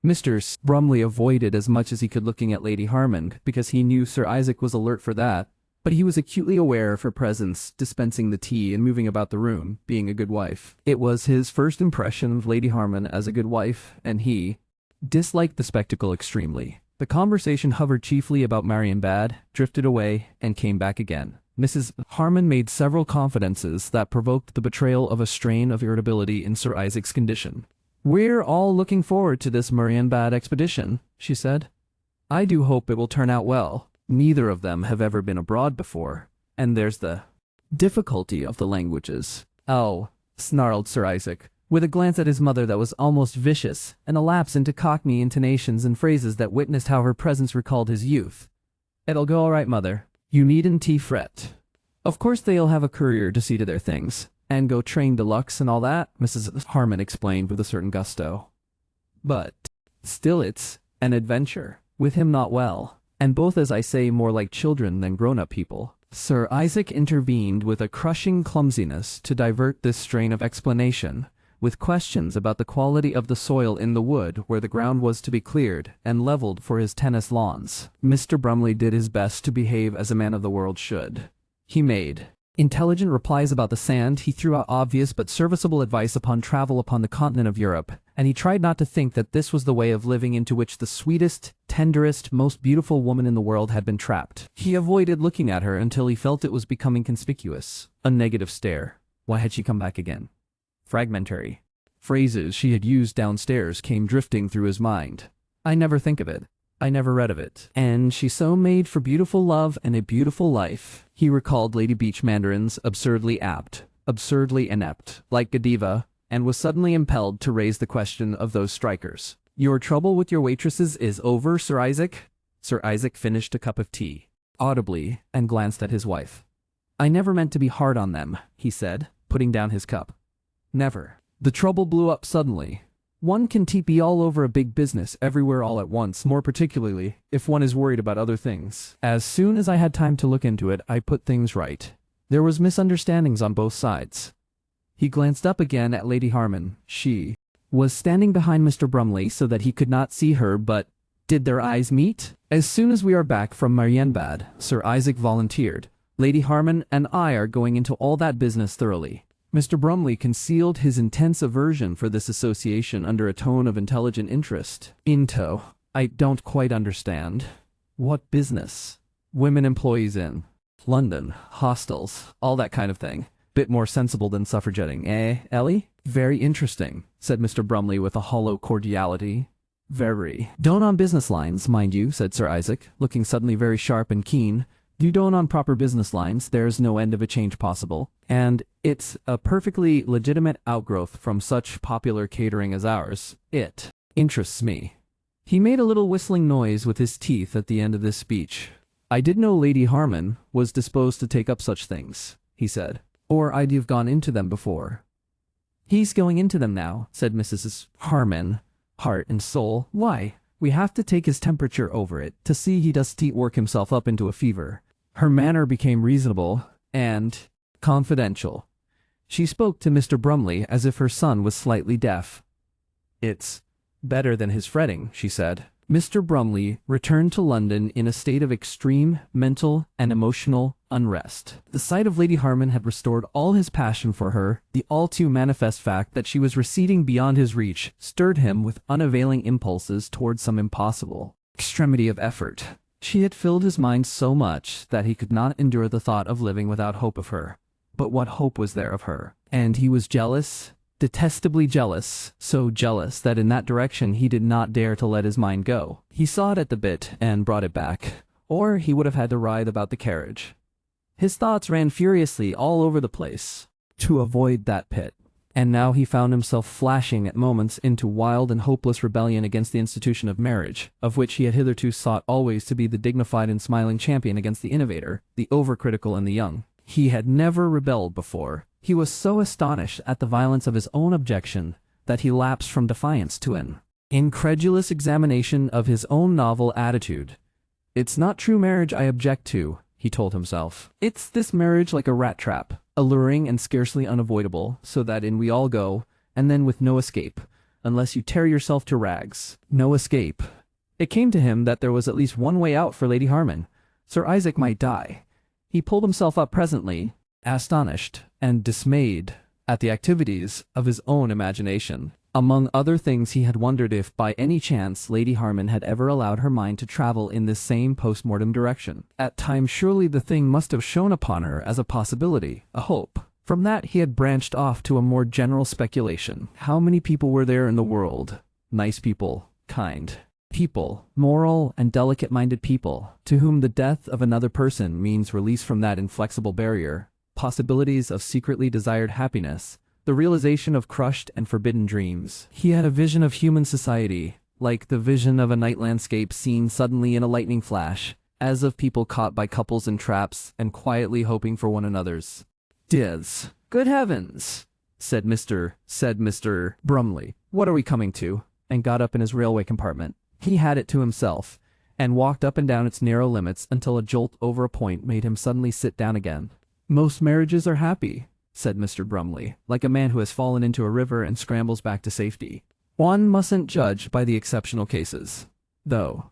Mr. Brumley avoided as much as he could looking at Lady Harman, because he knew Sir Isaac was alert for that, but he was acutely aware of her presence, dispensing the tea and moving about the room, being a good wife. It was his first impression of Lady Harman as a good wife, and he disliked the spectacle extremely. The conversation hovered chiefly about Marienbad, drifted away, and came back again. Mrs. Harman made several confidences that provoked the betrayal of a strain of irritability in Sir Isaac's condition. "We're all looking forward to this Marienbad expedition," she said. "I do hope it will turn out well. Neither of them have ever been abroad before, and there's the difficulty of the languages." "Oh," snarled Sir Isaac, with a glance at his mother that was almost vicious, and a lapse into Cockney intonations and phrases that witnessed how her presence recalled his youth. "It'll go all right, mother. You needn't fret. Of course they'll have a courier to see to their things, and go train de luxe and all that," Mrs. Harman explained with a certain gusto. "But still it's an adventure, with him not well. And both, as I say, more like children than grown-up people." Sir Isaac intervened with a crushing clumsiness to divert this strain of explanation, with questions about the quality of the soil in the wood where the ground was to be cleared and leveled for his tennis lawns. Mr. Brumley did his best to behave as a man of the world should. He made intelligent replies about the sand, he threw out obvious but serviceable advice upon travel upon the continent of Europe, and he tried not to think that this was the way of living into which the sweetest, tenderest, most beautiful woman in the world had been trapped. He avoided looking at her until he felt it was becoming conspicuous. A negative stare. Why had she come back again? Fragmentary phrases she had used downstairs came drifting through his mind. I never think of it. I never read of it. And she's so made for beautiful love and a beautiful life. He recalled Lady Beach Mandarin's absurdly apt, absurdly inept, like Godiva, and was suddenly impelled to raise the question of those strikers. Your trouble with your waitresses is over, Sir Isaac? Sir Isaac finished a cup of tea, audibly, and glanced at his wife. I never meant to be hard on them, he said, putting down his cup. Never. The trouble blew up suddenly. One can be all over a big business everywhere all at once, more particularly if one is worried about other things. As soon as I had time to look into it, I put things right. There was misunderstandings on both sides. He glanced up again at Lady Harman. She was standing behind Mr. Brumley so that he could not see her, but did their eyes meet? As soon as we are back from Marienbad, Sir Isaac volunteered, Lady Harman and I are going into all that business thoroughly. Mr. Brumley concealed his intense aversion for this association under a tone of intelligent interest. I don't quite understand. What business? Women employees in London, hostels, all that kind of thing. Bit more sensible than suffragetting, eh, Ellie? Very interesting, said Mr. Brumley with a hollow cordiality. Very. Don't on business lines, mind you, said Sir Isaac, looking suddenly very sharp and keen. You don't on proper business lines, there's no end of a change possible, and it's a perfectly legitimate outgrowth from such popular catering as ours. It interests me. He made a little whistling noise with his teeth at the end of this speech. I did know Lady Harman was disposed to take up such things, he said, or I'd have gone into them before. He's going into them now, said Mrs. Harman, heart and soul. Why? We have to take his temperature over it, to see he doesn't work himself up into a fever. Her manner became reasonable and confidential. She spoke to Mr. Brumley as if her son was slightly deaf. It's better than his fretting, she said. Mr. Brumley returned to London in a state of extreme mental and emotional unrest. The sight of Lady Harman had restored all his passion for her. The all too manifest fact that she was receding beyond his reach stirred him with unavailing impulses towards some impossible extremity of effort. She had filled his mind so much that he could not endure the thought of living without hope of her. But what hope was there of her? And he was jealous, detestably jealous, so jealous that in that direction he did not dare to let his mind go. He sawed at the bit and brought it back, or he would have had to writhe about the carriage. His thoughts ran furiously all over the place to avoid that pit. And now he found himself flashing at moments into wild and hopeless rebellion against the institution of marriage, of which he had hitherto sought always to be the dignified and smiling champion against the innovator, the overcritical and the young. He had never rebelled before. He was so astonished at the violence of his own objection that he lapsed from defiance to an incredulous examination of his own novel attitude. It's not true marriage I object to, he told himself. It's this marriage like a rat trap, alluring and scarcely unavoidable, so that in we all go, and then with no escape, unless you tear yourself to rags. No escape. It came to him that there was at least one way out for Lady Harman. Sir Isaac might die. He pulled himself up presently, astonished and dismayed at the activities of his own imagination. Among other things, he had wondered if, by any chance, Lady Harman had ever allowed her mind to travel in this same post-mortem direction. At times, surely the thing must have shone upon her as a possibility, a hope. From that, he had branched off to a more general speculation. How many people were there in the world? Nice people, kind people, moral and delicate-minded people, to whom the death of another person means release from that inflexible barrier, possibilities of secretly desired happiness, the realization of crushed and forbidden dreams. He had a vision of human society, like the vision of a night landscape seen suddenly in a lightning flash, as of people caught by couples in traps and quietly hoping for one another's deaths. Good heavens, said Mr. Brumley. What are we coming to? And got up in his railway compartment. He had it to himself, and walked up and down its narrow limits until a jolt over a point made him suddenly sit down again. Most marriages are happy, said Mr. Brumley, like a man who has fallen into a river and scrambles back to safety. One mustn't judge by the exceptional cases, though.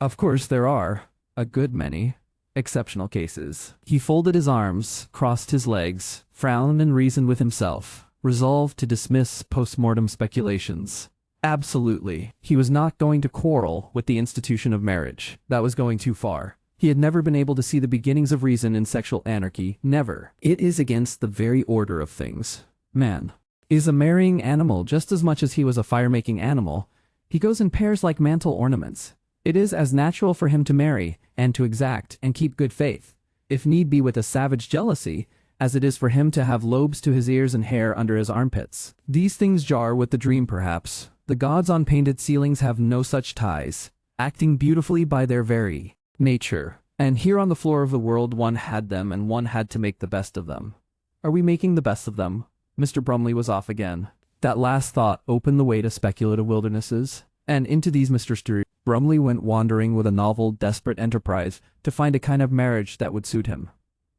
Of course there are a good many exceptional cases. He folded his arms, crossed his legs, frowned and reasoned with himself, resolved to dismiss post-mortem speculations. Absolutely. He was not going to quarrel with the institution of marriage. That was going too far. He had never been able to see the beginnings of reason in sexual anarchy. Never. It is against the very order of things. Man is a marrying animal just as much as he was a fire-making animal. He goes in pairs like mantle ornaments. It is as natural for him to marry, and to exact and keep good faith, if need be with a savage jealousy, as it is for him to have lobes to his ears and hair under his armpits. These things jar with the dream perhaps. The gods on painted ceilings have no such ties, acting beautifully by their very nature. And here on the floor of the world one had them, and one had to make the best of them. Are we making the best of them? Mr. Brumley was off again. That last thought opened the way to speculative wildernesses, and into these Mr. Brumley went wandering with a novel, desperate enterprise to find a kind of marriage that would suit him.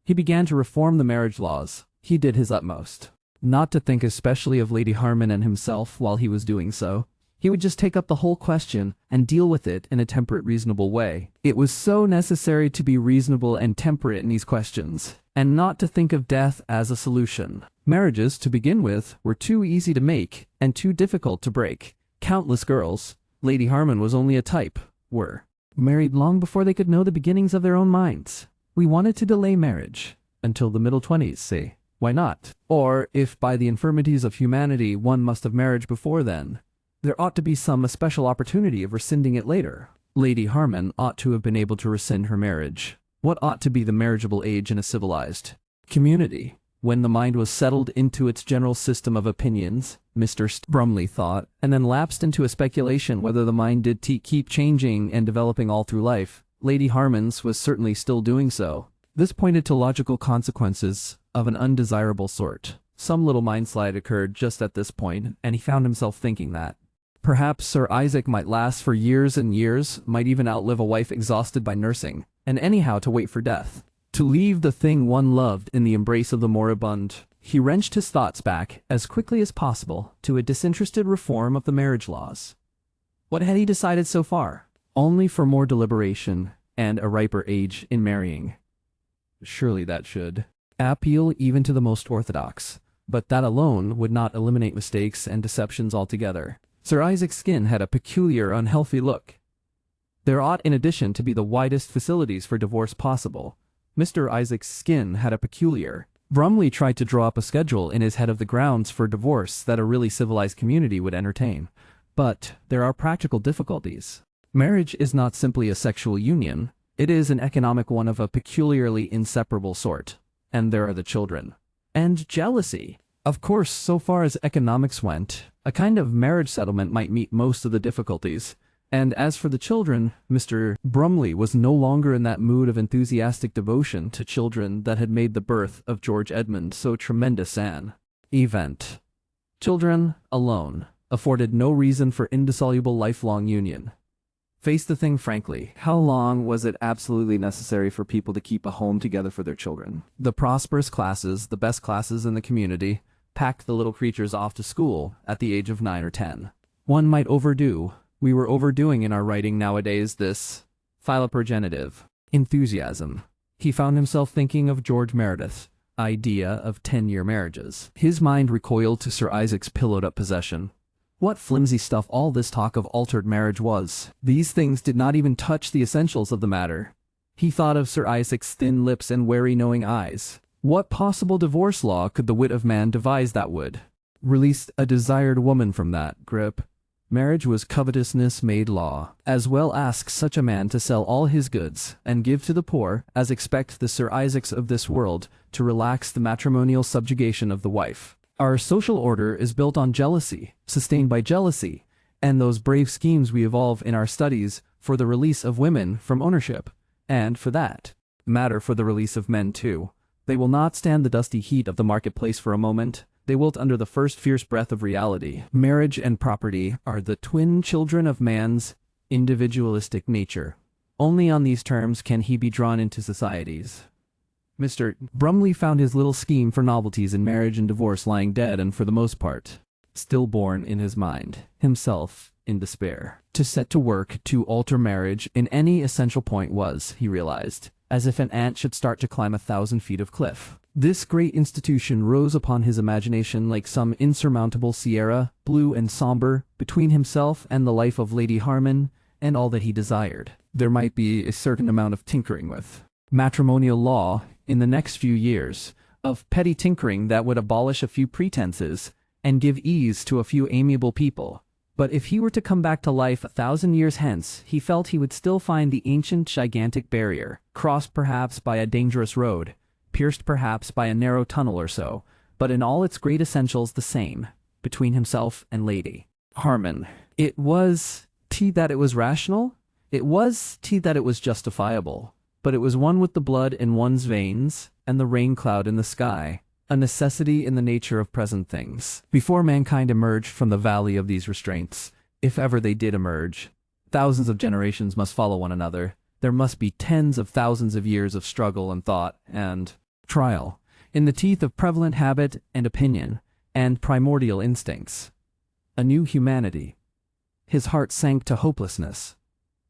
He began to reform the marriage laws. He did his utmost not to think especially of Lady Harman and himself while he was doing so. He would just take up the whole question and deal with it in a temperate, reasonable way. It was so necessary to be reasonable and temperate in these questions, and not to think of death as a solution. Marriages, to begin with, were too easy to make and too difficult to break. Countless girls, Lady Harman was only a type, were married long before they could know the beginnings of their own minds. We wanted to delay marriage until the middle 20s, say. Why not? Or, if by the infirmities of humanity one must have marriage before then, there ought to be some especial opportunity of rescinding it later. Lady Harman ought to have been able to rescind her marriage. What ought to be the marriageable age in a civilized community? When the mind was settled into its general system of opinions, Mr. Brumley thought, and then lapsed into a speculation whether the mind did keep changing and developing all through life. Lady Harman's was certainly still doing so. This pointed to logical consequences of an undesirable sort. Some little mind-slide occurred just at this point, and he found himself thinking that perhaps Sir Isaac might last for years and years, might even outlive a wife exhausted by nursing, and anyhow to wait for death. To leave the thing one loved in the embrace of the moribund. He wrenched his thoughts back, as quickly as possible, to a disinterested reform of the marriage laws. What had he decided so far? Only for more deliberation, and a riper age in marrying. Surely that should appeal even to the most orthodox, but that alone would not eliminate mistakes and deceptions altogether. Sir Isaac's skin had a peculiar, unhealthy look. There ought in addition to be the widest facilities for divorce possible. Mr. Isaac's skin had a peculiar. Brumley tried to draw up a schedule in his head of the grounds for divorce that a really civilized community would entertain. But there are practical difficulties. Marriage is not simply a sexual union. It is an economic one of a peculiarly inseparable sort. And there are the children. And jealousy. Of course, so far as economics went, a kind of marriage settlement might meet most of the difficulties. And as for the children, Mr. Brumley was no longer in that mood of enthusiastic devotion to children that had made the birth of George Edmund so tremendous an event. Children, alone, afforded no reason for indissoluble lifelong union. Face the thing frankly, how long was it absolutely necessary for people to keep a home together for their children? The prosperous classes, the best classes in the community, packed the little creatures off to school at the age of 9 or 10. One might overdo. We were overdoing in our writing nowadays this philoprogenitive enthusiasm. He found himself thinking of George Meredith's idea of 10-year marriages. His mind recoiled to Sir Isaac's pillowed-up possession. What flimsy stuff all this talk of altered marriage was. These things did not even touch the essentials of the matter. He thought of Sir Isaac's thin lips and wary knowing eyes. What possible divorce law could the wit of man devise that would release a desired woman from that grip? Marriage was covetousness made law. As well ask such a man to sell all his goods and give to the poor, as expect the Sir Isaacs of this world to relax the matrimonial subjugation of the wife. Our social order is built on jealousy, sustained by jealousy, and those brave schemes we evolve in our studies for the release of women from ownership, and for that matter for the release of men too. They will not stand the dusty heat of the marketplace for a moment. They wilt under the first fierce breath of reality. Marriage and property are the twin children of man's individualistic nature. Only on these terms can he be drawn into societies. Mr. Brumley found his little scheme for novelties in marriage and divorce lying dead and for the most part stillborn in his mind, himself in despair. To set to work to alter marriage in any essential point was, he realized, as if an ant should start to climb 1,000 feet of cliff. This great institution rose upon his imagination like some insurmountable sierra, blue and somber, between himself and the life of Lady Harman and all that he desired. There might be a certain amount of tinkering with matrimonial law in the next few years, of petty tinkering that would abolish a few pretenses and give ease to a few amiable people. But if he were to come back to life 1,000 years hence, he felt he would still find the ancient gigantic barrier, crossed perhaps by a dangerous road, pierced perhaps by a narrow tunnel or so, but in all its great essentials the same, between himself and Lady Harman. It was that it was rational, it was that it was justifiable, but it was one with the blood in one's veins and the rain cloud in the sky, a necessity in the nature of present things. Before mankind emerged from the valley of these restraints, if ever they did emerge, thousands of generations must follow one another. There must be tens of thousands of years of struggle and thought and trial, in the teeth of prevalent habit and opinion and primordial instincts. A new humanity. His heart sank to hopelessness.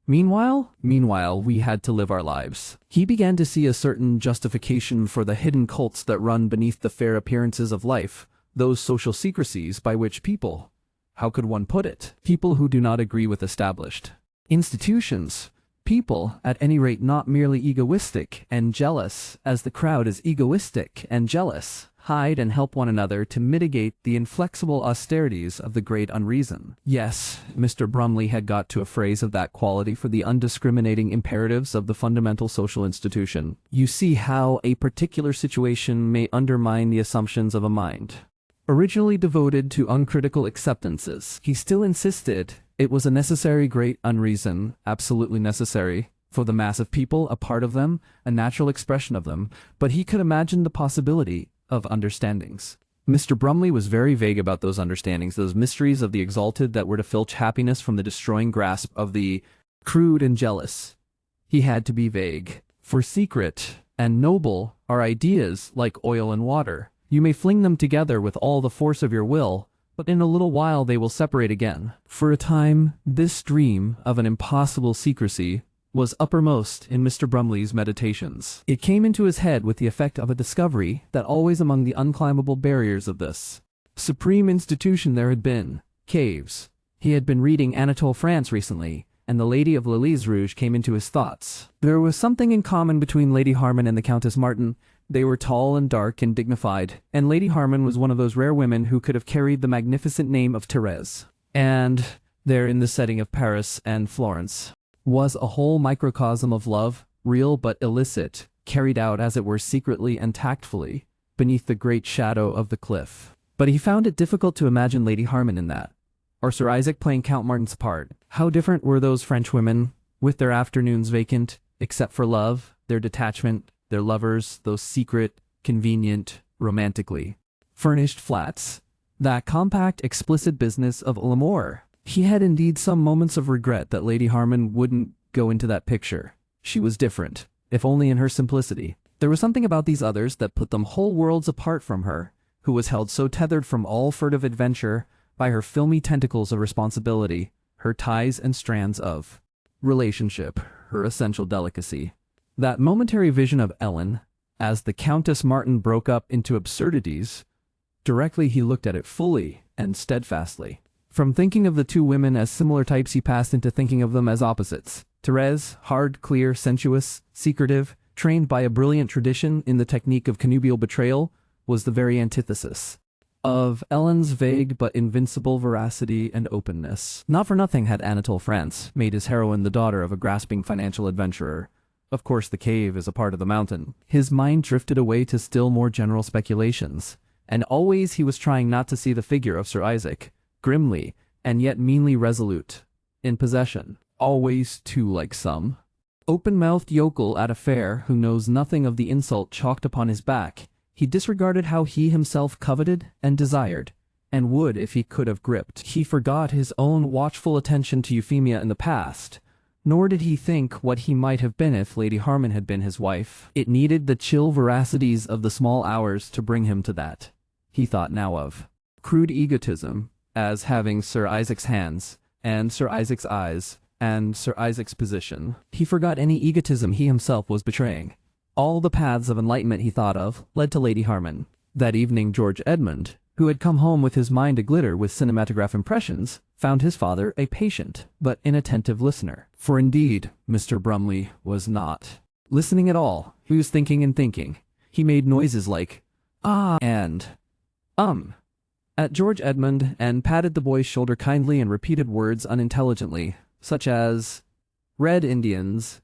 Meanwhile, we had to live our lives. He began to see a certain justification for the hidden cults that run beneath the fair appearances of life, those social secrecies by which people, how could one put it? People who do not agree with established institutions. People, at any rate, not merely egoistic and jealous, as the crowd is egoistic and jealous, hide and help one another to mitigate the inflexible austerities of the great unreason. Yes, Mr. Brumley had got to a phrase of that quality for the undiscriminating imperatives of the fundamental social institution. You see how a particular situation may undermine the assumptions of a mind originally devoted to uncritical acceptances. He still insisted it was a necessary great unreason, absolutely necessary, for the mass of people, a part of them, a natural expression of them, but he could imagine the possibility of understandings. Mr. Brumley was very vague about those understandings, those mysteries of the exalted that were to filch happiness from the destroying grasp of the crude and jealous. He had to be vague, for secret and noble are ideas like oil and water. You may fling them together with all the force of your will, but in a little while they will separate again. For a time, this dream of an impossible secrecy was uppermost in Mr. Brumley's meditations. It came into his head with the effect of a discovery that always among the unclimbable barriers of this supreme institution there had been caves. He had been reading Anatole France recently, and the Lady of Lillies Rouge came into his thoughts. There was something in common between Lady Harman and the Countess Martin. They were tall and dark and dignified, and Lady Harman was one of those rare women who could have carried the magnificent name of Thérèse. And there, in the setting of Paris and Florence, was a whole microcosm of love, real but illicit, carried out as it were secretly and tactfully, beneath the great shadow of the cliff. But he found it difficult to imagine Lady Harman in that, or Sir Isaac playing Count Martin's part. How different were those French women, with their afternoons vacant, except for love, their detachment, their lovers, those secret, convenient, romantically furnished flats, that compact, explicit business of l'amour. He had indeed some moments of regret that Lady Harman wouldn't go into that picture. She was different, if only in her simplicity. There was something about these others that put them whole worlds apart from her, who was held so tethered from all furtive adventure by her filmy tentacles of responsibility, her ties and strands of relationship, her essential delicacy. That momentary vision of Ellen, as the Countess Martin broke up into absurdities, directly he looked at it fully and steadfastly. From thinking of the two women as similar types he passed into thinking of them as opposites. Thérèse, hard, clear, sensuous, secretive, trained by a brilliant tradition in the technique of connubial betrayal, was the very antithesis of Ellen's vague but invincible veracity and openness. Not for nothing had Anatole France made his heroine the daughter of a grasping financial adventurer. Of course the cave is a part of the mountain. His mind drifted away to still more general speculations, and always he was trying not to see the figure of Sir Isaac, grimly and yet meanly resolute, in possession, always too like some open-mouthed yokel at a fair who knows nothing of the insult chalked upon his back. He disregarded how he himself coveted and desired, and would if he could have gripped. He forgot his own watchful attention to Euphemia in the past, Nor did he think what he might have been if Lady Harman had been his wife. It needed the chill veracities of the small hours to bring him to that. He thought now of crude egotism as having Sir Isaac's hands, and Sir Isaac's eyes, and Sir Isaac's position. He forgot any egotism he himself was betraying. All the paths of enlightenment he thought of led to Lady Harman. That evening George Edmund, who had come home with his mind aglitter with cinematograph impressions, found his father a patient but inattentive listener. For indeed, Mr. Brumley was not listening at all. He was thinking and thinking. He made noises like, ah, and, at George Edmund, and patted the boy's shoulder kindly and repeated words unintelligently, such as, Red Indians,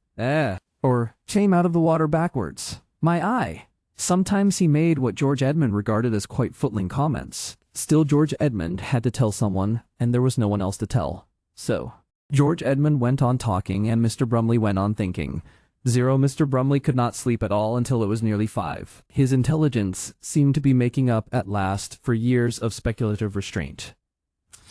or came out of the water backwards, my eye. Sometimes he made what George Edmund regarded as quite footling comments. Still George Edmund had to tell someone, and there was no one else to tell. So, George Edmund went on talking, and Mr. Brumley went on thinking. Mr. Brumley could not sleep at all until it was nearly 5. His intelligence seemed to be making up at last for years of speculative restraint.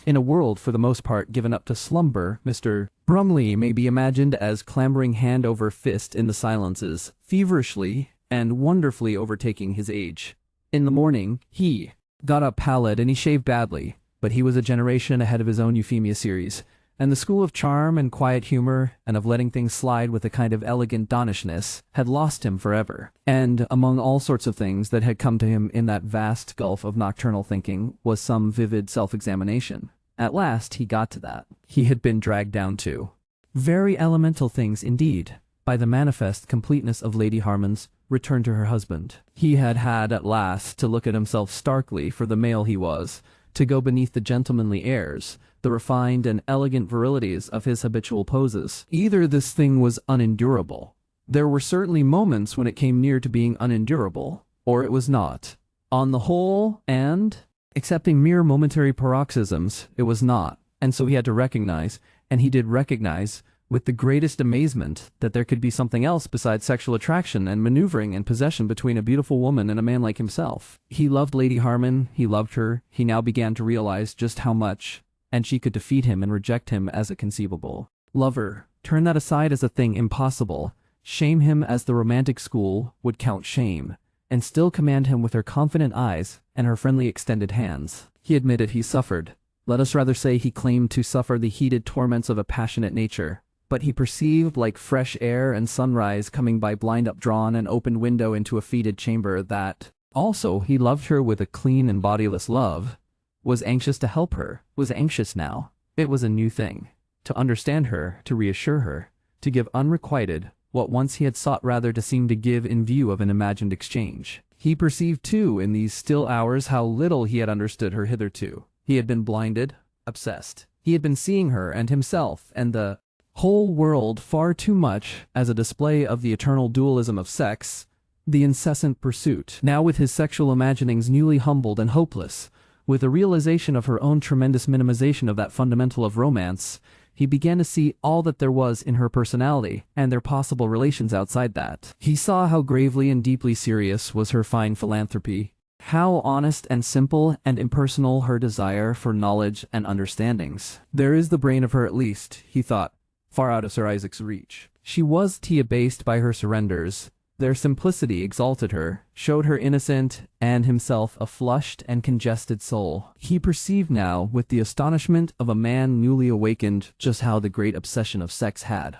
In a world for the most part given up to slumber, Mr. Brumley may be imagined as clambering hand over fist in the silences, feverishly and wonderfully overtaking his age. In the morning, he got up pallid and he shaved badly, but he was a generation ahead of his own Euphemia series, and the school of charm and quiet humor and of letting things slide with a kind of elegant donnishness had lost him forever. And among all sorts of things that had come to him in that vast gulf of nocturnal thinking was some vivid self-examination. At last he got to that. He had been dragged down to very elemental things indeed by the manifest completeness of Lady Harman's return to her husband. He had had at last to look at himself starkly for the male he was, to go beneath the gentlemanly airs, the refined and elegant virilities of his habitual poses. Either this thing was unendurable. There were certainly moments when it came near to being unendurable, or it was not. On the whole, and, excepting mere momentary paroxysms, it was not. And so he had to recognize, and he did recognize, with the greatest amazement, that there could be something else besides sexual attraction and maneuvering and possession between a beautiful woman and a man like himself. He loved Lady Harman, he loved her, he now began to realize just how much, and she could defeat him and reject him as a conceivable lover, turn that aside as a thing impossible, shame him as the romantic school would count shame, and still command him with her confident eyes and her friendly extended hands. He admitted he suffered. Let us rather say he claimed to suffer the heated torments of a passionate nature. But he perceived, like fresh air and sunrise coming by blind updrawn and open window into a fetid chamber, that, also, he loved her with a clean and bodiless love, was anxious to help her, was anxious now. It was a new thing. To understand her, to reassure her, to give unrequited, what once he had sought rather to seem to give in view of an imagined exchange. He perceived too in these still hours how little he had understood her hitherto. He had been blinded, obsessed. He had been seeing her and himself and the whole world far too much as a display of the eternal dualism of sex, the incessant pursuit. Now with his sexual imaginings newly humbled and hopeless, with a realization of her own tremendous minimization of that fundamental of romance, he began to see all that there was in her personality and their possible relations outside that. He saw how gravely and deeply serious was her fine philanthropy, how honest and simple and impersonal her desire for knowledge and understandings. There is the brain of her at least, he thought, far out of Sir Isaac's reach. She was abased by her surrenders. Their simplicity exalted her, showed her innocent, and himself a flushed and congested soul. He perceived now, with the astonishment of a man newly awakened, just how the great obsession of sex had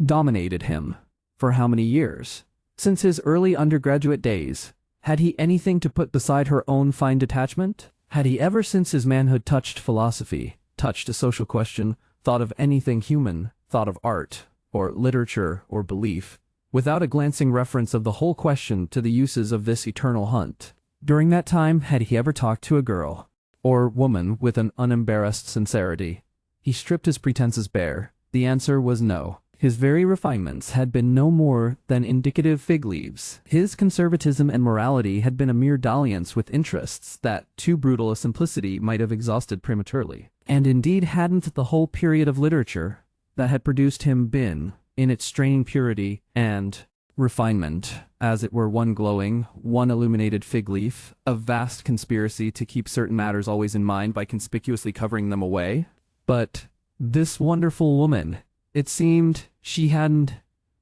dominated him. For how many years? Since his early undergraduate days. Had he anything to put beside her own fine detachment? Had he ever since his manhood touched philosophy, touched a social question, thought of anything human, thought of art, or literature, or belief, without a glancing reference of the whole question to the uses of this eternal hunt? During that time, had he ever talked to a girl, or woman, with an unembarrassed sincerity? He stripped his pretenses bare. The answer was no. His very refinements had been no more than indicative fig leaves. His conservatism and morality had been a mere dalliance with interests that too brutal a simplicity might have exhausted prematurely. And indeed hadn't the whole period of literature that had produced him been, in its straining purity and refinement, as it were one glowing, one illuminated fig leaf, a vast conspiracy to keep certain matters always in mind by conspicuously covering them away? But this wonderful woman, It seemed she hadn't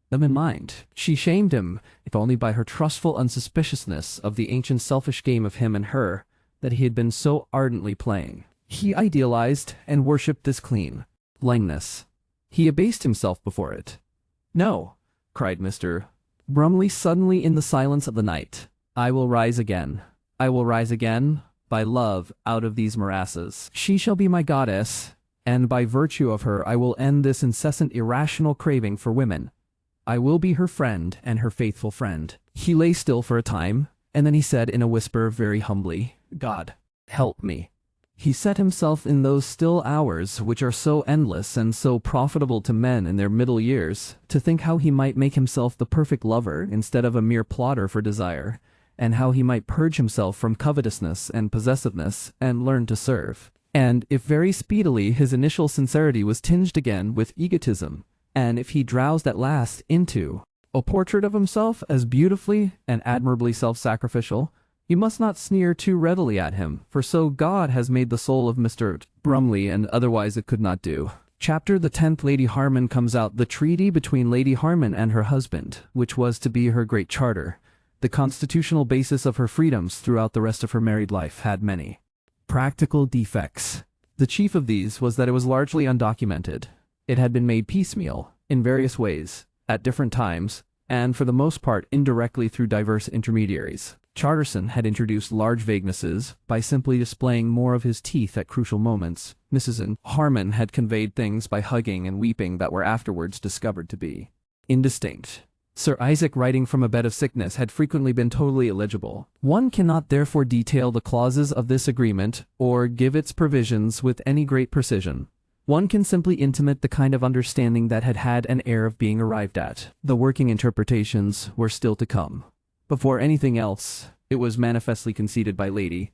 them in mind. She shamed him, if only by her trustful unsuspiciousness of the ancient selfish game of him and her that he had been so ardently playing. He idealized and worshipped this clean lameness. He abased himself before it. "No," cried Mr. Brumley suddenly in the silence of the night. "I will rise again. I will rise again, by love, out of these morasses. She shall be my goddess, and by virtue of her I will end this incessant irrational craving for women. I will be her friend and her faithful friend." He lay still for a time, and then he said in a whisper very humbly, "God, help me." He set himself in those still hours which are so endless and so profitable to men in their middle years, to think how he might make himself the perfect lover instead of a mere plodder for desire, and how he might purge himself from covetousness and possessiveness and learn to serve. And if very speedily his initial sincerity was tinged again with egotism, and if he drowsed at last into a portrait of himself as beautifully and admirably self-sacrificial, you must not sneer too readily at him, for so God has made the soul of Mr. Brumley, and otherwise it could not do. Chapter the 10th. Lady Harman comes out. The treaty between Lady Harman and her husband, which was to be her great charter, the constitutional basis of her freedoms throughout the rest of her married life, had many practical defects. The chief of these was that it was largely undocumented. It had been made piecemeal, in various ways, at different times, and for the most part indirectly through diverse intermediaries. Charterson had introduced large vaguenesses by simply displaying more of his teeth at crucial moments. Mrs. Harman had conveyed things by hugging and weeping that were afterwards discovered to be indistinct. Sir Isaac, writing from a bed of sickness, had frequently been totally illegible. One cannot therefore detail the clauses of this agreement or give its provisions with any great precision. One can simply intimate the kind of understanding that had had an air of being arrived at. The working interpretations were still to come. Before anything else, it was manifestly conceded by Lady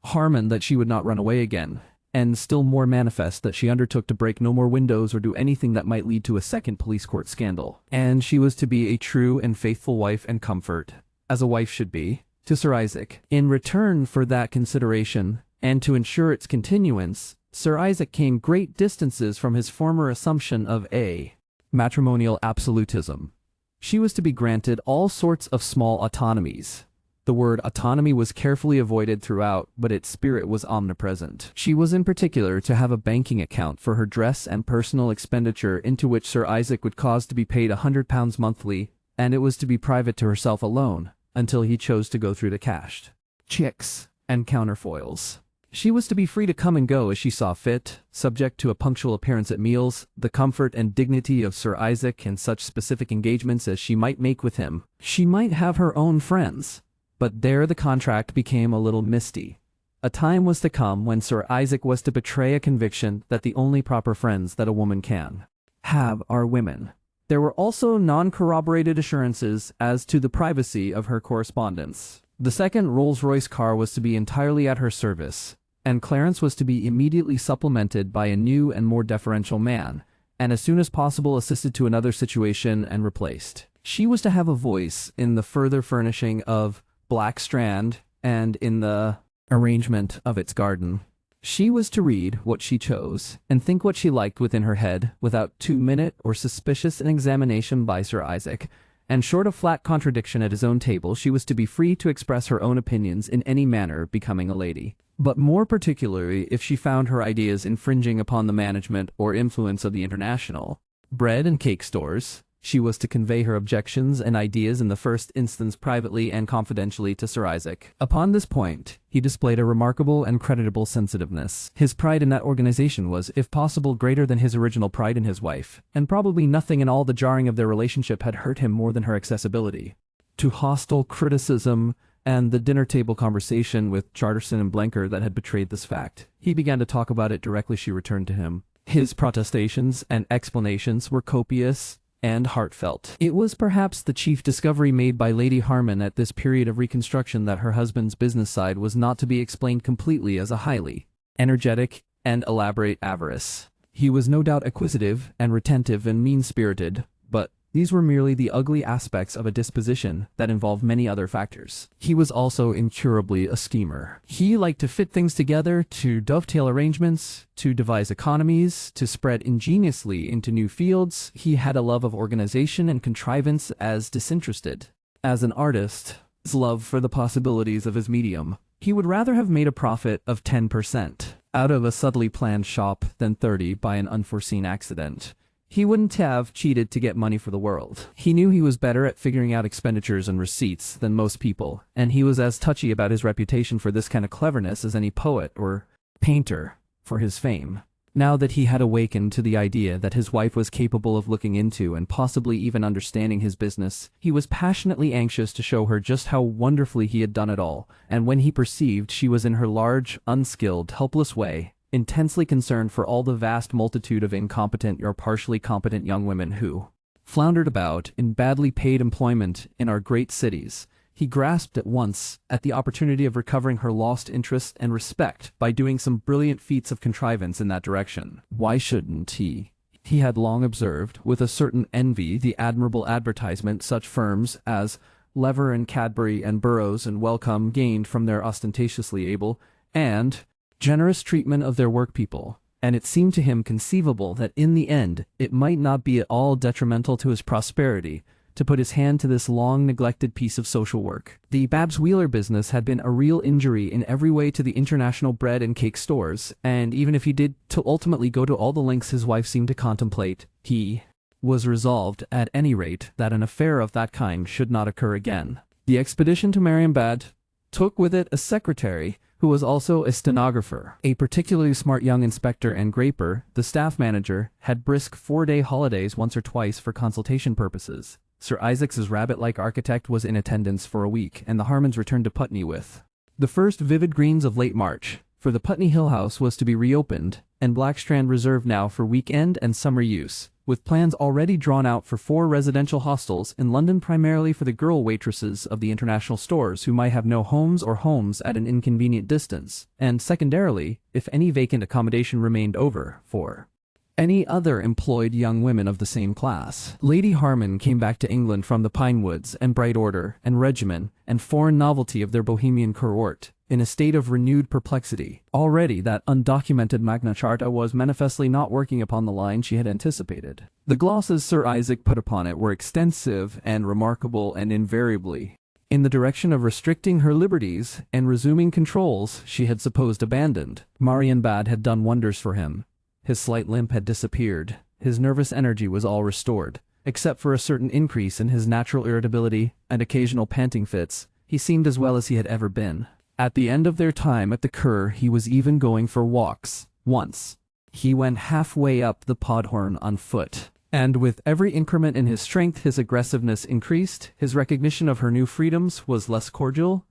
Harman that she would not run away again, and still more manifest that she undertook to break no more windows or do anything that might lead to a second police court scandal. And she was to be a true and faithful wife and comfort, as a wife should be, to Sir Isaac. In return for that consideration, and to ensure its continuance, Sir Isaac came great distances from his former assumption of a matrimonial absolutism. She was to be granted all sorts of small autonomies. The word autonomy was carefully avoided throughout, but its spirit was omnipresent. She was in particular to have a banking account for her dress and personal expenditure, into which Sir Isaac would cause to be paid £100 monthly, and it was to be private to herself alone, until he chose to go through the cashed checks and counterfoils. She was to be free to come and go as she saw fit, subject to a punctual appearance at meals, the comfort and dignity of Sir Isaac, and such specific engagements as she might make with him. She might have her own friends, but there the contract became a little misty. A time was to come when Sir Isaac was to betray a conviction that the only proper friends that a woman can have are women. There were also non-corroborated assurances as to the privacy of her correspondence. The second Rolls-Royce car was to be entirely at her service, and Clarence was to be immediately supplemented by a new and more deferential man, and as soon as possible assisted to another situation and replaced. She was to have a voice in the further furnishing of Black Strand and in the arrangement of its garden. She was to read what she chose and think what she liked within her head without too-minute or suspicious an examination by Sir Isaac, and short of flat contradiction at his own table, she was to be free to express her own opinions in any manner becoming a lady. But more particularly if she found her ideas infringing upon the management or influence of the international bread and cake stores, she was to convey her objections and ideas in the first instance privately and confidentially to Sir Isaac. Upon this point, he displayed a remarkable and creditable sensitiveness. His pride in that organization was, if possible, greater than his original pride in his wife, and probably nothing in all the jarring of their relationship had hurt him more than her accessibility to hostile criticism and the dinner-table conversation with Charterson and Blenker that had betrayed this fact. He began to talk about it directly she returned to him. His protestations and explanations were copious and heartfelt. It was perhaps the chief discovery made by Lady Harman at this period of reconstruction that her husband's business side was not to be explained completely as a highly energetic and elaborate avarice. He was no doubt acquisitive and retentive and mean-spirited, but These were merely the ugly aspects of a disposition that involved many other factors. He was also incurably a schemer. He liked to fit things together, to dovetail arrangements, to devise economies, to spread ingeniously into new fields. He had a love of organization and contrivance as disinterested as an artist. His love for the possibilities of his medium. He would rather have made a profit of 10% out of a subtly planned shop than 30 by an unforeseen accident. He wouldn't have cheated to get money for the world. He knew he was better at figuring out expenditures and receipts than most people, and he was as touchy about his reputation for this kind of cleverness as any poet or painter for his fame. Now that he had awakened to the idea that his wife was capable of looking into and possibly even understanding his business, he was passionately anxious to show her just how wonderfully he had done it all, and when he perceived she was in her large, unskilled, helpless way, intensely concerned for all the vast multitude of incompetent or partially competent young women who floundered about in badly paid employment in our great cities, he grasped at once at the opportunity of recovering her lost interest and respect by doing some brilliant feats of contrivance in that direction. Why shouldn't he? He had long observed, with a certain envy, the admirable advertisement such firms as Lever and Cadbury and Burroughs and Wellcome gained from their ostentatiously able and generous treatment of their workpeople, and it seemed to him conceivable that in the end it might not be at all detrimental to his prosperity to put his hand to this long-neglected piece of social work. The Babs Wheeler business had been a real injury in every way to the international bread and cake stores, and even if he did to ultimately go to all the lengths his wife seemed to contemplate, he was resolved, at any rate, that an affair of that kind should not occur again. The expedition to Marienbad took with it a secretary, who was also a stenographer. A particularly smart young inspector and Graper, the staff manager, had brisk 4-day holidays once or twice for consultation purposes. Sir Isaac's rabbit-like architect was in attendance for a week, and the Harmans returned to Putney with the first vivid greens of late March, for the Putney Hill House was to be reopened, and Blackstrand reserved now for week-end and summer use, with plans already drawn out for 4 residential hostels in London primarily for the girl waitresses of the international stores who might have no homes or homes at an inconvenient distance, and secondarily, if any vacant accommodation remained over, for any other employed young women of the same class. Lady Harman came back to England from the Pinewoods and bright order and regimen and foreign novelty of their Bohemian cohort, in a state of renewed perplexity. Already that undocumented Magna Charta was manifestly not working upon the line she had anticipated. The glosses Sir Isaac put upon it were extensive and remarkable and invariably in the direction of restricting her liberties and resuming controls she had supposed abandoned. Marienbad had done wonders for him. His slight limp had disappeared. His nervous energy was all restored. Except for a certain increase in his natural irritability and occasional panting fits, he seemed as well as he had ever been. At the end of their time at the Cur, he was even going for walks. Once, he went halfway up the Podhorn on foot, and with every increment in his strength his aggressiveness increased, his recognition of her new freedoms was less cordial,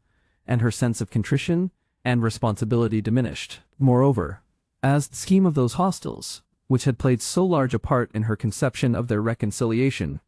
and her sense of contrition and responsibility diminished. Moreover, as the scheme of those hostels, which had played so large a part in her conception of their reconciliation,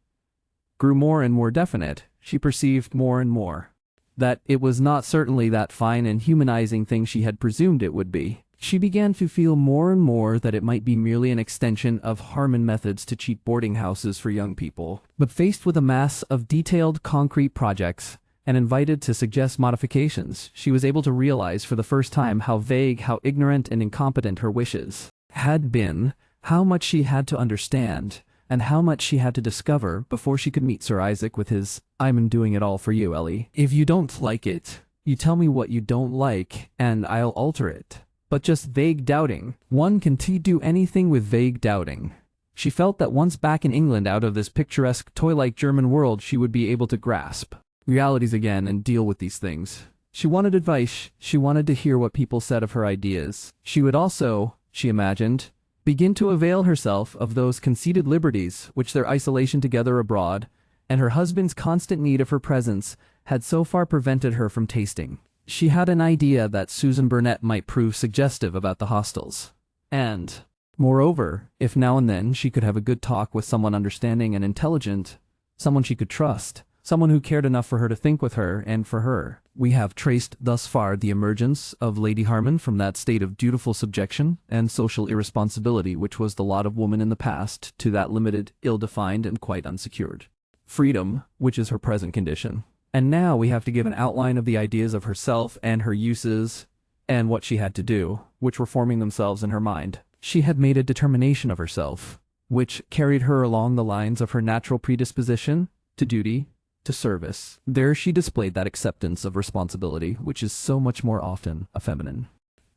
grew more and more definite, she perceived more and more that it was not certainly that fine and humanizing thing she had presumed it would be. She began to feel more and more that it might be merely an extension of Harman methods to cheap boarding houses for young people. But faced with a mass of detailed concrete projects, and invited to suggest modifications, she was able to realize for the first time how vague, how ignorant and incompetent her wishes had been, how much she had to understand, and how much she had to discover before she could meet Sir Isaac with his, "I'm doing it all for you, Ellie. If you don't like it, you tell me what you don't like, and I'll alter it." But just vague doubting. One can do anything with vague doubting. She felt that once back in England out of this picturesque, toy-like German world she would be able to grasp realities again and deal with these things. She wanted advice. She wanted to hear what people said of her ideas. She would also, she imagined, begin to avail herself of those conceded liberties which their isolation together abroad, and her husband's constant need of her presence, had so far prevented her from tasting. She had an idea that Susan Burnett might prove suggestive about the hostels. And, moreover, if now and then she could have a good talk with someone understanding and intelligent, someone she could trust, someone who cared enough for her to think with her and for her. We have traced thus far the emergence of Lady Harman from that state of dutiful subjection and social irresponsibility which was the lot of woman in the past to that limited, ill-defined, and quite unsecured freedom, which is her present condition. And now we have to give an outline of the ideas of herself and her uses and what she had to do, which were forming themselves in her mind. She had made a determination of herself, which carried her along the lines of her natural predisposition to duty, to service. There she displayed that acceptance of responsibility, which is so much more often a feminine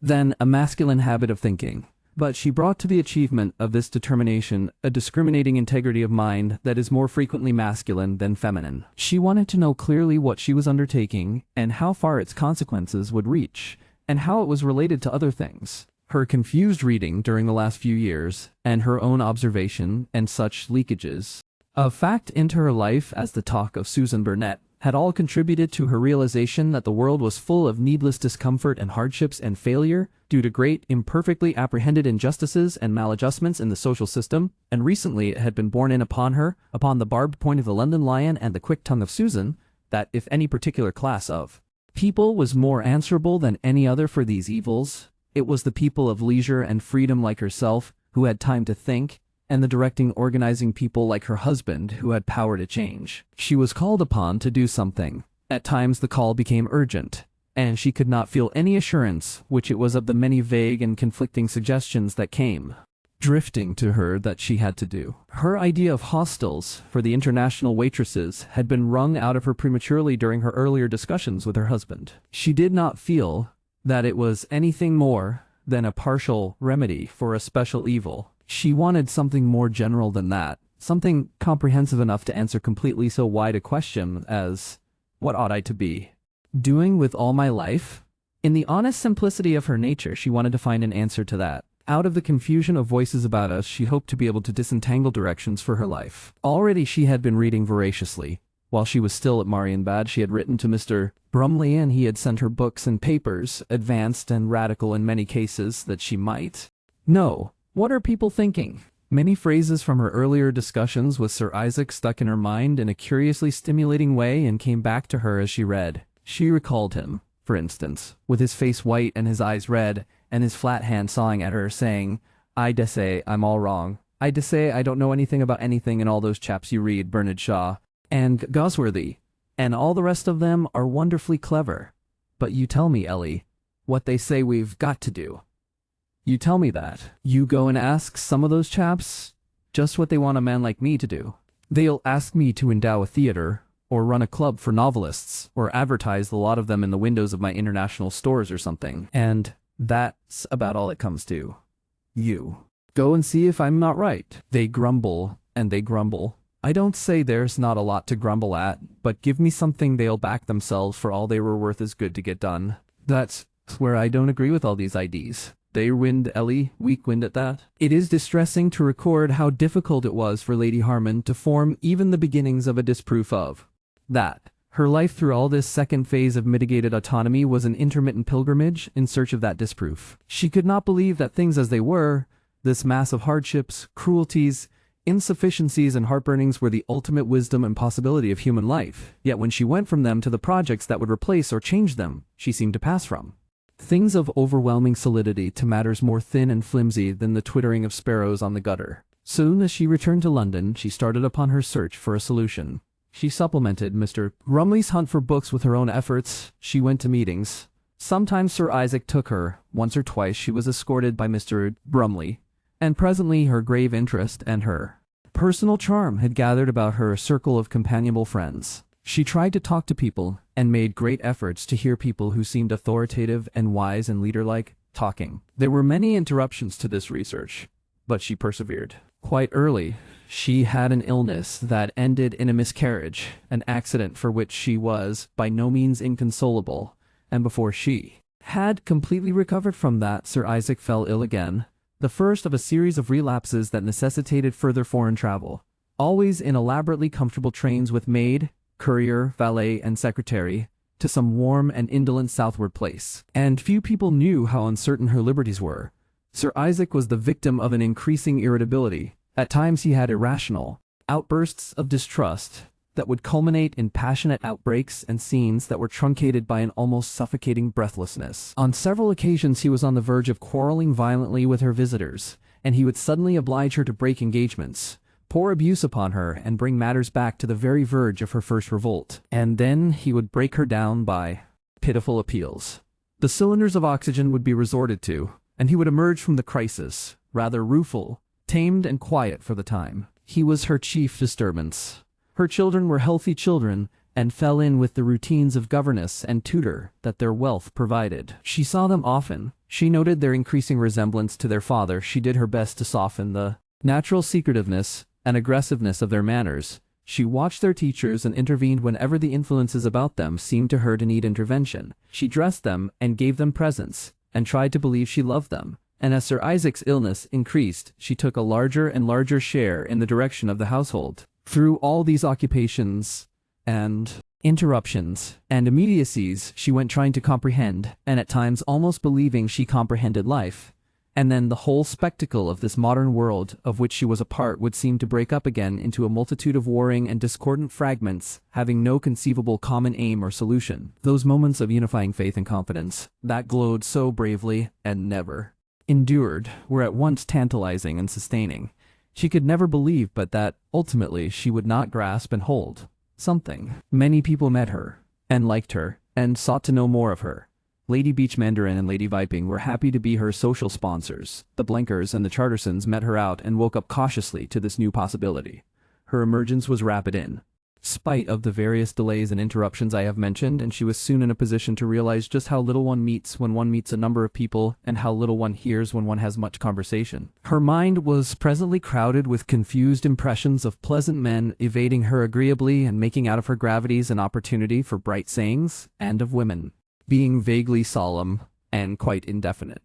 than a masculine habit of thinking. But she brought to the achievement of this determination a discriminating integrity of mind that is more frequently masculine than feminine. She wanted to know clearly what she was undertaking and how far its consequences would reach, and how it was related to other things. Her confused reading during the last few years, and her own observation and such leakages of fact into her life as the talk of Susan Burnett had all contributed to her realization that the world was full of needless discomfort and hardships and failure due to great, imperfectly apprehended injustices and maladjustments in the social system, and recently it had been borne in upon her, upon the barbed point of the London lion and the quick tongue of Susan, that if any particular class of people was more answerable than any other for these evils, it was the people of leisure and freedom like herself, who had time to think, and the directing, organizing people like her husband, who had power to change. She was called upon to do something. At times the call became urgent, and she could not feel any assurance which it was of the many vague and conflicting suggestions that came drifting to her that she had to do. Her idea of hostels for the international waitresses had been wrung out of her prematurely during her earlier discussions with her husband. She did not feel that it was anything more than a partial remedy for a special evil. She wanted something more general than that, something comprehensive enough to answer completely so wide a question as, what ought I to be doing with all my life? In the honest simplicity of her nature, she wanted to find an answer to that. Out of the confusion of voices about us, she hoped to be able to disentangle directions for her life. Already she had been reading voraciously. While she was still at Marienbad, she had written to Mr. Brumley, and he had sent her books and papers, advanced and radical in many cases, that she might know. What are people thinking? Many phrases from her earlier discussions with Sir Isaac stuck in her mind in a curiously stimulating way and came back to her as she read. She recalled him, for instance, with his face white and his eyes red, and his flat hand sawing at her, saying, "I dessay I'm all wrong. I dessay I don't know anything about anything, and all those chaps you read, Bernard Shaw, and Gosworthy, and all the rest of them are wonderfully clever. But you tell me, Ellie, what they say we've got to do. You tell me that. You go and ask some of those chaps just what they want a man like me to do. They'll ask me to endow a theater, or run a club for novelists, or advertise the lot of them in the windows of my international stores or something. And that's about all it comes to. You go and see if I'm not right. They grumble, and they grumble. I don't say there's not a lot to grumble at, but give me something they'll back themselves for all they were worth is good to get done. That's where I don't agree with all these ideas. They wind, Ellie, weak wind at that. It is distressing to record how difficult it was for Lady Harman to form even the beginnings of a disproof of that. Her life through all this second phase of mitigated autonomy was an intermittent pilgrimage in search of that disproof. She could not believe that things as they were, this mass of hardships, cruelties, insufficiencies, and heartburnings were the ultimate wisdom and possibility of human life. Yet when she went from them to the projects that would replace or change them, she seemed to pass from things of overwhelming solidity to matters more thin and flimsy than the twittering of sparrows on the gutter. Soon as she returned to London, she started upon her search for a solution. She supplemented Mr. Brumley's hunt for books with her own efforts. She went to meetings. Sometimes Sir Isaac took her. Once or twice she was escorted by Mr. Brumley. And presently her grave interest and her personal charm had gathered about her a circle of companionable friends. She tried to talk to people, and made great efforts to hear people who seemed authoritative and wise and leader-like, talking. There were many interruptions to this research, but she persevered. Quite early, she had an illness that ended in a miscarriage, an accident for which she was by no means inconsolable, and before she had completely recovered from that, Sir Isaac fell ill again, the first of a series of relapses that necessitated further foreign travel, always in elaborately comfortable trains with maid, courier, valet, and secretary, to some warm and indolent southward place. And few people knew how uncertain her liberties were. Sir Isaac was the victim of an increasing irritability. At times he had irrational outbursts of distrust that would culminate in passionate outbreaks and scenes that were truncated by an almost suffocating breathlessness. On several occasions he was on the verge of quarreling violently with her visitors, and he would suddenly oblige her to break engagements, pour abuse upon her, and bring matters back to the very verge of her first revolt. And then he would break her down by pitiful appeals. The cylinders of oxygen would be resorted to, and he would emerge from the crisis, rather rueful, tamed and quiet for the time. He was her chief disturbance. Her children were healthy children, and fell in with the routines of governess and tutor that their wealth provided. She saw them often. She noted their increasing resemblance to their father. She did her best to soften the natural secretiveness and aggressiveness of their manners. She watched their teachers and intervened whenever the influences about them seemed to her to need intervention. She dressed them and gave them presents, and tried to believe she loved them. And as Sir Isaac's illness increased, she took a larger and larger share in the direction of the household. Through all these occupations and interruptions and immediacies, she went trying to comprehend, and at times almost believing she comprehended life. And then the whole spectacle of this modern world of which she was a part would seem to break up again into a multitude of warring and discordant fragments, having no conceivable common aim or solution. Those moments of unifying faith and confidence, that glowed so bravely and never endured, were at once tantalizing and sustaining. She could never believe but that, ultimately, she would not grasp and hold something. Many people met her, and liked her, and sought to know more of her. Lady Beach Mandarin and Lady Viping were happy to be her social sponsors. The Blenkers and the Chartersons met her out and woke up cautiously to this new possibility. Her emergence was rapid in spite of the various delays and interruptions I have mentioned, and she was soon in a position to realize just how little one meets when one meets a number of people, and how little one hears when one has much conversation. Her mind was presently crowded with confused impressions of pleasant men evading her agreeably and making out of her gravities an opportunity for bright sayings, and of women being vaguely solemn and quite indefinite.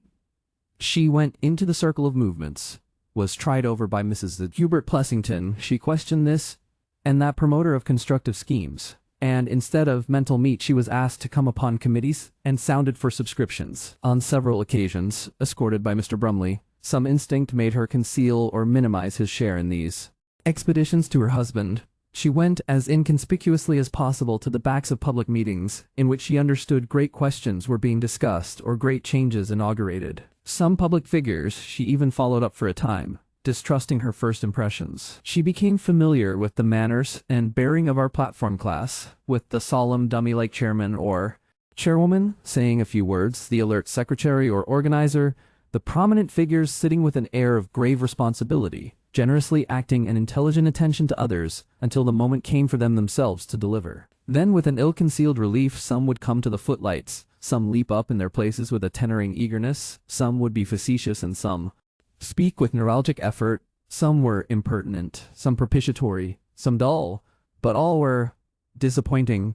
She went into the circle of movements, was tried over by Mrs. Hubert Plessington. She questioned this and that promoter of constructive schemes, and instead of mental meat she was asked to come upon committees and sounded for subscriptions. On several occasions, escorted by Mr. Brumley, some instinct made her conceal or minimize his share in these expeditions to her husband. She went as inconspicuously as possible to the backs of public meetings, in which she understood great questions were being discussed or great changes inaugurated. Some public figures she even followed up for a time, distrusting her first impressions. She became familiar with the manners and bearing of our platform class, with the solemn dummy-like chairman or chairwoman saying a few words, the alert secretary or organizer, the prominent figures sitting with an air of grave responsibility, generously acting an intelligent attention to others until the moment came for them themselves to deliver. Then with an ill-concealed relief some would come to the footlights, some leap up in their places with a tenoring eagerness, some would be facetious and some speak with neuralgic effort, some were impertinent, some propitiatory, some dull, but all were disappointing.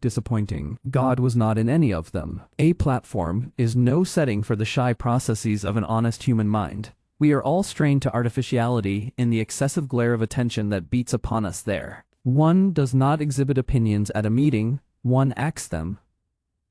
God was not in any of them. A platform is no setting for the shy processes of an honest human mind. We are all strained to artificiality in the excessive glare of attention that beats upon us there. One does not exhibit opinions at a meeting, one acts them.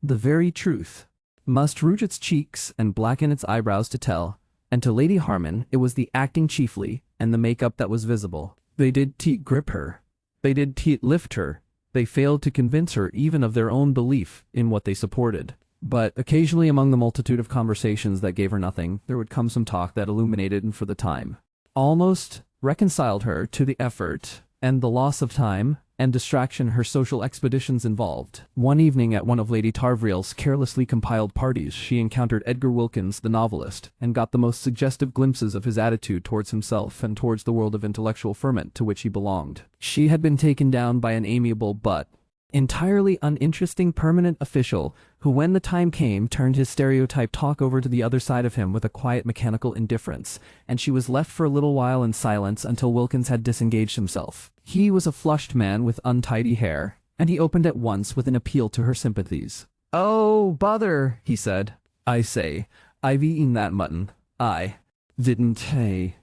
The very truth must rouge its cheeks and blacken its eyebrows to tell, and to Lady Harman it was the acting chiefly, and the make-up that was visible. They did grip her. They did lift her. They failed to convince her even of their own belief in what they supported. But occasionally among the multitude of conversations that gave her nothing, there would come some talk that illuminated and for the time almost reconciled her to the effort and the loss of time and distraction her social expeditions involved. One evening at one of Lady Tarvriel's carelessly compiled parties she encountered Edgar Wilkins, the novelist, and got the most suggestive glimpses of his attitude towards himself and towards the world of intellectual ferment to which he belonged. She had been taken down by an amiable but entirely uninteresting permanent official who, when the time came, turned his stereotyped talk over to the other side of him with a quiet mechanical indifference, and she was left for a little while in silence until Wilkins had disengaged himself. He was a flushed man with untidy hair, and he opened at once with an appeal to her sympathies. "Oh, bother," he said. "I say, I've eaten that mutton. I didn't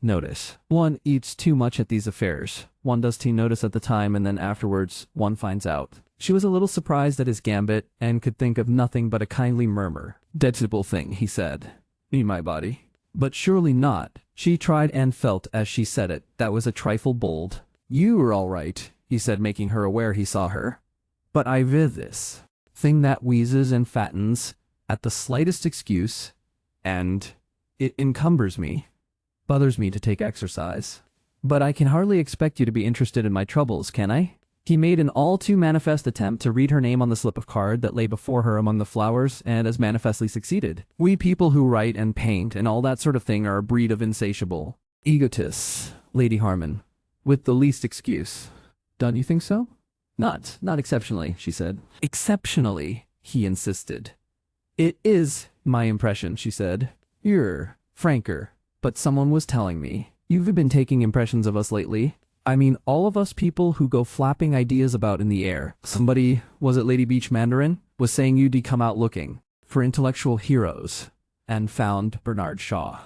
notice. One eats too much at these affairs. One does notice at the time, and then afterwards one finds out." She was a little surprised at his gambit, and could think of nothing but a kindly murmur. "Detestable thing," he said. "In my body." But surely not. She tried and felt as she said it. That was a trifle bold. "You were all right. he said, making her aware he saw her. But I've this thing that wheezes and fattens at the slightest excuse, and it encumbers me, bothers me to take exercise. But I can hardly expect you to be interested in my troubles, can I? He made an all too manifest attempt to read her name on the slip of card that lay before her among the flowers, and as manifestly succeeded. We people who write and paint and all that sort of thing are a breed of insatiable egotists, Lady Harman, with the least excuse. Don't you think so? Not exceptionally, she said. Exceptionally, he insisted. It is my impression, she said. You're franker, but someone was telling me. You've been taking impressions of us lately. I mean, all of us people who go flapping ideas about in the air. Somebody, was it Lady Beach Mandarin, was saying you'd come out looking for intellectual heroes, and found Bernard Shaw.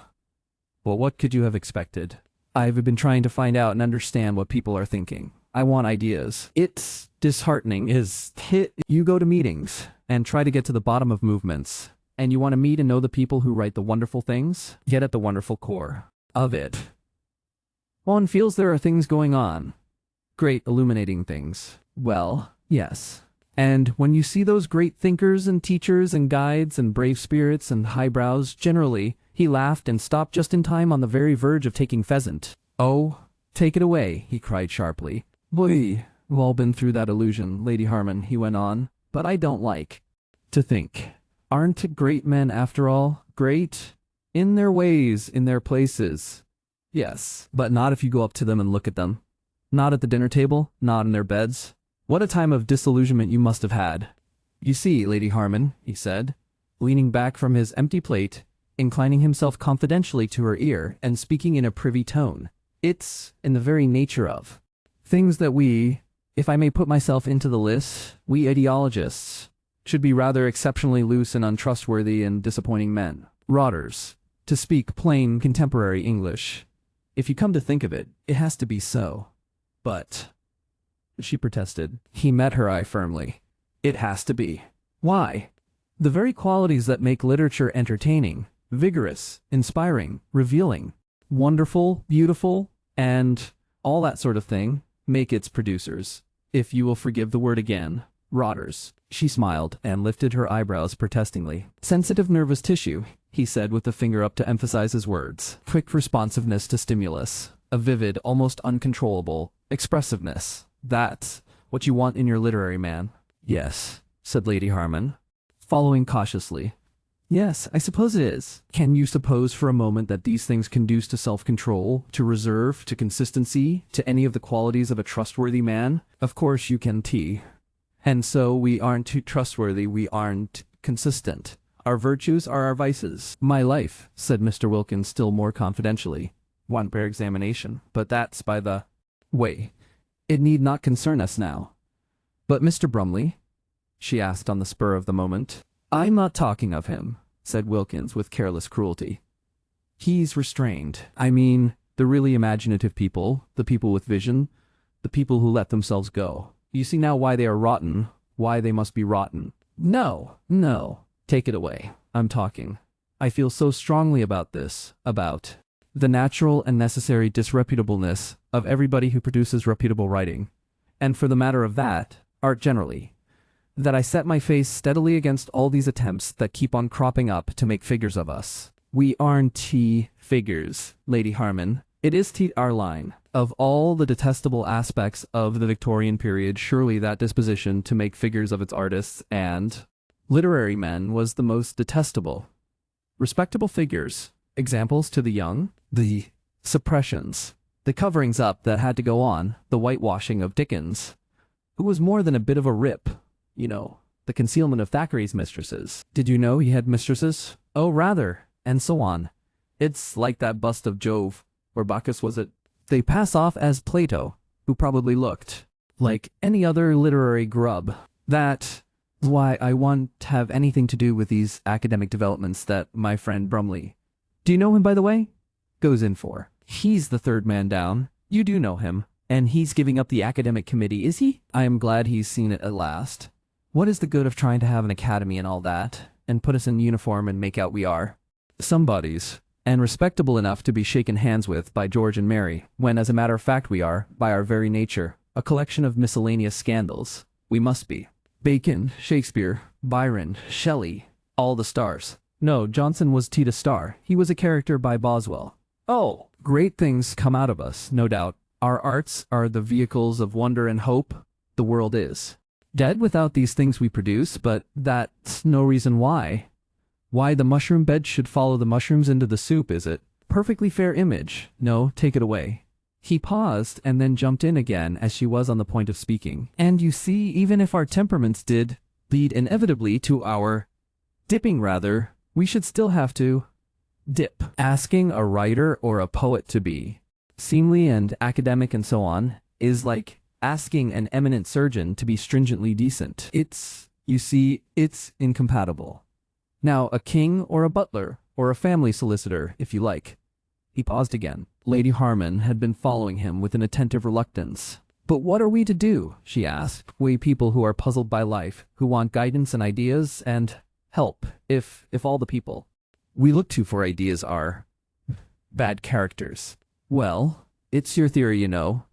Well, what could you have expected? I've been trying to find out and understand what people are thinking. I want ideas. It's disheartening, you go to meetings and try to get to the bottom of movements, and you want to meet and know the people who write the wonderful things, get at the wonderful core of it. One feels there are things going on. Great illuminating things. Well, yes. And when you see those great thinkers and teachers and guides and brave spirits and highbrows, generally, he laughed and stopped just in time on the very verge of taking pheasant. Oh, take it away, he cried sharply. We've all been through that illusion, Lady Harman, he went on. But I don't like to think. Aren't great men, after all, great? In their ways, in their places. Yes, but not if you go up to them and look at them. Not at the dinner table, not in their beds. What a time of disillusionment you must have had. You see, Lady Harman, he said, leaning back from his empty plate, inclining himself confidentially to her ear and speaking in a privy tone. It's in the very nature of things that we, if I may put myself into the list, we ideologists, should be rather exceptionally loose and untrustworthy and disappointing men. Rotters, to speak plain contemporary English. If you come to think of it, it has to be so. But, she protested. He met her eye firmly. It has to be. Why? The very qualities that make literature entertaining, vigorous, inspiring, revealing, wonderful, beautiful, and all that sort of thing, make its producers, if you will forgive the word again, rotters. She smiled and lifted her eyebrows protestingly. Sensitive nervous tissue, he said with the finger up to emphasize his words. Quick responsiveness to stimulus. A vivid, almost uncontrollable expressiveness. That's what you want in your literary man. Yes, said Lady Harman, following cautiously. Yes, I suppose it is. Can you suppose for a moment that these things conduce to self-control, to reserve, to consistency, to any of the qualities of a trustworthy man? Of course you can, T. And so we aren't too trustworthy, we aren't consistent. Our virtues are our vices. My life, said Mr. Wilkins still more confidentially. One bare examination, but that's by the way. It need not concern us now. But Mr. Brumley? She asked on the spur of the moment. I'm not talking of him, said Wilkins with careless cruelty. He's restrained. I mean, the really imaginative people, the people with vision, the people who let themselves go. You see now why they are rotten, why they must be rotten. No, take it away. I'm talking. I feel so strongly about this, about the natural and necessary disreputableness of everybody who produces reputable writing, and for the matter of that, art generally, that I set my face steadily against all these attempts that keep on cropping up to make figures of us. We aren't figures, Lady Harman. It is our line. Of all the detestable aspects of the Victorian period, surely that disposition to make figures of its artists and literary men was the most detestable. Respectable figures, examples to the young, the suppressions, the coverings up that had to go on, the whitewashing of Dickens, who was more than a bit of a rip, you know, the concealment of Thackeray's mistresses. Did you know he had mistresses? Oh, rather, and so on. It's like that bust of Jove, or Bacchus was it? They pass off as Plato, who probably looked like any other literary grub. That's why I won't have anything to do with these academic developments that my friend Brumley, do you know him by the way, goes in for. He's the third man down. You do know him. And he's giving up the academic committee, is he? I am glad he's seen it at last. What is the good of trying to have an academy and all that, and put us in uniform and make out we are somebodies, and respectable enough to be shaken hands with by George and Mary, when as a matter of fact we are, by our very nature, a collection of miscellaneous scandals. We must be. Bacon, Shakespeare, Byron, Shelley, all the stars. No, Johnson was Tita Starr. He was a character by Boswell. Oh, great things come out of us, no doubt. Our arts are the vehicles of wonder and hope. The world is dead without these things we produce, but that's no reason why. Why the mushroom bed should follow the mushrooms into the soup, is it? Perfectly fair image. No, take it away. He paused and then jumped in again as she was on the point of speaking. And you see, even if our temperaments did lead inevitably to our dipping rather, we should still have to dip. Asking a writer or a poet to be seemly and academic and so on is like asking an eminent surgeon to be stringently decent. You see, it's incompatible. Now, a king or a butler or a family solicitor, if you like. He paused again. Lady Harman had been following him with an attentive reluctance. But what are we to do? She asked. We people who are puzzled by life, who want guidance and ideas and help, if all the people we look to for ideas are bad characters. Well, it's your theory, you know.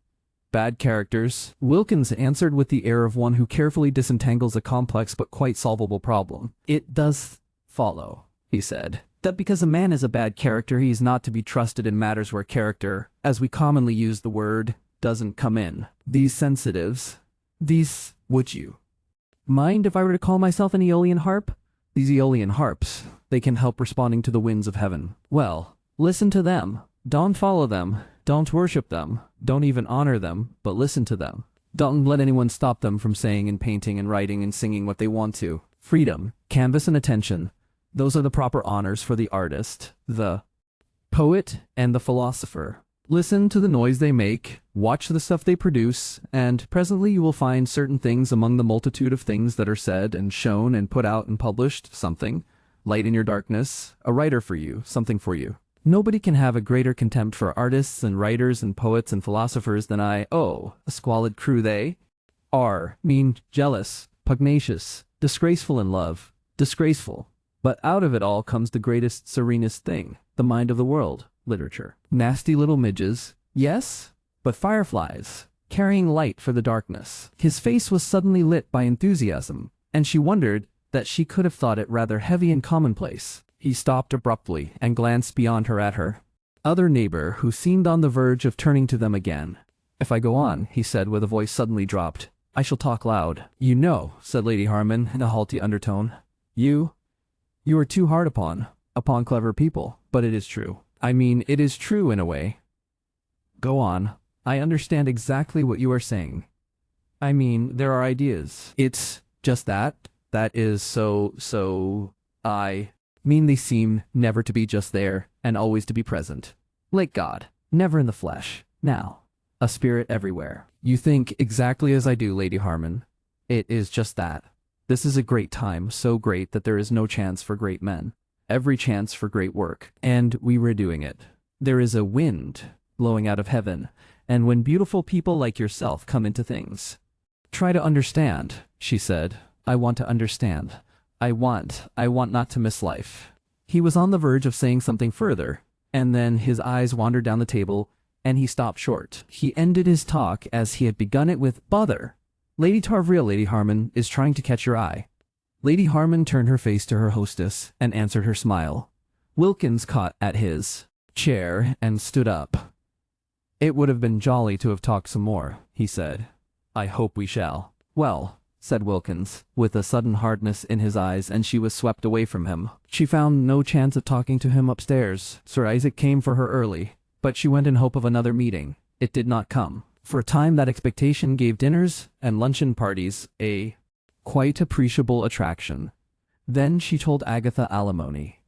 Bad characters. Wilkins answered with the air of one who carefully disentangles a complex but quite solvable problem. It does follow, he said, that because a man is a bad character, he is not to be trusted in matters where character, as we commonly use the word, doesn't come in. These sensitives, would you mind if I were to call myself an Aeolian harp? These Aeolian harps, they can help responding to the winds of heaven. Well, listen to them. Don't follow them. Don't worship them. Don't even honor them, but listen to them. Don't let anyone stop them from saying and painting and writing and singing what they want to. Freedom, canvas and attention. Those are the proper honors for the artist, the poet, and the philosopher. Listen to the noise they make, watch the stuff they produce, and presently you will find certain things among the multitude of things that are said and shown and put out and published, something, light in your darkness, a writer for you, something for you. Nobody can have a greater contempt for artists and writers and poets and philosophers than I. Oh, a squalid crew they are, mean, jealous, pugnacious, disgraceful in love, disgraceful. But out of it all comes the greatest, serenest thing, the mind of the world, literature. Nasty little midges, yes, but fireflies, carrying light for the darkness. His face was suddenly lit by enthusiasm, and she wondered that she could have thought it rather heavy and commonplace. He stopped abruptly and glanced beyond her at her other neighbor, who seemed on the verge of turning to them again. If I go on, he said with a voice suddenly dropped, I shall talk loud. You know, said Lady Harman in a halty undertone, you are too hard upon clever people, but it is true. I mean, it is true in a way. Go on. I understand exactly what you are saying. I mean, there are ideas. It's just that is so, I mean they seem never to be just there and always to be present. Like God, never in the flesh. Now, a spirit everywhere. You think exactly as I do, Lady Harman. It is just that. This is a great time, so great that there is no chance for great men. Every chance for great work. And we were doing it. There is a wind blowing out of heaven, and when beautiful people like yourself come into things. Try to understand, she said. I want to understand. I want not to miss life. He was on the verge of saying something further, and then his eyes wandered down the table, and he stopped short. He ended his talk as he had begun it with, Bother! Lady Tarvrille, Lady Harman, is trying to catch your eye. Lady Harman turned her face to her hostess and answered her smile. Wilkins caught at his chair and stood up. It would have been jolly to have talked some more, he said. I hope we shall. Well, said Wilkins, with a sudden hardness in his eyes, and she was swept away from him. She found no chance of talking to him upstairs. Sir Isaac came for her early, but she went in hope of another meeting. It did not come. For a time that expectation gave dinners and luncheon parties a quite appreciable attraction. Then she told Agatha Alimony.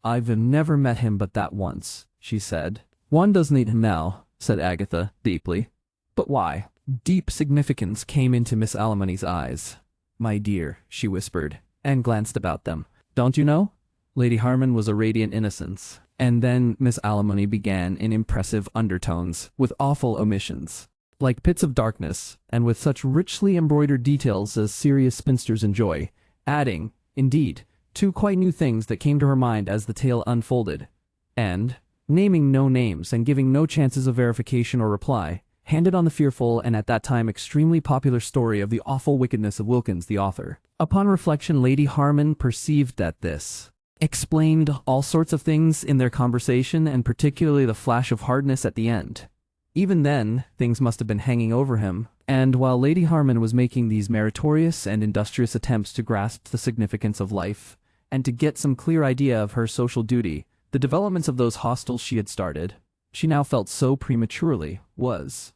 I've never met him but that once, she said. One doesn't need him now, said Agatha, deeply. But why? Deep significance came into Miss Alimony's eyes. My dear, she whispered, and glanced about them. Don't you know? Lady Harman was a radiant innocence. And then Miss Alimony began in impressive undertones, with awful omissions, like pits of darkness, and with such richly embroidered details as serious spinsters enjoy, adding, indeed, two quite new things that came to her mind as the tale unfolded, and, naming no names and giving no chances of verification or reply, handed on the fearful and at that time extremely popular story of the awful wickedness of Wilkins the author. Upon reflection, Lady Harman perceived that this explained all sorts of things in their conversation, and particularly the flash of hardness at the end. Even then, things must have been hanging over him, and while Lady Harman was making these meritorious and industrious attempts to grasp the significance of life, and to get some clear idea of her social duty, the developments of those hostels she had started, she now felt so prematurely, was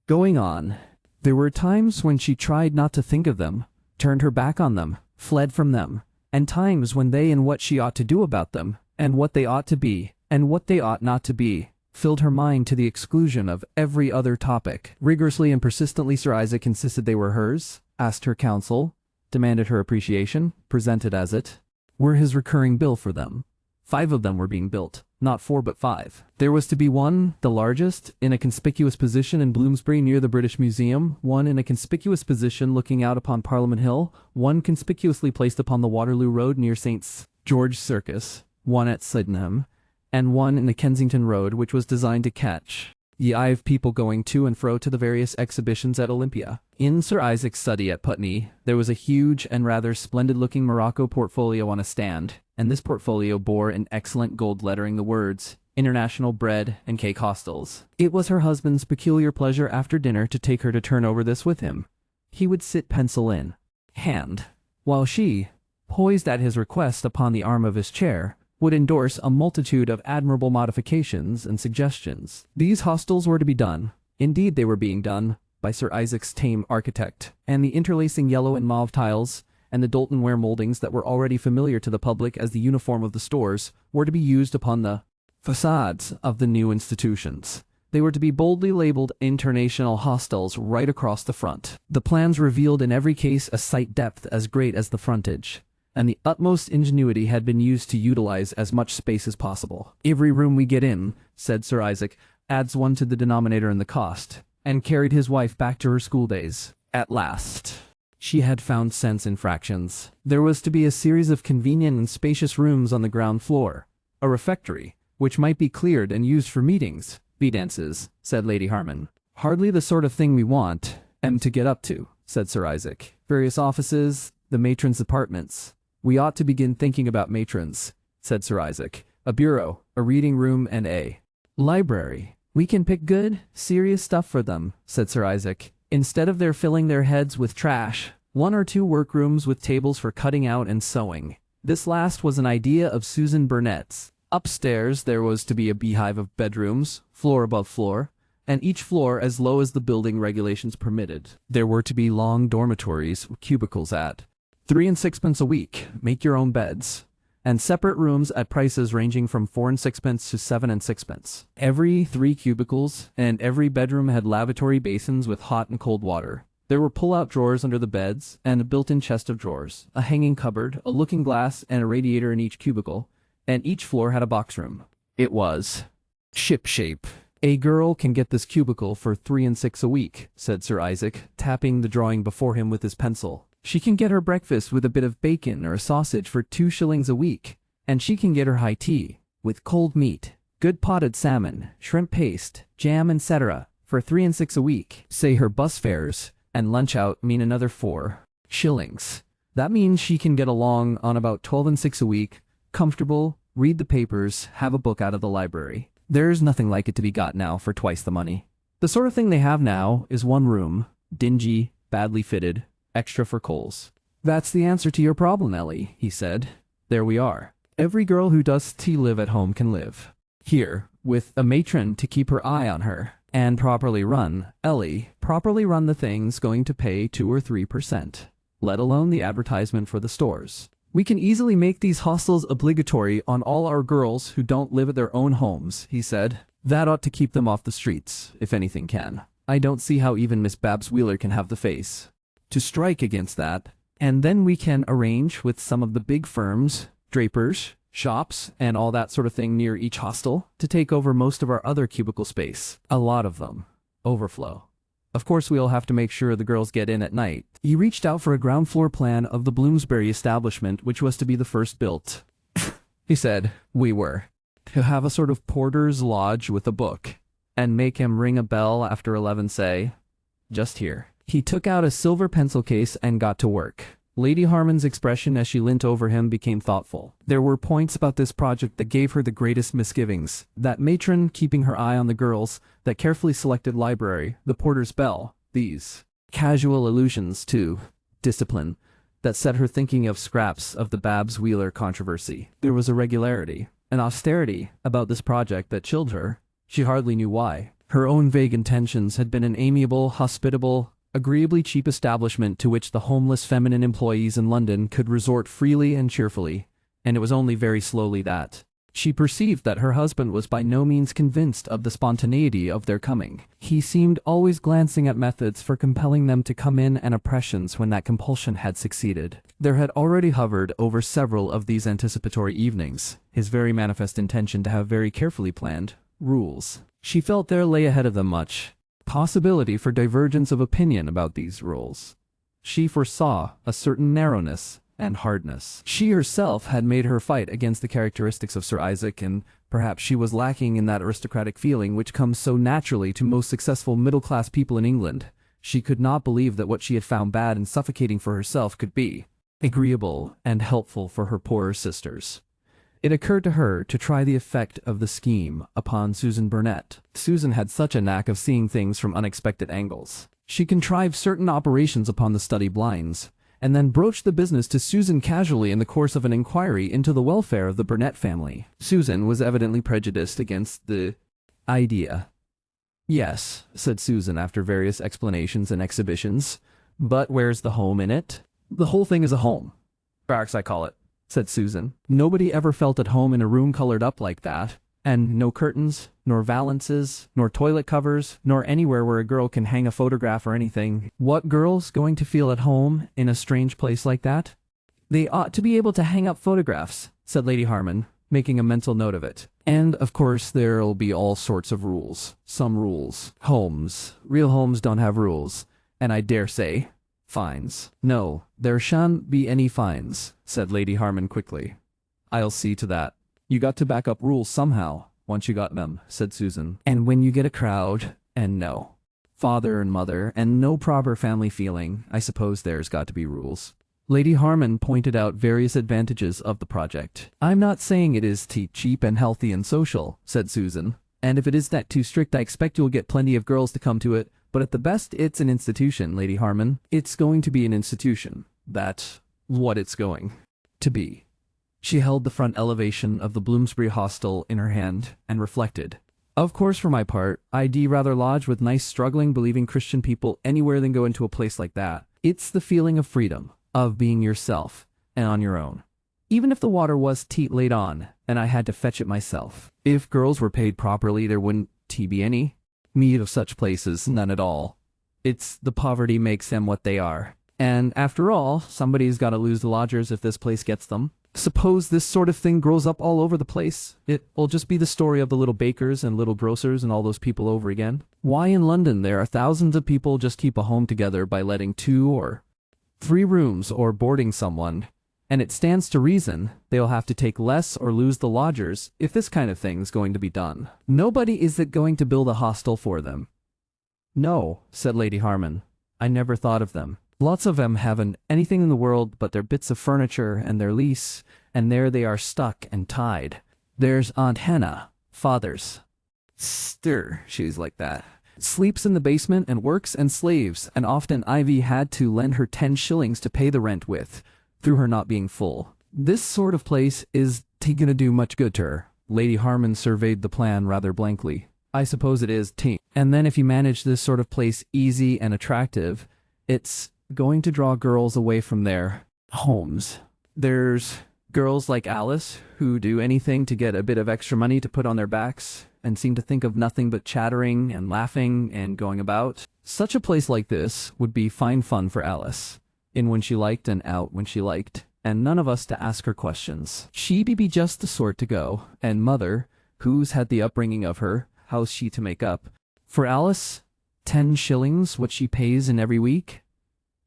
going on. There were times when she tried not to think of them, turned her back on them, fled from them, and times when they and what she ought to do about them, and what they ought to be, and what they ought not to be, filled her mind to the exclusion of every other topic. Rigorously and persistently Sir Isaac insisted they were hers, asked her counsel, demanded her appreciation, presented as it were his recurring bill for them. 5 of them were being built, not 4 but 5. There was to be one, the largest, in a conspicuous position in Bloomsbury near the British Museum, one in a conspicuous position looking out upon Parliament Hill, one conspicuously placed upon the Waterloo Road near St. George's Circus, one at Sydenham, and one in the Kensington Road, which was designed to catch the eye of people going to and fro to the various exhibitions at Olympia. In Sir Isaac's study at Putney, there was a huge and rather splendid-looking Morocco portfolio on a stand, and this portfolio bore in excellent gold lettering the words, International Bread and Cake Hostels. It was her husband's peculiar pleasure after dinner to take her to turn over this with him. He would sit pencil in hand, while she, poised at his request upon the arm of his chair, would endorse a multitude of admirable modifications and suggestions. These hostels were to be done, indeed they were being done, by Sir Isaac's tame architect, and the interlacing yellow and mauve tiles, and the Doulton ware moldings that were already familiar to the public as the uniform of the stores, were to be used upon the facades of the new institutions. They were to be boldly labeled International Hostels right across the front. The plans revealed in every case a site depth as great as the frontage, and the utmost ingenuity had been used to utilize as much space as possible. Every room we get in, said Sir Isaac, adds 1 to the denominator in the cost, and carried his wife back to her school days. At last, she had found sense in fractions. There was to be a series of convenient and spacious rooms on the ground floor, a refectory, which might be cleared and used for meetings, dances, said Lady Harman. Hardly the sort of thing we want to get up to, said Sir Isaac. Various offices, the matron's apartments. We ought to begin thinking about matrons, said Sir Isaac. A bureau, a reading room, and a library. We can pick good, serious stuff for them, said Sir Isaac. Instead of their filling their heads with trash, 1 or 2 workrooms with tables for cutting out and sewing. This last was an idea of Susan Burnett's. Upstairs there was to be a beehive of bedrooms, floor above floor, and each floor as low as the building regulations permitted. There were to be long dormitories with cubicles at 3 and 6 a week, make your own beds, and separate rooms at prices ranging from 4 and 6 to 7 and 6. Every 3 cubicles, and every bedroom had lavatory basins with hot and cold water. There were pull-out drawers under the beds, and a built-in chest of drawers, a hanging cupboard, a looking-glass, and a radiator in each cubicle, and each floor had a box room. It was ship-shape. A girl can get this cubicle for 3 and 6 a week, said Sir Isaac, tapping the drawing before him with his pencil. She can get her breakfast with a bit of bacon or a sausage for 2 shillings a week, and she can get her high tea, with cold meat, good potted salmon, shrimp paste, jam, etc., for 3 and 6 a week. Say her bus fares and lunch out mean another 4 shillings. That means she can get along on about 12 and 6 a week, comfortable, read the papers, have a book out of the library. There's nothing like it to be got now for twice the money. The sort of thing they have now is 1 room, dingy, badly fitted, extra for coals. That's the answer to your problem, Ellie, he said. There we are. Every girl who does tea live at home can live here, with a matron to keep her eye on her, and properly run, Ellie, properly run the things going to pay 2 or 3%, let alone the advertisement for the stores. We can easily make these hostels obligatory on all our girls who don't live at their own homes, he said. That ought to keep them off the streets, if anything can. I don't see how even Miss Babs Wheeler can have the face to strike against that. And then we can arrange with some of the big firms, drapers, shops, and all that sort of thing near each hostel to take over most of our other cubicle space. A lot of them. Overflow. Of course, we'll have to make sure the girls get in at night. He reached out for a ground floor plan of the Bloomsbury establishment, which was to be the first built. He said, we were to have a sort of porter's lodge with a book, and make him ring a bell after 11, say, just here. He took out a silver pencil case and got to work. Lady Harman's expression as she leant over him became thoughtful. There were points about this project that gave her the greatest misgivings. That matron keeping her eye on the girls, that carefully selected library, the porter's bell, these casual allusions to discipline that set her thinking of scraps of the Babs Wheeler controversy. There was a regularity, an austerity about this project that chilled her. She hardly knew why. Her own vague intentions had been an amiable, hospitable, agreeably cheap establishment to which the homeless feminine employees in London could resort freely and cheerfully, and it was only very slowly that she perceived that her husband was by no means convinced of the spontaneity of their coming. He seemed always glancing at methods for compelling them to come in and oppressions when that compulsion had succeeded. There had already hovered over several of these anticipatory evenings his very manifest intention to have very carefully planned rules. She felt there lay ahead of them much possibility for divergence of opinion about these rules. She foresaw a certain narrowness and hardness. She herself had made her fight against the characteristics of Sir Isaac, and perhaps she was lacking in that aristocratic feeling which comes so naturally to most successful middle-class people in England. She could not believe that what she had found bad and suffocating for herself could be agreeable and helpful for her poorer sisters. It occurred to her to try the effect of the scheme upon Susan Burnett. Susan had such a knack of seeing things from unexpected angles. She contrived certain operations upon the study blinds, and then broached the business to Susan casually in the course of an inquiry into the welfare of the Burnett family. Susan was evidently prejudiced against the idea. Yes, said Susan after various explanations and exhibitions, but where's the home in it? The whole thing is a home. Barracks, I call it, said Susan. Nobody ever felt at home in a room colored up like that, and no curtains, nor valances, nor toilet covers, nor anywhere where a girl can hang a photograph or anything. What girl's going to feel at home in a strange place like that? They ought to be able to hang up photographs, said Lady Harman, making a mental note of it. And, of course, there'll be all sorts of rules. Some rules. Homes. Real homes don't have rules. And I dare say, fines. No, there shan't be any fines, said Lady Harman quickly. I'll see to that. You got to back up rules somehow, once you got them, said Susan. And when you get a crowd, and no father and mother, and no proper family feeling, I suppose there's got to be rules. Lady Harman pointed out various advantages of the project. I'm not saying it is cheap and healthy and social, said Susan. And if it is that too strict, I expect you'll get plenty of girls to come to it. But at the best, it's an institution, Lady Harman. It's going to be an institution. That's what it's going to be. She held the front elevation of the Bloomsbury Hostel in her hand and reflected. Of course, for my part, I'd rather lodge with nice, struggling, believing Christian people anywhere than go into a place like that. It's the feeling of freedom, of being yourself, and on your own. Even if the water was laid on, and I had to fetch it myself. If girls were paid properly, there wouldn't be any need of such places, none at all. It's the poverty makes them what they are. And after all, somebody's got to lose the lodgers if this place gets them. Suppose this sort of thing grows up all over the place. It'll just be the story of the little bakers and little grocers and all those people over again. Why in London there are thousands of people just keep a home together by letting 2 or 3 rooms or boarding someone, and it stands to reason they'll have to take less or lose the lodgers if this kind of thing's going to be done. Nobody is going to build a hostel for them. No, said Lady Harman. I never thought of them. Lots of them haven't anything in the world but their bits of furniture and their lease, and there they are stuck and tied. There's Aunt Hannah, father's sister, she's like that. Sleeps in the basement and works and slaves, and often Ivy had to lend her 10 shillings to pay the rent with, through her not being full. This sort of place is gonna do much good to her. Lady Harman surveyed the plan rather blankly. I suppose it is, And then if you manage this sort of place easy and attractive, it's going to draw girls away from their homes. There's girls like Alice who do anything to get a bit of extra money to put on their backs and seem to think of nothing but chattering and laughing and going about. Such a place like this would be fine fun for Alice, in when she liked and out when she liked, and none of us to ask her questions. She'd be just the sort to go, and Mother, who's had the upbringing of her, how's she to make up? For Alice, 10 shillings what she pays in every week?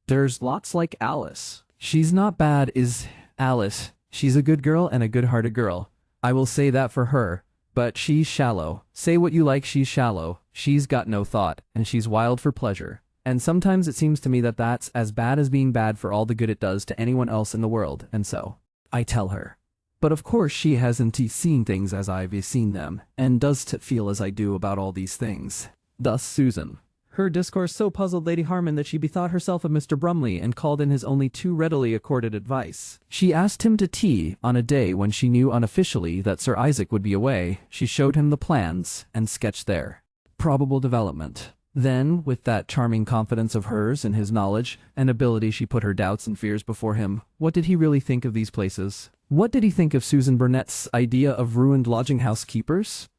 There's lots like Alice. She's not bad, is Alice. She's a good girl and a good-hearted girl. I will say that for her. but she's shallow. Say what you like, she's shallow. She's got no thought, and she's wild for pleasure. And sometimes it seems to me that that's as bad as being bad for all the good it does to anyone else in the world, and so I tell her. But of course she hasn't seen things as I've seen them, and does feel as I do about all these things. Thus Susan. Her discourse so puzzled Lady Harman that she bethought herself of Mr. Brumley and called in his only too readily accorded advice. She asked him to tea on a day when she knew unofficially that Sir Isaac would be away. She showed him the plans and sketched their probable development. Then, with that charming confidence of hers in his knowledge and ability, she put her doubts and fears before him. What did he really think of these places? What did he think of Susan Burnett's idea of ruined lodging-house keepers?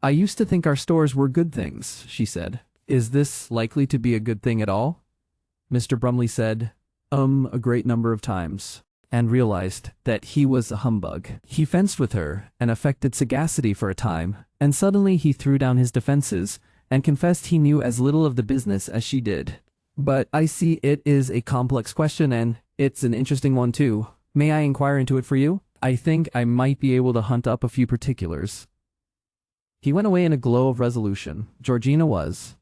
I used to think our stores were good things, she said. Is this likely to be a good thing at all? Mr. Brumley said, a great number of times, and realized that he was a humbug. He fenced with her and affected sagacity for a time, and suddenly he threw down his defenses and confessed he knew as little of the business as she did. But I see it is a complex question, and it's an interesting one too. May I inquire into it for you? I think I might be able to hunt up a few particulars. He went away in a glow of resolution. Georgina was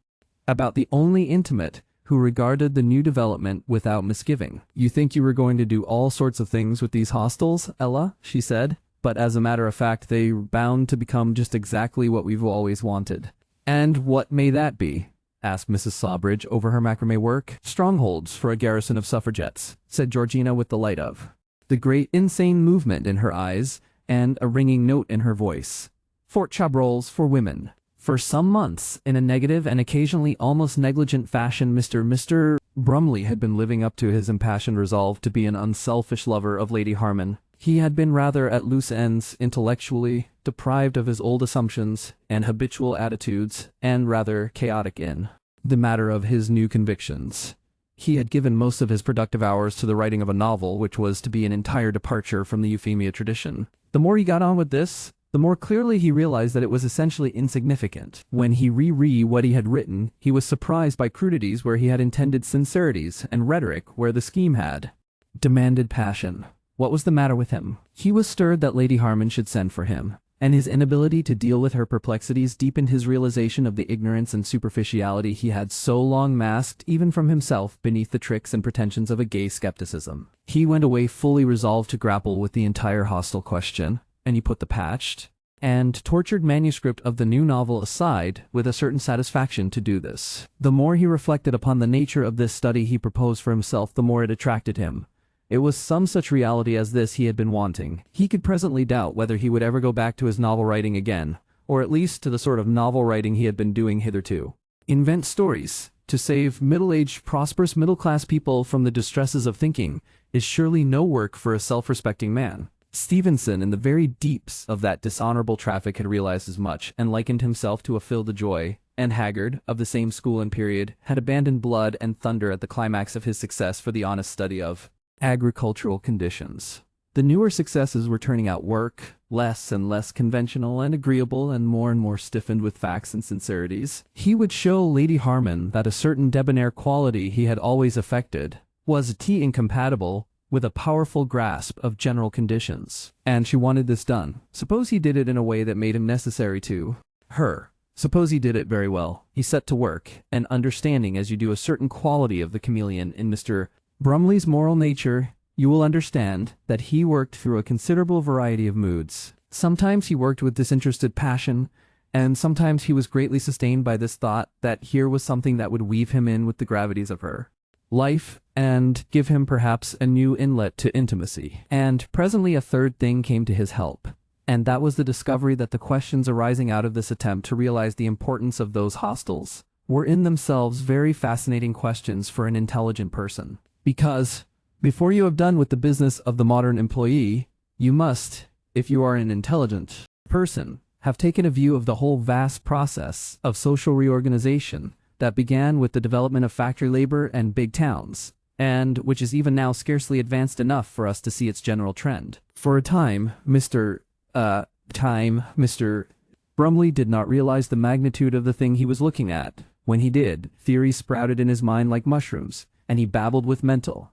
about the only intimate who regarded the new development without misgiving. You think you were going to do all sorts of things with these hostels, Ella, she said, but as a matter of fact they're bound to become just exactly what we've always wanted. And what may that be? Asked Mrs. Sawbridge over her macrame work. Strongholds for a garrison of suffragettes, said Georgina with the light of the great insane movement in her eyes and a ringing note in her voice. Fort Chabrolles for women. For some months, in a negative and occasionally almost negligent fashion, Mr. Brumley had been living up to his impassioned resolve to be an unselfish lover of Lady Harman. He had been rather at loose ends intellectually, deprived of his old assumptions and habitual attitudes, and rather chaotic in the matter of his new convictions. He had given most of his productive hours to the writing of a novel, which was to be an entire departure from the Euphemia tradition. The more he got on with this, the more clearly he realized that it was essentially insignificant. When he re-read what he had written, he was surprised by crudities where he had intended sincerities, and rhetoric where the scheme had demanded passion. What was the matter with him? He was stirred that Lady Harman should send for him, and his inability to deal with her perplexities deepened his realization of the ignorance and superficiality he had so long masked even from himself beneath the tricks and pretensions of a gay skepticism. He went away fully resolved to grapple with the entire hostel question, and he put the patched and tortured manuscript of the new novel aside with a certain satisfaction to do this. The more he reflected upon the nature of this study he proposed for himself, the more it attracted him. It was some such reality as this he had been wanting. He could presently doubt whether he would ever go back to his novel writing again, or at least to the sort of novel writing he had been doing hitherto. Invent stories to save middle-aged, prosperous middle-class people from the distresses of thinking is surely no work for a self-respecting man. Stevenson, in the very deeps of that dishonorable traffic, had realized as much, and likened himself to a Phil de Joy, and Haggard, of the same school and period, had abandoned blood and thunder at the climax of his success for the honest study of agricultural conditions. The newer successes were turning out work, less and less conventional and agreeable and more stiffened with facts and sincerities. He would show Lady Harman that a certain debonair quality he had always affected was incompatible with a powerful grasp of general conditions, and she wanted this done. Suppose he did it in a way that made him necessary to her. Suppose he did it very well. He set to work, and understanding as you do a certain quality of the chameleon in Mr. Brumley's moral nature, you will understand that he worked through a considerable variety of moods. Sometimes he worked with disinterested passion, and sometimes he was greatly sustained by this thought that here was something that would weave him in with the gravities of her life, and give him perhaps a new inlet to intimacy. And presently a third thing came to his help, and that was the discovery that the questions arising out of this attempt to realize the importance of those hostels were in themselves very fascinating questions for an intelligent person. Because, before you have done with the business of the modern employee, you must, if you are an intelligent person, have taken a view of the whole vast process of social reorganization that began with the development of factory labor and big towns, and which is even now scarcely advanced enough for us to see its general trend. For a time, Mr. Brumley did not realize the magnitude of the thing he was looking at. When he did, theories sprouted in his mind like mushrooms, and he babbled with mental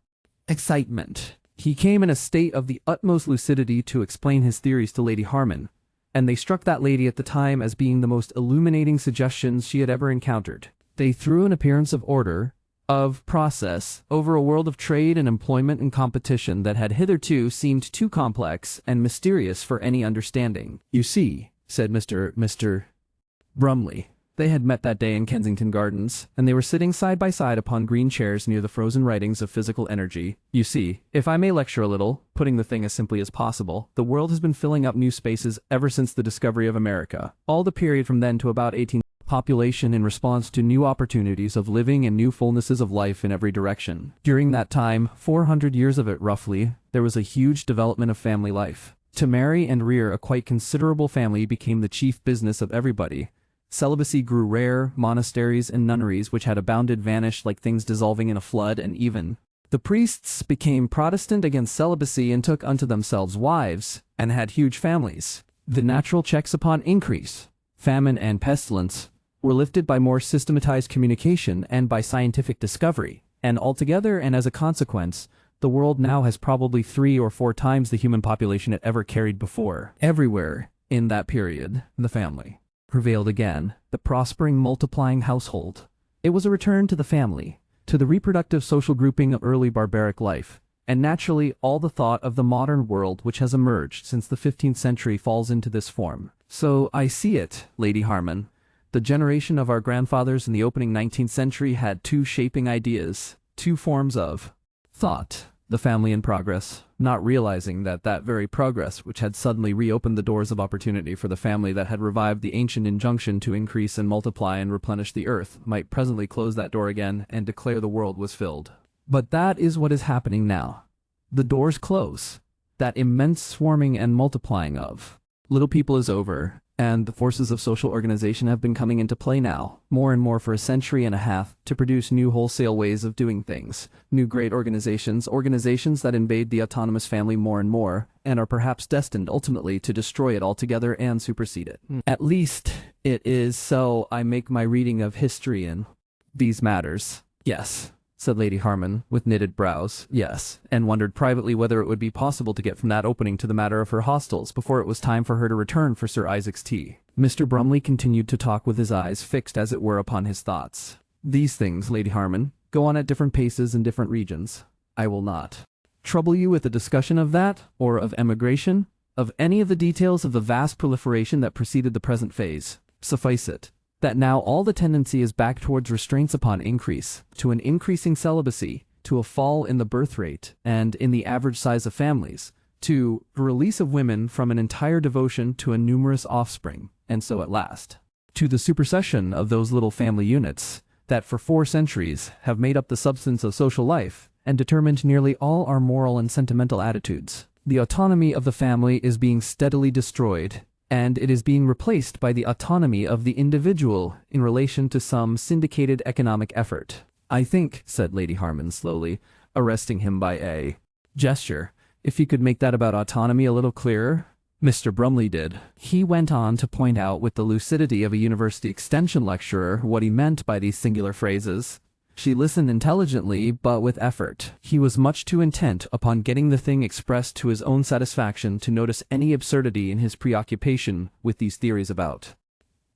excitement. He came in a state of the utmost lucidity to explain his theories to Lady Harman, and they struck that lady at the time as being the most illuminating suggestions she had ever encountered. They threw an appearance of order, of process, over a world of trade and employment and competition that had hitherto seemed too complex and mysterious for any understanding. "You see," said Mr. Brumley. They had met that day in Kensington Gardens, and they were sitting side by side upon green chairs near the frozen writings of physical energy. "You see, if I may lecture a little, putting the thing as simply as possible, the world has been filling up new spaces ever since the discovery of America. All the period from then to about 18 population in response to new opportunities of living and new fullnesses of life in every direction. During that time, 400 years of it roughly, there was a huge development of family life. To marry and rear a quite considerable family became the chief business of everybody. Celibacy grew rare, monasteries and nunneries which had abounded vanished like things dissolving in a flood, and even the priests became Protestant against celibacy and took unto themselves wives, and had huge families. The natural checks upon increase, famine and pestilence, were lifted by more systematized communication and by scientific discovery, and altogether and as a consequence, the world now has probably 3 or 4 times the human population it ever carried before. Everywhere, in that period, the family prevailed again, the prospering, multiplying household. It was a return to the family, to the reproductive social grouping of early barbaric life, and naturally all the thought of the modern world which has emerged since the 15th century falls into this form. So I see it, Lady Harman. The generation of our grandfathers in the opening 19th century had 2 shaping ideas, 2 forms of thought. The family in progress, not realizing that that very progress which had suddenly reopened the doors of opportunity for the family that had revived the ancient injunction to increase and multiply and replenish the earth, might presently close that door again and declare the world was filled. But that is what is happening now. The doors close. That immense swarming and multiplying of little people is over, and the forces of social organization have been coming into play now, more and more for a century and a half, to produce new wholesale ways of doing things, new great organizations that invade the autonomous family more and more, and are perhaps destined ultimately to destroy it altogether and supersede it. At least, it is so I make my reading of history in these matters. Yes, said Lady Harman, with knitted brows, yes, and wondered privately whether it would be possible to get from that opening to the matter of her hostels before it was time for her to return for Sir Isaac's tea. Mr. Brumley continued to talk with his eyes fixed as it were upon his thoughts. These things, Lady Harman, go on at different paces in different regions. I will not trouble you with a discussion of that, or of emigration, of any of the details of the vast proliferation that preceded the present phase. Suffice it, that now all the tendency is back towards restraints upon increase, to an increasing celibacy, to a fall in the birth rate and in the average size of families, to a release of women from an entire devotion to a numerous offspring, and so at last, to the supersession of those little family units that for 4 centuries have made up the substance of social life and determined nearly all our moral and sentimental attitudes. The autonomy of the family is being steadily destroyed, and it is being replaced by the autonomy of the individual in relation to some syndicated economic effort. I think, said Lady Harman slowly, arresting him by a gesture, if you could make that about autonomy a little clearer. Mr. Brumley did. He went on to point out with the lucidity of a university extension lecturer what he meant by these singular phrases. She listened intelligently, but with effort. He was much too intent upon getting the thing expressed to his own satisfaction to notice any absurdity in his preoccupation with these theories about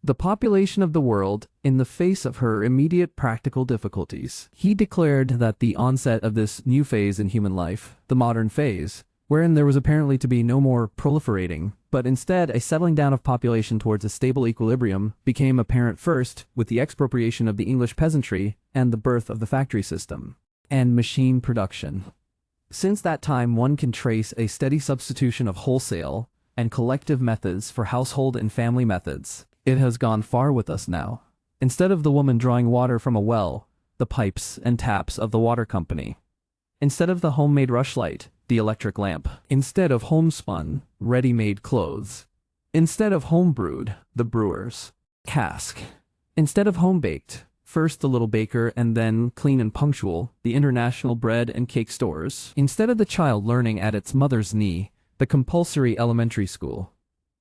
the population of the world in the face of her immediate practical difficulties. He declared that the onset of this new phase in human life, the modern phase, wherein there was apparently to be no more proliferating, but instead a settling down of population towards a stable equilibrium, became apparent first with the expropriation of the English peasantry and the birth of the factory system and machine production. Since that time one can trace a steady substitution of wholesale and collective methods for household and family methods. It has gone far with us now. Instead of the woman drawing water from a well, the pipes and taps of the water company. Instead of the homemade rushlight, the electric lamp. Instead of homespun, ready-made clothes. Instead of home-brewed, the brewer's cask. Instead of home-baked, first the little baker and then, clean and punctual, the international bread and cake stores. Instead of the child learning at its mother's knee, the compulsory elementary school.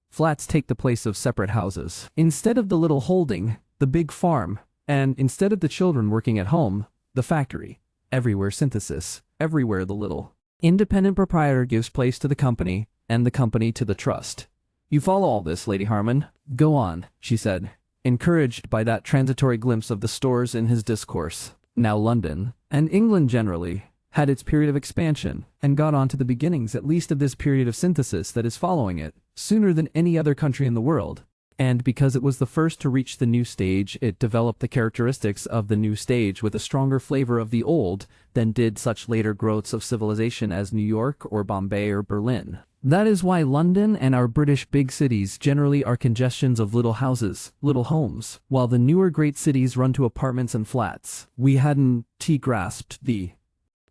Flats take the place of separate houses. Instead of the little holding, the big farm. And instead of the children working at home, the factory. Everywhere synthesis, everywhere the little independent proprietor gives place to the company, and the company to the trust. You follow all this, Lady Harman? Go on, she said, encouraged by that transitory glimpse of the stores in his discourse. Now London, and England generally, had its period of expansion, and got on to the beginnings at least of this period of synthesis that is following it, sooner than any other country in the world. And because it was the first to reach the new stage, it developed the characteristics of the new stage with a stronger flavor of the old than did such later growths of civilization as New York or Bombay or Berlin. That is why London and our British big cities generally are congestions of little houses, little homes, while the newer great cities run to apartments and flats. We hadn't grasped the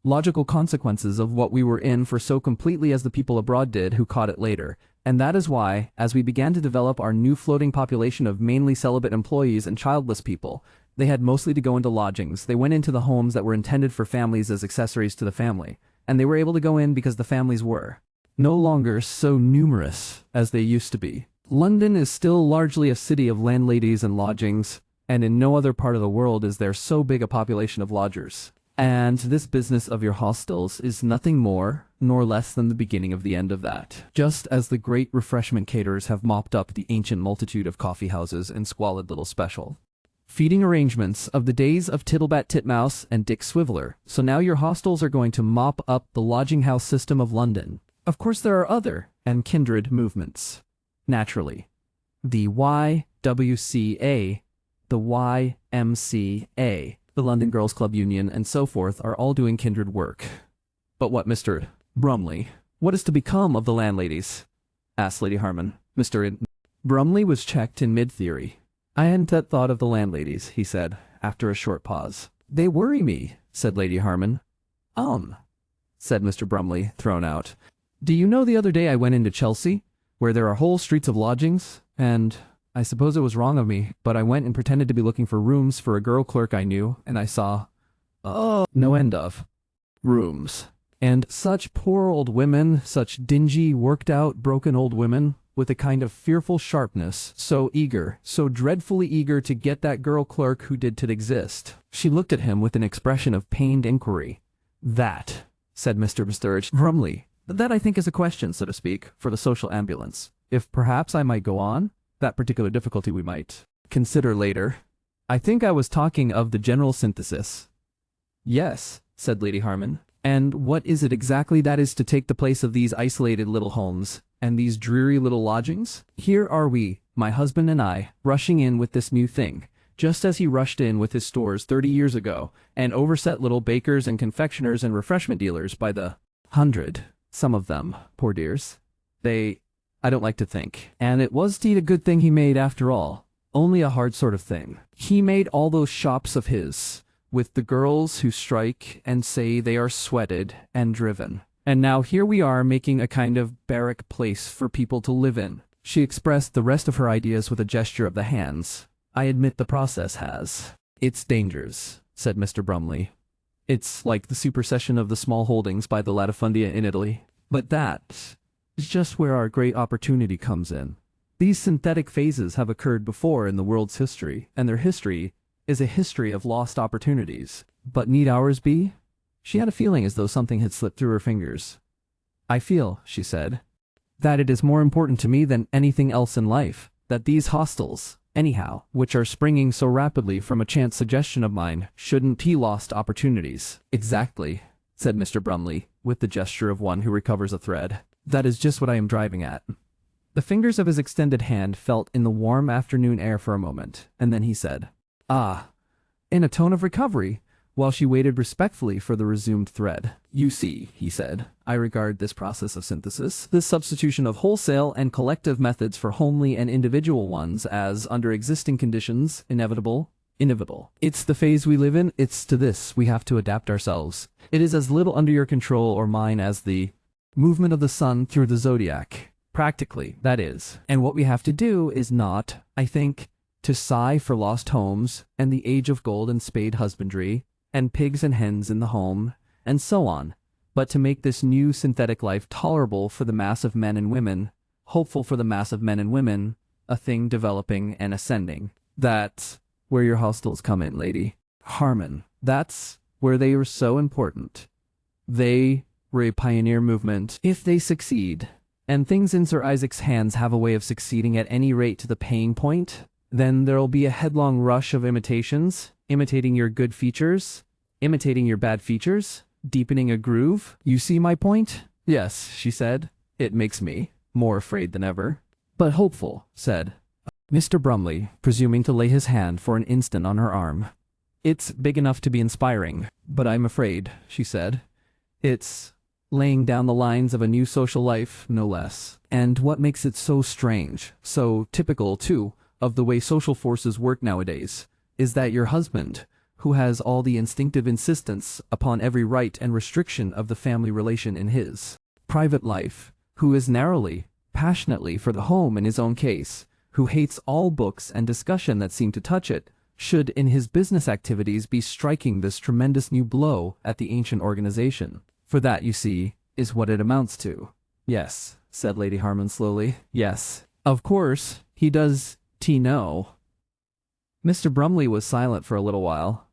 logical consequences of what we were in for so completely as the people abroad did who caught it later. And that is why, as we began to develop our new floating population of mainly celibate employees and childless people, they had mostly to go into lodgings. They went into the homes that were intended for families as accessories to the family, and they were able to go in because the families were no longer so numerous as they used to be. London is still largely a city of landladies and lodgings, and in no other part of the world is there so big a population of lodgers. And this business of your hostels is nothing more nor less than the beginning of the end of that. Just as the great refreshment caterers have mopped up the ancient multitude of coffee houses and squalid little special feeding arrangements of the days of Tittlebat Titmouse and Dick Swiveller, so now your hostels are going to mop up the lodging house system of London. Of course there are other and kindred movements. Naturally. The YWCA, the YMCA, the London Girls' Club Union, and so forth are all doing kindred work. But what, Mr. Brumley? What is to become of the landladies? Asked Lady Harman. Mr. Brumley was checked in mid-theory. I hadn't thought of the landladies, he said, after a short pause. They worry me, said Lady Harman. Said Mr. Brumley, thrown out. Do you know the other day I went into Chelsea, where there are whole streets of lodgings, and I suppose it was wrong of me, but I went and pretended to be looking for rooms for a girl clerk I knew, and I saw, no end of rooms. And such poor old women, such dingy, worked-out, broken old women, with a kind of fearful sharpness, so eager, so dreadfully eager to get that girl clerk who did exist. She looked at him with an expression of pained inquiry. That, said Mr. Sturge Brumley, that I think is a question, so to speak, for the social ambulance. If perhaps I might go on, that particular difficulty we might consider later. I think I was talking of the general synthesis. Yes, said Lady Harman. And what is it exactly that is to take the place of these isolated little homes and these dreary little lodgings? Here are we, my husband and I, rushing in with this new thing, just as he rushed in with his stores 30 years ago, and overset little bakers and confectioners and refreshment dealers by the hundred. Some of them, poor dears. I don't like to think. And it was indeed a good thing he made after all. Only a hard sort of thing. He made all those shops of his, with the girls who strike and say they are sweated and driven. And now here we are making a kind of barrack place for people to live in. She expressed the rest of her ideas with a gesture of the hands. I admit the process has its dangers, said Mr. Brumley. It's like the supersession of the small holdings by the latifundia in Italy. But that is just where our great opportunity comes in. These synthetic phases have occurred before in the world's history, and their history is a history of lost opportunities. But need ours be? She had a feeling as though something had slipped through her fingers. I feel, she said, that it is more important to me than anything else in life, that these hostels, anyhow, which are springing so rapidly from a chance suggestion of mine, shouldn't be lost opportunities. Exactly, said Mr. Brumley, with the gesture of one who recovers a thread. That is just what I am driving at. The fingers of his extended hand felt in the warm afternoon air for a moment, and then he said, in a tone of recovery, while she waited respectfully for the resumed thread. You see, he said, I regard this process of synthesis, this substitution of wholesale and collective methods for homely and individual ones as, under existing conditions, inevitable. It's the phase we live in, it's to this we have to adapt ourselves. It is as little under your control or mine as the movement of the sun through the zodiac. Practically, that is. And what we have to do is not, I think, to sigh for lost homes and the age of gold and spade husbandry, and pigs and hens in the home, and so on, but to make this new synthetic life tolerable for the mass of men and women, hopeful for the mass of men and women, a thing developing and ascending. That's where your hostels come in, Lady Harman. That's where they were so important. They were a pioneer movement. If they succeed, and things in Sir Isaac's hands have a way of succeeding at any rate to the paying point, then there'll be a headlong rush of imitations, imitating your good features, imitating your bad features, deepening a groove. You see my point? Yes, she said. It makes me more afraid than ever. But hopeful, said Mr. Brumley, presuming to lay his hand for an instant on her arm. It's big enough to be inspiring, but I'm afraid, she said. It's laying down the lines of a new social life, no less. And what makes it so strange, so typical, too, of the way social forces work nowadays, is that your husband, who has all the instinctive insistence upon every right and restriction of the family relation in his private life, who is narrowly, passionately for the home in his own case, who hates all books and discussion that seem to touch it, should in his business activities be striking this tremendous new blow at the ancient organization. For that, you see, is what it amounts to. Yes, said Lady Harman slowly. Yes, of course, he does know. Mr. Brumley was silent for a little while.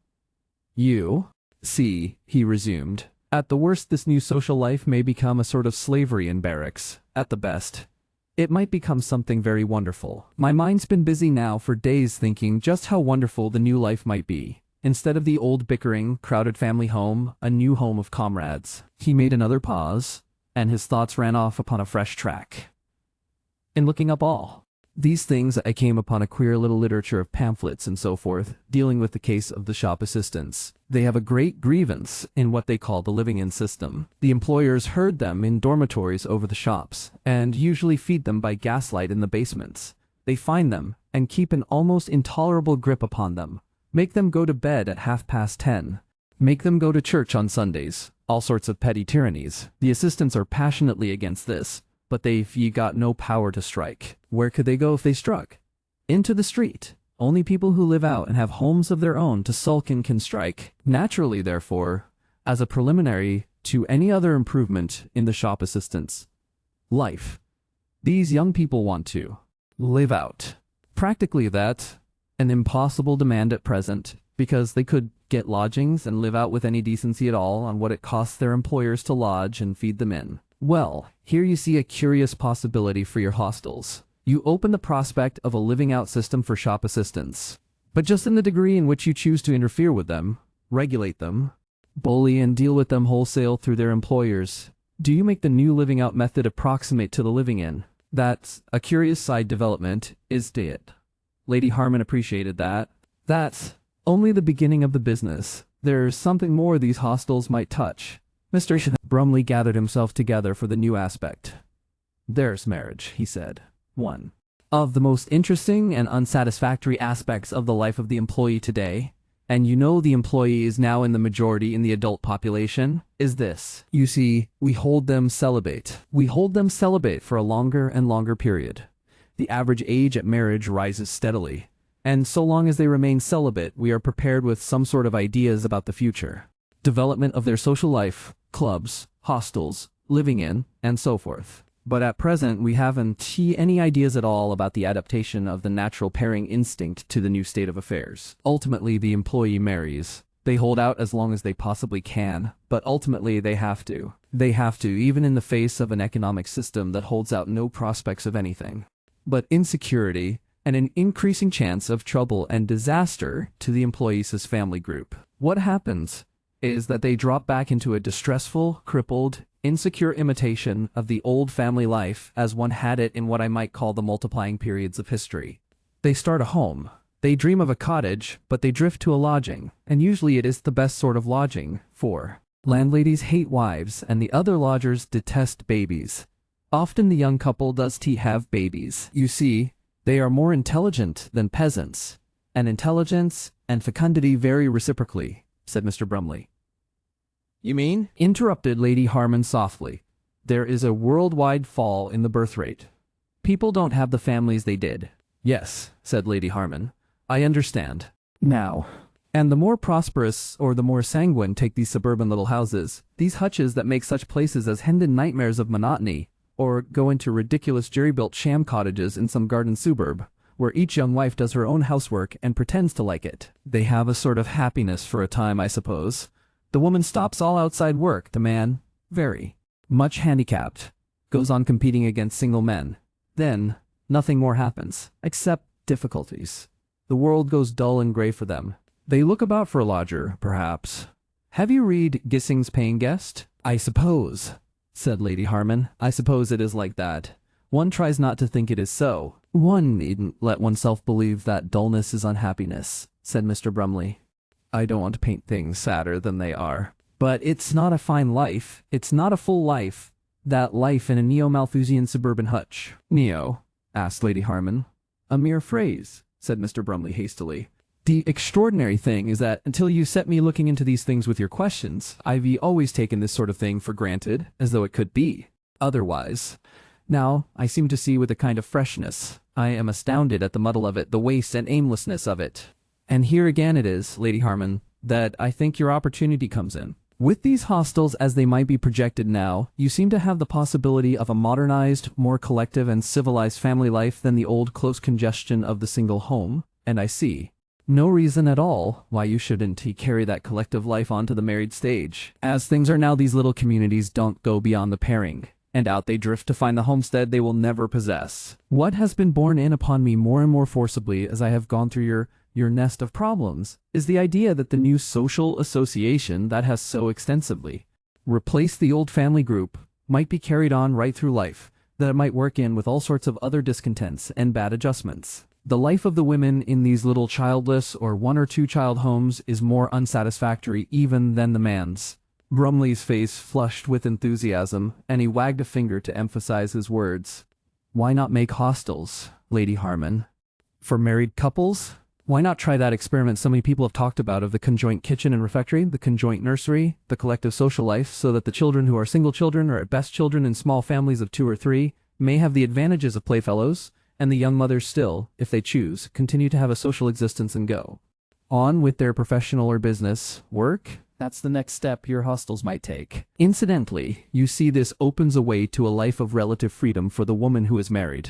You see, he resumed, at the worst this new social life may become a sort of slavery in barracks. At the best, it might become something very wonderful. My mind's been busy now for days thinking just how wonderful the new life might be. Instead of the old bickering, crowded family home, a new home of comrades. He made another pause, and his thoughts ran off upon a fresh track. In looking up all these things, I came upon a queer little literature of pamphlets and so forth, dealing with the case of the shop assistants. They have a great grievance in what they call the living-in system. The employers herd them in dormitories over the shops, and usually feed them by gaslight in the basements. They find them, and keep an almost intolerable grip upon them. Make them go to bed at 10:30. Make them go to church on Sundays. All sorts of petty tyrannies. The assistants are passionately against this, but they've got no power to strike. Where could they go if they struck? Into the street. Only people who live out and have homes of their own to sulk in can strike. Naturally, therefore, as a preliminary to any other improvement in the shop assistants' life, these young people want to live out. Practically that's an impossible demand at present, because they could get lodgings and live out with any decency at all on what it costs their employers to lodge and feed them in. Well, here you see a curious possibility for your hostels. You open the prospect of a living-out system for shop assistants, but just in the degree in which you choose to interfere with them, regulate them, bully and deal with them wholesale through their employers, do you make the new living-out method approximate to the living-in. That's a curious side development, isn't it? Lady Harman appreciated that. That's only the beginning of the business. There's something more these hostels might touch. Mr. Brumley gathered himself together for the new aspect. There's marriage, he said. One of the most interesting and unsatisfactory aspects of the life of the employee today, and you know the employee is now in the majority in the adult population, is this. You see, we hold them celibate. We hold them celibate for a longer and longer period. The average age at marriage rises steadily, and so long as they remain celibate, we are prepared with some sort of ideas about the future. Development of their social life, clubs, hostels, living in, and so forth. But at present, we haven't any ideas at all about the adaptation of the natural pairing instinct to the new state of affairs. Ultimately, the employee marries. They hold out as long as they possibly can, but ultimately they have to. They have to, even in the face of an economic system that holds out no prospects of anything but insecurity and an increasing chance of trouble and disaster to the employee's family group. What happens is that they drop back into a distressful, crippled, insecure imitation of the old family life as one had it in what I might call the multiplying periods of history. They start a home. They dream of a cottage, but they drift to a lodging, and usually it is the best sort of lodging, for landladies hate wives and the other lodgers detest babies. Often the young couple does have babies. You see, they are more intelligent than peasants, and intelligence and fecundity vary reciprocally, said Mr. Brumley. You mean? Interrupted Lady Harman softly. There is a worldwide fall in the birth rate. People don't have the families they did. Yes, said Lady Harman. I understand. Now. And the more prosperous or the more sanguine take these suburban little houses, these hutches that make such places as Hendon nightmares of monotony, or go into ridiculous jerry-built sham cottages in some garden suburb, where each young wife does her own housework and pretends to like it. They have a sort of happiness for a time, I suppose. The woman stops all outside work, the man, very much handicapped, goes on competing against single men. Then, nothing more happens, except difficulties. The world goes dull and gray for them. They look about for a lodger, perhaps. Have you read Gissing's Paying Guest? I suppose, said Lady Harman. I suppose it is like that. One tries not to think it is so. One needn't let oneself believe that dullness is unhappiness, said Mr. Brumley. I don't want to paint things sadder than they are. But it's not a fine life. It's not a full life. That life in a neo-Malthusian suburban hutch. Neo? Asked Lady Harman. A mere phrase, said Mr. Brumley hastily. The extraordinary thing is that until you set me looking into these things with your questions, I've always taken this sort of thing for granted, as though it could be otherwise. Now, I seem to see with a kind of freshness. I am astounded at the muddle of it, the waste and aimlessness of it. And here again it is, Lady Harman, that I think your opportunity comes in. With these hostels as they might be projected now, you seem to have the possibility of a modernized, more collective and civilized family life than the old close congestion of the single home, and I see no reason at all why you shouldn't carry that collective life onto the married stage. As things are now, these little communities don't go beyond the pairing, and out they drift to find the homestead they will never possess. What has been borne in upon me more and more forcibly as I have gone through your nest of problems is the idea that the new social association that has so extensively replaced the old family group might be carried on right through life, that it might work in with all sorts of other discontents and bad adjustments. The life of the women in these little childless or one or two child homes is more unsatisfactory even than the man's. Brumley's face flushed with enthusiasm, and he wagged a finger to emphasize his words. Why not make hostels, Lady Harman? For married couples? Why not try that experiment so many people have talked about of the conjoint kitchen and refectory, the conjoint nursery, the collective social life, so that the children who are single children or at best children in small families of 2 or 3 may have the advantages of playfellows, and the young mothers still, if they choose, continue to have a social existence and go on with their professional or business work? That's the next step your hostels might take. Incidentally, you see this opens a way to a life of relative freedom for the woman who is married.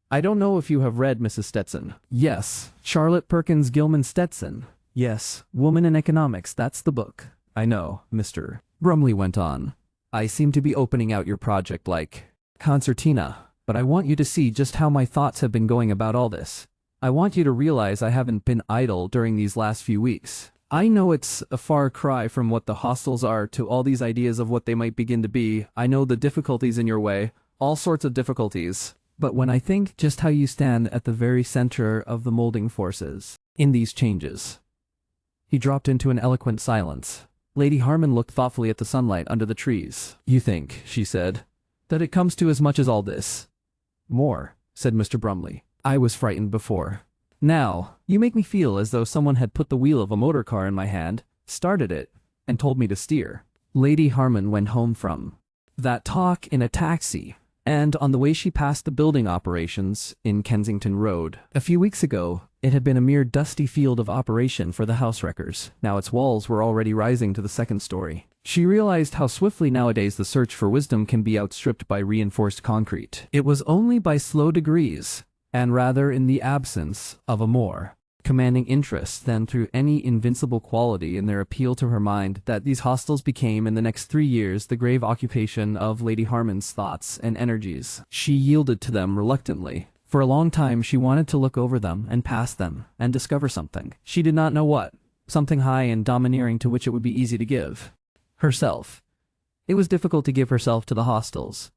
I don't know if you have read Mrs. Stetson. Yes, Charlotte Perkins Gilman Stetson. Yes, Woman in Economics, that's the book. I know, Mr. Brumley went on. I seem to be opening out your project like concertina, but I want you to see just how my thoughts have been going about all this. I want you to realize I haven't been idle during these last few weeks. I know it's a far cry from what the hostels are to all these ideas of what they might begin to be. I know the difficulties in your way, all sorts of difficulties. But when I think just how you stand at the very center of the molding forces in these changes. He dropped into an eloquent silence. Lady Harman looked thoughtfully at the sunlight under the trees. You think, she said, that it comes to as much as all this? More, said Mr. Brumley. I was frightened before. Now, you make me feel as though someone had put the wheel of a motor car in my hand, started it, and told me to steer. Lady Harman went home from that talk in a taxi, and on the way she passed the building operations in Kensington Road. A few weeks ago, it had been a mere dusty field of operation for the house wreckers. Now its walls were already rising to the 2nd story. She realized how swiftly nowadays the search for wisdom can be outstripped by reinforced concrete. It was only by slow degrees, and rather in the absence of a more commanding interest than through any invincible quality in their appeal to her mind, that these hostels became in the next 3 years the grave occupation of Lady Harman's thoughts and energies. She yielded to them reluctantly. For a long time she wanted to look over them and pass them and discover something. She did not know what. Something high and domineering to which it would be easy to give herself. It was difficult to give herself to the hostels.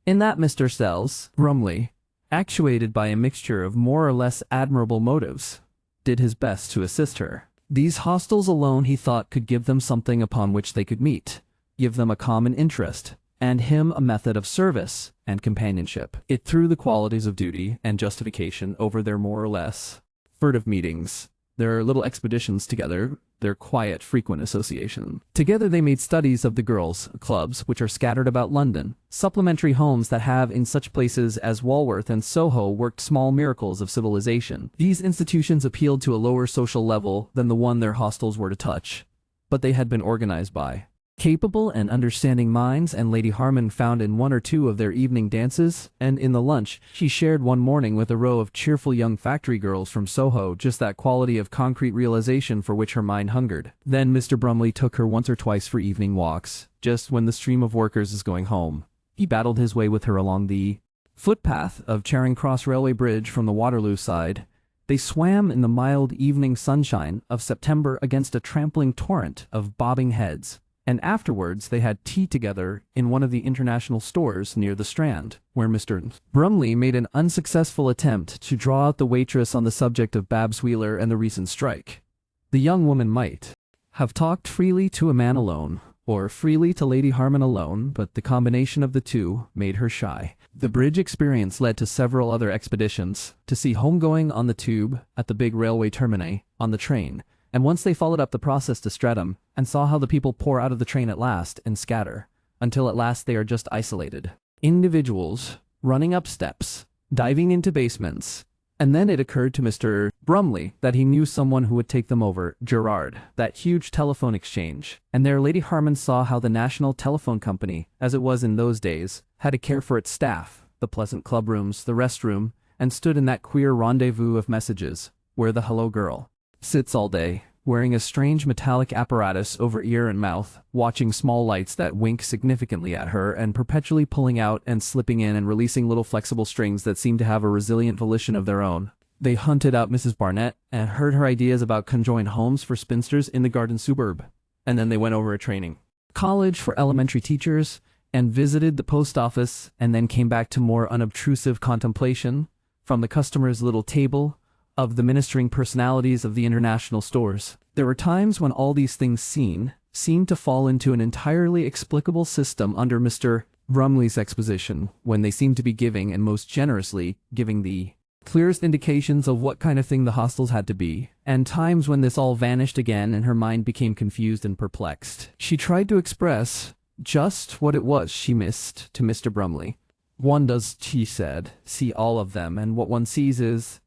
In that Mr. Sells, Brumley, actuated by a mixture of more or less admirable motives, did his best to assist her. These hostels alone, he thought, could give them something upon which they could meet, give them a common interest, and him a method of service and companionship. It threw the qualities of duty and justification over their more or less furtive meetings, their little expeditions together, their quiet, frequent association. Together they made studies of the girls' clubs which are scattered about London, supplementary homes that have in such places as Walworth and Soho worked small miracles of civilization. These institutions appealed to a lower social level than the one their hostels were to touch, but they had been organized by capable and understanding minds, and Lady Harman found in 1 or 2 of their evening dances, and in the lunch she shared one morning with a row of cheerful young factory girls from Soho, just that quality of concrete realization for which her mind hungered. Then Mr. Brumley took her once or twice for evening walks, just when the stream of workers is going home. He battled his way with her along the footpath of Charing Cross Railway Bridge from the Waterloo side. They swam in the mild evening sunshine of September against a trampling torrent of bobbing heads, and afterwards they had tea together in one of the international stores near the Strand, where Mr. Brumley made an unsuccessful attempt to draw out the waitress on the subject of Babs Wheeler and the recent strike. The young woman might have talked freely to a man alone, or freely to Lady Harman alone, but the combination of the two made her shy. The bridge experience led to several other expeditions, to see homegoing on the tube, at the big railway termini, on the train, and once they followed up the process to Streatham, and saw how the people pour out of the train at last and scatter, until at last they are just isolated individuals, running up steps, diving into basements. And then it occurred to Mr. Brumley that he knew someone who would take them over, Gerard, that huge telephone exchange. And there Lady Harman saw how the National Telephone Company, as it was in those days, had to care for its staff, the pleasant clubrooms, the restroom, and stood in that queer rendezvous of messages, where the hello girl sits all day, wearing a strange metallic apparatus over ear and mouth, watching small lights that wink significantly at her and perpetually pulling out and slipping in and releasing little flexible strings that seem to have a resilient volition of their own. They hunted out Mrs. Barnett and heard her ideas about conjoined homes for spinsters in the garden suburb, and then they went over a training college for elementary teachers and visited the post office, and then came back to more unobtrusive contemplation from the customer's little table of the ministering personalities of the international stores. There were times when all these things seemed to fall into an entirely explicable system under Mr. Brumley's exposition, when they seemed to be giving, and most generously giving, the clearest indications of what kind of thing the hostels had to be, and times when this all vanished again and her mind became confused and perplexed. She tried to express just what it was she missed to Mr. Brumley. One does, she said, see all of them, and what one sees is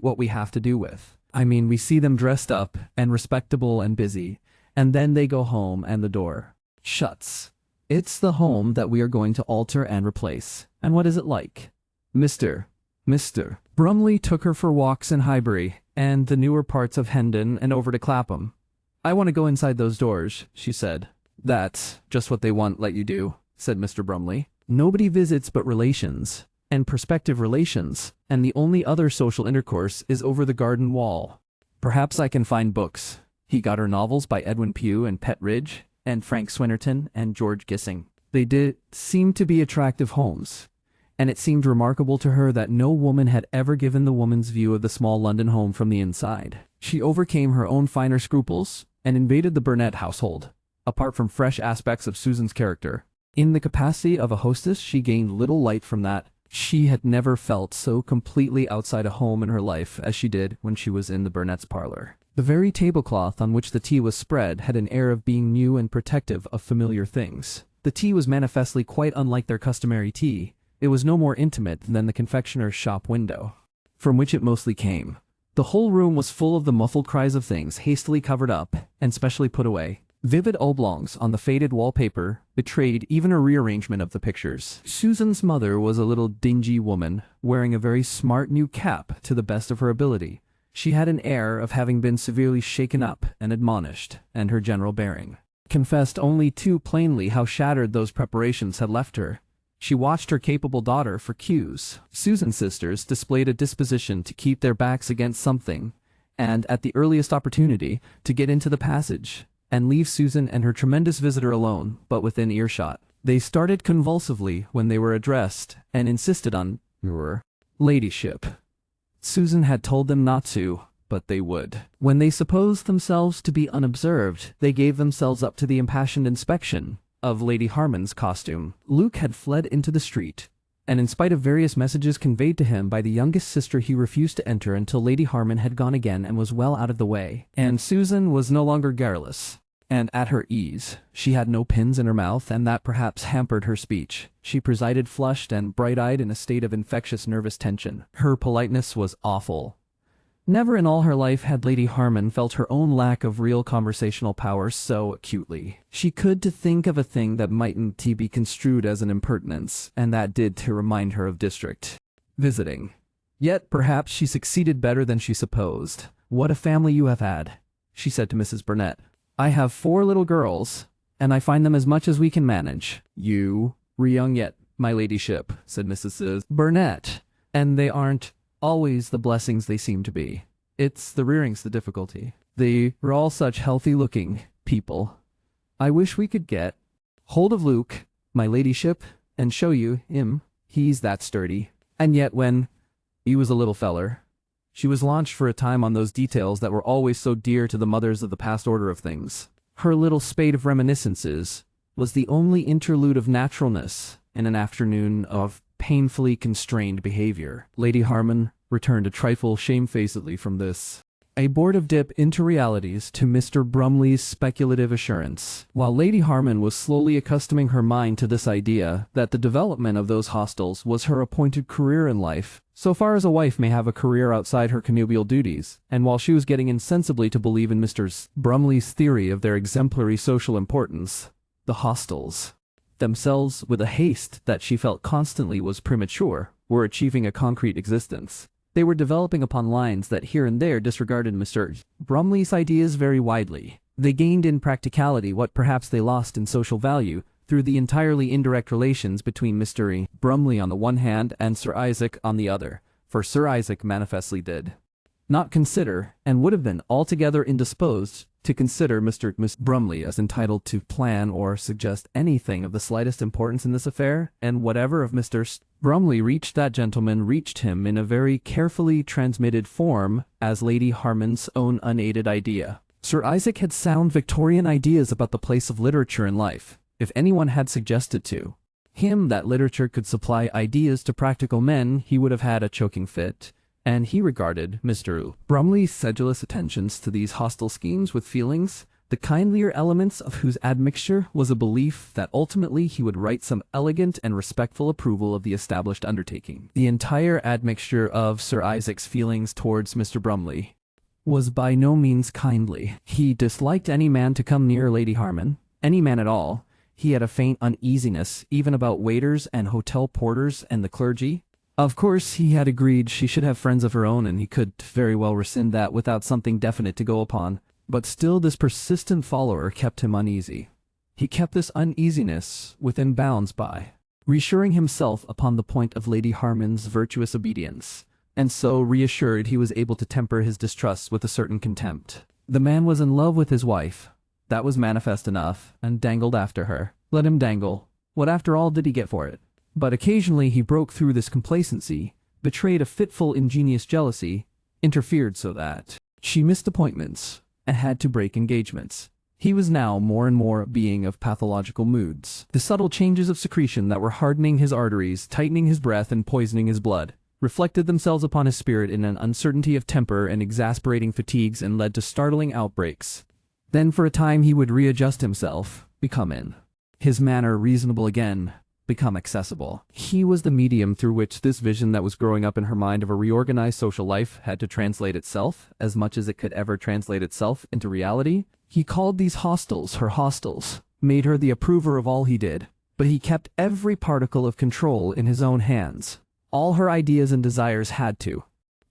what we have to do with. I mean, we see them dressed up and respectable and busy, and then they go home and the door shuts. It's the home that we are going to alter and replace. And what is it like? Mr. Brumley took her for walks in Highbury and the newer parts of Hendon and over to Clapham. I want to go inside those doors, she said. That's just what they won't let you do, said Mr. Brumley. Nobody visits but relations, and prospective relations, and the only other social intercourse is over the garden wall. Perhaps I can find books. He got her novels by Edwin Pugh and Pett Ridge, and Frank Swinnerton and George Gissing. They did seem to be attractive homes, and it seemed remarkable to her that no woman had ever given the woman's view of the small London home from the inside. She overcame her own finer scruples, and invaded the Burnett household, apart from fresh aspects of Susan's character. In the capacity of a hostess, she gained little light from that. She had never felt so completely outside a home in her life as she did when she was in the Burnett's parlor. The very tablecloth on which the tea was spread had an air of being new and protective of familiar things. The tea was manifestly quite unlike their customary tea. It was no more intimate than the confectioner's shop window, from which it mostly came. The whole room was full of the muffled cries of things hastily covered up and specially put away. Vivid oblongs on the faded wallpaper betrayed even a rearrangement of the pictures. Susan's mother was a little dingy woman, wearing a very smart new cap to the best of her ability. She had an air of having been severely shaken up and admonished, and her general bearing confessed only too plainly how shattered those preparations had left her. She watched her capable daughter for cues. Susan's sisters displayed a disposition to keep their backs against something, and, at the earliest opportunity, to get into the passage and leave Susan and her tremendous visitor alone, but within earshot. They started convulsively when they were addressed, and insisted on your ladyship. Susan had told them not to, but they would. When they supposed themselves to be unobserved, they gave themselves up to the impassioned inspection of Lady Harman's costume. Luke had fled into the street, and in spite of various messages conveyed to him by the youngest sister, he refused to enter until Lady Harman had gone again and was well out of the way. And Susan was no longer garrulous and at her ease. She had no pins in her mouth, and that perhaps hampered her speech. She presided flushed and bright-eyed in a state of infectious nervous tension. Her politeness was awful. Never in all her life had Lady Harman felt her own lack of real conversational power so acutely. She could to think of a thing that mightn't be construed as an impertinence, and that did to remind her of district visiting. Yet perhaps she succeeded better than she supposed. "What a family you have had," she said to Mrs. Burnett. "I have 4 little girls, and I find them as much as we can manage. You were young yet my ladyship, said Mrs. Burnett. And they aren't always the blessings they seem to be. It's the rearing's the difficulty. They were all such healthy-looking people. I wish we could get hold of Luke, my ladyship, and show you him. He's that sturdy. And yet when he was a little feller, she was launched for a time on those details that were always so dear to the mothers of the past order of things. Her little spate of reminiscences was the only interlude of naturalness in an afternoon of painfully constrained behavior. Lady Harman returned a trifle shamefacedly from this, a abortive dip into realities to Mr. Brumley's speculative assurance, while Lady Harman was slowly accustoming her mind to this idea that the development of those hostels was her appointed career in life, so far as a wife may have a career outside her connubial duties, and while she was getting insensibly to believe in Mr. Brumley's theory of their exemplary social importance, the hostels themselves, with a haste that she felt constantly was premature, were achieving a concrete existence. They were developing upon lines that here and there disregarded Mr. Brumley's ideas very widely. They gained in practicality what perhaps they lost in social value through the entirely indirect relations between Mr. Brumley on the one hand and Sir Isaac on the other, for Sir Isaac manifestly did not consider, and would have been altogether indisposed to consider Miss Brumley as entitled to plan or suggest anything of the slightest importance in this affair, and whatever of Mr. Brumley reached that gentleman reached him in a very carefully transmitted form as Lady Harman's own unaided idea. Sir Isaac had sound Victorian ideas about the place of literature in life. If anyone had suggested to him that literature could supply ideas to practical men, he would have had a choking fit. And he regarded Mr. Brumley's sedulous attentions to these hostile schemes with feelings, the kindlier elements of whose admixture was a belief that ultimately he would write some elegant and respectful approval of the established undertaking. The entire admixture of Sir Isaac's feelings towards Mr. Brumley was by no means kindly. He disliked any man to come near Lady Harman, any man at all. He had a faint uneasiness even about waiters and hotel porters and the clergy. Of course, he had agreed she should have friends of her own, and he could very well rescind that without something definite to go upon. But still this persistent follower kept him uneasy. He kept this uneasiness within bounds by reassuring himself upon the point of Lady Harman's virtuous obedience, and so reassured he was able to temper his distrust with a certain contempt. The man was in love with his wife. That was manifest enough, and dangled after her. Let him dangle. What after all did he get for it? But occasionally he broke through this complacency, betrayed a fitful ingenious jealousy, interfered so that she missed appointments, and had to break engagements. He was now more and more a being of pathological moods. The subtle changes of secretion that were hardening his arteries, tightening his breath, and poisoning his blood, reflected themselves upon his spirit in an uncertainty of temper and exasperating fatigues, and led to startling outbreaks. Then for a time he would readjust himself, become in his manner reasonable again, become accessible. He was the medium through which this vision that was growing up in her mind of a reorganized social life had to translate itself, as much as it could ever translate itself, into reality. He called these hostels her hostels, made her the approver of all he did, but he kept every particle of control in his own hands. All her ideas and desires had to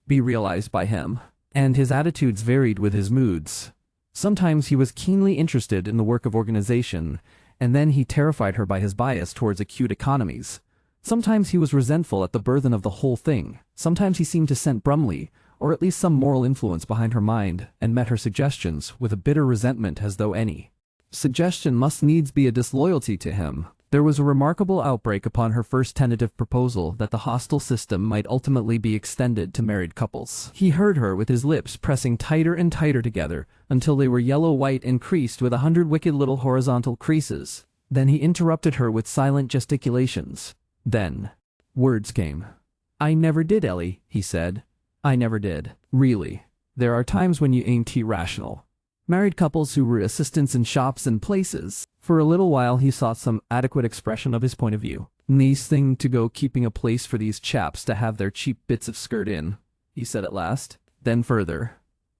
be realized by him, and his attitudes varied with his moods. Sometimes he was keenly interested in the work of organization, and then he terrified her by his bias towards acute economies. Sometimes he was resentful at the burthen of the whole thing. Sometimes he seemed to scent Brumley, or at least some moral influence behind her mind, and met her suggestions with a bitter resentment, as though any suggestion must needs be a disloyalty to him. There was a remarkable outbreak upon her first tentative proposal that the hostel system might ultimately be extended to married couples. He heard her with his lips pressing tighter and tighter together until they were yellow-white and creased with 100 wicked little horizontal creases. Then he interrupted her with silent gesticulations. Then words came. "I never did, Ellie," he said. "I never did. Really. There are times when you ain't rational." Married couples who were assistants in shops and places. For a little while he sought some adequate expression of his point of view. "Nice thing to go keeping a place for these chaps to have their cheap bits of skirt in," he said at last. Then further,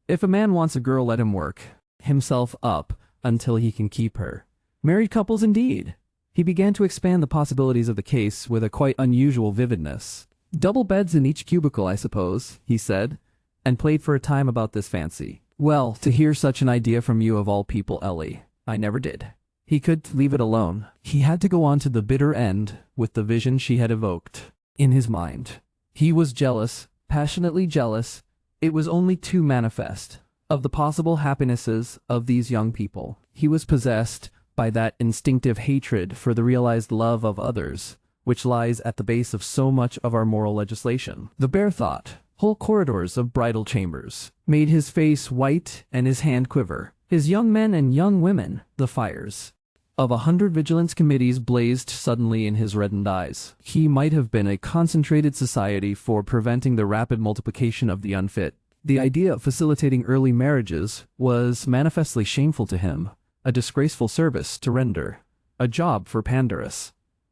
"If a man wants a girl, let him work himself up until he can keep her." Married couples indeed! He began to expand the possibilities of the case with a quite unusual vividness. "Double beds in each cubicle, I suppose," he said, and played for a time about this fancy. "Well, to hear such an idea from you of all people, Ellie, I never did." He could leave it alone. He had to go on to the bitter end with the vision she had evoked in his mind. He was jealous, passionately jealous. It was only too manifest of the possible happinesses of these young people. He was possessed by that instinctive hatred for the realized love of others, which lies at the base of so much of our moral legislation. The bare thought, whole corridors of bridal chambers, made his face white and his hand quiver. His young men and young women, the fires of 100 vigilance committees blazed suddenly in his reddened eyes. He might have been a concentrated society for preventing the rapid multiplication of the unfit. The idea of facilitating early marriages was manifestly shameful to him, a disgraceful service to render, a job for Pandarus.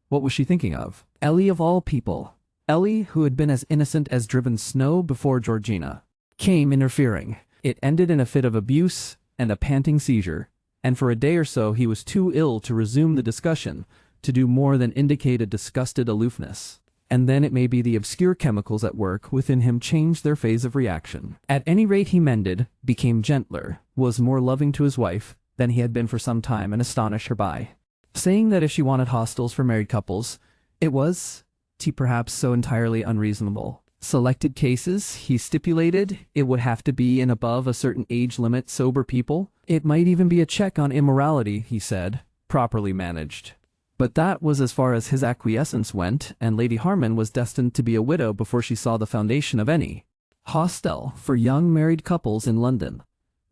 What was she thinking of? Ellie of all people. Ellie, who had been as innocent as driven snow before Georgina, came interfering. It ended in a fit of abuse and a panting seizure, and for a day or so he was too ill to resume the discussion, to do more than indicate a disgusted aloofness. And then it may be the obscure chemicals at work within him changed their phase of reaction. At any rate he mended, became gentler, was more loving to his wife than he had been for some time, and astonished her by saying that if she wanted hostels for married couples, it was perhaps so entirely unreasonable. Selected cases, he stipulated, it would have to be in above a certain age limit sober people. It might even be a check on immorality, he said, properly managed. But that was as far as his acquiescence went, and Lady Harman was destined to be a widow before she saw the foundation of any hostel for young married couples in London.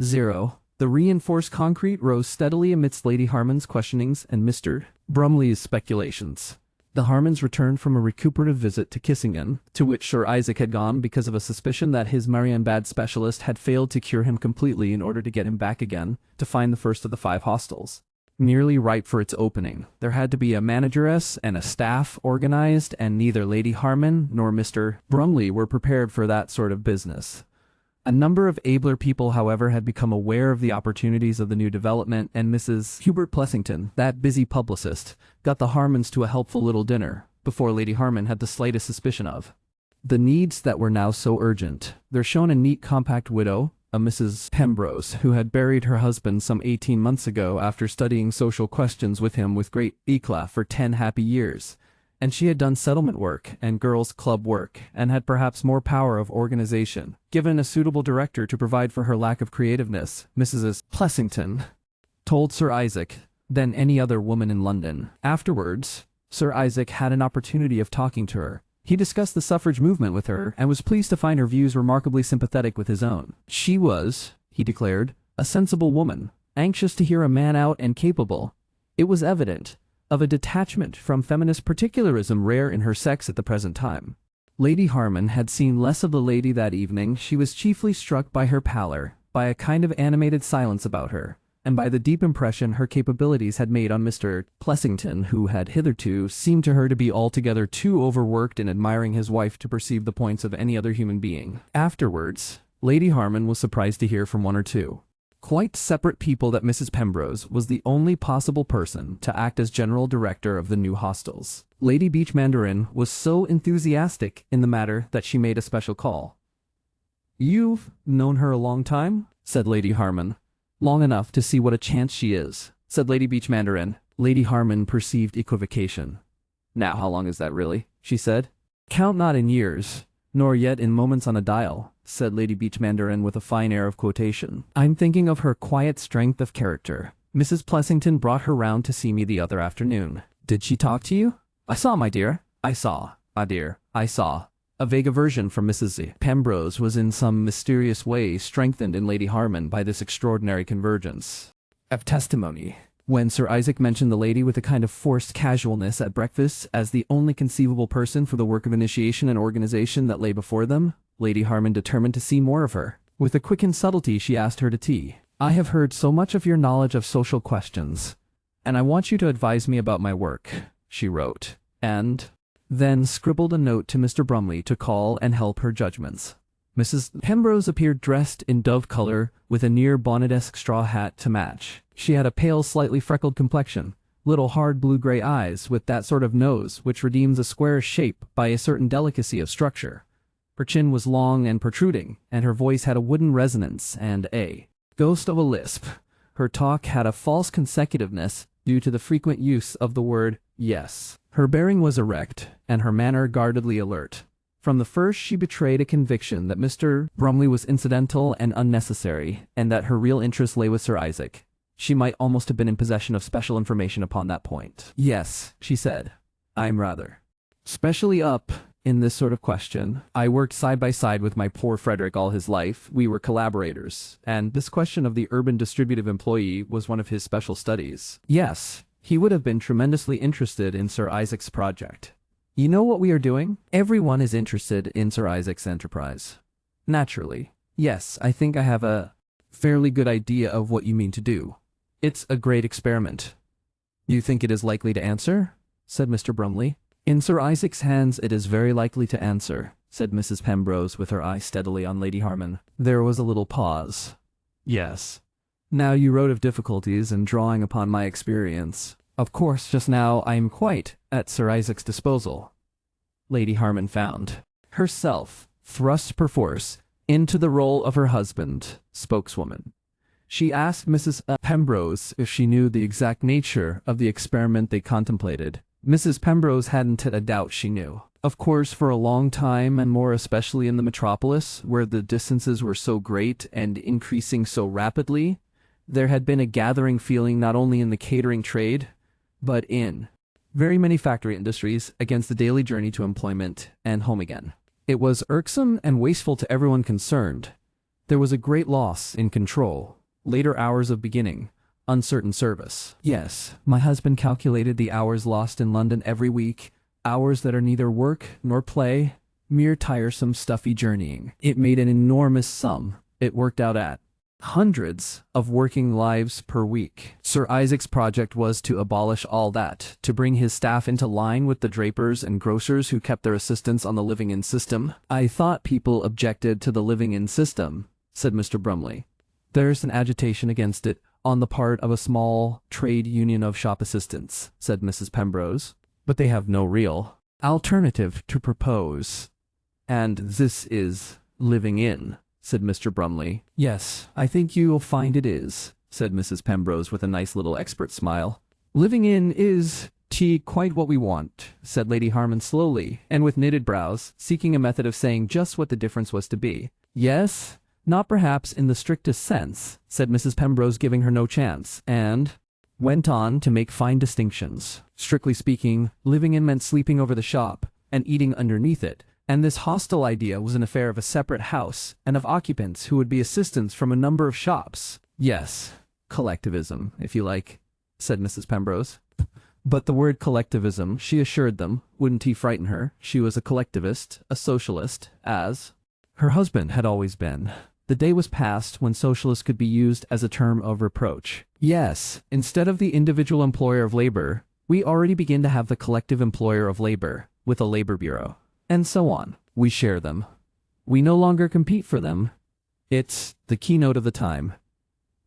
0. The reinforced concrete rose steadily amidst Lady Harman's questionings and Mr. Brumley's speculations. The Harmans returned from a recuperative visit to Kissingen, to which Sir Isaac had gone because of a suspicion that his Marienbad specialist had failed to cure him completely in order to get him back again, to find the first of the 5 hostels nearly ripe for its opening. There had to be a manageress and a staff organized, and neither Lady Harman nor Mr. Brumley were prepared for that sort of business. A number of abler people, however, had become aware of the opportunities of the new development, and Mrs. Hubert Plessington, that busy publicist, got the Harmans to a helpful little dinner, before Lady Harman had the slightest suspicion of the needs that were now so urgent. There shone a neat compact widow, a Mrs. Pembrose, who had buried her husband some 18 months ago after studying social questions with him with great éclat for 10 happy years. And she had done settlement work and girls' club work, and had perhaps more power of organization. Given a suitable director to provide for her lack of creativeness, Mrs. Plessington told Sir Isaac, than any other woman in London. Afterwards, Sir Isaac had an opportunity of talking to her. He discussed the suffrage movement with her, and was pleased to find her views remarkably sympathetic with his own. She was, he declared, a sensible woman, anxious to hear a man out and capable, it was evident, of a detachment from feminist particularism rare in her sex at the present time. Lady Harman had seen less of the lady that evening. She was chiefly struck by her pallor, by a kind of animated silence about her, and by the deep impression her capabilities had made on Mr. Plessington, who had hitherto seemed to her to be altogether too overworked in admiring his wife to perceive the points of any other human being. Afterwards, Lady Harman was surprised to hear from one or two quite separate people that Mrs. Pembrose was the only possible person to act as general director of the new hostels. Lady Beach Mandarin was so enthusiastic in the matter that she made a special call. "You've known her a long time?" said Lady Harman. "Long enough to see what a chance she is," said Lady Beach Mandarin. Lady Harman perceived equivocation. "Now how long is that really?" she said. "Count not in years, nor yet in moments on a dial," said Lady Beach Mandarin with a fine air of quotation. "I'm thinking of her quiet strength of character. Mrs. Plessington brought her round to see me the other afternoon." "Did she talk to you?" "I saw, my dear. I saw, my dear. I saw." A vague aversion from Mrs. Pembrose was in some mysterious way strengthened in Lady Harman by this extraordinary convergence of testimony. When Sir Isaac mentioned the lady with a kind of forced casualness at breakfast as the only conceivable person for the work of initiation and organization that lay before them, Lady Harman determined to see more of her. With a quickened subtlety she asked her to tea. "I have heard so much of your knowledge of social questions, and I want you to advise me about my work," she wrote, and then scribbled a note to Mr. Brumley to call and help her judgments. Mrs. Pembrose appeared dressed in dove color, with a near bonnet-esque straw hat to match. She had a pale, slightly freckled complexion, little hard blue-gray eyes, with that sort of nose which redeems a squarish shape by a certain delicacy of structure. Her chin was long and protruding, and her voice had a wooden resonance and a ghost of a lisp. Her talk had a false consecutiveness due to the frequent use of the word yes. Her bearing was erect, and her manner guardedly alert. From the first she betrayed a conviction that Mr. Brumley was incidental and unnecessary, and that her real interest lay with Sir Isaac. She might almost have been in possession of special information upon that point. "Yes," she said. "I'm rather specially up in this sort of question. I worked side by side with my poor Frederick all his life. We were collaborators, and this question of the urban distributive employee was one of his special studies." Yes, he would have been tremendously interested in Sir Isaac's project. "You know what we are doing? Everyone is interested in Sir Isaac's enterprise." "Naturally. Yes, I think I have a fairly good idea of what you mean to do. It's a great experiment." "You think it is likely to answer?" said Mr. Brumley. "In Sir Isaac's hands it is very likely to answer," said Mrs. Pembrose with her eye steadily on Lady Harman. There was a little pause. "Yes. Now you wrote of difficulties and drawing upon my experience. Of course, just now I am quite at Sir Isaac's disposal." Lady Harman found herself thrust perforce into the role of her husband, spokeswoman. She asked Mrs. Pembrose if she knew the exact nature of the experiment they contemplated. Mrs. Pembrose hadn't a doubt she knew. Of course, for a long time, and more especially in the metropolis, where the distances were so great and increasing so rapidly, there had been a gathering feeling not only in the catering trade, but in very many factory industries against the daily journey to employment and home again. It was irksome and wasteful to everyone concerned. There was a great loss in control, later hours of beginning, uncertain service. Yes, my husband calculated the hours lost in London every week, hours that are neither work nor play, mere tiresome stuffy journeying. It made an enormous sum. It worked out at hundreds of working lives per week. Sir Isaac's project was to abolish all that, to bring his staff into line with the drapers and grocers who kept their assistants on the living-in system. "I thought people objected to the living-in system," said Mr. Brumley. "There's an agitation against it on the part of a small trade union of shop assistants," said Mrs. Pembrose. "But they have no real alternative to propose." "And this is living in," said Mr. Brumley. "Yes, I think you'll find it is," said Mrs. Pembrose with a nice little expert smile. "Living in is quite what we want," said Lady Harman slowly, and with knitted brows, seeking a method of saying just what the difference was to be. "Yes, not perhaps in the strictest sense," said Mrs. Pembrose, giving her no chance, and went on to make fine distinctions. "Strictly speaking, living in meant sleeping over the shop, and eating underneath it, and this hostile idea was an affair of a separate house, and of occupants who would be assistants from a number of shops." "Yes, collectivism, if you like," said Mrs. Pembrose. But the word collectivism, she assured them, wouldn't he frighten her. She was a collectivist, a socialist, as her husband had always been. The day was past when socialist could be used as a term of reproach. "Yes, instead of the individual employer of labor, we already begin to have the collective employer of labor, with a labor bureau. And so on. We share them. We no longer compete for them. It's the keynote of the time."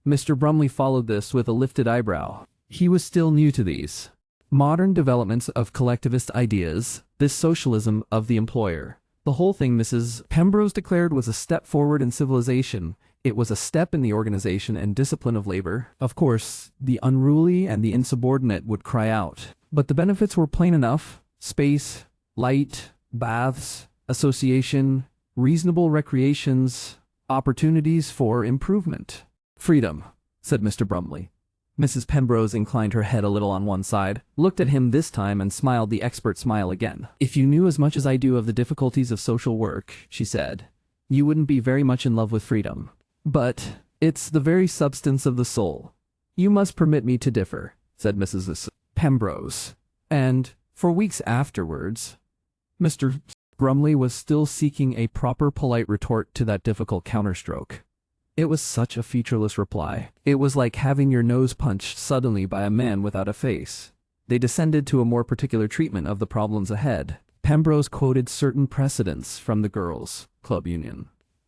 Mr. Brumley followed this with a lifted eyebrow. He was still new to these modern developments of collectivist ideas, this socialism of the employer. The whole thing, Mrs. Pembrose declared, was a step forward in civilization. It was a step in the organization and discipline of labor. Of course, the unruly and the insubordinate would cry out. But the benefits were plain enough. Space, light, baths, association, reasonable recreations, opportunities for improvement. "Freedom," said Mr. Brumley. Mrs. Pembrose inclined her head a little on one side, looked at him this time, and smiled the expert smile again. "If you knew as much as I do of the difficulties of social work," she said, "you wouldn't be very much in love with freedom. But it's the very substance of the soul." "You must permit me to differ," said Mrs. Pembrose. And for weeks afterwards, Mr. Brumley was still seeking a proper polite retort to that difficult counterstroke. It was such a featureless reply. It was like having your nose punched suddenly by a man without a face. They descended to a more particular treatment of the problems ahead. Pembrose quoted certain precedents from the Girls' Club Union.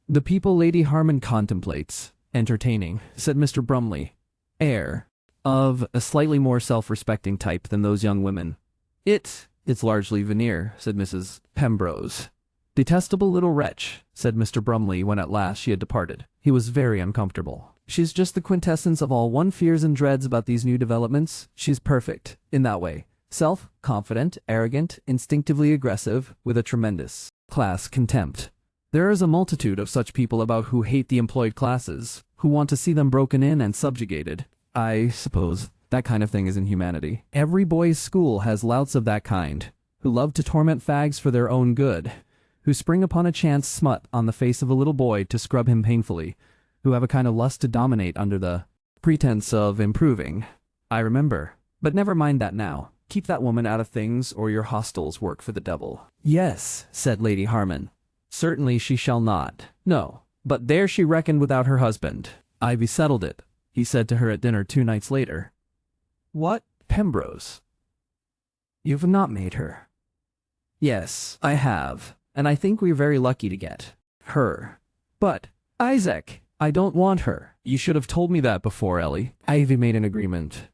"The people Lady Harman contemplates, entertaining," said Mr. Brumley, "air of a slightly more self-respecting type than those young women." It's largely veneer," said Mrs. Pembrose. "Detestable little wretch," said Mr. Brumley when at last she had departed. He was very uncomfortable. She's just the quintessence of all one fears and dreads about these new developments. She's perfect in that way. Self-confident, arrogant, instinctively aggressive, with a tremendous class contempt. There is a multitude of such people about who hate the employed classes, who want to see them broken in and subjugated. I suppose that kind of thing is in humanity. Every boys' school has louts of that kind, who love to torment fags for their own good, who spring upon a chance smut on the face of a little boy to scrub him painfully, who have a kind of lust to dominate under the pretense of improving. I remember. But never mind that now. Keep that woman out of things, or your hostels work for the devil. Yes, said Lady Harman. Certainly she shall not. No. But there she reckoned without her husband. Ivy settled it, he said to her at dinner 2 nights later. What? Pembrose? You've not made her? Yes, I have. And I think we're very lucky to get her. But, Isaac, I don't want her. You should have told me that before, Ellie. Ivy made an agreement.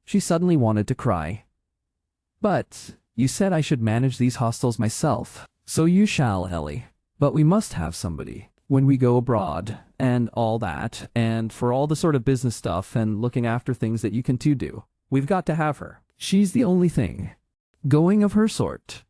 She suddenly wanted to cry. But, you said I should manage these hostels myself. So you shall, Ellie. But we must have somebody when we go abroad, and all that, and for all the sort of business stuff and looking after things that you can too do. We've got to have her. She's the only thing going of her sort.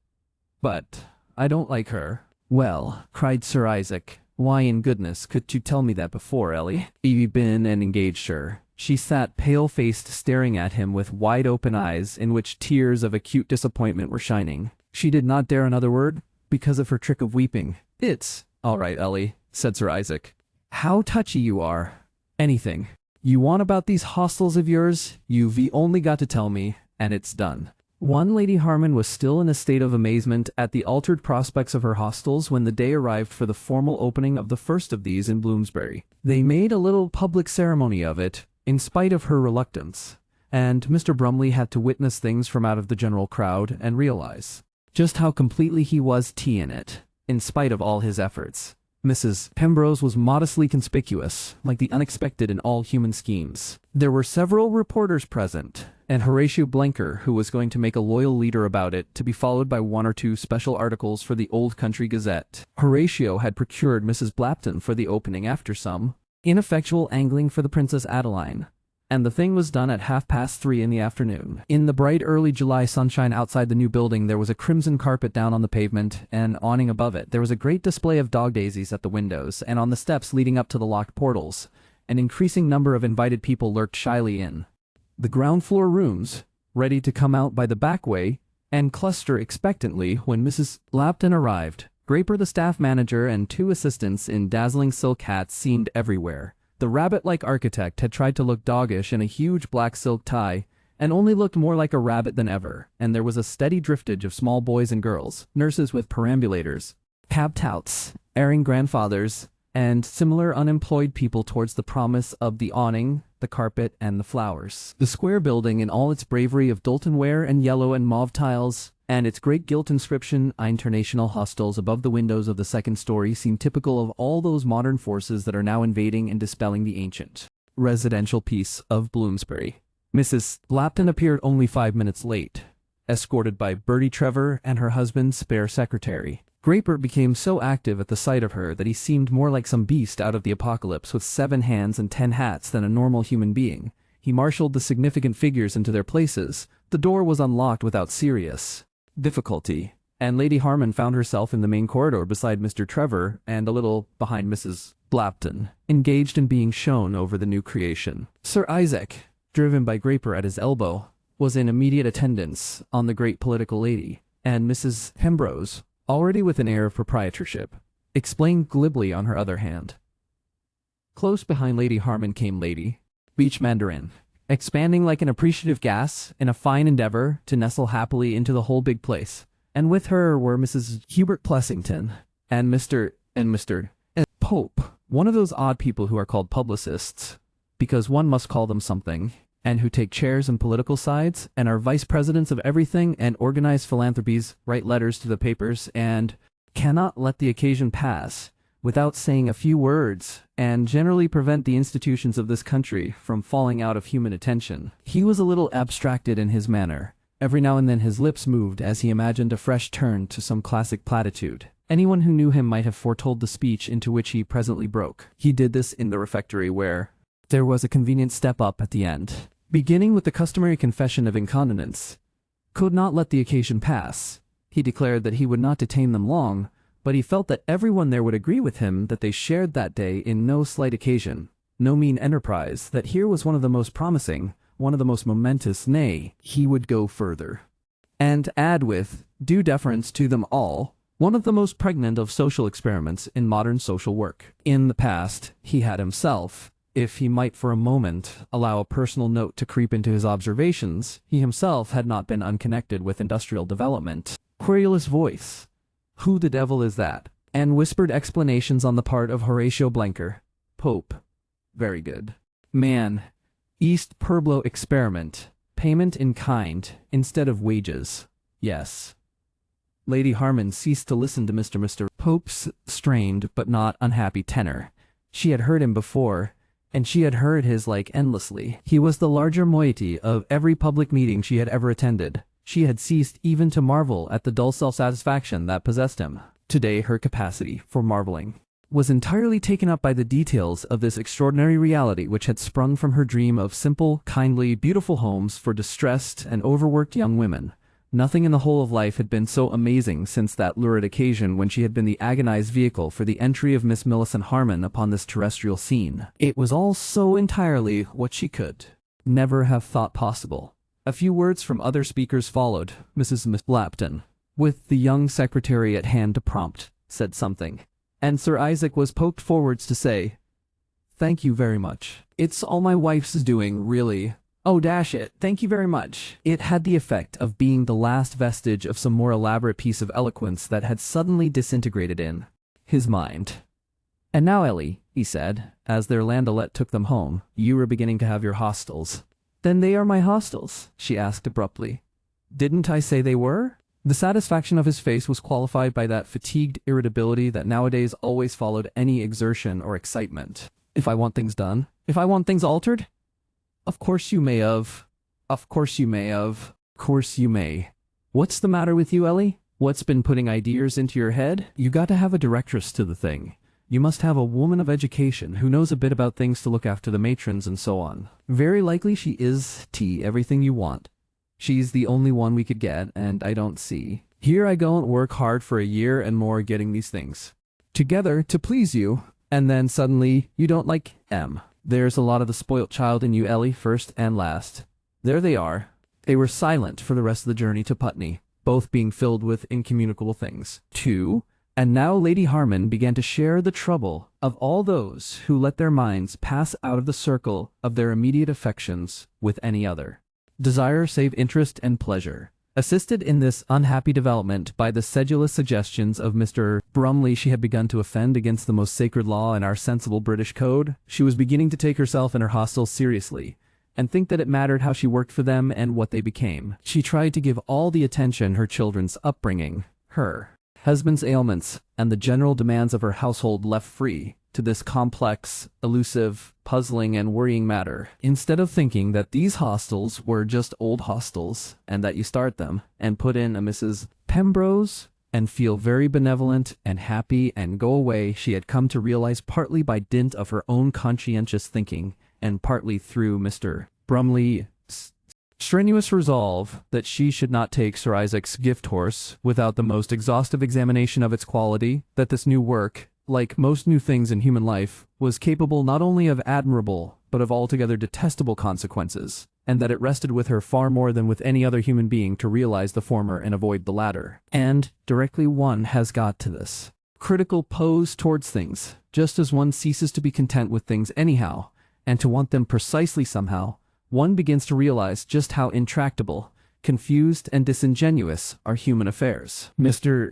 But I don't like her. Well, cried Sir Isaac, why in goodness could you tell me that before, Ellie? Evie been and engaged her. She sat pale-faced staring at him with wide-open eyes in which tears of acute disappointment were shining. She did not dare another word, because of her trick of weeping. It's all right, Ellie, said Sir Isaac. How touchy you are. Anything you want about these hostels of yours, you've only got to tell me, and it's done. One Lady Harman was still in a state of amazement at the altered prospects of her hostels when the day arrived for the formal opening of the first of these in Bloomsbury. They made a little public ceremony of it, in spite of her reluctance, and Mr. Brumley had to witness things from out of the general crowd and realize just how completely he was in it, in spite of all his efforts. Mrs. Pembrose was modestly conspicuous, like the unexpected in all human schemes. There were several reporters present, and Horatio Blenker, who was going to make a loyal leader about it, to be followed by 1 or 2 special articles for the Old Country Gazette. Horatio had procured Mrs. Blapton for the opening after some ineffectual angling for the Princess Adeline, and the thing was done at 3:30 in the afternoon. In the bright early July sunshine outside the new building there was a crimson carpet down on the pavement, and awning above it. There was a great display of dog daisies at the windows, and on the steps leading up to the locked portals, an increasing number of invited people lurked shyly in the ground-floor rooms, ready to come out by the back way and cluster expectantly when Mrs. Blapton arrived. Graper, the staff manager, and 2 assistants in dazzling silk hats seemed everywhere. The rabbit-like architect had tried to look doggish in a huge black silk tie, and only looked more like a rabbit than ever, and there was a steady driftage of small boys and girls, nurses with perambulators, cab touts, erring grandfathers, and similar unemployed people towards the promise of the awning, the carpet, and the flowers. The square building in all its bravery of Doulton ware and yellow and mauve tiles, and its great gilt inscription, International Hostels, above the windows of the 2nd story seemed typical of all those modern forces that are now invading and dispelling the ancient residential peace of Bloomsbury. Mrs. Blapton appeared only 5 minutes late, escorted by Bertie Trevor and her husband's spare secretary. Graper became so active at the sight of her that he seemed more like some beast out of the apocalypse with 7 hands and 10 hats than a normal human being. He marshaled the significant figures into their places. The door was unlocked without serious difficulty, and Lady Harman found herself in the main corridor beside Mr. Trevor and a little behind Mrs. Blapton, engaged in being shown over the new creation. Sir Isaac, driven by Graper at his elbow, was in immediate attendance on the great political lady, and Mrs. Pembrose, already with an air of proprietorship, explained glibly on her other hand. Close behind Lady Harman came Lady Beach Mandarin, expanding like an appreciative gas in a fine endeavor to nestle happily into the whole big place. And with her were Mrs. Hubert Plessington and Mr. Pope, one of those odd people who are called publicists, because one must call them something, and who take chairs in political sides, and are vice presidents of everything, and organize philanthropies, write letters to the papers, and cannot let the occasion pass without saying a few words, and generally prevent the institutions of this country from falling out of human attention. He was a little abstracted in his manner. Every now and then his lips moved as he imagined a fresh turn to some classic platitude. Anyone who knew him might have foretold the speech into which he presently broke. He did this in the refectory where, There was a convenient step up at the end, beginning with the customary confession of incontinence. Could not let the occasion pass. He declared that he would not detain them long, but he felt that everyone there would agree with him that they shared that day in no slight occasion, no mean enterprise, that here was one of the most promising, one of the most momentous, nay, he would go further, and add with due deference to them all, one of the most pregnant of social experiments in modern social work. In the past, he had himself, if he might for a moment allow a personal note to creep into his observations, he himself had not been unconnected with industrial development. Querulous voice. Who the devil is that? And whispered explanations on the part of Horatio Blenker. Pope. Very good. Man. East Purblo experiment. Payment in kind, instead of wages. Yes. Lady Harman ceased to listen to Mr. Pope's strained but not unhappy tenor. She had heard him before, and she had heard his like endlessly. He was the larger moiety of every public meeting she had ever attended. She had ceased even to marvel at the dull self-satisfaction that possessed him. Today her capacity for marveling was entirely taken up by the details of this extraordinary reality which had sprung from her dream of simple, kindly, beautiful homes for distressed and overworked young women. Nothing in the whole of life had been so amazing since that lurid occasion when she had been the agonized vehicle for the entry of Miss Millicent Harman upon this terrestrial scene. It was all so entirely what she could never have thought possible. A few words from other speakers followed. Mrs. Lapton, with the young secretary at hand to prompt, said something, and Sir Isaac was poked forwards to say, "Thank you very much. It's all my wife's doing, really. Oh, dash it, thank you very much." It had the effect of being the last vestige of some more elaborate piece of eloquence that had suddenly disintegrated in his mind. "And now, Ellie," he said, as their landaulet took them home, "you were beginning to have your hostels." "Then they are my hostels?" she asked abruptly. "Didn't I say they were?" The satisfaction of his face was qualified by that fatigued irritability that nowadays always followed any exertion or excitement. "If I want things done? If I want things altered? Of course you may of. Of course you may of. Of course you may. What's the matter with you, Ellie? What's been putting ideas into your head? You got to have a directress to the thing. You must have a woman of education who knows a bit about things to look after the matrons and so on. Very likely she is everything you want. She's the only one we could get, and I don't see. Here I go and work hard for a year and more getting these things together to please you, and then suddenly you don't like M. There's a lot of the spoilt child in you, Ellie, first and last. There they are." They were silent for the rest of the journey to Putney, both being filled with incommunicable things. 2. And now Lady Harman began to share the trouble of all those who let their minds pass out of the circle of their immediate affections with any other desire save interest and pleasure. Assisted in this unhappy development by the sedulous suggestions of Mr. Brumley, she had begun to offend against the most sacred law in our sensible British code. She was beginning to take herself and her hostels seriously, and think that it mattered how she worked for them and what they became. She tried to give all the attention her children's upbringing, her husband's ailments, and the general demands of her household left free to this complex, elusive, puzzling, and worrying matter, instead of thinking that these hostels were just old hostels, and that you start them, and put in a Mrs. Pembrose, and feel very benevolent and happy and go away. She had come to realize, partly by dint of her own conscientious thinking, and partly through Mr. Brumley's strenuous resolve, that she should not take Sir Isaac's gift horse without the most exhaustive examination of its quality, that this new work, like most new things in human life, was capable not only of admirable, but of altogether detestable consequences, and that it rested with her far more than with any other human being to realize the former and avoid the latter. And, directly one has got to this critical pose towards things, just as one ceases to be content with things anyhow, and to want them precisely somehow, one begins to realize just how intractable, confused, and disingenuous are human affairs. Mr.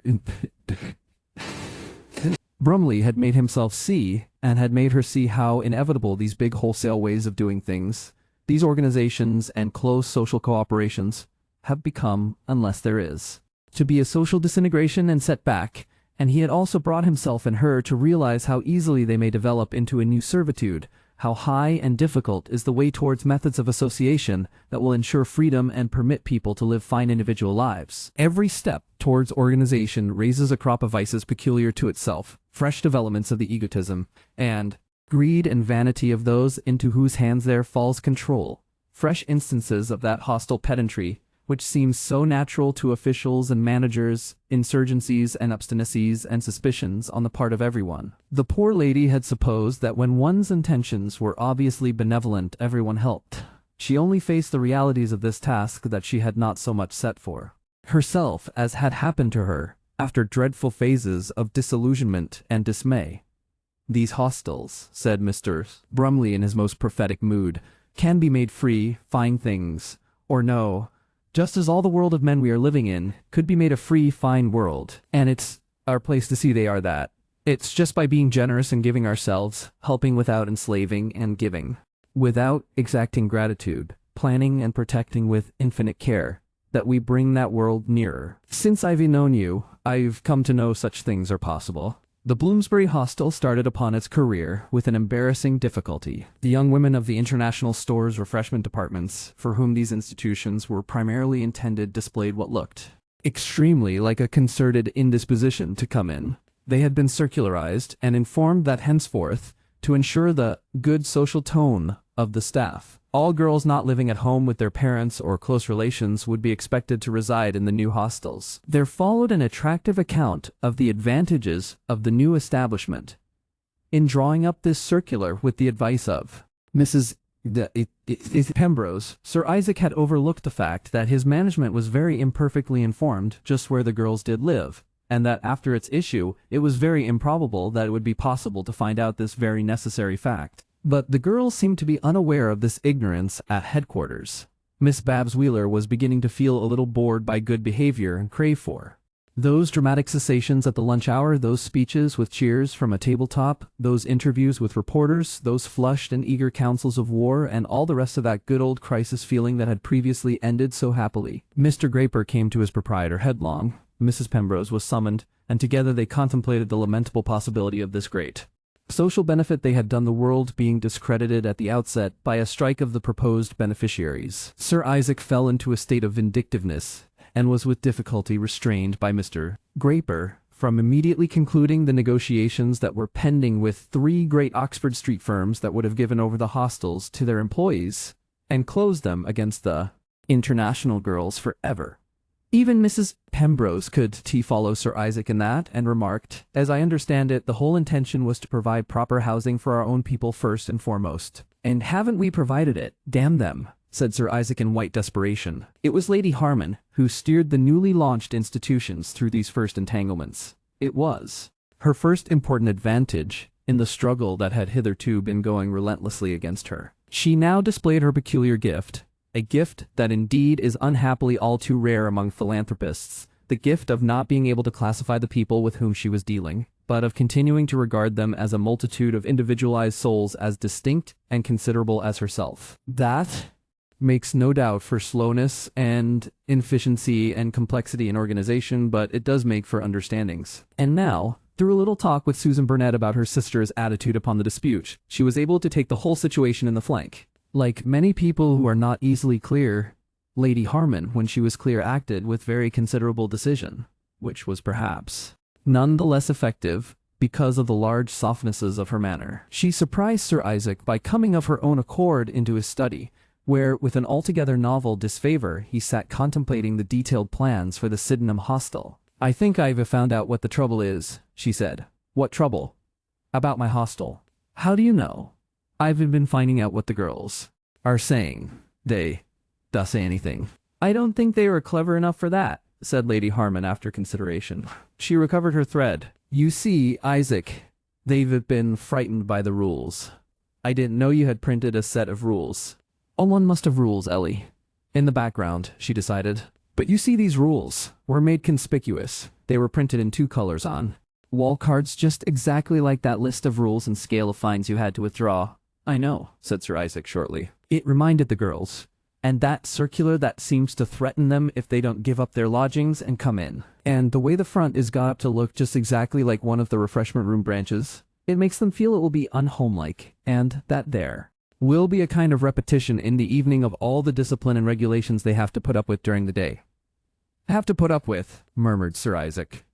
Brumley had made himself see, and had made her see, how inevitable these big wholesale ways of doing things, these organizations and close social cooperations, have become, unless there is to be a social disintegration and setback, and he had also brought himself and her to realize how easily they may develop into a new servitude, how high and difficult is the way towards methods of association that will ensure freedom and permit people to live fine individual lives. Every step towards organization raises a crop of vices peculiar to itself, fresh developments of the egotism, and greed and vanity of those into whose hands there falls control. Fresh instances of that hostile pedantry, which seems so natural to officials and managers, insurgencies and obstinacies and suspicions on the part of everyone. The poor lady had supposed that when one's intentions were obviously benevolent, everyone helped. She only faced the realities of this task that she had not so much set for herself as had happened to her, after dreadful phases of disillusionment and dismay. "These hostels," said Mr. Brumley in his most prophetic mood, "can be made free, fine things, or no, just as all the world of men we are living in could be made a free, fine world, and it's our place to see they are that. It's just by being generous and giving ourselves, helping without enslaving and giving, without exacting gratitude, planning and protecting with infinite care, that we bring that world nearer. Since I've known you, I've come to know such things are possible." The Bloomsbury Hostel started upon its career with an embarrassing difficulty. The young women of the International Store's refreshment departments, for whom these institutions were primarily intended, displayed what looked extremely like a concerted indisposition to come in. They had been circularized and informed that henceforth, to ensure the good social tone of the staff, all girls not living at home with their parents or close relations would be expected to reside in the new hostels. There followed an attractive account of the advantages of the new establishment. In drawing up this circular with the advice of Mrs. Pembrose, Sir Isaac had overlooked the fact that his management was very imperfectly informed just where the girls did live, and that after its issue it was very improbable that it would be possible to find out this very necessary fact. But the girls seemed to be unaware of this ignorance at headquarters. Miss Babs Wheeler was beginning to feel a little bored by good behavior and crave for those dramatic cessations at the lunch hour, those speeches with cheers from a tabletop, those interviews with reporters, those flushed and eager councils of war, and all the rest of that good old crisis feeling that had previously ended so happily. Mr. Graper came to his proprietor headlong. Mrs. Pembrose was summoned, and together they contemplated the lamentable possibility of this great social benefit they had done the world being discredited at the outset by a strike of the proposed beneficiaries. Sir Isaac fell into a state of vindictiveness, and was with difficulty restrained by Mr. Graper from immediately concluding the negotiations that were pending with 3 great Oxford Street firms that would have given over the hostels to their employees, and closed them against the international girls forever. Even Mrs. Pembrose could follow Sir Isaac in that, and remarked, "As I understand it, the whole intention was to provide proper housing for our own people first and foremost. And haven't we provided it? Damn them," said Sir Isaac in white desperation. It was Lady Harman who steered the newly launched institutions through these first entanglements. It was her first important advantage in the struggle that had hitherto been going relentlessly against her. She now displayed her peculiar gift, a gift that indeed is unhappily all too rare among philanthropists, the gift of not being able to classify the people with whom she was dealing, but of continuing to regard them as a multitude of individualized souls as distinct and considerable as herself. That makes no doubt for slowness and inefficiency and complexity in organization, but it does make for understandings. And now, through a little talk with Susan Burnett about her sister's attitude upon the dispute, she was able to take the whole situation in the flank. Like many people who are not easily clear, Lady Harman, when she was clear, acted with very considerable decision, which was perhaps none the less effective because of the large softnesses of her manner. She surprised Sir Isaac by coming of her own accord into his study, where, with an altogether novel disfavor, he sat contemplating the detailed plans for the Sydenham hostel. "I think I've found out what the trouble is," she said. "What trouble?" "About my hostel." "How do you know?" "I've been finding out what the girls are saying. They don't say anything." "I don't think they were clever enough for that," said Lady Harman after consideration. She recovered her thread. "You see, Isaac, they've been frightened by the rules. I didn't know you had printed a set of rules." "Oh, one must have rules, Ellie. In the background," she decided. "But you see, these rules were made conspicuous. They were printed in 2 colors on wall cards, just exactly like that list of rules and scale of fines you had to withdraw." "I know," said Sir Isaac shortly. "It reminded the girls. And that circular that seems to threaten them if they don't give up their lodgings and come in. And the way the front is got up to look just exactly like one of the refreshment room branches, it makes them feel it will be unhomelike, and that there will be a kind of repetition in the evening of all the discipline and regulations they have to put up with during the day." "Have to put up with," murmured Sir Isaac.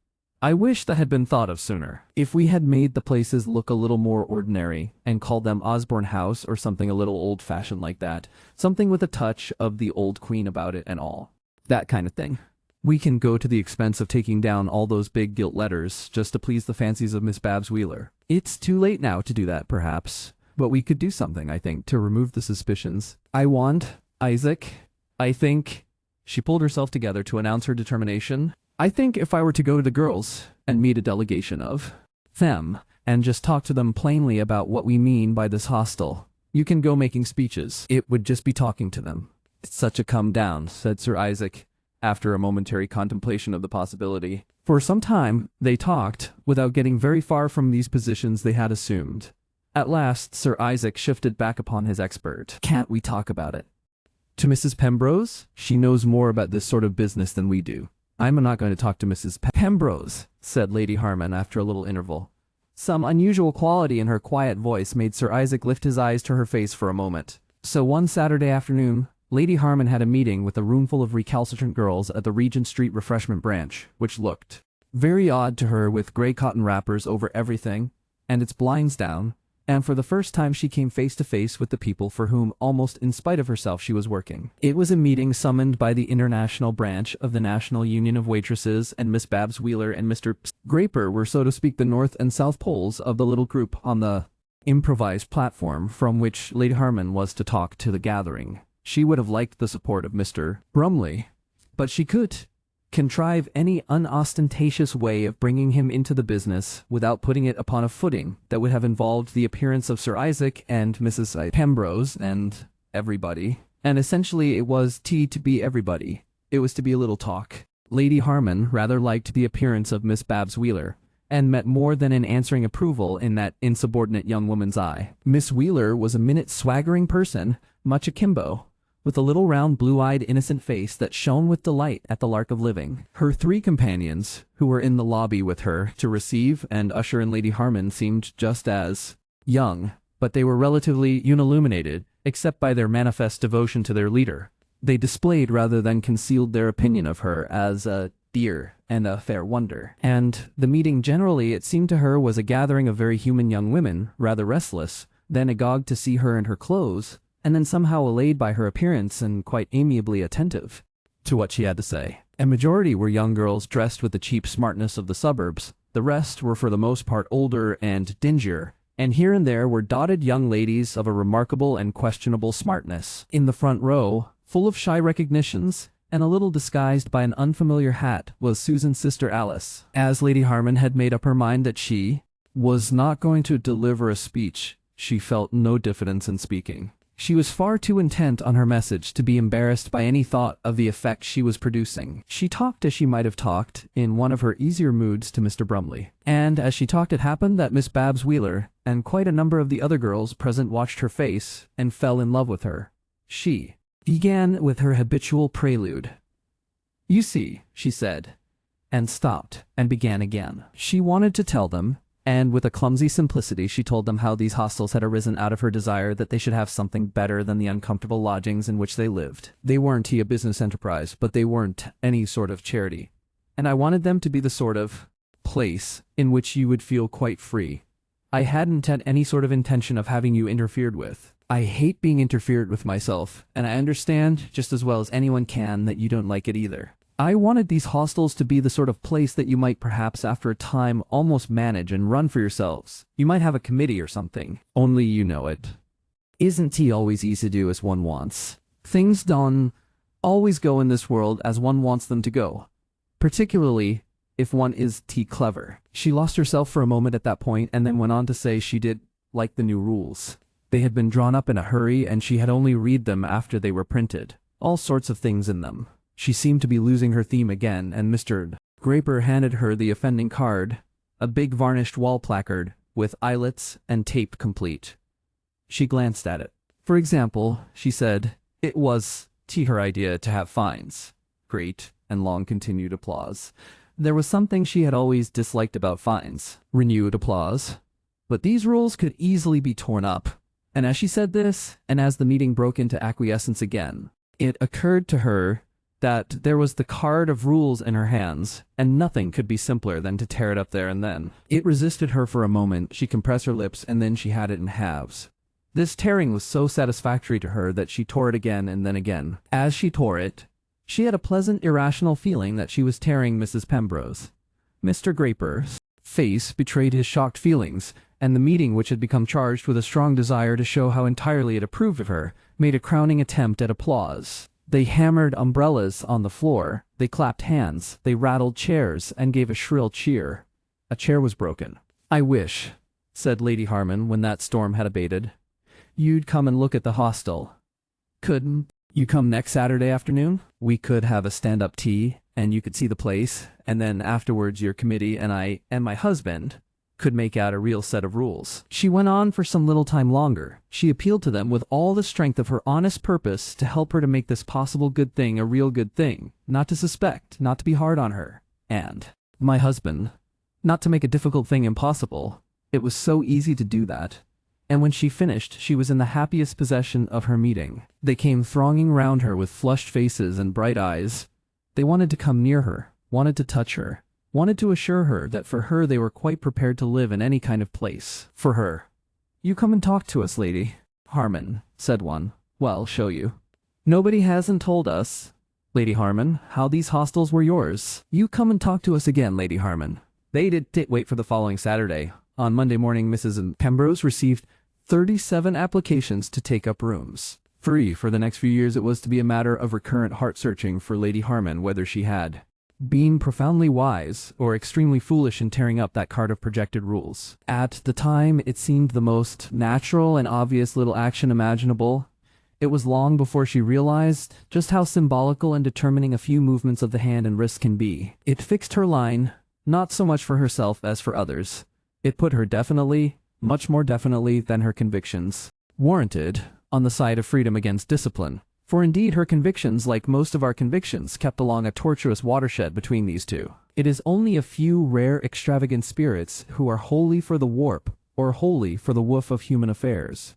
I wish that had been thought of sooner. If we had made the places look a little more ordinary and called them Osborne House or something a little old-fashioned like that, something with a touch of the old queen about it and all. That kind of thing. We can go to the expense of taking down all those big gilt letters just to please the fancies of Miss Babs Wheeler. It's too late now to do that, perhaps. But we could do something, I think, to remove the suspicions. I want, Isaac, I think... She pulled herself together to announce her determination. I think if I were to go to the girls and meet a delegation of them and just talk to them plainly about what we mean by this hostel, you can go making speeches. It would just be talking to them. It's such a come down, said Sir Isaac, after a momentary contemplation of the possibility. For some time, they talked, without getting very far from these positions they had assumed. At last, Sir Isaac shifted back upon his expert. Can't we talk about it? To Mrs. Pembrose? She knows more about this sort of business than we do. I'm not going to talk to Mrs. Pembrose, said Lady Harman after a little interval. Some unusual quality in her quiet voice made Sir Isaac lift his eyes to her face for a moment. So one Saturday afternoon, Lady Harman had a meeting with a roomful of recalcitrant girls at the Regent Street refreshment branch, which looked very odd to her with grey cotton wrappers over everything, and its blinds down, and for the first time she came face to face with the people for whom, almost in spite of herself, she was working. It was a meeting summoned by the international branch of the National Union of Waitresses, and Miss Babs Wheeler and Mr. Graper were, so to speak, the north and south poles of the little group on the improvised platform from which Lady Harman was to talk to the gathering. She would have liked the support of Mr. Brumley, but she could contrive any unostentatious way of bringing him into the business without putting it upon a footing that would have involved the appearance of Sir Isaac and Mrs. Pembrose and everybody. And essentially it was to be everybody. It was to be a little talk. Lady Harman rather liked the appearance of Miss Babs Wheeler, and met more than an answering approval in that insubordinate young woman's eye. Miss Wheeler was a minute swaggering person, much akimbo, with a little round blue-eyed innocent face that shone with delight at the lark of living. Her three companions, who were in the lobby with her to receive and usher in Lady Harman, seemed just as young, but they were relatively unilluminated, except by their manifest devotion to their leader. They displayed rather than concealed their opinion of her as a dear and a fair wonder. And the meeting generally, it seemed to her, was a gathering of very human young women, rather restless, then agog to see her in her clothes, and then somehow allayed by her appearance and quite amiably attentive to what she had to say. A majority were young girls dressed with the cheap smartness of the suburbs. The rest were for the most part older and dingier, and here and there were dotted young ladies of a remarkable and questionable smartness. In the front row, full of shy recognitions, and a little disguised by an unfamiliar hat, was Susan's sister Alice. As Lady Harman had made up her mind that she was not going to deliver a speech, she felt no diffidence in speaking. She was far too intent on her message to be embarrassed by any thought of the effect she was producing. She talked as she might have talked, in one of her easier moods, to Mr. Brumley. And as she talked, it happened that Miss Babs Wheeler and quite a number of the other girls present watched her face and fell in love with her. She began with her habitual prelude. "You see," she said, and stopped, and began again. She wanted to tell them, and with a clumsy simplicity she told them how these hostels had arisen out of her desire that they should have something better than the uncomfortable lodgings in which they lived. They weren't a business enterprise, but they weren't any sort of charity. And I wanted them to be the sort of place in which you would feel quite free. I hadn't had any sort of intention of having you interfered with. I hate being interfered with myself, and I understand just as well as anyone can that you don't like it either. I wanted these hostels to be the sort of place that you might perhaps after a time almost manage and run for yourselves. You might have a committee or something. Only you know it isn't always easy to do as one wants. Things don't always go in this world as one wants them to go, particularly if one is clever. She lost herself for a moment at that point and then went on to say she did like the new rules. They had been drawn up in a hurry and she had only read them after they were printed. All sorts of things in them. She seemed to be losing her theme again, and Mr. Graper handed her the offending card, a big varnished wall placard, with eyelets and tape complete. She glanced at it. For example, she said, it was her idea to have fines. Great and long continued applause. There was something she had always disliked about fines. Renewed applause. But these rules could easily be torn up. And as she said this, and as the meeting broke into acquiescence again, it occurred to her that there was the card of rules in her hands, and nothing could be simpler than to tear it up there and then. It resisted her for a moment. She compressed her lips, and then she had it in halves. This tearing was so satisfactory to her that she tore it again and then again. As she tore it, she had a pleasant, irrational feeling that she was tearing Mrs. Pembrose. Mr. Graper's face betrayed his shocked feelings, and the meeting, which had become charged with a strong desire to show how entirely it approved of her, made a crowning attempt at applause. They hammered umbrellas on the floor, they clapped hands, they rattled chairs, and gave a shrill cheer. A chair was broken. "I wish," said Lady Harman when that storm had abated, "you'd come and look at the hostel. Couldn't you come next Saturday afternoon? We could have a stand-up tea, and you could see the place, and then afterwards your committee and I and my husband could make out a real set of rules." She went on for some little time longer. She appealed to them with all the strength of her honest purpose to help her to make this possible good thing a real good thing, not to suspect, not to be hard on her. And my husband, not to make a difficult thing impossible. It was so easy to do that. And when she finished, she was in the happiest possession of her meeting. They came thronging round her with flushed faces and bright eyes. They wanted to come near her, wanted to touch her, wanted to assure her that for her they were quite prepared to live in any kind of place. For her. "You come and talk to us, Lady Harman," said one. "Well, show you. Nobody hasn't told us, Lady Harman, how these hostels were yours. You come and talk to us again, Lady Harman." They did wait for the following Saturday. On Monday morning, Mrs. Pembrose received 37 applications to take up rooms. Free for the next few years, it was to be a matter of recurrent heart-searching for Lady Harman whether she had been profoundly wise or extremely foolish in tearing up that card of projected rules. At the time, it seemed the most natural and obvious little action imaginable. It was long before she realized just how symbolical and determining a few movements of the hand and wrist can be. It fixed her line, not so much for herself as for others. It put her definitely, much more definitely than her convictions warranted, on the side of freedom against discipline. For indeed her convictions, like most of our convictions, kept along a tortuous watershed between these two. It is only a few rare extravagant spirits who are wholly for the warp or wholly for the woof of human affairs.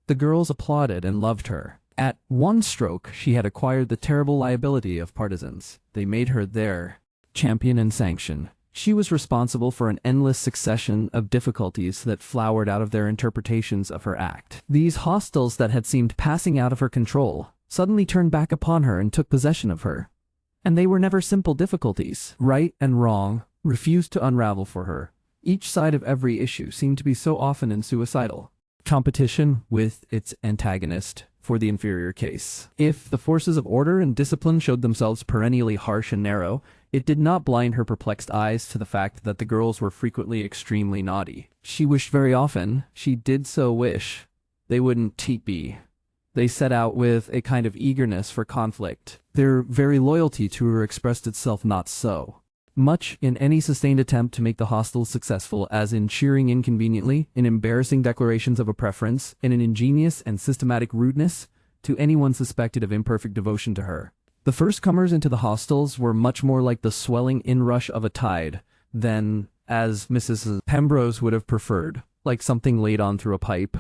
The girls applauded and loved her. At one stroke she had acquired the terrible liability of partisans. They made her their champion and sanction. She was responsible for an endless succession of difficulties that flowered out of their interpretations of her act. These hostels that had seemed passing out of her control suddenly turned back upon her and took possession of her. And they were never simple difficulties. Right and wrong refused to unravel for her. Each side of every issue seemed to be so often in suicidal competition with its antagonist for the inferior case. If the forces of order and discipline showed themselves perennially harsh and narrow, it did not blind her perplexed eyes to the fact that the girls were frequently extremely naughty. She wished very often, she did so wish, they wouldn't be. They set out with a kind of eagerness for conflict. Their very loyalty to her expressed itself not so much in any sustained attempt to make the hostels successful as in cheering inconveniently, in embarrassing declarations of a preference, in an ingenious and systematic rudeness to anyone suspected of imperfect devotion to her. The first comers into the hostels were much more like the swelling inrush of a tide than, as Mrs. Pembrose would have preferred, like something laid on through a pipe.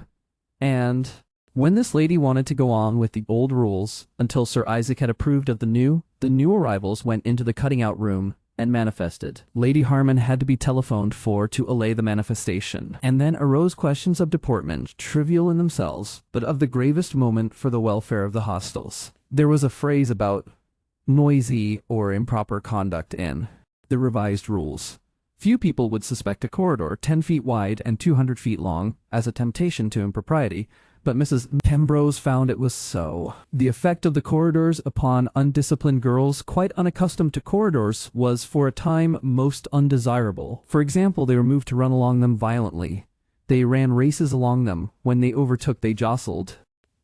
And when this lady wanted to go on with the old rules until Sir Isaac had approved of the new arrivals went into the cutting-out room and manifested. Lady Harman had to be telephoned for to allay the manifestation. And then arose questions of deportment, trivial in themselves, but of the gravest moment for the welfare of the hostels. There was a phrase about noisy or improper conduct in the revised rules. Few people would suspect a corridor 10 feet wide and 200 feet long as a temptation to impropriety, but Mrs. Pembrose found it was so. The effect of the corridors upon undisciplined girls quite unaccustomed to corridors was for a time most undesirable. For example, they were moved to run along them violently. They ran races along them. When they overtook, they jostled.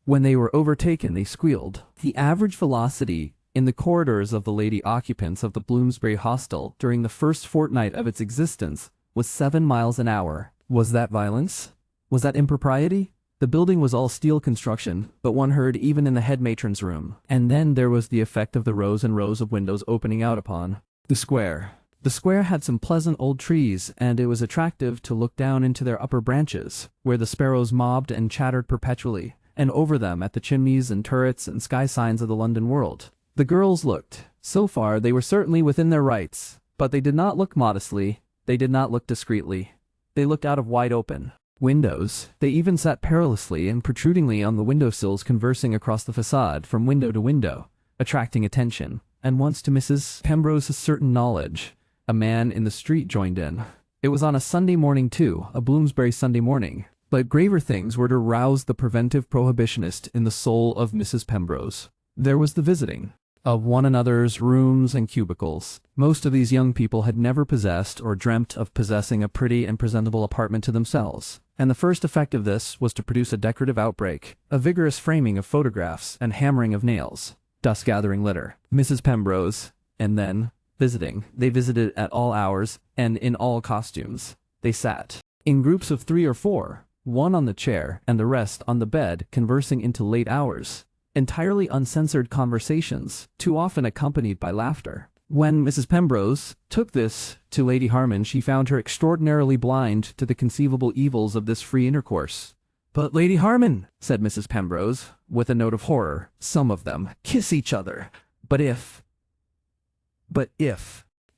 When they were overtaken, they squealed. The average velocity in the corridors of the lady occupants of the Bloomsbury Hostel during the first fortnight of its existence was 7 miles an hour. Was that violence? Was that impropriety? The building was all steel construction, but one heard even in the head matron's room. And then there was the effect of the rows and rows of windows opening out upon the square. The square had some pleasant old trees, and it was attractive to look down into their upper branches, where the sparrows mobbed and chattered perpetually, and over them at the chimneys and turrets and sky signs of the London world. The girls looked. So far, they were certainly within their rights, but they did not look modestly, they did not look discreetly. They looked out of wide open windows. They even sat perilously and protrudingly on the windowsills, conversing across the facade from window to window, attracting attention. And once, to Mrs. Pembroke's certain knowledge, a man in the street joined in. It was on a Sunday morning too, a Bloomsbury Sunday morning. But graver things were to rouse the preventive prohibitionist in the soul of Mrs. Pembroke. There was the visiting of one another's rooms and cubicles. Most of these young people had never possessed or dreamt of possessing a pretty and presentable apartment to themselves, and the first effect of this was to produce a decorative outbreak, a vigorous framing of photographs and hammering of nails, dust-gathering litter. Mrs. Pembroke, and then, visiting. They visited at all hours and in all costumes. They sat in groups of 3 or 4, one on the chair and the rest on the bed, conversing into late hours. Entirely uncensored conversations, too often accompanied by laughter. When Mrs. Pembroke took this to Lady Harman, she found her extraordinarily blind to the conceivable evils of this free intercourse. "But, Lady Harman," said Mrs. Pembroke, with a note of horror, "some of them kiss each other. But if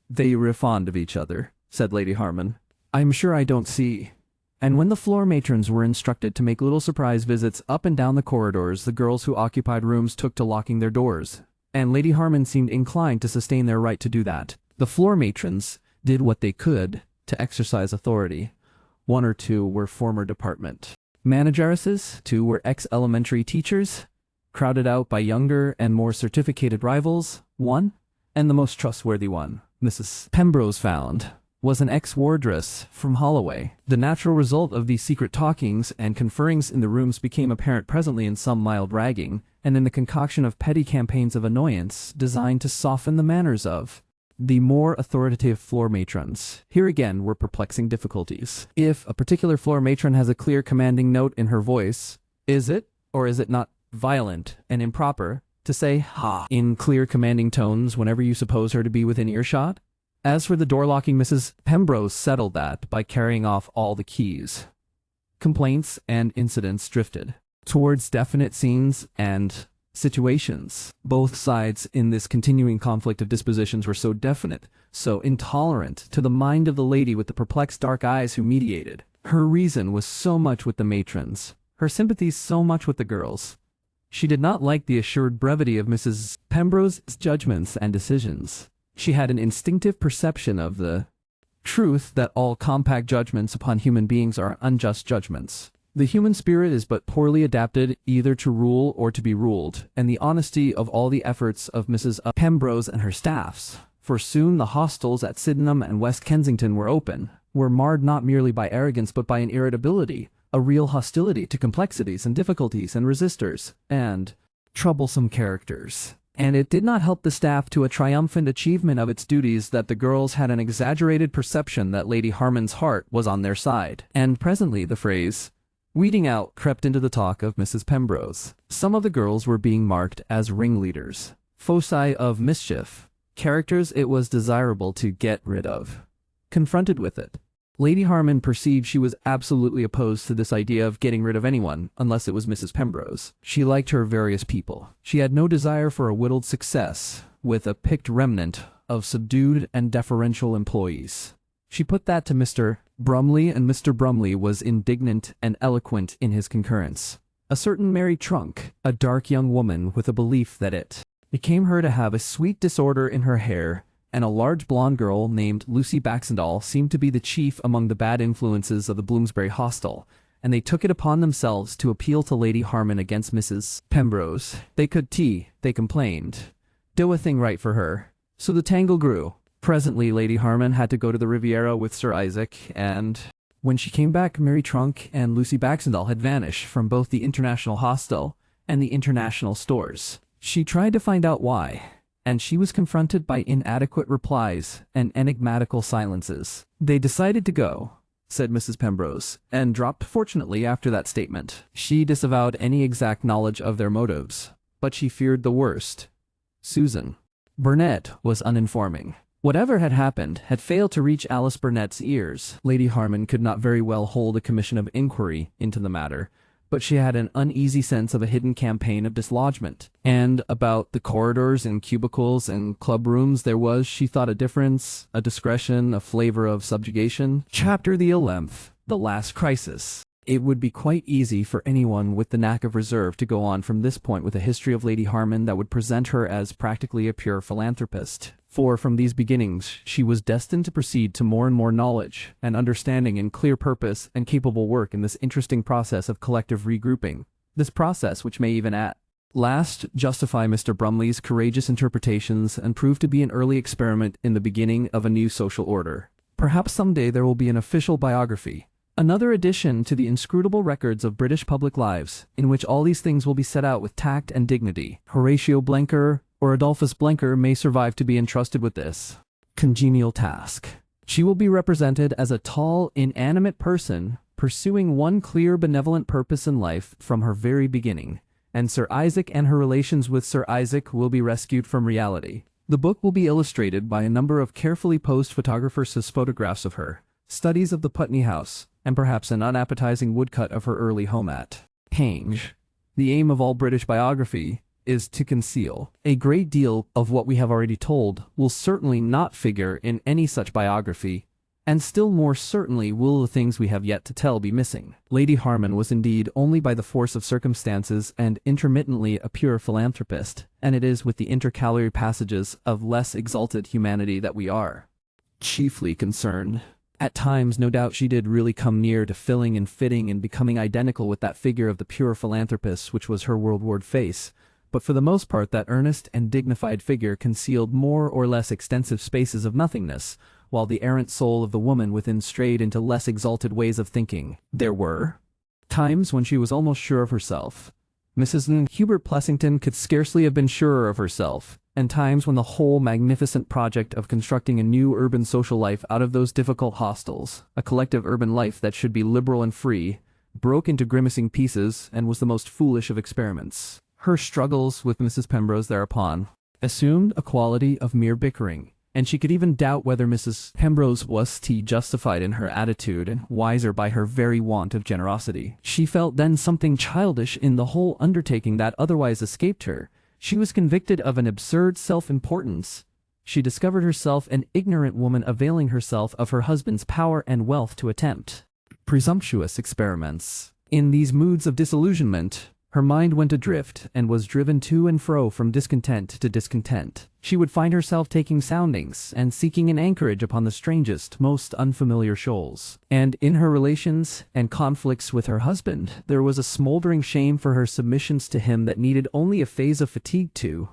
they were fond of each other," said Lady Harman, "I'm sure I don't see." And when the floor matrons were instructed to make little surprise visits up and down the corridors, the girls who occupied rooms took to locking their doors, and Lady Harman seemed inclined to sustain their right to do that. The floor matrons did what they could to exercise authority. 1 or 2 were former department manageresses, 2 were ex-elementary teachers, crowded out by younger and more certificated rivals. 1, and the most trustworthy one, Mrs. Pembroke found, was an ex-wardress from Holloway. The natural result of these secret talkings and conferrings in the rooms became apparent presently in some mild ragging, and in the concoction of petty campaigns of annoyance designed to soften the manners of the more authoritative floor matrons. Here again were perplexing difficulties. If a particular floor matron has a clear commanding note in her voice, is it, or is it not, violent and improper to say "ha" in clear commanding tones whenever you suppose her to be within earshot? As for the door-locking, Mrs. Pembroke settled that by carrying off all the keys. Complaints and incidents drifted towards definite scenes and situations. Both sides in this continuing conflict of dispositions were so definite, so intolerant to the mind of the lady with the perplexed dark eyes who mediated. Her reason was so much with the matrons, her sympathies so much with the girls. She did not like the assured brevity of Mrs. Pembroke's judgments and decisions. She had an instinctive perception of the truth that all compact judgments upon human beings are unjust judgments. The human spirit is but poorly adapted either to rule or to be ruled, and the honesty of all the efforts of Mrs. Pembroke and her staffs, for soon the hostels at Sydenham and West Kensington were open, were marred not merely by arrogance but by an irritability, a real hostility to complexities and difficulties and resistors, and troublesome characters. And it did not help the staff to a triumphant achievement of its duties that the girls had an exaggerated perception that Lady Harman's heart was on their side. And presently the phrase "weeding out" crept into the talk of Mrs. Pembroke. Some of the girls were being marked as ringleaders, foci of mischief, characters it was desirable to get rid of. Confronted with it, Lady Harman perceived she was absolutely opposed to this idea of getting rid of anyone, unless it was Mrs. Pembroke. She liked her various people. She had no desire for a whittled success, with a picked remnant of subdued and deferential employees. She put that to Mr. Brumley, and Mr. Brumley was indignant and eloquent in his concurrence. A certain Mary Trunk, a dark young woman with a belief that it became her to have a sweet disorder in her hair, and a large blonde girl named Lucy Baxendale seemed to be the chief among the bad influences of the Bloomsbury hostel, and they took it upon themselves to appeal to Lady Harman against Mrs. Pembroke. They they complained, do a thing right for her. So the tangle grew. Presently Lady Harman had to go to the Riviera with Sir Isaac, and when she came back, Mary Trunk and Lucy Baxendale had vanished from both the International Hostel and the International Stores. She tried to find out why, and she was confronted by inadequate replies and enigmatical silences. They decided to go, said Mrs. Pembroke, and dropped fortunately after that statement. She disavowed any exact knowledge of their motives, but she feared the worst. Susan Burnett was uninforming. Whatever had happened had failed to reach Alice Burnett's ears. Lady Harman could not very well hold a commission of inquiry into the matter, but she had an uneasy sense of a hidden campaign of dislodgement. And about the corridors and cubicles and club rooms there was, she thought, a difference, a discretion, a flavor of subjugation. Chapter the 11th. The Last Crisis. It would be quite easy for anyone with the knack of reserve to go on from this point with a history of Lady Harman that would present her as practically a pure philanthropist. For from these beginnings she was destined to proceed to more and more knowledge and understanding and clear purpose and capable work in this interesting process of collective regrouping. This process which may even at last justify Mr. Brumley's courageous interpretations and prove to be an early experiment in the beginning of a new social order. Perhaps someday there will be an official biography, another addition to the inscrutable records of British public lives, in which all these things will be set out with tact and dignity. Horatio Blenker or Adolphus Blenker may survive to be entrusted with this congenial task. She will be represented as a tall, inanimate person, pursuing one clear, benevolent purpose in life from her very beginning, and Sir Isaac and her relations with Sir Isaac will be rescued from reality. The book will be illustrated by a number of carefully posed photographers' photographs of her, studies of the Putney house, and perhaps an unappetizing woodcut of her early home at Henge. The aim of all British biography is to conceal. A great deal of what we have already told will certainly not figure in any such biography, and still more certainly will the things we have yet to tell be missing. Lady Harman was indeed only by the force of circumstances and intermittently a pure philanthropist, and it is with the intercalary passages of less exalted humanity that we are chiefly concerned. At times, no doubt, she did really come near to filling and fitting and becoming identical with that figure of the pure philanthropist which was her world-worn face, but for the most part that earnest and dignified figure concealed more or less extensive spaces of nothingness, while the errant soul of the woman within strayed into less exalted ways of thinking. There were times when she was almost sure of herself. Mrs. Hubert Plessington could scarcely have been surer of herself, and times when the whole magnificent project of constructing a new urban social life out of those difficult hostels, a collective urban life that should be liberal and free, broke into grimacing pieces and was the most foolish of experiments. Her struggles with Mrs. Penrose thereupon assumed a quality of mere bickering, and she could even doubt whether Mrs. Penrose was justified in her attitude and wiser by her very want of generosity. She felt then something childish in the whole undertaking that otherwise escaped her. She was convicted of an absurd self-importance. She discovered herself an ignorant woman availing herself of her husband's power and wealth to attempt presumptuous experiments. In these moods of disillusionment, her mind went adrift and was driven to and fro from discontent to discontent. She would find herself taking soundings and seeking an anchorage upon the strangest, most unfamiliar shoals. And in her relations and conflicts with her husband, there was a smoldering shame for her submissions to him that needed only a phase of fatigue to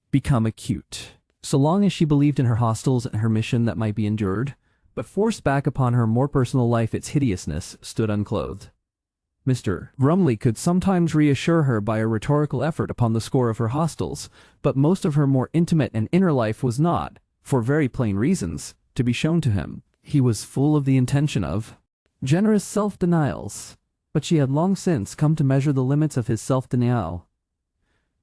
become acute. So long as she believed in her hostels and her mission that might be endured, but forced back upon her more personal life its hideousness stood unclothed. Mr. Brumley could sometimes reassure her by a rhetorical effort upon the score of her hostels, but most of her more intimate and inner life was not, for very plain reasons, to be shown to him. He was full of the intention of generous self-denials, but she had long since come to measure the limits of his self-denial.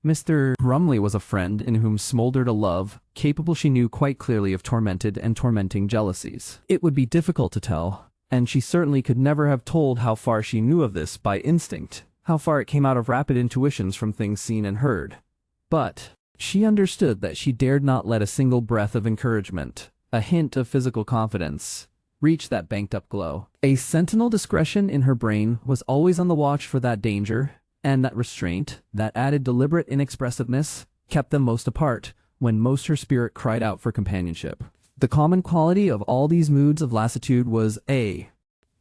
Mr. Brumley was a friend in whom smoldered a love, capable she knew quite clearly of tormented and tormenting jealousies. It would be difficult to tell, and she certainly could never have told how far she knew of this by instinct, how far it came out of rapid intuitions from things seen and heard. But she understood that she dared not let a single breath of encouragement, a hint of physical confidence, reach that banked-up glow. A sentinel discretion in her brain was always on the watch for that danger, and that restraint, that added deliberate inexpressiveness, kept them most apart, when most her spirit cried out for companionship. The common quality of all these moods of lassitude was a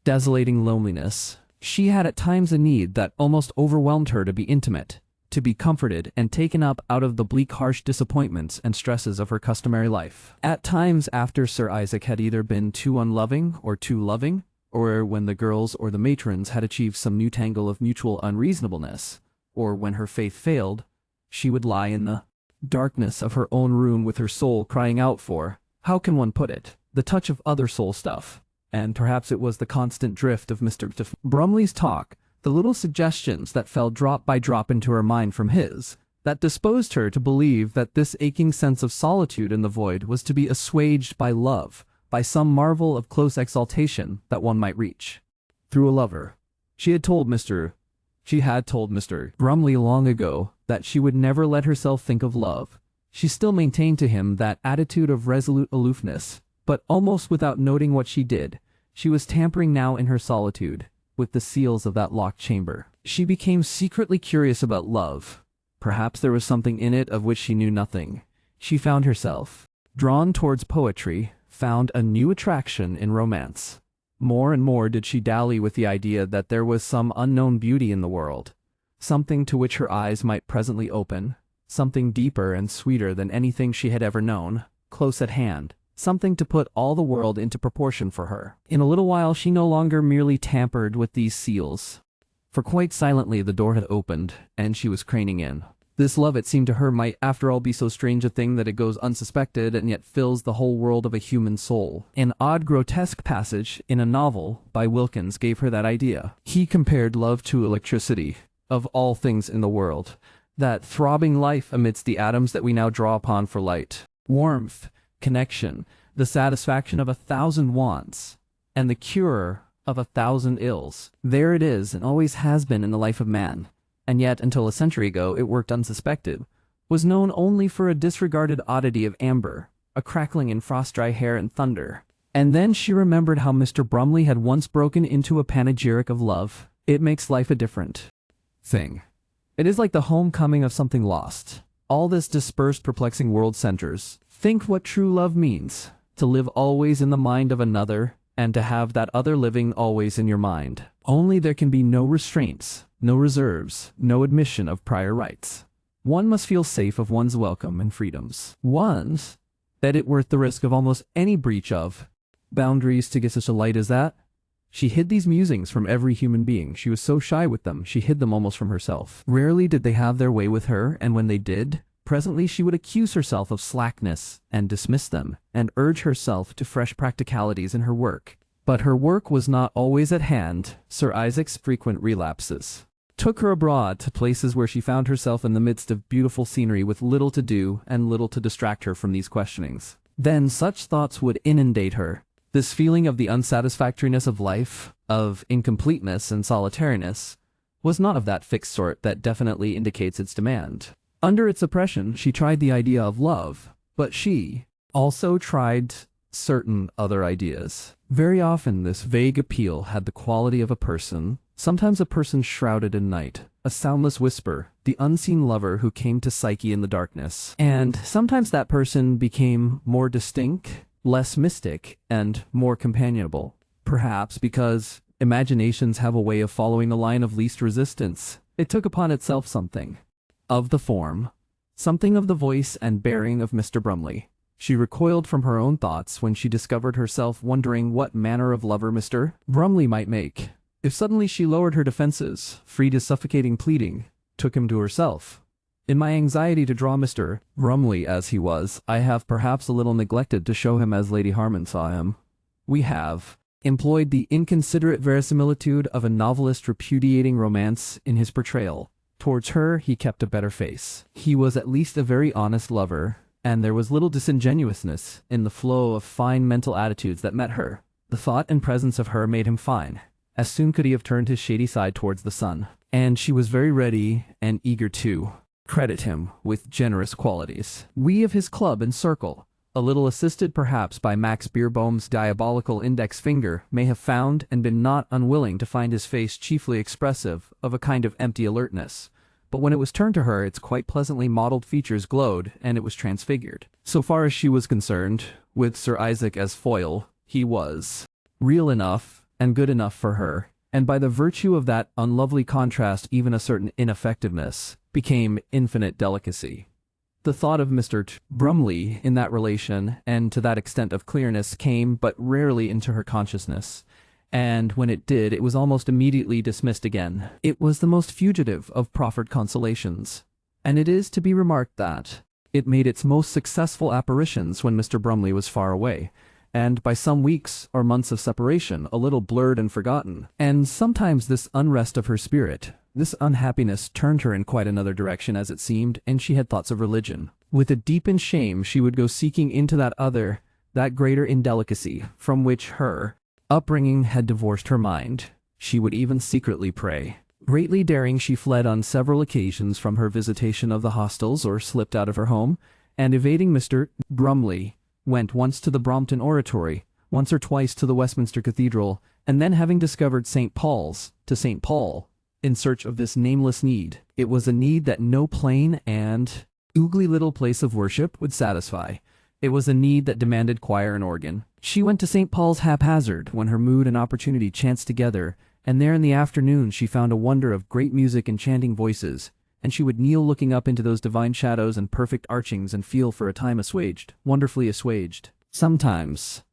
desolating loneliness. She had at times a need that almost overwhelmed her to be intimate, to be comforted and taken up out of the bleak harsh disappointments and stresses of her customary life. At times after Sir Isaac had either been too unloving or too loving, or when the girls or the matrons had achieved some new tangle of mutual unreasonableness, or when her faith failed, she would lie in the darkness of her own room with her soul crying out for, how can one put it, the touch of other soul stuff. And perhaps it was the constant drift of Mr. Brumley's talk, the little suggestions that fell drop by drop into her mind from his, that disposed her to believe that this aching sense of solitude in the void was to be assuaged by love, by some marvel of close exaltation that one might reach through a lover. She had told Mr. She had told Mr. Brumley long ago that she would never let herself think of love. She still maintained to him that attitude of resolute aloofness, but almost without noting what she did, she was tampering now in her solitude with the seals of that locked chamber. She became secretly curious about love. Perhaps there was something in it of which she knew nothing. She found herself drawn towards poetry, found a new attraction in romance. More and more did she dally with the idea that there was some unknown beauty in the world, something to which her eyes might presently open, something deeper and sweeter than anything she had ever known, close at hand, something to put all the world into proportion for her. In a little while she no longer merely tampered with these seals, for quite silently the door had opened, and she was craning in. This love, it seemed to her, might after all be so strange a thing that it goes unsuspected and yet fills the whole world of a human soul. An odd grotesque passage in a novel by Wilkins gave her that idea. He compared love to electricity, of all things in the world, that throbbing life amidst the atoms that we now draw upon for light. Warmth, connection, the satisfaction of 1,000 wants, and the cure of 1,000 ills. There it is, and always has been in the life of man. And yet, until a century ago, it worked unsuspected, was known only for a disregarded oddity of amber, a crackling in frost-dry hair and thunder. And then she remembered how Mr. Brumley had once broken into a panegyric of love. It makes life a different thing. It is like the homecoming of something lost. All this dispersed, perplexing world centers. Think what true love means, to live always in the mind of another, and to have that other living always in your mind. Only there can be no restraints, no reserves, no admission of prior rights. One must feel safe of one's welcome and freedoms. One's that it worth the risk of almost any breach of boundaries to get such a light as that. She hid these musings from every human being. She was so shy with them, she hid them almost from herself. Rarely did they have their way with her, and when they did, presently she would accuse herself of slackness and dismiss them, and urge herself to fresh practicalities in her work. But her work was not always at hand. Sir Isaac's frequent relapses took her abroad to places where she found herself in the midst of beautiful scenery with little to do and little to distract her from these questionings. Then such thoughts would inundate her. This feeling of the unsatisfactoriness of life, of incompleteness and solitariness, was not of that fixed sort that definitely indicates its demand. Under its oppression, she tried the idea of love, but she also tried certain other ideas. Very often this vague appeal had the quality of a person, sometimes a person shrouded in night, a soundless whisper, the unseen lover who came to Psyche in the darkness. And sometimes that person became more distinct, less mystic, and more companionable. Perhaps because imaginations have a way of following the line of least resistance, it took upon itself something of the form, something of the voice and bearing of Mr. Brumley. She recoiled from her own thoughts when she discovered herself wondering what manner of lover Mr. Brumley might make. If suddenly she lowered her defenses, freed his suffocating pleading, took him to herself. In my anxiety to draw Mr. Brumley as he was, I have perhaps a little neglected to show him as Lady Harman saw him. We have employed the inconsiderate verisimilitude of a novelist repudiating romance in his portrayal. Towards her he kept a better face. He was at least a very honest lover, and there was little disingenuousness in the flow of fine mental attitudes that met her. The thought and presence of her made him fine. As soon could he have turned his shady side towards the sun. And she was very ready and eager to credit him with generous qualities. We of his club and circle, a little assisted perhaps by Max Beerbohm's diabolical index finger, may have found and been not unwilling to find his face chiefly expressive of a kind of empty alertness. But when it was turned to her, its quite pleasantly modeled features glowed, and it was transfigured. So far as she was concerned, with Sir Isaac as foil, he was real enough and good enough for her, and by the virtue of that unlovely contrast even a certain ineffectiveness became infinite delicacy. The thought of Mr. Brumley in that relation, and to that extent of clearness, came but rarely into her consciousness. And when it did, it was almost immediately dismissed again. It was the most fugitive of proffered consolations, and it is to be remarked that it made its most successful apparitions when Mr. Brumley was far away, and by some weeks or months of separation, a little blurred and forgotten. And sometimes this unrest of her spirit, this unhappiness, turned her in quite another direction, as it seemed, and she had thoughts of religion. With a deepened shame, she would go seeking into that other, that greater indelicacy, from which her upbringing had divorced her mind. She would even secretly pray. Greatly daring, she fled on several occasions from her visitation of the hostels or slipped out of her home, and evading Mr. Brumley, went once to the Brompton Oratory, once or twice to the Westminster Cathedral, and then having discovered St. Paul's, to St. Paul, in search of this nameless need. It was a need that no plain and oogly little place of worship would satisfy. It was a need that demanded choir and organ. She went to St. Paul's haphazard when her mood and opportunity chanced together, and there in the afternoon she found a wonder of great music and chanting voices, and she would kneel looking up into those divine shadows and perfect archings and feel for a time assuaged, wonderfully assuaged. Sometimes,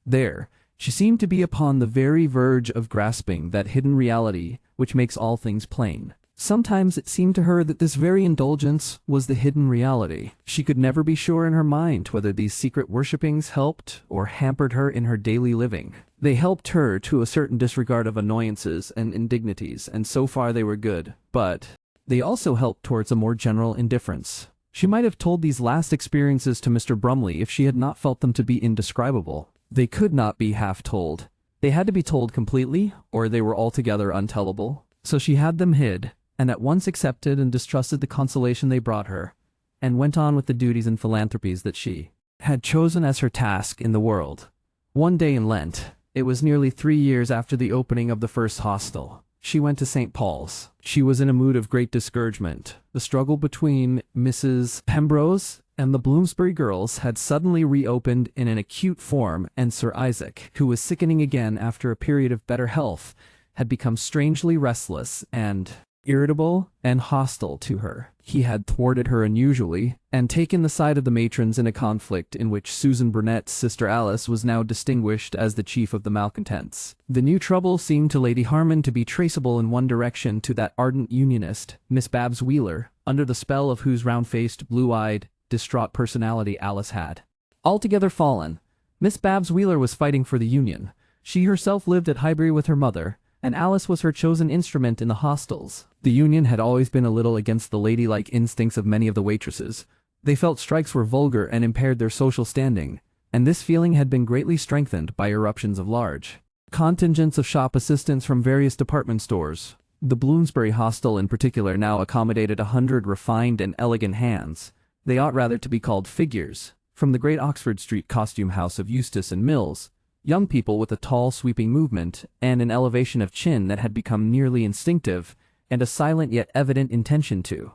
there, she seemed to be upon the very verge of grasping that hidden reality which makes all things plain. Sometimes it seemed to her that this very indulgence was the hidden reality. She could never be sure in her mind whether these secret worshippings helped or hampered her in her daily living. They helped her to a certain disregard of annoyances and indignities, and so far they were good, but they also helped towards a more general indifference. She might have told these last experiences to Mr. Brumley if she had not felt them to be indescribable. They could not be half told. They had to be told completely, or they were altogether untellable. So she had them hid, and at once accepted and distrusted the consolation they brought her, and went on with the duties and philanthropies that she had chosen as her task in the world. One day in Lent, it was nearly 3 years after the opening of the first hostel, she went to St. Paul's. She was in a mood of great discouragement. The struggle between Mrs. Pembrose and the Bloomsbury girls had suddenly reopened in an acute form, and Sir Isaac, who was sickening again after a period of better health, had become strangely restless and irritable and hostile to her. He had thwarted her unusually, and taken the side of the matrons in a conflict in which Susan Burnett's sister Alice was now distinguished as the chief of the malcontents. The new trouble seemed to Lady Harman to be traceable in one direction to that ardent unionist, Miss Babs Wheeler, under the spell of whose round-faced, blue-eyed, distraught personality Alice had altogether fallen. Miss Babs Wheeler was fighting for the Union. She herself lived at Highbury with her mother, and Alice was her chosen instrument in the hostels. The Union had always been a little against the ladylike instincts of many of the waitresses. They felt strikes were vulgar and impaired their social standing, and this feeling had been greatly strengthened by irruptions of large contingents of shop assistants from various department stores. The Bloomsbury hostel in particular now accommodated 100 refined and elegant hands. They ought rather to be called figures, from the great Oxford Street costume house of Eustace and Mills, young people with a tall sweeping movement and an elevation of chin that had become nearly instinctive, and a silent yet evident intention to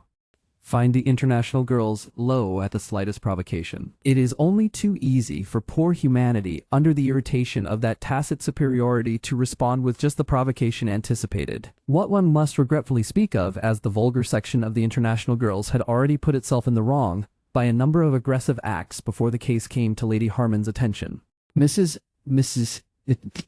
find the international girls low at the slightest provocation. It is only too easy for poor humanity, under the irritation of that tacit superiority, to respond with just the provocation anticipated. What one must regretfully speak of as the vulgar section of the international girls had already put itself in the wrong by a number of aggressive acts before the case came to Lady Harman's attention. Mrs.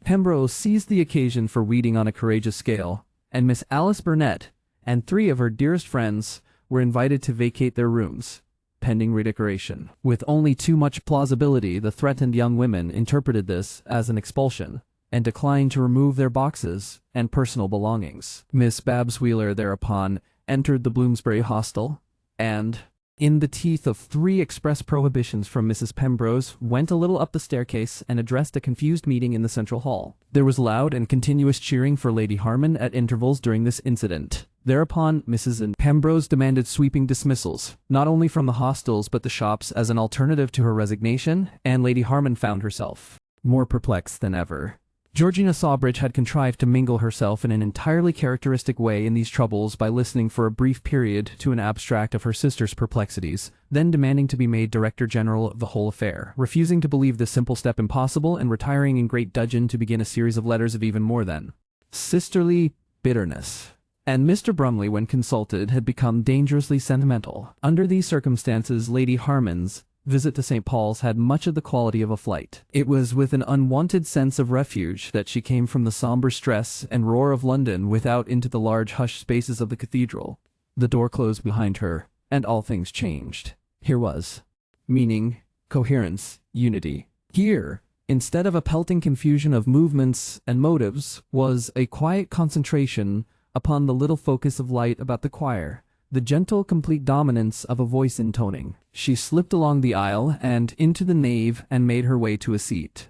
Pembrose seized the occasion for weeding on a courageous scale, and Miss Alice Burnett and 3 of her dearest friends were invited to vacate their rooms, pending redecoration. With only too much plausibility, the threatened young women interpreted this as an expulsion, and declined to remove their boxes and personal belongings. Miss Babs Wheeler thereupon entered the Bloomsbury hostel, and, in the teeth of 3 express prohibitions from Mrs. Pembrose, went a little up the staircase and addressed a confused meeting in the central hall. There was loud and continuous cheering for Lady Harman at intervals during this incident. Thereupon Mrs. Pembrose demanded sweeping dismissals, not only from the hostels but the shops, as an alternative to her resignation, and Lady Harman found herself more perplexed than ever. Georgina Sawbridge had contrived to mingle herself in an entirely characteristic way in these troubles by listening for a brief period to an abstract of her sister's perplexities, then demanding to be made Director General of the whole affair, refusing to believe this simple step impossible, and retiring in great dudgeon to begin a series of letters of even more than sisterly bitterness. And Mr. Brumley, when consulted, had become dangerously sentimental. Under these circumstances, Lady Harman's visit to St. Paul's had much of the quality of a flight. It was with an unwonted sense of refuge that she came from the sombre stress and roar of London without into the large hushed spaces of the cathedral. The door closed behind her, and all things changed. Here was meaning, coherence, unity. Here, instead of a pelting confusion of movements and motives, was a quiet concentration upon the little focus of light about the choir, the gentle, complete dominance of a voice intoning. She slipped along the aisle and into the nave and made her way to a seat.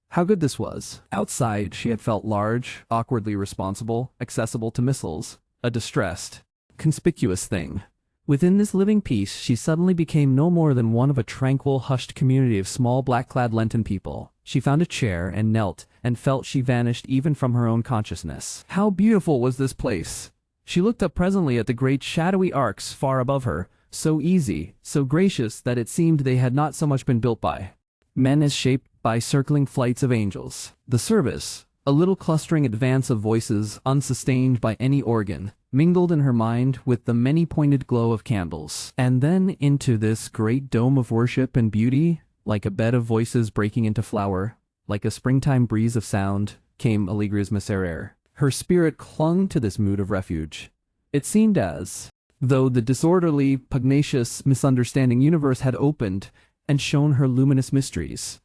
How good this was. Outside, she had felt large, awkwardly responsible, accessible to missiles, a distressed, conspicuous thing. Within this living peace, she suddenly became no more than one of a tranquil, hushed community of small black-clad Lenten people. She found a chair and knelt, and felt she vanished even from her own consciousness. How beautiful was this place! She looked up presently at the great shadowy arcs far above her, so easy, so gracious that it seemed they had not so much been built by men as shaped by circling flights of angels. The service, a little clustering advance of voices unsustained by any organ, mingled in her mind with the many-pointed glow of candles. And then into this great dome of worship and beauty, like a bed of voices breaking into flower, like a springtime breeze of sound, came Allegria's miserere. Her spirit clung to this mood of refuge. It seemed as though the disorderly, pugnacious, misunderstanding universe had opened and shown her luminous mysteries.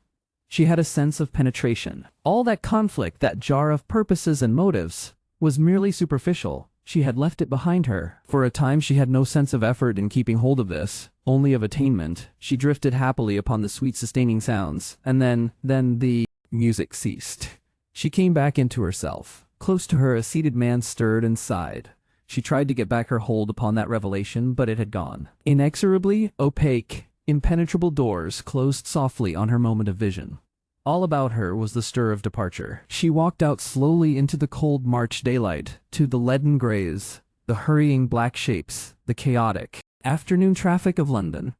She had a sense of penetration. All that conflict, that jar of purposes and motives, was merely superficial. She had left it behind her. For a time she had no sense of effort in keeping hold of this, only of attainment. She drifted happily upon the sweet sustaining sounds, and then the music ceased. She came back into herself. Close to her a seated man stirred and sighed. She tried to get back her hold upon that revelation, but it had gone. Inexorably opaque, impenetrable doors closed softly on her moment of vision. All about her was the stir of departure. She walked out slowly into the cold March daylight, to the leaden greys, the hurrying black shapes, the chaotic afternoon traffic of London.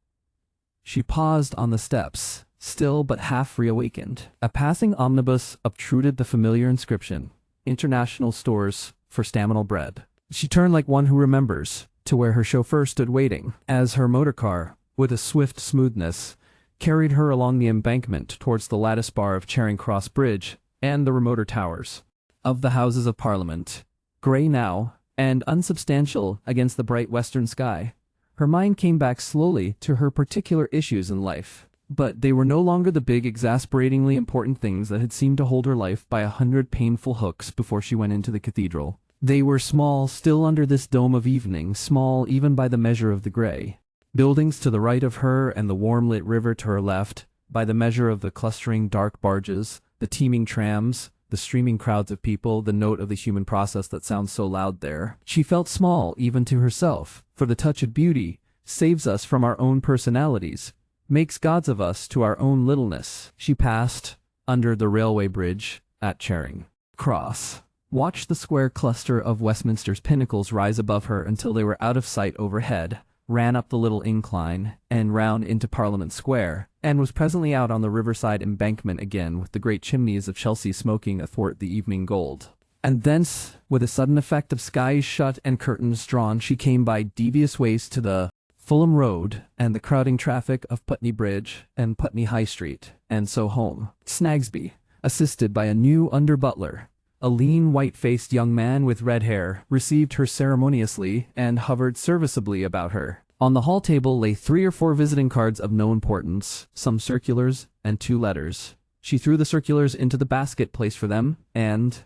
She paused on the steps, still but half reawakened. A passing omnibus obtruded the familiar inscription, "International Stores for Staminal Bread." She turned like one who remembers, to where her chauffeur stood waiting, as her motor car, with a swift smoothness, carried her along the embankment towards the lattice bar of Charing Cross Bridge and the remoter towers of the Houses of Parliament, grey now, and unsubstantial against the bright western sky. Her mind came back slowly to her particular issues in life. But they were no longer the big, exasperatingly important things that had seemed to hold her life by 100 painful hooks before she went into the cathedral. They were small still under this dome of evening, small even by the measure of the grey. Buildings to the right of her and the warm-lit river to her left, by the measure of the clustering dark barges, the teeming trams, the streaming crowds of people, the note of the human process that sounds so loud there. She felt small even to herself, for the touch of beauty saves us from our own personalities, makes gods of us to our own littleness. She passed under the railway bridge at Charing Cross, watched the square cluster of Westminster's pinnacles rise above her until they were out of sight overhead, ran up the little incline and round into Parliament Square, and was presently out on the riverside embankment again with the great chimneys of Chelsea smoking athwart the evening gold. And thence, with a sudden effect of skies shut and curtains drawn, she came by devious ways to the Fulham Road and the crowding traffic of Putney Bridge and Putney High Street, and so home. Snagsby, assisted by a new under-butler, a lean, white-faced young man with red hair, received her ceremoniously and hovered serviceably about her. On the hall table lay 3 or 4 visiting cards of no importance, some circulars, and 2 letters. She threw the circulars into the basket placed for them, and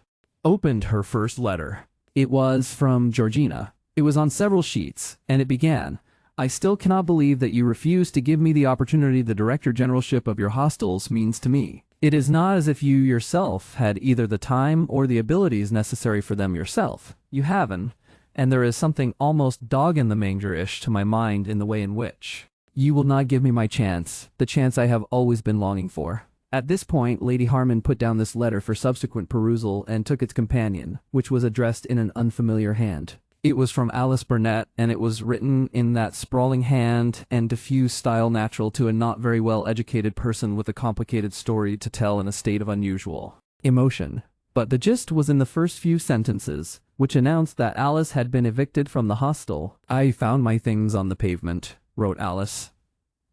opened her first letter. It was from Georgina. It was on several sheets, and it began, "I still cannot believe that you refuse to give me the opportunity the Director Generalship of your hostels means to me. It is not as if you yourself had either the time or the abilities necessary for them yourself. You haven't, and there is something almost dog-in-the-manger-ish to my mind in the way in which you will not give me my chance, the chance I have always been longing for." At this point, Lady Harman put down this letter for subsequent perusal and took its companion, which was addressed in an unfamiliar hand. It was from Alice Burnett, and it was written in that sprawling hand and diffuse style natural to a not very well-educated person with a complicated story to tell in a state of unusual emotion. But the gist was in the first few sentences, which announced that Alice had been evicted from the hostel. "I found my things on the pavement," wrote Alice.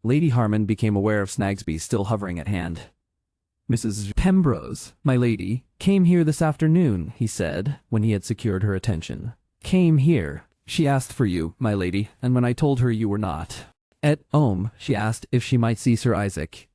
Lady Harman became aware of Snagsby still hovering at hand. "Mrs. Pembrose, my lady, came here this afternoon," he said, when he had secured her attention. "Came here. She asked for you, my lady, and when I told her you were not at home, she asked if she might see Sir Isaac."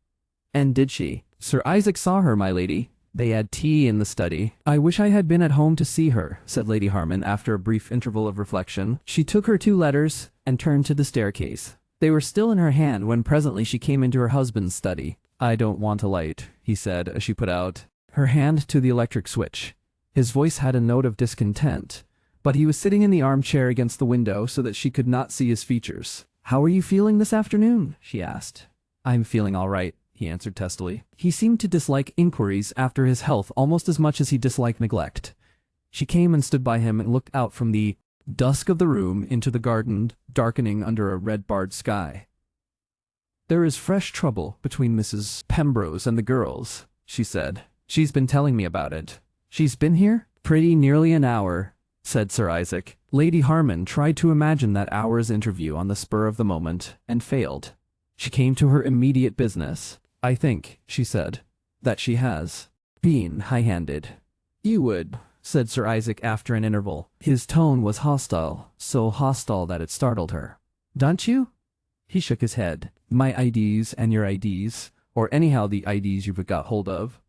"And did she?" "Sir Isaac saw her, my lady. They had tea in the study." "I wish I had been at home to see her," said Lady Harman after a brief interval of reflection. She took her 2 letters and turned to the staircase. They were still in her hand when presently she came into her husband's study. I don't want a light, he said as she put out her hand to the electric switch. His voice had a note of discontent, but he was sitting in the armchair against the window so that she could not see his features. How are you feeling this afternoon? She asked. I'm feeling all right, he answered testily. He seemed to dislike inquiries after his health almost as much as he disliked neglect. She came and stood by him and looked out from the dusk of the room into the garden, darkening under a red-barred sky. There is fresh trouble between Mrs. Pembrose and the girls, she said. She's been telling me about it. She's been here? Pretty nearly an hour, said Sir Isaac. Lady Harman tried to imagine that hour's interview on the spur of the moment, and failed. She came to her immediate business. I think, she said, that she has been high-handed. You would, said Sir Isaac after an interval. His tone was hostile, so hostile that it startled her. Don't you? He shook his head. My IDs and your IDs, or anyhow the IDs you've got hold of.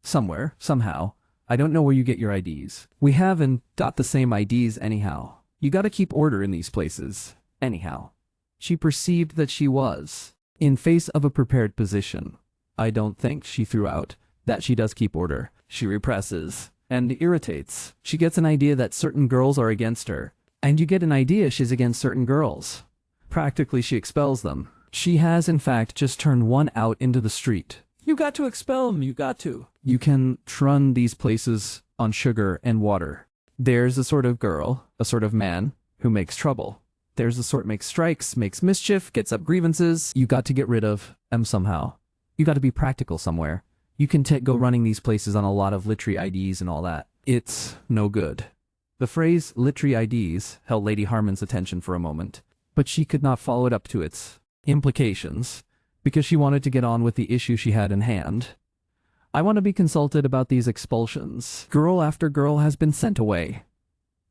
Somewhere, somehow. I don't know where you get your IDs. We haven't got the same IDs anyhow. You gotta keep order in these places. Anyhow. She perceived that she was in face of a prepared position. I don't think, she threw out, that she does keep order. She represses and irritates. She gets an idea that certain girls are against her, and you get an idea she's against certain girls. Practically she expels them. She has in fact just turned one out into the street. You got to expel them, you got to. You can run these places on sugar and water. There's a sort of girl, a sort of man, who makes trouble. There's a sort makes strikes, makes mischief, gets up grievances. You got to get rid of them somehow. You got to be practical somewhere. You can go running these places on a lot of literary IDs and all that. It's no good. The phrase literary IDs held Lady Harman's attention for a moment, but she could not follow it up to its implications, because she wanted to get on with the issue she had in hand. I want to be consulted about these expulsions. Girl after girl has been sent away.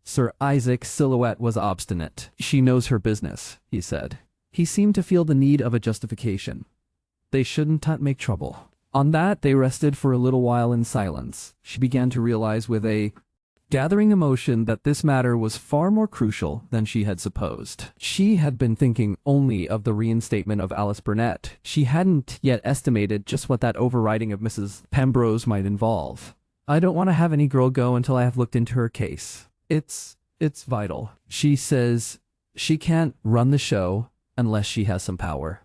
Sir Isaac's silhouette was obstinate. She knows her business, he said. He seemed to feel the need of a justification. They shouldn't make trouble. On that, they rested for a little while in silence. She began to realize with a gathering emotion that this matter was far more crucial than she had supposed. She had been thinking only of the reinstatement of Alice Burnett. She hadn't yet estimated just what that overriding of Mrs. Pembrose might involve. I don't want to have any girl go until I have looked into her case. It's vital. She says she can't run the show unless she has some power.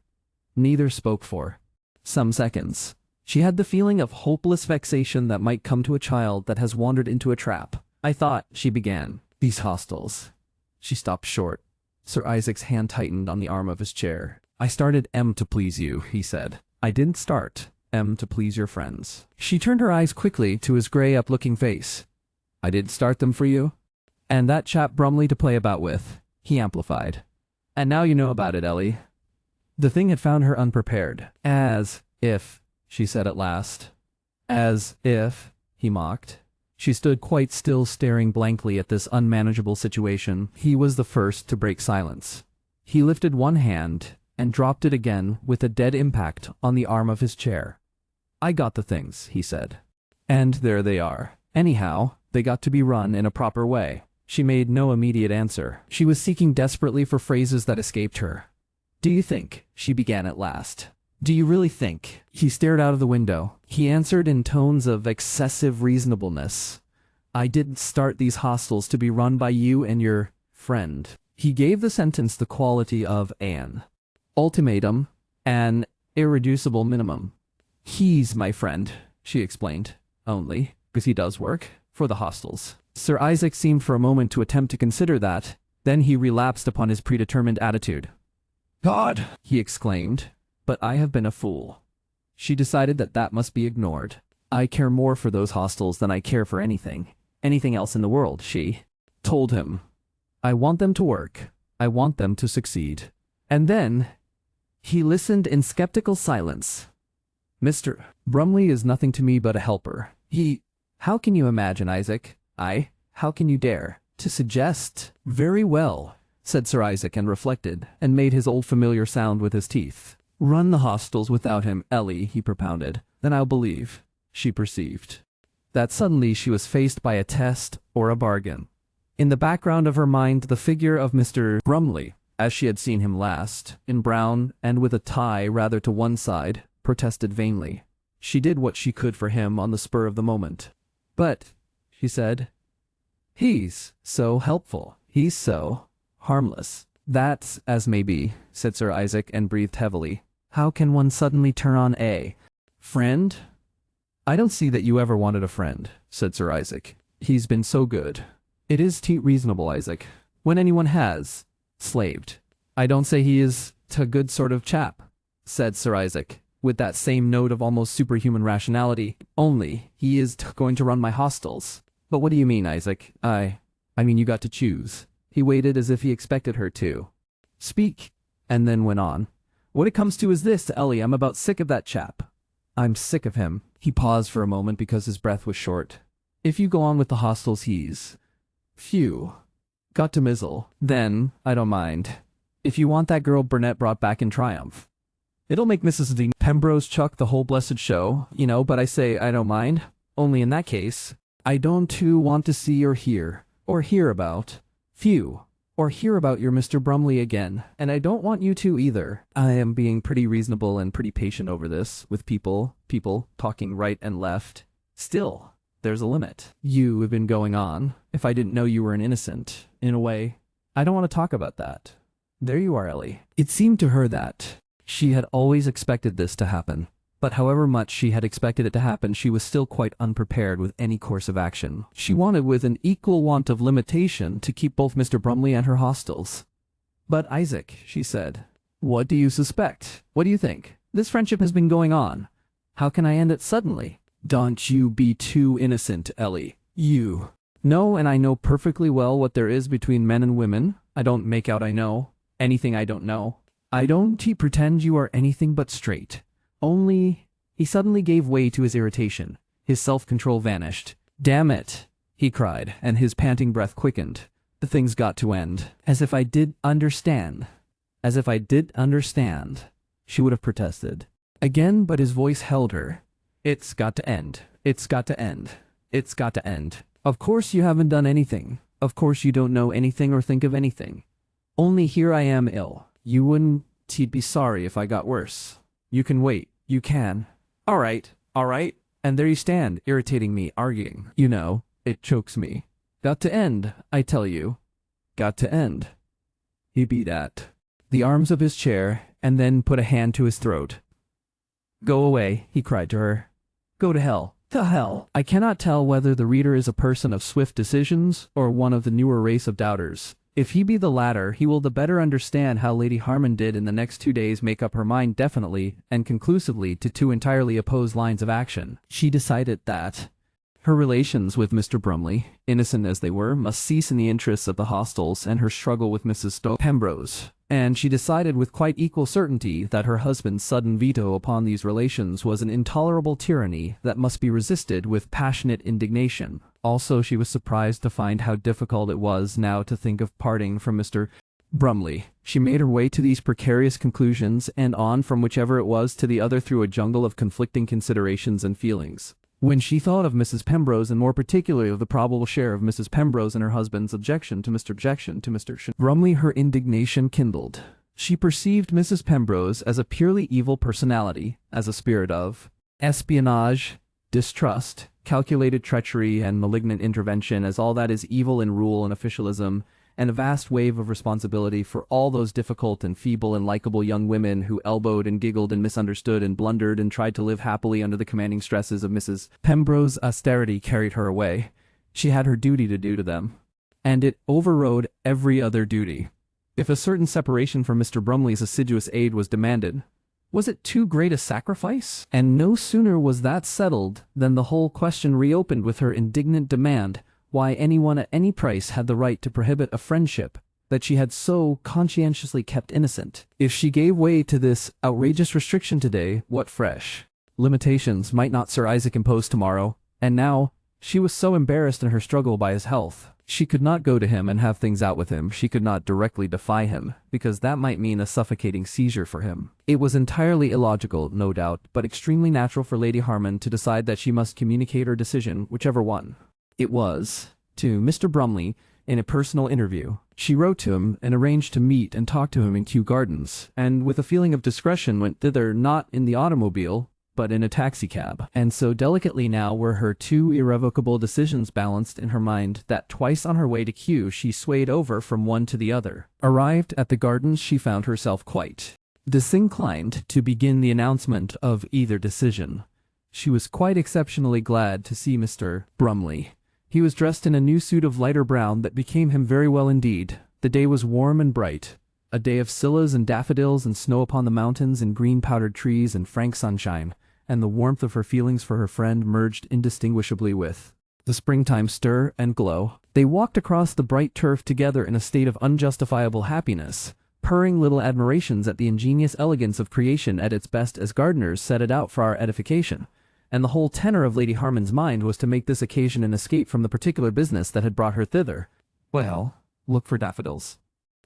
Neither spoke for some seconds. She had the feeling of hopeless vexation that might come to a child that has wandered into a trap. I thought, she began, these hostels. She stopped short. Sir Isaac's hand tightened on the arm of his chair. I started to please you, he said. I didn't start to please your friends. She turned her eyes quickly to his grey up-looking face. I didn't start them for you? And that chap Brumley to play about with, he amplified. And now you know about it, Ellie. The thing had found her unprepared. As if, she said at last. As if, he mocked. She stood quite still, staring blankly at this unmanageable situation. He was the first to break silence. He lifted one hand and dropped it again with a dead impact on the arm of his chair. I got the things, he said. And there they are. Anyhow, they got to be run in a proper way. She made no immediate answer. She was seeking desperately for phrases that escaped her. Do you think, she began at last. Do you really think? He stared out of the window. He answered in tones of excessive reasonableness. I didn't start these hostels to be run by you and your friend. He gave the sentence the quality of an ultimatum, an irreducible minimum. He's my friend, she explained, only because he does work for the hostels. Sir Isaac seemed for a moment to attempt to consider that, then he relapsed upon his predetermined attitude. God, he exclaimed. But I have been a fool. She decided that must be ignored. I care more for those hostels than I care for anything else in the world, she told him. I want them to work. I want them to succeed. And then he listened in skeptical silence. Mr. Brumley is nothing to me but a helper. How can you imagine, Isaac? How can you dare to suggest? Very well, said Sir Isaac, and reflected, and made his old familiar sound with his teeth. Run the hostels without him, Ellie, he propounded. Then I'll believe, she perceived, that suddenly she was faced by a test or a bargain. In the background of her mind, the figure of Mr. Brumley, as she had seen him last, in brown and with a tie rather to one side, protested vainly. She did what she could for him on the spur of the moment. But, she said, he's so helpful. He's so harmless. That's as may be, said Sir Isaac and breathed heavily. How can one suddenly turn on a friend? I don't see that you ever wanted a friend, said Sir Isaac. He's been so good. It is reasonable, Isaac. When anyone has slaved. I don't say he is a good sort of chap, said Sir Isaac, with that same note of almost superhuman rationality. Only, he is going to run my hostels. But what do you mean, Isaac? I mean you got to choose. He waited as if he expected her to speak, and then went on. What it comes to is this, Ellie, I'm about sick of that chap. I'm sick of him. He paused for a moment because his breath was short. If you go on with the hostels, he's got to mizzle. Then, I don't mind. If you want that girl Burnett brought back in triumph. It'll make Mrs. de Pembroke chuck the whole blessed show, you know, but I say I don't mind. Only in that case, I don't too want to see or hear about or hear about your Mr. Brumley again, and I don't want you to either. I am being pretty reasonable and pretty patient over this, with people talking right and left. Still, there's a limit. You have been going on. If I didn't know you were an innocent, in a way, I don't want to talk about that. There you are, Ellie. It seemed to her that she had always expected this to happen. But however much she had expected it to happen, she was still quite unprepared with any course of action. She wanted, with an equal want of limitation, to keep both Mr. Brumley and her hostels. But Isaac, she said, what do you suspect? What do you think? This friendship has been going on. How can I end it suddenly? Don't you be too innocent, Ellie. You know, and I know perfectly well what there is between men and women. I don't make out I know anything I don't know. I don't pretend you are anything but straight. Only, he suddenly gave way to his irritation. His self-control vanished. Damn it, he cried, and his panting breath quickened. The thing's got to end. As if I did understand. As if I did understand, she would have protested. Again, but his voice held her. It's got to end. It's got to end. It's got to end. Of course you haven't done anything. Of course you don't know anything or think of anything. Only here I am ill. You wouldn't be sorry if I got worse. You can wait. You can. All right. And there you stand, irritating me, arguing. You know, it chokes me. Got to end, I tell you. Got to end. He beat at the arms of his chair, and then put a hand to his throat. Go away, he cried to her. Go to hell. To hell. I cannot tell whether the reader is a person of swift decisions, or one of the newer race of doubters. If he be the latter, he will the better understand how Lady Harman did in the next 2 days make up her mind definitely and conclusively to two entirely opposed lines of action. She decided that her relations with Mr. Brumley, innocent as they were, must cease in the interests of the hostels and her struggle with Mrs. Pembroke, and she decided with quite equal certainty that her husband's sudden veto upon these relations was an intolerable tyranny that must be resisted with passionate indignation. Also, she was surprised to find how difficult it was now to think of parting from Mr. Brumley. She made her way to these precarious conclusions and on from whichever it was to the other through a jungle of conflicting considerations and feelings. When she thought of Mrs. Pembroke, and more particularly of the probable share of Mrs. Pembroke and her husband's objection to Mr. Brumley, her indignation kindled. She perceived Mrs. Pembroke as a purely evil personality, as a spirit of espionage, distrust, calculated treachery, and malignant intervention, as all that is evil in rule and officialism, and a vast wave of responsibility for all those difficult and feeble and likable young women who elbowed and giggled and misunderstood and blundered and tried to live happily under the commanding stresses of Mrs. Pembroke's austerity carried her away. She had her duty to do to them, and it overrode every other duty. If a certain separation from Mr. Brumley's assiduous aid was demanded, was it too great a sacrifice? And no sooner was that settled than the whole question reopened with her indignant demand why anyone at any price had the right to prohibit a friendship that she had so conscientiously kept innocent. If she gave way to this outrageous restriction today, what fresh limitations might not Sir Isaac impose tomorrow? And now, she was so embarrassed in her struggle by his health. She could not go to him and have things out with him. She could not directly defy him, because that might mean a suffocating seizure for him. It was entirely illogical, no doubt, but extremely natural for Lady Harman to decide that she must communicate her decision, whichever one it was, to Mr. Brumley in a personal interview. She wrote to him and arranged to meet and talk to him in Kew Gardens, and with a feeling of discretion went thither not in the automobile, but in a taxicab. And so delicately now were her two irrevocable decisions balanced in her mind that twice on her way to Kew she swayed over from one to the other. Arrived at the gardens, she found herself quite disinclined to begin the announcement of either decision. She was quite exceptionally glad to see Mr. Brumley. He was dressed in a new suit of lighter brown that became him very well indeed. The day was warm and bright, a day of scillas and daffodils and snow upon the mountains and green powdered trees and frank sunshine, and the warmth of her feelings for her friend merged indistinguishably with the springtime stir and glow. They walked across the bright turf together in a state of unjustifiable happiness, purring little admirations at the ingenious elegance of creation at its best as gardeners set it out for our edification. And the whole tenor of Lady Harman's mind was to make this occasion an escape from the particular business that had brought her thither. Well, look for daffodils.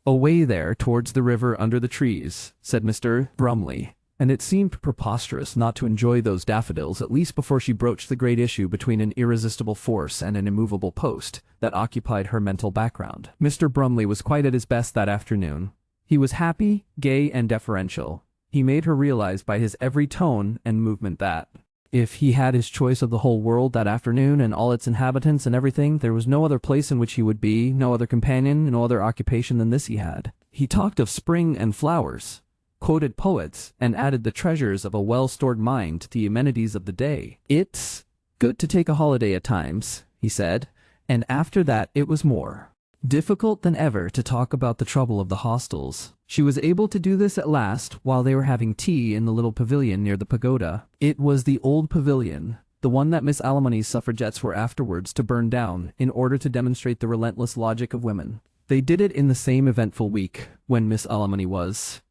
Away there towards the river under the trees, said Mr. Brumley, and it seemed preposterous not to enjoy those daffodils at least before she broached the great issue between an irresistible force and an immovable post that occupied her mental background. Mr. Brumley was quite at his best that afternoon. He was happy, gay, and deferential. He made her realize by his every tone and movement that, if he had his choice of the whole world that afternoon and all its inhabitants and everything, there was no other place in which he would be, no other companion, no other occupation than this he had. He talked of spring and flowers, quoted poets, and added the treasures of a well-stored mind to the amenities of the day. It's good to take a holiday at times, he said, and after that it was more difficult than ever to talk about the trouble of the hostels. She was able to do this at last while they were having tea in the little pavilion near the pagoda. It was the old pavilion, the one that Miss Alamany's suffragettes were afterwards to burn down in order to demonstrate the relentless logic of women. They did it in the same eventful week when Miss Alamany was,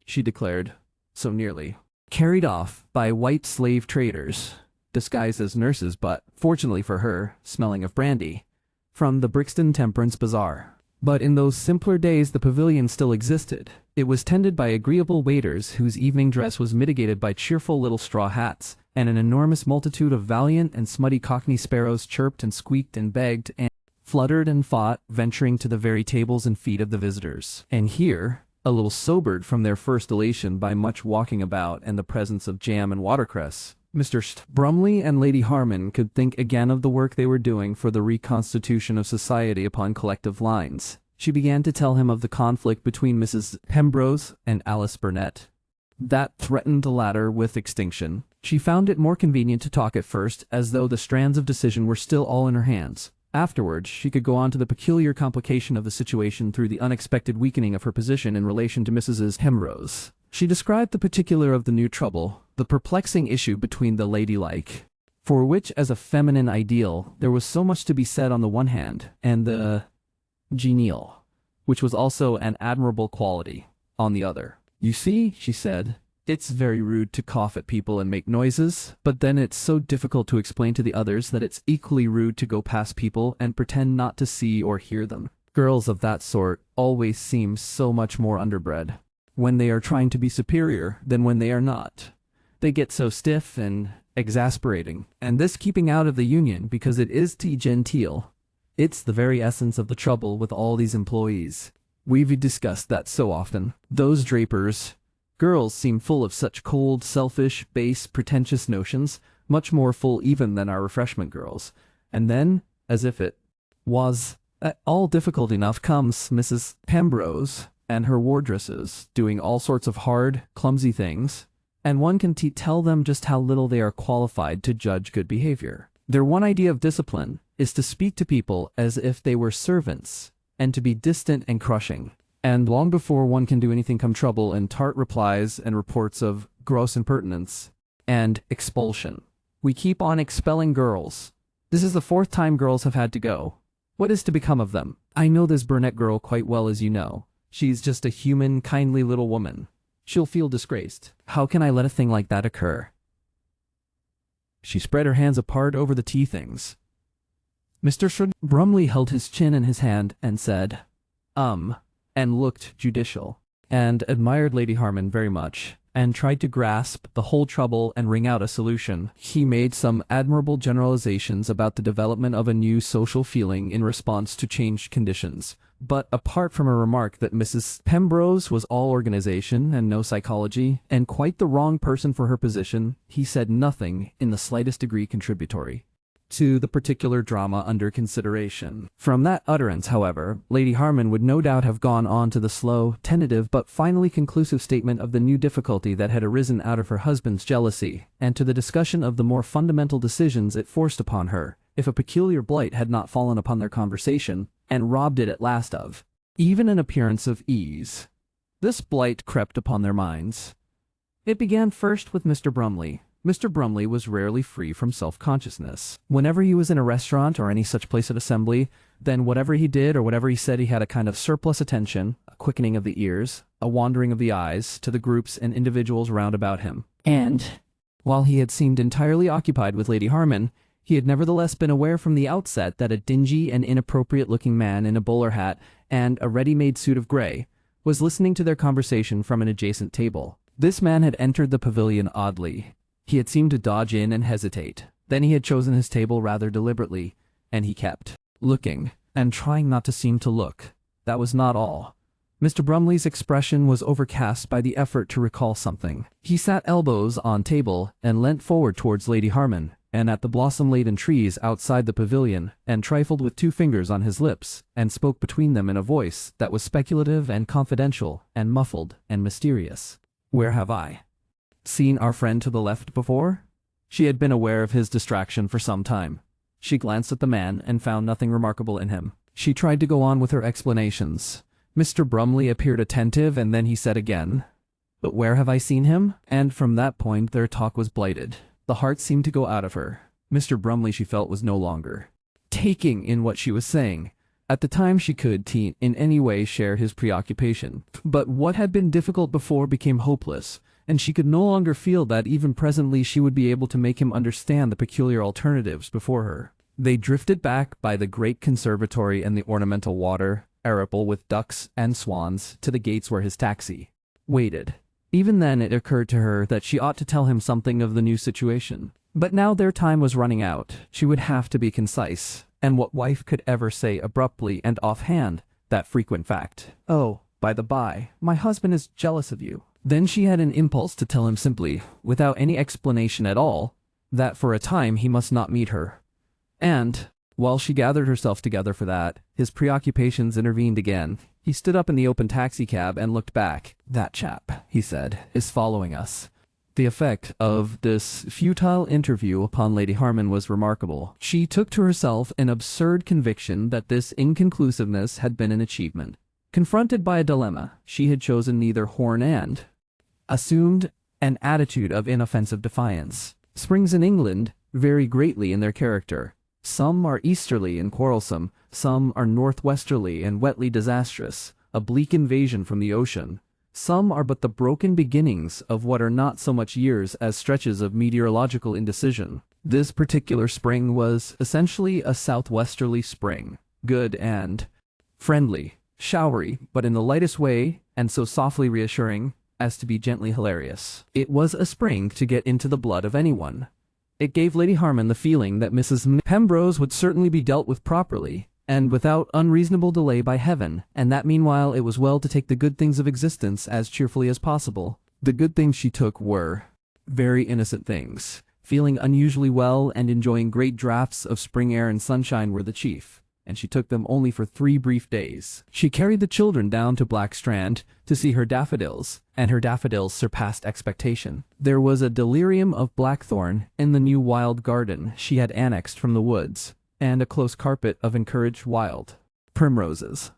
she declared, so nearly carried off by white slave traders, disguised as nurses but, fortunately for her, smelling of brandy, from the Brixton Temperance Bazaar. But in those simpler days the pavilion still existed. It was tended by agreeable waiters whose evening dress was mitigated by cheerful little straw hats, and an enormous multitude of valiant and smutty cockney sparrows chirped and squeaked and begged and fluttered and fought, venturing to the very tables and feet of the visitors. And here, a little sobered from their first elation by much walking about and the presence of jam and watercress, Mr. Brumley and Lady Harman could think again of the work they were doing for the reconstitution of society upon collective lines. She began to tell him of the conflict between Mrs. Pembrose and Alice Burnett, that threatened the latter with extinction. She found it more convenient to talk at first as though the strands of decision were still all in her hands. Afterwards, she could go on to the peculiar complication of the situation through the unexpected weakening of her position in relation to Mrs. Pembrose. She described the particular of the new trouble, the perplexing issue between the ladylike, for which as a feminine ideal there was so much to be said on the one hand, and the genial, which was also an admirable quality, on the other. You see, she said, it's very rude to cough at people and make noises, but then it's so difficult to explain to the others that it's equally rude to go past people and pretend not to see or hear them. Girls of that sort always seem so much more underbred when they are trying to be superior than when they are not. They get so stiff and exasperating. And this keeping out of the union because it is too genteel. It's the very essence of the trouble with all these employees. We've discussed that so often. Those drapers, girls seem full of such cold, selfish, base, pretentious notions, much more full even than our refreshment girls. And then, as if it was at all difficult enough, comes Mrs. Pembrose and her wardresses, doing all sorts of hard, clumsy things, and one can tell them just how little they are qualified to judge good behavior. Their one idea of discipline is to speak to people as if they were servants, and to be distant and crushing. And long before one can do anything come trouble and tart replies and reports of gross impertinence and expulsion. We keep on expelling girls. This is the 4th time girls have had to go. What is to become of them? I know this Burnett girl quite well, as you know. She's just a human, kindly little woman. She'll feel disgraced. How can I let a thing like that occur? She spread her hands apart over the tea things. Mr. Brumley held his chin in his hand and said, and looked judicial, and admired Lady Harman very much. and tried to grasp the whole trouble and wring out a solution. He made some admirable generalizations about the development of a new social feeling in response to changed conditions. But apart from a remark that Mrs. Pembrose was all organization and no psychology, and quite the wrong person for her position, he said nothing in the slightest degree contributory to the particular drama under consideration. From that utterance, however, Lady Harman would no doubt have gone on to the slow, tentative, but finally conclusive statement of the new difficulty that had arisen out of her husband's jealousy, and to the discussion of the more fundamental decisions it forced upon her, if a peculiar blight had not fallen upon their conversation, and robbed it at last of even an appearance of ease. This blight crept upon their minds. It began first with Mr. Brumley. Mr. Brumley was rarely free from self-consciousness. Whenever he was in a restaurant or any such place of assembly, then whatever he did or whatever he said, he had a kind of surplus attention, a quickening of the ears, a wandering of the eyes to the groups and individuals round about him. And, while he had seemed entirely occupied with Lady Harman, he had nevertheless been aware from the outset that a dingy and inappropriate-looking man in a bowler hat and a ready-made suit of grey was listening to their conversation from an adjacent table. This man had entered the pavilion oddly. He had seemed to dodge in and hesitate. Then he had chosen his table rather deliberately, and he kept looking, and trying not to seem to look. That was not all. Mr. Brumley's expression was overcast by the effort to recall something. He sat elbows on table, and leant forward towards Lady Harman, and at the blossom-laden trees outside the pavilion, and trifled with 2 fingers on his lips, and spoke between them in a voice that was speculative and confidential, and muffled and mysterious. "Where have I seen our friend to the left before?" She had been aware of his distraction for some time. She glanced at the man and found nothing remarkable in him. She tried to go on with her explanations. Mr. Brumley appeared attentive, and then he said again, "But where have I seen him?" And from that point their talk was blighted. The heart seemed to go out of her. Mr. Brumley, she felt, was no longer taking in what she was saying. At the time she could in any way share his preoccupation. But what had been difficult before became hopeless, and she could no longer feel that even presently she would be able to make him understand the peculiar alternatives before her. They drifted back by the great conservatory and the ornamental water arable with ducks and swans to the gates where his taxi waited. Even then it occurred to her that she ought to tell him something of the new situation. But now their time was running out. She would have to be concise. And what wife could ever say abruptly and offhand that frequent fact? "Oh, by the by, my husband is jealous of you." Then she had an impulse to tell him simply, without any explanation at all, that for a time he must not meet her. And, while she gathered herself together for that, his preoccupations intervened again. He stood up in the open taxicab and looked back. "That chap," he said, "is following us." The effect of this futile interview upon Lady Harman was remarkable. She took to herself an absurd conviction that this inconclusiveness had been an achievement. Confronted by a dilemma, she had chosen neither horn and assumed an attitude of inoffensive defiance. Springs in England vary greatly in their character. Some are easterly and quarrelsome, some are northwesterly and wetly disastrous, a bleak invasion from the ocean. Some are but the broken beginnings of what are not so much years as stretches of meteorological indecision. This particular spring was essentially a southwesterly spring, good and friendly, showery, but in the lightest way, and so softly reassuring as to be gently hilarious. It was a spring to get into the blood of anyone. It gave Lady Harman the feeling that Mrs. Pembrose would certainly be dealt with properly, and without unreasonable delay by heaven, and that meanwhile it was well to take the good things of existence as cheerfully as possible. The good things she took were very innocent things. Feeling unusually well and enjoying great draughts of spring air and sunshine were the chief, and she took them only for 3 brief days. She carried the children down to Blackstrand to see her daffodils, and her daffodils surpassed expectation. There was a delirium of blackthorn in the new wild garden she had annexed from the woods, and a close carpet of encouraged wild primroses.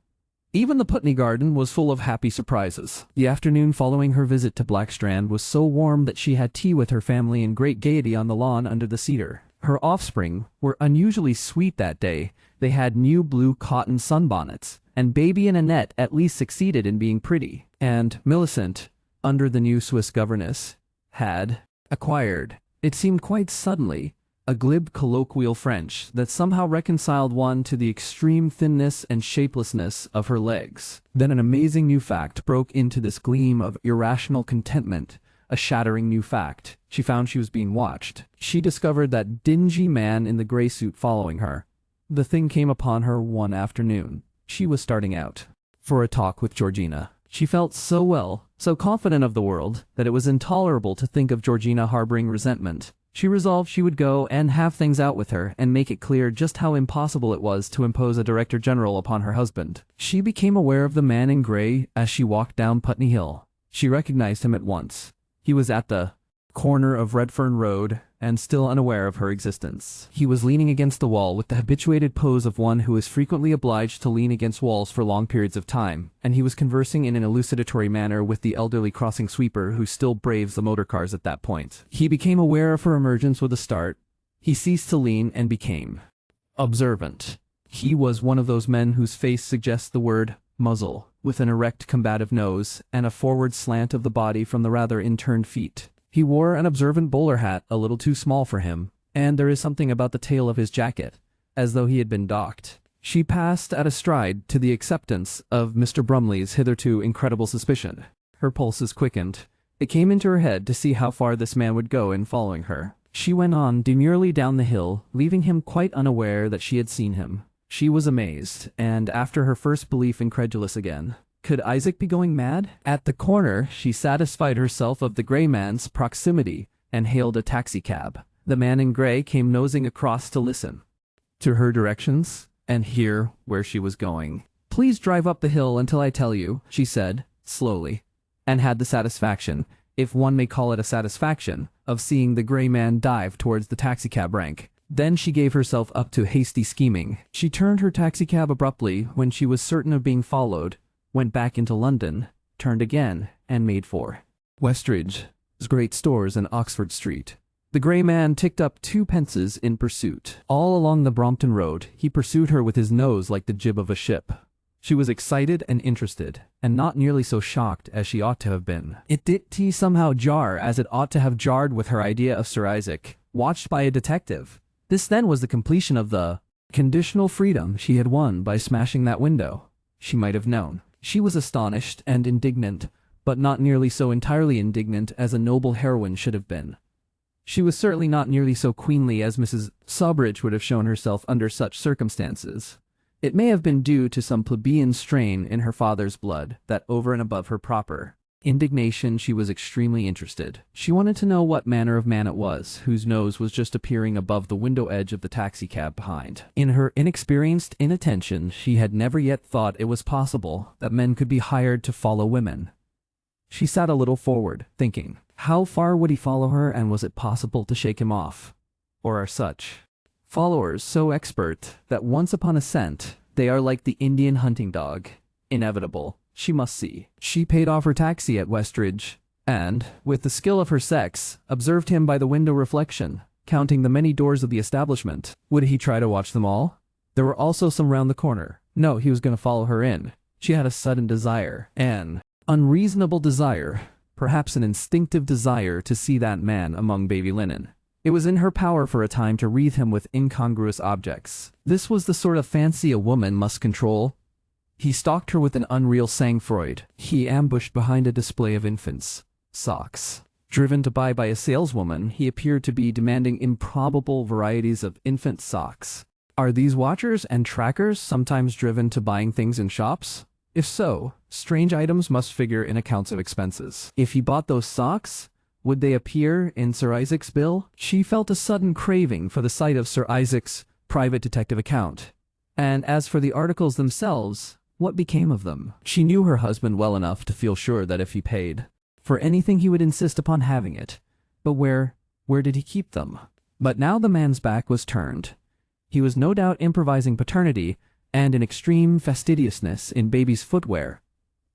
Even the Putney garden was full of happy surprises. The afternoon following her visit to Blackstrand was so warm that she had tea with her family in great gaiety on the lawn under the cedar. Her offspring were unusually sweet that day. They had new blue cotton sunbonnets, and Baby and Annette at least succeeded in being pretty. And Millicent, under the new Swiss governess, had acquired, it seemed quite suddenly, a glib colloquial French that somehow reconciled one to the extreme thinness and shapelessness of her legs. Then an amazing new fact broke into this gleam of irrational contentment, a shattering new fact. She found she was being watched. She discovered that dingy man in the gray suit following her. The thing came upon her one afternoon. She was starting out for a talk with Georgina. She felt so well, so confident of the world, that it was intolerable to think of Georgina harboring resentment. She resolved she would go and have things out with her and make it clear just how impossible it was to impose a director general upon her husband. She became aware of the man in gray as she walked down Putney Hill. She recognized him at once. He was at the corner of Redfern Road and still unaware of her existence. He was leaning against the wall with the habituated pose of one who is frequently obliged to lean against walls for long periods of time, and he was conversing in an elucidatory manner with the elderly crossing sweeper who still braves the motor cars at that point. He became aware of her emergence with a start. He ceased to lean and became observant. He was one of those men whose face suggests the word muzzle, with an erect combative nose and a forward slant of the body from the rather inturned feet. He wore an observant bowler hat a little too small for him, and there is something about the tail of his jacket, as though he had been docked. She passed at a stride to the acceptance of Mr. Brumley's hitherto incredible suspicion. Her pulses quickened. It came into her head to see how far this man would go in following her. She went on demurely down the hill, leaving him quite unaware that she had seen him. She was amazed, and after her first belief incredulous again. Could Isaac be going mad? At the corner, she satisfied herself of the gray man's proximity and hailed a taxicab. The man in gray came nosing across to listen to her directions and hear where she was going. "Please drive up the hill until I tell you," she said, slowly, and had the satisfaction, if one may call it a satisfaction, of seeing the gray man dive towards the taxicab rank. Then she gave herself up to hasty scheming. She turned her taxicab abruptly when she was certain of being followed, went back into London, turned again, and made for Westridge's great stores in Oxford Street. The grey man ticked up 2 pences in pursuit. All along the Brompton Road, he pursued her with his nose like the jib of a ship. She was excited and interested, and not nearly so shocked as she ought to have been. It did somehow jar as it ought to have jarred with her idea of Sir Isaac, watched by a detective. This then was the completion of the conditional freedom she had won by smashing that window. She might have known. She was astonished and indignant, but not nearly so entirely indignant as a noble heroine should have been. She was certainly not nearly so queenly as Mrs. Sawbridge would have shown herself under such circumstances. It may have been due to some plebeian strain in her father's blood that over and above her proper indignation she was extremely interested. She wanted to know what manner of man it was, whose nose was just appearing above the window edge of the taxicab behind. In her inexperienced inattention, she had never yet thought it was possible that men could be hired to follow women. She sat a little forward, thinking, how far would he follow her, and was it possible to shake him off? Or are such followers so expert that once upon a scent, they are like the Indian hunting dog, inevitable? She must see. She paid off her taxi at Westridge, and, with the skill of her sex, observed him by the window reflection, counting the many doors of the establishment. Would he try to watch them all? There were also some round the corner. No, he was going to follow her in. She had a sudden desire, an unreasonable desire, perhaps an instinctive desire to see that man among baby linen. It was in her power for a time to wreathe him with incongruous objects. This was the sort of fancy a woman must control. He stalked her with an unreal sang-froid. He ambushed behind a display of infants' socks. Driven to buy by a saleswoman, he appeared to be demanding improbable varieties of infant socks. Are these watchers and trackers sometimes driven to buying things in shops? If so, strange items must figure in accounts of expenses. If he bought those socks, would they appear in Sir Isaac's bill? She felt a sudden craving for the sight of Sir Isaac's private detective account. And as for the articles themselves, what became of them? She knew her husband well enough to feel sure that if he paid for anything he would insist upon having it. But where did he keep them? But now the man's back was turned. He was no doubt improvising paternity and an extreme fastidiousness in baby's footwear.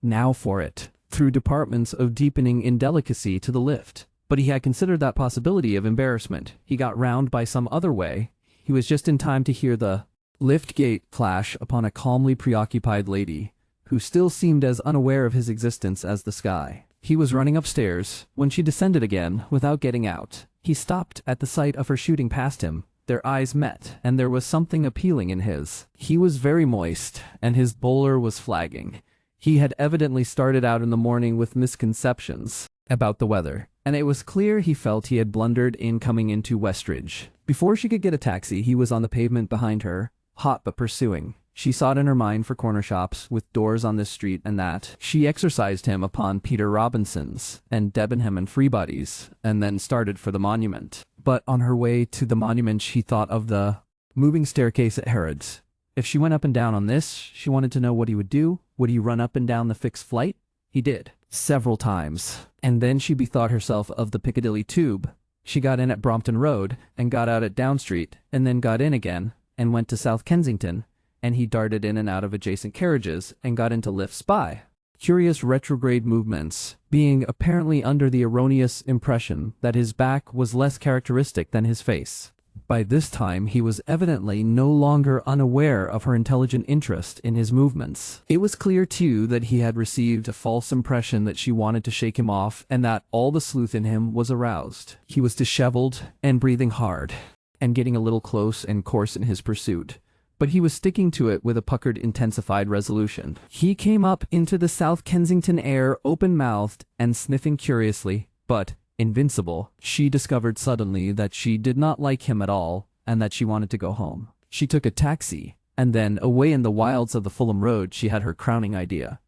Now for it, through departments of deepening indelicacy to the lift. But he had considered that possibility of embarrassment. He got round by some other way. He was just in time to hear the lift gate clash upon a calmly preoccupied lady, who still seemed as unaware of his existence as the sky. He was running upstairs when she descended again without getting out. He stopped at the sight of her shooting past him. Their eyes met, and there was something appealing in his. He was very moist, and his bowler was flagging. He had evidently started out in the morning with misconceptions about the weather. and it was clear he felt he had blundered in coming into Westridge. Before she could get a taxi, he was on the pavement behind her, hot but pursuing. She sought in her mind for corner shops with doors on this street and that. She exercised him upon Peter Robinson's and Debenham and Freebody's, and then started for the monument. But on her way to the monument, she thought of the moving staircase at Harrods. If she went up and down on this, she wanted to know what he would do. Would he run up and down the fixed flight? He did, several times. And then she bethought herself of the Piccadilly Tube. She got in at Brompton Road and got out at Down Street, and then got in again and went to South Kensington, and he darted in and out of adjacent carriages and got into lifts by. Curious retrograde movements, being apparently under the erroneous impression that his back was less characteristic than his face. By this time, he was evidently no longer unaware of her intelligent interest in his movements. It was clear, too, that he had received a false impression that she wanted to shake him off, and that all the sleuth in him was aroused. He was disheveled and breathing hard, and getting a little close and coarse in his pursuit. But he was sticking to it with a puckered, intensified resolution. He came up into the South Kensington air open-mouthed and sniffing curiously, but invincible. She discovered suddenly that she did not like him at all, and that she wanted to go home. She took a taxi, and then, away in the wilds of the Fulham Road, she had her crowning idea.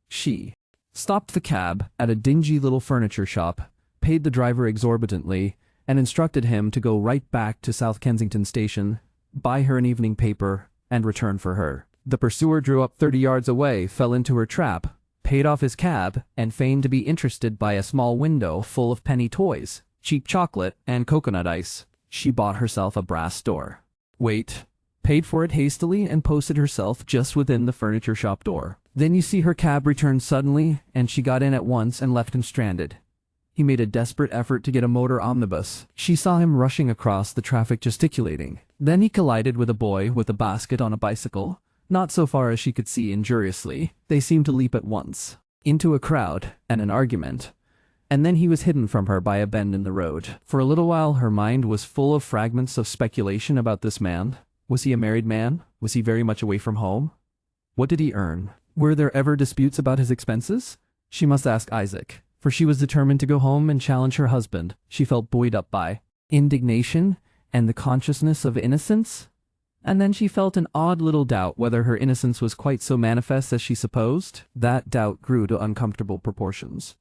She stopped the cab at a dingy little furniture shop, paid the driver exorbitantly, and instructed him to go right back to South Kensington Station, buy her an evening paper, and return for her. The pursuer drew up 30 yards away, fell into her trap, paid off his cab, and feigned to be interested by a small window full of penny toys, cheap chocolate, and coconut ice. She bought herself a brass door. Paid for it hastily, and posted herself just within the furniture shop door. Then you see her cab return suddenly, and she got in at once and left him stranded. He made a desperate effort to get a motor omnibus. She saw him rushing across the traffic gesticulating. Then he collided with a boy with a basket on a bicycle. Not so far as she could see injuriously. They seemed to leap at once into a crowd and an argument. And then he was hidden from her by a bend in the road. For a little while her mind was full of fragments of speculation about this man. Was he a married man? Was he very much away from home? What did he earn? Were there ever disputes about his expenses? She must ask Isaac, for she was determined to go home and challenge her husband. She felt buoyed up by indignation and the consciousness of innocence. And then she felt an odd little doubt whether her innocence was quite so manifest as she supposed. That doubt grew to uncomfortable proportions.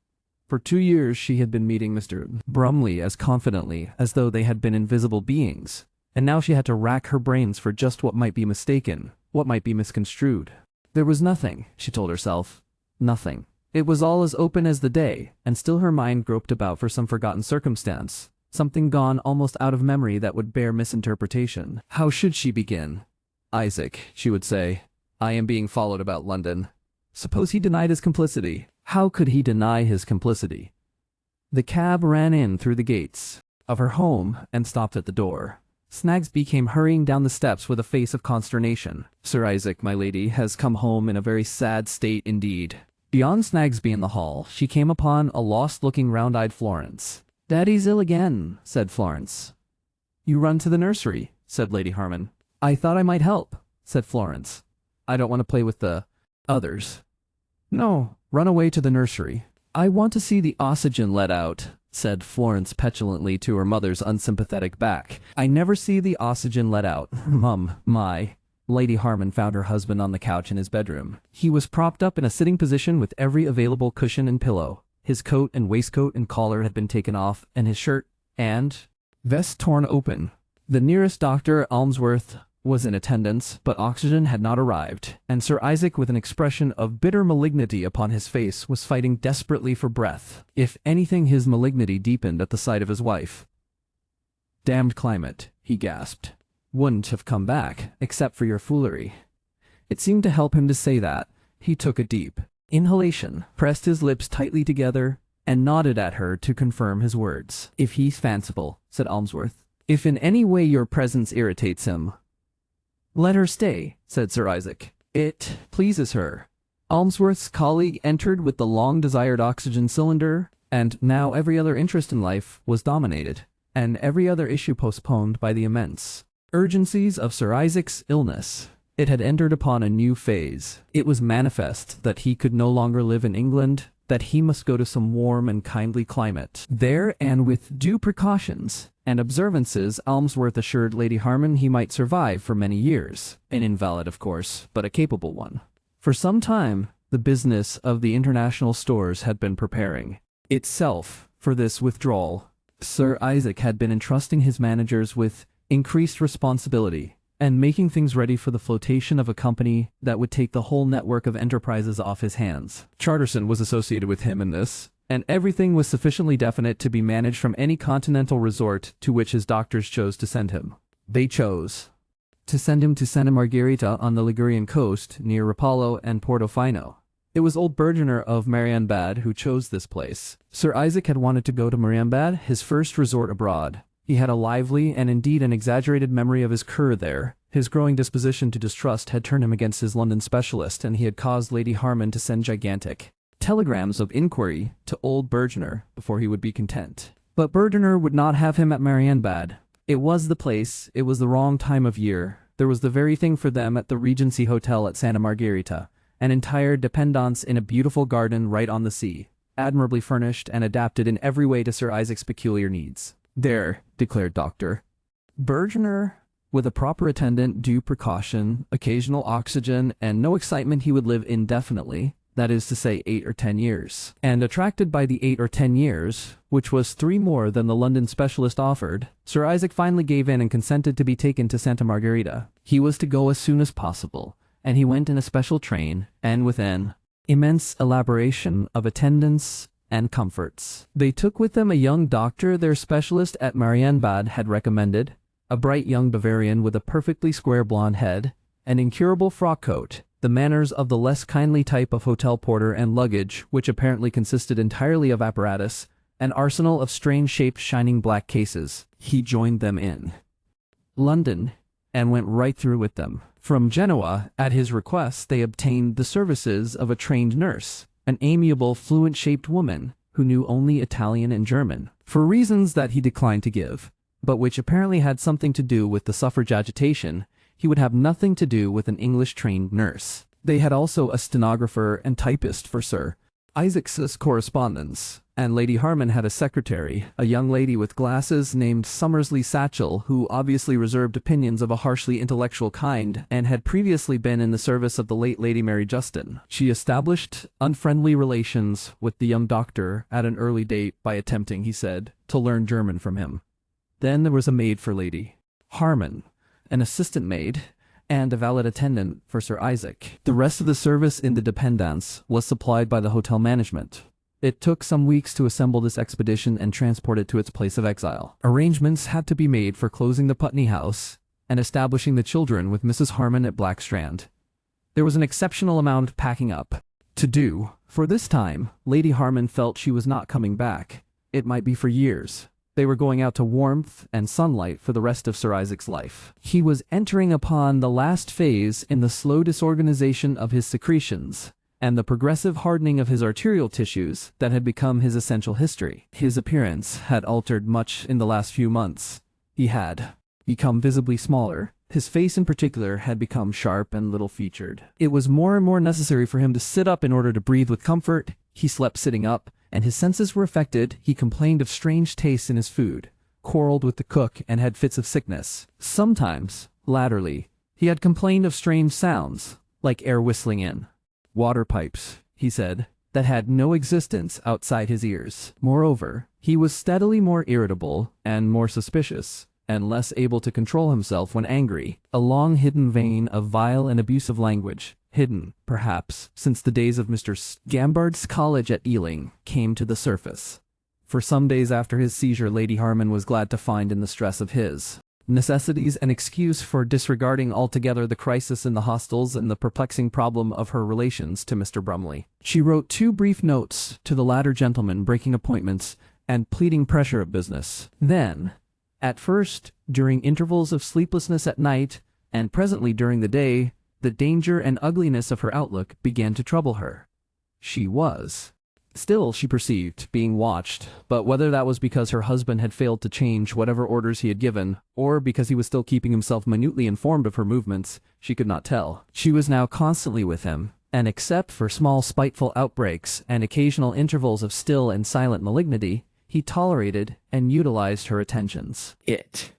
For 2 years she had been meeting Mr. Brumley as confidently as though they had been invisible beings, and now she had to rack her brains for just what might be mistaken, what might be misconstrued. There was nothing, she told herself. Nothing. It was all as open as the day, and still her mind groped about for some forgotten circumstance. Something gone almost out of memory that would bear misinterpretation. How should she begin? Isaac, she would say, I am being followed about London. Suppose he denied his complicity. How could he deny his complicity? The cab ran in through the gates of her home and stopped at the door. Snagsby came hurrying down the steps with a face of consternation. Sir Isaac, my lady, has come home in a very sad state indeed. Beyond Snagsby in the hall, she came upon a lost-looking round-eyed Florence. Daddy's ill again, said Florence. You run to the nursery, said Lady Harman. I thought I might help, said Florence. I don't want to play with the others. No, run away to the nursery. I want to see the oxygen let out, said Florence petulantly to her mother's unsympathetic back. I never see the oxygen let out, Mum, my. Lady Harman found her husband on the couch in his bedroom. He was propped up in a sitting position with every available cushion and pillow. His coat and waistcoat and collar had been taken off, and his shirt and vest torn open. The nearest doctor, Almsworth, was in attendance, but oxygen had not arrived, and Sir Isaac, with an expression of bitter malignity upon his face, was fighting desperately for breath. If anything, his malignity deepened at the sight of his wife. Damned climate, he gasped. Wouldn't have come back, except for your foolery. It seemed to help him to say that. He took a deep inhalation, pressed his lips tightly together, and nodded at her to confirm his words. If he's fanciful, said Almsworth. If in any way your presence irritates him, let her stay, said Sir Isaac. It pleases her. Almsworth's colleague entered with the long-desired oxygen cylinder, and now every other interest in life was dominated, and every other issue postponed by the immense urgencies of Sir Isaac's illness. It had entered upon a new phase. It was manifest that he could no longer live in England, that he must go to some warm and kindly climate. There, and with due precautions and observances, Almsworth assured Lady Harman he might survive for many years. An invalid, of course, but a capable one. For some time, the business of the international stores had been preparing itself for this withdrawal. Sir Isaac had been entrusting his managers with increased responsibility and making things ready for the flotation of a company that would take the whole network of enterprises off his hands. Charterson was associated with him in this, and everything was sufficiently definite to be managed from any continental resort to which his doctors chose to send him. They chose to send him to Santa Margherita on the Ligurian coast near Rapallo and Portofino. It was old Bergener of Marienbad who chose this place. Sir Isaac had wanted to go to Marienbad, his first resort abroad. He had a lively and indeed an exaggerated memory of his cure there. His growing disposition to distrust had turned him against his London specialist, and he had caused Lady Harman to send gigantic telegrams of inquiry to old Bergener before he would be content. But Bergener would not have him at Marienbad. It was the place, it was the wrong time of year. There was the very thing for them at the Regency Hotel at Santa Margherita, an entire dependance in a beautiful garden right on the sea, admirably furnished and adapted in every way to Sir Isaac's peculiar needs. There, declared Dr. Bergener, with a proper attendant, due precaution, occasional oxygen, and no excitement, he would live indefinitely, that is to say 8 or 10 years. And attracted by the 8 or 10 years, which was 3 more than the London specialist offered, Sir Isaac finally gave in and consented to be taken to Santa Margherita. He was to go as soon as possible, and he went in a special train, and with an immense elaboration of attendants and comforts. They took with them a young doctor their specialist at Marienbad had recommended, a bright young Bavarian with a perfectly square blonde head, an incurable frock coat, the manners of the less kindly type of hotel porter, and luggage, which apparently consisted entirely of apparatus, an arsenal of strange-shaped shining black cases. He joined them in London, and went right through with them. From Genoa, at his request, they obtained the services of a trained nurse, an amiable, fluent-shaped woman, who knew only Italian and German, for reasons that he declined to give, but which apparently had something to do with the suffrage agitation. He would have nothing to do with an English-trained nurse. They had also a stenographer and typist for Sir Isaac's correspondence, and Lady Harman had a secretary, a young lady with glasses named Summersley Satchel, who obviously reserved opinions of a harshly intellectual kind and had previously been in the service of the late Lady Mary Justin. She established unfriendly relations with the young doctor at an early date by attempting, he said, to learn German from him. Then there was a maid for Lady Harman, an assistant maid, and a valet attendant for Sir Isaac. The rest of the service in the dependance was supplied by the hotel management. It took some weeks to assemble this expedition and transport it to its place of exile. Arrangements had to be made for closing the Putney house and establishing the children with Mrs. Harman at Blackstrand. There was an exceptional amount of packing up to do. For this time, Lady Harman felt she was not coming back. It might be for years. They were going out to warmth and sunlight for the rest of Sir Isaac's life. He was entering upon the last phase in the slow disorganization of his secretions and the progressive hardening of his arterial tissues that had become his essential history. His appearance had altered much in the last few months. He had become visibly smaller. His face in particular had become sharp and little-featured. It was more and more necessary for him to sit up in order to breathe with comfort. He slept sitting up, and his senses were affected. He complained of strange tastes in his food, quarreled with the cook, and had fits of sickness. Sometimes, latterly, he had complained of strange sounds, like air whistling in water pipes, he said, that had no existence outside his ears. Moreover, he was steadily more irritable and more suspicious, and less able to control himself when angry. A long-hidden vein of vile and abusive language, hidden, perhaps, since the days of Mr. Gambard's college at Ealing, came to the surface. For some days after his seizure, Lady Harman was glad to find in the stress of his necessities an excuse for disregarding altogether the crisis in the hostels and the perplexing problem of her relations to Mr. Brumley. She wrote 2 brief notes to the latter gentleman, breaking appointments and pleading pressure of business. Then, at first, during intervals of sleeplessness at night, and presently during the day, the danger and ugliness of her outlook began to trouble her. She was still, she perceived, being watched, but whether that was because her husband had failed to change whatever orders he had given, or because he was still keeping himself minutely informed of her movements, she could not tell. She was now constantly with him, and except for small spiteful outbreaks and occasional intervals of still and silent malignity, he tolerated and utilized her attentions. It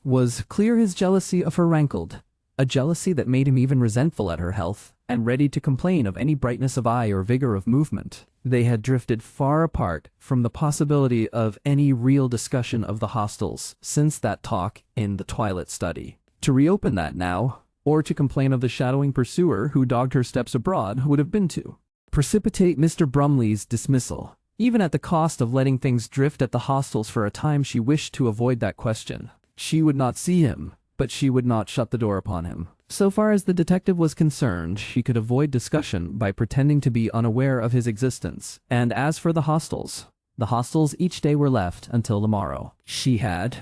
was clear his jealousy of her rankled, a jealousy that made him even resentful at her health, and ready to complain of any brightness of eye or vigor of movement. They had drifted far apart from the possibility of any real discussion of the hostels since that talk in the twilight study. To reopen that now, or to complain of the shadowing pursuer who dogged her steps abroad, would have been to precipitate Mr. Brumley's dismissal. Even at the cost of letting things drift at the hostels for a time, she wished to avoid that question. She would not see him, but she would not shut the door upon him. So far as the detective was concerned, she could avoid discussion by pretending to be unaware of his existence. And as for the hostels each day were left until the morrow. She had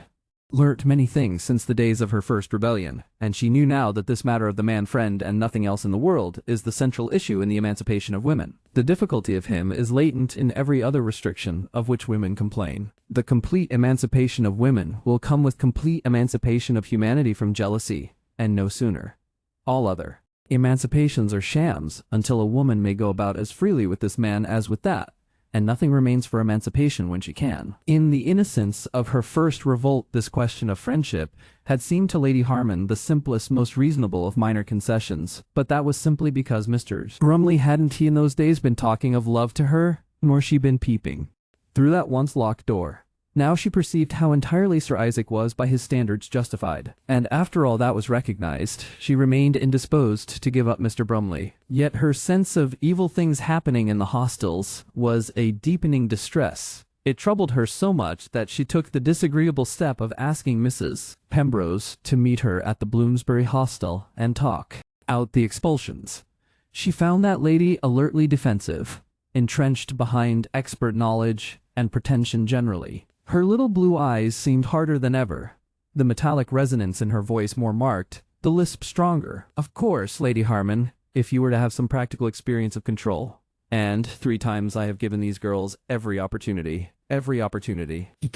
learnt many things since the days of her first rebellion, and she knew now that this matter of the man friend and nothing else in the world is the central issue in the emancipation of women. The difficulty of him is latent in every other restriction of which women complain. The complete emancipation of women will come with complete emancipation of humanity from jealousy, and no sooner. All other emancipations are shams until a woman may go about as freely with this man as with that, and nothing remains for emancipation when she can. In the innocence of her first revolt, this question of friendship had seemed to Lady Harman the simplest, most reasonable of minor concessions, but that was simply because Mr. Brumley hadn't he in those days been talking of love to her, nor she been peeping through that once locked door. Now she perceived how entirely Sir Isaac was by his standards justified, and after all that was recognized, she remained indisposed to give up Mr. Brumley. Yet her sense of evil things happening in the hostels was a deepening distress. It troubled her so much that she took the disagreeable step of asking Mrs. Pembrose to meet her at the Bloomsbury hostel and talk out the expulsions. She found that lady alertly defensive, entrenched behind expert knowledge and pretension generally. Her little blue eyes seemed harder than ever, the metallic resonance in her voice more marked, the lisp stronger. Of course, Lady Harman, if you were to have some practical experience of control. And 3 times I have given these girls every opportunity. It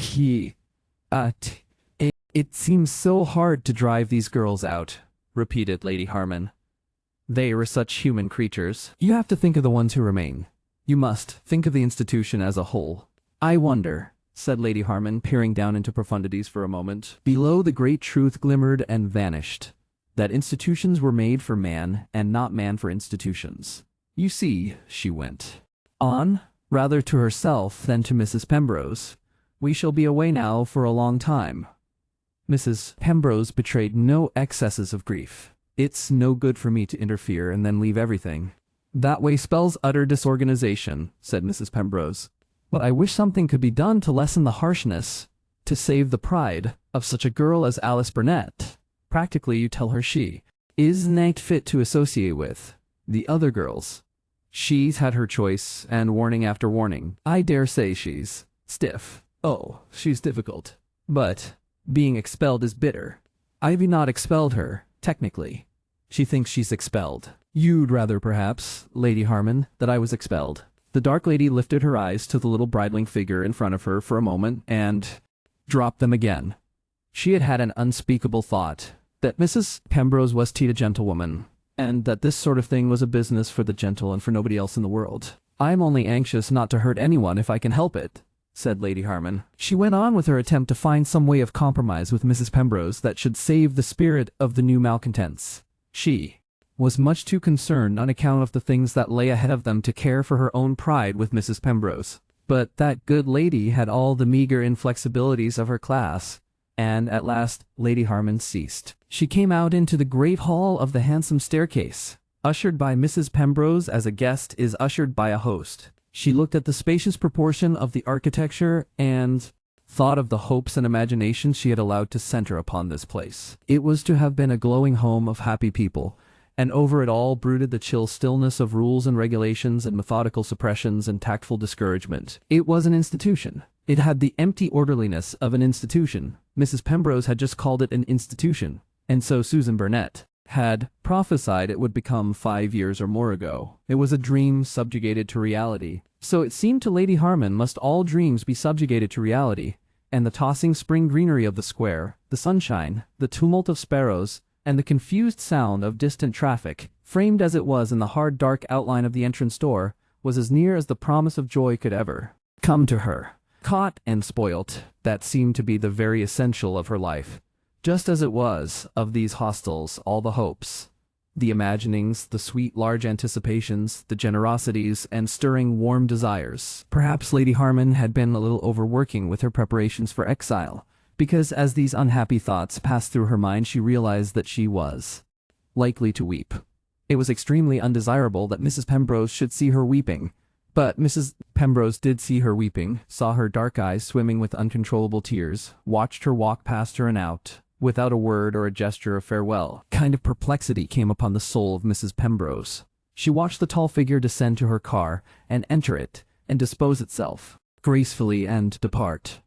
seems so hard to drive these girls out, repeated Lady Harman. They were such human creatures. You have to think of the ones who remain. You must think of the institution as a whole. I wonder, said Lady Harman, peering down into profundities for a moment. Below the great truth glimmered and vanished, that institutions were made for man and not man for institutions. You see, she went on, rather to herself than to Mrs. Pembrose, we shall be away now for a long time. Mrs. Pembrose betrayed no excesses of grief. It's no good for me to interfere and then leave everything. That way spells utter disorganization, said Mrs. Pembrose. But I wish something could be done to lessen the harshness, to save the pride of such a girl as Alice Burnett. Practically, you tell her she isn't fit to associate with the other girls. She's had her choice, and warning after warning. I dare say she's stiff. Oh, she's difficult. But being expelled is bitter. I've not expelled her, technically. She thinks she's expelled. You'd rather, perhaps, Lady Harman, that I was expelled. The dark lady lifted her eyes to the little bridling figure in front of her for a moment and dropped them again. She had had an unspeakable thought that Mrs. Pembrose was a gentlewoman, and that this sort of thing was a business for the gentle and for nobody else in the world. I'm only anxious not to hurt anyone if I can help it, said Lady Harman. She went on with her attempt to find some way of compromise with Mrs. Pembrose that should save the spirit of the new malcontents. She was much too concerned on account of the things that lay ahead of them to care for her own pride with Mrs. Pembrose. But that good lady had all the meager inflexibilities of her class, and at last Lady Harman ceased. She came out into the great hall of the handsome staircase, ushered by Mrs. Pembrose as a guest is ushered by a host. She looked at the spacious proportion of the architecture and thought of the hopes and imaginations she had allowed to center upon this place. It was to have been a glowing home of happy people, and over it all brooded the chill stillness of rules and regulations and methodical suppressions and tactful discouragement. It was an institution. It had the empty orderliness of an institution. Mrs. Pembrose had just called it an institution, and so Susan Burnett had prophesied it would become 5 years or more ago. It was a dream subjugated to reality. So it seemed to Lady Harman must all dreams be subjugated to reality, and the tossing spring greenery of the square, the sunshine, the tumult of sparrows, and the confused sound of distant traffic framed as it was in the hard dark outline of the entrance door, was as near as the promise of joy could ever come to her. Caught and spoilt, that seemed to be the very essential of her life. Just as it was, of these hostels, all the hopes, the imaginings, the sweet large anticipations, the generosities, and stirring warm desires. Perhaps Lady Harman had been a little overworking with her preparations for exile, because as these unhappy thoughts passed through her mind she realized that she was likely to weep. It was extremely undesirable that Mrs. Pembrose should see her weeping, but Mrs. Pembrose did see her weeping, saw her dark eyes swimming with uncontrollable tears, watched her walk past her and out, without a word or a gesture of farewell. Kind of perplexity came upon the soul of Mrs. Pembrose. She watched the tall figure descend to her car, and enter it, and dispose itself gracefully and depart.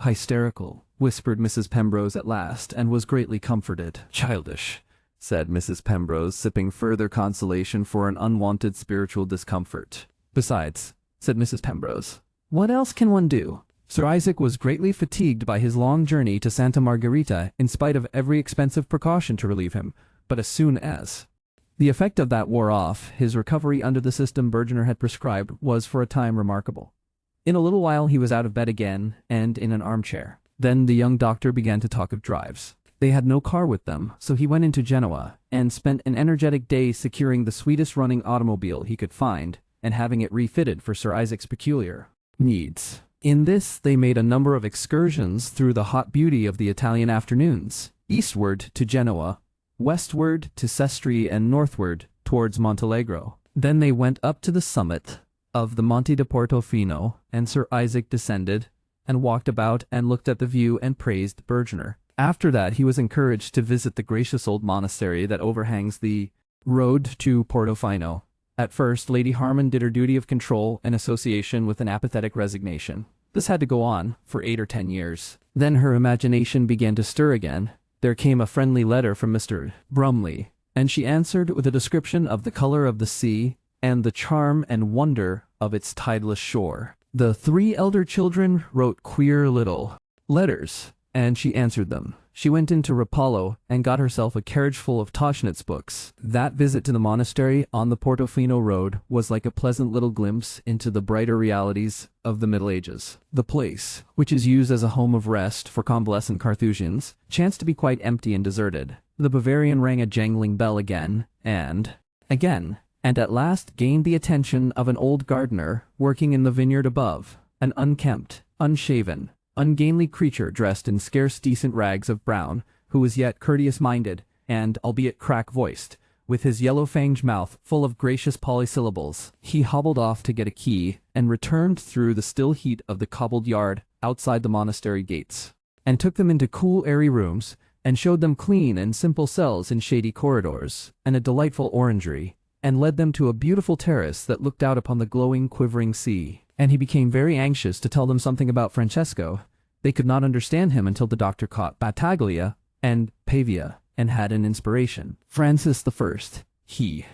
Hysterical, whispered Mrs. Pembrose at last, and was greatly comforted. Childish, said Mrs. Pembrose, sipping further consolation for an unwanted spiritual discomfort. Besides, said Mrs. Pembrose, what else can one do? Sir Isaac was greatly fatigued by his long journey to Santa Margherita in spite of every expensive precaution to relieve him, but as soon as the effect of that wore off, his recovery under the system Bergener had prescribed was for a time remarkable. In a little while he was out of bed again, and in an armchair. Then the young doctor began to talk of drives. They had no car with them, so he went into Genoa, and spent an energetic day securing the sweetest running automobile he could find, and having it refitted for Sir Isaac's peculiar needs. In this they made a number of excursions through the hot beauty of the Italian afternoons, eastward to Genoa, westward to Sestri, and northward towards Montalegro. Then they went up to the summit of the Monte de Portofino, and Sir Isaac descended, and walked about and looked at the view and praised Bergener. After that he was encouraged to visit the gracious old monastery that overhangs the road to Portofino. At first, Lady Harman did her duty of control and association with an apathetic resignation. This had to go on for 8 or 10 years. Then her imagination began to stir again. There came a friendly letter from Mr. Brumley, and she answered with a description of the color of the sea and the charm and wonder of its tideless shore. The 3 elder children wrote queer little letters, and she answered them. She went into Rapallo and got herself a carriage full of Tauchnitz books. That visit to the monastery on the Portofino road was like a pleasant little glimpse into the brighter realities of the Middle Ages. The place, which is used as a home of rest for convalescent Carthusians, chanced to be quite empty and deserted. The Bavarian rang a jangling bell again, and again, and at last gained the attention of an old gardener working in the vineyard above, an unkempt, unshaven, ungainly creature dressed in scarce decent rags of brown, who was yet courteous-minded, and, albeit crack-voiced, with his yellow-fanged mouth full of gracious polysyllables. He hobbled off to get a key, and returned through the still heat of the cobbled yard outside the monastery gates, and took them into cool airy rooms, and showed them clean and simple cells in shady corridors, and a delightful orangery, and led them to a beautiful terrace that looked out upon the glowing, quivering sea. And he became very anxious to tell them something about Francesco. They could not understand him until the doctor caught Battaglia and Pavia, and had an inspiration. Francis I, he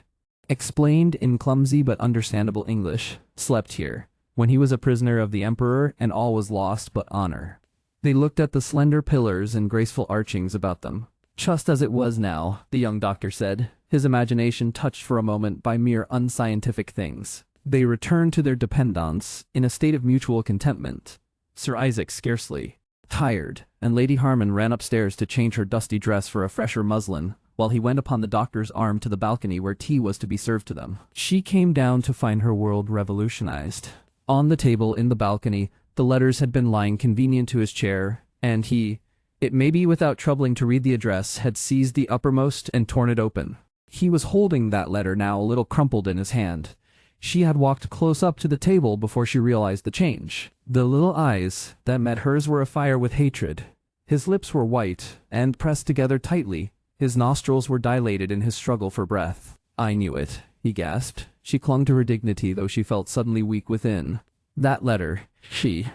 explained in clumsy but understandable English, slept here, when he was a prisoner of the emperor, and all was lost but honor. They looked at the slender pillars and graceful archings about them. Just as it was now, the young doctor said, his imagination touched for a moment by mere unscientific things. They returned to their dependance in a state of mutual contentment. Sir Isaac scarcely tired, and Lady Harman ran upstairs to change her dusty dress for a fresher muslin, while he went upon the doctor's arm to the balcony where tea was to be served to them. She came down to find her world revolutionized. On the table in the balcony, the letters had been lying convenient to his chair, and he, it may be without troubling to read the address, had seized the uppermost and torn it open. He was holding that letter now a little crumpled in his hand. She had walked close up to the table before she realized the change. The little eyes that met hers were afire with hatred. His lips were white and pressed together tightly. His nostrils were dilated in his struggle for breath. "I knew it," he gasped. She clung to her dignity, though she felt suddenly weak within. "That letter," she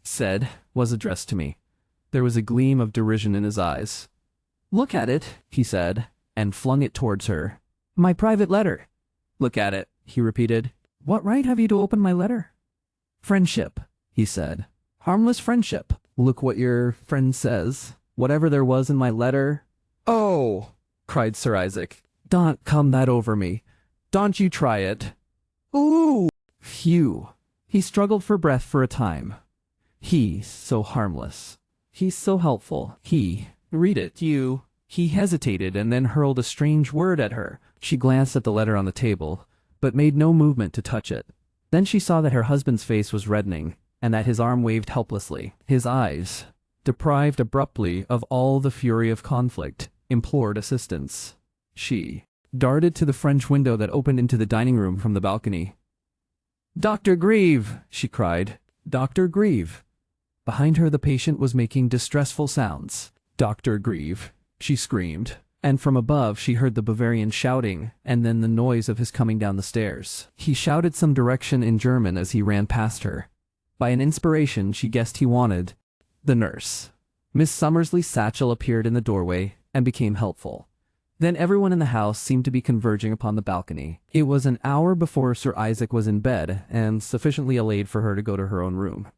said, "was addressed to me." There was a gleam of derision in his eyes. "Look at it," he said, and flung it towards her. "My private letter." "Look at it," he repeated. "What right have you to open my letter?" "Friendship," he said. "Harmless friendship. Look what your friend says. Whatever there was in my letter—" "Oh!" cried Sir Isaac. Don't come that over me. Don't you try it. Ooh! Phew. He struggled for breath for a time. He's so harmless. He's so helpful. Read it, you. He hesitated and then hurled a strange word at her. She glanced at the letter on the table, but made no movement to touch it. Then she saw that her husband's face was reddening, and that his arm waved helplessly. His eyes, deprived abruptly of all the fury of conflict, implored assistance. She darted to the French window that opened into the dining room from the balcony. "Dr. Grieve!" she cried. "Dr. Grieve!" Behind her the patient was making distressful sounds. "Dr. Grieve!" she screamed, and from above she heard the Bavarian shouting and then the noise of his coming down the stairs. He shouted some direction in German as he ran past her. By an inspiration she guessed he wanted the nurse. Miss Summersley's satchel appeared in the doorway and became helpful. Then everyone in the house seemed to be converging upon the balcony. It was an hour before Sir Isaac was in bed and sufficiently allayed for her to go to her own room.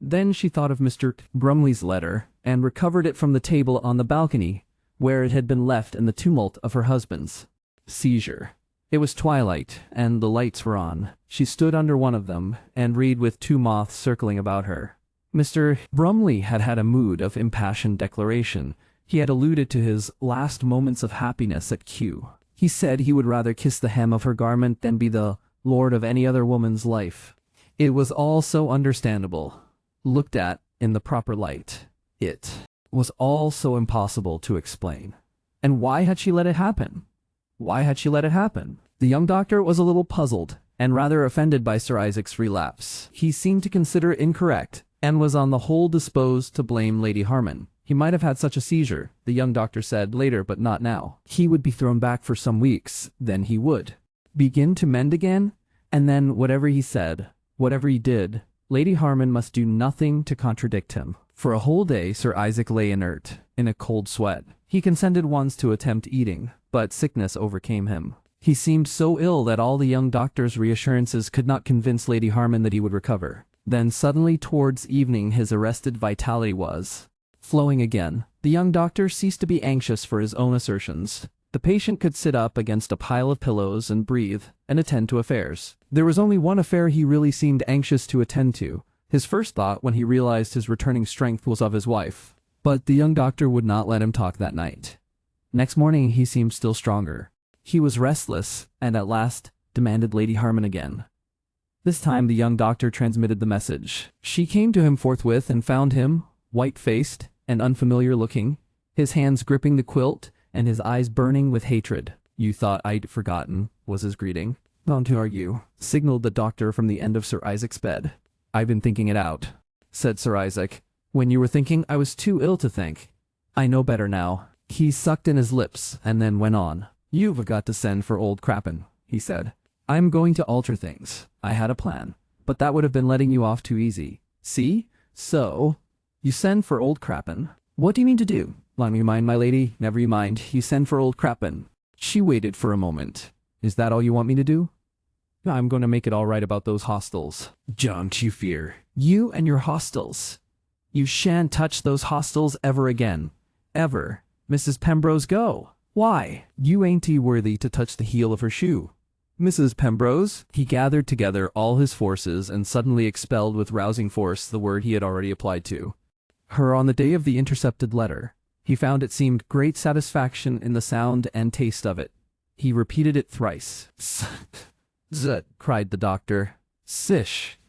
Then she thought of Mr. Brumley's letter and recovered it from the table on the balcony, where it had been left in the tumult of her husband's seizure. It was twilight, and the lights were on. She stood under one of them and read with 2 moths circling about her. Mr. Brumley had had a mood of impassioned declaration. He had alluded to his last moments of happiness at Kew. He said he would rather kiss the hem of her garment than be the lord of any other woman's life. It was all so understandable. Looked at in the proper light, it was all so impossible to explain. And why had she let it happen? Why had she let it happen? The young doctor was a little puzzled and rather offended by Sir Isaac's relapse. He seemed to consider it incorrect and was on the whole disposed to blame Lady Harman. He might have had such a seizure, the young doctor said later, but not now. He would be thrown back for some weeks, then he would begin to mend again, and then whatever he said, whatever he did, Lady Harman must do nothing to contradict him. For a whole day Sir Isaac lay inert, in a cold sweat. He consented once to attempt eating, but sickness overcame him. He seemed so ill that all the young doctor's reassurances could not convince Lady Harman that he would recover. Then suddenly towards evening his arrested vitality was flowing again. The young doctor ceased to be anxious for his own assertions. The patient could sit up against a pile of pillows and breathe and attend to affairs. There was only one affair he really seemed anxious to attend to. His first thought when he realized his returning strength was of his wife. But the young doctor would not let him talk that night. Next morning he seemed still stronger. He was restless and at last demanded Lady Harman again. This time the young doctor transmitted the message. She came to him forthwith and found him, white-faced and unfamiliar looking, his hands gripping the quilt and his eyes burning with hatred. "You thought I'd forgotten," was his greeting. "Don't argue," signaled the doctor from the end of Sir Isaac's bed. "I've been thinking it out," said Sir Isaac. "When you were thinking, I was too ill to think. I know better now." He sucked in his lips and then went on. "You've got to send for old Crappen," he said. "I'm going to alter things. I had a plan, but that would have been letting you off too easy. See? So, you send for old Crappen. What do you mean to do?" "Let me mind, my lady. Never you mind. You send for old Crappen." She waited for a moment. "Is that all you want me to do?" "I'm going to make it all right about those hostels." "Don't you fear. You and your hostels. You shan't touch those hostels ever again. Ever. Mrs. Pembrose, go." "Why?" "You ain't worthy to touch the heel of her shoe." "Mrs. Pembrose?" He gathered together all his forces and suddenly expelled with rousing force the word he had already applied to her on the day of the intercepted letter. He found it seemed great satisfaction in the sound and taste of it. He repeated it thrice. "Zut," cried the doctor. "Sish."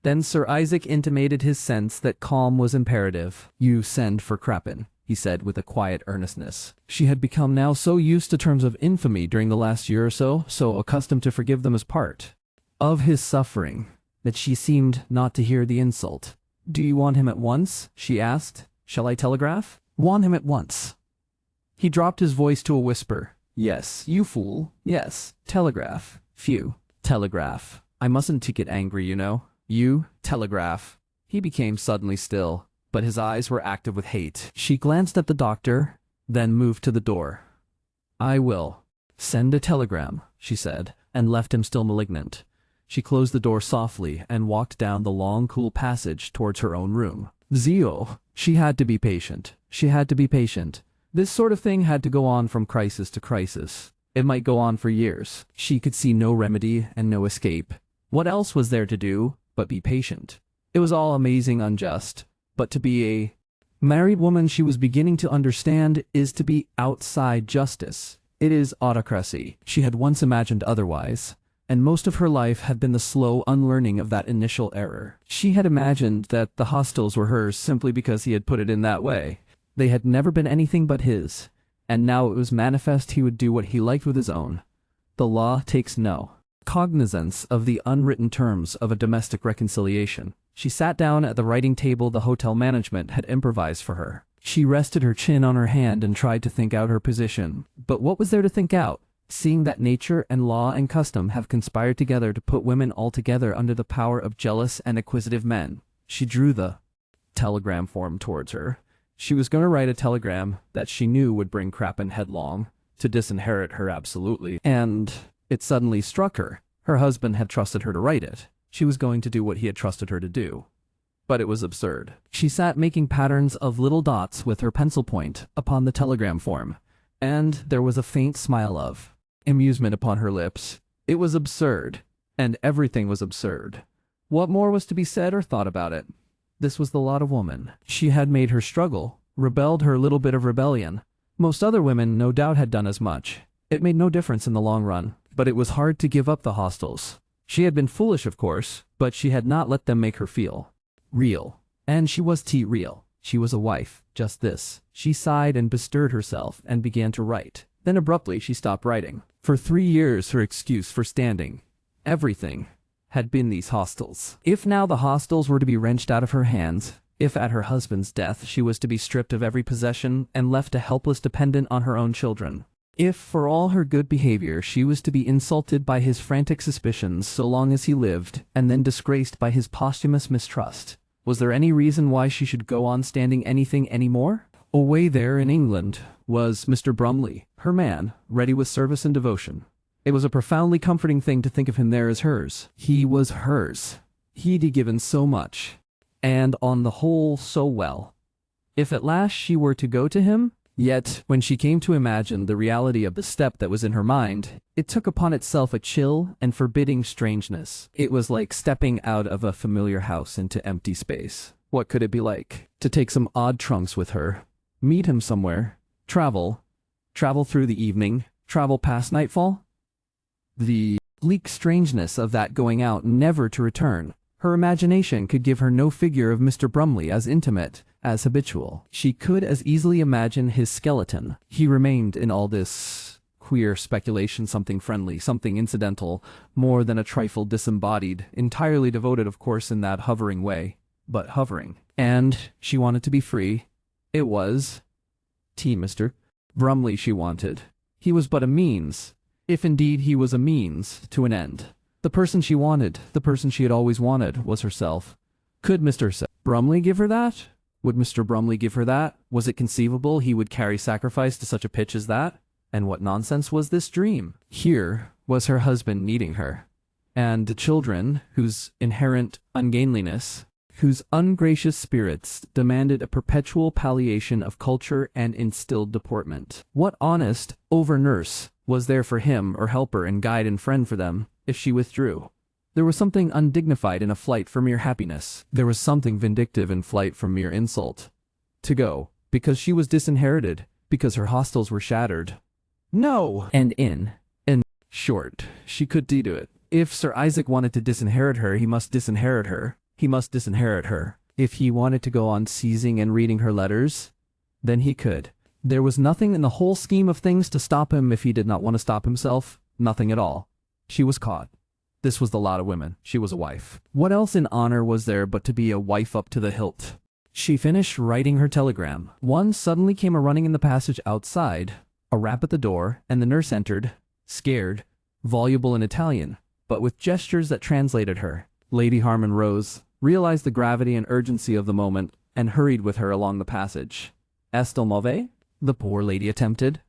Then Sir Isaac intimated his sense that calm was imperative. "You send for Crappen," he said with a quiet earnestness. She had become now so used to terms of infamy during the last year or so accustomed to forgive them as part of his suffering, that she seemed not to hear the insult. "Do you want him at once?" she asked. "Shall I telegraph?" "Want him at once." He dropped his voice to a whisper. "Yes, you fool. Yes. Telegraph. Phew. Telegraph. I mustn't get angry, you know. You telegraph." He became suddenly still, but his eyes were active with hate. She glanced at the doctor, then moved to the door. "I will send a telegram," she said, and left him still malignant. She closed the door softly and walked down the long, cool passage towards her own room. Zio. She had to be patient. She had to be patient. This sort of thing had to go on from crisis to crisis. It might go on for years. She could see no remedy and no escape. What else was there to do but be patient? It was all amazing unjust, but to be a married woman, she was beginning to understand, is to be outside justice. It is autocracy. She had once imagined otherwise, and most of her life had been the slow unlearning of that initial error. She had imagined that the hostels were hers simply because he had put it in that way. They had never been anything but his, and now it was manifest he would do what he liked with his own. The law takes no cognizance of the unwritten terms of a domestic reconciliation. She sat down at the writing table the hotel management had improvised for her. She rested her chin on her hand and tried to think out her position. But what was there to think out, seeing that nature and law and custom have conspired together to put women altogether under the power of jealous and acquisitive men? She drew the telegram form towards her. She was going to write a telegram that she knew would bring Krappen headlong, to disinherit her absolutely. And it suddenly struck her. Her husband had trusted her to write it. She was going to do what he had trusted her to do. But it was absurd. She sat making patterns of little dots with her pencil point upon the telegram form, and there was a faint smile of amusement upon her lips. It was absurd, and everything was absurd. What more was to be said or thought about it? This was the lot of woman. She had made her struggle, rebelled her little bit of rebellion. Most other women no doubt had done as much. It made no difference in the long run, but it was hard to give up the hostels. She had been foolish, of course, but she had not let them make her feel real. And she was real. She was a wife, just this. She sighed and bestirred herself and began to write. Then abruptly she stopped writing. For 3 years her excuse for standing everything had been these hostels. If now the hostels were to be wrenched out of her hands, if at her husband's death she was to be stripped of every possession and left a helpless dependent on her own children, if for all her good behavior she was to be insulted by his frantic suspicions so long as he lived, and then disgraced by his posthumous mistrust, was there any reason why she should go on standing anything any more? Away there in England was Mr. Brumley, her man, ready with service and devotion. It was a profoundly comforting thing to think of him there as hers. He was hers. He'd given so much, and on the whole so well. If at last she were to go to him, yet when she came to imagine the reality of the step that was in her mind, it took upon itself a chill and forbidding strangeness. It was like stepping out of a familiar house into empty space. What could it be like? To take some odd trunks with her, meet him somewhere, travel through the evening, travel past nightfall? The bleak strangeness of that going out never to return. Her imagination could give her no figure of Mr. Brumley as intimate, as habitual. She could as easily imagine his skeleton. He remained in all this queer speculation something friendly, something incidental, more than a trifle disembodied, entirely devoted of course in that hovering way, but hovering. And she wanted to be free. It was Mr. Brumley she wanted. He was but a means, if indeed he was a means, to an end. The person she wanted, the person she had always wanted, was herself. Could Mr. Brumley give her that? Would Mr. Brumley give her that? Was it conceivable he would carry sacrifice to such a pitch as that? And what nonsense was this dream? Here was her husband needing her, and the children whose inherent ungainliness, whose ungracious spirits demanded a perpetual palliation of culture and instilled deportment. What honest over-nurse was there for him or helper and guide and friend for them if she withdrew? There was something undignified in a flight for mere happiness. There was something vindictive in flight from mere insult. To go, because she was disinherited, because her hostels were shattered. No! And in short, she could do it. If Sir Isaac wanted to disinherit her, he must disinherit her. He must disinherit her. If he wanted to go on seizing and reading her letters, then he could. There was nothing in the whole scheme of things to stop him if he did not want to stop himself. Nothing at all. She was caught. This was the lot of women. She was a wife. What else in honor was there but to be a wife up to the hilt? She finished writing her telegram. One suddenly came a-running in the passage outside, a rap at the door, and the nurse entered, scared, voluble in Italian, but with gestures that translated her. Lady Harman rose, realized the gravity and urgency of the moment, and hurried with her along the passage. Est-il mauvais? The poor lady attempted.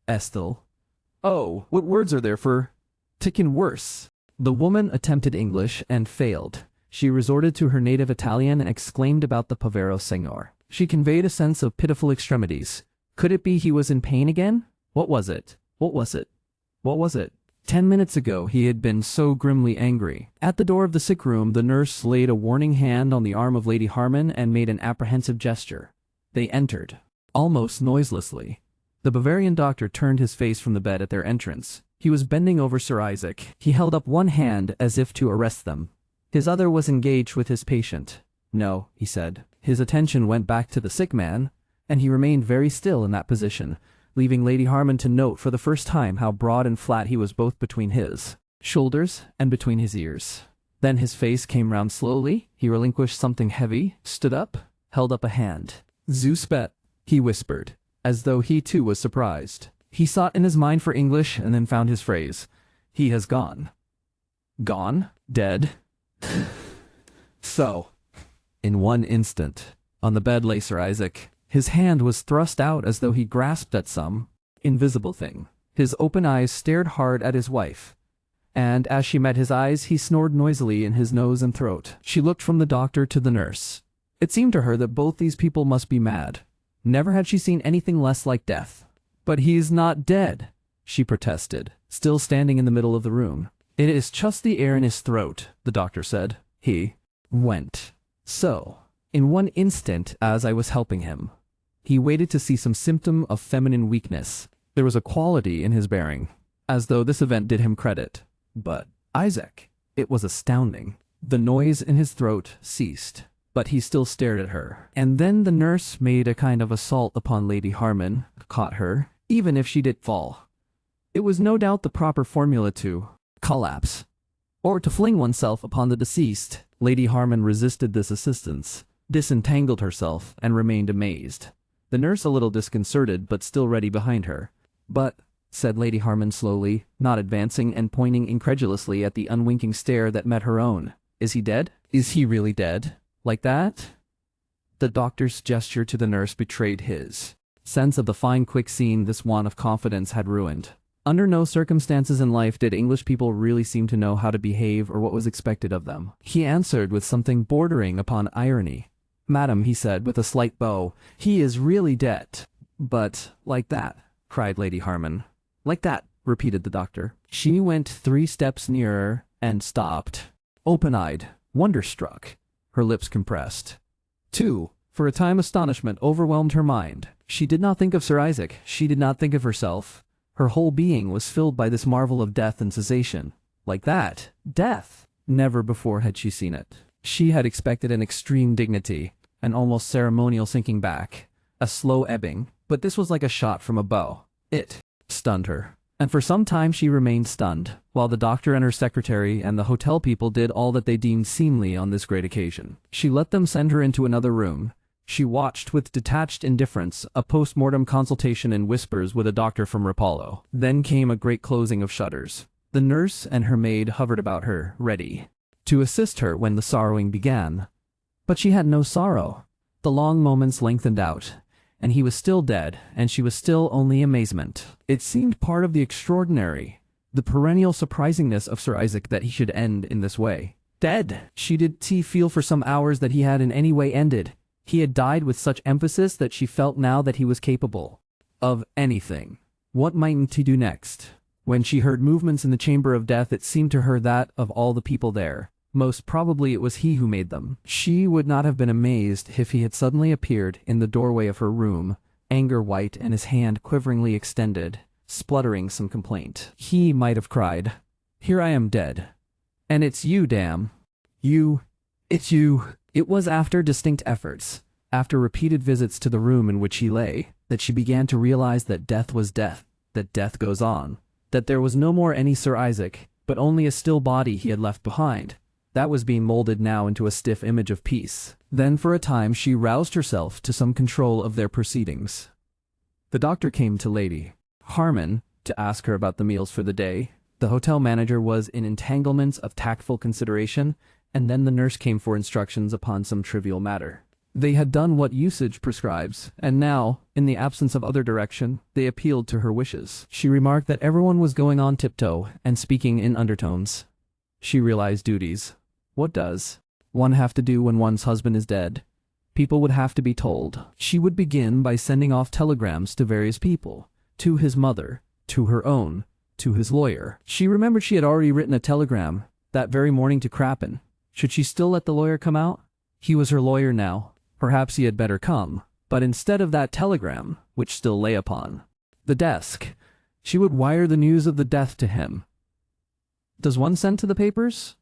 Est-il? Oh, what words are there for taken worse? The woman attempted English and failed. She resorted to her native Italian and exclaimed about the povero signor. She conveyed a sense of pitiful extremities. Could it be he was in pain again? What was it? What was it? What was it? 10 minutes ago he had been so grimly angry. At the door of the sick room, the nurse laid a warning hand on the arm of Lady Harman and made an apprehensive gesture. They entered, almost noiselessly. The Bavarian doctor turned his face from the bed at their entrance. He was bending over Sir Isaac. He held up one hand as if to arrest them. His other was engaged with his patient. No, he said. His attention went back to the sick man, and he remained very still in that position, leaving Lady Harman to note for the first time how broad and flat he was both between his shoulders and between his ears. Then his face came round slowly, he relinquished something heavy, stood up, held up a hand. "Zuspet," he whispered, as though he too was surprised. He sought in his mind for English and then found his phrase. "He has gone." Gone? Dead? So, in one instant, on the bed lay Sir Isaac. His hand was thrust out as though he grasped at some invisible thing. His open eyes stared hard at his wife, and as she met his eyes, he snored noisily in his nose and throat. She looked from the doctor to the nurse. It seemed to her that both these people must be mad. Never had she seen anything less like death. "But he's not dead," she protested, still standing in the middle of the room. "It is just the air in his throat," the doctor said. He went. So, in one instant, as I was helping him, he waited to see some symptom of feminine weakness. There was a quality in his bearing, as though this event did him credit. But Isaac, it was astounding. The noise in his throat ceased, but he still stared at her. And then the nurse made a kind of assault upon Lady Harman, caught her, even if she did fall. It was no doubt the proper formula to collapse, or to fling oneself upon the deceased. Lady Harman resisted this assistance, disentangled herself, and remained amazed. The nurse a little disconcerted, but still ready behind her. "But," said Lady Harman slowly, not advancing and pointing incredulously at the unwinking stare that met her own, "is he dead? Is he really dead? Like that?" The doctor's gesture to the nurse betrayed his sense of the fine quick scene this want of confidence had ruined. Under no circumstances in life did English people really seem to know how to behave or what was expected of them. He answered with something bordering upon irony. "Madam," he said with a slight bow, "he is really dead." "But like that," cried Lady Harman. "Like that," repeated the doctor. She went 3 steps nearer and stopped, open-eyed, wonder-struck, her lips compressed. 2. For a time astonishment overwhelmed her mind. She did not think of Sir Isaac, she did not think of herself. Her whole being was filled by this marvel of death and cessation. Like that, death! Never before had she seen it. She had expected an extreme dignity, an almost ceremonial sinking back, a slow ebbing, but this was like a shot from a bow. It stunned her, and for some time she remained stunned, while the doctor and her secretary and the hotel people did all that they deemed seemly on this great occasion. She let them send her into another room. She watched with detached indifference a post-mortem consultation in whispers with a doctor from Rapallo. Then came a great closing of shutters. The nurse and her maid hovered about her, ready to assist her when the sorrowing began. But she had no sorrow. The long moments lengthened out, and he was still dead, and she was still only amazement. It seemed part of the extraordinary, the perennial surprisingness of Sir Isaac that he should end in this way. Dead! She did feel for some hours that he had in any way ended. He had died with such emphasis that she felt now that he was capable of anything. What mightn't he do next? When she heard movements in the chamber of death, it seemed to her that, of all the people there, most probably it was he who made them. She would not have been amazed if he had suddenly appeared in the doorway of her room, anger white and his hand quiveringly extended, spluttering some complaint. He might have cried, "Here I am dead. And it's you, damn. It's you." It was after distinct efforts, after repeated visits to the room in which he lay, that she began to realize that death was death, that death goes on, that there was no more any Sir Isaac, but only a still body he had left behind. That was being molded now into a stiff image of peace. Then for a time she roused herself to some control of their proceedings. The doctor came to Lady Harman to ask her about the meals for the day. The hotel manager was in entanglements of tactful consideration, and then the nurse came for instructions upon some trivial matter. They had done what usage prescribes, and now, in the absence of other direction, they appealed to her wishes. She remarked that everyone was going on tiptoe and speaking in undertones. She realized duties. What does one have to do when one's husband is dead? People would have to be told. She would begin by sending off telegrams to various people, to his mother, to her own, to his lawyer. She remembered she had already written a telegram that very morning to Krappen. Should she still let the lawyer come out? He was her lawyer now. Perhaps he had better come. But instead of that telegram, which still lay upon the desk, she would wire the news of the death to him. Does one send to the papers?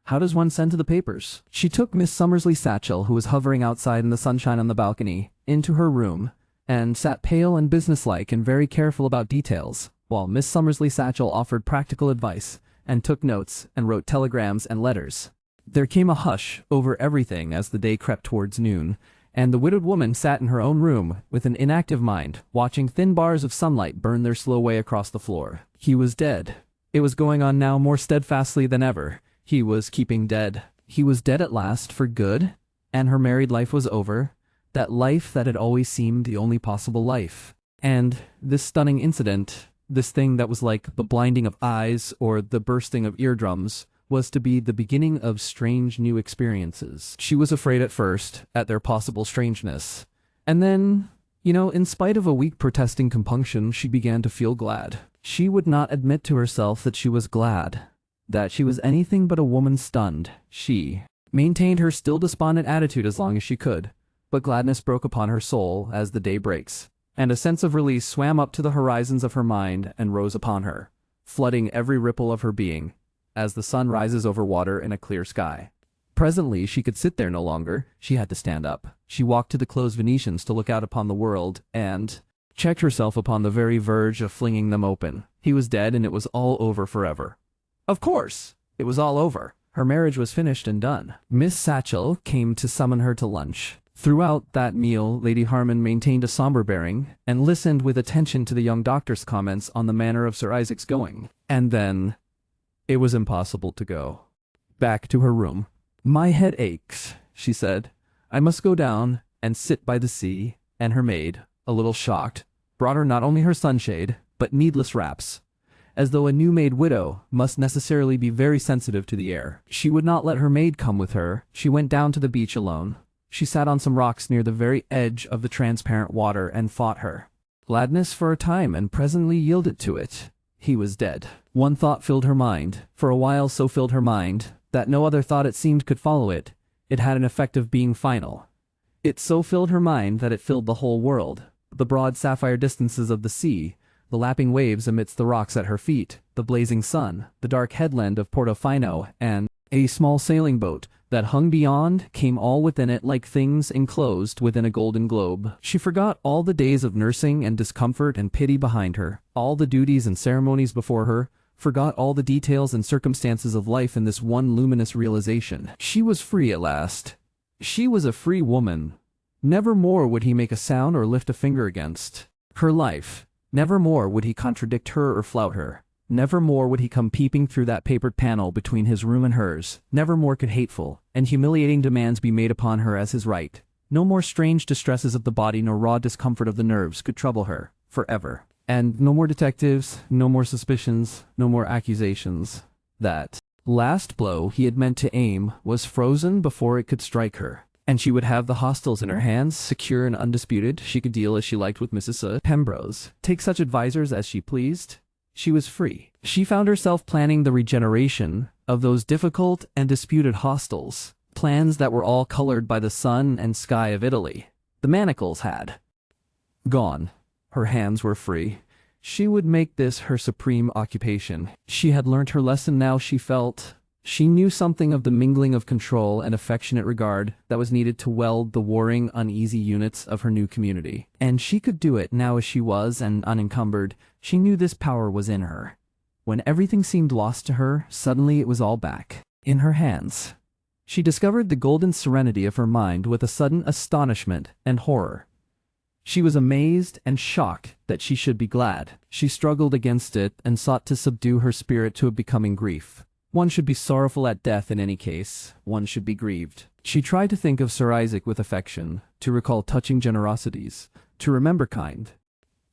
How does one send to the papers? She took Miss Summersley Satchel, who was hovering outside in the sunshine on the balcony, into her room, and sat pale and businesslike and very careful about details, while Miss Summersley Satchel offered practical advice, and took notes, and wrote telegrams and letters. There came a hush over everything as the day crept towards noon, and the widowed woman sat in her own room, with an inactive mind, watching thin bars of sunlight burn their slow way across the floor. He was dead. It was going on now more steadfastly than ever. He was keeping dead. He was dead at last for good, and her married life was over, that life that had always seemed the only possible life. And this stunning incident, this thing that was like the blinding of eyes or the bursting of eardrums, was to be the beginning of strange new experiences. She was afraid at first at their possible strangeness. And then, in spite of a weak protesting compunction, she began to feel glad. She would not admit to herself that she was glad, that she was anything but a woman stunned. She maintained her still despondent attitude as long as she could, but gladness broke upon her soul as the day breaks, and a sense of release swam up to the horizons of her mind and rose upon her, flooding every ripple of her being, as the sun rises over water in a clear sky. Presently she could sit there no longer. She had to stand up. She walked to the closed Venetians to look out upon the world, and checked herself upon the very verge of flinging them open. He was dead, and it was all over forever. Of course, it was all over. Her marriage was finished and done. Miss Satchel came to summon her to lunch. Throughout that meal, Lady Harman maintained a somber bearing, and listened with attention to the young doctor's comments on the manner of Sir Isaac's going. And then, it was impossible to go back to her room. "My head aches," she said. "I must go down and sit by the sea." And her maid, a little shocked, brought her not only her sunshade, but needless wraps, as though a new-made widow must necessarily be very sensitive to the air. She would not let her maid come with her. She went down to the beach alone. She sat on some rocks near the very edge of the transparent water and fought her gladness for a time, and presently yielded to it. He was dead. One thought filled her mind. For a while so filled her mind, that no other thought it seemed could follow it. It had an effect of being final. It so filled her mind that it filled the whole world. The broad sapphire distances of the sea, the lapping waves amidst the rocks at her feet, the blazing sun, the dark headland of Portofino, and a small sailing boat that hung beyond came all within it like things enclosed within a golden globe. She forgot all the days of nursing and discomfort and pity behind her, all the duties and ceremonies before her, forgot all the details and circumstances of life in this one luminous realization. She was free at last. She was a free woman. Never more would he make a sound or lift a finger against her life. Never more would he contradict her or flout her. Never more would he come peeping through that papered panel between his room and hers. Never more could hateful and humiliating demands be made upon her as his right. No more strange distresses of the body nor raw discomfort of the nerves could trouble her, forever. And no more detectives, no more suspicions, no more accusations. That last blow he had meant to aim was frozen before it could strike her. And she would have the hostels in her hands, secure and undisputed. She could deal as she liked with Mrs. Pembrose, take such advisers as she pleased. She was free. She found herself planning the regeneration of those difficult and disputed hostels, plans that were all colored by the sun and sky of Italy. The manacles had gone. Her hands were free. She would make this her supreme occupation. She had learnt her lesson now. She knew something of the mingling of control and affectionate regard that was needed to weld the warring, uneasy units of her new community. And she could do it now as she was and unencumbered. She knew this power was in her. When everything seemed lost to her, suddenly it was all back, in her hands. She discovered the golden serenity of her mind with a sudden astonishment and horror. She was amazed and shocked that she should be glad. She struggled against it and sought to subdue her spirit to a becoming grief. One should be sorrowful at death in any case. One should be grieved. She tried to think of Sir Isaac with affection, to recall touching generosities, to remember kind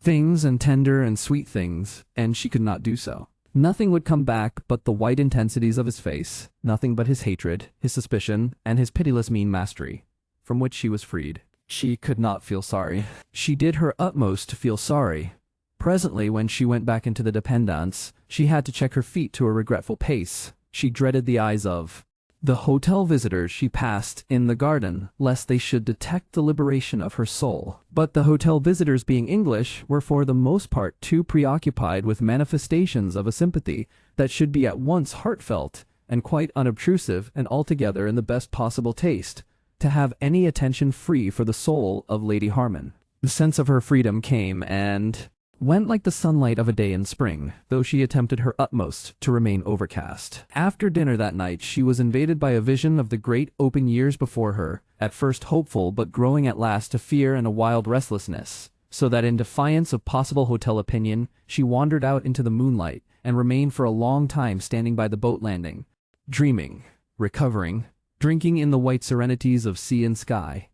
things and tender and sweet things, and she could not do so. Nothing would come back but the white intensities of his face, nothing but his hatred, his suspicion, and his pitiless mean mastery, from which she was freed. She could not feel sorry. She did her utmost to feel sorry, Presently, when she went back into the dependance, she had to check her feet to a regretful pace. She dreaded the eyes of the hotel visitors she passed in the garden, lest they should detect the liberation of her soul. But the hotel visitors, being English, were for the most part too preoccupied with manifestations of a sympathy that should be at once heartfelt and quite unobtrusive and altogether in the best possible taste, to have any attention free for the soul of Lady Harman. The sense of her freedom came and went like the sunlight of a day in spring, though she attempted her utmost to remain overcast. After dinner that night, she was invaded by a vision of the great open years before her, at first hopeful but growing at last to fear and a wild restlessness, so that in defiance of possible hotel opinion, she wandered out into the moonlight and remained for a long time standing by the boat landing, dreaming, recovering, drinking in the white serenities of sea and sky.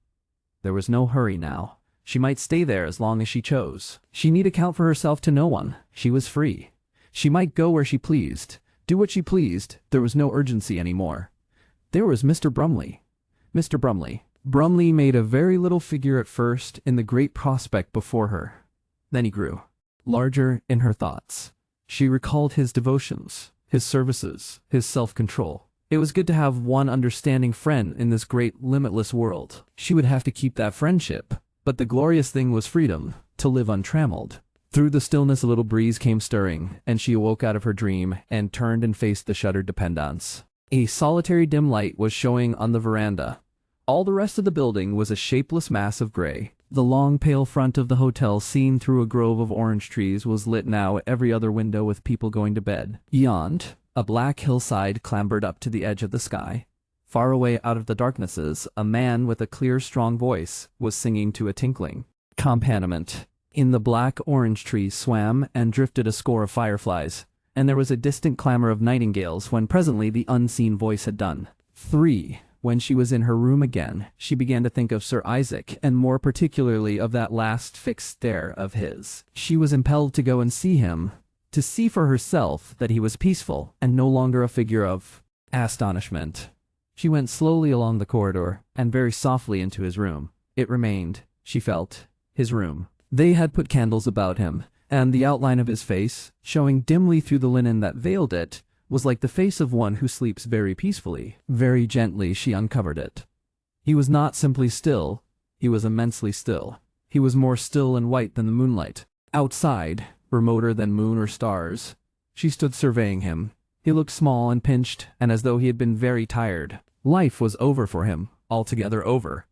There was no hurry now. She might stay there as long as she chose. She need account for herself to no one. She was free. She might go where she pleased, do what she pleased. There was no urgency anymore. There was Mr. Brumley. Mr. Brumley. Brumley made a very little figure at first in the great prospect before her. Then he grew larger in her thoughts. She recalled his devotions, his services, his self-control. It was good to have one understanding friend in this great limitless world. She would have to keep that friendship. But the glorious thing was freedom, to live untrammeled. Through the stillness a little breeze came stirring, and she awoke out of her dream and turned and faced the shuttered dependance. A solitary dim light was showing on the veranda. All the rest of the building was a shapeless mass of gray. The long pale front of the hotel, seen through a grove of orange trees, was lit now at every other window with people going to bed. Beyond, a black hillside clambered up to the edge of the sky. Far away out of the darknesses, a man with a clear, strong voice was singing to a tinkling accompaniment. In the black orange trees swam and drifted a score of fireflies, and there was a distant clamor of nightingales when presently the unseen voice had done. 3. When she was in her room again, she began to think of Sir Isaac, and more particularly of that last fixed stare of his. She was impelled to go and see him, to see for herself that he was peaceful and no longer a figure of astonishment. She went slowly along the corridor, and very softly into his room. It remained, she felt, his room. They had put candles about him, and the outline of his face, showing dimly through the linen that veiled it, was like the face of one who sleeps very peacefully. Very gently she uncovered it. He was not simply still, he was immensely still. He was more still and white than the moonlight. Outside, remoter than moon or stars, she stood surveying him. He looked small and pinched, and as though he had been very tired. Life was over for him, altogether over.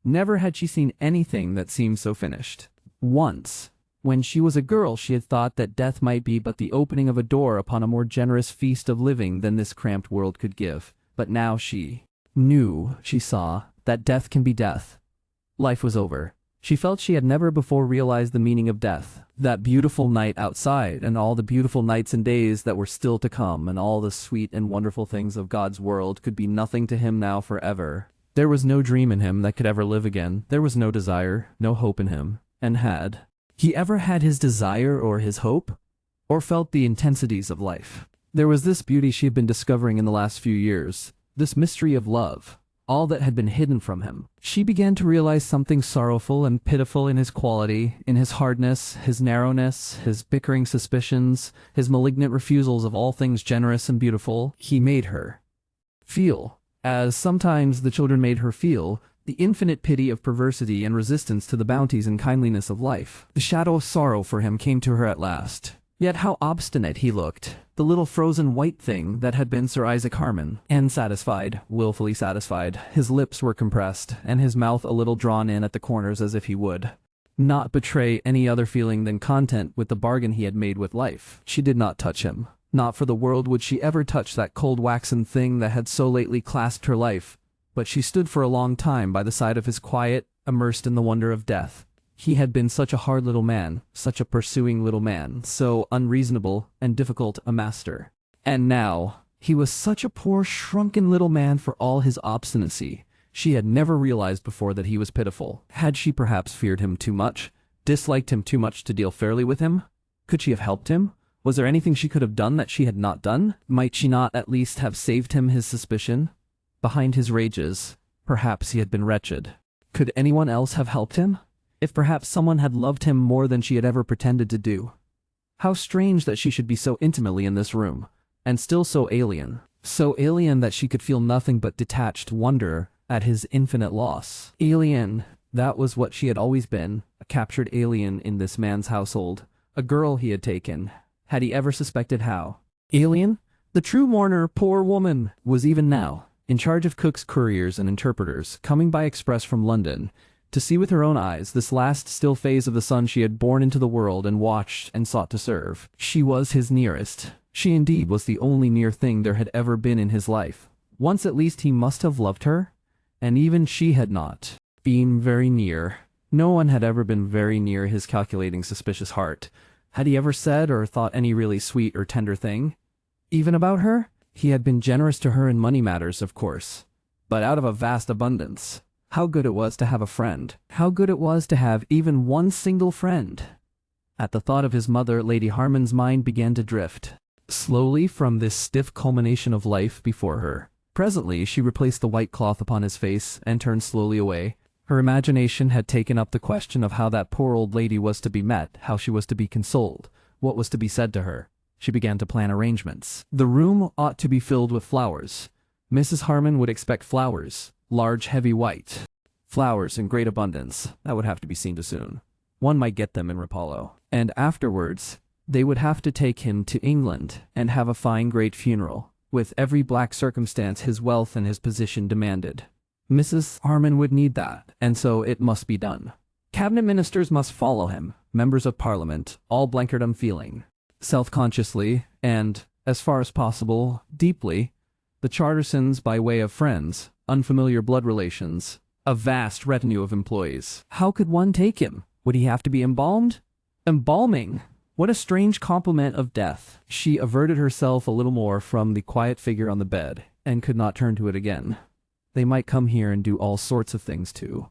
Never had she seen anything that seemed so finished. Once, when she was a girl, she had thought that death might be but the opening of a door upon a more generous feast of living than this cramped world could give. But now she knew, she saw, that death can be death. Life was over. She felt she had never before realized the meaning of death. That beautiful night outside, and all the beautiful nights and days that were still to come, and all the sweet and wonderful things of God's world could be nothing to him now forever. There was no dream in him that could ever live again. There was no desire, no hope in him. And had he ever had his desire or his hope? Or felt the intensities of life? There was this beauty she had been discovering in the last few years, this mystery of love. All that had been hidden from him. She began to realize something sorrowful and pitiful in his quality, in his hardness, his narrowness, his bickering suspicions, his malignant refusals of all things generous and beautiful. He made her feel, as sometimes the children made her feel, the infinite pity of perversity and resistance to the bounties and kindliness of life. The shadow of sorrow for him came to her at last. Yet how obstinate he looked, the little frozen white thing that had been Sir Isaac Harman. And satisfied, willfully satisfied. His lips were compressed, and his mouth a little drawn in at the corners as if he would not betray any other feeling than content with the bargain he had made with life. She did not touch him. Not for the world would she ever touch that cold waxen thing that had so lately clasped her life. But she stood for a long time by the side of his quiet, immersed in the wonder of death. He had been such a hard little man, such a pursuing little man, so unreasonable and difficult a master. And now, he was such a poor shrunken little man for all his obstinacy. She had never realized before that he was pitiful. Had she perhaps feared him too much, disliked him too much to deal fairly with him? Could she have helped him? Was there anything she could have done that she had not done? Might she not at least have saved him his suspicion? Behind his rages, perhaps he had been wretched. Could anyone else have helped him? If perhaps someone had loved him more than she had ever pretended to do, How strange that she should be so intimately in this room, and still so alien. So alien that she could feel nothing but detached wonder at his infinite loss. Alien, that was what she had always been, a captured alien in this man's household, a girl he had taken. Had he ever suspected how? Alien? The true mourner, poor woman, was even now in charge of cooks, couriers, and interpreters, coming by express from London, to see with her own eyes this last still phase of the son she had born into the world and watched and sought to serve. She was his nearest. She indeed was the only near thing there had ever been in his life. Once at least he must have loved her, and even she had not been very near. No one had ever been very near his calculating, suspicious heart. Had he ever said or thought any really sweet or tender thing? Even about her? He had been generous to her in money matters, of course, but out of a vast abundance. How good it was to have a friend. How good it was to have even one single friend. At the thought of his mother, Lady Harman's mind began to drift slowly from this stiff culmination of life before her. Presently, she replaced the white cloth upon his face and turned slowly away. Her imagination had taken up the question of how that poor old lady was to be met, how she was to be consoled, what was to be said to her. She began to plan arrangements. The room ought to be filled with flowers. Mrs. Harman would expect flowers, large, heavy white. Flowers in great abundance. That would have to be seen to soon. One might get them in Rapallo. And afterwards, they would have to take him to England and have a fine great funeral, with every black circumstance his wealth and his position demanded. Mrs. Harman would need that, and so it must be done. Cabinet ministers must follow him, members of Parliament, all Blenkerham feeling. Self-consciously, and, as far as possible, deeply, the Chartersons by way of friends, unfamiliar blood relations, a vast retinue of employees. How could one take him? Would he have to be embalmed? Embalming! What a strange complement of death. She averted herself a little more from the quiet figure on the bed, and could not turn to it again. They might come here and do all sorts of things too.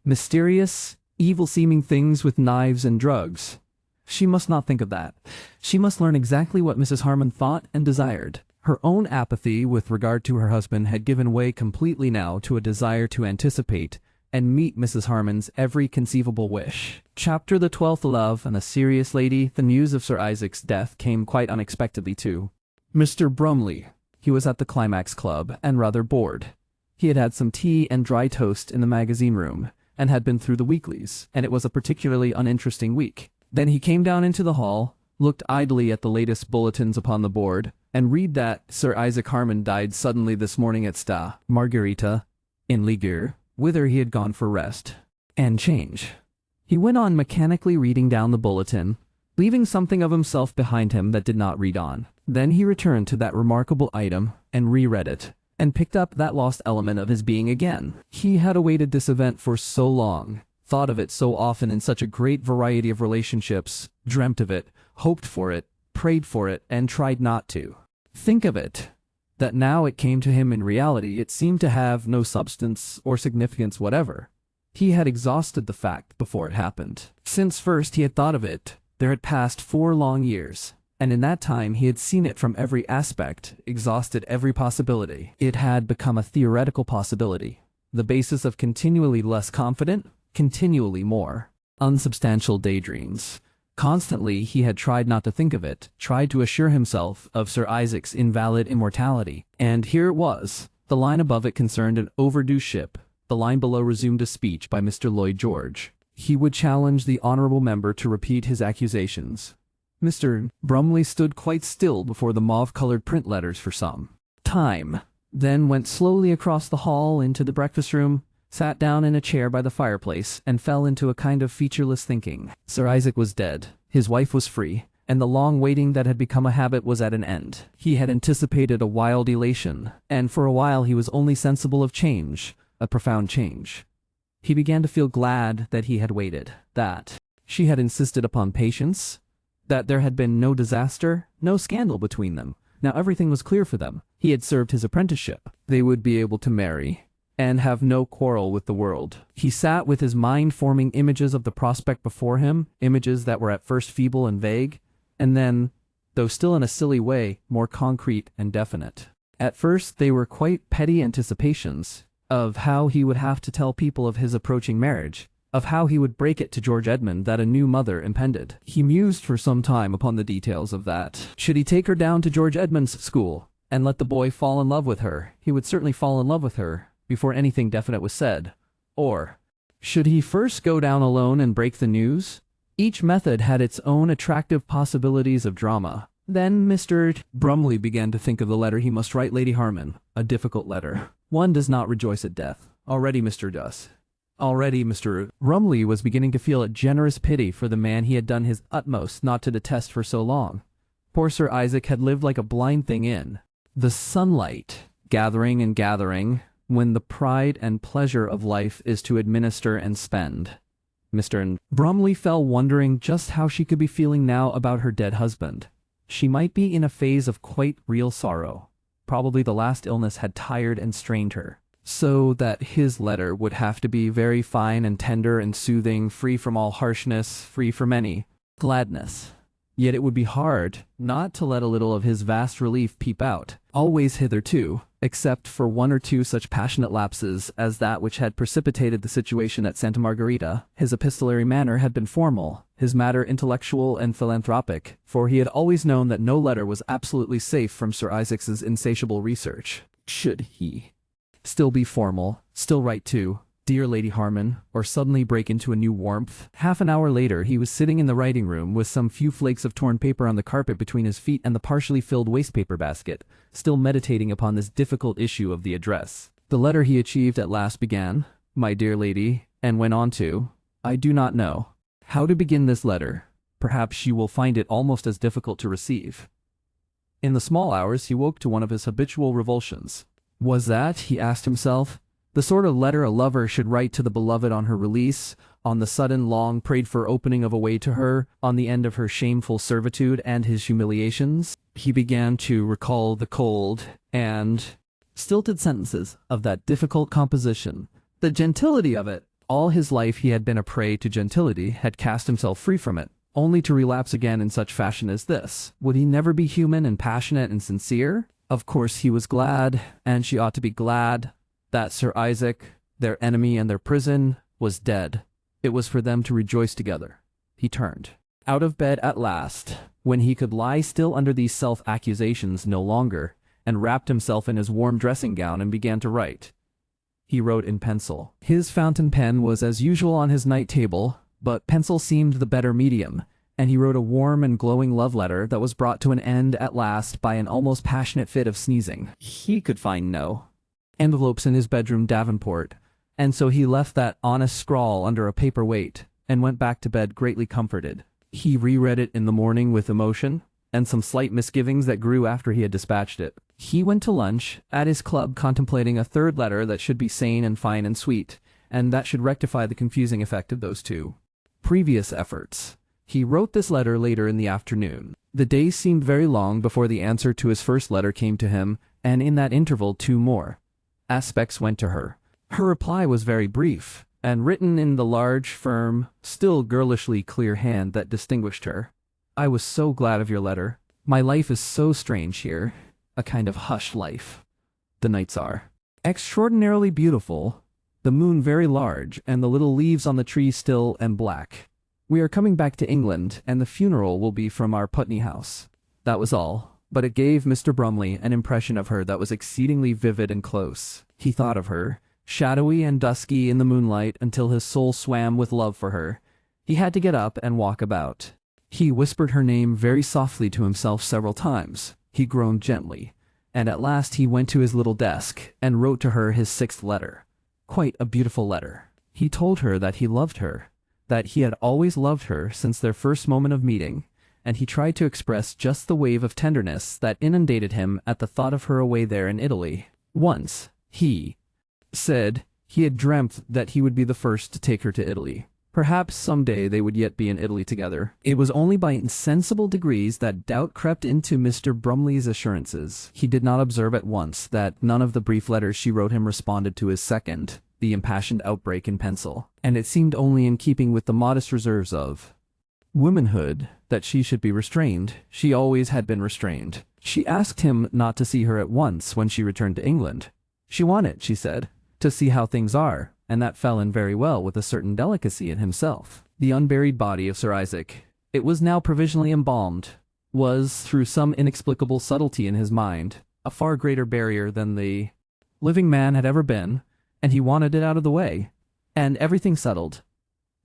Mysterious, evil-seeming things with knives and drugs. She must not think of that. She must learn exactly what Mrs. Harman thought and desired. Her own apathy with regard to her husband had given way completely now to a desire to anticipate and meet Mrs. Harman's every conceivable wish. Chapter the 12th. Love and a serious lady. The news of Sir Isaac's death came quite unexpectedly to Mr. Brumley. He was at the Climax Club and rather bored. He had had some tea and dry toast in the magazine room and had been through the weeklies, and it was a particularly uninteresting week. Then he came down into the hall, looked idly at the latest bulletins upon the board, and read that Sir Isaac Harman died suddenly this morning at Sta Margherita, in Ligure, whither he had gone for rest and change. He went on mechanically reading down the bulletin, leaving something of himself behind him that did not read on. Then he returned to that remarkable item and reread it, and picked up that lost element of his being again. He had awaited this event for so long, thought of it so often in such a great variety of relationships, dreamt of it, hoped for it, prayed for it, and tried not to think of it, that now it came to him in reality it seemed to have no substance or significance whatever. He had exhausted the fact before it happened. Since first he had thought of it, there had passed 4 long years, and in that time he had seen it from every aspect, exhausted every possibility. It had become a theoretical possibility, the basis of continually less confident, continually more unsubstantial daydreams. Constantly he had tried not to think of it, tried to assure himself of Sir Isaac's invalid immortality. And here it was. The line above it concerned an overdue ship. The line below resumed a speech by Mr. Lloyd George. He would challenge the honourable member to repeat his accusations. Mr. Brumley stood quite still before the mauve-coloured print letters for some time, then went slowly across the hall into the breakfast-room, sat down in a chair by the fireplace, and fell into a kind of featureless thinking. Sir Isaac was dead, his wife was free, and the long waiting that had become a habit was at an end. He had anticipated a wild elation, and for a while he was only sensible of change, a profound change. He began to feel glad that he had waited, that she had insisted upon patience, that there had been no disaster, no scandal between them. Now everything was clear for them. He had served his apprenticeship. They would be able to marry and have no quarrel with the world. He sat with his mind forming images of the prospect before him, images that were at first feeble and vague, and then, though still in a silly way, more concrete and definite. At first they were quite petty anticipations of how he would have to tell people of his approaching marriage, of how he would break it to George Edmund that a new mother impended. He mused for some time upon the details of that. Should he take her down to George Edmund's school and let the boy fall in love with her? He would certainly fall in love with her before anything definite was said. Or should he first go down alone and break the news? Each method had its own attractive possibilities of drama. Then Mr. Brumley began to think of the letter he must write Lady Harman. A difficult letter. One does not rejoice at death. Already Mr. Brumley was beginning to feel a generous pity for the man he had done his utmost not to detest for so long. Poor Sir Isaac had lived like a blind thing in the sunlight, gathering and gathering, when the pride and pleasure of life is to administer and spend. Mr. Brumley fell wondering just how she could be feeling now about her dead husband. She might be in a phase of quite real sorrow. Probably the last illness had tired and strained her, so that his letter would have to be very fine and tender and soothing, free from all harshness, free from any gladness. Yet it would be hard not to let a little of his vast relief peep out, always hitherto, except for one or two such passionate lapses as that which had precipitated the situation at Santa Margarita. His epistolary manner had been formal, his matter intellectual and philanthropic, for he had always known that no letter was absolutely safe from Sir Isaac's insatiable research. Should he still be formal, still write to "Dear Lady Harman," or suddenly break into a new warmth? Half an hour later he was sitting in the writing room with some few flakes of torn paper on the carpet between his feet and the partially filled wastepaper basket, still meditating upon this difficult issue of the address. The letter he achieved at last began, "My dear lady," and went on to, "I do not know how to begin this letter. Perhaps you will find it almost as difficult to receive." In the small hours he woke to one of his habitual revulsions. Was that, he asked himself, the sort of letter a lover should write to the beloved on her release, on the sudden long prayed-for opening of a way to her, on the end of her shameful servitude and his humiliations? He began to recall the cold and stilted sentences of that difficult composition, the gentility of it. All his life he had been a prey to gentility, had cast himself free from it, only to relapse again in such fashion as this. Would he never be human and passionate and sincere? Of course he was glad, and she ought to be glad, that Sir Isaac, their enemy and their prison, was dead. It was for them to rejoice together. He turned out of bed at last, when he could lie still under these self-accusations no longer, and wrapped himself in his warm dressing gown and began to write. He wrote in pencil. His fountain pen was as usual on his night table, but pencil seemed the better medium, and he wrote a warm and glowing love letter that was brought to an end at last by an almost passionate fit of sneezing. He could find no envelopes in his bedroom davenport, and so he left that honest scrawl under a paper weight, and went back to bed greatly comforted. He reread it in the morning with emotion, and some slight misgivings that grew after he had dispatched it. He went to lunch at his club contemplating a third letter that should be sane and fine and sweet, and that should rectify the confusing effect of those two previous efforts. He wrote this letter later in the afternoon. The days seemed very long before the answer to his first letter came to him, and in that interval two more aspects went to her. Her reply was very brief, and written in the large, firm, still girlishly clear hand that distinguished her. "I was so glad of your letter. My life is so strange here, a kind of hushed life. The nights are extraordinarily beautiful, the moon very large, and the little leaves on the trees still and black. We are coming back to England, and the funeral will be from our Putney house." That was all. But it gave Mr. Brumley an impression of her that was exceedingly vivid and close. He thought of her, shadowy and dusky in the moonlight, until his soul swam with love for her. He had to get up and walk about. He whispered her name very softly to himself several times. He groaned gently, and at last he went to his little desk and wrote to her his 6th letter. Quite a beautiful letter. He told her that he loved her, that he had always loved her since their first moment of meeting, and he tried to express just the wave of tenderness that inundated him at the thought of her away there in Italy. Once, he said, he had dreamt that he would be the first to take her to Italy. Perhaps some day they would yet be in Italy together. It was only by insensible degrees that doubt crept into Mr. Brumley's assurances. He did not observe at once that none of the brief letters she wrote him responded to his second, the impassioned outbreak in pencil, and it seemed only in keeping with the modest reserves of womanhood that she should be restrained. She always had been restrained. She asked him not to see her at once when she returned to England. She wanted, she said, to see how things are, and that fell in very well with a certain delicacy in himself. The unburied body of Sir Isaac, it was now provisionally embalmed, was, through some inexplicable subtlety in his mind, a far greater barrier than the living man had ever been, and he wanted it out of the way, and everything settled.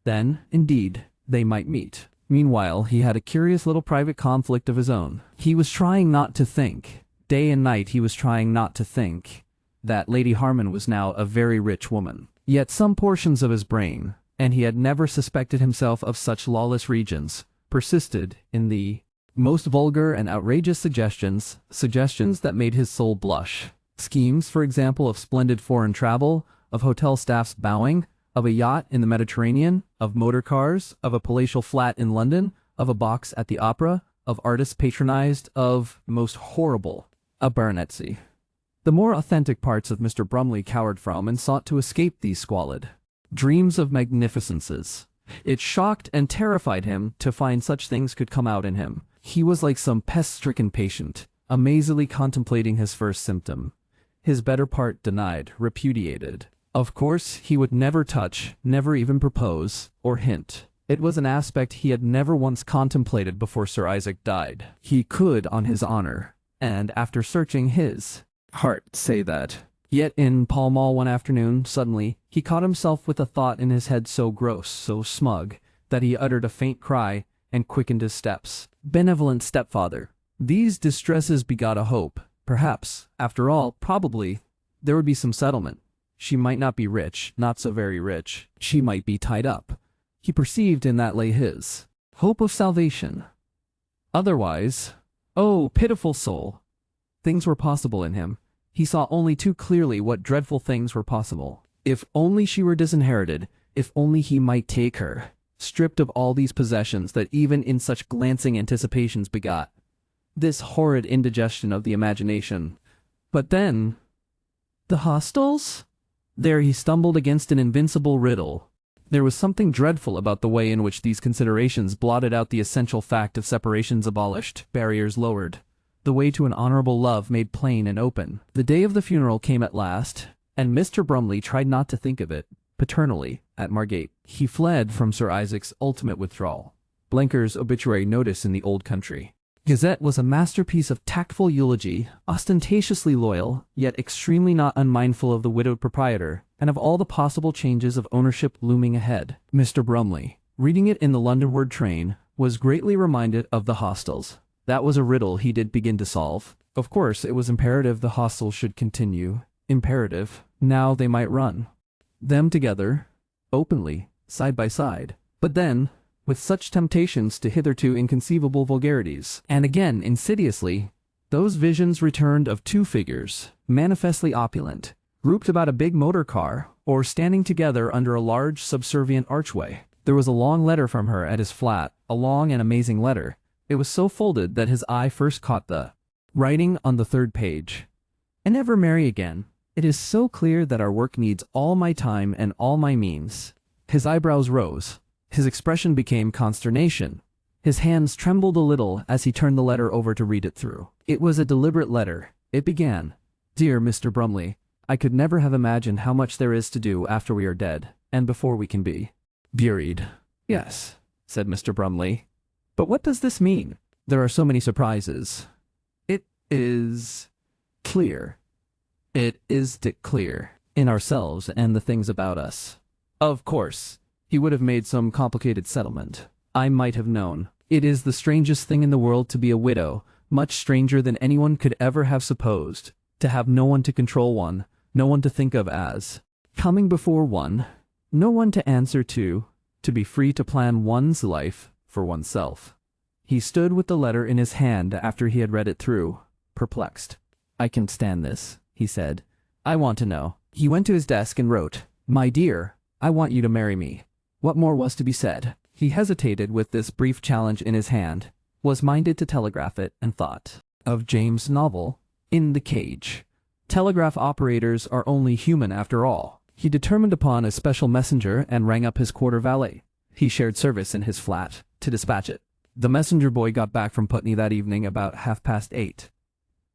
Then, indeed, they might meet. Meanwhile, he had a curious little private conflict of his own. He was trying not to think. Day and night he was trying not to think that Lady Harman was now a very rich woman. Yet some portions of his brain, and he had never suspected himself of such lawless regions, persisted in the most vulgar and outrageous suggestions that made his soul blush. Schemes, for example, of splendid foreign travel, of hotel staffs bowing, of a yacht in the Mediterranean, of motor cars, of a palatial flat in London, of a box at the opera, of artists patronized, of, most horrible, a baronetcy. The more authentic parts of Mr. Brumley cowered from and sought to escape these squalid dreams of magnificences. It shocked and terrified him to find such things could come out in him. He was like some pest-stricken patient, amazedly contemplating his first symptom. His better part denied, repudiated. Of course, he would never touch, never even propose, or hint. It was an aspect he had never once contemplated before Sir Isaac died. He could, on his honor, and after searching his heart, say that. Yet in Pall Mall one afternoon, suddenly, he caught himself with a thought in his head so gross, so smug, that he uttered a faint cry and quickened his steps. Benevolent stepfather. These distresses begot a hope. Perhaps, after all, probably, there would be some settlement. She might not be rich, not so very rich. She might be tied up. He perceived in that lay his hope of salvation. Otherwise, oh, pitiful soul! Things were possible in him. He saw only too clearly what dreadful things were possible. If only she were disinherited, if only he might take her, stripped of all these possessions that even in such glancing anticipations begot this horrid indigestion of the imagination. But then, the hostels? There he stumbled against an invincible riddle. There was something dreadful about the way in which these considerations blotted out the essential fact of separations abolished, barriers lowered, the way to an honorable love made plain and open. The day of the funeral came at last, and Mr. Brumley tried not to think of it, paternally, at Margate. He fled from Sir Isaac's ultimate withdrawal. Blenker's obituary notice in the old country Gazette was a masterpiece of tactful eulogy, ostentatiously loyal, yet extremely not unmindful of the widowed proprietor, and of all the possible changes of ownership looming ahead. Mr. Brumley, reading it in the Londonward train, was greatly reminded of the hostels. That was a riddle he did begin to solve. Of course, it was imperative the hostels should continue. Imperative. Now they might run them together, openly, side by side. But then, with such temptations to hitherto inconceivable vulgarities, and again insidiously, those visions returned of two figures, manifestly opulent, grouped about a big motor car, or standing together under a large subservient archway. There was a long letter from her at his flat, a long and amazing letter. It was so folded that his eye first caught the writing on the third page. "I never marry again. It is so clear that our work needs all my time and all my means." His eyebrows rose. His expression became consternation. His hands trembled a little as he turned the letter over to read it through. It was a deliberate letter. It began, "Dear Mr. Brumley, I could never have imagined how much there is to do after we are dead, and before we can be buried." "Yes," said Mr. Brumley. "But what does this mean? There are so many surprises." "It is clear. It is clear in ourselves and the things about us. Of course, he would have made some complicated settlement. I might have known. It is the strangest thing in the world to be a widow, much stranger than anyone could ever have supposed, to have no one to control one, no one to think of as coming before one, no one to answer to be free to plan one's life for oneself." He stood with the letter in his hand after he had read it through, perplexed. "I can stand this," he said. "I want to know." He went to his desk and wrote, "My dear, I want you to marry me." What more was to be said? He hesitated with this brief challenge in his hand, was minded to telegraph it, and thought of James' novel, In the Cage. Telegraph operators are only human after all. He determined upon a special messenger and rang up his quarter valet. He shared service in his flat, to dispatch it. The messenger boy got back from Putney that evening about 8:30.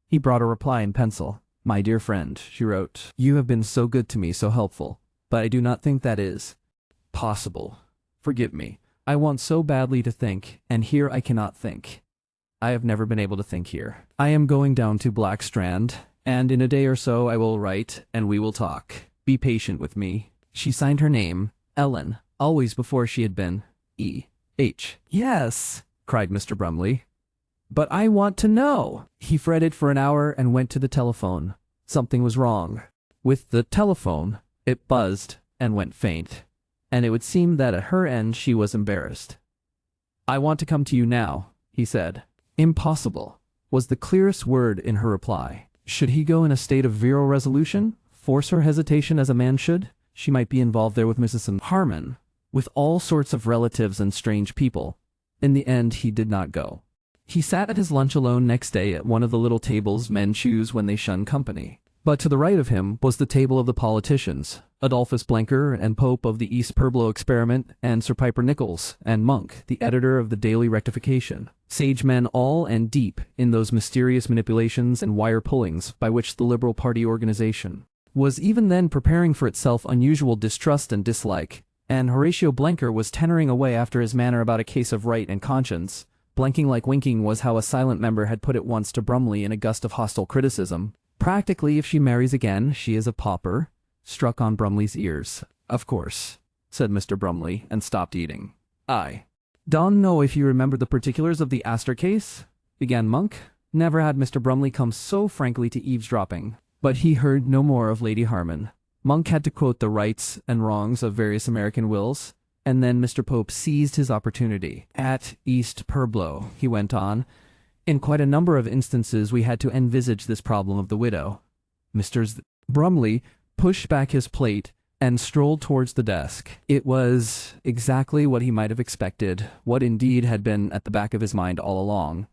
He brought a reply in pencil. "My dear friend," she wrote, "you have been so good to me, so helpful. but I do not think that is possible. Forgive me. I want so badly to think, and here I cannot think. I have never been able to think here. I am going down to Blackstrand, and in a day or so I will write, and we will talk. Be patient with me." She signed her name, Ellen, always before she had been E.H. "Yes," cried Mr. Brumley. "But I want to know." He fretted for an hour and went to the telephone. Something was wrong with the telephone. It buzzed and went faint, and it would seem that at her end she was embarrassed. "I want to come to you now," he said. "Impossible," was the clearest word in her reply. Should he go in a state of virile resolution, force her hesitation as a man should? She might be involved there with Mrs. Harman, with all sorts of relatives and strange people. In the end, he did not go. He sat at his lunch alone next day at one of the little tables men choose when they shun company. But to the right of him was the table of the politicians, Adolphus Blenker and Pope of the East Purblo Experiment, and Sir Piper Nichols, and Monk, the editor of the Daily Rectification. Sage men all and deep in those mysterious manipulations and wire pullings by which the Liberal Party organization was even then preparing for itself unusual distrust and dislike, and Horatio Blenker was tenoring away after his manner about a case of right and conscience. Blinking like winking was how a silent member had put it once to Brumley in a gust of hostile criticism. "Practically, if she marries again, she is a pauper," struck on Brumley's ears. "Of course," said Mr. Brumley, and stopped eating. "I don't know if you remember the particulars of the Astor case," began Monk. Never had Mr. Brumley come so frankly to eavesdropping. But he heard no more of Lady Harman. Monk had to quote the rights and wrongs of various American wills, and then Mr. Pope seized his opportunity. "At East Purblo," he went on, "in quite a number of instances we had to envisage this problem of the widow." Mr. Brumley pushed back his plate and strolled towards the desk. It was exactly what he might have expected, what indeed had been at the back of his mind all along,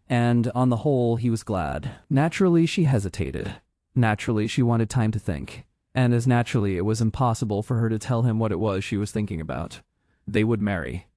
and on the whole he was glad. Naturally she hesitated. Naturally she wanted time to think, and as naturally it was impossible for her to tell him what it was she was thinking about. They would marry.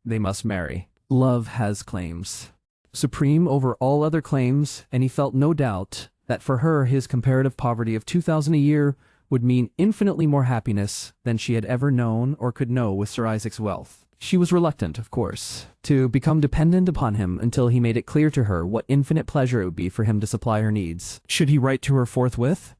They must marry. Love has claims supreme over all other claims, and he felt no doubt that for her his comparative poverty of $2,000 a year would mean infinitely more happiness than she had ever known or could know with Sir Isaac's wealth. She was reluctant, of course, to become dependent upon him until he made it clear to her what infinite pleasure it would be for him to supply her needs. Should he write to her forthwith?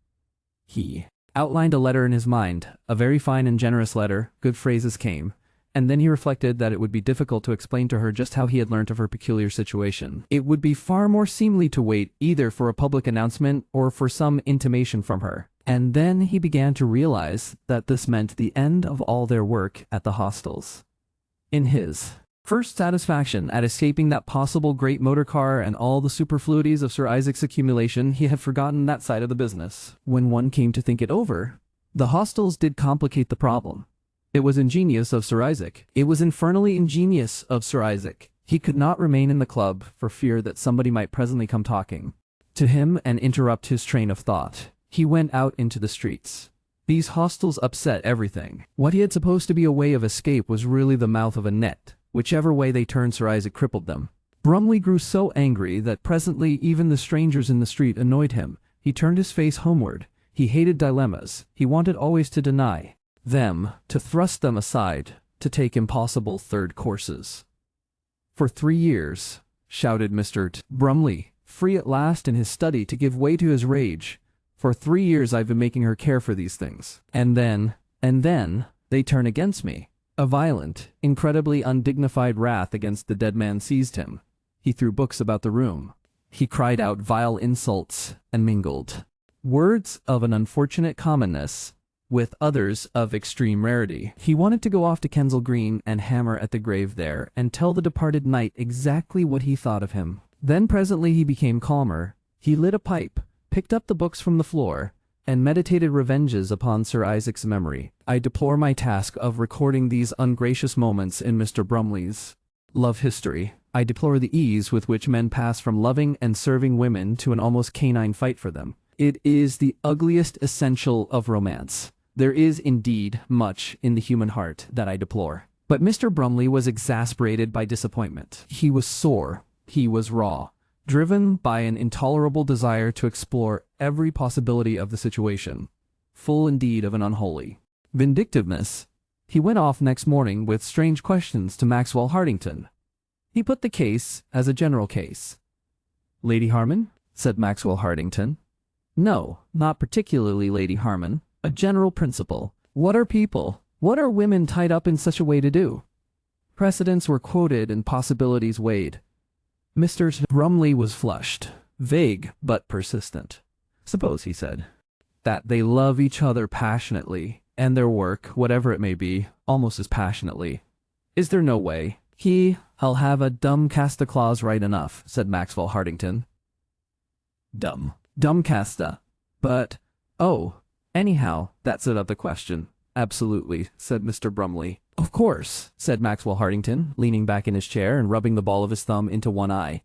He outlined a letter in his mind, a very fine and generous letter. Good phrases came, and then he reflected that it would be difficult to explain to her just how he had learnt of her peculiar situation. It would be far more seemly to wait either for a public announcement or for some intimation from her. And then he began to realize that this meant the end of all their work at the hostels. In his first satisfaction at escaping that possible great motor car and all the superfluities of Sir Isaac's accumulation, he had forgotten that side of the business. When one came to think it over, the hostels did complicate the problem. It was ingenious of Sir Isaac. It was infernally ingenious of Sir Isaac. He could not remain in the club for fear that somebody might presently come talking to him and interrupt his train of thought. He went out into the streets. These hostels upset everything. What he had supposed to be a way of escape was really the mouth of a net. Whichever way they turned, Sir Isaac crippled them. Brumley grew so angry that presently even the strangers in the street annoyed him. He turned his face homeward. He hated dilemmas. He wanted always to deny them, to thrust them aside, to take impossible third courses. "For 3 years," shouted Mr. Brumley, free at last in his study to give way to his rage, "for 3 years I've been making her care for these things. And then, they turn against me." A violent, incredibly undignified wrath against the dead man seized him. He threw books about the room. He cried out vile insults and mingled words of an unfortunate commonness with others of extreme rarity. He wanted to go off to Kensal Green and hammer at the grave there and tell the departed knight exactly what he thought of him. Then presently he became calmer. He lit a pipe, picked up the books from the floor, and meditated revenges upon Sir Isaac's memory. I deplore my task of recording these ungracious moments in Mr. Brumley's love history. I deplore the ease with which men pass from loving and serving women to an almost canine fight for them. It is the ugliest essential of romance. There is indeed much in the human heart that I deplore. But Mr. Brumley was exasperated by disappointment. He was sore. He was raw, driven by an intolerable desire to explore every possibility of the situation, full indeed of an unholy vindictiveness. He went off next morning with strange questions to Maxwell Hartington. He put the case as a general case. "Lady Harman?" said Maxwell Hartington. "No, not particularly, Lady Harman. A general principle. What are people, what are women tied up in such a way to do?" Precedents were quoted and possibilities weighed. Mr. Brumley was flushed, vague but persistent. "Suppose," he said, "that they love each other passionately, and their work, whatever it may be, almost as passionately. Is there no way?" "I'll have a dumb casta clause right enough," said Maxwell Hartington. Dumb casta. But, anyhow, that's out of the question." "Absolutely," said Mr. Brumley. "Of course," said Maxwell Hartington, leaning back in his chair and rubbing the ball of his thumb into one eye.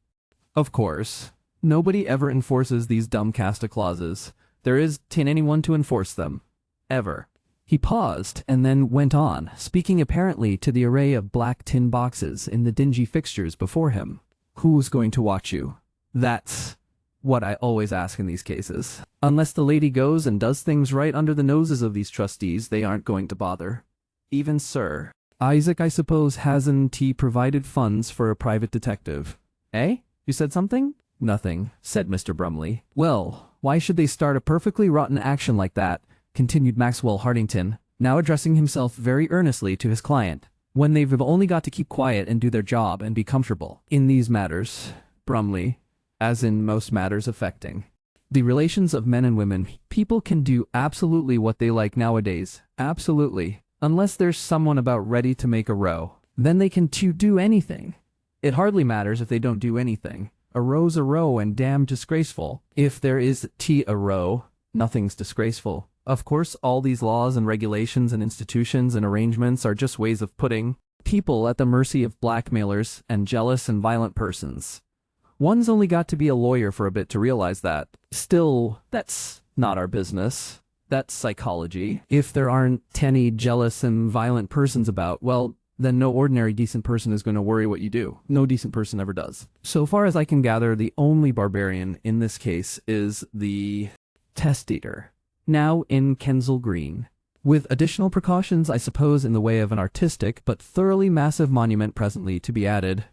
"Of course. Nobody ever enforces these dumb casta clauses. There isn't anyone to enforce them. Ever." He paused and then went on, speaking apparently to the array of black tin boxes in the dingy fixtures before him. "Who's going to watch you? That's what I always ask in these cases. Unless the lady goes and does things right under the noses of these trustees, they aren't going to bother. Even Sir Isaac, I suppose, hasn't he provided funds for a private detective?" "Eh? You said something?" "Nothing," said Mr. Brumley. "Well, why should they start a perfectly rotten action like that?" continued Maxwell Hartington, now addressing himself very earnestly to his client, "when they've only got to keep quiet and do their job and be comfortable. In these matters, Brumley, as in most matters affecting the relations of men and women, people can do absolutely what they like nowadays. Absolutely. Unless there's someone about ready to make a row. Then they can do anything. It hardly matters if they don't do anything. A row's a row and damn disgraceful. If there is a row, nothing's disgraceful. Of course, all these laws and regulations and institutions and arrangements are just ways of putting people at the mercy of blackmailers and jealous and violent persons. One's only got to be a lawyer for a bit to realize that. Still, that's not our business. That's psychology. If there aren't any jealous and violent persons about, well, then no ordinary decent person is going to worry what you do. No decent person ever does. So far as I can gather, the only barbarian in this case is the testator, now in Kensal Green, with additional precautions, I suppose, in the way of an artistic but thoroughly massive monument presently to be added.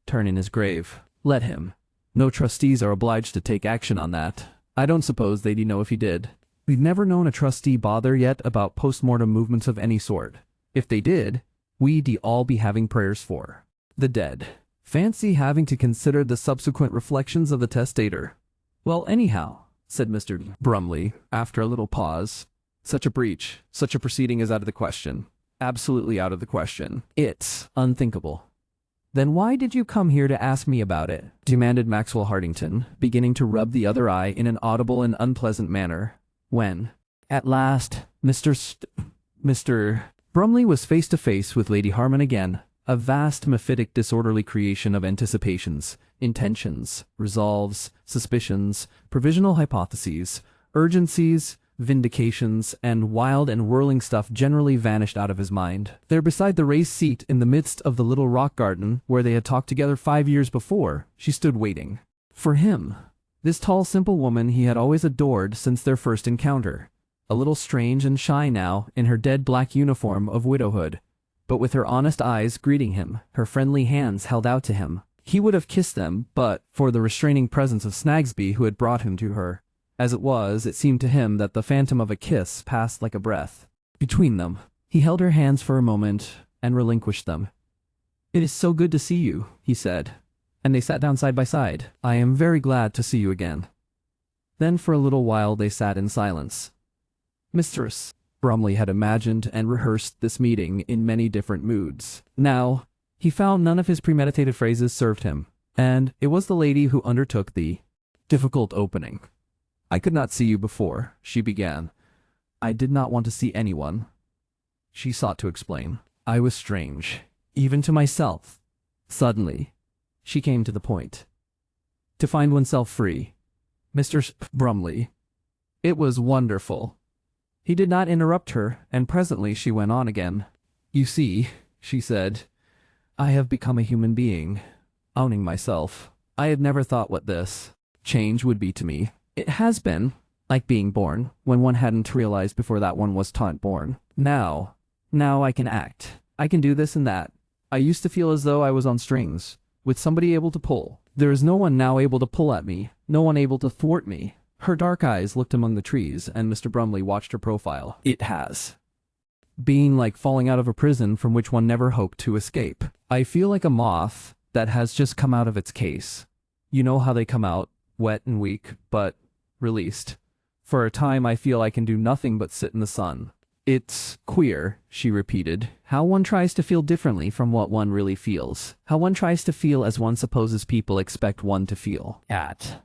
Turn in his grave. Let him. No trustees are obliged to take action on that. I don't suppose they'd know if he did. We've never known a trustee bother yet about post-mortem movements of any sort. If they did, we'd all be having prayers for the dead. Fancy having to consider the subsequent reflections of the testator. Well, anyhow, said Mr. Brumley, after a little pause, such a breach, such a proceeding is out of the question. Absolutely out of the question. It's unthinkable. Then why did you come here to ask me about it? Demanded Maxwell Hartington, beginning to rub the other eye in an audible and unpleasant manner. When, at last, Mr. Brumley was face to face with Lady Harman again, a vast mephitic disorderly creation of anticipations, intentions, resolves, suspicions, provisional hypotheses, urgencies, vindications, and wild and whirling stuff generally vanished out of his mind. There beside the raised seat in the midst of the little rock garden where they had talked together 5 years before, she stood waiting. For him. This tall, simple woman he had always adored since their first encounter. A little strange and shy now in her dead black uniform of widowhood, but with her honest eyes greeting him, her friendly hands held out to him. He would have kissed them but for the restraining presence of Snagsby who had brought him to her. As it was, it seemed to him that the phantom of a kiss passed like a breath between them. He held her hands for a moment and relinquished them. "It is so good to see you," he said, and they sat down side by side. "I am very glad to see you again." Then for a little while they sat in silence. Mistress Brumley had imagined and rehearsed this meeting in many different moods. Now, he found none of his premeditated phrases served him, and it was the lady who undertook the difficult opening. "I could not see you before," she began. "I did not want to see anyone." She sought to explain. "I was strange, even to myself." Suddenly, she came to the point. To find oneself free. Mr. Brumley. It was wonderful. He did not interrupt her, and presently she went on again. "You see," she said, "I have become a human being, owning myself. I had never thought what this change would be to me. It has been, Like being born, when one hadn't realized before that one was born. Now I can act. I can do this and that. I used to feel as though I was on strings, with somebody able to pull. There is no one now able to pull at me, no one able to thwart me. Her dark eyes looked among the trees, and Mr. Brumley watched her profile. It has been like falling out of a prison from which one never hoped to escape. I feel like a moth that has just come out of its case. You know how they come out, wet and weak, but released. For a time I feel I can do nothing but sit in the sun. It's queer, she repeated, how one tries to feel differently from what one really feels. How one tries to feel as one supposes people expect one to feel. At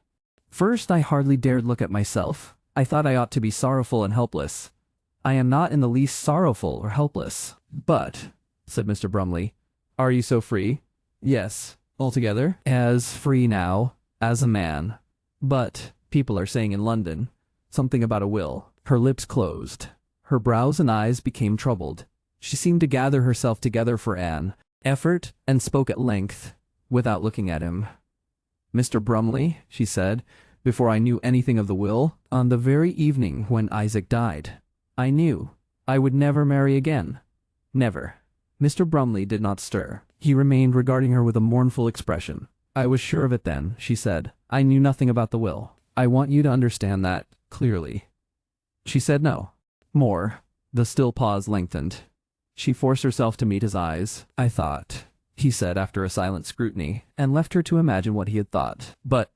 first I hardly dared look at myself. I thought I ought to be sorrowful and helpless. I am not in the least sorrowful or helpless. But, said Mr. Brumley, are you so free? Yes, altogether. As free now, as a man. But, people are saying in London, something about a will. Her lips closed. Her brows and eyes became troubled. She seemed to gather herself together for an effort and spoke at length, without looking at him. Mr. Brumley, she said, before I knew anything of the will, on the very evening when Isaac died, I knew I would never marry again. Never. Mr. Brumley did not stir. He remained regarding her with a mournful expression. I was sure of it then, she said. I knew nothing about the will. I want you to understand that, clearly. She said no. More. The still pause lengthened. She forced herself to meet his eyes. I thought, he said after a silent scrutiny, and left her to imagine what he had thought. But,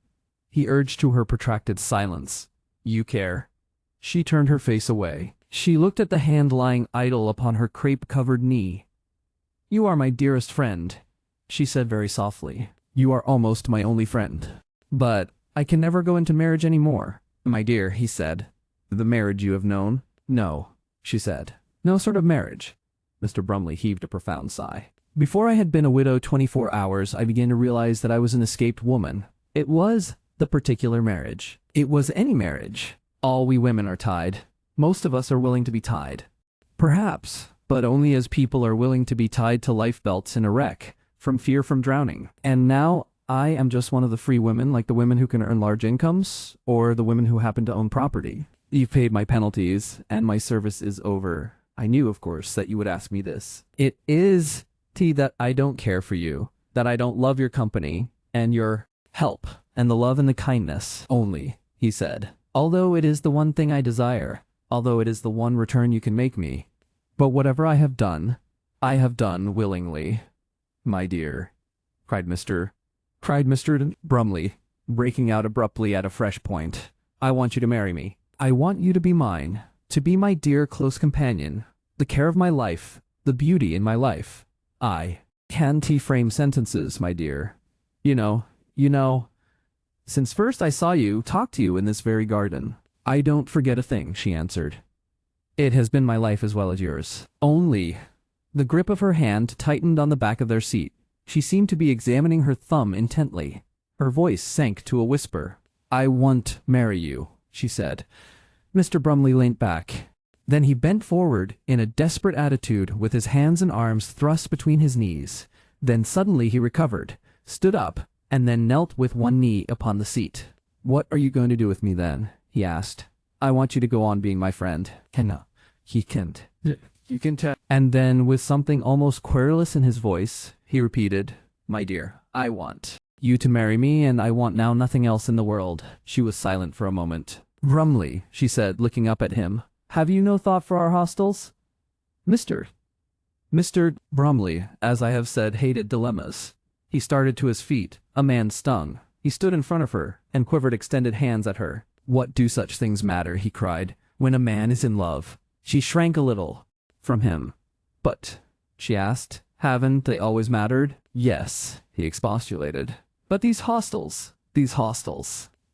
he urged to her protracted silence. You care. She turned her face away. She looked at the hand lying idle upon her crepe-covered knee. You are my dearest friend, she said very softly. You are almost my only friend. But, I can never go into marriage any more. My dear, he said. The marriage you have known? No, she said. No sort of marriage. Mr. Brumley heaved a profound sigh. Before I had been a widow 24 hours, I began to realize that I was an escaped woman. It was the particular marriage. It was any marriage. All we women are tied. Most of us are willing to be tied. Perhaps, but only as people are willing to be tied to life belts in a wreck, from fear from drowning. And now I am just one of the free women, like the women who can earn large incomes, or the women who happen to own property. You've paid my penalties, and my service is over. I knew, of course, that you would ask me this. It is that I don't care for you, that I don't love your company, and your help, and the love and the kindness only, he said. Although it is the one thing I desire, although it is the one return you can make me. But whatever I have done willingly. My dear, cried Mr. Brumley, breaking out abruptly at a fresh point. I want you to marry me. I want you to be mine, to be my dear close companion, the care of my life, the beauty in my life. I can't frame sentences, my dear. You know, since first I saw you, talk to you in this very garden. I don't forget a thing, she answered. It has been my life as well as yours. Only. The grip of her hand tightened on the back of their seat. She seemed to be examining her thumb intently. Her voice sank to a whisper. I won't marry you, she said. Mr. Brumley leant back. Then he bent forward in a desperate attitude with his hands and arms thrust between his knees. Then suddenly he recovered, stood up, and then knelt with one knee upon the seat. What are you going to do with me then? He asked. I want you to go on being my friend. No, he can't. You can tell. And then with something almost querulous in his voice, he repeated, My dear, I want you to marry me, and I want now nothing else in the world. She was silent for a moment. Brumley, she said, looking up at him, have you no thought for our hostels? Mr. Brumley, as I have said, hated dilemmas. He started to his feet, a man stung. He stood in front of her, and quivered extended hands at her. What do such things matter, he cried, when a man is in love? She shrank a little from him. But, she asked, haven't they always mattered? Yes, he expostulated. But these hostels.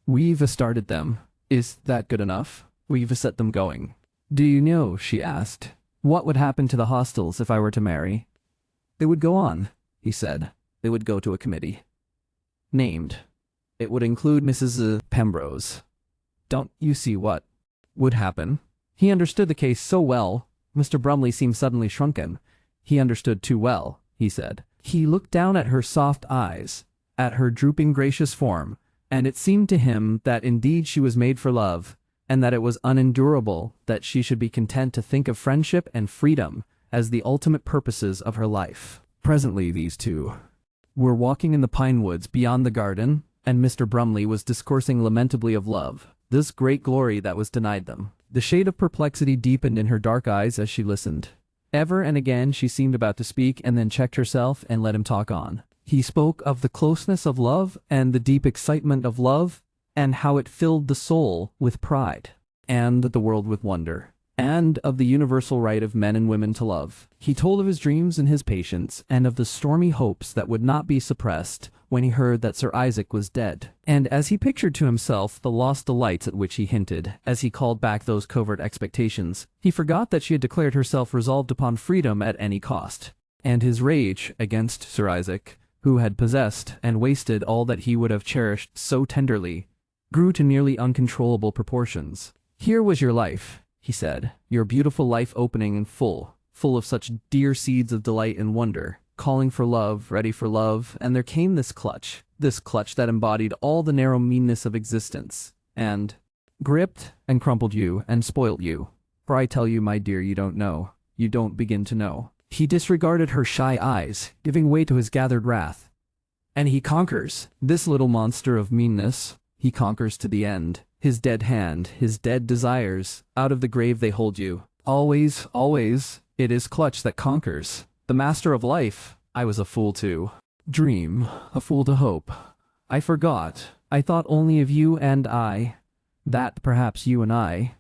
We've started them. Is that good enough? We've set them going. Do you know, she asked, what would happen to the hostels if I were to marry? They would go on, he said. They would go to a committee. Named. It would include Mrs. Pembrose. Don't you see what would happen? He understood the case so well. Mr. Brumley seemed suddenly shrunken. He understood too well, he said. He looked down at her soft eyes, at her drooping gracious form, and it seemed to him that indeed she was made for love, and that it was unendurable that she should be content to think of friendship and freedom as the ultimate purposes of her life. Presently these two were walking in the pine woods beyond the garden, and Mr. Brumley was discoursing lamentably of love, this great glory that was denied them. The shade of perplexity deepened in her dark eyes as she listened. Ever and again she seemed about to speak and then checked herself and let him talk on. He spoke of the closeness of love and the deep excitement of love, and how it filled the soul with pride, and the world with wonder, and of the universal right of men and women to love. He told of his dreams and his patience, and of the stormy hopes that would not be suppressed when he heard that Sir Isaac was dead. And as he pictured to himself the lost delights at which he hinted, as he called back those covert expectations, he forgot that she had declared herself resolved upon freedom at any cost. And his rage against Sir Isaac, who had possessed and wasted all that he would have cherished so tenderly, grew to nearly uncontrollable proportions. Here was your life, he said, your beautiful life opening and full of such dear seeds of delight and wonder, calling for love, ready for love, and there came this clutch that embodied all the narrow meanness of existence, and gripped and crumpled you and spoilt you. For I tell you, my dear, you don't begin to know. He disregarded her shy eyes, giving way to his gathered wrath. And he conquers, this little monster of meanness, he conquers to the end. His dead hand, his dead desires, out of the grave they hold you. Always, always, it is clutch that conquers. The master of life. I was a fool to dream, a fool to hope. I forgot. I thought only of you and I. That perhaps you and I.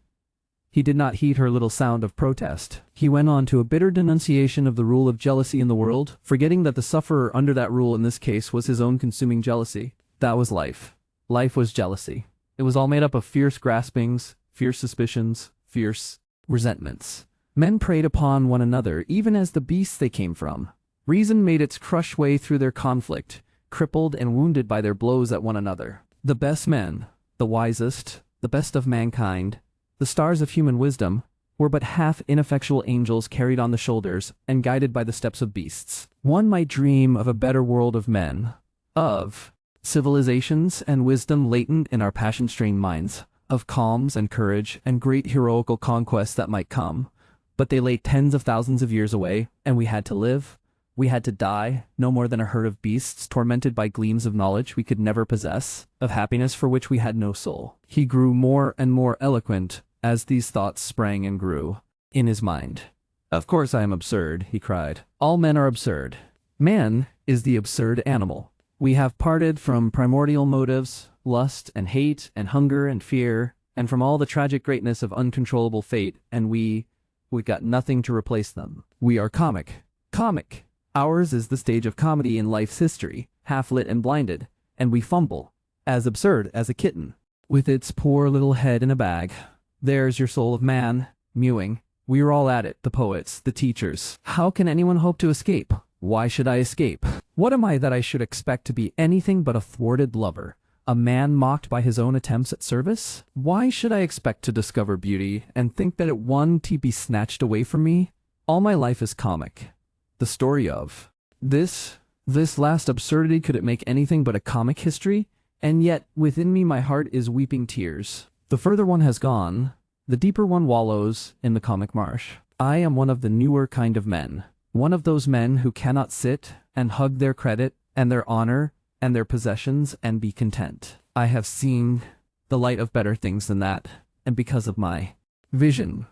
He did not heed her little sound of protest. He went on to a bitter denunciation of the rule of jealousy in the world, forgetting that the sufferer under that rule in this case was his own consuming jealousy. That was life. Life was jealousy. It was all made up of fierce graspings, fierce suspicions, fierce resentments. Men preyed upon one another even as the beasts they came from. Reason made its crushed way through their conflict, crippled and wounded by their blows at one another. The best men, the wisest, the best of mankind, the stars of human wisdom, were but half ineffectual angels carried on the shoulders and guided by the steps of beasts. One might dream of a better world of men, of civilizations and wisdom latent in our passion-strained minds, of calms and courage and great heroical conquests that might come, but they lay tens of thousands of years away, and we had to live, we had to die, no more than a herd of beasts tormented by gleams of knowledge we could never possess, of happiness for which we had no soul. He grew more and more eloquent as these thoughts sprang and grew in his mind. Of course I am absurd, he cried. All men are absurd. Man is the absurd animal. We have parted from primordial motives, lust and hate and hunger and fear, and from all the tragic greatness of uncontrollable fate, and we got nothing to replace them. We are comic. Comic. Ours is the stage of comedy in life's history, half lit and blinded, and we fumble, as absurd as a kitten, with its poor little head in a bag. There's your soul of man, mewing. We are all at it, the poets, the teachers. How can anyone hope to escape? Why should I escape? What am I that I should expect to be anything but a thwarted lover? A man mocked by his own attempts at service? Why should I expect to discover beauty and think that it one to be snatched away from me? All my life is comic. The story of this last absurdity, could it make anything but a comic history? And yet, within me my heart is weeping tears. The further one has gone, the deeper one wallows in the comic marsh. I am one of the newer kind of men. One of those men who cannot sit and hug their credit and their honor and their possessions and be content. I have seen the light of better things than that, and because of my vision,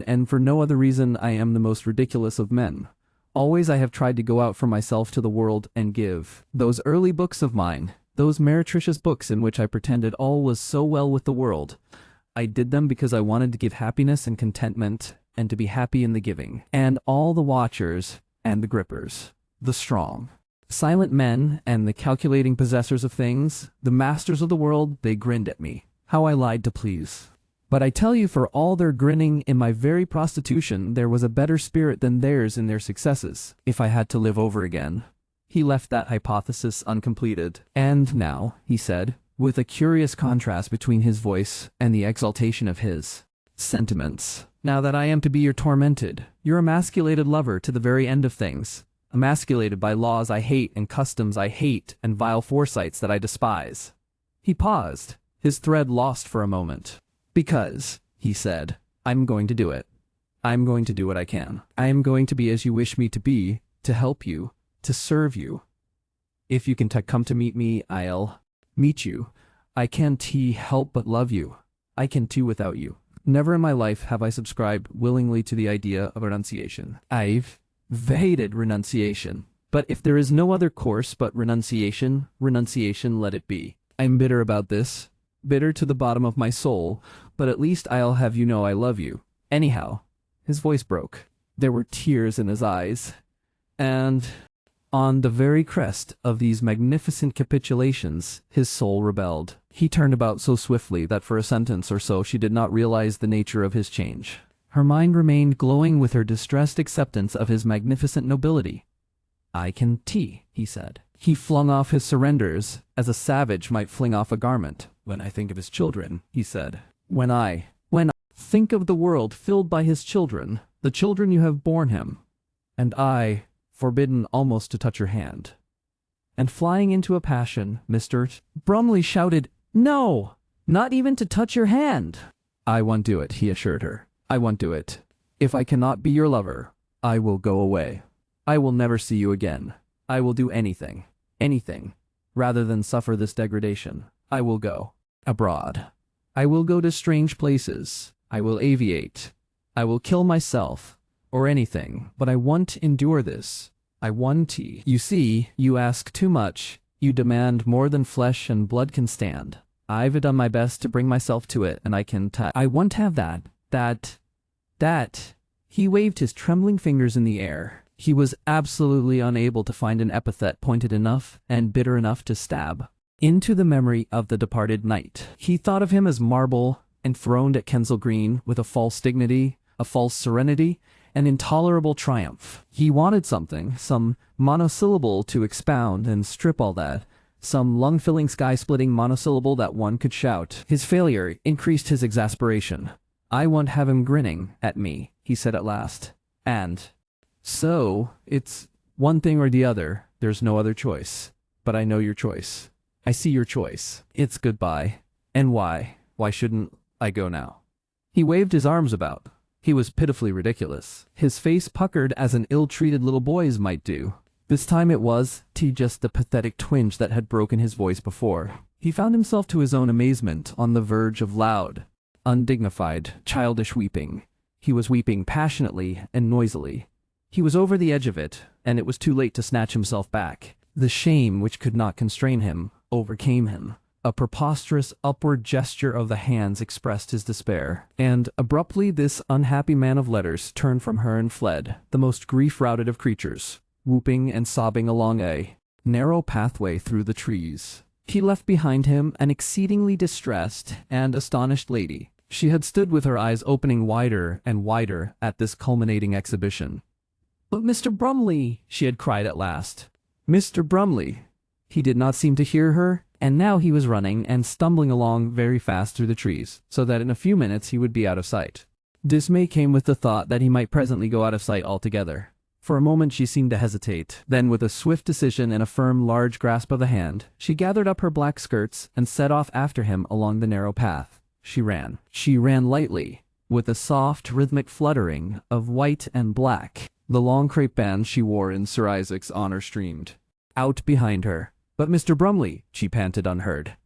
and for no other reason, I am the most ridiculous of men. Always I have tried to go out for myself to the world and give. Those early books of mine, those meretricious books in which I pretended all was so well with the world, I did them because I wanted to give happiness and contentment, and to be happy in the giving. And all the watchers and the grippers, the strong, silent men and the calculating possessors of things, the masters of the world, they grinned at me. How I lied to please. But I tell you, for all their grinning, in my very prostitution there was a better spirit than theirs in their successes. If I had to live over again. He left that hypothesis uncompleted. And now, he said, with a curious contrast between his voice and the exaltation of his sentiments, now that I am to be your tormented, your emasculated lover to the very end of things, emasculated by laws I hate and customs I hate and vile foresights that I despise. He paused, his thread lost for a moment. Because, he said, I'm going to do it. I'm going to do what I can. I am going to be as you wish me to be, to help you, to serve you. If you can come to meet me, I'll meet you. I can't help but love you. I can too without you. Never in my life have I subscribed willingly to the idea of renunciation. I've hated renunciation. But if there is no other course but renunciation, renunciation let it be. I'm bitter about this, bitter to the bottom of my soul, but at least I'll have you know I love you. Anyhow, his voice broke. There were tears in his eyes. And on the very crest of these magnificent capitulations, his soul rebelled. He turned about so swiftly that for a sentence or so she did not realize the nature of his change. Her mind remained glowing with her distressed acceptance of his magnificent nobility. I can he said. He flung off his surrenders, as a savage might fling off a garment. When I think of his children, he said. When I think of the world filled by his children, the children you have borne him, and I, forbidden almost to touch your hand. And flying into a passion, Mr. Brumley shouted, No! Not even to touch your hand! I won't do it, he assured her. I won't do it. If I cannot be your lover, I will go away. I will never see you again. I will do anything, rather than suffer this degradation. I will go abroad. I will go to strange places. I will aviate. I will kill myself, or anything, but I won't endure this. I won't. You see, you ask too much. You demand more than flesh and blood can stand. I've done my best to bring myself to it, and I won't have that. He waved his trembling fingers in the air. He was absolutely unable to find an epithet pointed enough and bitter enough to stab into the memory of the departed knight. He thought of him as marble, enthroned at Kensal Green, with a false dignity, a false serenity, an intolerable triumph. He wanted something, some monosyllable to expound and strip all that, some lung-filling, sky-splitting monosyllable that one could shout. His failure increased his exasperation. I won't have him grinning at me, he said at last. And so, it's one thing or the other. There's no other choice. But I know your choice. I see your choice. It's goodbye. And why? Why shouldn't I go now? He waved his arms about. He was pitifully ridiculous. His face puckered as an ill-treated little boy's might do. This time it was just the pathetic twinge that had broken his voice before. He found himself to his own amazement on the verge of loud, undignified, childish weeping. He was weeping passionately and noisily. He was over the edge of it, and it was too late to snatch himself back. The shame which could not constrain him overcame him. A preposterous upward gesture of the hands expressed his despair, and abruptly this unhappy man of letters turned from her and fled, the most grief-routed of creatures, whooping and sobbing along a narrow pathway through the trees. He left behind him an exceedingly distressed and astonished lady. She had stood with her eyes opening wider and wider at this culminating exhibition. "But Mr. Brumley," she had cried at last. Mr. Brumley. He did not seem to hear her, and now he was running and stumbling along very fast through the trees, so that in a few minutes he would be out of sight. Dismay came with the thought that he might presently go out of sight altogether. For a moment she seemed to hesitate. Then, with a swift decision and a firm, large grasp of the hand, she gathered up her black skirts and set off after him along the narrow path. She ran. She ran lightly, with a soft, rhythmic fluttering of white and black. The long crape band she wore in Sir Isaac's honor streamed out behind her. "But Mr. Brumley," she panted unheard.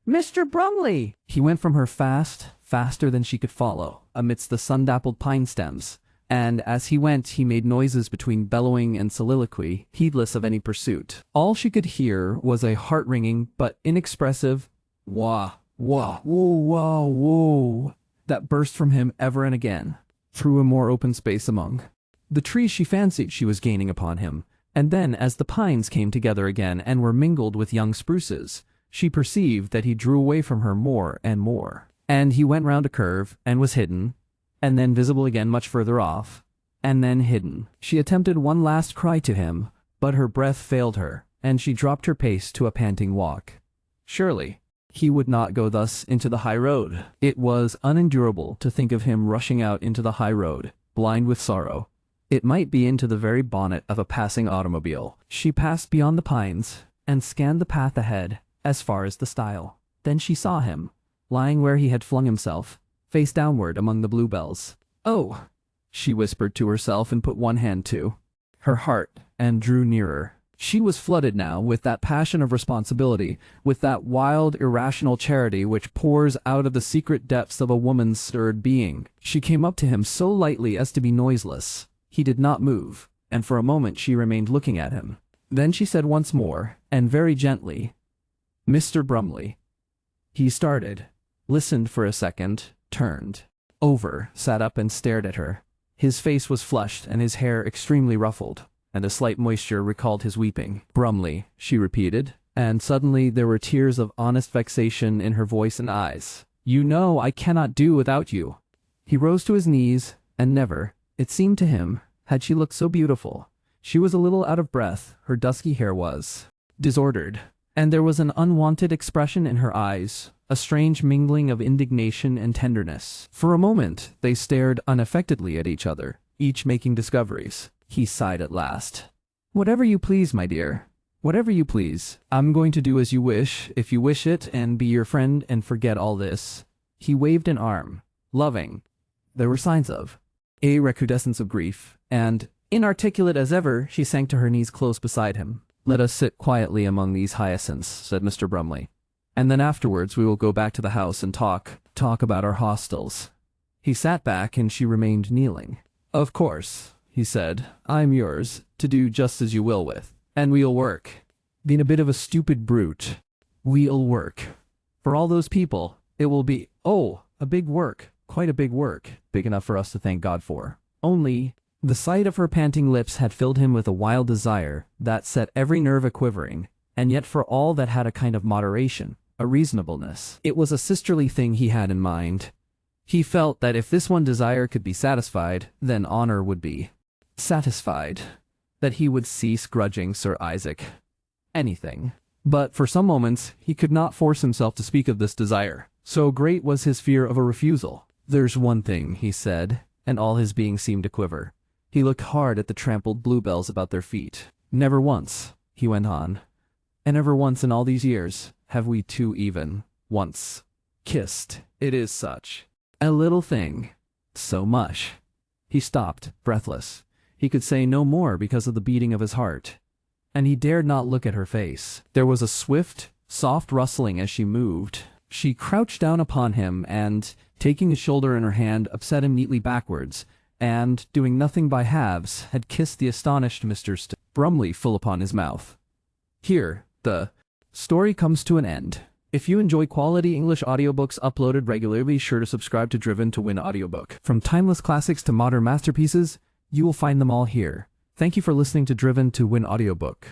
"Mr. Brumley!" He went from her faster than she could follow, amidst the sun-dappled pine stems, and as he went he made noises between bellowing and soliloquy, heedless of any pursuit. All she could hear was a heart-wringing but inexpressive wah, wah, whoa, wah, whoa, that burst from him ever and again, through a more open space among the trees. She fancied she was gaining upon him, and then as the pines came together again and were mingled with young spruces, she perceived that he drew away from her more and more, and he went round a curve and was hidden, and then visible again much further off, and then hidden. She attempted one last cry to him, but her breath failed her, and she dropped her pace to a panting walk. Surely he would not go thus into the high road. It was unendurable to think of him rushing out into the high road, blind with sorrow. It might be into the very bonnet of a passing automobile. She passed beyond the pines, and scanned the path ahead, as far as the stile. Then she saw him, lying where he had flung himself, face downward among the bluebells. "Oh," she whispered to herself and put one hand to her heart and drew nearer. She was flooded now with that passion of responsibility, with that wild, irrational charity which pours out of the secret depths of a woman's stirred being. She came up to him so lightly as to be noiseless. He did not move, and for a moment she remained looking at him. Then she said once more, and very gently, "Mr. Brumley." He started, listened for a second, turned over, sat up and stared at her. His face was flushed and his hair extremely ruffled, and a slight moisture recalled his weeping. "Brumley," she repeated, and suddenly there were tears of honest vexation in her voice and eyes. "You know I cannot do without you." He rose to his knees, and never, it seemed to him, had she looked so beautiful. She was a little out of breath, her dusky hair was disordered, and there was an unwonted expression in her eyes, a strange mingling of indignation and tenderness. For a moment they stared unaffectedly at each other, each making discoveries. He sighed at last. "Whatever you please, my dear. Whatever you please. I'm going to do as you wish, if you wish it, and be your friend and forget all this." He waved an arm, loving. There were signs of a recrudescence of grief, and, inarticulate as ever, she sank to her knees close beside him. "Let us sit quietly among these hyacinths," said Mr. Brumley. "And then afterwards we will go back to the house and talk about our hostels." He sat back and she remained kneeling. "Of course," he said, "I'm yours, to do just as you will with. And we'll work. Being a bit of a stupid brute. We'll work. For all those people, it will be, oh, a big work, quite a big work, big enough for us to thank God for. Only..." The sight of her panting lips had filled him with a wild desire that set every nerve a-quivering, and yet for all that had a kind of moderation, a reasonableness. It was a sisterly thing he had in mind. He felt that if this one desire could be satisfied, then honor would be satisfied, that he would cease grudging Sir Isaac anything. But for some moments he could not force himself to speak of this desire. So great was his fear of a refusal. "There's one thing," he said, and all his being seemed to quiver. He looked hard at the trampled bluebells about their feet. "Never once," he went on, "and never once in all these years, have we two even once kissed. It is such a little thing. So much." He stopped, breathless. He could say no more because of the beating of his heart, and he dared not look at her face. There was a swift, soft rustling as she moved. She crouched down upon him and, taking his shoulder in her hand, upset him neatly backwards, and, doing nothing by halves, had kissed the astonished Mr. Brumley full upon his mouth. Here, the story comes to an end. If you enjoy quality English audiobooks uploaded regularly, be sure to subscribe to Driven to Win Audiobook. From timeless classics to modern masterpieces, you will find them all here. Thank you for listening to Driven to Win Audiobook.